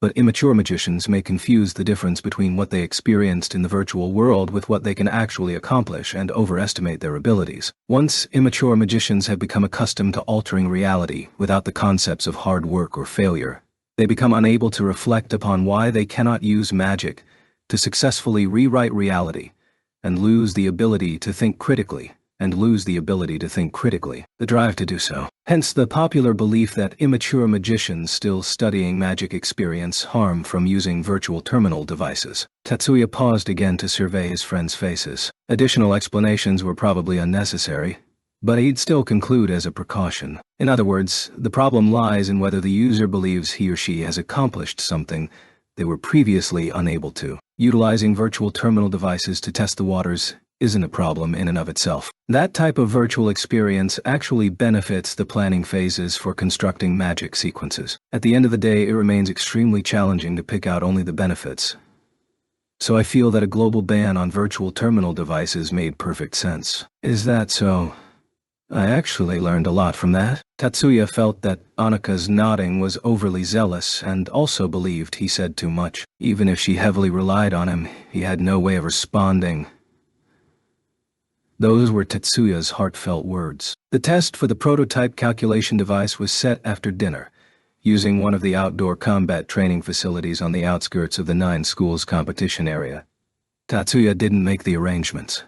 but immature magicians may confuse the difference between what they experienced in the virtual world with what they can actually accomplish and overestimate their abilities. Once immature magicians have become accustomed to altering reality without the concepts of hard work or failure, they become unable to reflect upon why they cannot use magic to successfully rewrite reality and lose the ability to think critically. The drive to do so. Hence the popular belief that immature magicians still studying magic experience harm from using virtual terminal devices. Tatsuya paused again to survey his friends' faces. Additional explanations were probably unnecessary, but he'd still conclude as a precaution. In other words, the problem lies in whether the user believes he or she has accomplished something they were previously unable to. Utilizing virtual terminal devices to test the waters isn't a problem in and of itself. That type of virtual experience actually benefits the planning phases for constructing magic sequences. At the end of the day, it remains extremely challenging to pick out only the benefits. So I feel that a global ban on virtual terminal devices made perfect sense. Is that so? I actually learned a lot from that. Tatsuya felt that Anaka's nodding was overly zealous and also believed he said too much. Even if she heavily relied on him, he had no way of responding. Those were Tatsuya's heartfelt words. The test for the prototype calculation device was set after dinner, using one of the outdoor combat training facilities on the outskirts of the 9 schools competition area. Tatsuya didn't make the arrangements.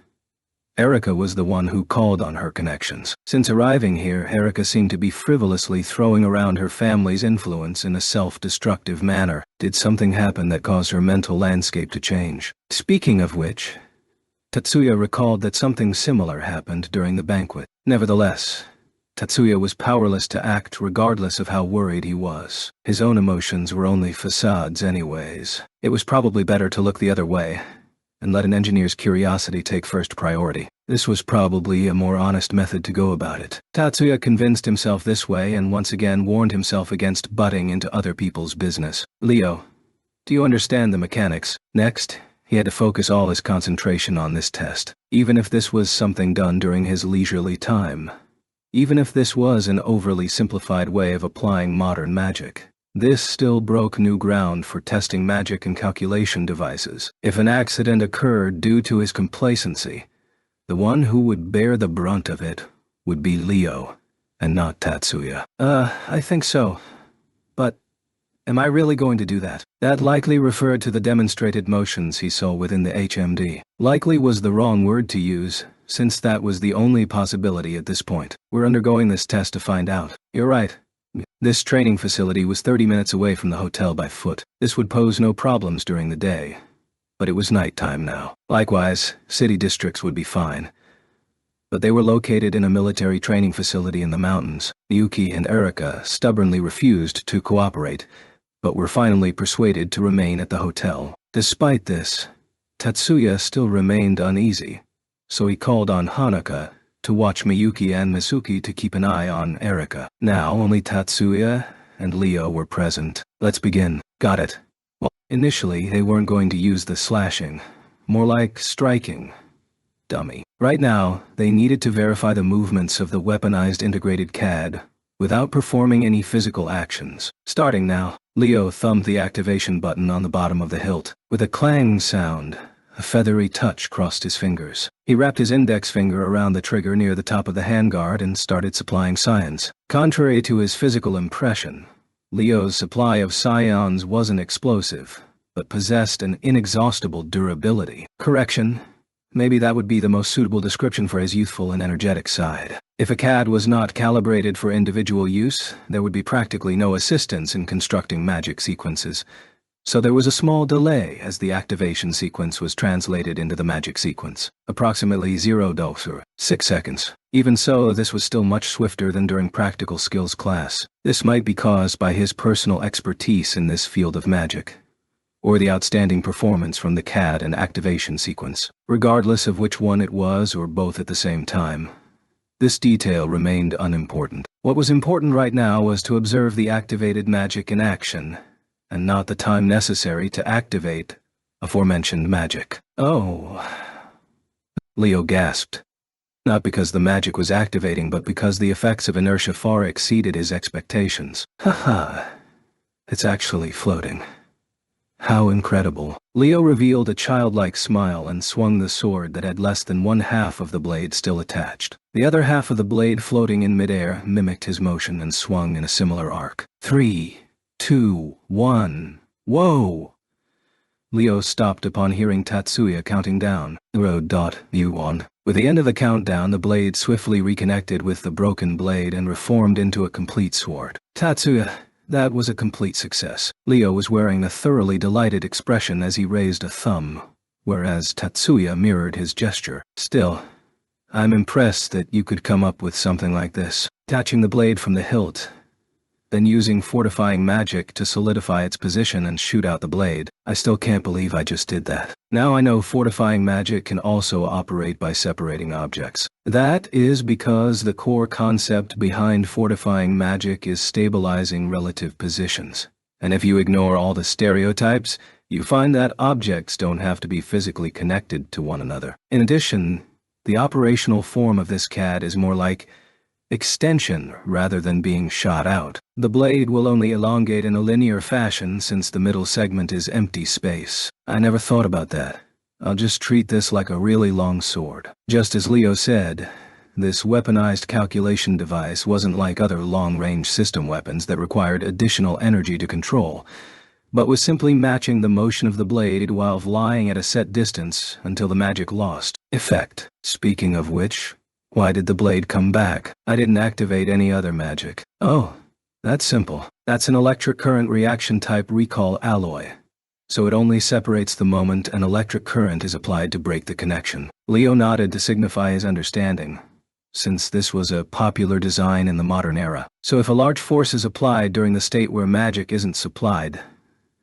Erika was the one who called on her connections. Since arriving here, Erika seemed to be frivolously throwing around her family's influence in a self-destructive manner. Did something happen that caused her mental landscape to change? Speaking of which, Tatsuya recalled that something similar happened during the banquet. Nevertheless, Tatsuya was powerless to act regardless of how worried he was. His own emotions were only facades anyways. It was probably better to look the other way and let an engineer's curiosity take first priority. This was probably a more honest method to go about it. Tatsuya convinced himself this way and once again warned himself against butting into other people's business. Leo, do you understand the mechanics? Next, he had to focus all his concentration on this test, even if this was something done during his leisurely time. Even if this was an overly simplified way of applying modern magic, this still broke new ground for testing magic and calculation devices. If an accident occurred due to his complacency, the one who would bear the brunt of it would be Leo, and not Tatsuya. I think so. But am I really going to do that? That likely referred to the demonstrated motions he saw within the HMD. Likely was the wrong word to use, since that was the only possibility at this point. We're undergoing this test to find out. You're right. This training facility was 30 minutes away from the hotel by foot. This would pose no problems during the day, but it was nighttime now. Likewise, city districts would be fine, but they were located in a military training facility in the mountains. Miyuki and Erika stubbornly refused to cooperate, but were finally persuaded to remain at the hotel. Despite this, Tatsuya still remained uneasy, so he called on Haruka to watch Miyuki and Mizuki to keep an eye on Erika. Now only Tatsuya and Leo were present. Let's begin. Got it. Well, initially they weren't going to use the slashing, more like striking. Dummy. Right now, they needed to verify the movements of the weaponized integrated CAD without performing any physical actions. Starting now, Leo thumbed the activation button on the bottom of the hilt. With a clang sound, A feathery touch crossed his fingers. He wrapped his index finger around the trigger near the top of the handguard and started supplying scions. Contrary to his physical impression, Leo's supply of scions wasn't explosive, but possessed an inexhaustible durability. Correction. Maybe that would be the most suitable description for his youthful and energetic side. If a CAD was not calibrated for individual use, there would be practically no assistance in constructing magic sequences. So there was a small delay as the activation sequence was translated into the magic sequence. Approximately 0 or 6 seconds. Even so, this was still much swifter than during practical skills class. This might be caused by his personal expertise in this field of magic, or the outstanding performance from the CAD and activation sequence. Regardless of which one it was, or both at the same time, this detail remained unimportant. What was important right now was to observe the activated magic in action, and not the time necessary to activate aforementioned magic. Oh, Leo gasped. Not because the magic was activating, but because the effects of inertia far exceeded his expectations. Haha, it's actually floating. How incredible. Leo revealed a childlike smile and swung the sword that had less than 1/2 of the blade still attached. The other half of the blade floating in midair mimicked his motion and swung in a similar arc. 3, 2, 1. Whoa! Leo stopped upon hearing Tatsuya counting down. 0.1. With the end of the countdown, the blade swiftly reconnected with the broken blade and reformed into a complete sword. Tatsuya, that was a complete success. Leo was wearing a thoroughly delighted expression as he raised a thumb, whereas Tatsuya mirrored his gesture. Still, I'm impressed that you could come up with something like this. Detaching the blade from the hilt, then using fortifying magic to solidify its position and shoot out the blade. I still can't believe I just did that. Now I know fortifying magic can also operate by separating objects. That is because the core concept behind fortifying magic is stabilizing relative positions. And if you ignore all the stereotypes, you find that objects don't have to be physically connected to one another. In addition, the operational form of this CAD is more like extension rather than being shot out. The blade will only elongate in a linear fashion since the middle segment is empty space. I never thought about that. I'll just treat this like a really long sword. Just as Leo said, this weaponized calculation device wasn't like other long-range system weapons that required additional energy to control, but was simply matching the motion of the blade while flying at a set distance until the magic lost effect. Speaking of which, why did the blade come back? I didn't activate any other magic. Oh, that's simple. That's an electric current reaction type recall alloy. So it only separates the moment an electric current is applied to break the connection. Leo nodded to signify his understanding, since this was a popular design in the modern era. So if a large force is applied during the state where magic isn't supplied,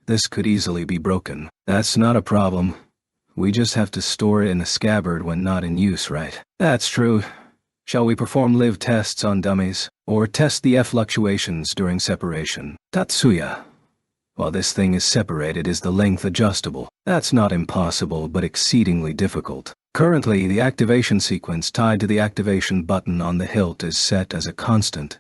this could easily be broken. That's not a problem. We just have to store it in a scabbard when not in use, right? That's true. Shall we perform live tests on dummies, or test the fluctuations during separation? Tatsuya, while this thing is separated, is the length adjustable? That's not impossible, but exceedingly difficult. Currently, the activation sequence tied to the activation button on the hilt is set as a constant,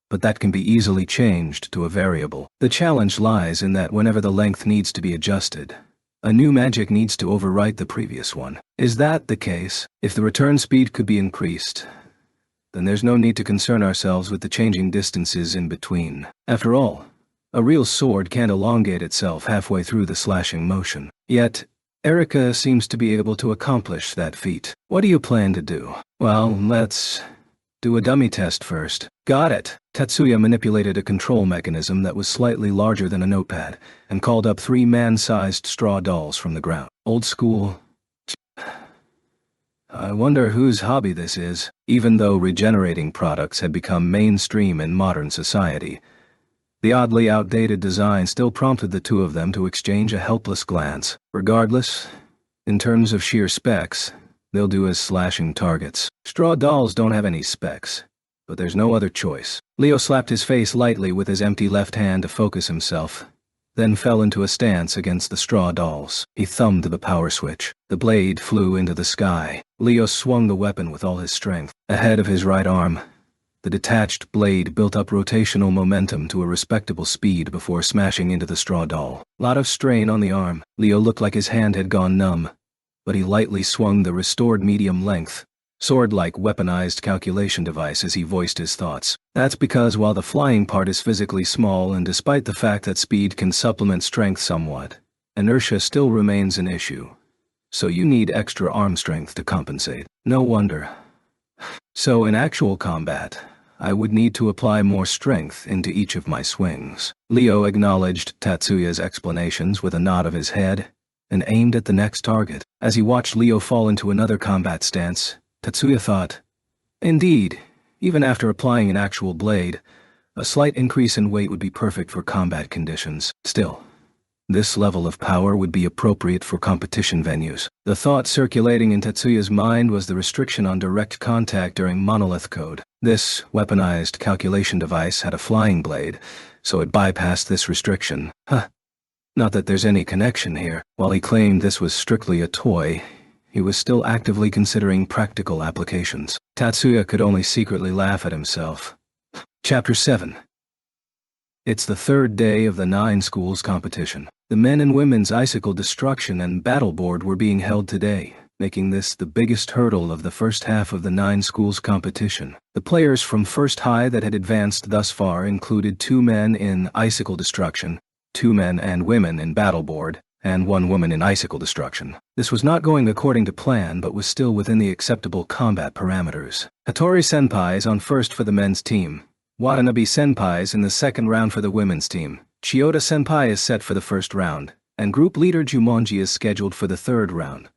but that can be easily changed to a variable. The challenge lies in that whenever the length needs to be adjusted, a new magic needs to overwrite the previous one. Is that the case? If the return speed could be increased, then there's no need to concern ourselves with the changing distances in between. After all, a real sword can't elongate itself halfway through the slashing motion. Yet, Erika seems to be able to accomplish that feat. What do you plan to do? Well, let's do a dummy test first. Got it. Tatsuya manipulated a control mechanism that was slightly larger than a notepad and called up 3 man-sized straw dolls from the ground. Old school. I wonder whose hobby this is. Even though regenerating products had become mainstream in modern society, the oddly outdated design still prompted the two of them to exchange a helpless glance. Regardless, in terms of sheer specs, they'll do as slashing targets. Straw dolls don't have any specs, but there's no other choice. Leo slapped his face lightly with his empty left hand to focus himself, then fell into a stance against the straw dolls. He thumbed the power switch. The blade flew into the sky. Leo swung the weapon with all his strength. Ahead of his right arm, the detached blade built up rotational momentum to a respectable speed before smashing into the straw doll. Lot of strain on the arm. Leo looked like his hand had gone numb, but he lightly swung the restored medium-length, sword-like weaponized calculation device as he voiced his thoughts. That's because while the flying part is physically small and despite the fact that speed can supplement strength somewhat, inertia still remains an issue. So you need extra arm strength to compensate. No wonder. So in actual combat, I would need to apply more strength into each of my swings. Leo acknowledged Tatsuya's explanations with a nod of his head and aimed at the next target. As he watched Leo fall into another combat stance, Tatsuya thought, indeed, even after applying an actual blade, a slight increase in weight would be perfect for combat conditions. Still, this level of power would be appropriate for competition venues. The thought circulating in Tatsuya's mind was the restriction on direct contact during monolith code. This weaponized calculation device had a flying blade, so it bypassed this restriction. Not that there's any connection here. While he claimed this was strictly a toy, he was still actively considering practical applications. Tatsuya could only secretly laugh at himself. Chapter 7. It's the third day of the 9 schools competition. The men and women's icicle destruction and battle board were being held today, making this the biggest hurdle of the first half of the 9 schools competition. The players from First High that had advanced thus far included 2 men in icicle destruction, 2 men and women in battle board, and 1 woman in icicle destruction. This was not going according to plan but was still within the acceptable combat parameters. Hattori-senpai is on first for the men's team. Watanabe-senpai is in the second round for the women's team. Chiyoda-senpai is set for the first round, and group leader Jumonji is scheduled for the third round.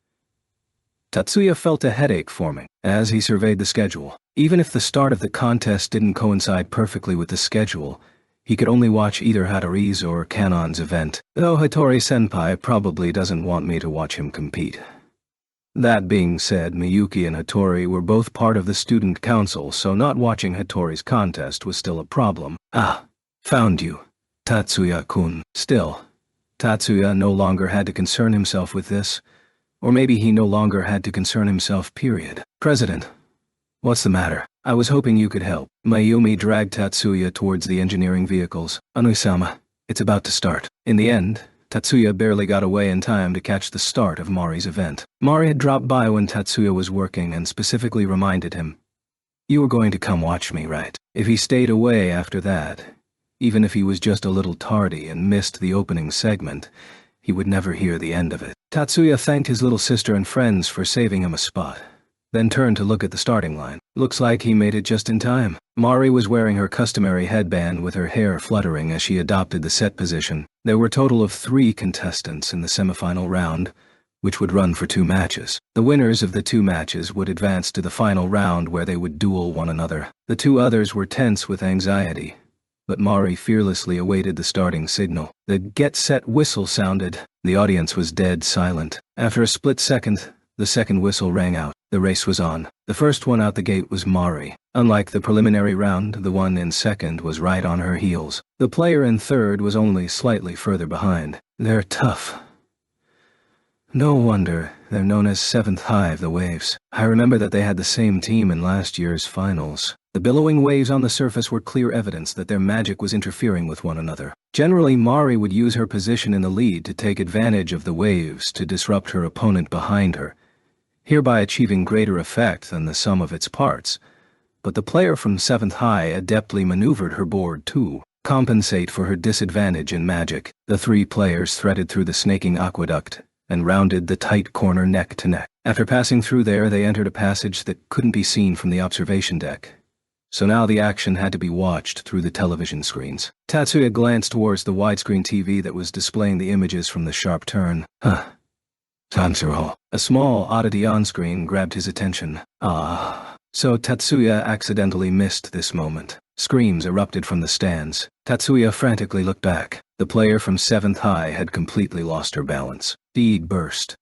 Tatsuya felt a headache forming as he surveyed the schedule. Even if the start of the contest didn't coincide perfectly with the schedule, he could only watch either Hattori's or Kanon's event, though Hattori-senpai probably doesn't want me to watch him compete. That being said, Miyuki and Hattori were both part of the student council, so not watching Hattori's contest was still a problem. Found you, Tatsuya-kun. Still, Tatsuya no longer had to concern himself with this, or maybe he no longer had to concern himself, period. President, what's the matter? I was hoping you could help. Mayumi dragged Tatsuya towards the engineering vehicles. Ono-sama, it's about to start. In the end, Tatsuya barely got away in time to catch the start of Mari's event. Mari had dropped by when Tatsuya was working and specifically reminded him, "You were going to come watch me, right?" If he stayed away after that, even if he was just a little tardy and missed the opening segment, he would never hear the end of it. Tatsuya thanked his little sister and friends for saving him a spot, then turned to look at the starting line. Looks like he made it just in time. Mari was wearing her customary headband with her hair fluttering as she adopted the set position. There were a total of 3 contestants in the semifinal round, which would run for 2 matches. The winners of the 2 matches would advance to the final round where they would duel one another. The 2 others were tense with anxiety, but Mari fearlessly awaited the starting signal. The get-set whistle sounded. The audience was dead silent. After a split second, the second whistle rang out. The race was on. The first one out the gate was Mari. Unlike the preliminary round, the one in second was right on her heels. The player in third was only slightly further behind. They're tough. No wonder they're known as 7th High of the Waves. I remember that they had the same team in last year's finals. The billowing waves on the surface were clear evidence that their magic was interfering with one another. Generally, Mari would use her position in the lead to take advantage of the waves to disrupt her opponent behind her, hereby achieving greater effect than the sum of its parts. But the player from 7th High adeptly maneuvered her board to compensate for her disadvantage in magic. The 3 players threaded through the snaking aqueduct and rounded the tight corner neck to neck. After passing through there, they entered a passage that couldn't be seen from the observation deck. So now the action had to be watched through the television screens. Tatsuya glanced towards the widescreen TV that was displaying the images from the sharp turn. Tansuro. A small oddity on-screen grabbed his attention. So Tatsuya accidentally missed this moment. Screams erupted from the stands. Tatsuya frantically looked back. The player from 7th High had completely lost her balance. Deed burst.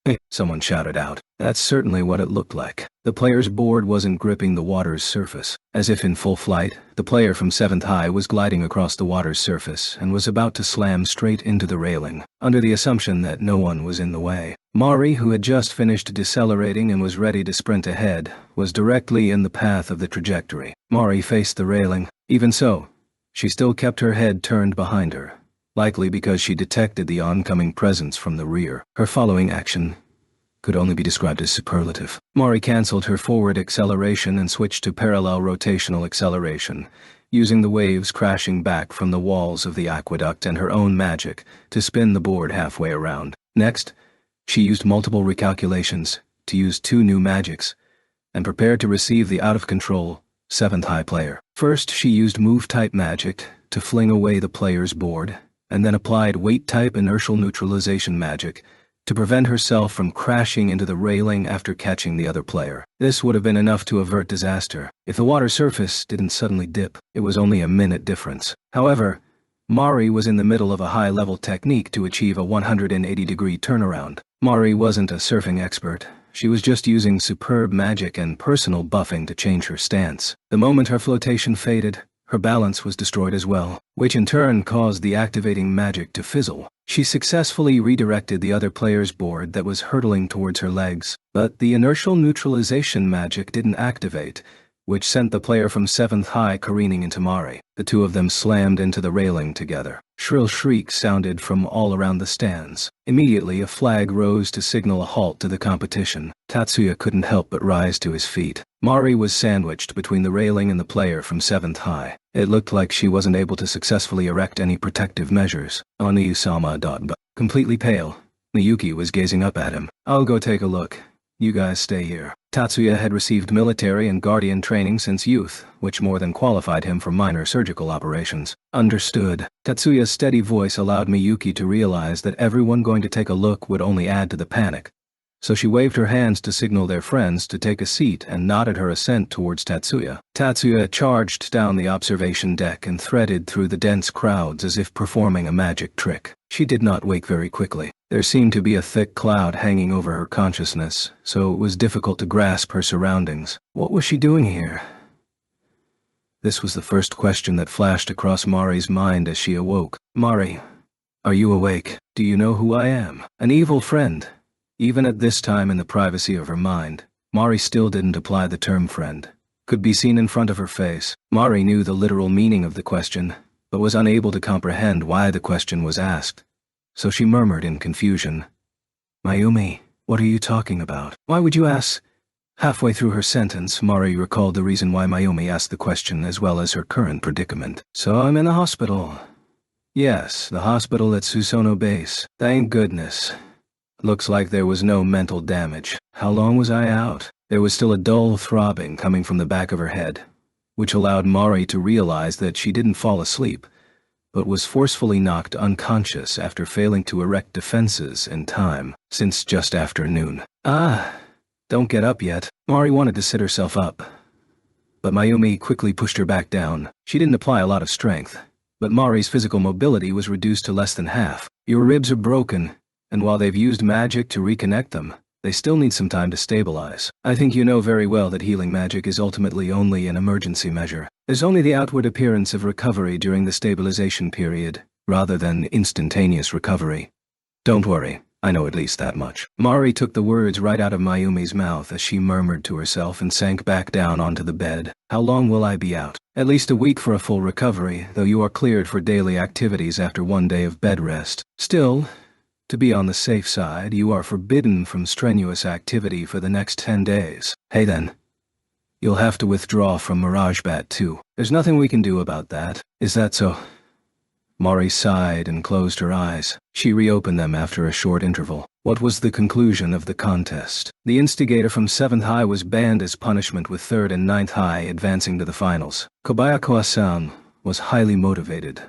"Hey," someone shouted out. That's certainly what it looked like. The player's board wasn't gripping the water's surface. As if in full flight, the player from 7th High was gliding across the water's surface and was about to slam straight into the railing, under the assumption that no one was in the way. Mari, who had just finished decelerating and was ready to sprint ahead, was directly in the path of the trajectory. Mari faced the railing. Even so, she still kept her head turned behind her, likely because she detected the oncoming presence from the rear. Her following action could only be described as superlative. Mari cancelled her forward acceleration and switched to parallel rotational acceleration, using the waves crashing back from the walls of the aqueduct and her own magic to spin the board halfway around. Next, she used multiple recalculations to use 2 new magics, and prepared to receive the out-of-control 7th high player. First, she used move-type magic to fling away the player's board, and then applied weight-type inertial neutralization magic to prevent herself from crashing into the railing after catching the other player. This would have been enough to avert disaster if the water surface didn't suddenly dip. It was only a minute difference. However, Mari was in the middle of a high-level technique to achieve a 180-degree turnaround. Mari wasn't a surfing expert. She was just using superb magic and personal buffing to change her stance. The moment her flotation faded, her balance was destroyed as well, which in turn caused the activating magic to fizzle. She successfully redirected the other player's board that was hurtling towards her legs, but the inertial neutralization magic didn't activate, which sent the player from 7th high careening into Mari. The two of them slammed into the railing together. Shrill shrieks sounded from all around the stands. Immediately, a flag rose to signal a halt to the competition. Tatsuya couldn't help but rise to his feet. Mari was sandwiched between the railing and the player from 7th high. It looked like she wasn't able to successfully erect any protective measures. Onu-sama. Completely pale, Miyuki was gazing up at him. "I'll go take a look. You guys stay here." Tatsuya had received military and guardian training since youth, which more than qualified him for minor surgical operations. "Understood." Tatsuya's steady voice allowed Miyuki to realize that everyone going to take a look would only add to the panic. So she waved her hands to signal their friends to take a seat and nodded her assent towards Tatsuya. Tatsuya charged down the observation deck and threaded through the dense crowds as if performing a magic trick. She did not wake very quickly. There seemed to be a thick cloud hanging over her consciousness, so it was difficult to grasp her surroundings. What was she doing here? This was the first question that flashed across Mari's mind as she awoke. "Mari, are you awake? Do you know who I am? An evil friend?" Even at this time in the privacy of her mind, Mari still didn't apply the term friend. Could be seen in front of her face. Mari knew the literal meaning of the question, but was unable to comprehend why the question was asked. So she murmured in confusion, "Mayumi, what are you talking about? Why would you ask?" Halfway through her sentence, Mari recalled the reason why Mayumi asked the question as well as her current predicament. "So I'm in the hospital." "Yes, the hospital at Susono Base. Thank goodness. Looks like there was no mental damage. How long was I out?" There was still a dull throbbing coming from the back of her head, which allowed Mari to realize that she didn't fall asleep, but was forcefully knocked unconscious after failing to erect defenses in time, since just after noon. Don't get up yet." Mari wanted to sit herself up, but Mayumi quickly pushed her back down. She didn't apply a lot of strength, but Mari's physical mobility was reduced to less than half. "Your ribs are broken, and while they've used magic to reconnect them, they still need some time to stabilize. I think you know very well that healing magic is ultimately only an emergency measure. There's only the outward appearance of recovery during the stabilization period, rather than instantaneous recovery. Don't worry, I know at least that much." Mari took the words right out of Mayumi's mouth as she murmured to herself and sank back down onto the bed. "How long will I be out?" "At least a week for a full recovery, though you are cleared for daily activities after 1 day of bed rest. Still, to be on the safe side, you are forbidden from strenuous activity for the next 10 days. Hey then. You'll have to withdraw from Miragebat too. There's nothing we can do about that. Is that so?" Mari sighed and closed her eyes. She reopened them after a short interval. What was the conclusion of the contest? The instigator from 7th high was banned as punishment, with 3rd and 9th high advancing to the finals. Kobayakawa-san was highly motivated,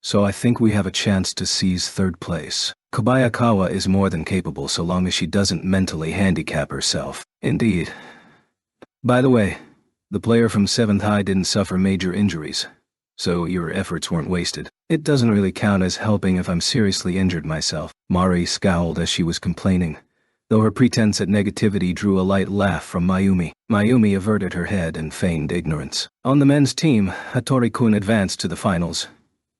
so I think we have a chance to seize 3rd place. Kobayakawa is more than capable so long as she doesn't mentally handicap herself. Indeed. By the way, the player from 7th high didn't suffer major injuries, so your efforts weren't wasted. It doesn't really count as helping if I'm seriously injured myself. Mari scowled as she was complaining, though her pretense at negativity drew a light laugh from Mayumi. Mayumi averted her head and feigned ignorance. On the men's team, Hattori-kun advanced to the finals,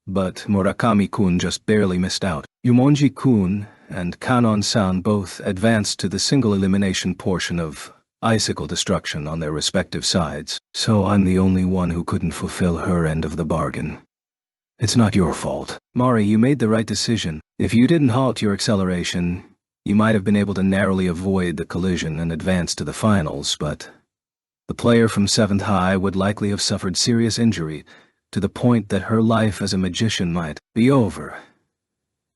but Murakami-kun just barely missed out. Yumonji-kun and Kanon-san both advanced to the single elimination portion of icicle destruction on their respective sides, so I'm the only one who couldn't fulfill her end of the bargain. It's not your fault. Mari, you made the right decision. If you didn't halt your acceleration, you might have been able to narrowly avoid the collision and advance to the finals, but the player from 7th High would likely have suffered serious injury, to the point that her life as a magician might be over.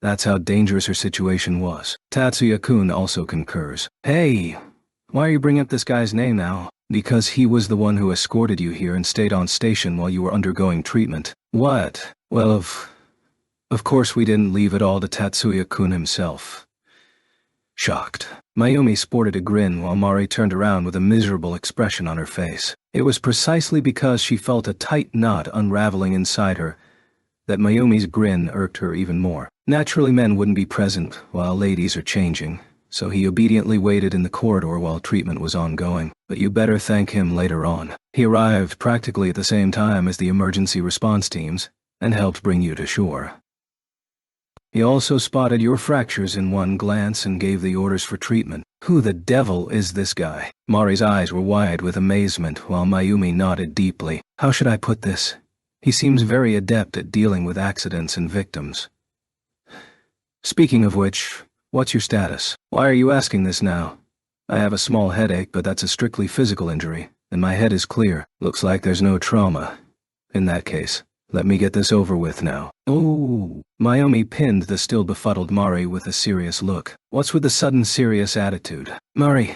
That's how dangerous her situation was. Tatsuya-kun also concurs. Hey, why are you bringing up this guy's name now? Because he was the one who escorted you here and stayed on station while you were undergoing treatment. What? Well, of course we didn't leave it all to Tatsuya-kun himself. Shocked, Mayumi sported a grin while Mari turned around with a miserable expression on her face. It was precisely because she felt a tight knot unraveling inside her that Mayumi's grin irked her even more. Naturally, men wouldn't be present while ladies are changing, so he obediently waited in the corridor while treatment was ongoing. But you better thank him later on. He arrived practically at the same time as the emergency response teams and helped bring you to shore. He also spotted your fractures in one glance and gave the orders for treatment. Who the devil is this guy? Mari's eyes were wide with amazement while Mayumi nodded deeply. How should I put this? He seems very adept at dealing with accidents and victims. Speaking of which, what's your status? Why are you asking this now? I have a small headache, but that's a strictly physical injury, and my head is clear. Looks like there's no trauma. In that case, let me get this over with now. Oh, Mayumi pinned the still befuddled Mari with a serious look. What's with the sudden serious attitude? Mari,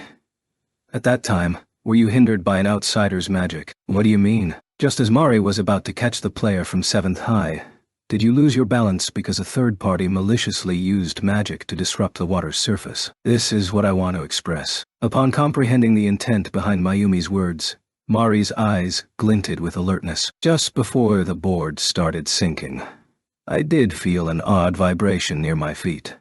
at that time, were you hindered by an outsider's magic? What do you mean? Just as Mari was about to catch the player from 7th High, did you lose your balance because a third party maliciously used magic to disrupt the water's surface? This is what I want to express. Upon comprehending the intent behind Mayumi's words, Mari's eyes glinted with alertness. Just before the board started sinking, I did feel an odd vibration near my feet.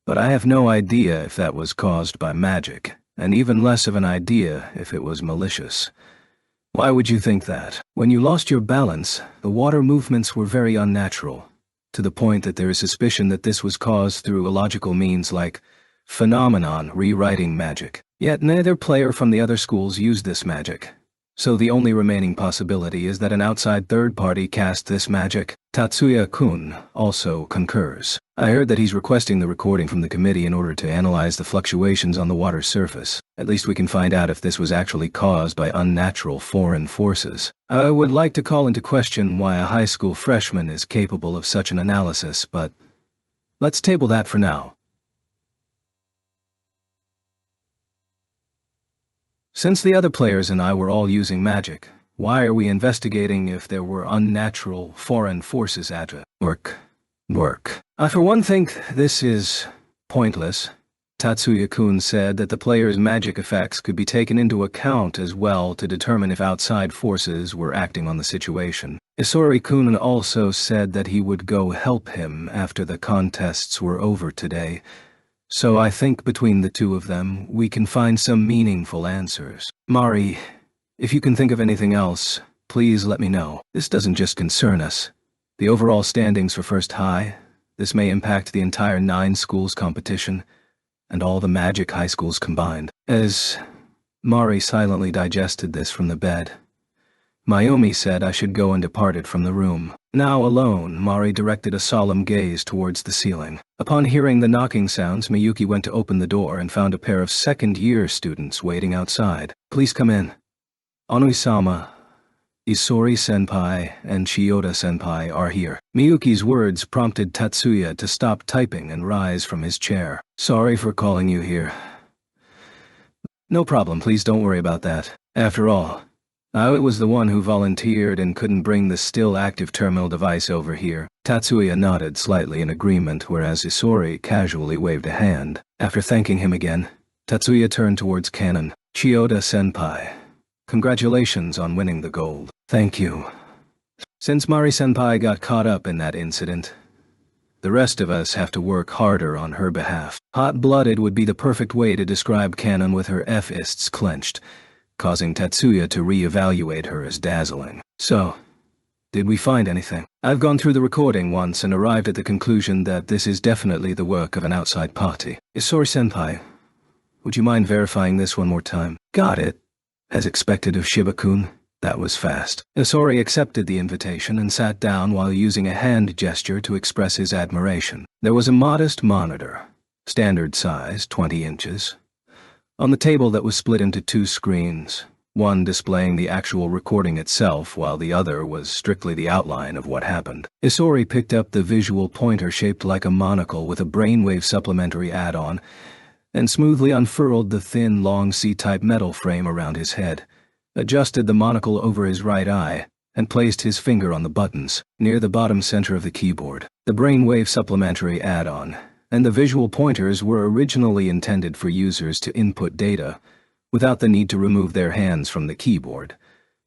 But I have no idea if that was caused by magic, and even less of an idea if it was malicious. Why would you think that? When you lost your balance, the water movements were very unnatural, to the point that there is suspicion that this was caused through illogical means like phenomenon rewriting magic. Yet neither player from the other schools used this magic. So the only remaining possibility is that an outside third party cast this magic. Tatsuya-kun also concurs. I heard that he's requesting the recording from the committee in order to analyze the fluctuations on the water's surface. At least we can find out if this was actually caused by unnatural foreign forces. I would like to call into question why a high school freshman is capable of such an analysis, but let's table that for now. Since the other players and I were all using magic, why are we investigating if there were unnatural foreign forces at work? I for one think this is pointless. Tatsuya-kun said that the player's magic effects could be taken into account as well to determine if outside forces were acting on the situation. Isori-kun also said that he would go help him after the contests were over today. So I think between the two of them, we can find some meaningful answers. Mari, if you can think of anything else, please let me know. This doesn't just concern us. The overall standings for 1st High, this may impact the entire 9 schools competition, and all the magic high schools combined. As Mari silently digested this from the bed, Mayumi said I should go and departed from the room. Now alone, Mari directed a solemn gaze towards the ceiling. Upon hearing the knocking sounds, Miyuki went to open the door and found a pair of second-year students waiting outside. Please come in. Onoi-sama, Isori-senpai, and Chiyoda-senpai are here. Miyuki's words prompted Tatsuya to stop typing and rise from his chair. Sorry for calling you here. No problem, please don't worry about that. After all, I was the one who volunteered and couldn't bring the still-active terminal device over here. Tatsuya nodded slightly in agreement, whereas Isori casually waved a hand. After thanking him again, Tatsuya turned towards Kanon. Chiyoda-senpai, congratulations on winning the gold. Thank you. Since Mari-senpai got caught up in that incident, the rest of us have to work harder on her behalf. Hot-blooded would be the perfect way to describe Kanon with her fists clenched, causing Tatsuya to re-evaluate her as dazzling. So, did we find anything? I've gone through the recording once and arrived at the conclusion that this is definitely the work of an outside party. Isori-senpai, would you mind verifying this one more time? Got it. As expected of Shiba-kun, That was fast. Isori accepted the invitation and sat down while using a hand gesture to express his admiration. There was a modest monitor, standard size, 20 inches, on the table that was split into two screens, one displaying the actual recording itself while the other was strictly the outline of what happened. Isori picked up the visual pointer shaped like a monocle with a brainwave supplementary add-on and smoothly unfurled the thin, long C-type metal frame around his head, adjusted the monocle over his right eye, and placed his finger on the buttons near the bottom center of the keyboard. The brainwave supplementary add-on and the visual pointers were originally intended for users to input data without the need to remove their hands from the keyboard,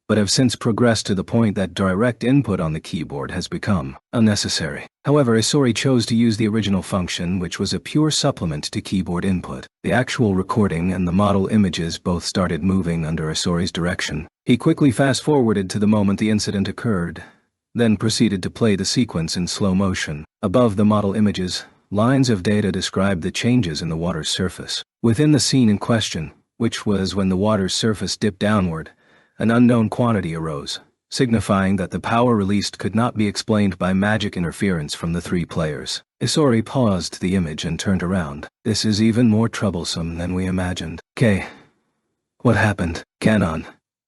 but have since progressed to the point that direct input on the keyboard has become unnecessary. However, Isori chose to use the original function, which was a pure supplement to keyboard input. The actual recording and the model images both started moving under Isori's direction. He quickly fast-forwarded to the moment the incident occurred, then proceeded to play the sequence in slow motion. Above the model images, lines of data described the changes in the water's surface. Within the scene in question, which was when the water's surface dipped downward, an unknown quantity arose, signifying that the power released could not be explained by magic interference from the three players. Isori paused the image and turned around. This is even more troublesome than we imagined. K. What happened? Canon.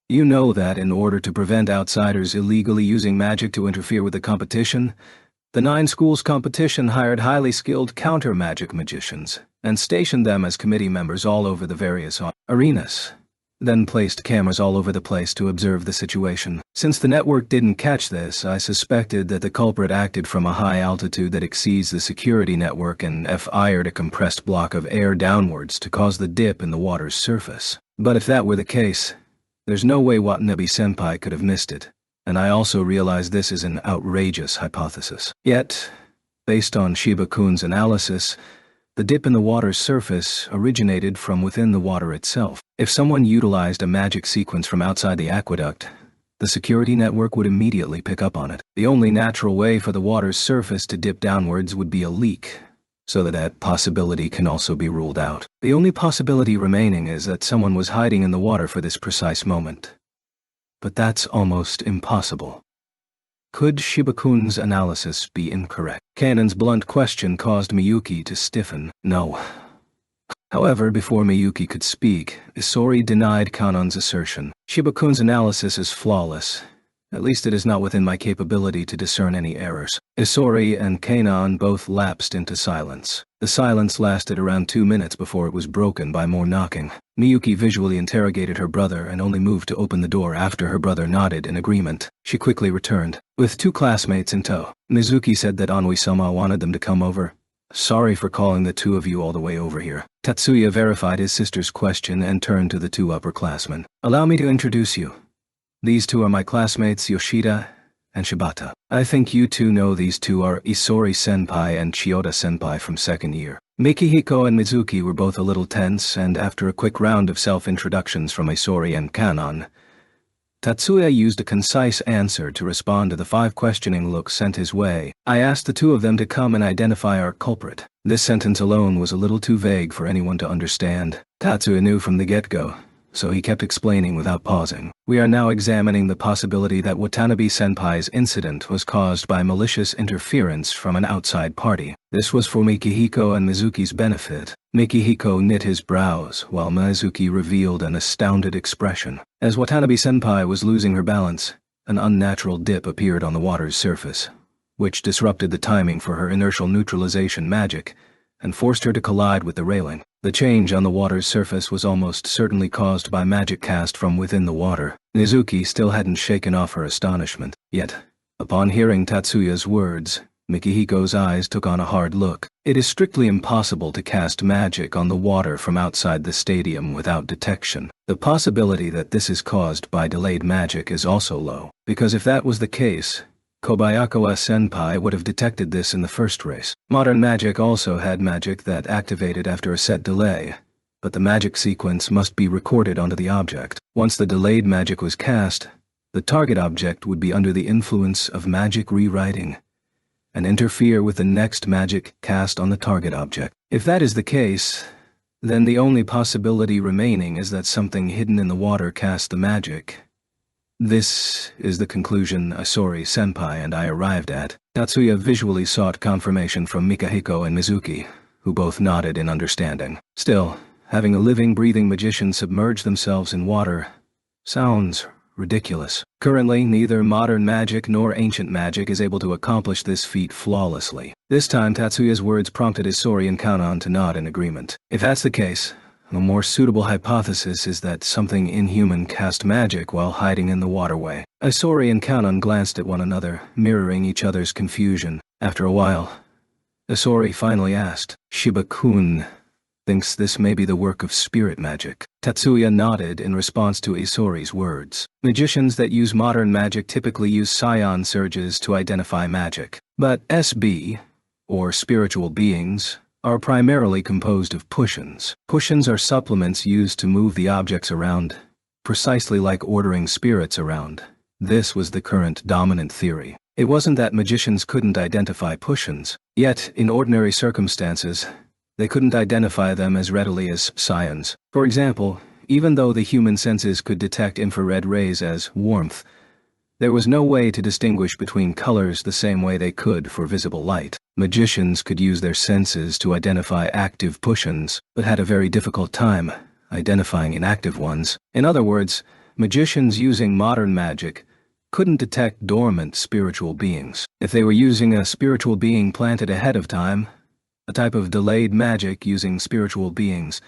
You know that in order to prevent outsiders illegally using magic to interfere with the competition, the 9 schools competition hired highly skilled counter-magic magicians and stationed them as committee members all over the various arenas, then placed cameras all over the place to observe the situation. Since the network didn't catch this, I suspected that the culprit acted from a high altitude that exceeds the security network and fired a compressed block of air downwards to cause the dip in the water's surface. But if that were the case, there's no way Watanabe-senpai could have missed it, and I also realize this is an outrageous hypothesis. Yet, based on Shiba-kun's analysis, the dip in the water's surface originated from within the water itself. If someone utilized a magic sequence from outside the aqueduct, the security network would immediately pick up on it. The only natural way for the water's surface to dip downwards would be a leak, so that possibility can also be ruled out. The only possibility remaining is that someone was hiding in the water for this precise moment. But that's almost impossible. Could Shiba-kun's analysis be incorrect? Kanon's blunt question caused Miyuki to stiffen. No. However, before Miyuki could speak, Isori denied Kanon's assertion. Shiba-kun's analysis is flawless. At least it is not within my capability to discern any errors. Isori and Kanon both lapsed into silence. The silence lasted around 2 minutes before it was broken by more knocking. Miyuki visually interrogated her brother and only moved to open the door after her brother nodded in agreement. She quickly returned, with 2 classmates in tow. Mizuki said that Anui-sama wanted them to come over. Sorry for calling the 2 of you all the way over here. Tatsuya verified his sister's question and turned to the 2 upperclassmen. Allow me to introduce you. These 2 are my classmates Yoshida and Shibata. I think you 2 know these 2 are Isori-senpai and Chiyoda-senpai from 2nd year. Mikihiko and Mizuki were both a little tense, and after a quick round of self-introductions from Isori and Kanon, Tatsuya used a concise answer to respond to the 5 questioning looks sent his way. I asked the 2 of them to come and identify our culprit. This sentence alone was a little too vague for anyone to understand. Tatsuya knew from the get-go, so he kept explaining without pausing. We are now examining the possibility that Watanabe-senpai's incident was caused by malicious interference from an outside party. This was for Mikihiko and Mizuki's benefit. Mikihiko knit his brows, while Mizuki revealed an astounded expression. As Watanabe-senpai was losing her balance, an unnatural dip appeared on the water's surface, which disrupted the timing for her inertial neutralization magic and forced her to collide with the railing. The change on the water's surface was almost certainly caused by magic cast from within the water. Mizuki still hadn't shaken off her astonishment. Yet, upon hearing Tatsuya's words, Mikihiko's eyes took on a hard look. It is strictly impossible to cast magic on the water from outside the stadium without detection. The possibility that this is caused by delayed magic is also low, because if that was the case, Kobayakawa-senpai would have detected this in the first race. Modern magic also had magic that activated after a set delay, but the magic sequence must be recorded onto the object. Once the delayed magic was cast, the target object would be under the influence of magic rewriting and interfere with the next magic cast on the target object. If that is the case, then the only possibility remaining is that something hidden in the water cast the magic, This is the conclusion Asori-senpai and I arrived at. Tatsuya visually sought confirmation from Mikahiko and Mizuki, who both nodded in understanding. Still, having a living, breathing magician submerge themselves in water sounds ridiculous. Currently, neither modern magic nor ancient magic is able to accomplish this feat flawlessly. This time, Tatsuya's words prompted Isori and Kanon to nod in agreement. If that's the case, a more suitable hypothesis is that something inhuman cast magic while hiding in the waterway. Isori and Kanon glanced at one another, mirroring each other's confusion. After a while, Isori finally asked, "Shiba-kun thinks this may be the work of spirit magic." Tatsuya nodded in response to Isori's words. Magicians that use modern magic typically use scion surges to identify magic. But SB, or spiritual beings, are primarily composed of pushins. Pushins are supplements used to move the objects around, precisely like ordering spirits around. This was the current dominant theory. It wasn't that magicians couldn't identify pushins, yet in ordinary circumstances, they couldn't identify them as readily as scions. For example, even though the human senses could detect infrared rays as warmth, there was no way to distinguish between colors the same way they could for visible light. Magicians could use their senses to identify active pushins, but had a very difficult time identifying inactive ones. In other words, magicians using modern magic couldn't detect dormant spiritual beings. If they were using a spiritual being planted ahead of time, a type of delayed magic using spiritual beings,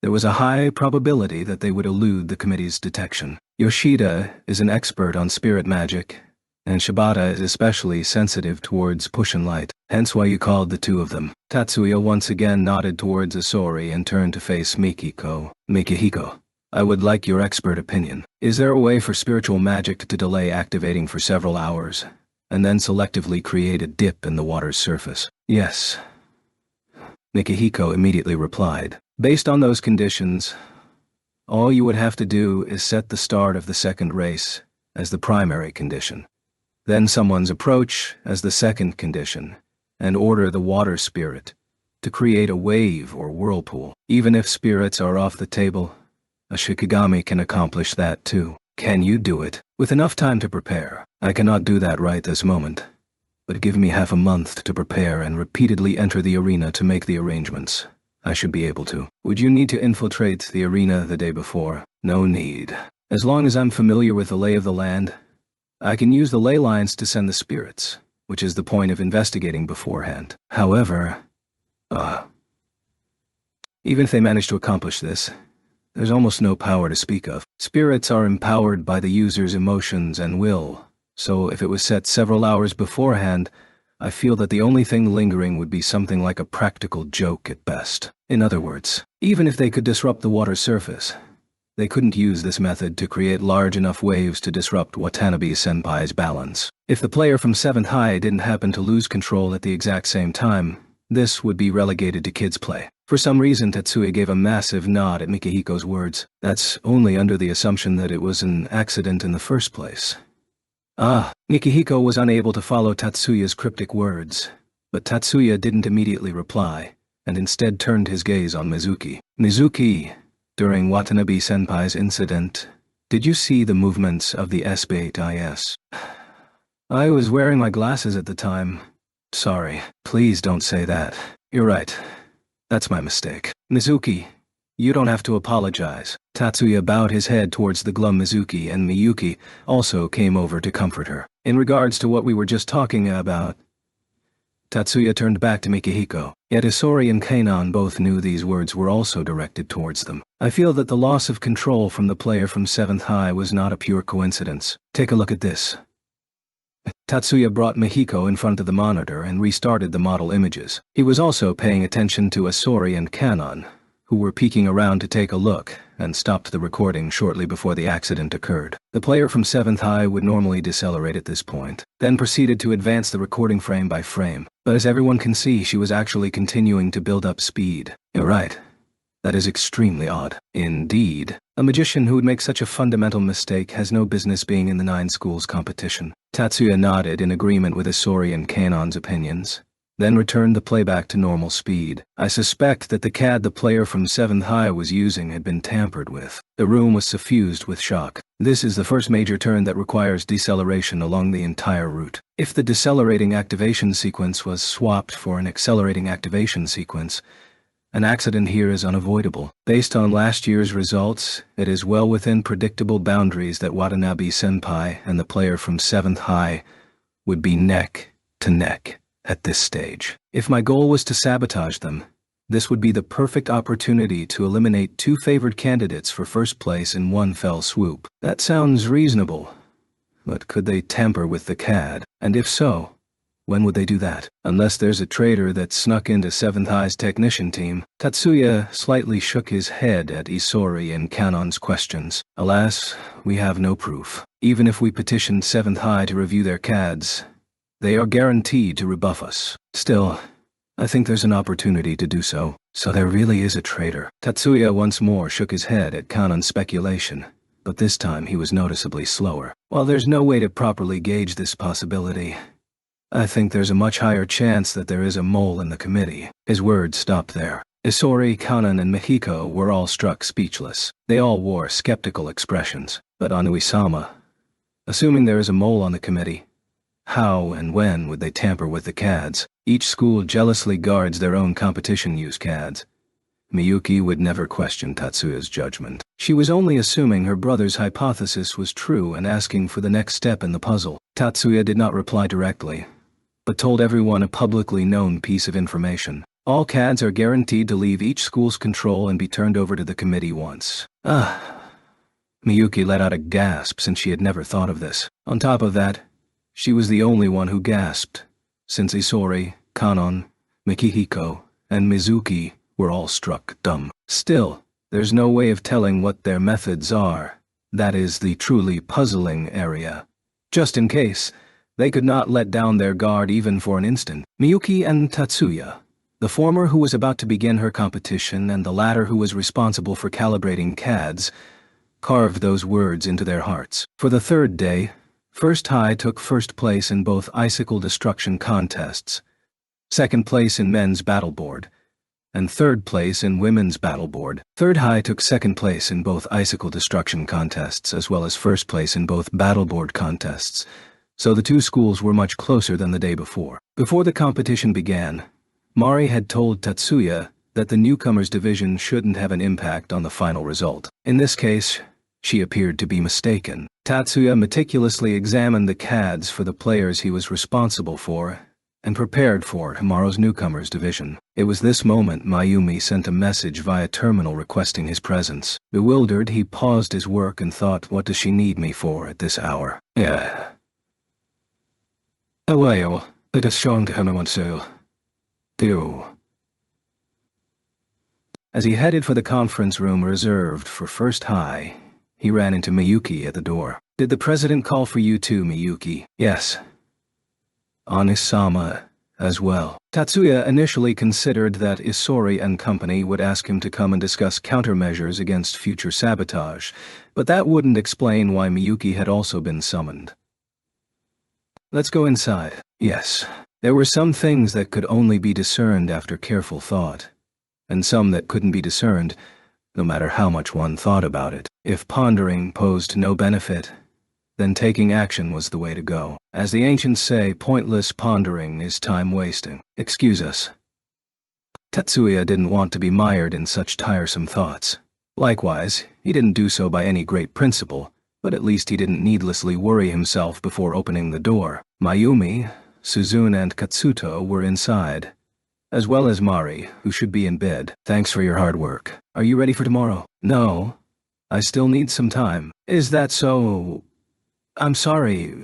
there was a high probability that they would elude the committee's detection. Yoshida is an expert on spirit magic, and Shibata is especially sensitive towards pushin light, hence why you called the two of them. Tatsuya once again nodded towards Isori and turned to face Mikihiko. Mikihiko, I would like your expert opinion. Is there a way for spiritual magic to delay activating for several hours, and then selectively create a dip in the water's surface? Yes. Mikihiko immediately replied. Based on those conditions, all you would have to do is set the start of the second race as the primary condition, then someone's approach as the second condition, and order the water spirit to create a wave or whirlpool. Even if spirits are off the table, a Shikigami can accomplish that too. Can you do it? With enough time to prepare. I cannot do that right this moment, but give me half a month to prepare and repeatedly enter the arena to make the arrangements. I should be able to. Would you need to infiltrate the arena the day before? No need. As long as I'm familiar with the lay of the land, I can use the ley lines to send the spirits, which is the point of investigating beforehand. However, even if they manage to accomplish this, there's almost no power to speak of. Spirits are empowered by the user's emotions and will, so if it was set several hours beforehand, I feel that the only thing lingering would be something like a practical joke at best. In other words, even if they could disrupt the water's surface, they couldn't use this method to create large enough waves to disrupt Watanabe-senpai's balance. If the player from 7th High didn't happen to lose control at the exact same time, this would be relegated to kids' play. For some reason, Tatsuya gave a massive nod at Mikihiko's words. That's only under the assumption that it was an accident in the first place. Mikihiko was unable to follow Tatsuya's cryptic words, but Tatsuya didn't immediately reply, and instead turned his gaze on Mizuki. Mizuki, during Watanabe-senpai's incident, did you see the movements of the S-8IS? I was wearing my glasses at the time. Sorry, please don't say that. You're right. That's my mistake. Mizuki, you don't have to apologize. Tatsuya bowed his head towards the glum Mizuki, and Miyuki also came over to comfort her. In regards to what we were just talking about, Tatsuya turned back to Mikihiko. Yet Isori and Kanon both knew these words were also directed towards them. I feel that the loss of control from the player from 7th High was not a pure coincidence. Take a look at this. Tatsuya brought Mihiko in front of the monitor and restarted the model images. He was also paying attention to Isori and Kanon, who were peeking around to take a look, and stopped the recording shortly before the accident occurred. The player from 7th High would normally decelerate at this point, then proceeded to advance the recording frame by frame. But as everyone can see, she was actually continuing to build up speed. You're right. That is extremely odd. Indeed. A magician who would make such a fundamental mistake has no business being in the 9 schools competition. Tatsuya nodded in agreement with Isori and Kanon's opinions. then returned the playback to normal speed. I suspect that the CAD the player from 7th High was using had been tampered with. The room was suffused with shock. This is the first major turn that requires deceleration along the entire route. If the decelerating activation sequence was swapped for an accelerating activation sequence, an accident here is unavoidable. Based on last year's results, it is well within predictable boundaries that Watanabe-senpai and the player from 7th High would be neck to neck at this stage. If my goal was to sabotage them, this would be the perfect opportunity to eliminate 2 favored candidates for first place in one fell swoop. That sounds reasonable, but could they tamper with the CAD? And if so, when would they do that? Unless there's a traitor that snuck into 7th High's technician team. Tatsuya slightly shook his head at Isori and Kanon's questions. Alas, we have no proof. Even if we petitioned 7th High to review their CADs, they are guaranteed to rebuff us. Still, I think there's an opportunity to do so. So there really is a traitor. Tatsuya once more shook his head at Kanon's speculation, but this time he was noticeably slower. While there's no way to properly gauge this possibility, I think there's a much higher chance that there is a mole in the committee. His words stopped there. Isori, Kanon, and Mihiko were all struck speechless. They all wore skeptical expressions. But Anui-sama, assuming there is a mole on the committee, how and when would they tamper with the CADs? Each school jealously guards their own competition-use CADs. Miyuki would never question Tatsuya's judgment. She was only assuming her brother's hypothesis was true and asking for the next step in the puzzle. Tatsuya did not reply directly, but told everyone a publicly known piece of information. All CADs are guaranteed to leave each school's control and be turned over to the committee once. Miyuki let out a gasp since she had never thought of this. On top of that, she was the only one who gasped, since Isori, Kanon, Mikihiko, and Mizuki were all struck dumb. Still, there's no way of telling what their methods are. That is the truly puzzling area. Just in case, they could not let down their guard even for an instant. Miyuki and Tatsuya, the former who was about to begin her competition and the latter who was responsible for calibrating CADs, carved those words into their hearts. For the 3rd day, 1st High took 1st place in both icicle destruction contests, 2nd place in men's battleboard, and 3rd place in women's battleboard. 3rd High took 2nd place in both icicle destruction contests as well as 1st place in both battleboard contests, so the 2 schools were much closer than the day before. Before the competition began, Mari had told Tatsuya that the newcomers division shouldn't have an impact on the final result. In this case, she appeared to be mistaken. Tatsuya meticulously examined the CADs for the players he was responsible for and prepared for tomorrow's newcomers division. It was this moment Mayumi sent a message via terminal requesting his presence. Bewildered, he paused his work and thought, what does she need me for at this hour? Well, it is shown to him so. Do. As he headed for the conference room reserved for 1st High, he ran into Miyuki at the door. Did the president call for you too, Miyuki? Yes. Anis-sama as well. Tatsuya initially considered that Isori and company would ask him to come and discuss countermeasures against future sabotage, but that wouldn't explain why Miyuki had also been summoned. Let's go inside. Yes. There were some things that could only be discerned after careful thought, and some that couldn't be discerned, no matter how much one thought about it. If pondering posed no benefit, then taking action was the way to go. As the ancients say, pointless pondering is time wasting. Excuse us. Tatsuya didn't want to be mired in such tiresome thoughts. Likewise, he didn't do so by any great principle, but at least he didn't needlessly worry himself before opening the door. Mayumi, Suzune, and Katsuto were inside, as well as Mari, who should be in bed. Thanks for your hard work. Are you ready for tomorrow? No. I still need some time. Is that so? I'm sorry.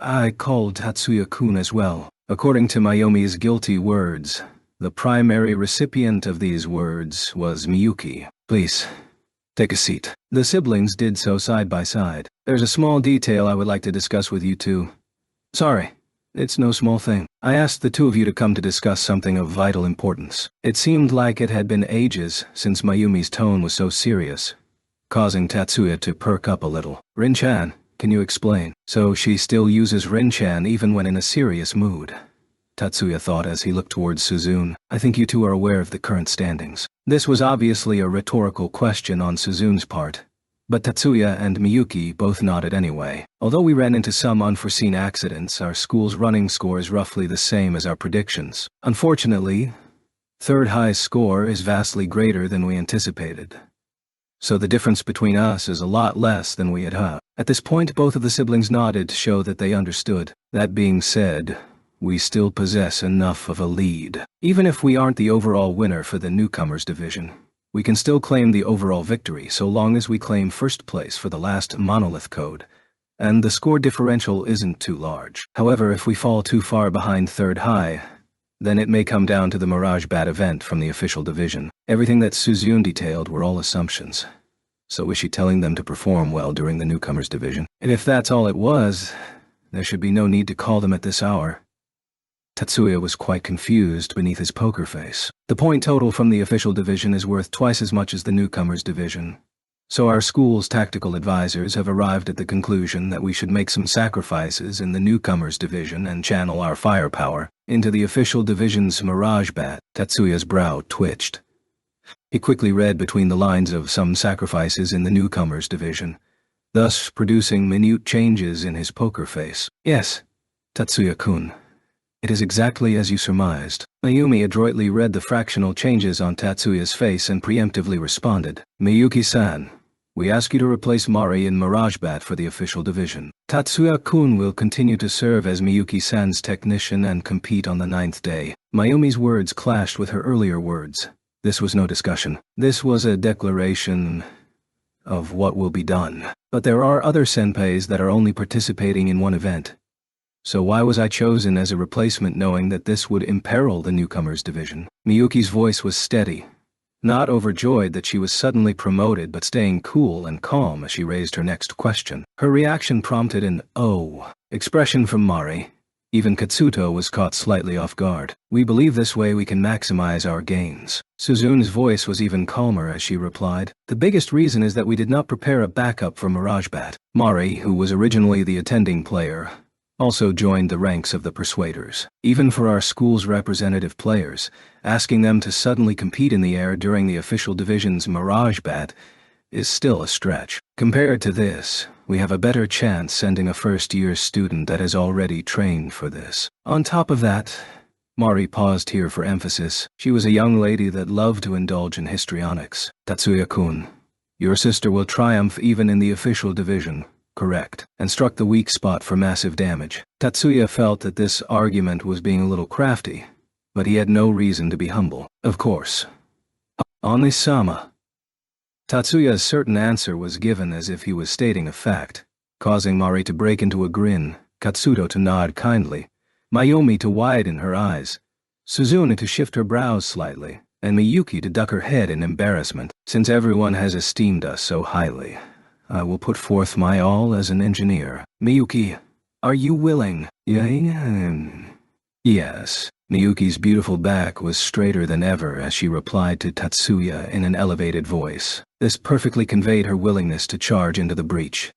I called Tatsuya-kun as well. According to Mayumi's guilty words, the primary recipient of these words was Miyuki. Please, take a seat. The siblings did so side by side. There's a small detail I would like to discuss with you two. Sorry. It's no small thing. I asked the 2 of you to come to discuss something of vital importance. It seemed like it had been ages since Mayumi's tone was so serious, causing Tatsuya to perk up a little. Rin-chan, can you explain? So she still uses Rin-chan even when in a serious mood. Tatsuya thought as he looked towards Suzune. I think you two are aware of the current standings. This was obviously a rhetorical question on Suzune's part, but Tatsuya and Miyuki both nodded anyway. Although we ran into some unforeseen accidents, our school's running score is roughly the same as our predictions. Unfortunately, Third High's score is vastly greater than we anticipated. So the difference between us is a lot less than we had hoped. At this point, both of the siblings nodded to show that they understood. That being said, we still possess enough of a lead. Even if we aren't the overall winner for the newcomers division, we can still claim the overall victory so long as we claim first place for the last monolith code, and the score differential isn't too large. However, if we fall too far behind Third High, then it may come down to the Mirage Bat event from the official division. Everything that Suzune detailed were all assumptions. So is she telling them to perform well during the newcomers division? And if that's all it was, there should be no need to call them at this hour. Tatsuya was quite confused beneath his poker face. The point total from the official division is worth twice as much as the newcomers division. So our school's tactical advisors have arrived at the conclusion that we should make some sacrifices in the newcomers division and channel our firepower into the official division's Mirage Bat. Tatsuya's brow twitched. He quickly read between the lines of some sacrifices in the newcomers division, thus producing minute changes in his poker face. Yes, Tatsuya-kun. It is exactly as you surmised. Mayumi adroitly read the fractional changes on Tatsuya's face and preemptively responded. Miyuki-san, we ask you to replace Mari in Mirage Bat for the official division. Tatsuya-kun will continue to serve as Miyuki-san's technician and compete on the 9th day. Mayumi's words clashed with her earlier words. This was no discussion. This was a declaration of what will be done. But there are other senpais that are only participating in one event. So why was I chosen as a replacement knowing that this would imperil the newcomers division? Miyuki's voice was steady, not overjoyed that she was suddenly promoted but staying cool and calm as she raised her next question. Her reaction prompted an "oh" expression from Mari. Even Katsuto was caught slightly off guard. We believe this way we can maximize our gains. Suzune's voice was even calmer as she replied. The biggest reason is that we did not prepare a backup for Mirage Bat. Mari, who was originally the attending player, also joined the ranks of the Persuaders. Even for our school's representative players, asking them to suddenly compete in the air during the official division's Mirage Bat is still a stretch. Compared to this, we have a better chance sending a first-year student that has already trained for this. On top of that, Mari paused here for emphasis. She was a young lady that loved to indulge in histrionics. Tatsuya-kun, your sister will triumph even in the official division. Correct, and struck the weak spot for massive damage. Tatsuya felt that this argument was being a little crafty, but he had no reason to be humble. Of course. Oni-sama. Tatsuya's certain answer was given as if he was stating a fact, causing Mari to break into a grin, Katsuto to nod kindly, Mayumi to widen her eyes, Suzune to shift her brows slightly, and Miyuki to duck her head in embarrassment. Since everyone has esteemed us so highly, I will put forth my all as an engineer. Miyuki, are you willing? Yes. Miyuki's beautiful back was straighter than ever as she replied to Tatsuya in an elevated voice. This perfectly conveyed her willingness to charge into the breach.